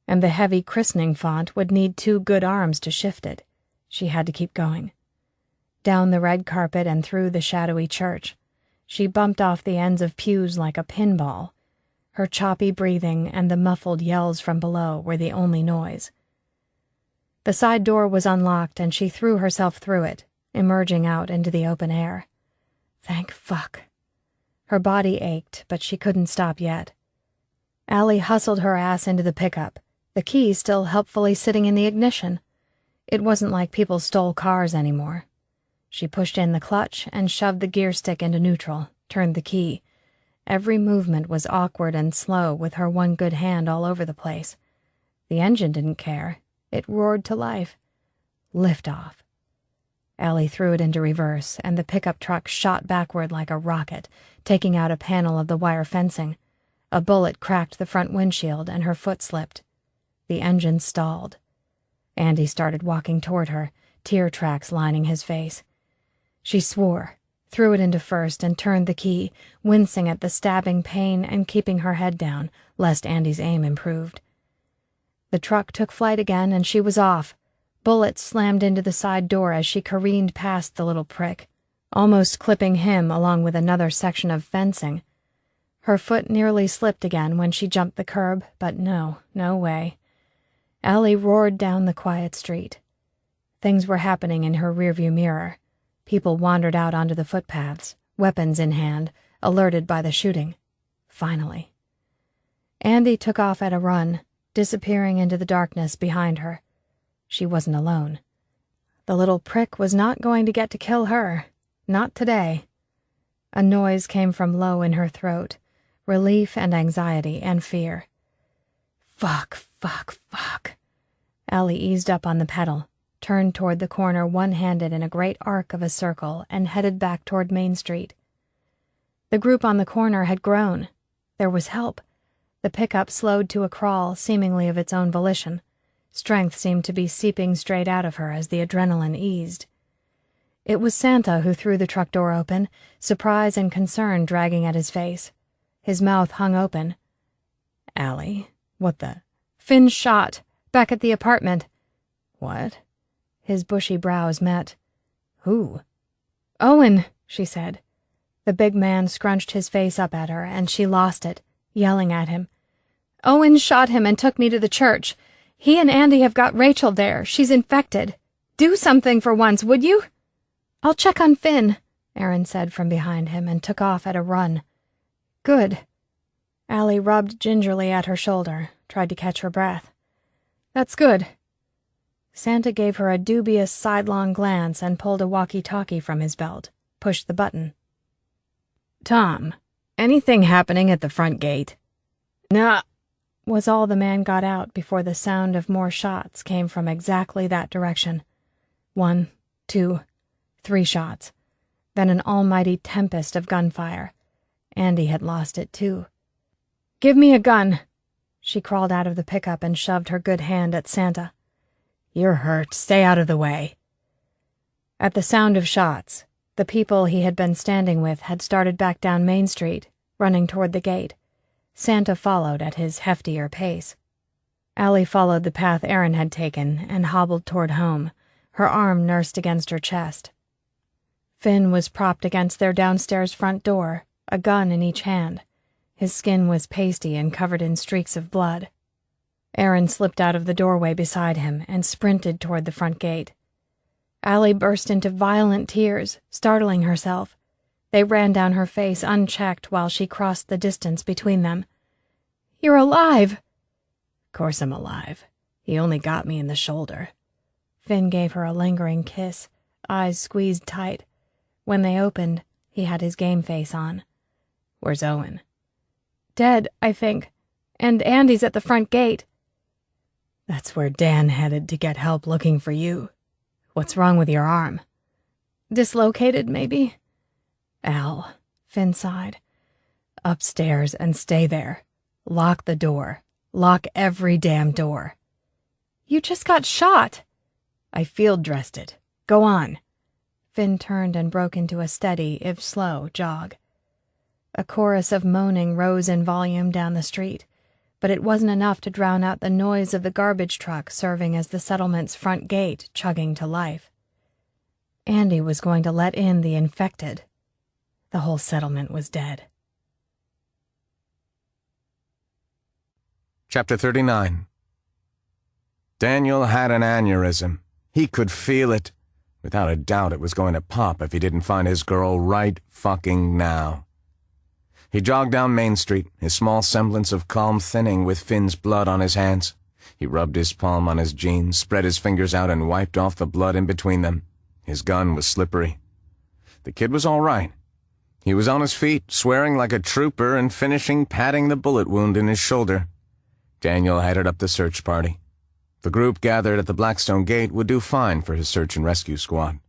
and the heavy christening font would need 2 good arms to shift it. She had to keep going. Down the red carpet and through the shadowy church. She bumped off the ends of pews like a pinball. Her choppy breathing and the muffled yells from below were the only noise. The side door was unlocked, and she threw herself through it, emerging out into the open air. Thank fuck. Her body ached, but she couldn't stop yet. Allie hustled her ass into the pickup, the key still helpfully sitting in the ignition. It wasn't like people stole cars anymore. She pushed in the clutch and shoved the gear stick into neutral, turned the key. Every movement was awkward and slow, with her one good hand all over the place. The engine didn't care. It roared to life. Lift off. Allie threw it into reverse, and the pickup truck shot backward like a rocket, taking out a panel of the wire fencing. A bullet cracked the front windshield, and her foot slipped. The engine stalled. Andy started walking toward her, tear tracks lining his face. She swore, threw it into first, and turned the key, wincing at the stabbing pain and keeping her head down, lest Andy's aim improved. The truck took flight again, and she was off. Bullets slammed into the side door as she careened past the little prick, almost clipping him along with another section of fencing. Her foot nearly slipped again when she jumped the curb, but no way. Allie roared down the quiet street. Things were happening in her rearview mirror. People wandered out onto the footpaths, weapons in hand, alerted by the shooting. Finally. Andy took off at a run, disappearing into the darkness behind her. She wasn't alone. The little prick was not going to get to kill her. Not today. A noise came from low in her throat, relief and anxiety and fear. Fuck. Allie eased up on the pedal, turned toward the corner one-handed in a great arc of a circle, and headed back toward Main Street. The group on the corner had grown. There was help. The pickup slowed to a crawl, seemingly of its own volition. Strength seemed to be seeping straight out of her as the adrenaline eased. It was Santa who threw the truck door open, surprise and concern dragging at his face. His mouth hung open. Allie, what the? Finn's shot. Back at the apartment. What? His bushy brows met. Who? Owen, she said. The big man scrunched his face up at her, and she lost it, yelling at him. Owen shot him and took me to the church. He and Andy have got Rachel there. She's infected. Do something for once, would you? I'll check on Finn, Aaron said from behind him, and took off at a run. Good. Allie rubbed gingerly at her shoulder, tried to catch her breath. That's good. Santa gave her a dubious sidelong glance and pulled a walkie-talkie from his belt, pushed the button. Tom, anything happening at the front gate? Nah, was all the man got out before the sound of more shots came from exactly that direction. 1, 2, 3 shots. Then an almighty tempest of gunfire. Andy had lost it, too. Give me a gun. She crawled out of the pickup and shoved her good hand at Santa. You're hurt. Stay out of the way. At the sound of shots, the people he had been standing with had started back down Main Street, running toward the gate. Santa followed at his heftier pace. Allie followed the path Aaron had taken and hobbled toward home, her arm nursed against her chest. Finn was propped against their downstairs front door, a gun in each hand. His skin was pasty and covered in streaks of blood. Aaron slipped out of the doorway beside him and sprinted toward the front gate. Allie burst into violent tears, startling herself. They ran down her face unchecked while she crossed the distance between them. You're alive! Course I'm alive. He only got me in the shoulder. Finn gave her a lingering kiss, eyes squeezed tight. When they opened, he had his game face on. Where's Owen? Dead, I think. And Andy's at the front gate. That's where Dan headed to get help looking for you. What's wrong with your arm? Dislocated, maybe? Al, Finn sighed. Upstairs and stay there. Lock the door. Lock every damn door. You just got shot. I field dressed it. Go on. Finn turned and broke into a steady, if slow, jog. A chorus of moaning rose in volume down the street, but it wasn't enough to drown out the noise of the garbage truck serving as the settlement's front gate chugging to life. Andy was going to let in the infected. The whole settlement was dead. Chapter 39. Daniel had an aneurysm. He could feel it. Without a doubt it was going to pop if he didn't find his girl right fucking now. He jogged down Main Street, his small semblance of calm thinning with Finn's blood on his hands. He rubbed his palm on his jeans, spread his fingers out, and wiped off the blood in between them. His gun was slippery. The kid was all right. He was on his feet, swearing like a trooper and finishing patting the bullet wound in his shoulder. Daniel headed up the search party. The group gathered at the Blackstone Gate would do fine for his search and rescue squad.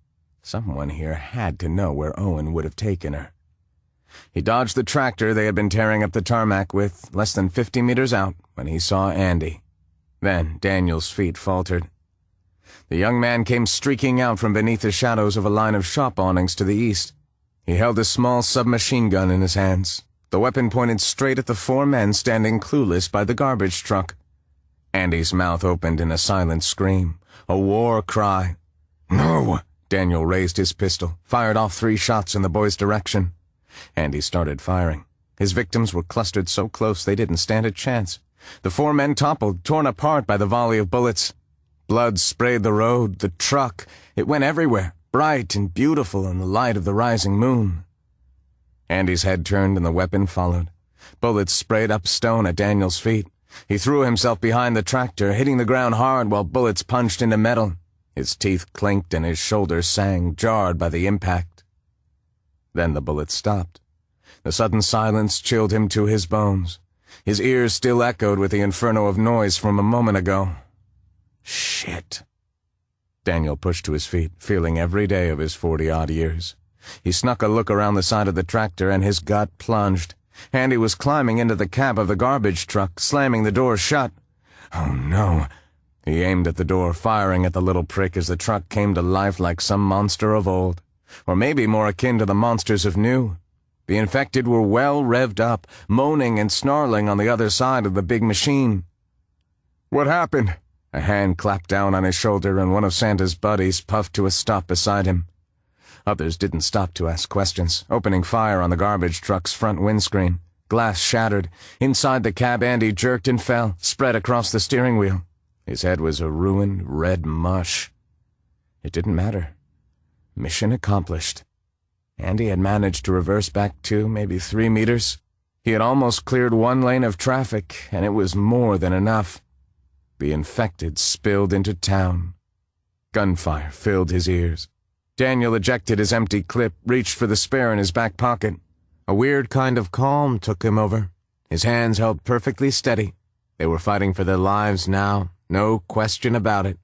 Someone here had to know where Owen would have taken her. He dodged the tractor they had been tearing up the tarmac with, less than 50 meters out, when he saw Andy. Then Daniel's feet faltered. The young man came streaking out from beneath the shadows of a line of shop awnings to the east. He held a small submachine gun in his hands, the weapon pointed straight at the 4 men standing clueless by the garbage truck. Andy's mouth opened in a silent scream, a war cry. "No!" Daniel raised his pistol, fired off 3 shots in the boy's direction. Andy started firing. His victims were clustered so close they didn't stand a chance. The 4 men toppled, torn apart by the volley of bullets. Blood sprayed the road, the truck. It went everywhere, bright and beautiful in the light of the rising moon. Andy's head turned and the weapon followed. Bullets sprayed up stone at Daniel's feet. He threw himself behind the tractor, hitting the ground hard while bullets punched into metal. His teeth clinked and his shoulders sang, jarred by the impact. Then the bullets stopped. The sudden silence chilled him to his bones. His ears still echoed with the inferno of noise from a moment ago. Shit. Daniel pushed to his feet, feeling every day of his 40-odd years. He snuck a look around the side of the tractor and his gut plunged. Andy was climbing into the cab of the garbage truck, slamming the door shut. Oh no. He aimed at the door, firing at the little prick as the truck came to life like some monster of old. Or maybe more akin to the monsters of new. The infected were well revved up, moaning and snarling on the other side of the big machine. "What happened?" A hand clapped down on his shoulder and one of Santa's buddies puffed to a stop beside him. Others didn't stop to ask questions, opening fire on the garbage truck's front windscreen. Glass shattered. Inside the cab, Andy jerked and fell, spread across the steering wheel. His head was a ruined red mush. It didn't matter. Mission accomplished. Andy had managed to reverse back 2, maybe 3 meters. He had almost cleared 1 lane of traffic, and it was more than enough. The infected spilled into town. Gunfire filled his ears. Daniel ejected his empty clip, reached for the spare in his back pocket. A weird kind of calm took him over. His hands held perfectly steady. They were fighting for their lives now, no question about it.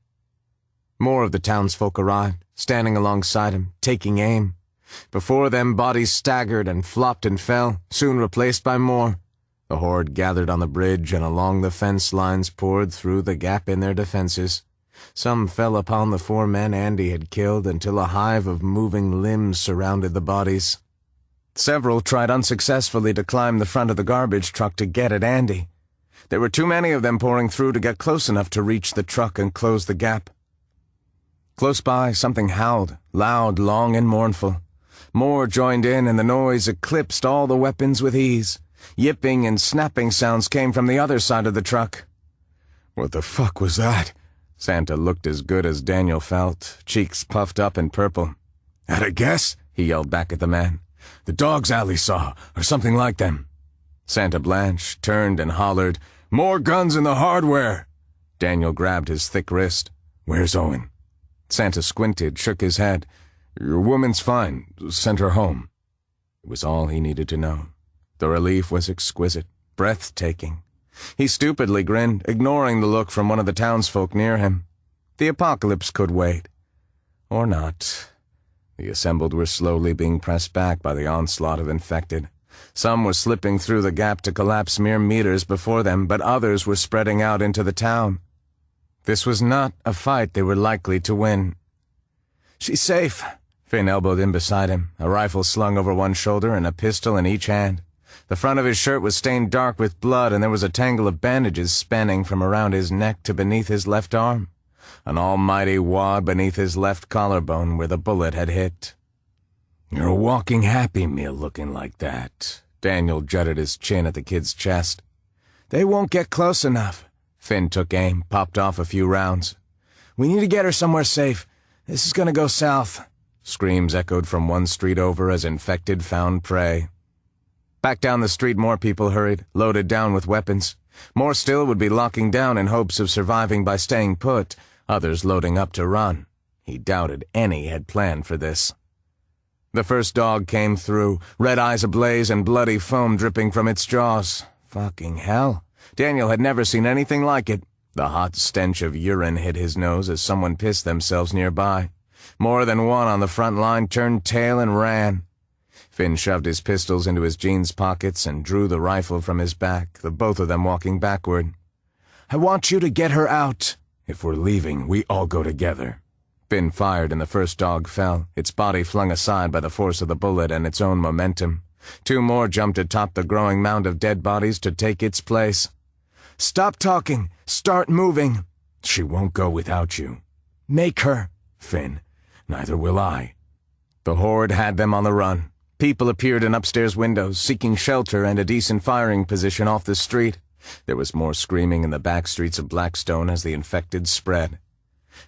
More of the townsfolk arrived, standing alongside him, taking aim. Before them, bodies staggered and flopped and fell, soon replaced by more. The horde gathered on the bridge and along the fence lines poured through the gap in their defenses. Some fell upon the 4 men Andy had killed until a hive of moving limbs surrounded the bodies. Several tried unsuccessfully to climb the front of the garbage truck to get at Andy. There were too many of them pouring through to get close enough to reach the truck and close the gap. Close by, something howled, loud, long, and mournful. More joined in, and the noise eclipsed all the weapons with ease. Yipping and snapping sounds came from the other side of the truck. "What the fuck was that?" Santa looked as good as Daniel felt, cheeks puffed up and purple. "Had a guess?" he yelled back at the man. "The dogs Allie saw, or something like them." Santa blanched, turned, and hollered, "More guns in the hardware!" Daniel grabbed his thick wrist. "Where's Owen?" Santa squinted, shook his head. "Your woman's fine. Sent her home." It was all he needed to know. The relief was exquisite, breathtaking. He stupidly grinned, ignoring the look from one of the townsfolk near him. The apocalypse could wait. Or not. The assembled were slowly being pressed back by the onslaught of infected. Some were slipping through the gap to collapse mere meters before them, but others were spreading out into the town. This was not a fight they were likely to win. "She's safe." Finn elbowed in beside him, a rifle slung over one shoulder and a pistol in each hand. The front of his shirt was stained dark with blood, and there was a tangle of bandages spanning from around his neck to beneath his left arm. An almighty wad beneath his left collarbone where the bullet had hit. "You're a walking Happy Meal looking like that." Daniel jutted his chin at the kid's chest. "They won't get close enough." Finn took aim, popped off a few rounds. "We need to get her somewhere safe. This is gonna go south." Screams echoed from one street over as infected found prey. Back down the street more people hurried, loaded down with weapons. More still would be locking down in hopes of surviving by staying put, others loading up to run. He doubted any had planned for this. The first dog came through, red eyes ablaze and bloody foam dripping from its jaws. Fucking hell. Daniel had never seen anything like it. The hot stench of urine hit his nose as someone pissed themselves nearby. More than one on the front line turned tail and ran. Finn shoved his pistols into his jeans pockets and drew the rifle from his back, the both of them walking backward. "I want you to get her out. If we're leaving, we all go together." Finn fired and the first dog fell, its body flung aside by the force of the bullet and its own momentum. Two more jumped atop the growing mound of dead bodies to take its place. "Stop talking. Start moving." "She won't go without you." "Make her." "Finn, neither will I." The horde had them on the run. People appeared in upstairs windows, seeking shelter and a decent firing position off the street. There was more screaming in the back streets of Blackstone as the infected spread.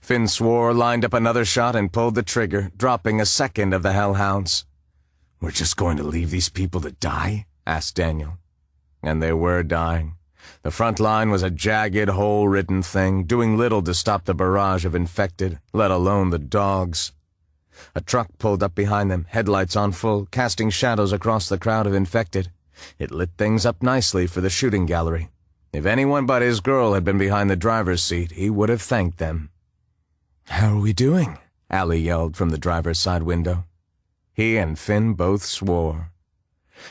Finn swore, lined up another shot, and pulled the trigger, dropping a second of the hellhounds. "We're just going to leave these people to die?" asked Daniel. And they were dying. The front line was a jagged, hole-ridden thing, doing little to stop the barrage of infected, let alone the dogs. A truck pulled up behind them, headlights on full, casting shadows across the crowd of infected. It lit things up nicely for the shooting gallery. If anyone but his girl had been behind the driver's seat, he would have thanked them. "How are we doing?" Allie yelled from the driver's side window. He and Finn both swore.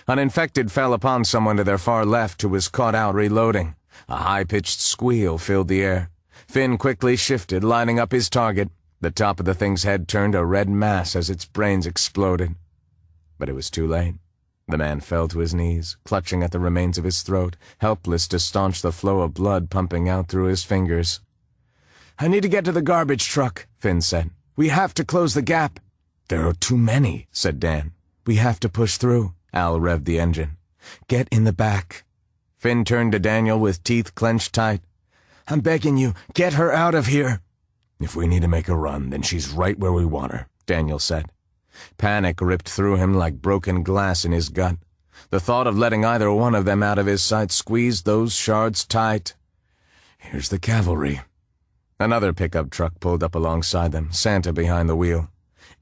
An infected fell upon someone to their far left who was caught out reloading. A high-pitched squeal filled the air. Finn quickly shifted, lining up his target. The top of the thing's head turned a red mass as its brains exploded. But it was too late. The man fell to his knees, clutching at the remains of his throat, helpless to staunch the flow of blood pumping out through his fingers. "I need to get to the garbage truck," Finn said. "We have to close the gap." "There are too many," said Dan. "We have to push through." Al revved the engine. "Get in the back." Finn turned to Daniel with teeth clenched tight. "I'm begging you, get her out of here." "If we need to make a run, then she's right where we want her," Daniel said. Panic ripped through him like broken glass in his gut. The thought of letting either one of them out of his sight squeezed those shards tight. "Here's the cavalry." Another pickup truck pulled up alongside them, Santa behind the wheel.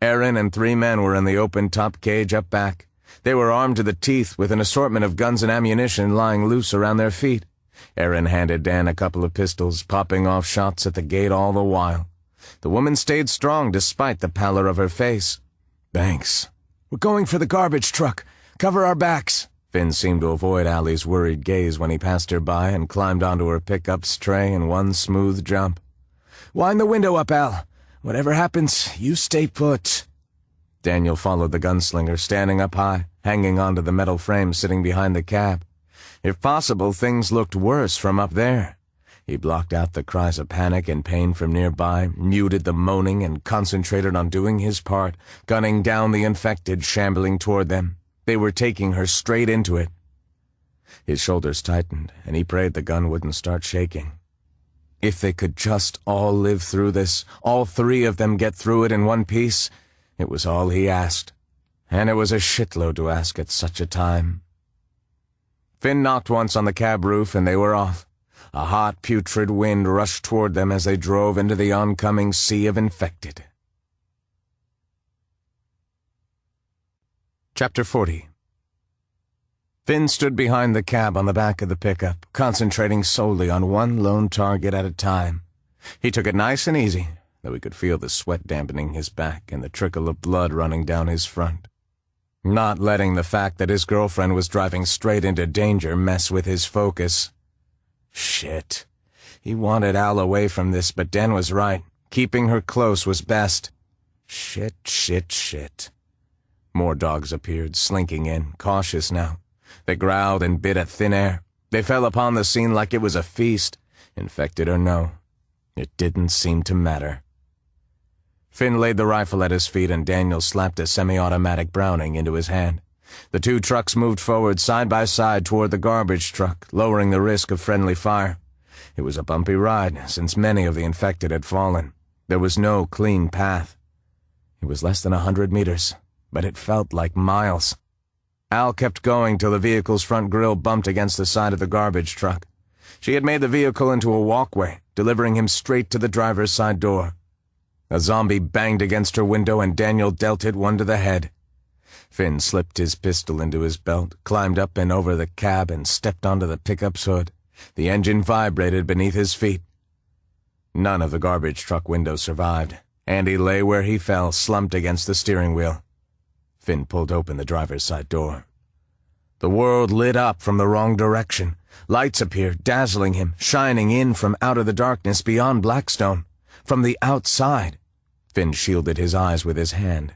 Aaron and 3 men were in the open top cage up back. They were armed to the teeth with an assortment of guns and ammunition lying loose around their feet. Aaron handed Dan a couple of pistols, popping off shots at the gate all the while. The woman stayed strong despite the pallor of her face. "Thanks." "We're going for the garbage truck. Cover our backs." Finn seemed to avoid Allie's worried gaze when he passed her by and climbed onto her pickup's tray in one smooth jump. "Wind the window up, Al. Whatever happens, you stay put." Daniel followed the gunslinger, standing up high, hanging onto the metal frame sitting behind the cab. If possible, things looked worse from up there. He blocked out the cries of panic and pain from nearby, muted the moaning, and concentrated on doing his part, gunning down the infected shambling toward them. They were taking her straight into it. His shoulders tightened, and he prayed the gun wouldn't start shaking. If they could just all live through this, all 3 of them get through it in one piece, it was all he asked. And it was a shitload to ask at such a time. Finn knocked once on the cab roof and they were off. A hot, putrid wind rushed toward them as they drove into the oncoming sea of infected. Chapter 40. Finn stood behind the cab on the back of the pickup, concentrating solely on one lone target at a time. He took it nice and easy, though he could feel the sweat dampening his back and the trickle of blood running down his front. Not letting the fact that his girlfriend was driving straight into danger mess with his focus. Shit. He wanted Al away from this, but Dan was right. Keeping her close was best. Shit. More dogs appeared, slinking in, cautious now. They growled and bit at thin air. They fell upon the scene like it was a feast, infected or no. It didn't seem to matter. Finn laid the rifle at his feet and Daniel slapped a semi-automatic Browning into his hand. The 2 trucks moved forward side by side toward the garbage truck, lowering the risk of friendly fire. It was a bumpy ride, since many of the infected had fallen. There was no clean path. It was less than 100 meters, but it felt like miles. Al kept going till the vehicle's front grille bumped against the side of the garbage truck. She had made the vehicle into a walkway, delivering him straight to the driver's side door. A zombie banged against her window and Daniel dealt it one to the head. Finn slipped his pistol into his belt, climbed up and over the cab, and stepped onto the pickup's hood. The engine vibrated beneath his feet. None of the garbage truck windows survived. Andy lay where he fell, slumped against the steering wheel. Finn pulled open the driver's side door. The world lit up from the wrong direction. Lights appeared, dazzling him, shining in from out of the darkness beyond Blackstone. From the outside. Finn shielded his eyes with his hand.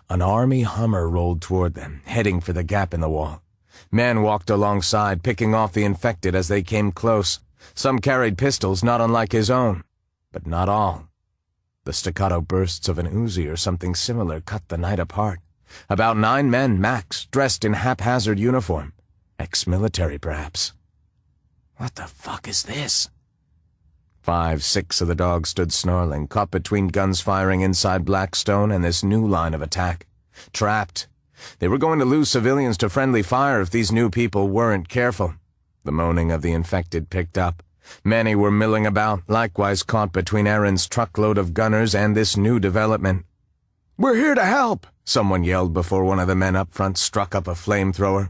An army Hummer rolled toward them, heading for the gap in the wall. Men walked alongside, picking off the infected as they came close. Some carried pistols not unlike his own, but not all. The staccato bursts of an Uzi or something similar cut the night apart. About 9 men, max, dressed in haphazard uniform. Ex-military, perhaps. What the fuck is this? 5, 6 of the dogs stood snarling, caught between guns firing inside Blackstone and this new line of attack. Trapped. They were going to lose civilians to friendly fire if these new people weren't careful. The moaning of the infected picked up. Many were milling about, likewise caught between Aaron's truckload of gunners and this new development. "We're here to help!" someone yelled before one of the men up front struck up a flamethrower.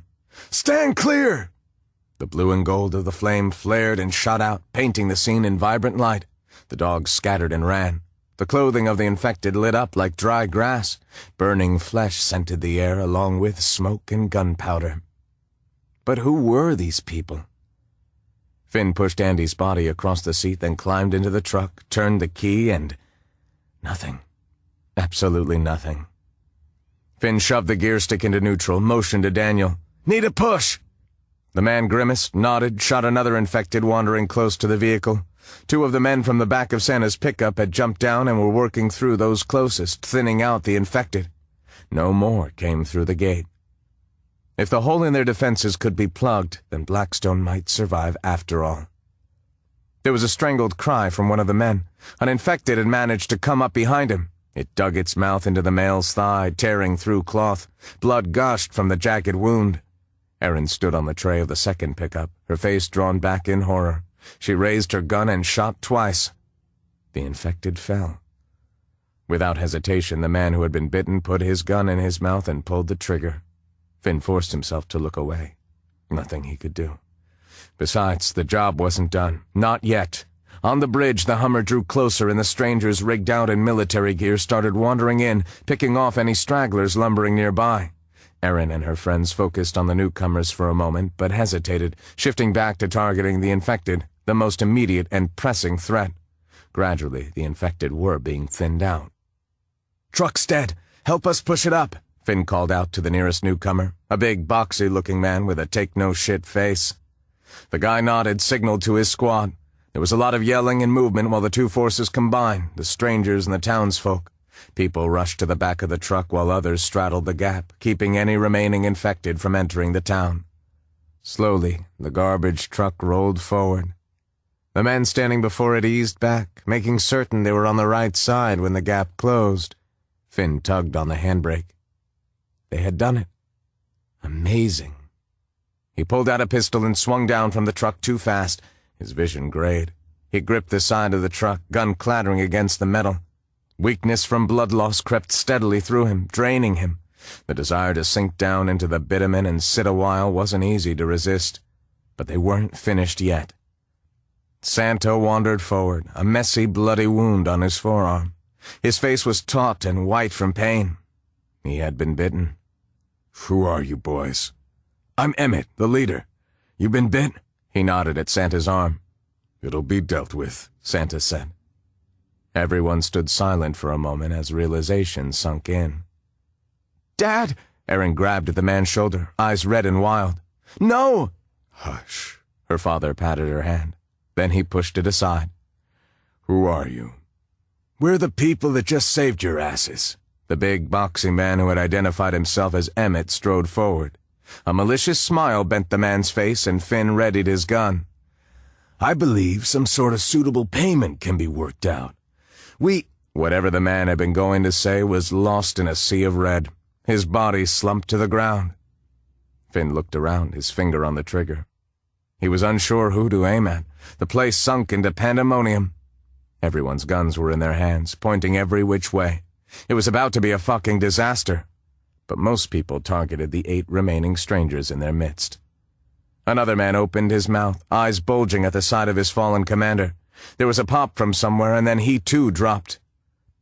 "Stand clear!" The blue and gold of the flame flared and shot out, painting the scene in vibrant light. The dogs scattered and ran. The clothing of the infected lit up like dry grass. Burning flesh scented the air along with smoke and gunpowder. But who were these people? Finn pushed Andy's body across the seat, then climbed into the truck, turned the key, and... nothing. Absolutely nothing. Finn shoved the gear stick into neutral, motioned to Daniel. "Need a push!" The man grimaced, nodded, shot another infected wandering close to the vehicle. 2 of the men from the back of Santa's pickup had jumped down and were working through those closest, thinning out the infected. No more came through the gate. If the hole in their defenses could be plugged, then Blackstone might survive after all. There was a strangled cry from one of the men. An infected had managed to come up behind him. It dug its mouth into the male's thigh, tearing through cloth. Blood gushed from the jagged wound. Erin stood on the tray of the second pickup, her face drawn back in horror. She raised her gun and shot twice. The infected fell. Without hesitation, the man who had been bitten put his gun in his mouth and pulled the trigger. Finn forced himself to look away. Nothing he could do. Besides, the job wasn't done. Not yet. On the bridge, the Hummer drew closer and the strangers, rigged out in military gear, started wandering in, picking off any stragglers lumbering nearby. Erin and her friends focused on the newcomers for a moment, but hesitated, shifting back to targeting the infected, the most immediate and pressing threat. Gradually, the infected were being thinned out. "Truck's dead. Help us push it up," Finn called out to the nearest newcomer, a big, boxy-looking man with a take-no-shit face. The guy nodded, signaled to his squad. There was a lot of yelling and movement while the 2 forces combined, the strangers and the townsfolk. People rushed to the back of the truck while others straddled the gap, keeping any remaining infected from entering the town. Slowly, the garbage truck rolled forward. The men standing before it eased back, making certain they were on the right side when the gap closed. Finn tugged on the handbrake. They had done it. Amazing. He pulled out a pistol and swung down from the truck too fast. His vision grayed. He gripped the side of the truck, gun clattering against the metal. Weakness from blood loss crept steadily through him, draining him. The desire to sink down into the bitumen and sit a while wasn't easy to resist. But they weren't finished yet. Santa wandered forward, a messy, bloody wound on his forearm. His face was taut and white from pain. He had been bitten. "Who are you boys?" "I'm Emmett, the leader. You been bit?" He nodded at Santa's arm. "It'll be dealt with," Santa said. Everyone stood silent for a moment as realization sunk in. "Dad!" Erin grabbed at the man's shoulder, eyes red and wild. "No!" "Hush." Her father patted her hand. Then he pushed it aside. "Who are you?" "We're the people that just saved your asses." The big, boxing man who had identified himself as Emmett strode forward. A malicious smile bent the man's face, and Finn readied his gun. "I believe some sort of suitable payment can be worked out. Whatever the man had been going to say was lost in a sea of red. His body slumped to the ground. Finn looked around, his finger on the trigger. He was unsure who to aim at. The place sunk into pandemonium. Everyone's guns were in their hands, pointing every which way. It was about to be a fucking disaster. but most people targeted the 8 remaining strangers in their midst. Another man opened his mouth, eyes bulging at the sight of his fallen commander. There was a pop from somewhere, and then he too dropped.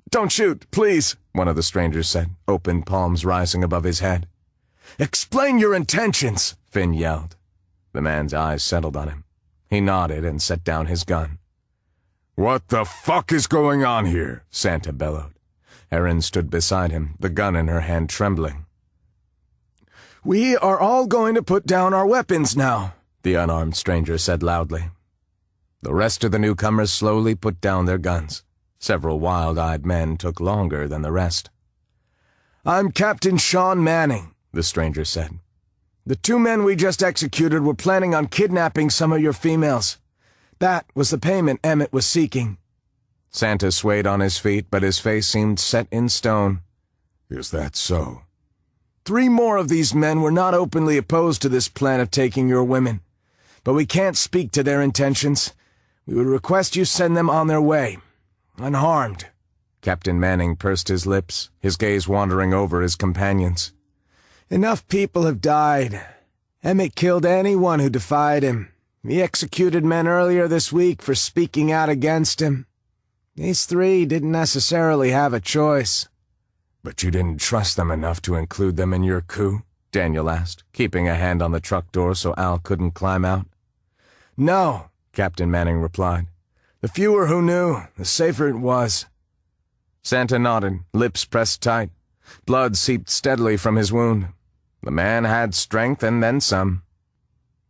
"Don't shoot, please," one of the strangers said, open palms rising above his head. "Explain your intentions," Finn yelled. The man's eyes settled on him. He nodded and set down his gun. "What the fuck is going on here?" Santa bellowed. Erin stood beside him, the gun in her hand trembling. "We are all going to put down our weapons now," the unarmed stranger said loudly. The rest of the newcomers slowly put down their guns. Several wild-eyed men took longer than the rest. "I'm Captain Sean Manning," the stranger said. "The 2 men we just executed were planning on kidnapping some of your females. That was the payment Emmett was seeking." Santa swayed on his feet, but his face seemed set in stone. "Is that so?" 3 more of these men were not openly opposed to this plan of taking your women, but we can't speak to their intentions. We would request you send them on their way, unharmed." Captain Manning pursed his lips, his gaze wandering over his companions. "Enough people have died. Emmett killed anyone who defied him. He executed men earlier this week for speaking out against him. These 3 didn't necessarily have a choice." "But you didn't trust them enough to include them in your coup?" Daniel asked, keeping a hand on the truck door so Al couldn't climb out. "No," Captain Manning replied. "The fewer who knew, the safer it was." Santa nodded, lips pressed tight. Blood seeped steadily from his wound. The man had strength and then some.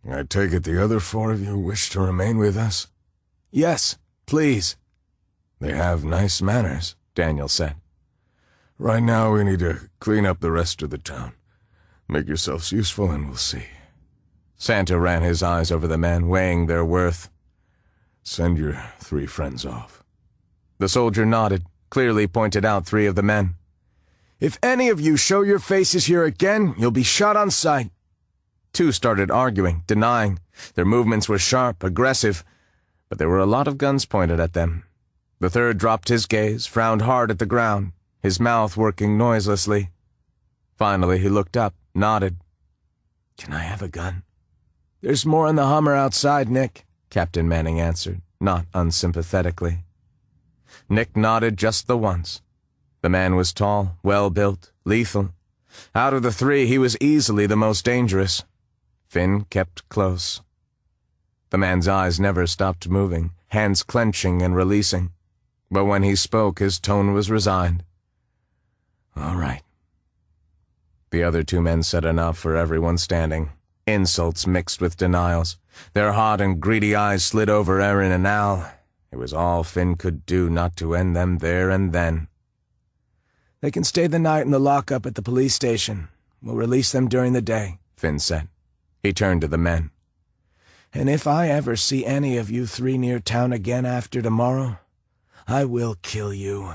"I take it the other 4 of you wish to remain with us?" "Yes, please." "They have nice manners," Daniel said. "Right now we need to clean up the rest of the town. Make yourselves useful and we'll see." Santa ran his eyes over the men, weighing their worth. "Send your 3 friends off." The soldier nodded, clearly pointed out 3 of the men. "If any of you show your faces here again, you'll be shot on sight." 2 started arguing, denying. Their movements were sharp, aggressive, but there were a lot of guns pointed at them. The 3rd dropped his gaze, frowned hard at the ground, his mouth working noiselessly. Finally, he looked up, nodded. "Can I have a gun?" "There's more in the Hummer outside, Nick," Captain Manning answered, not unsympathetically. Nick nodded just the once. The man was tall, well-built, lethal. Out of the 3, he was easily the most dangerous. Finn kept close. The man's eyes never stopped moving, hands clenching and releasing. But when he spoke, his tone was resigned. "All right." The other 2 men said enough for everyone standing. Insults mixed with denials. Their hot and greedy eyes slid over Erin and Al. It was all Finn could do not to end them there and then. "They can stay the night in the lockup at the police station. We'll release them during the day," Finn said. He turned to the men. "And if I ever see any of you 3 near town again after tomorrow, I will kill you."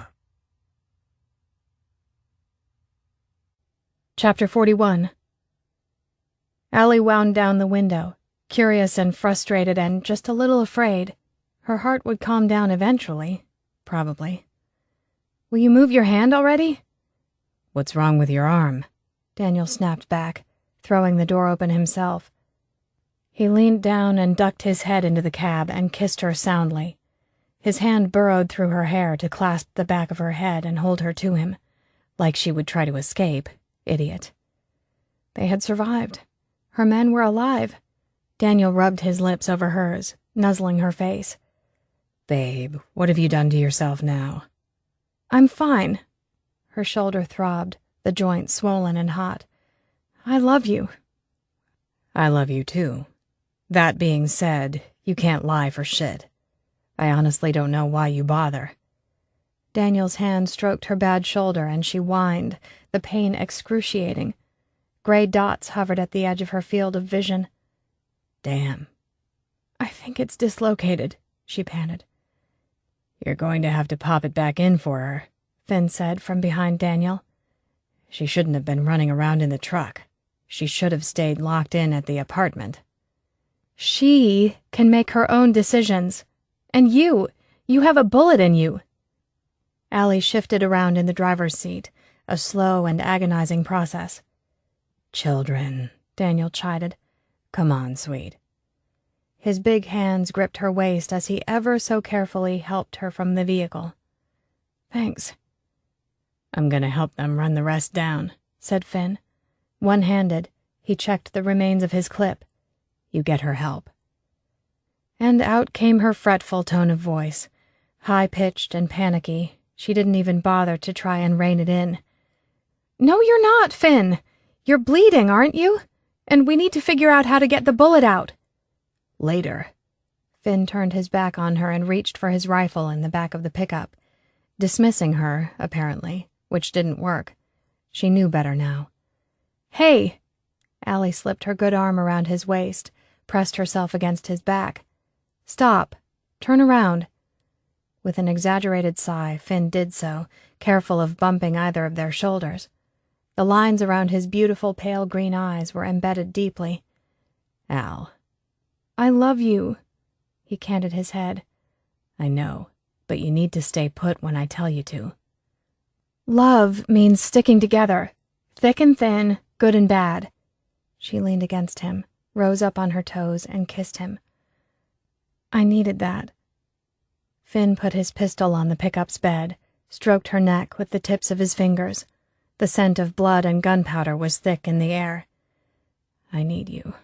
Chapter 41. Allie wound down the window, curious and frustrated and just a little afraid. Her heart would calm down eventually, probably. "Will you move your hand already?" "What's wrong with your arm?" Daniel snapped back, throwing the door open himself. He leaned down and ducked his head into the cab and kissed her soundly. His hand burrowed through her hair to clasp the back of her head and hold her to him, like she would try to escape. Idiot. They had survived. Her men were alive. Daniel rubbed his lips over hers, nuzzling her face. "Babe, what have you done to yourself now?" "I'm fine." Her shoulder throbbed, the joint swollen and hot. "I love you." "I love you too. That being said, you can't lie for shit. I honestly don't know why you bother." Daniel's hand stroked her bad shoulder and she whined, the pain excruciating. Gray dots hovered at the edge of her field of vision. "Damn." "I think it's dislocated," she panted. "You're going to have to pop it back in for her," Finn said from behind Daniel. "She shouldn't have been running around in the truck. She should have stayed locked in at the apartment." "She can make her own decisions. And you have a bullet in you." Allie shifted around in the driver's seat, a slow and agonizing process. "Children," Daniel chided. "Come on, sweet." His big hands gripped her waist as he ever so carefully helped her from the vehicle. "Thanks." "I'm gonna help them run the rest down," said Finn. One-handed, he checked the remains of his clip. "You get her help." And out came her fretful tone of voice. High-pitched and panicky, she didn't even bother to try and rein it in. "No, you're not, Finn! You're bleeding, aren't you? And we need to figure out how to get the bullet out." "Later." Finn turned his back on her and reached for his rifle in the back of the pickup. Dismissing her, apparently, which didn't work. She knew better now. "Hey!" Allie slipped her good arm around his waist, pressed herself against his back. "Stop. Turn around." With an exaggerated sigh, Finn did so, careful of bumping either of their shoulders. The lines around his beautiful pale green eyes were embedded deeply. "Al." "I love you." He canted his head. "I know, but you need to stay put when I tell you to." "Love means sticking together, thick and thin, good and bad." She leaned against him, rose up on her toes, and kissed him. "I needed that." Finn put his pistol on the pickup's bed, stroked her neck with the tips of his fingers. The scent of blood and gunpowder was thick in the air. "I need you.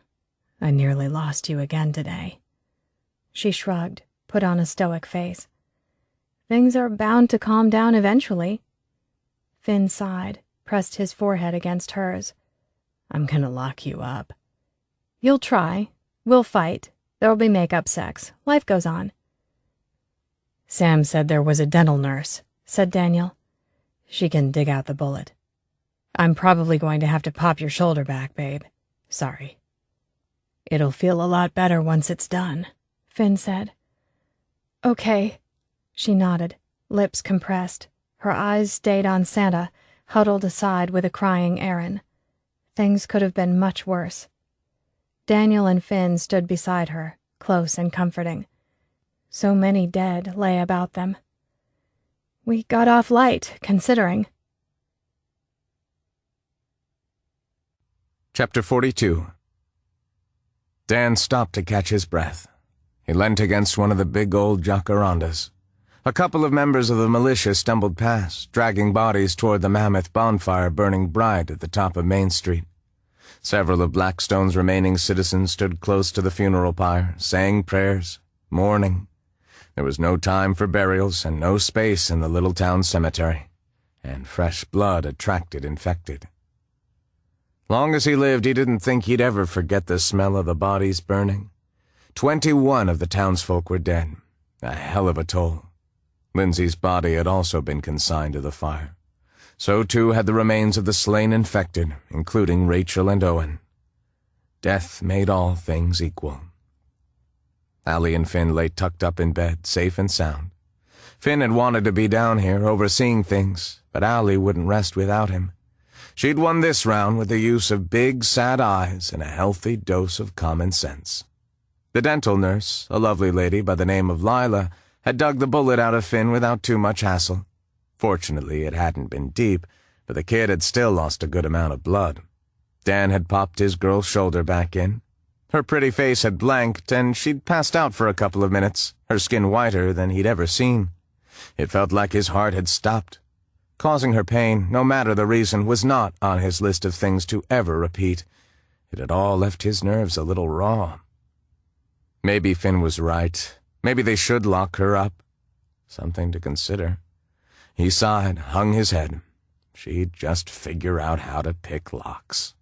I nearly lost you again today." She shrugged, put on a stoic face. "Things are bound to calm down eventually." Finn sighed, pressed his forehead against hers. "I'm gonna lock you up." "You'll try. We'll fight. There'll be make-up sex. Life goes on." "Sam said there was a dental nurse," said Daniel. "She can dig out the bullet. I'm probably going to have to pop your shoulder back, babe. Sorry." "It'll feel a lot better once it's done," Finn said. "Okay." She nodded, lips compressed. Her eyes stayed on Santa, huddled aside with a crying Aaron. Things could have been much worse. Daniel and Finn stood beside her, close and comforting. So many dead lay about them. "We got off light, considering." Chapter 42. Dan stopped to catch his breath. He leant against one of the big old jacarandas. A couple of members of the militia stumbled past, dragging bodies toward the mammoth bonfire burning bright at the top of Main Street. Several of Blackstone's remaining citizens stood close to the funeral pyre, saying prayers, mourning. There was no time for burials and no space in the little town cemetery, and fresh blood attracted infected. Long as he lived, he didn't think he'd ever forget the smell of the bodies burning. 21 of the townsfolk were dead, a hell of a toll. Lindsay's body had also been consigned to the fire. So too had the remains of the slain infected, including Rachel and Owen. Death made all things equal. Allie and Finn lay tucked up in bed, safe and sound. Finn had wanted to be down here, overseeing things, but Allie wouldn't rest without him. She'd won this round with the use of big, sad eyes and a healthy dose of common sense. The dental nurse, a lovely lady by the name of Lila, had dug the bullet out of Finn without too much hassle. Fortunately, it hadn't been deep, but the kid had still lost a good amount of blood. Dan had popped his girl's shoulder back in. Her pretty face had blanked, and she'd passed out for a couple of minutes, her skin whiter than he'd ever seen. It felt like his heart had stopped. Causing her pain, no matter the reason, was not on his list of things to ever repeat. It had all left his nerves a little raw. Maybe Finn was right. Maybe they should lock her up. Something to consider. He sighed, hung his head. She'd just figure out how to pick locks.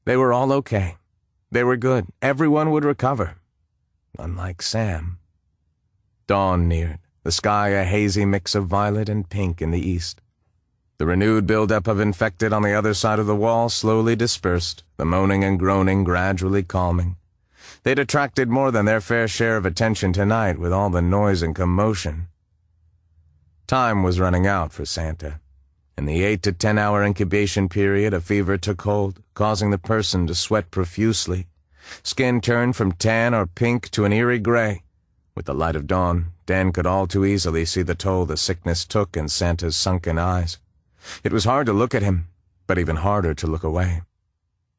They were all okay. They were good. Everyone would recover. Unlike Sam. Dawn neared, the sky a hazy mix of violet and pink in the east. The renewed buildup of infected on the other side of the wall slowly dispersed, the moaning and groaning gradually calming. They'd attracted more than their fair share of attention tonight with all the noise and commotion. Time was running out for Santa. In the 8 to 10 hour incubation period, a fever took hold, causing the person to sweat profusely. Skin turned from tan or pink to an eerie gray. With the light of dawn, Dan could all too easily see the toll the sickness took in Santa's sunken eyes. It was hard to look at him, but even harder to look away.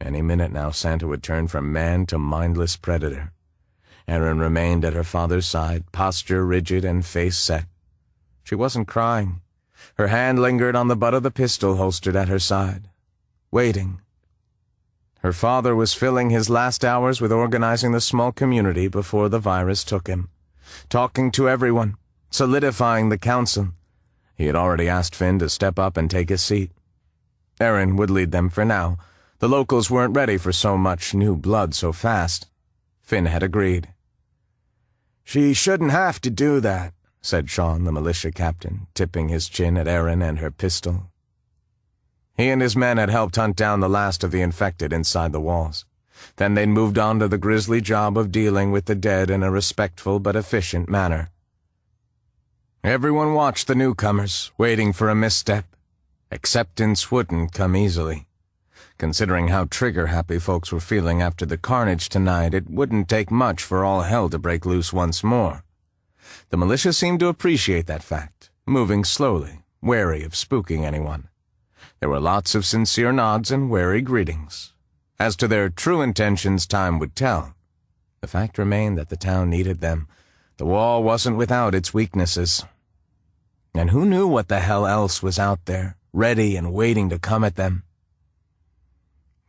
Any minute now Santa would turn from man to mindless predator. Erin remained at her father's side, posture rigid and face set. She wasn't crying. Her hand lingered on the butt of the pistol holstered at her side, waiting. Her father was filling his last hours with organizing the small community before the virus took him, talking to everyone, solidifying the council. He had already asked Finn to step up and take his seat. Erin would lead them for now. The locals weren't ready for so much new blood so fast. Finn had agreed. "She shouldn't have to do that," said Sean, the militia captain, tipping his chin at Erin and her pistol. He and his men had helped hunt down the last of the infected inside the walls. Then they'd moved on to the grisly job of dealing with the dead in a respectful but efficient manner. Everyone watched the newcomers, waiting for a misstep. Acceptance wouldn't come easily. Considering how trigger-happy folks were feeling after the carnage tonight, it wouldn't take much for all hell to break loose once more. The militia seemed to appreciate that fact, moving slowly, wary of spooking anyone. There were lots of sincere nods and wary greetings. As to their true intentions, time would tell. The fact remained that the town needed them. The wall wasn't without its weaknesses. And who knew what the hell else was out there, ready and waiting to come at them?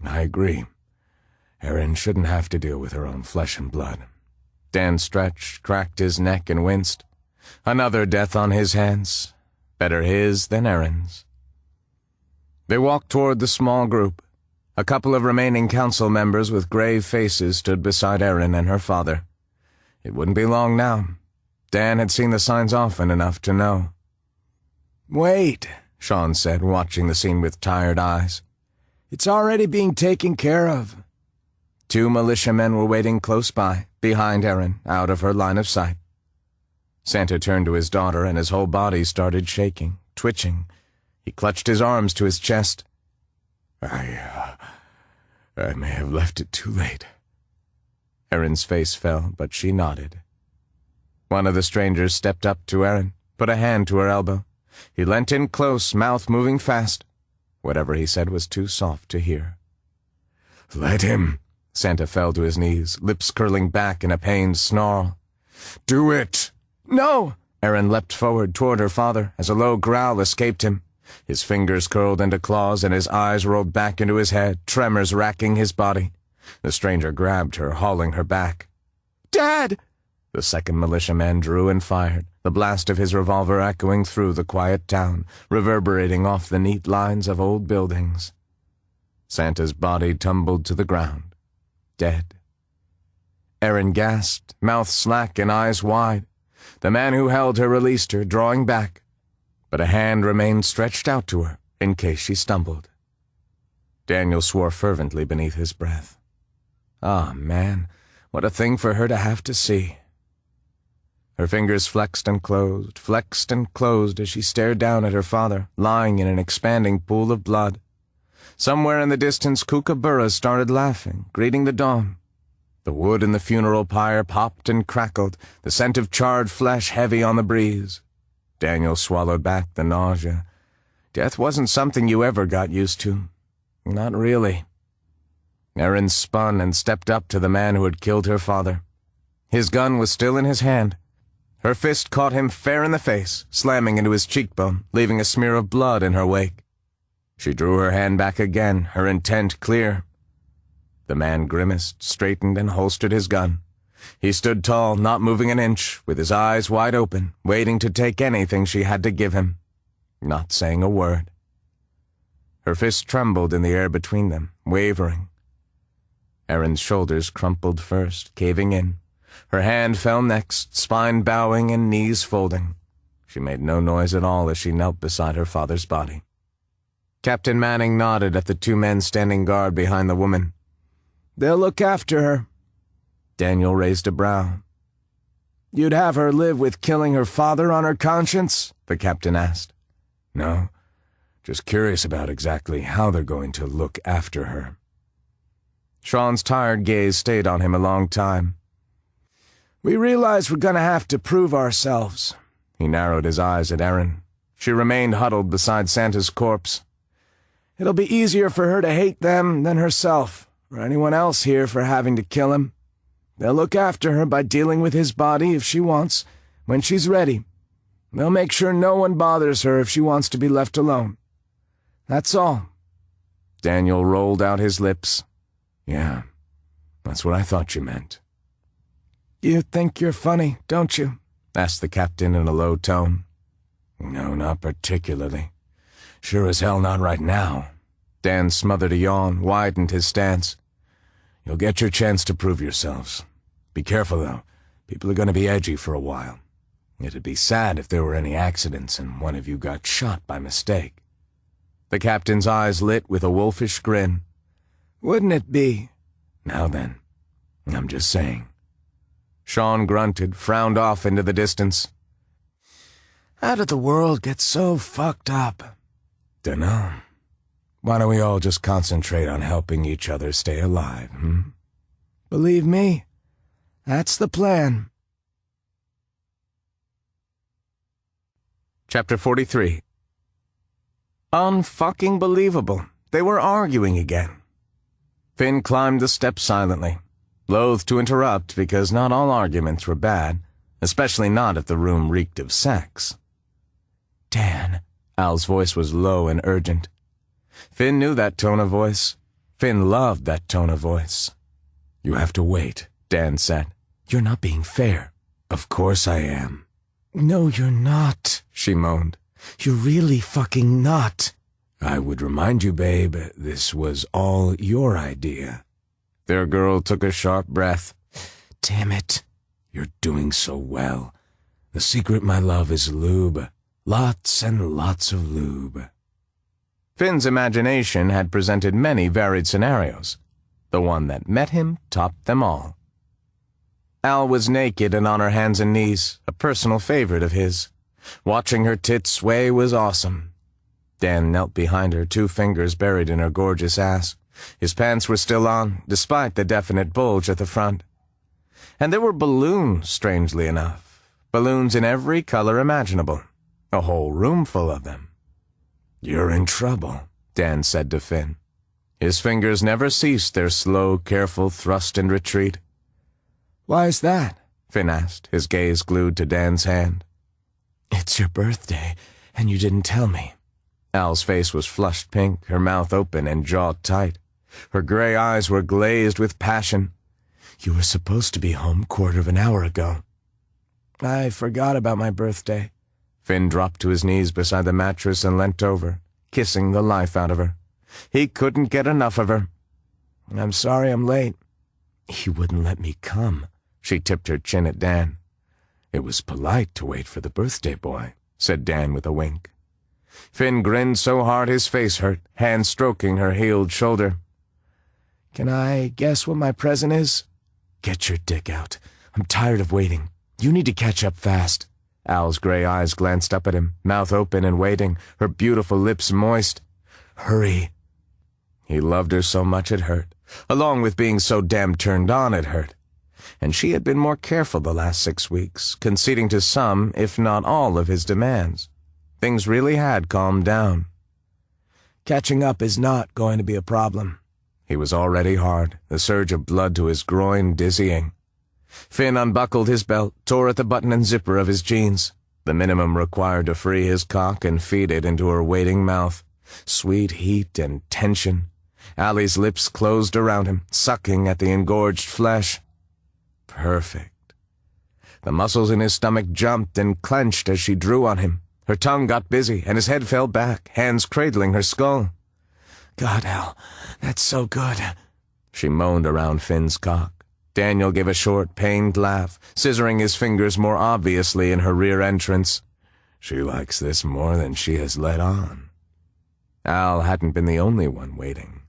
I agree. Erin shouldn't have to deal with her own flesh and blood. Dan stretched, cracked his neck, and winced. Another death on his hands. Better his than Erin's. They walked toward the small group. A couple of remaining council members with grave faces stood beside Erin and her father. It wouldn't be long now. Dan had seen the signs often enough to know. "Wait," Sean said, watching the scene with tired eyes. "It's already being taken care of." 2 militiamen were waiting close by, behind Erin, out of her line of sight. Santa turned to his daughter, and his whole body started shaking, twitching. He clutched his arms to his chest. I may have left it too late. Erin's face fell, but she nodded. One of the strangers stepped up to Erin, put a hand to her elbow. He leant in close, mouth moving fast. Whatever he said was too soft to hear. "Let him." Santa fell to his knees, lips curling back in a pained snarl. "Do it!" "No!" Erin leapt forward toward her father as a low growl escaped him. His fingers curled into claws and his eyes rolled back into his head, tremors racking his body. The stranger grabbed her, hauling her back. "Dad!" The second militiaman drew and fired, the blast of his revolver echoing through the quiet town, reverberating off the neat lines of old buildings. Santa's body tumbled to the ground, dead. Erin gasped, mouth slack and eyes wide. The man who held her released her, drawing back, but a hand remained stretched out to her in case she stumbled. Daniel swore fervently beneath his breath. Ah, man, what a thing for her to have to see. Her fingers flexed and closed as she stared down at her father, lying in an expanding pool of blood. Somewhere in the distance, kookaburras started laughing, greeting the dawn. The wood in the funeral pyre popped and crackled, the scent of charred flesh heavy on the breeze. Daniel swallowed back the nausea. Death wasn't something you ever got used to. Not really. Erin spun and stepped up to the man who had killed her father. His gun was still in his hand. Her fist caught him fair in the face, slamming into his cheekbone, leaving a smear of blood in her wake. She drew her hand back again, her intent clear. The man grimaced, straightened, and holstered his gun. He stood tall, not moving an inch, with his eyes wide open, waiting to take anything she had to give him, not saying a word. Her fist trembled in the air between them, wavering. Erin's shoulders crumpled first, caving in. Her hand fell next, spine bowing and knees folding. She made no noise at all as she knelt beside her father's body. Captain Manning nodded at the 2 men standing guard behind the woman. "They'll look after her." Daniel raised a brow. "You'd have her live with killing her father on her conscience?" the captain asked. "No, just curious about exactly how they're going to look after her." Sean's tired gaze stayed on him a long time. "We realize we're gonna have to prove ourselves." He narrowed his eyes at Erin. She remained huddled beside Santa's corpse. "It'll be easier for her to hate them than herself, or anyone else here for having to kill him. They'll look after her by dealing with his body if she wants, when she's ready. They'll make sure no one bothers her if she wants to be left alone. That's all." Daniel rolled out his lips. "Yeah, that's what I thought you meant." "You think you're funny, don't you?" asked the captain in a low tone. "No, not particularly. Sure as hell not right now." Dan smothered a yawn, widened his stance. "You'll get your chance to prove yourselves. Be careful, though. People are going to be edgy for a while. It'd be sad if there were any accidents and one of you got shot by mistake." The captain's eyes lit with a wolfish grin. "Wouldn't it be?" "Now then, I'm just saying." Sean grunted, frowned off into the distance. "How did the world get so fucked up?" "Dunno. Why don't we all just concentrate on helping each other stay alive, "Believe me, that's the plan." Chapter 43. Unfucking believable. They were arguing again. Finn climbed the steps silently, loath to interrupt because not all arguments were bad, especially not if the room reeked of sex. "Dan," Al's voice was low and urgent. Finn knew that tone of voice. Finn loved that tone of voice. "You have to wait," Dan said. "You're not being fair." "Of course I am." "No, you're not," she moaned. "You're really fucking not." "I would remind you, babe, this was all your idea." Their girl took a sharp breath. "Damn it." "You're doing so well. The secret, my love, is lube. Lots and lots of lube." Finn's imagination had presented many varied scenarios. The one that met him topped them all. Al was naked and on her hands and knees, a personal favorite of his. Watching her tits sway was awesome. Dan knelt behind her, 2 fingers buried in her gorgeous ass. His pants were still on, despite the definite bulge at the front. And there were balloons, strangely enough. Balloons in every color imaginable. A whole room full of them. "You're in trouble," Dan said to Finn. His fingers never ceased their slow, careful thrust and retreat. "Why's that?" Finn asked, his gaze glued to Dan's hand. "It's your birthday, and you didn't tell me." Al's face was flushed pink, her mouth open and jaw tight. Her gray eyes were glazed with passion. "You were supposed to be home 1/4 of an hour ago." "I forgot about my birthday." Finn dropped to his knees beside the mattress and leant over, kissing the life out of her. He couldn't get enough of her. "I'm sorry I'm late." "You wouldn't let me come." She tipped her chin at Dan. "It was polite to wait for the birthday boy," said Dan with a wink. Finn grinned so hard his face hurt, hand stroking her healed shoulder. "Can I guess what my present is?" "Get your dick out. I'm tired of waiting. You need to catch up fast." Al's gray eyes glanced up at him, mouth open and waiting, her beautiful lips moist. "Hurry." He loved her so much it hurt. Along with being so damn turned on it hurt. And she had been more careful the last 6 weeks, conceding to some, if not all, of his demands. Things really had calmed down. "Catching up is not going to be a problem." He was already hard, the surge of blood to his groin dizzying. Finn unbuckled his belt, tore at the button and zipper of his jeans, the minimum required to free his cock and feed it into her waiting mouth. Sweet heat and tension. Allie's lips closed around him, sucking at the engorged flesh. Perfect. The muscles in his stomach jumped and clenched as she drew on him. Her tongue got busy, and his head fell back, hands cradling her skull. "God, Al, that's so good," she moaned around Finn's cock. Daniel gave a short, pained laugh, scissoring his fingers more obviously in her rear entrance. "She likes this more than she has let on." Al hadn't been the only one waiting.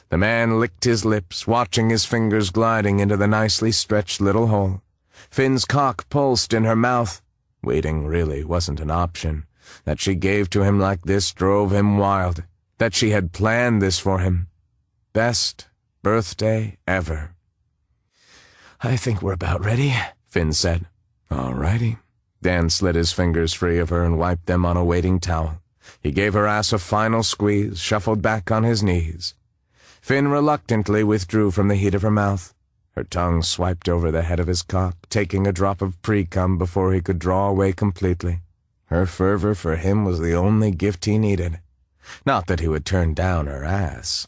The man licked his lips, watching his fingers gliding into the nicely stretched little hole. Finn's cock pulsed in her mouth. Waiting really wasn't an option. That she gave to him like this drove him wild. That she had planned this for him. Best birthday ever. "I think we're about ready," Finn said. "All righty." Dan slid his fingers free of her and wiped them on a waiting towel. He gave her ass a final squeeze, shuffled back on his knees. Finn reluctantly withdrew from the heat of her mouth. Her tongue swiped over the head of his cock, taking a drop of pre-cum before he could draw away completely. Her fervor for him was the only gift he needed. Not that he would turn down her ass.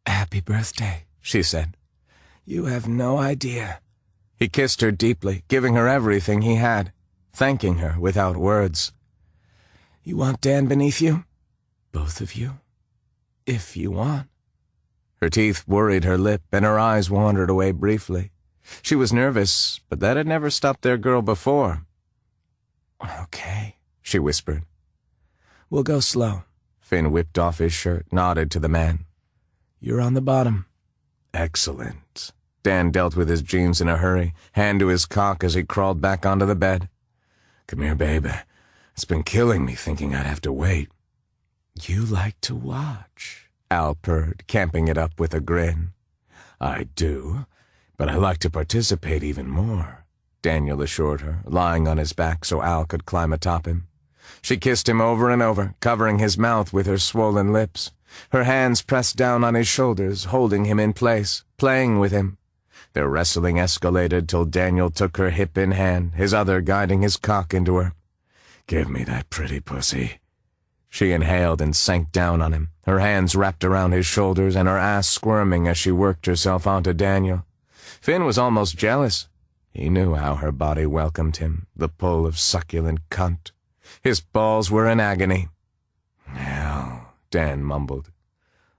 "Happy birthday," she said. "You have no idea." He kissed her deeply, giving her everything he had, thanking her without words. "You want Dan beneath you?" "Both of you?" "If you want." Her teeth worried her lip, and her eyes wandered away briefly. She was nervous, but that had never stopped their girl before. "Okay," she whispered. "We'll go slow." Finn whipped off his shirt, nodded to the man. "You're on the bottom." "Excellent." Dan dealt with his jeans in a hurry, hand to his cock as he crawled back onto the bed. "Come here, babe. It's been killing me thinking I'd have to wait." "You like to watch," Al purred, camping it up with a grin. "I do, but I like to participate even more," Daniel assured her, lying on his back so Al could climb atop him. She kissed him over and over, covering his mouth with her swollen lips. Her hands pressed down on his shoulders, holding him in place, playing with him. Their wrestling escalated till Daniel took her hip in hand, his other guiding his cock into her. "Give me that pretty pussy." She inhaled and sank down on him, her hands wrapped around his shoulders and her ass squirming as she worked herself onto Daniel. Finn was almost jealous. He knew how her body welcomed him, the pull of succulent cunt. His balls were in agony. "Hell," Dan mumbled.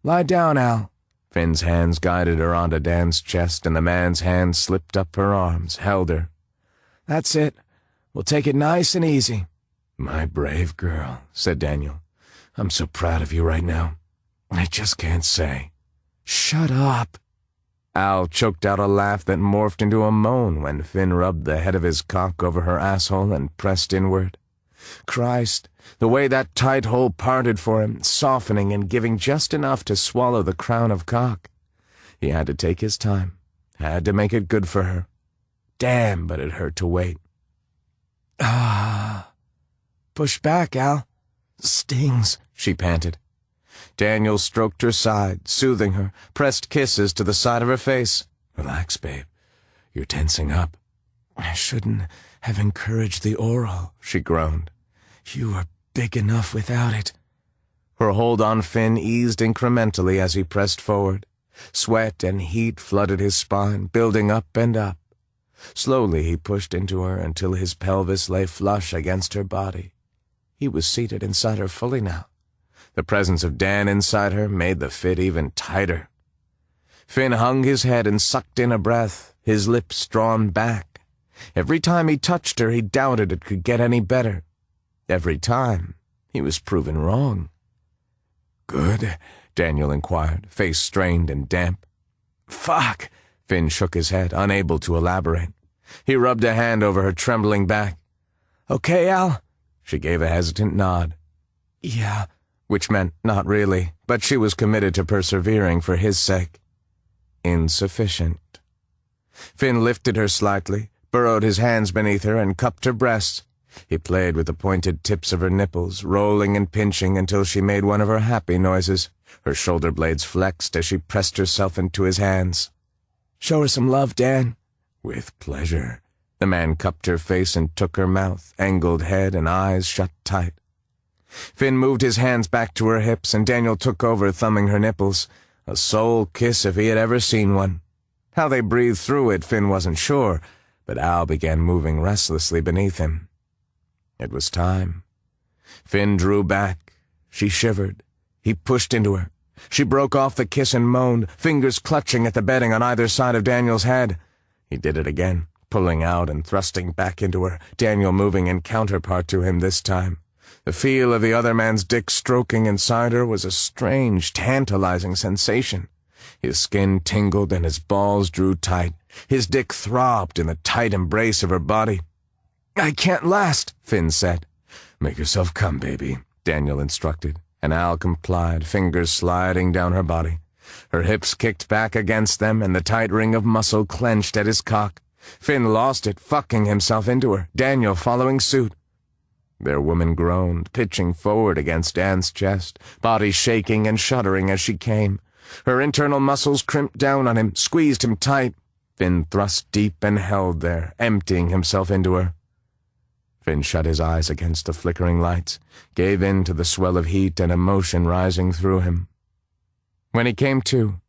"Lie down, Al." Finn's hands guided her onto Dan's chest, and the man's hand slipped up her arms, held her. "That's it. We'll take it nice and easy." "My brave girl," said Daniel. "I'm so proud of you right now. I just can't say." "Shut up." Al choked out a laugh that morphed into a moan when Finn rubbed the head of his cock over her asshole and pressed inward. Christ, the way that tight hole parted for him, softening and giving just enough to swallow the crown of cock. He had to take his time, had to make it good for her. Damn, but it hurt to wait. "Ah." "Push back, Al." "Stings," she panted. Daniel stroked her side, soothing her, pressed kisses to the side of her face. "Relax, babe. You're tensing up." "I shouldn't have encouraged the oral," she groaned. "You were big enough without it." Her hold on Finn eased incrementally as he pressed forward. Sweat and heat flooded his spine, building up and up. Slowly he pushed into her until his pelvis lay flush against her body. He was seated inside her fully now. The presence of Dan inside her made the fit even tighter. Finn hung his head and sucked in a breath, his lips drawn back. Every time he touched her, he doubted it could get any better. Every time, he was proven wrong. "Good?" Daniel inquired, face strained and damp. "Fuck!" Finn shook his head, unable to elaborate. He rubbed a hand over her trembling back. "Okay, Al?" She gave a hesitant nod. "Yeah," which meant not really, but she was committed to persevering for his sake. Insufficient. Finn lifted her slightly, burrowed his hands beneath her, and cupped her breasts. He played with the pointed tips of her nipples, rolling and pinching until she made one of her happy noises. Her shoulder blades flexed as she pressed herself into his hands. "Show her some love, Dan." "With pleasure." The man cupped her face and took her mouth, angled head and eyes shut tight. Finn moved his hands back to her hips, and Daniel took over, thumbing her nipples. A soul kiss if he had ever seen one. How they breathed through it, Finn wasn't sure, but Al began moving restlessly beneath him. It was time. Finn drew back. She shivered. He pushed into her. She broke off the kiss and moaned, fingers clutching at the bedding on either side of Daniel's head. He did it again, pulling out and thrusting back into her, Daniel moving in counterpart to him this time. The feel of the other man's dick stroking inside her was a strange, tantalizing sensation. His skin tingled and his balls drew tight. His dick throbbed in the tight embrace of her body. "I can't last," Finn said. "Make yourself come, baby," Daniel instructed, and Al complied, fingers sliding down her body. Her hips kicked back against them, and the tight ring of muscle clenched at his cock. Finn lost it, fucking himself into her, Daniel following suit. Their woman groaned, pitching forward against Dan's chest, body shaking and shuddering as she came. Her internal muscles crimped down on him, squeezed him tight. Finn thrust deep and held there, emptying himself into her. Finn shut his eyes against the flickering lights, gave in to the swell of heat and emotion rising through him. When he came to,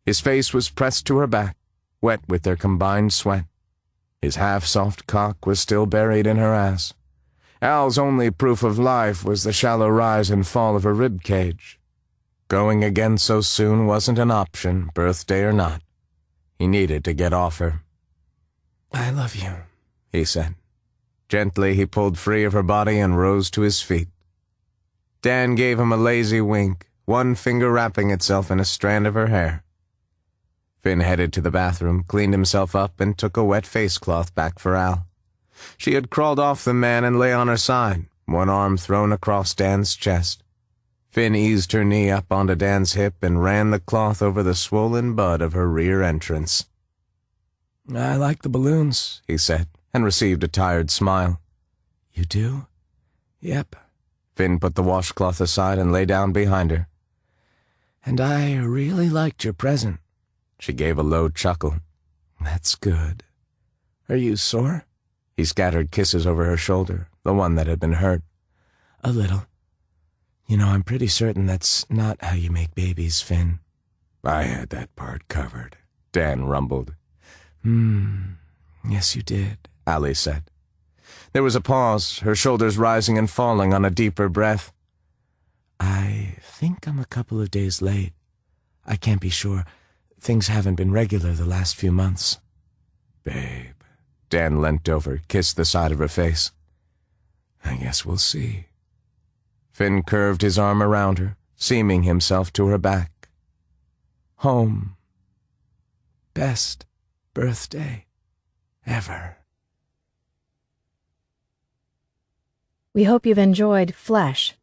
his face was pressed to her back, wet with their combined sweat. His half-soft cock was still buried in her ass. Al's only proof of life was the shallow rise and fall of her rib cage. Going again so soon wasn't an option, birthday or not. He needed to get off her. "I love you," he said. Gently he pulled free of her body and rose to his feet. Dan gave him a lazy wink, one finger wrapping itself in a strand of her hair. Finn headed to the bathroom, cleaned himself up, and took a wet face-cloth back for Al. She had crawled off the man and lay on her side, one arm thrown across Dan's chest. Finn eased her knee up onto Dan's hip and ran the cloth over the swollen bud of her rear entrance. "I like the balloons," he said, and received a tired smile. "You do?" "Yep." Finn put the washcloth aside and lay down behind her. "And I really liked your present." She gave a low chuckle. "That's good. Are you sore?" He scattered kisses over her shoulder, the one that had been hurt. "A little. You know, I'm pretty certain that's not how you make babies, Finn." "I had that part covered," Dan rumbled. Yes, you did," Allie said. There was a pause, her shoulders rising and falling on a deeper breath. "I think I'm a couple of days late. I can't be sure. Things haven't been regular the last few months." "Babe." Dan leant over, kissed the side of her face. "I guess we'll see." Finn curved his arm around her, seaming himself to her back. "Home. Best birthday ever." We hope you've enjoyed Flesh,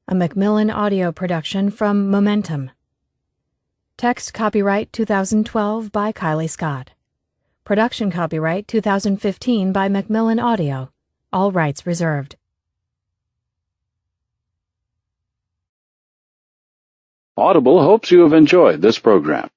a Macmillan audio production from Momentum. Text copyright 2012 by Kylie Scott. Production copyright 2015 by Macmillan Audio. All rights reserved. Audible hopes you have enjoyed this program.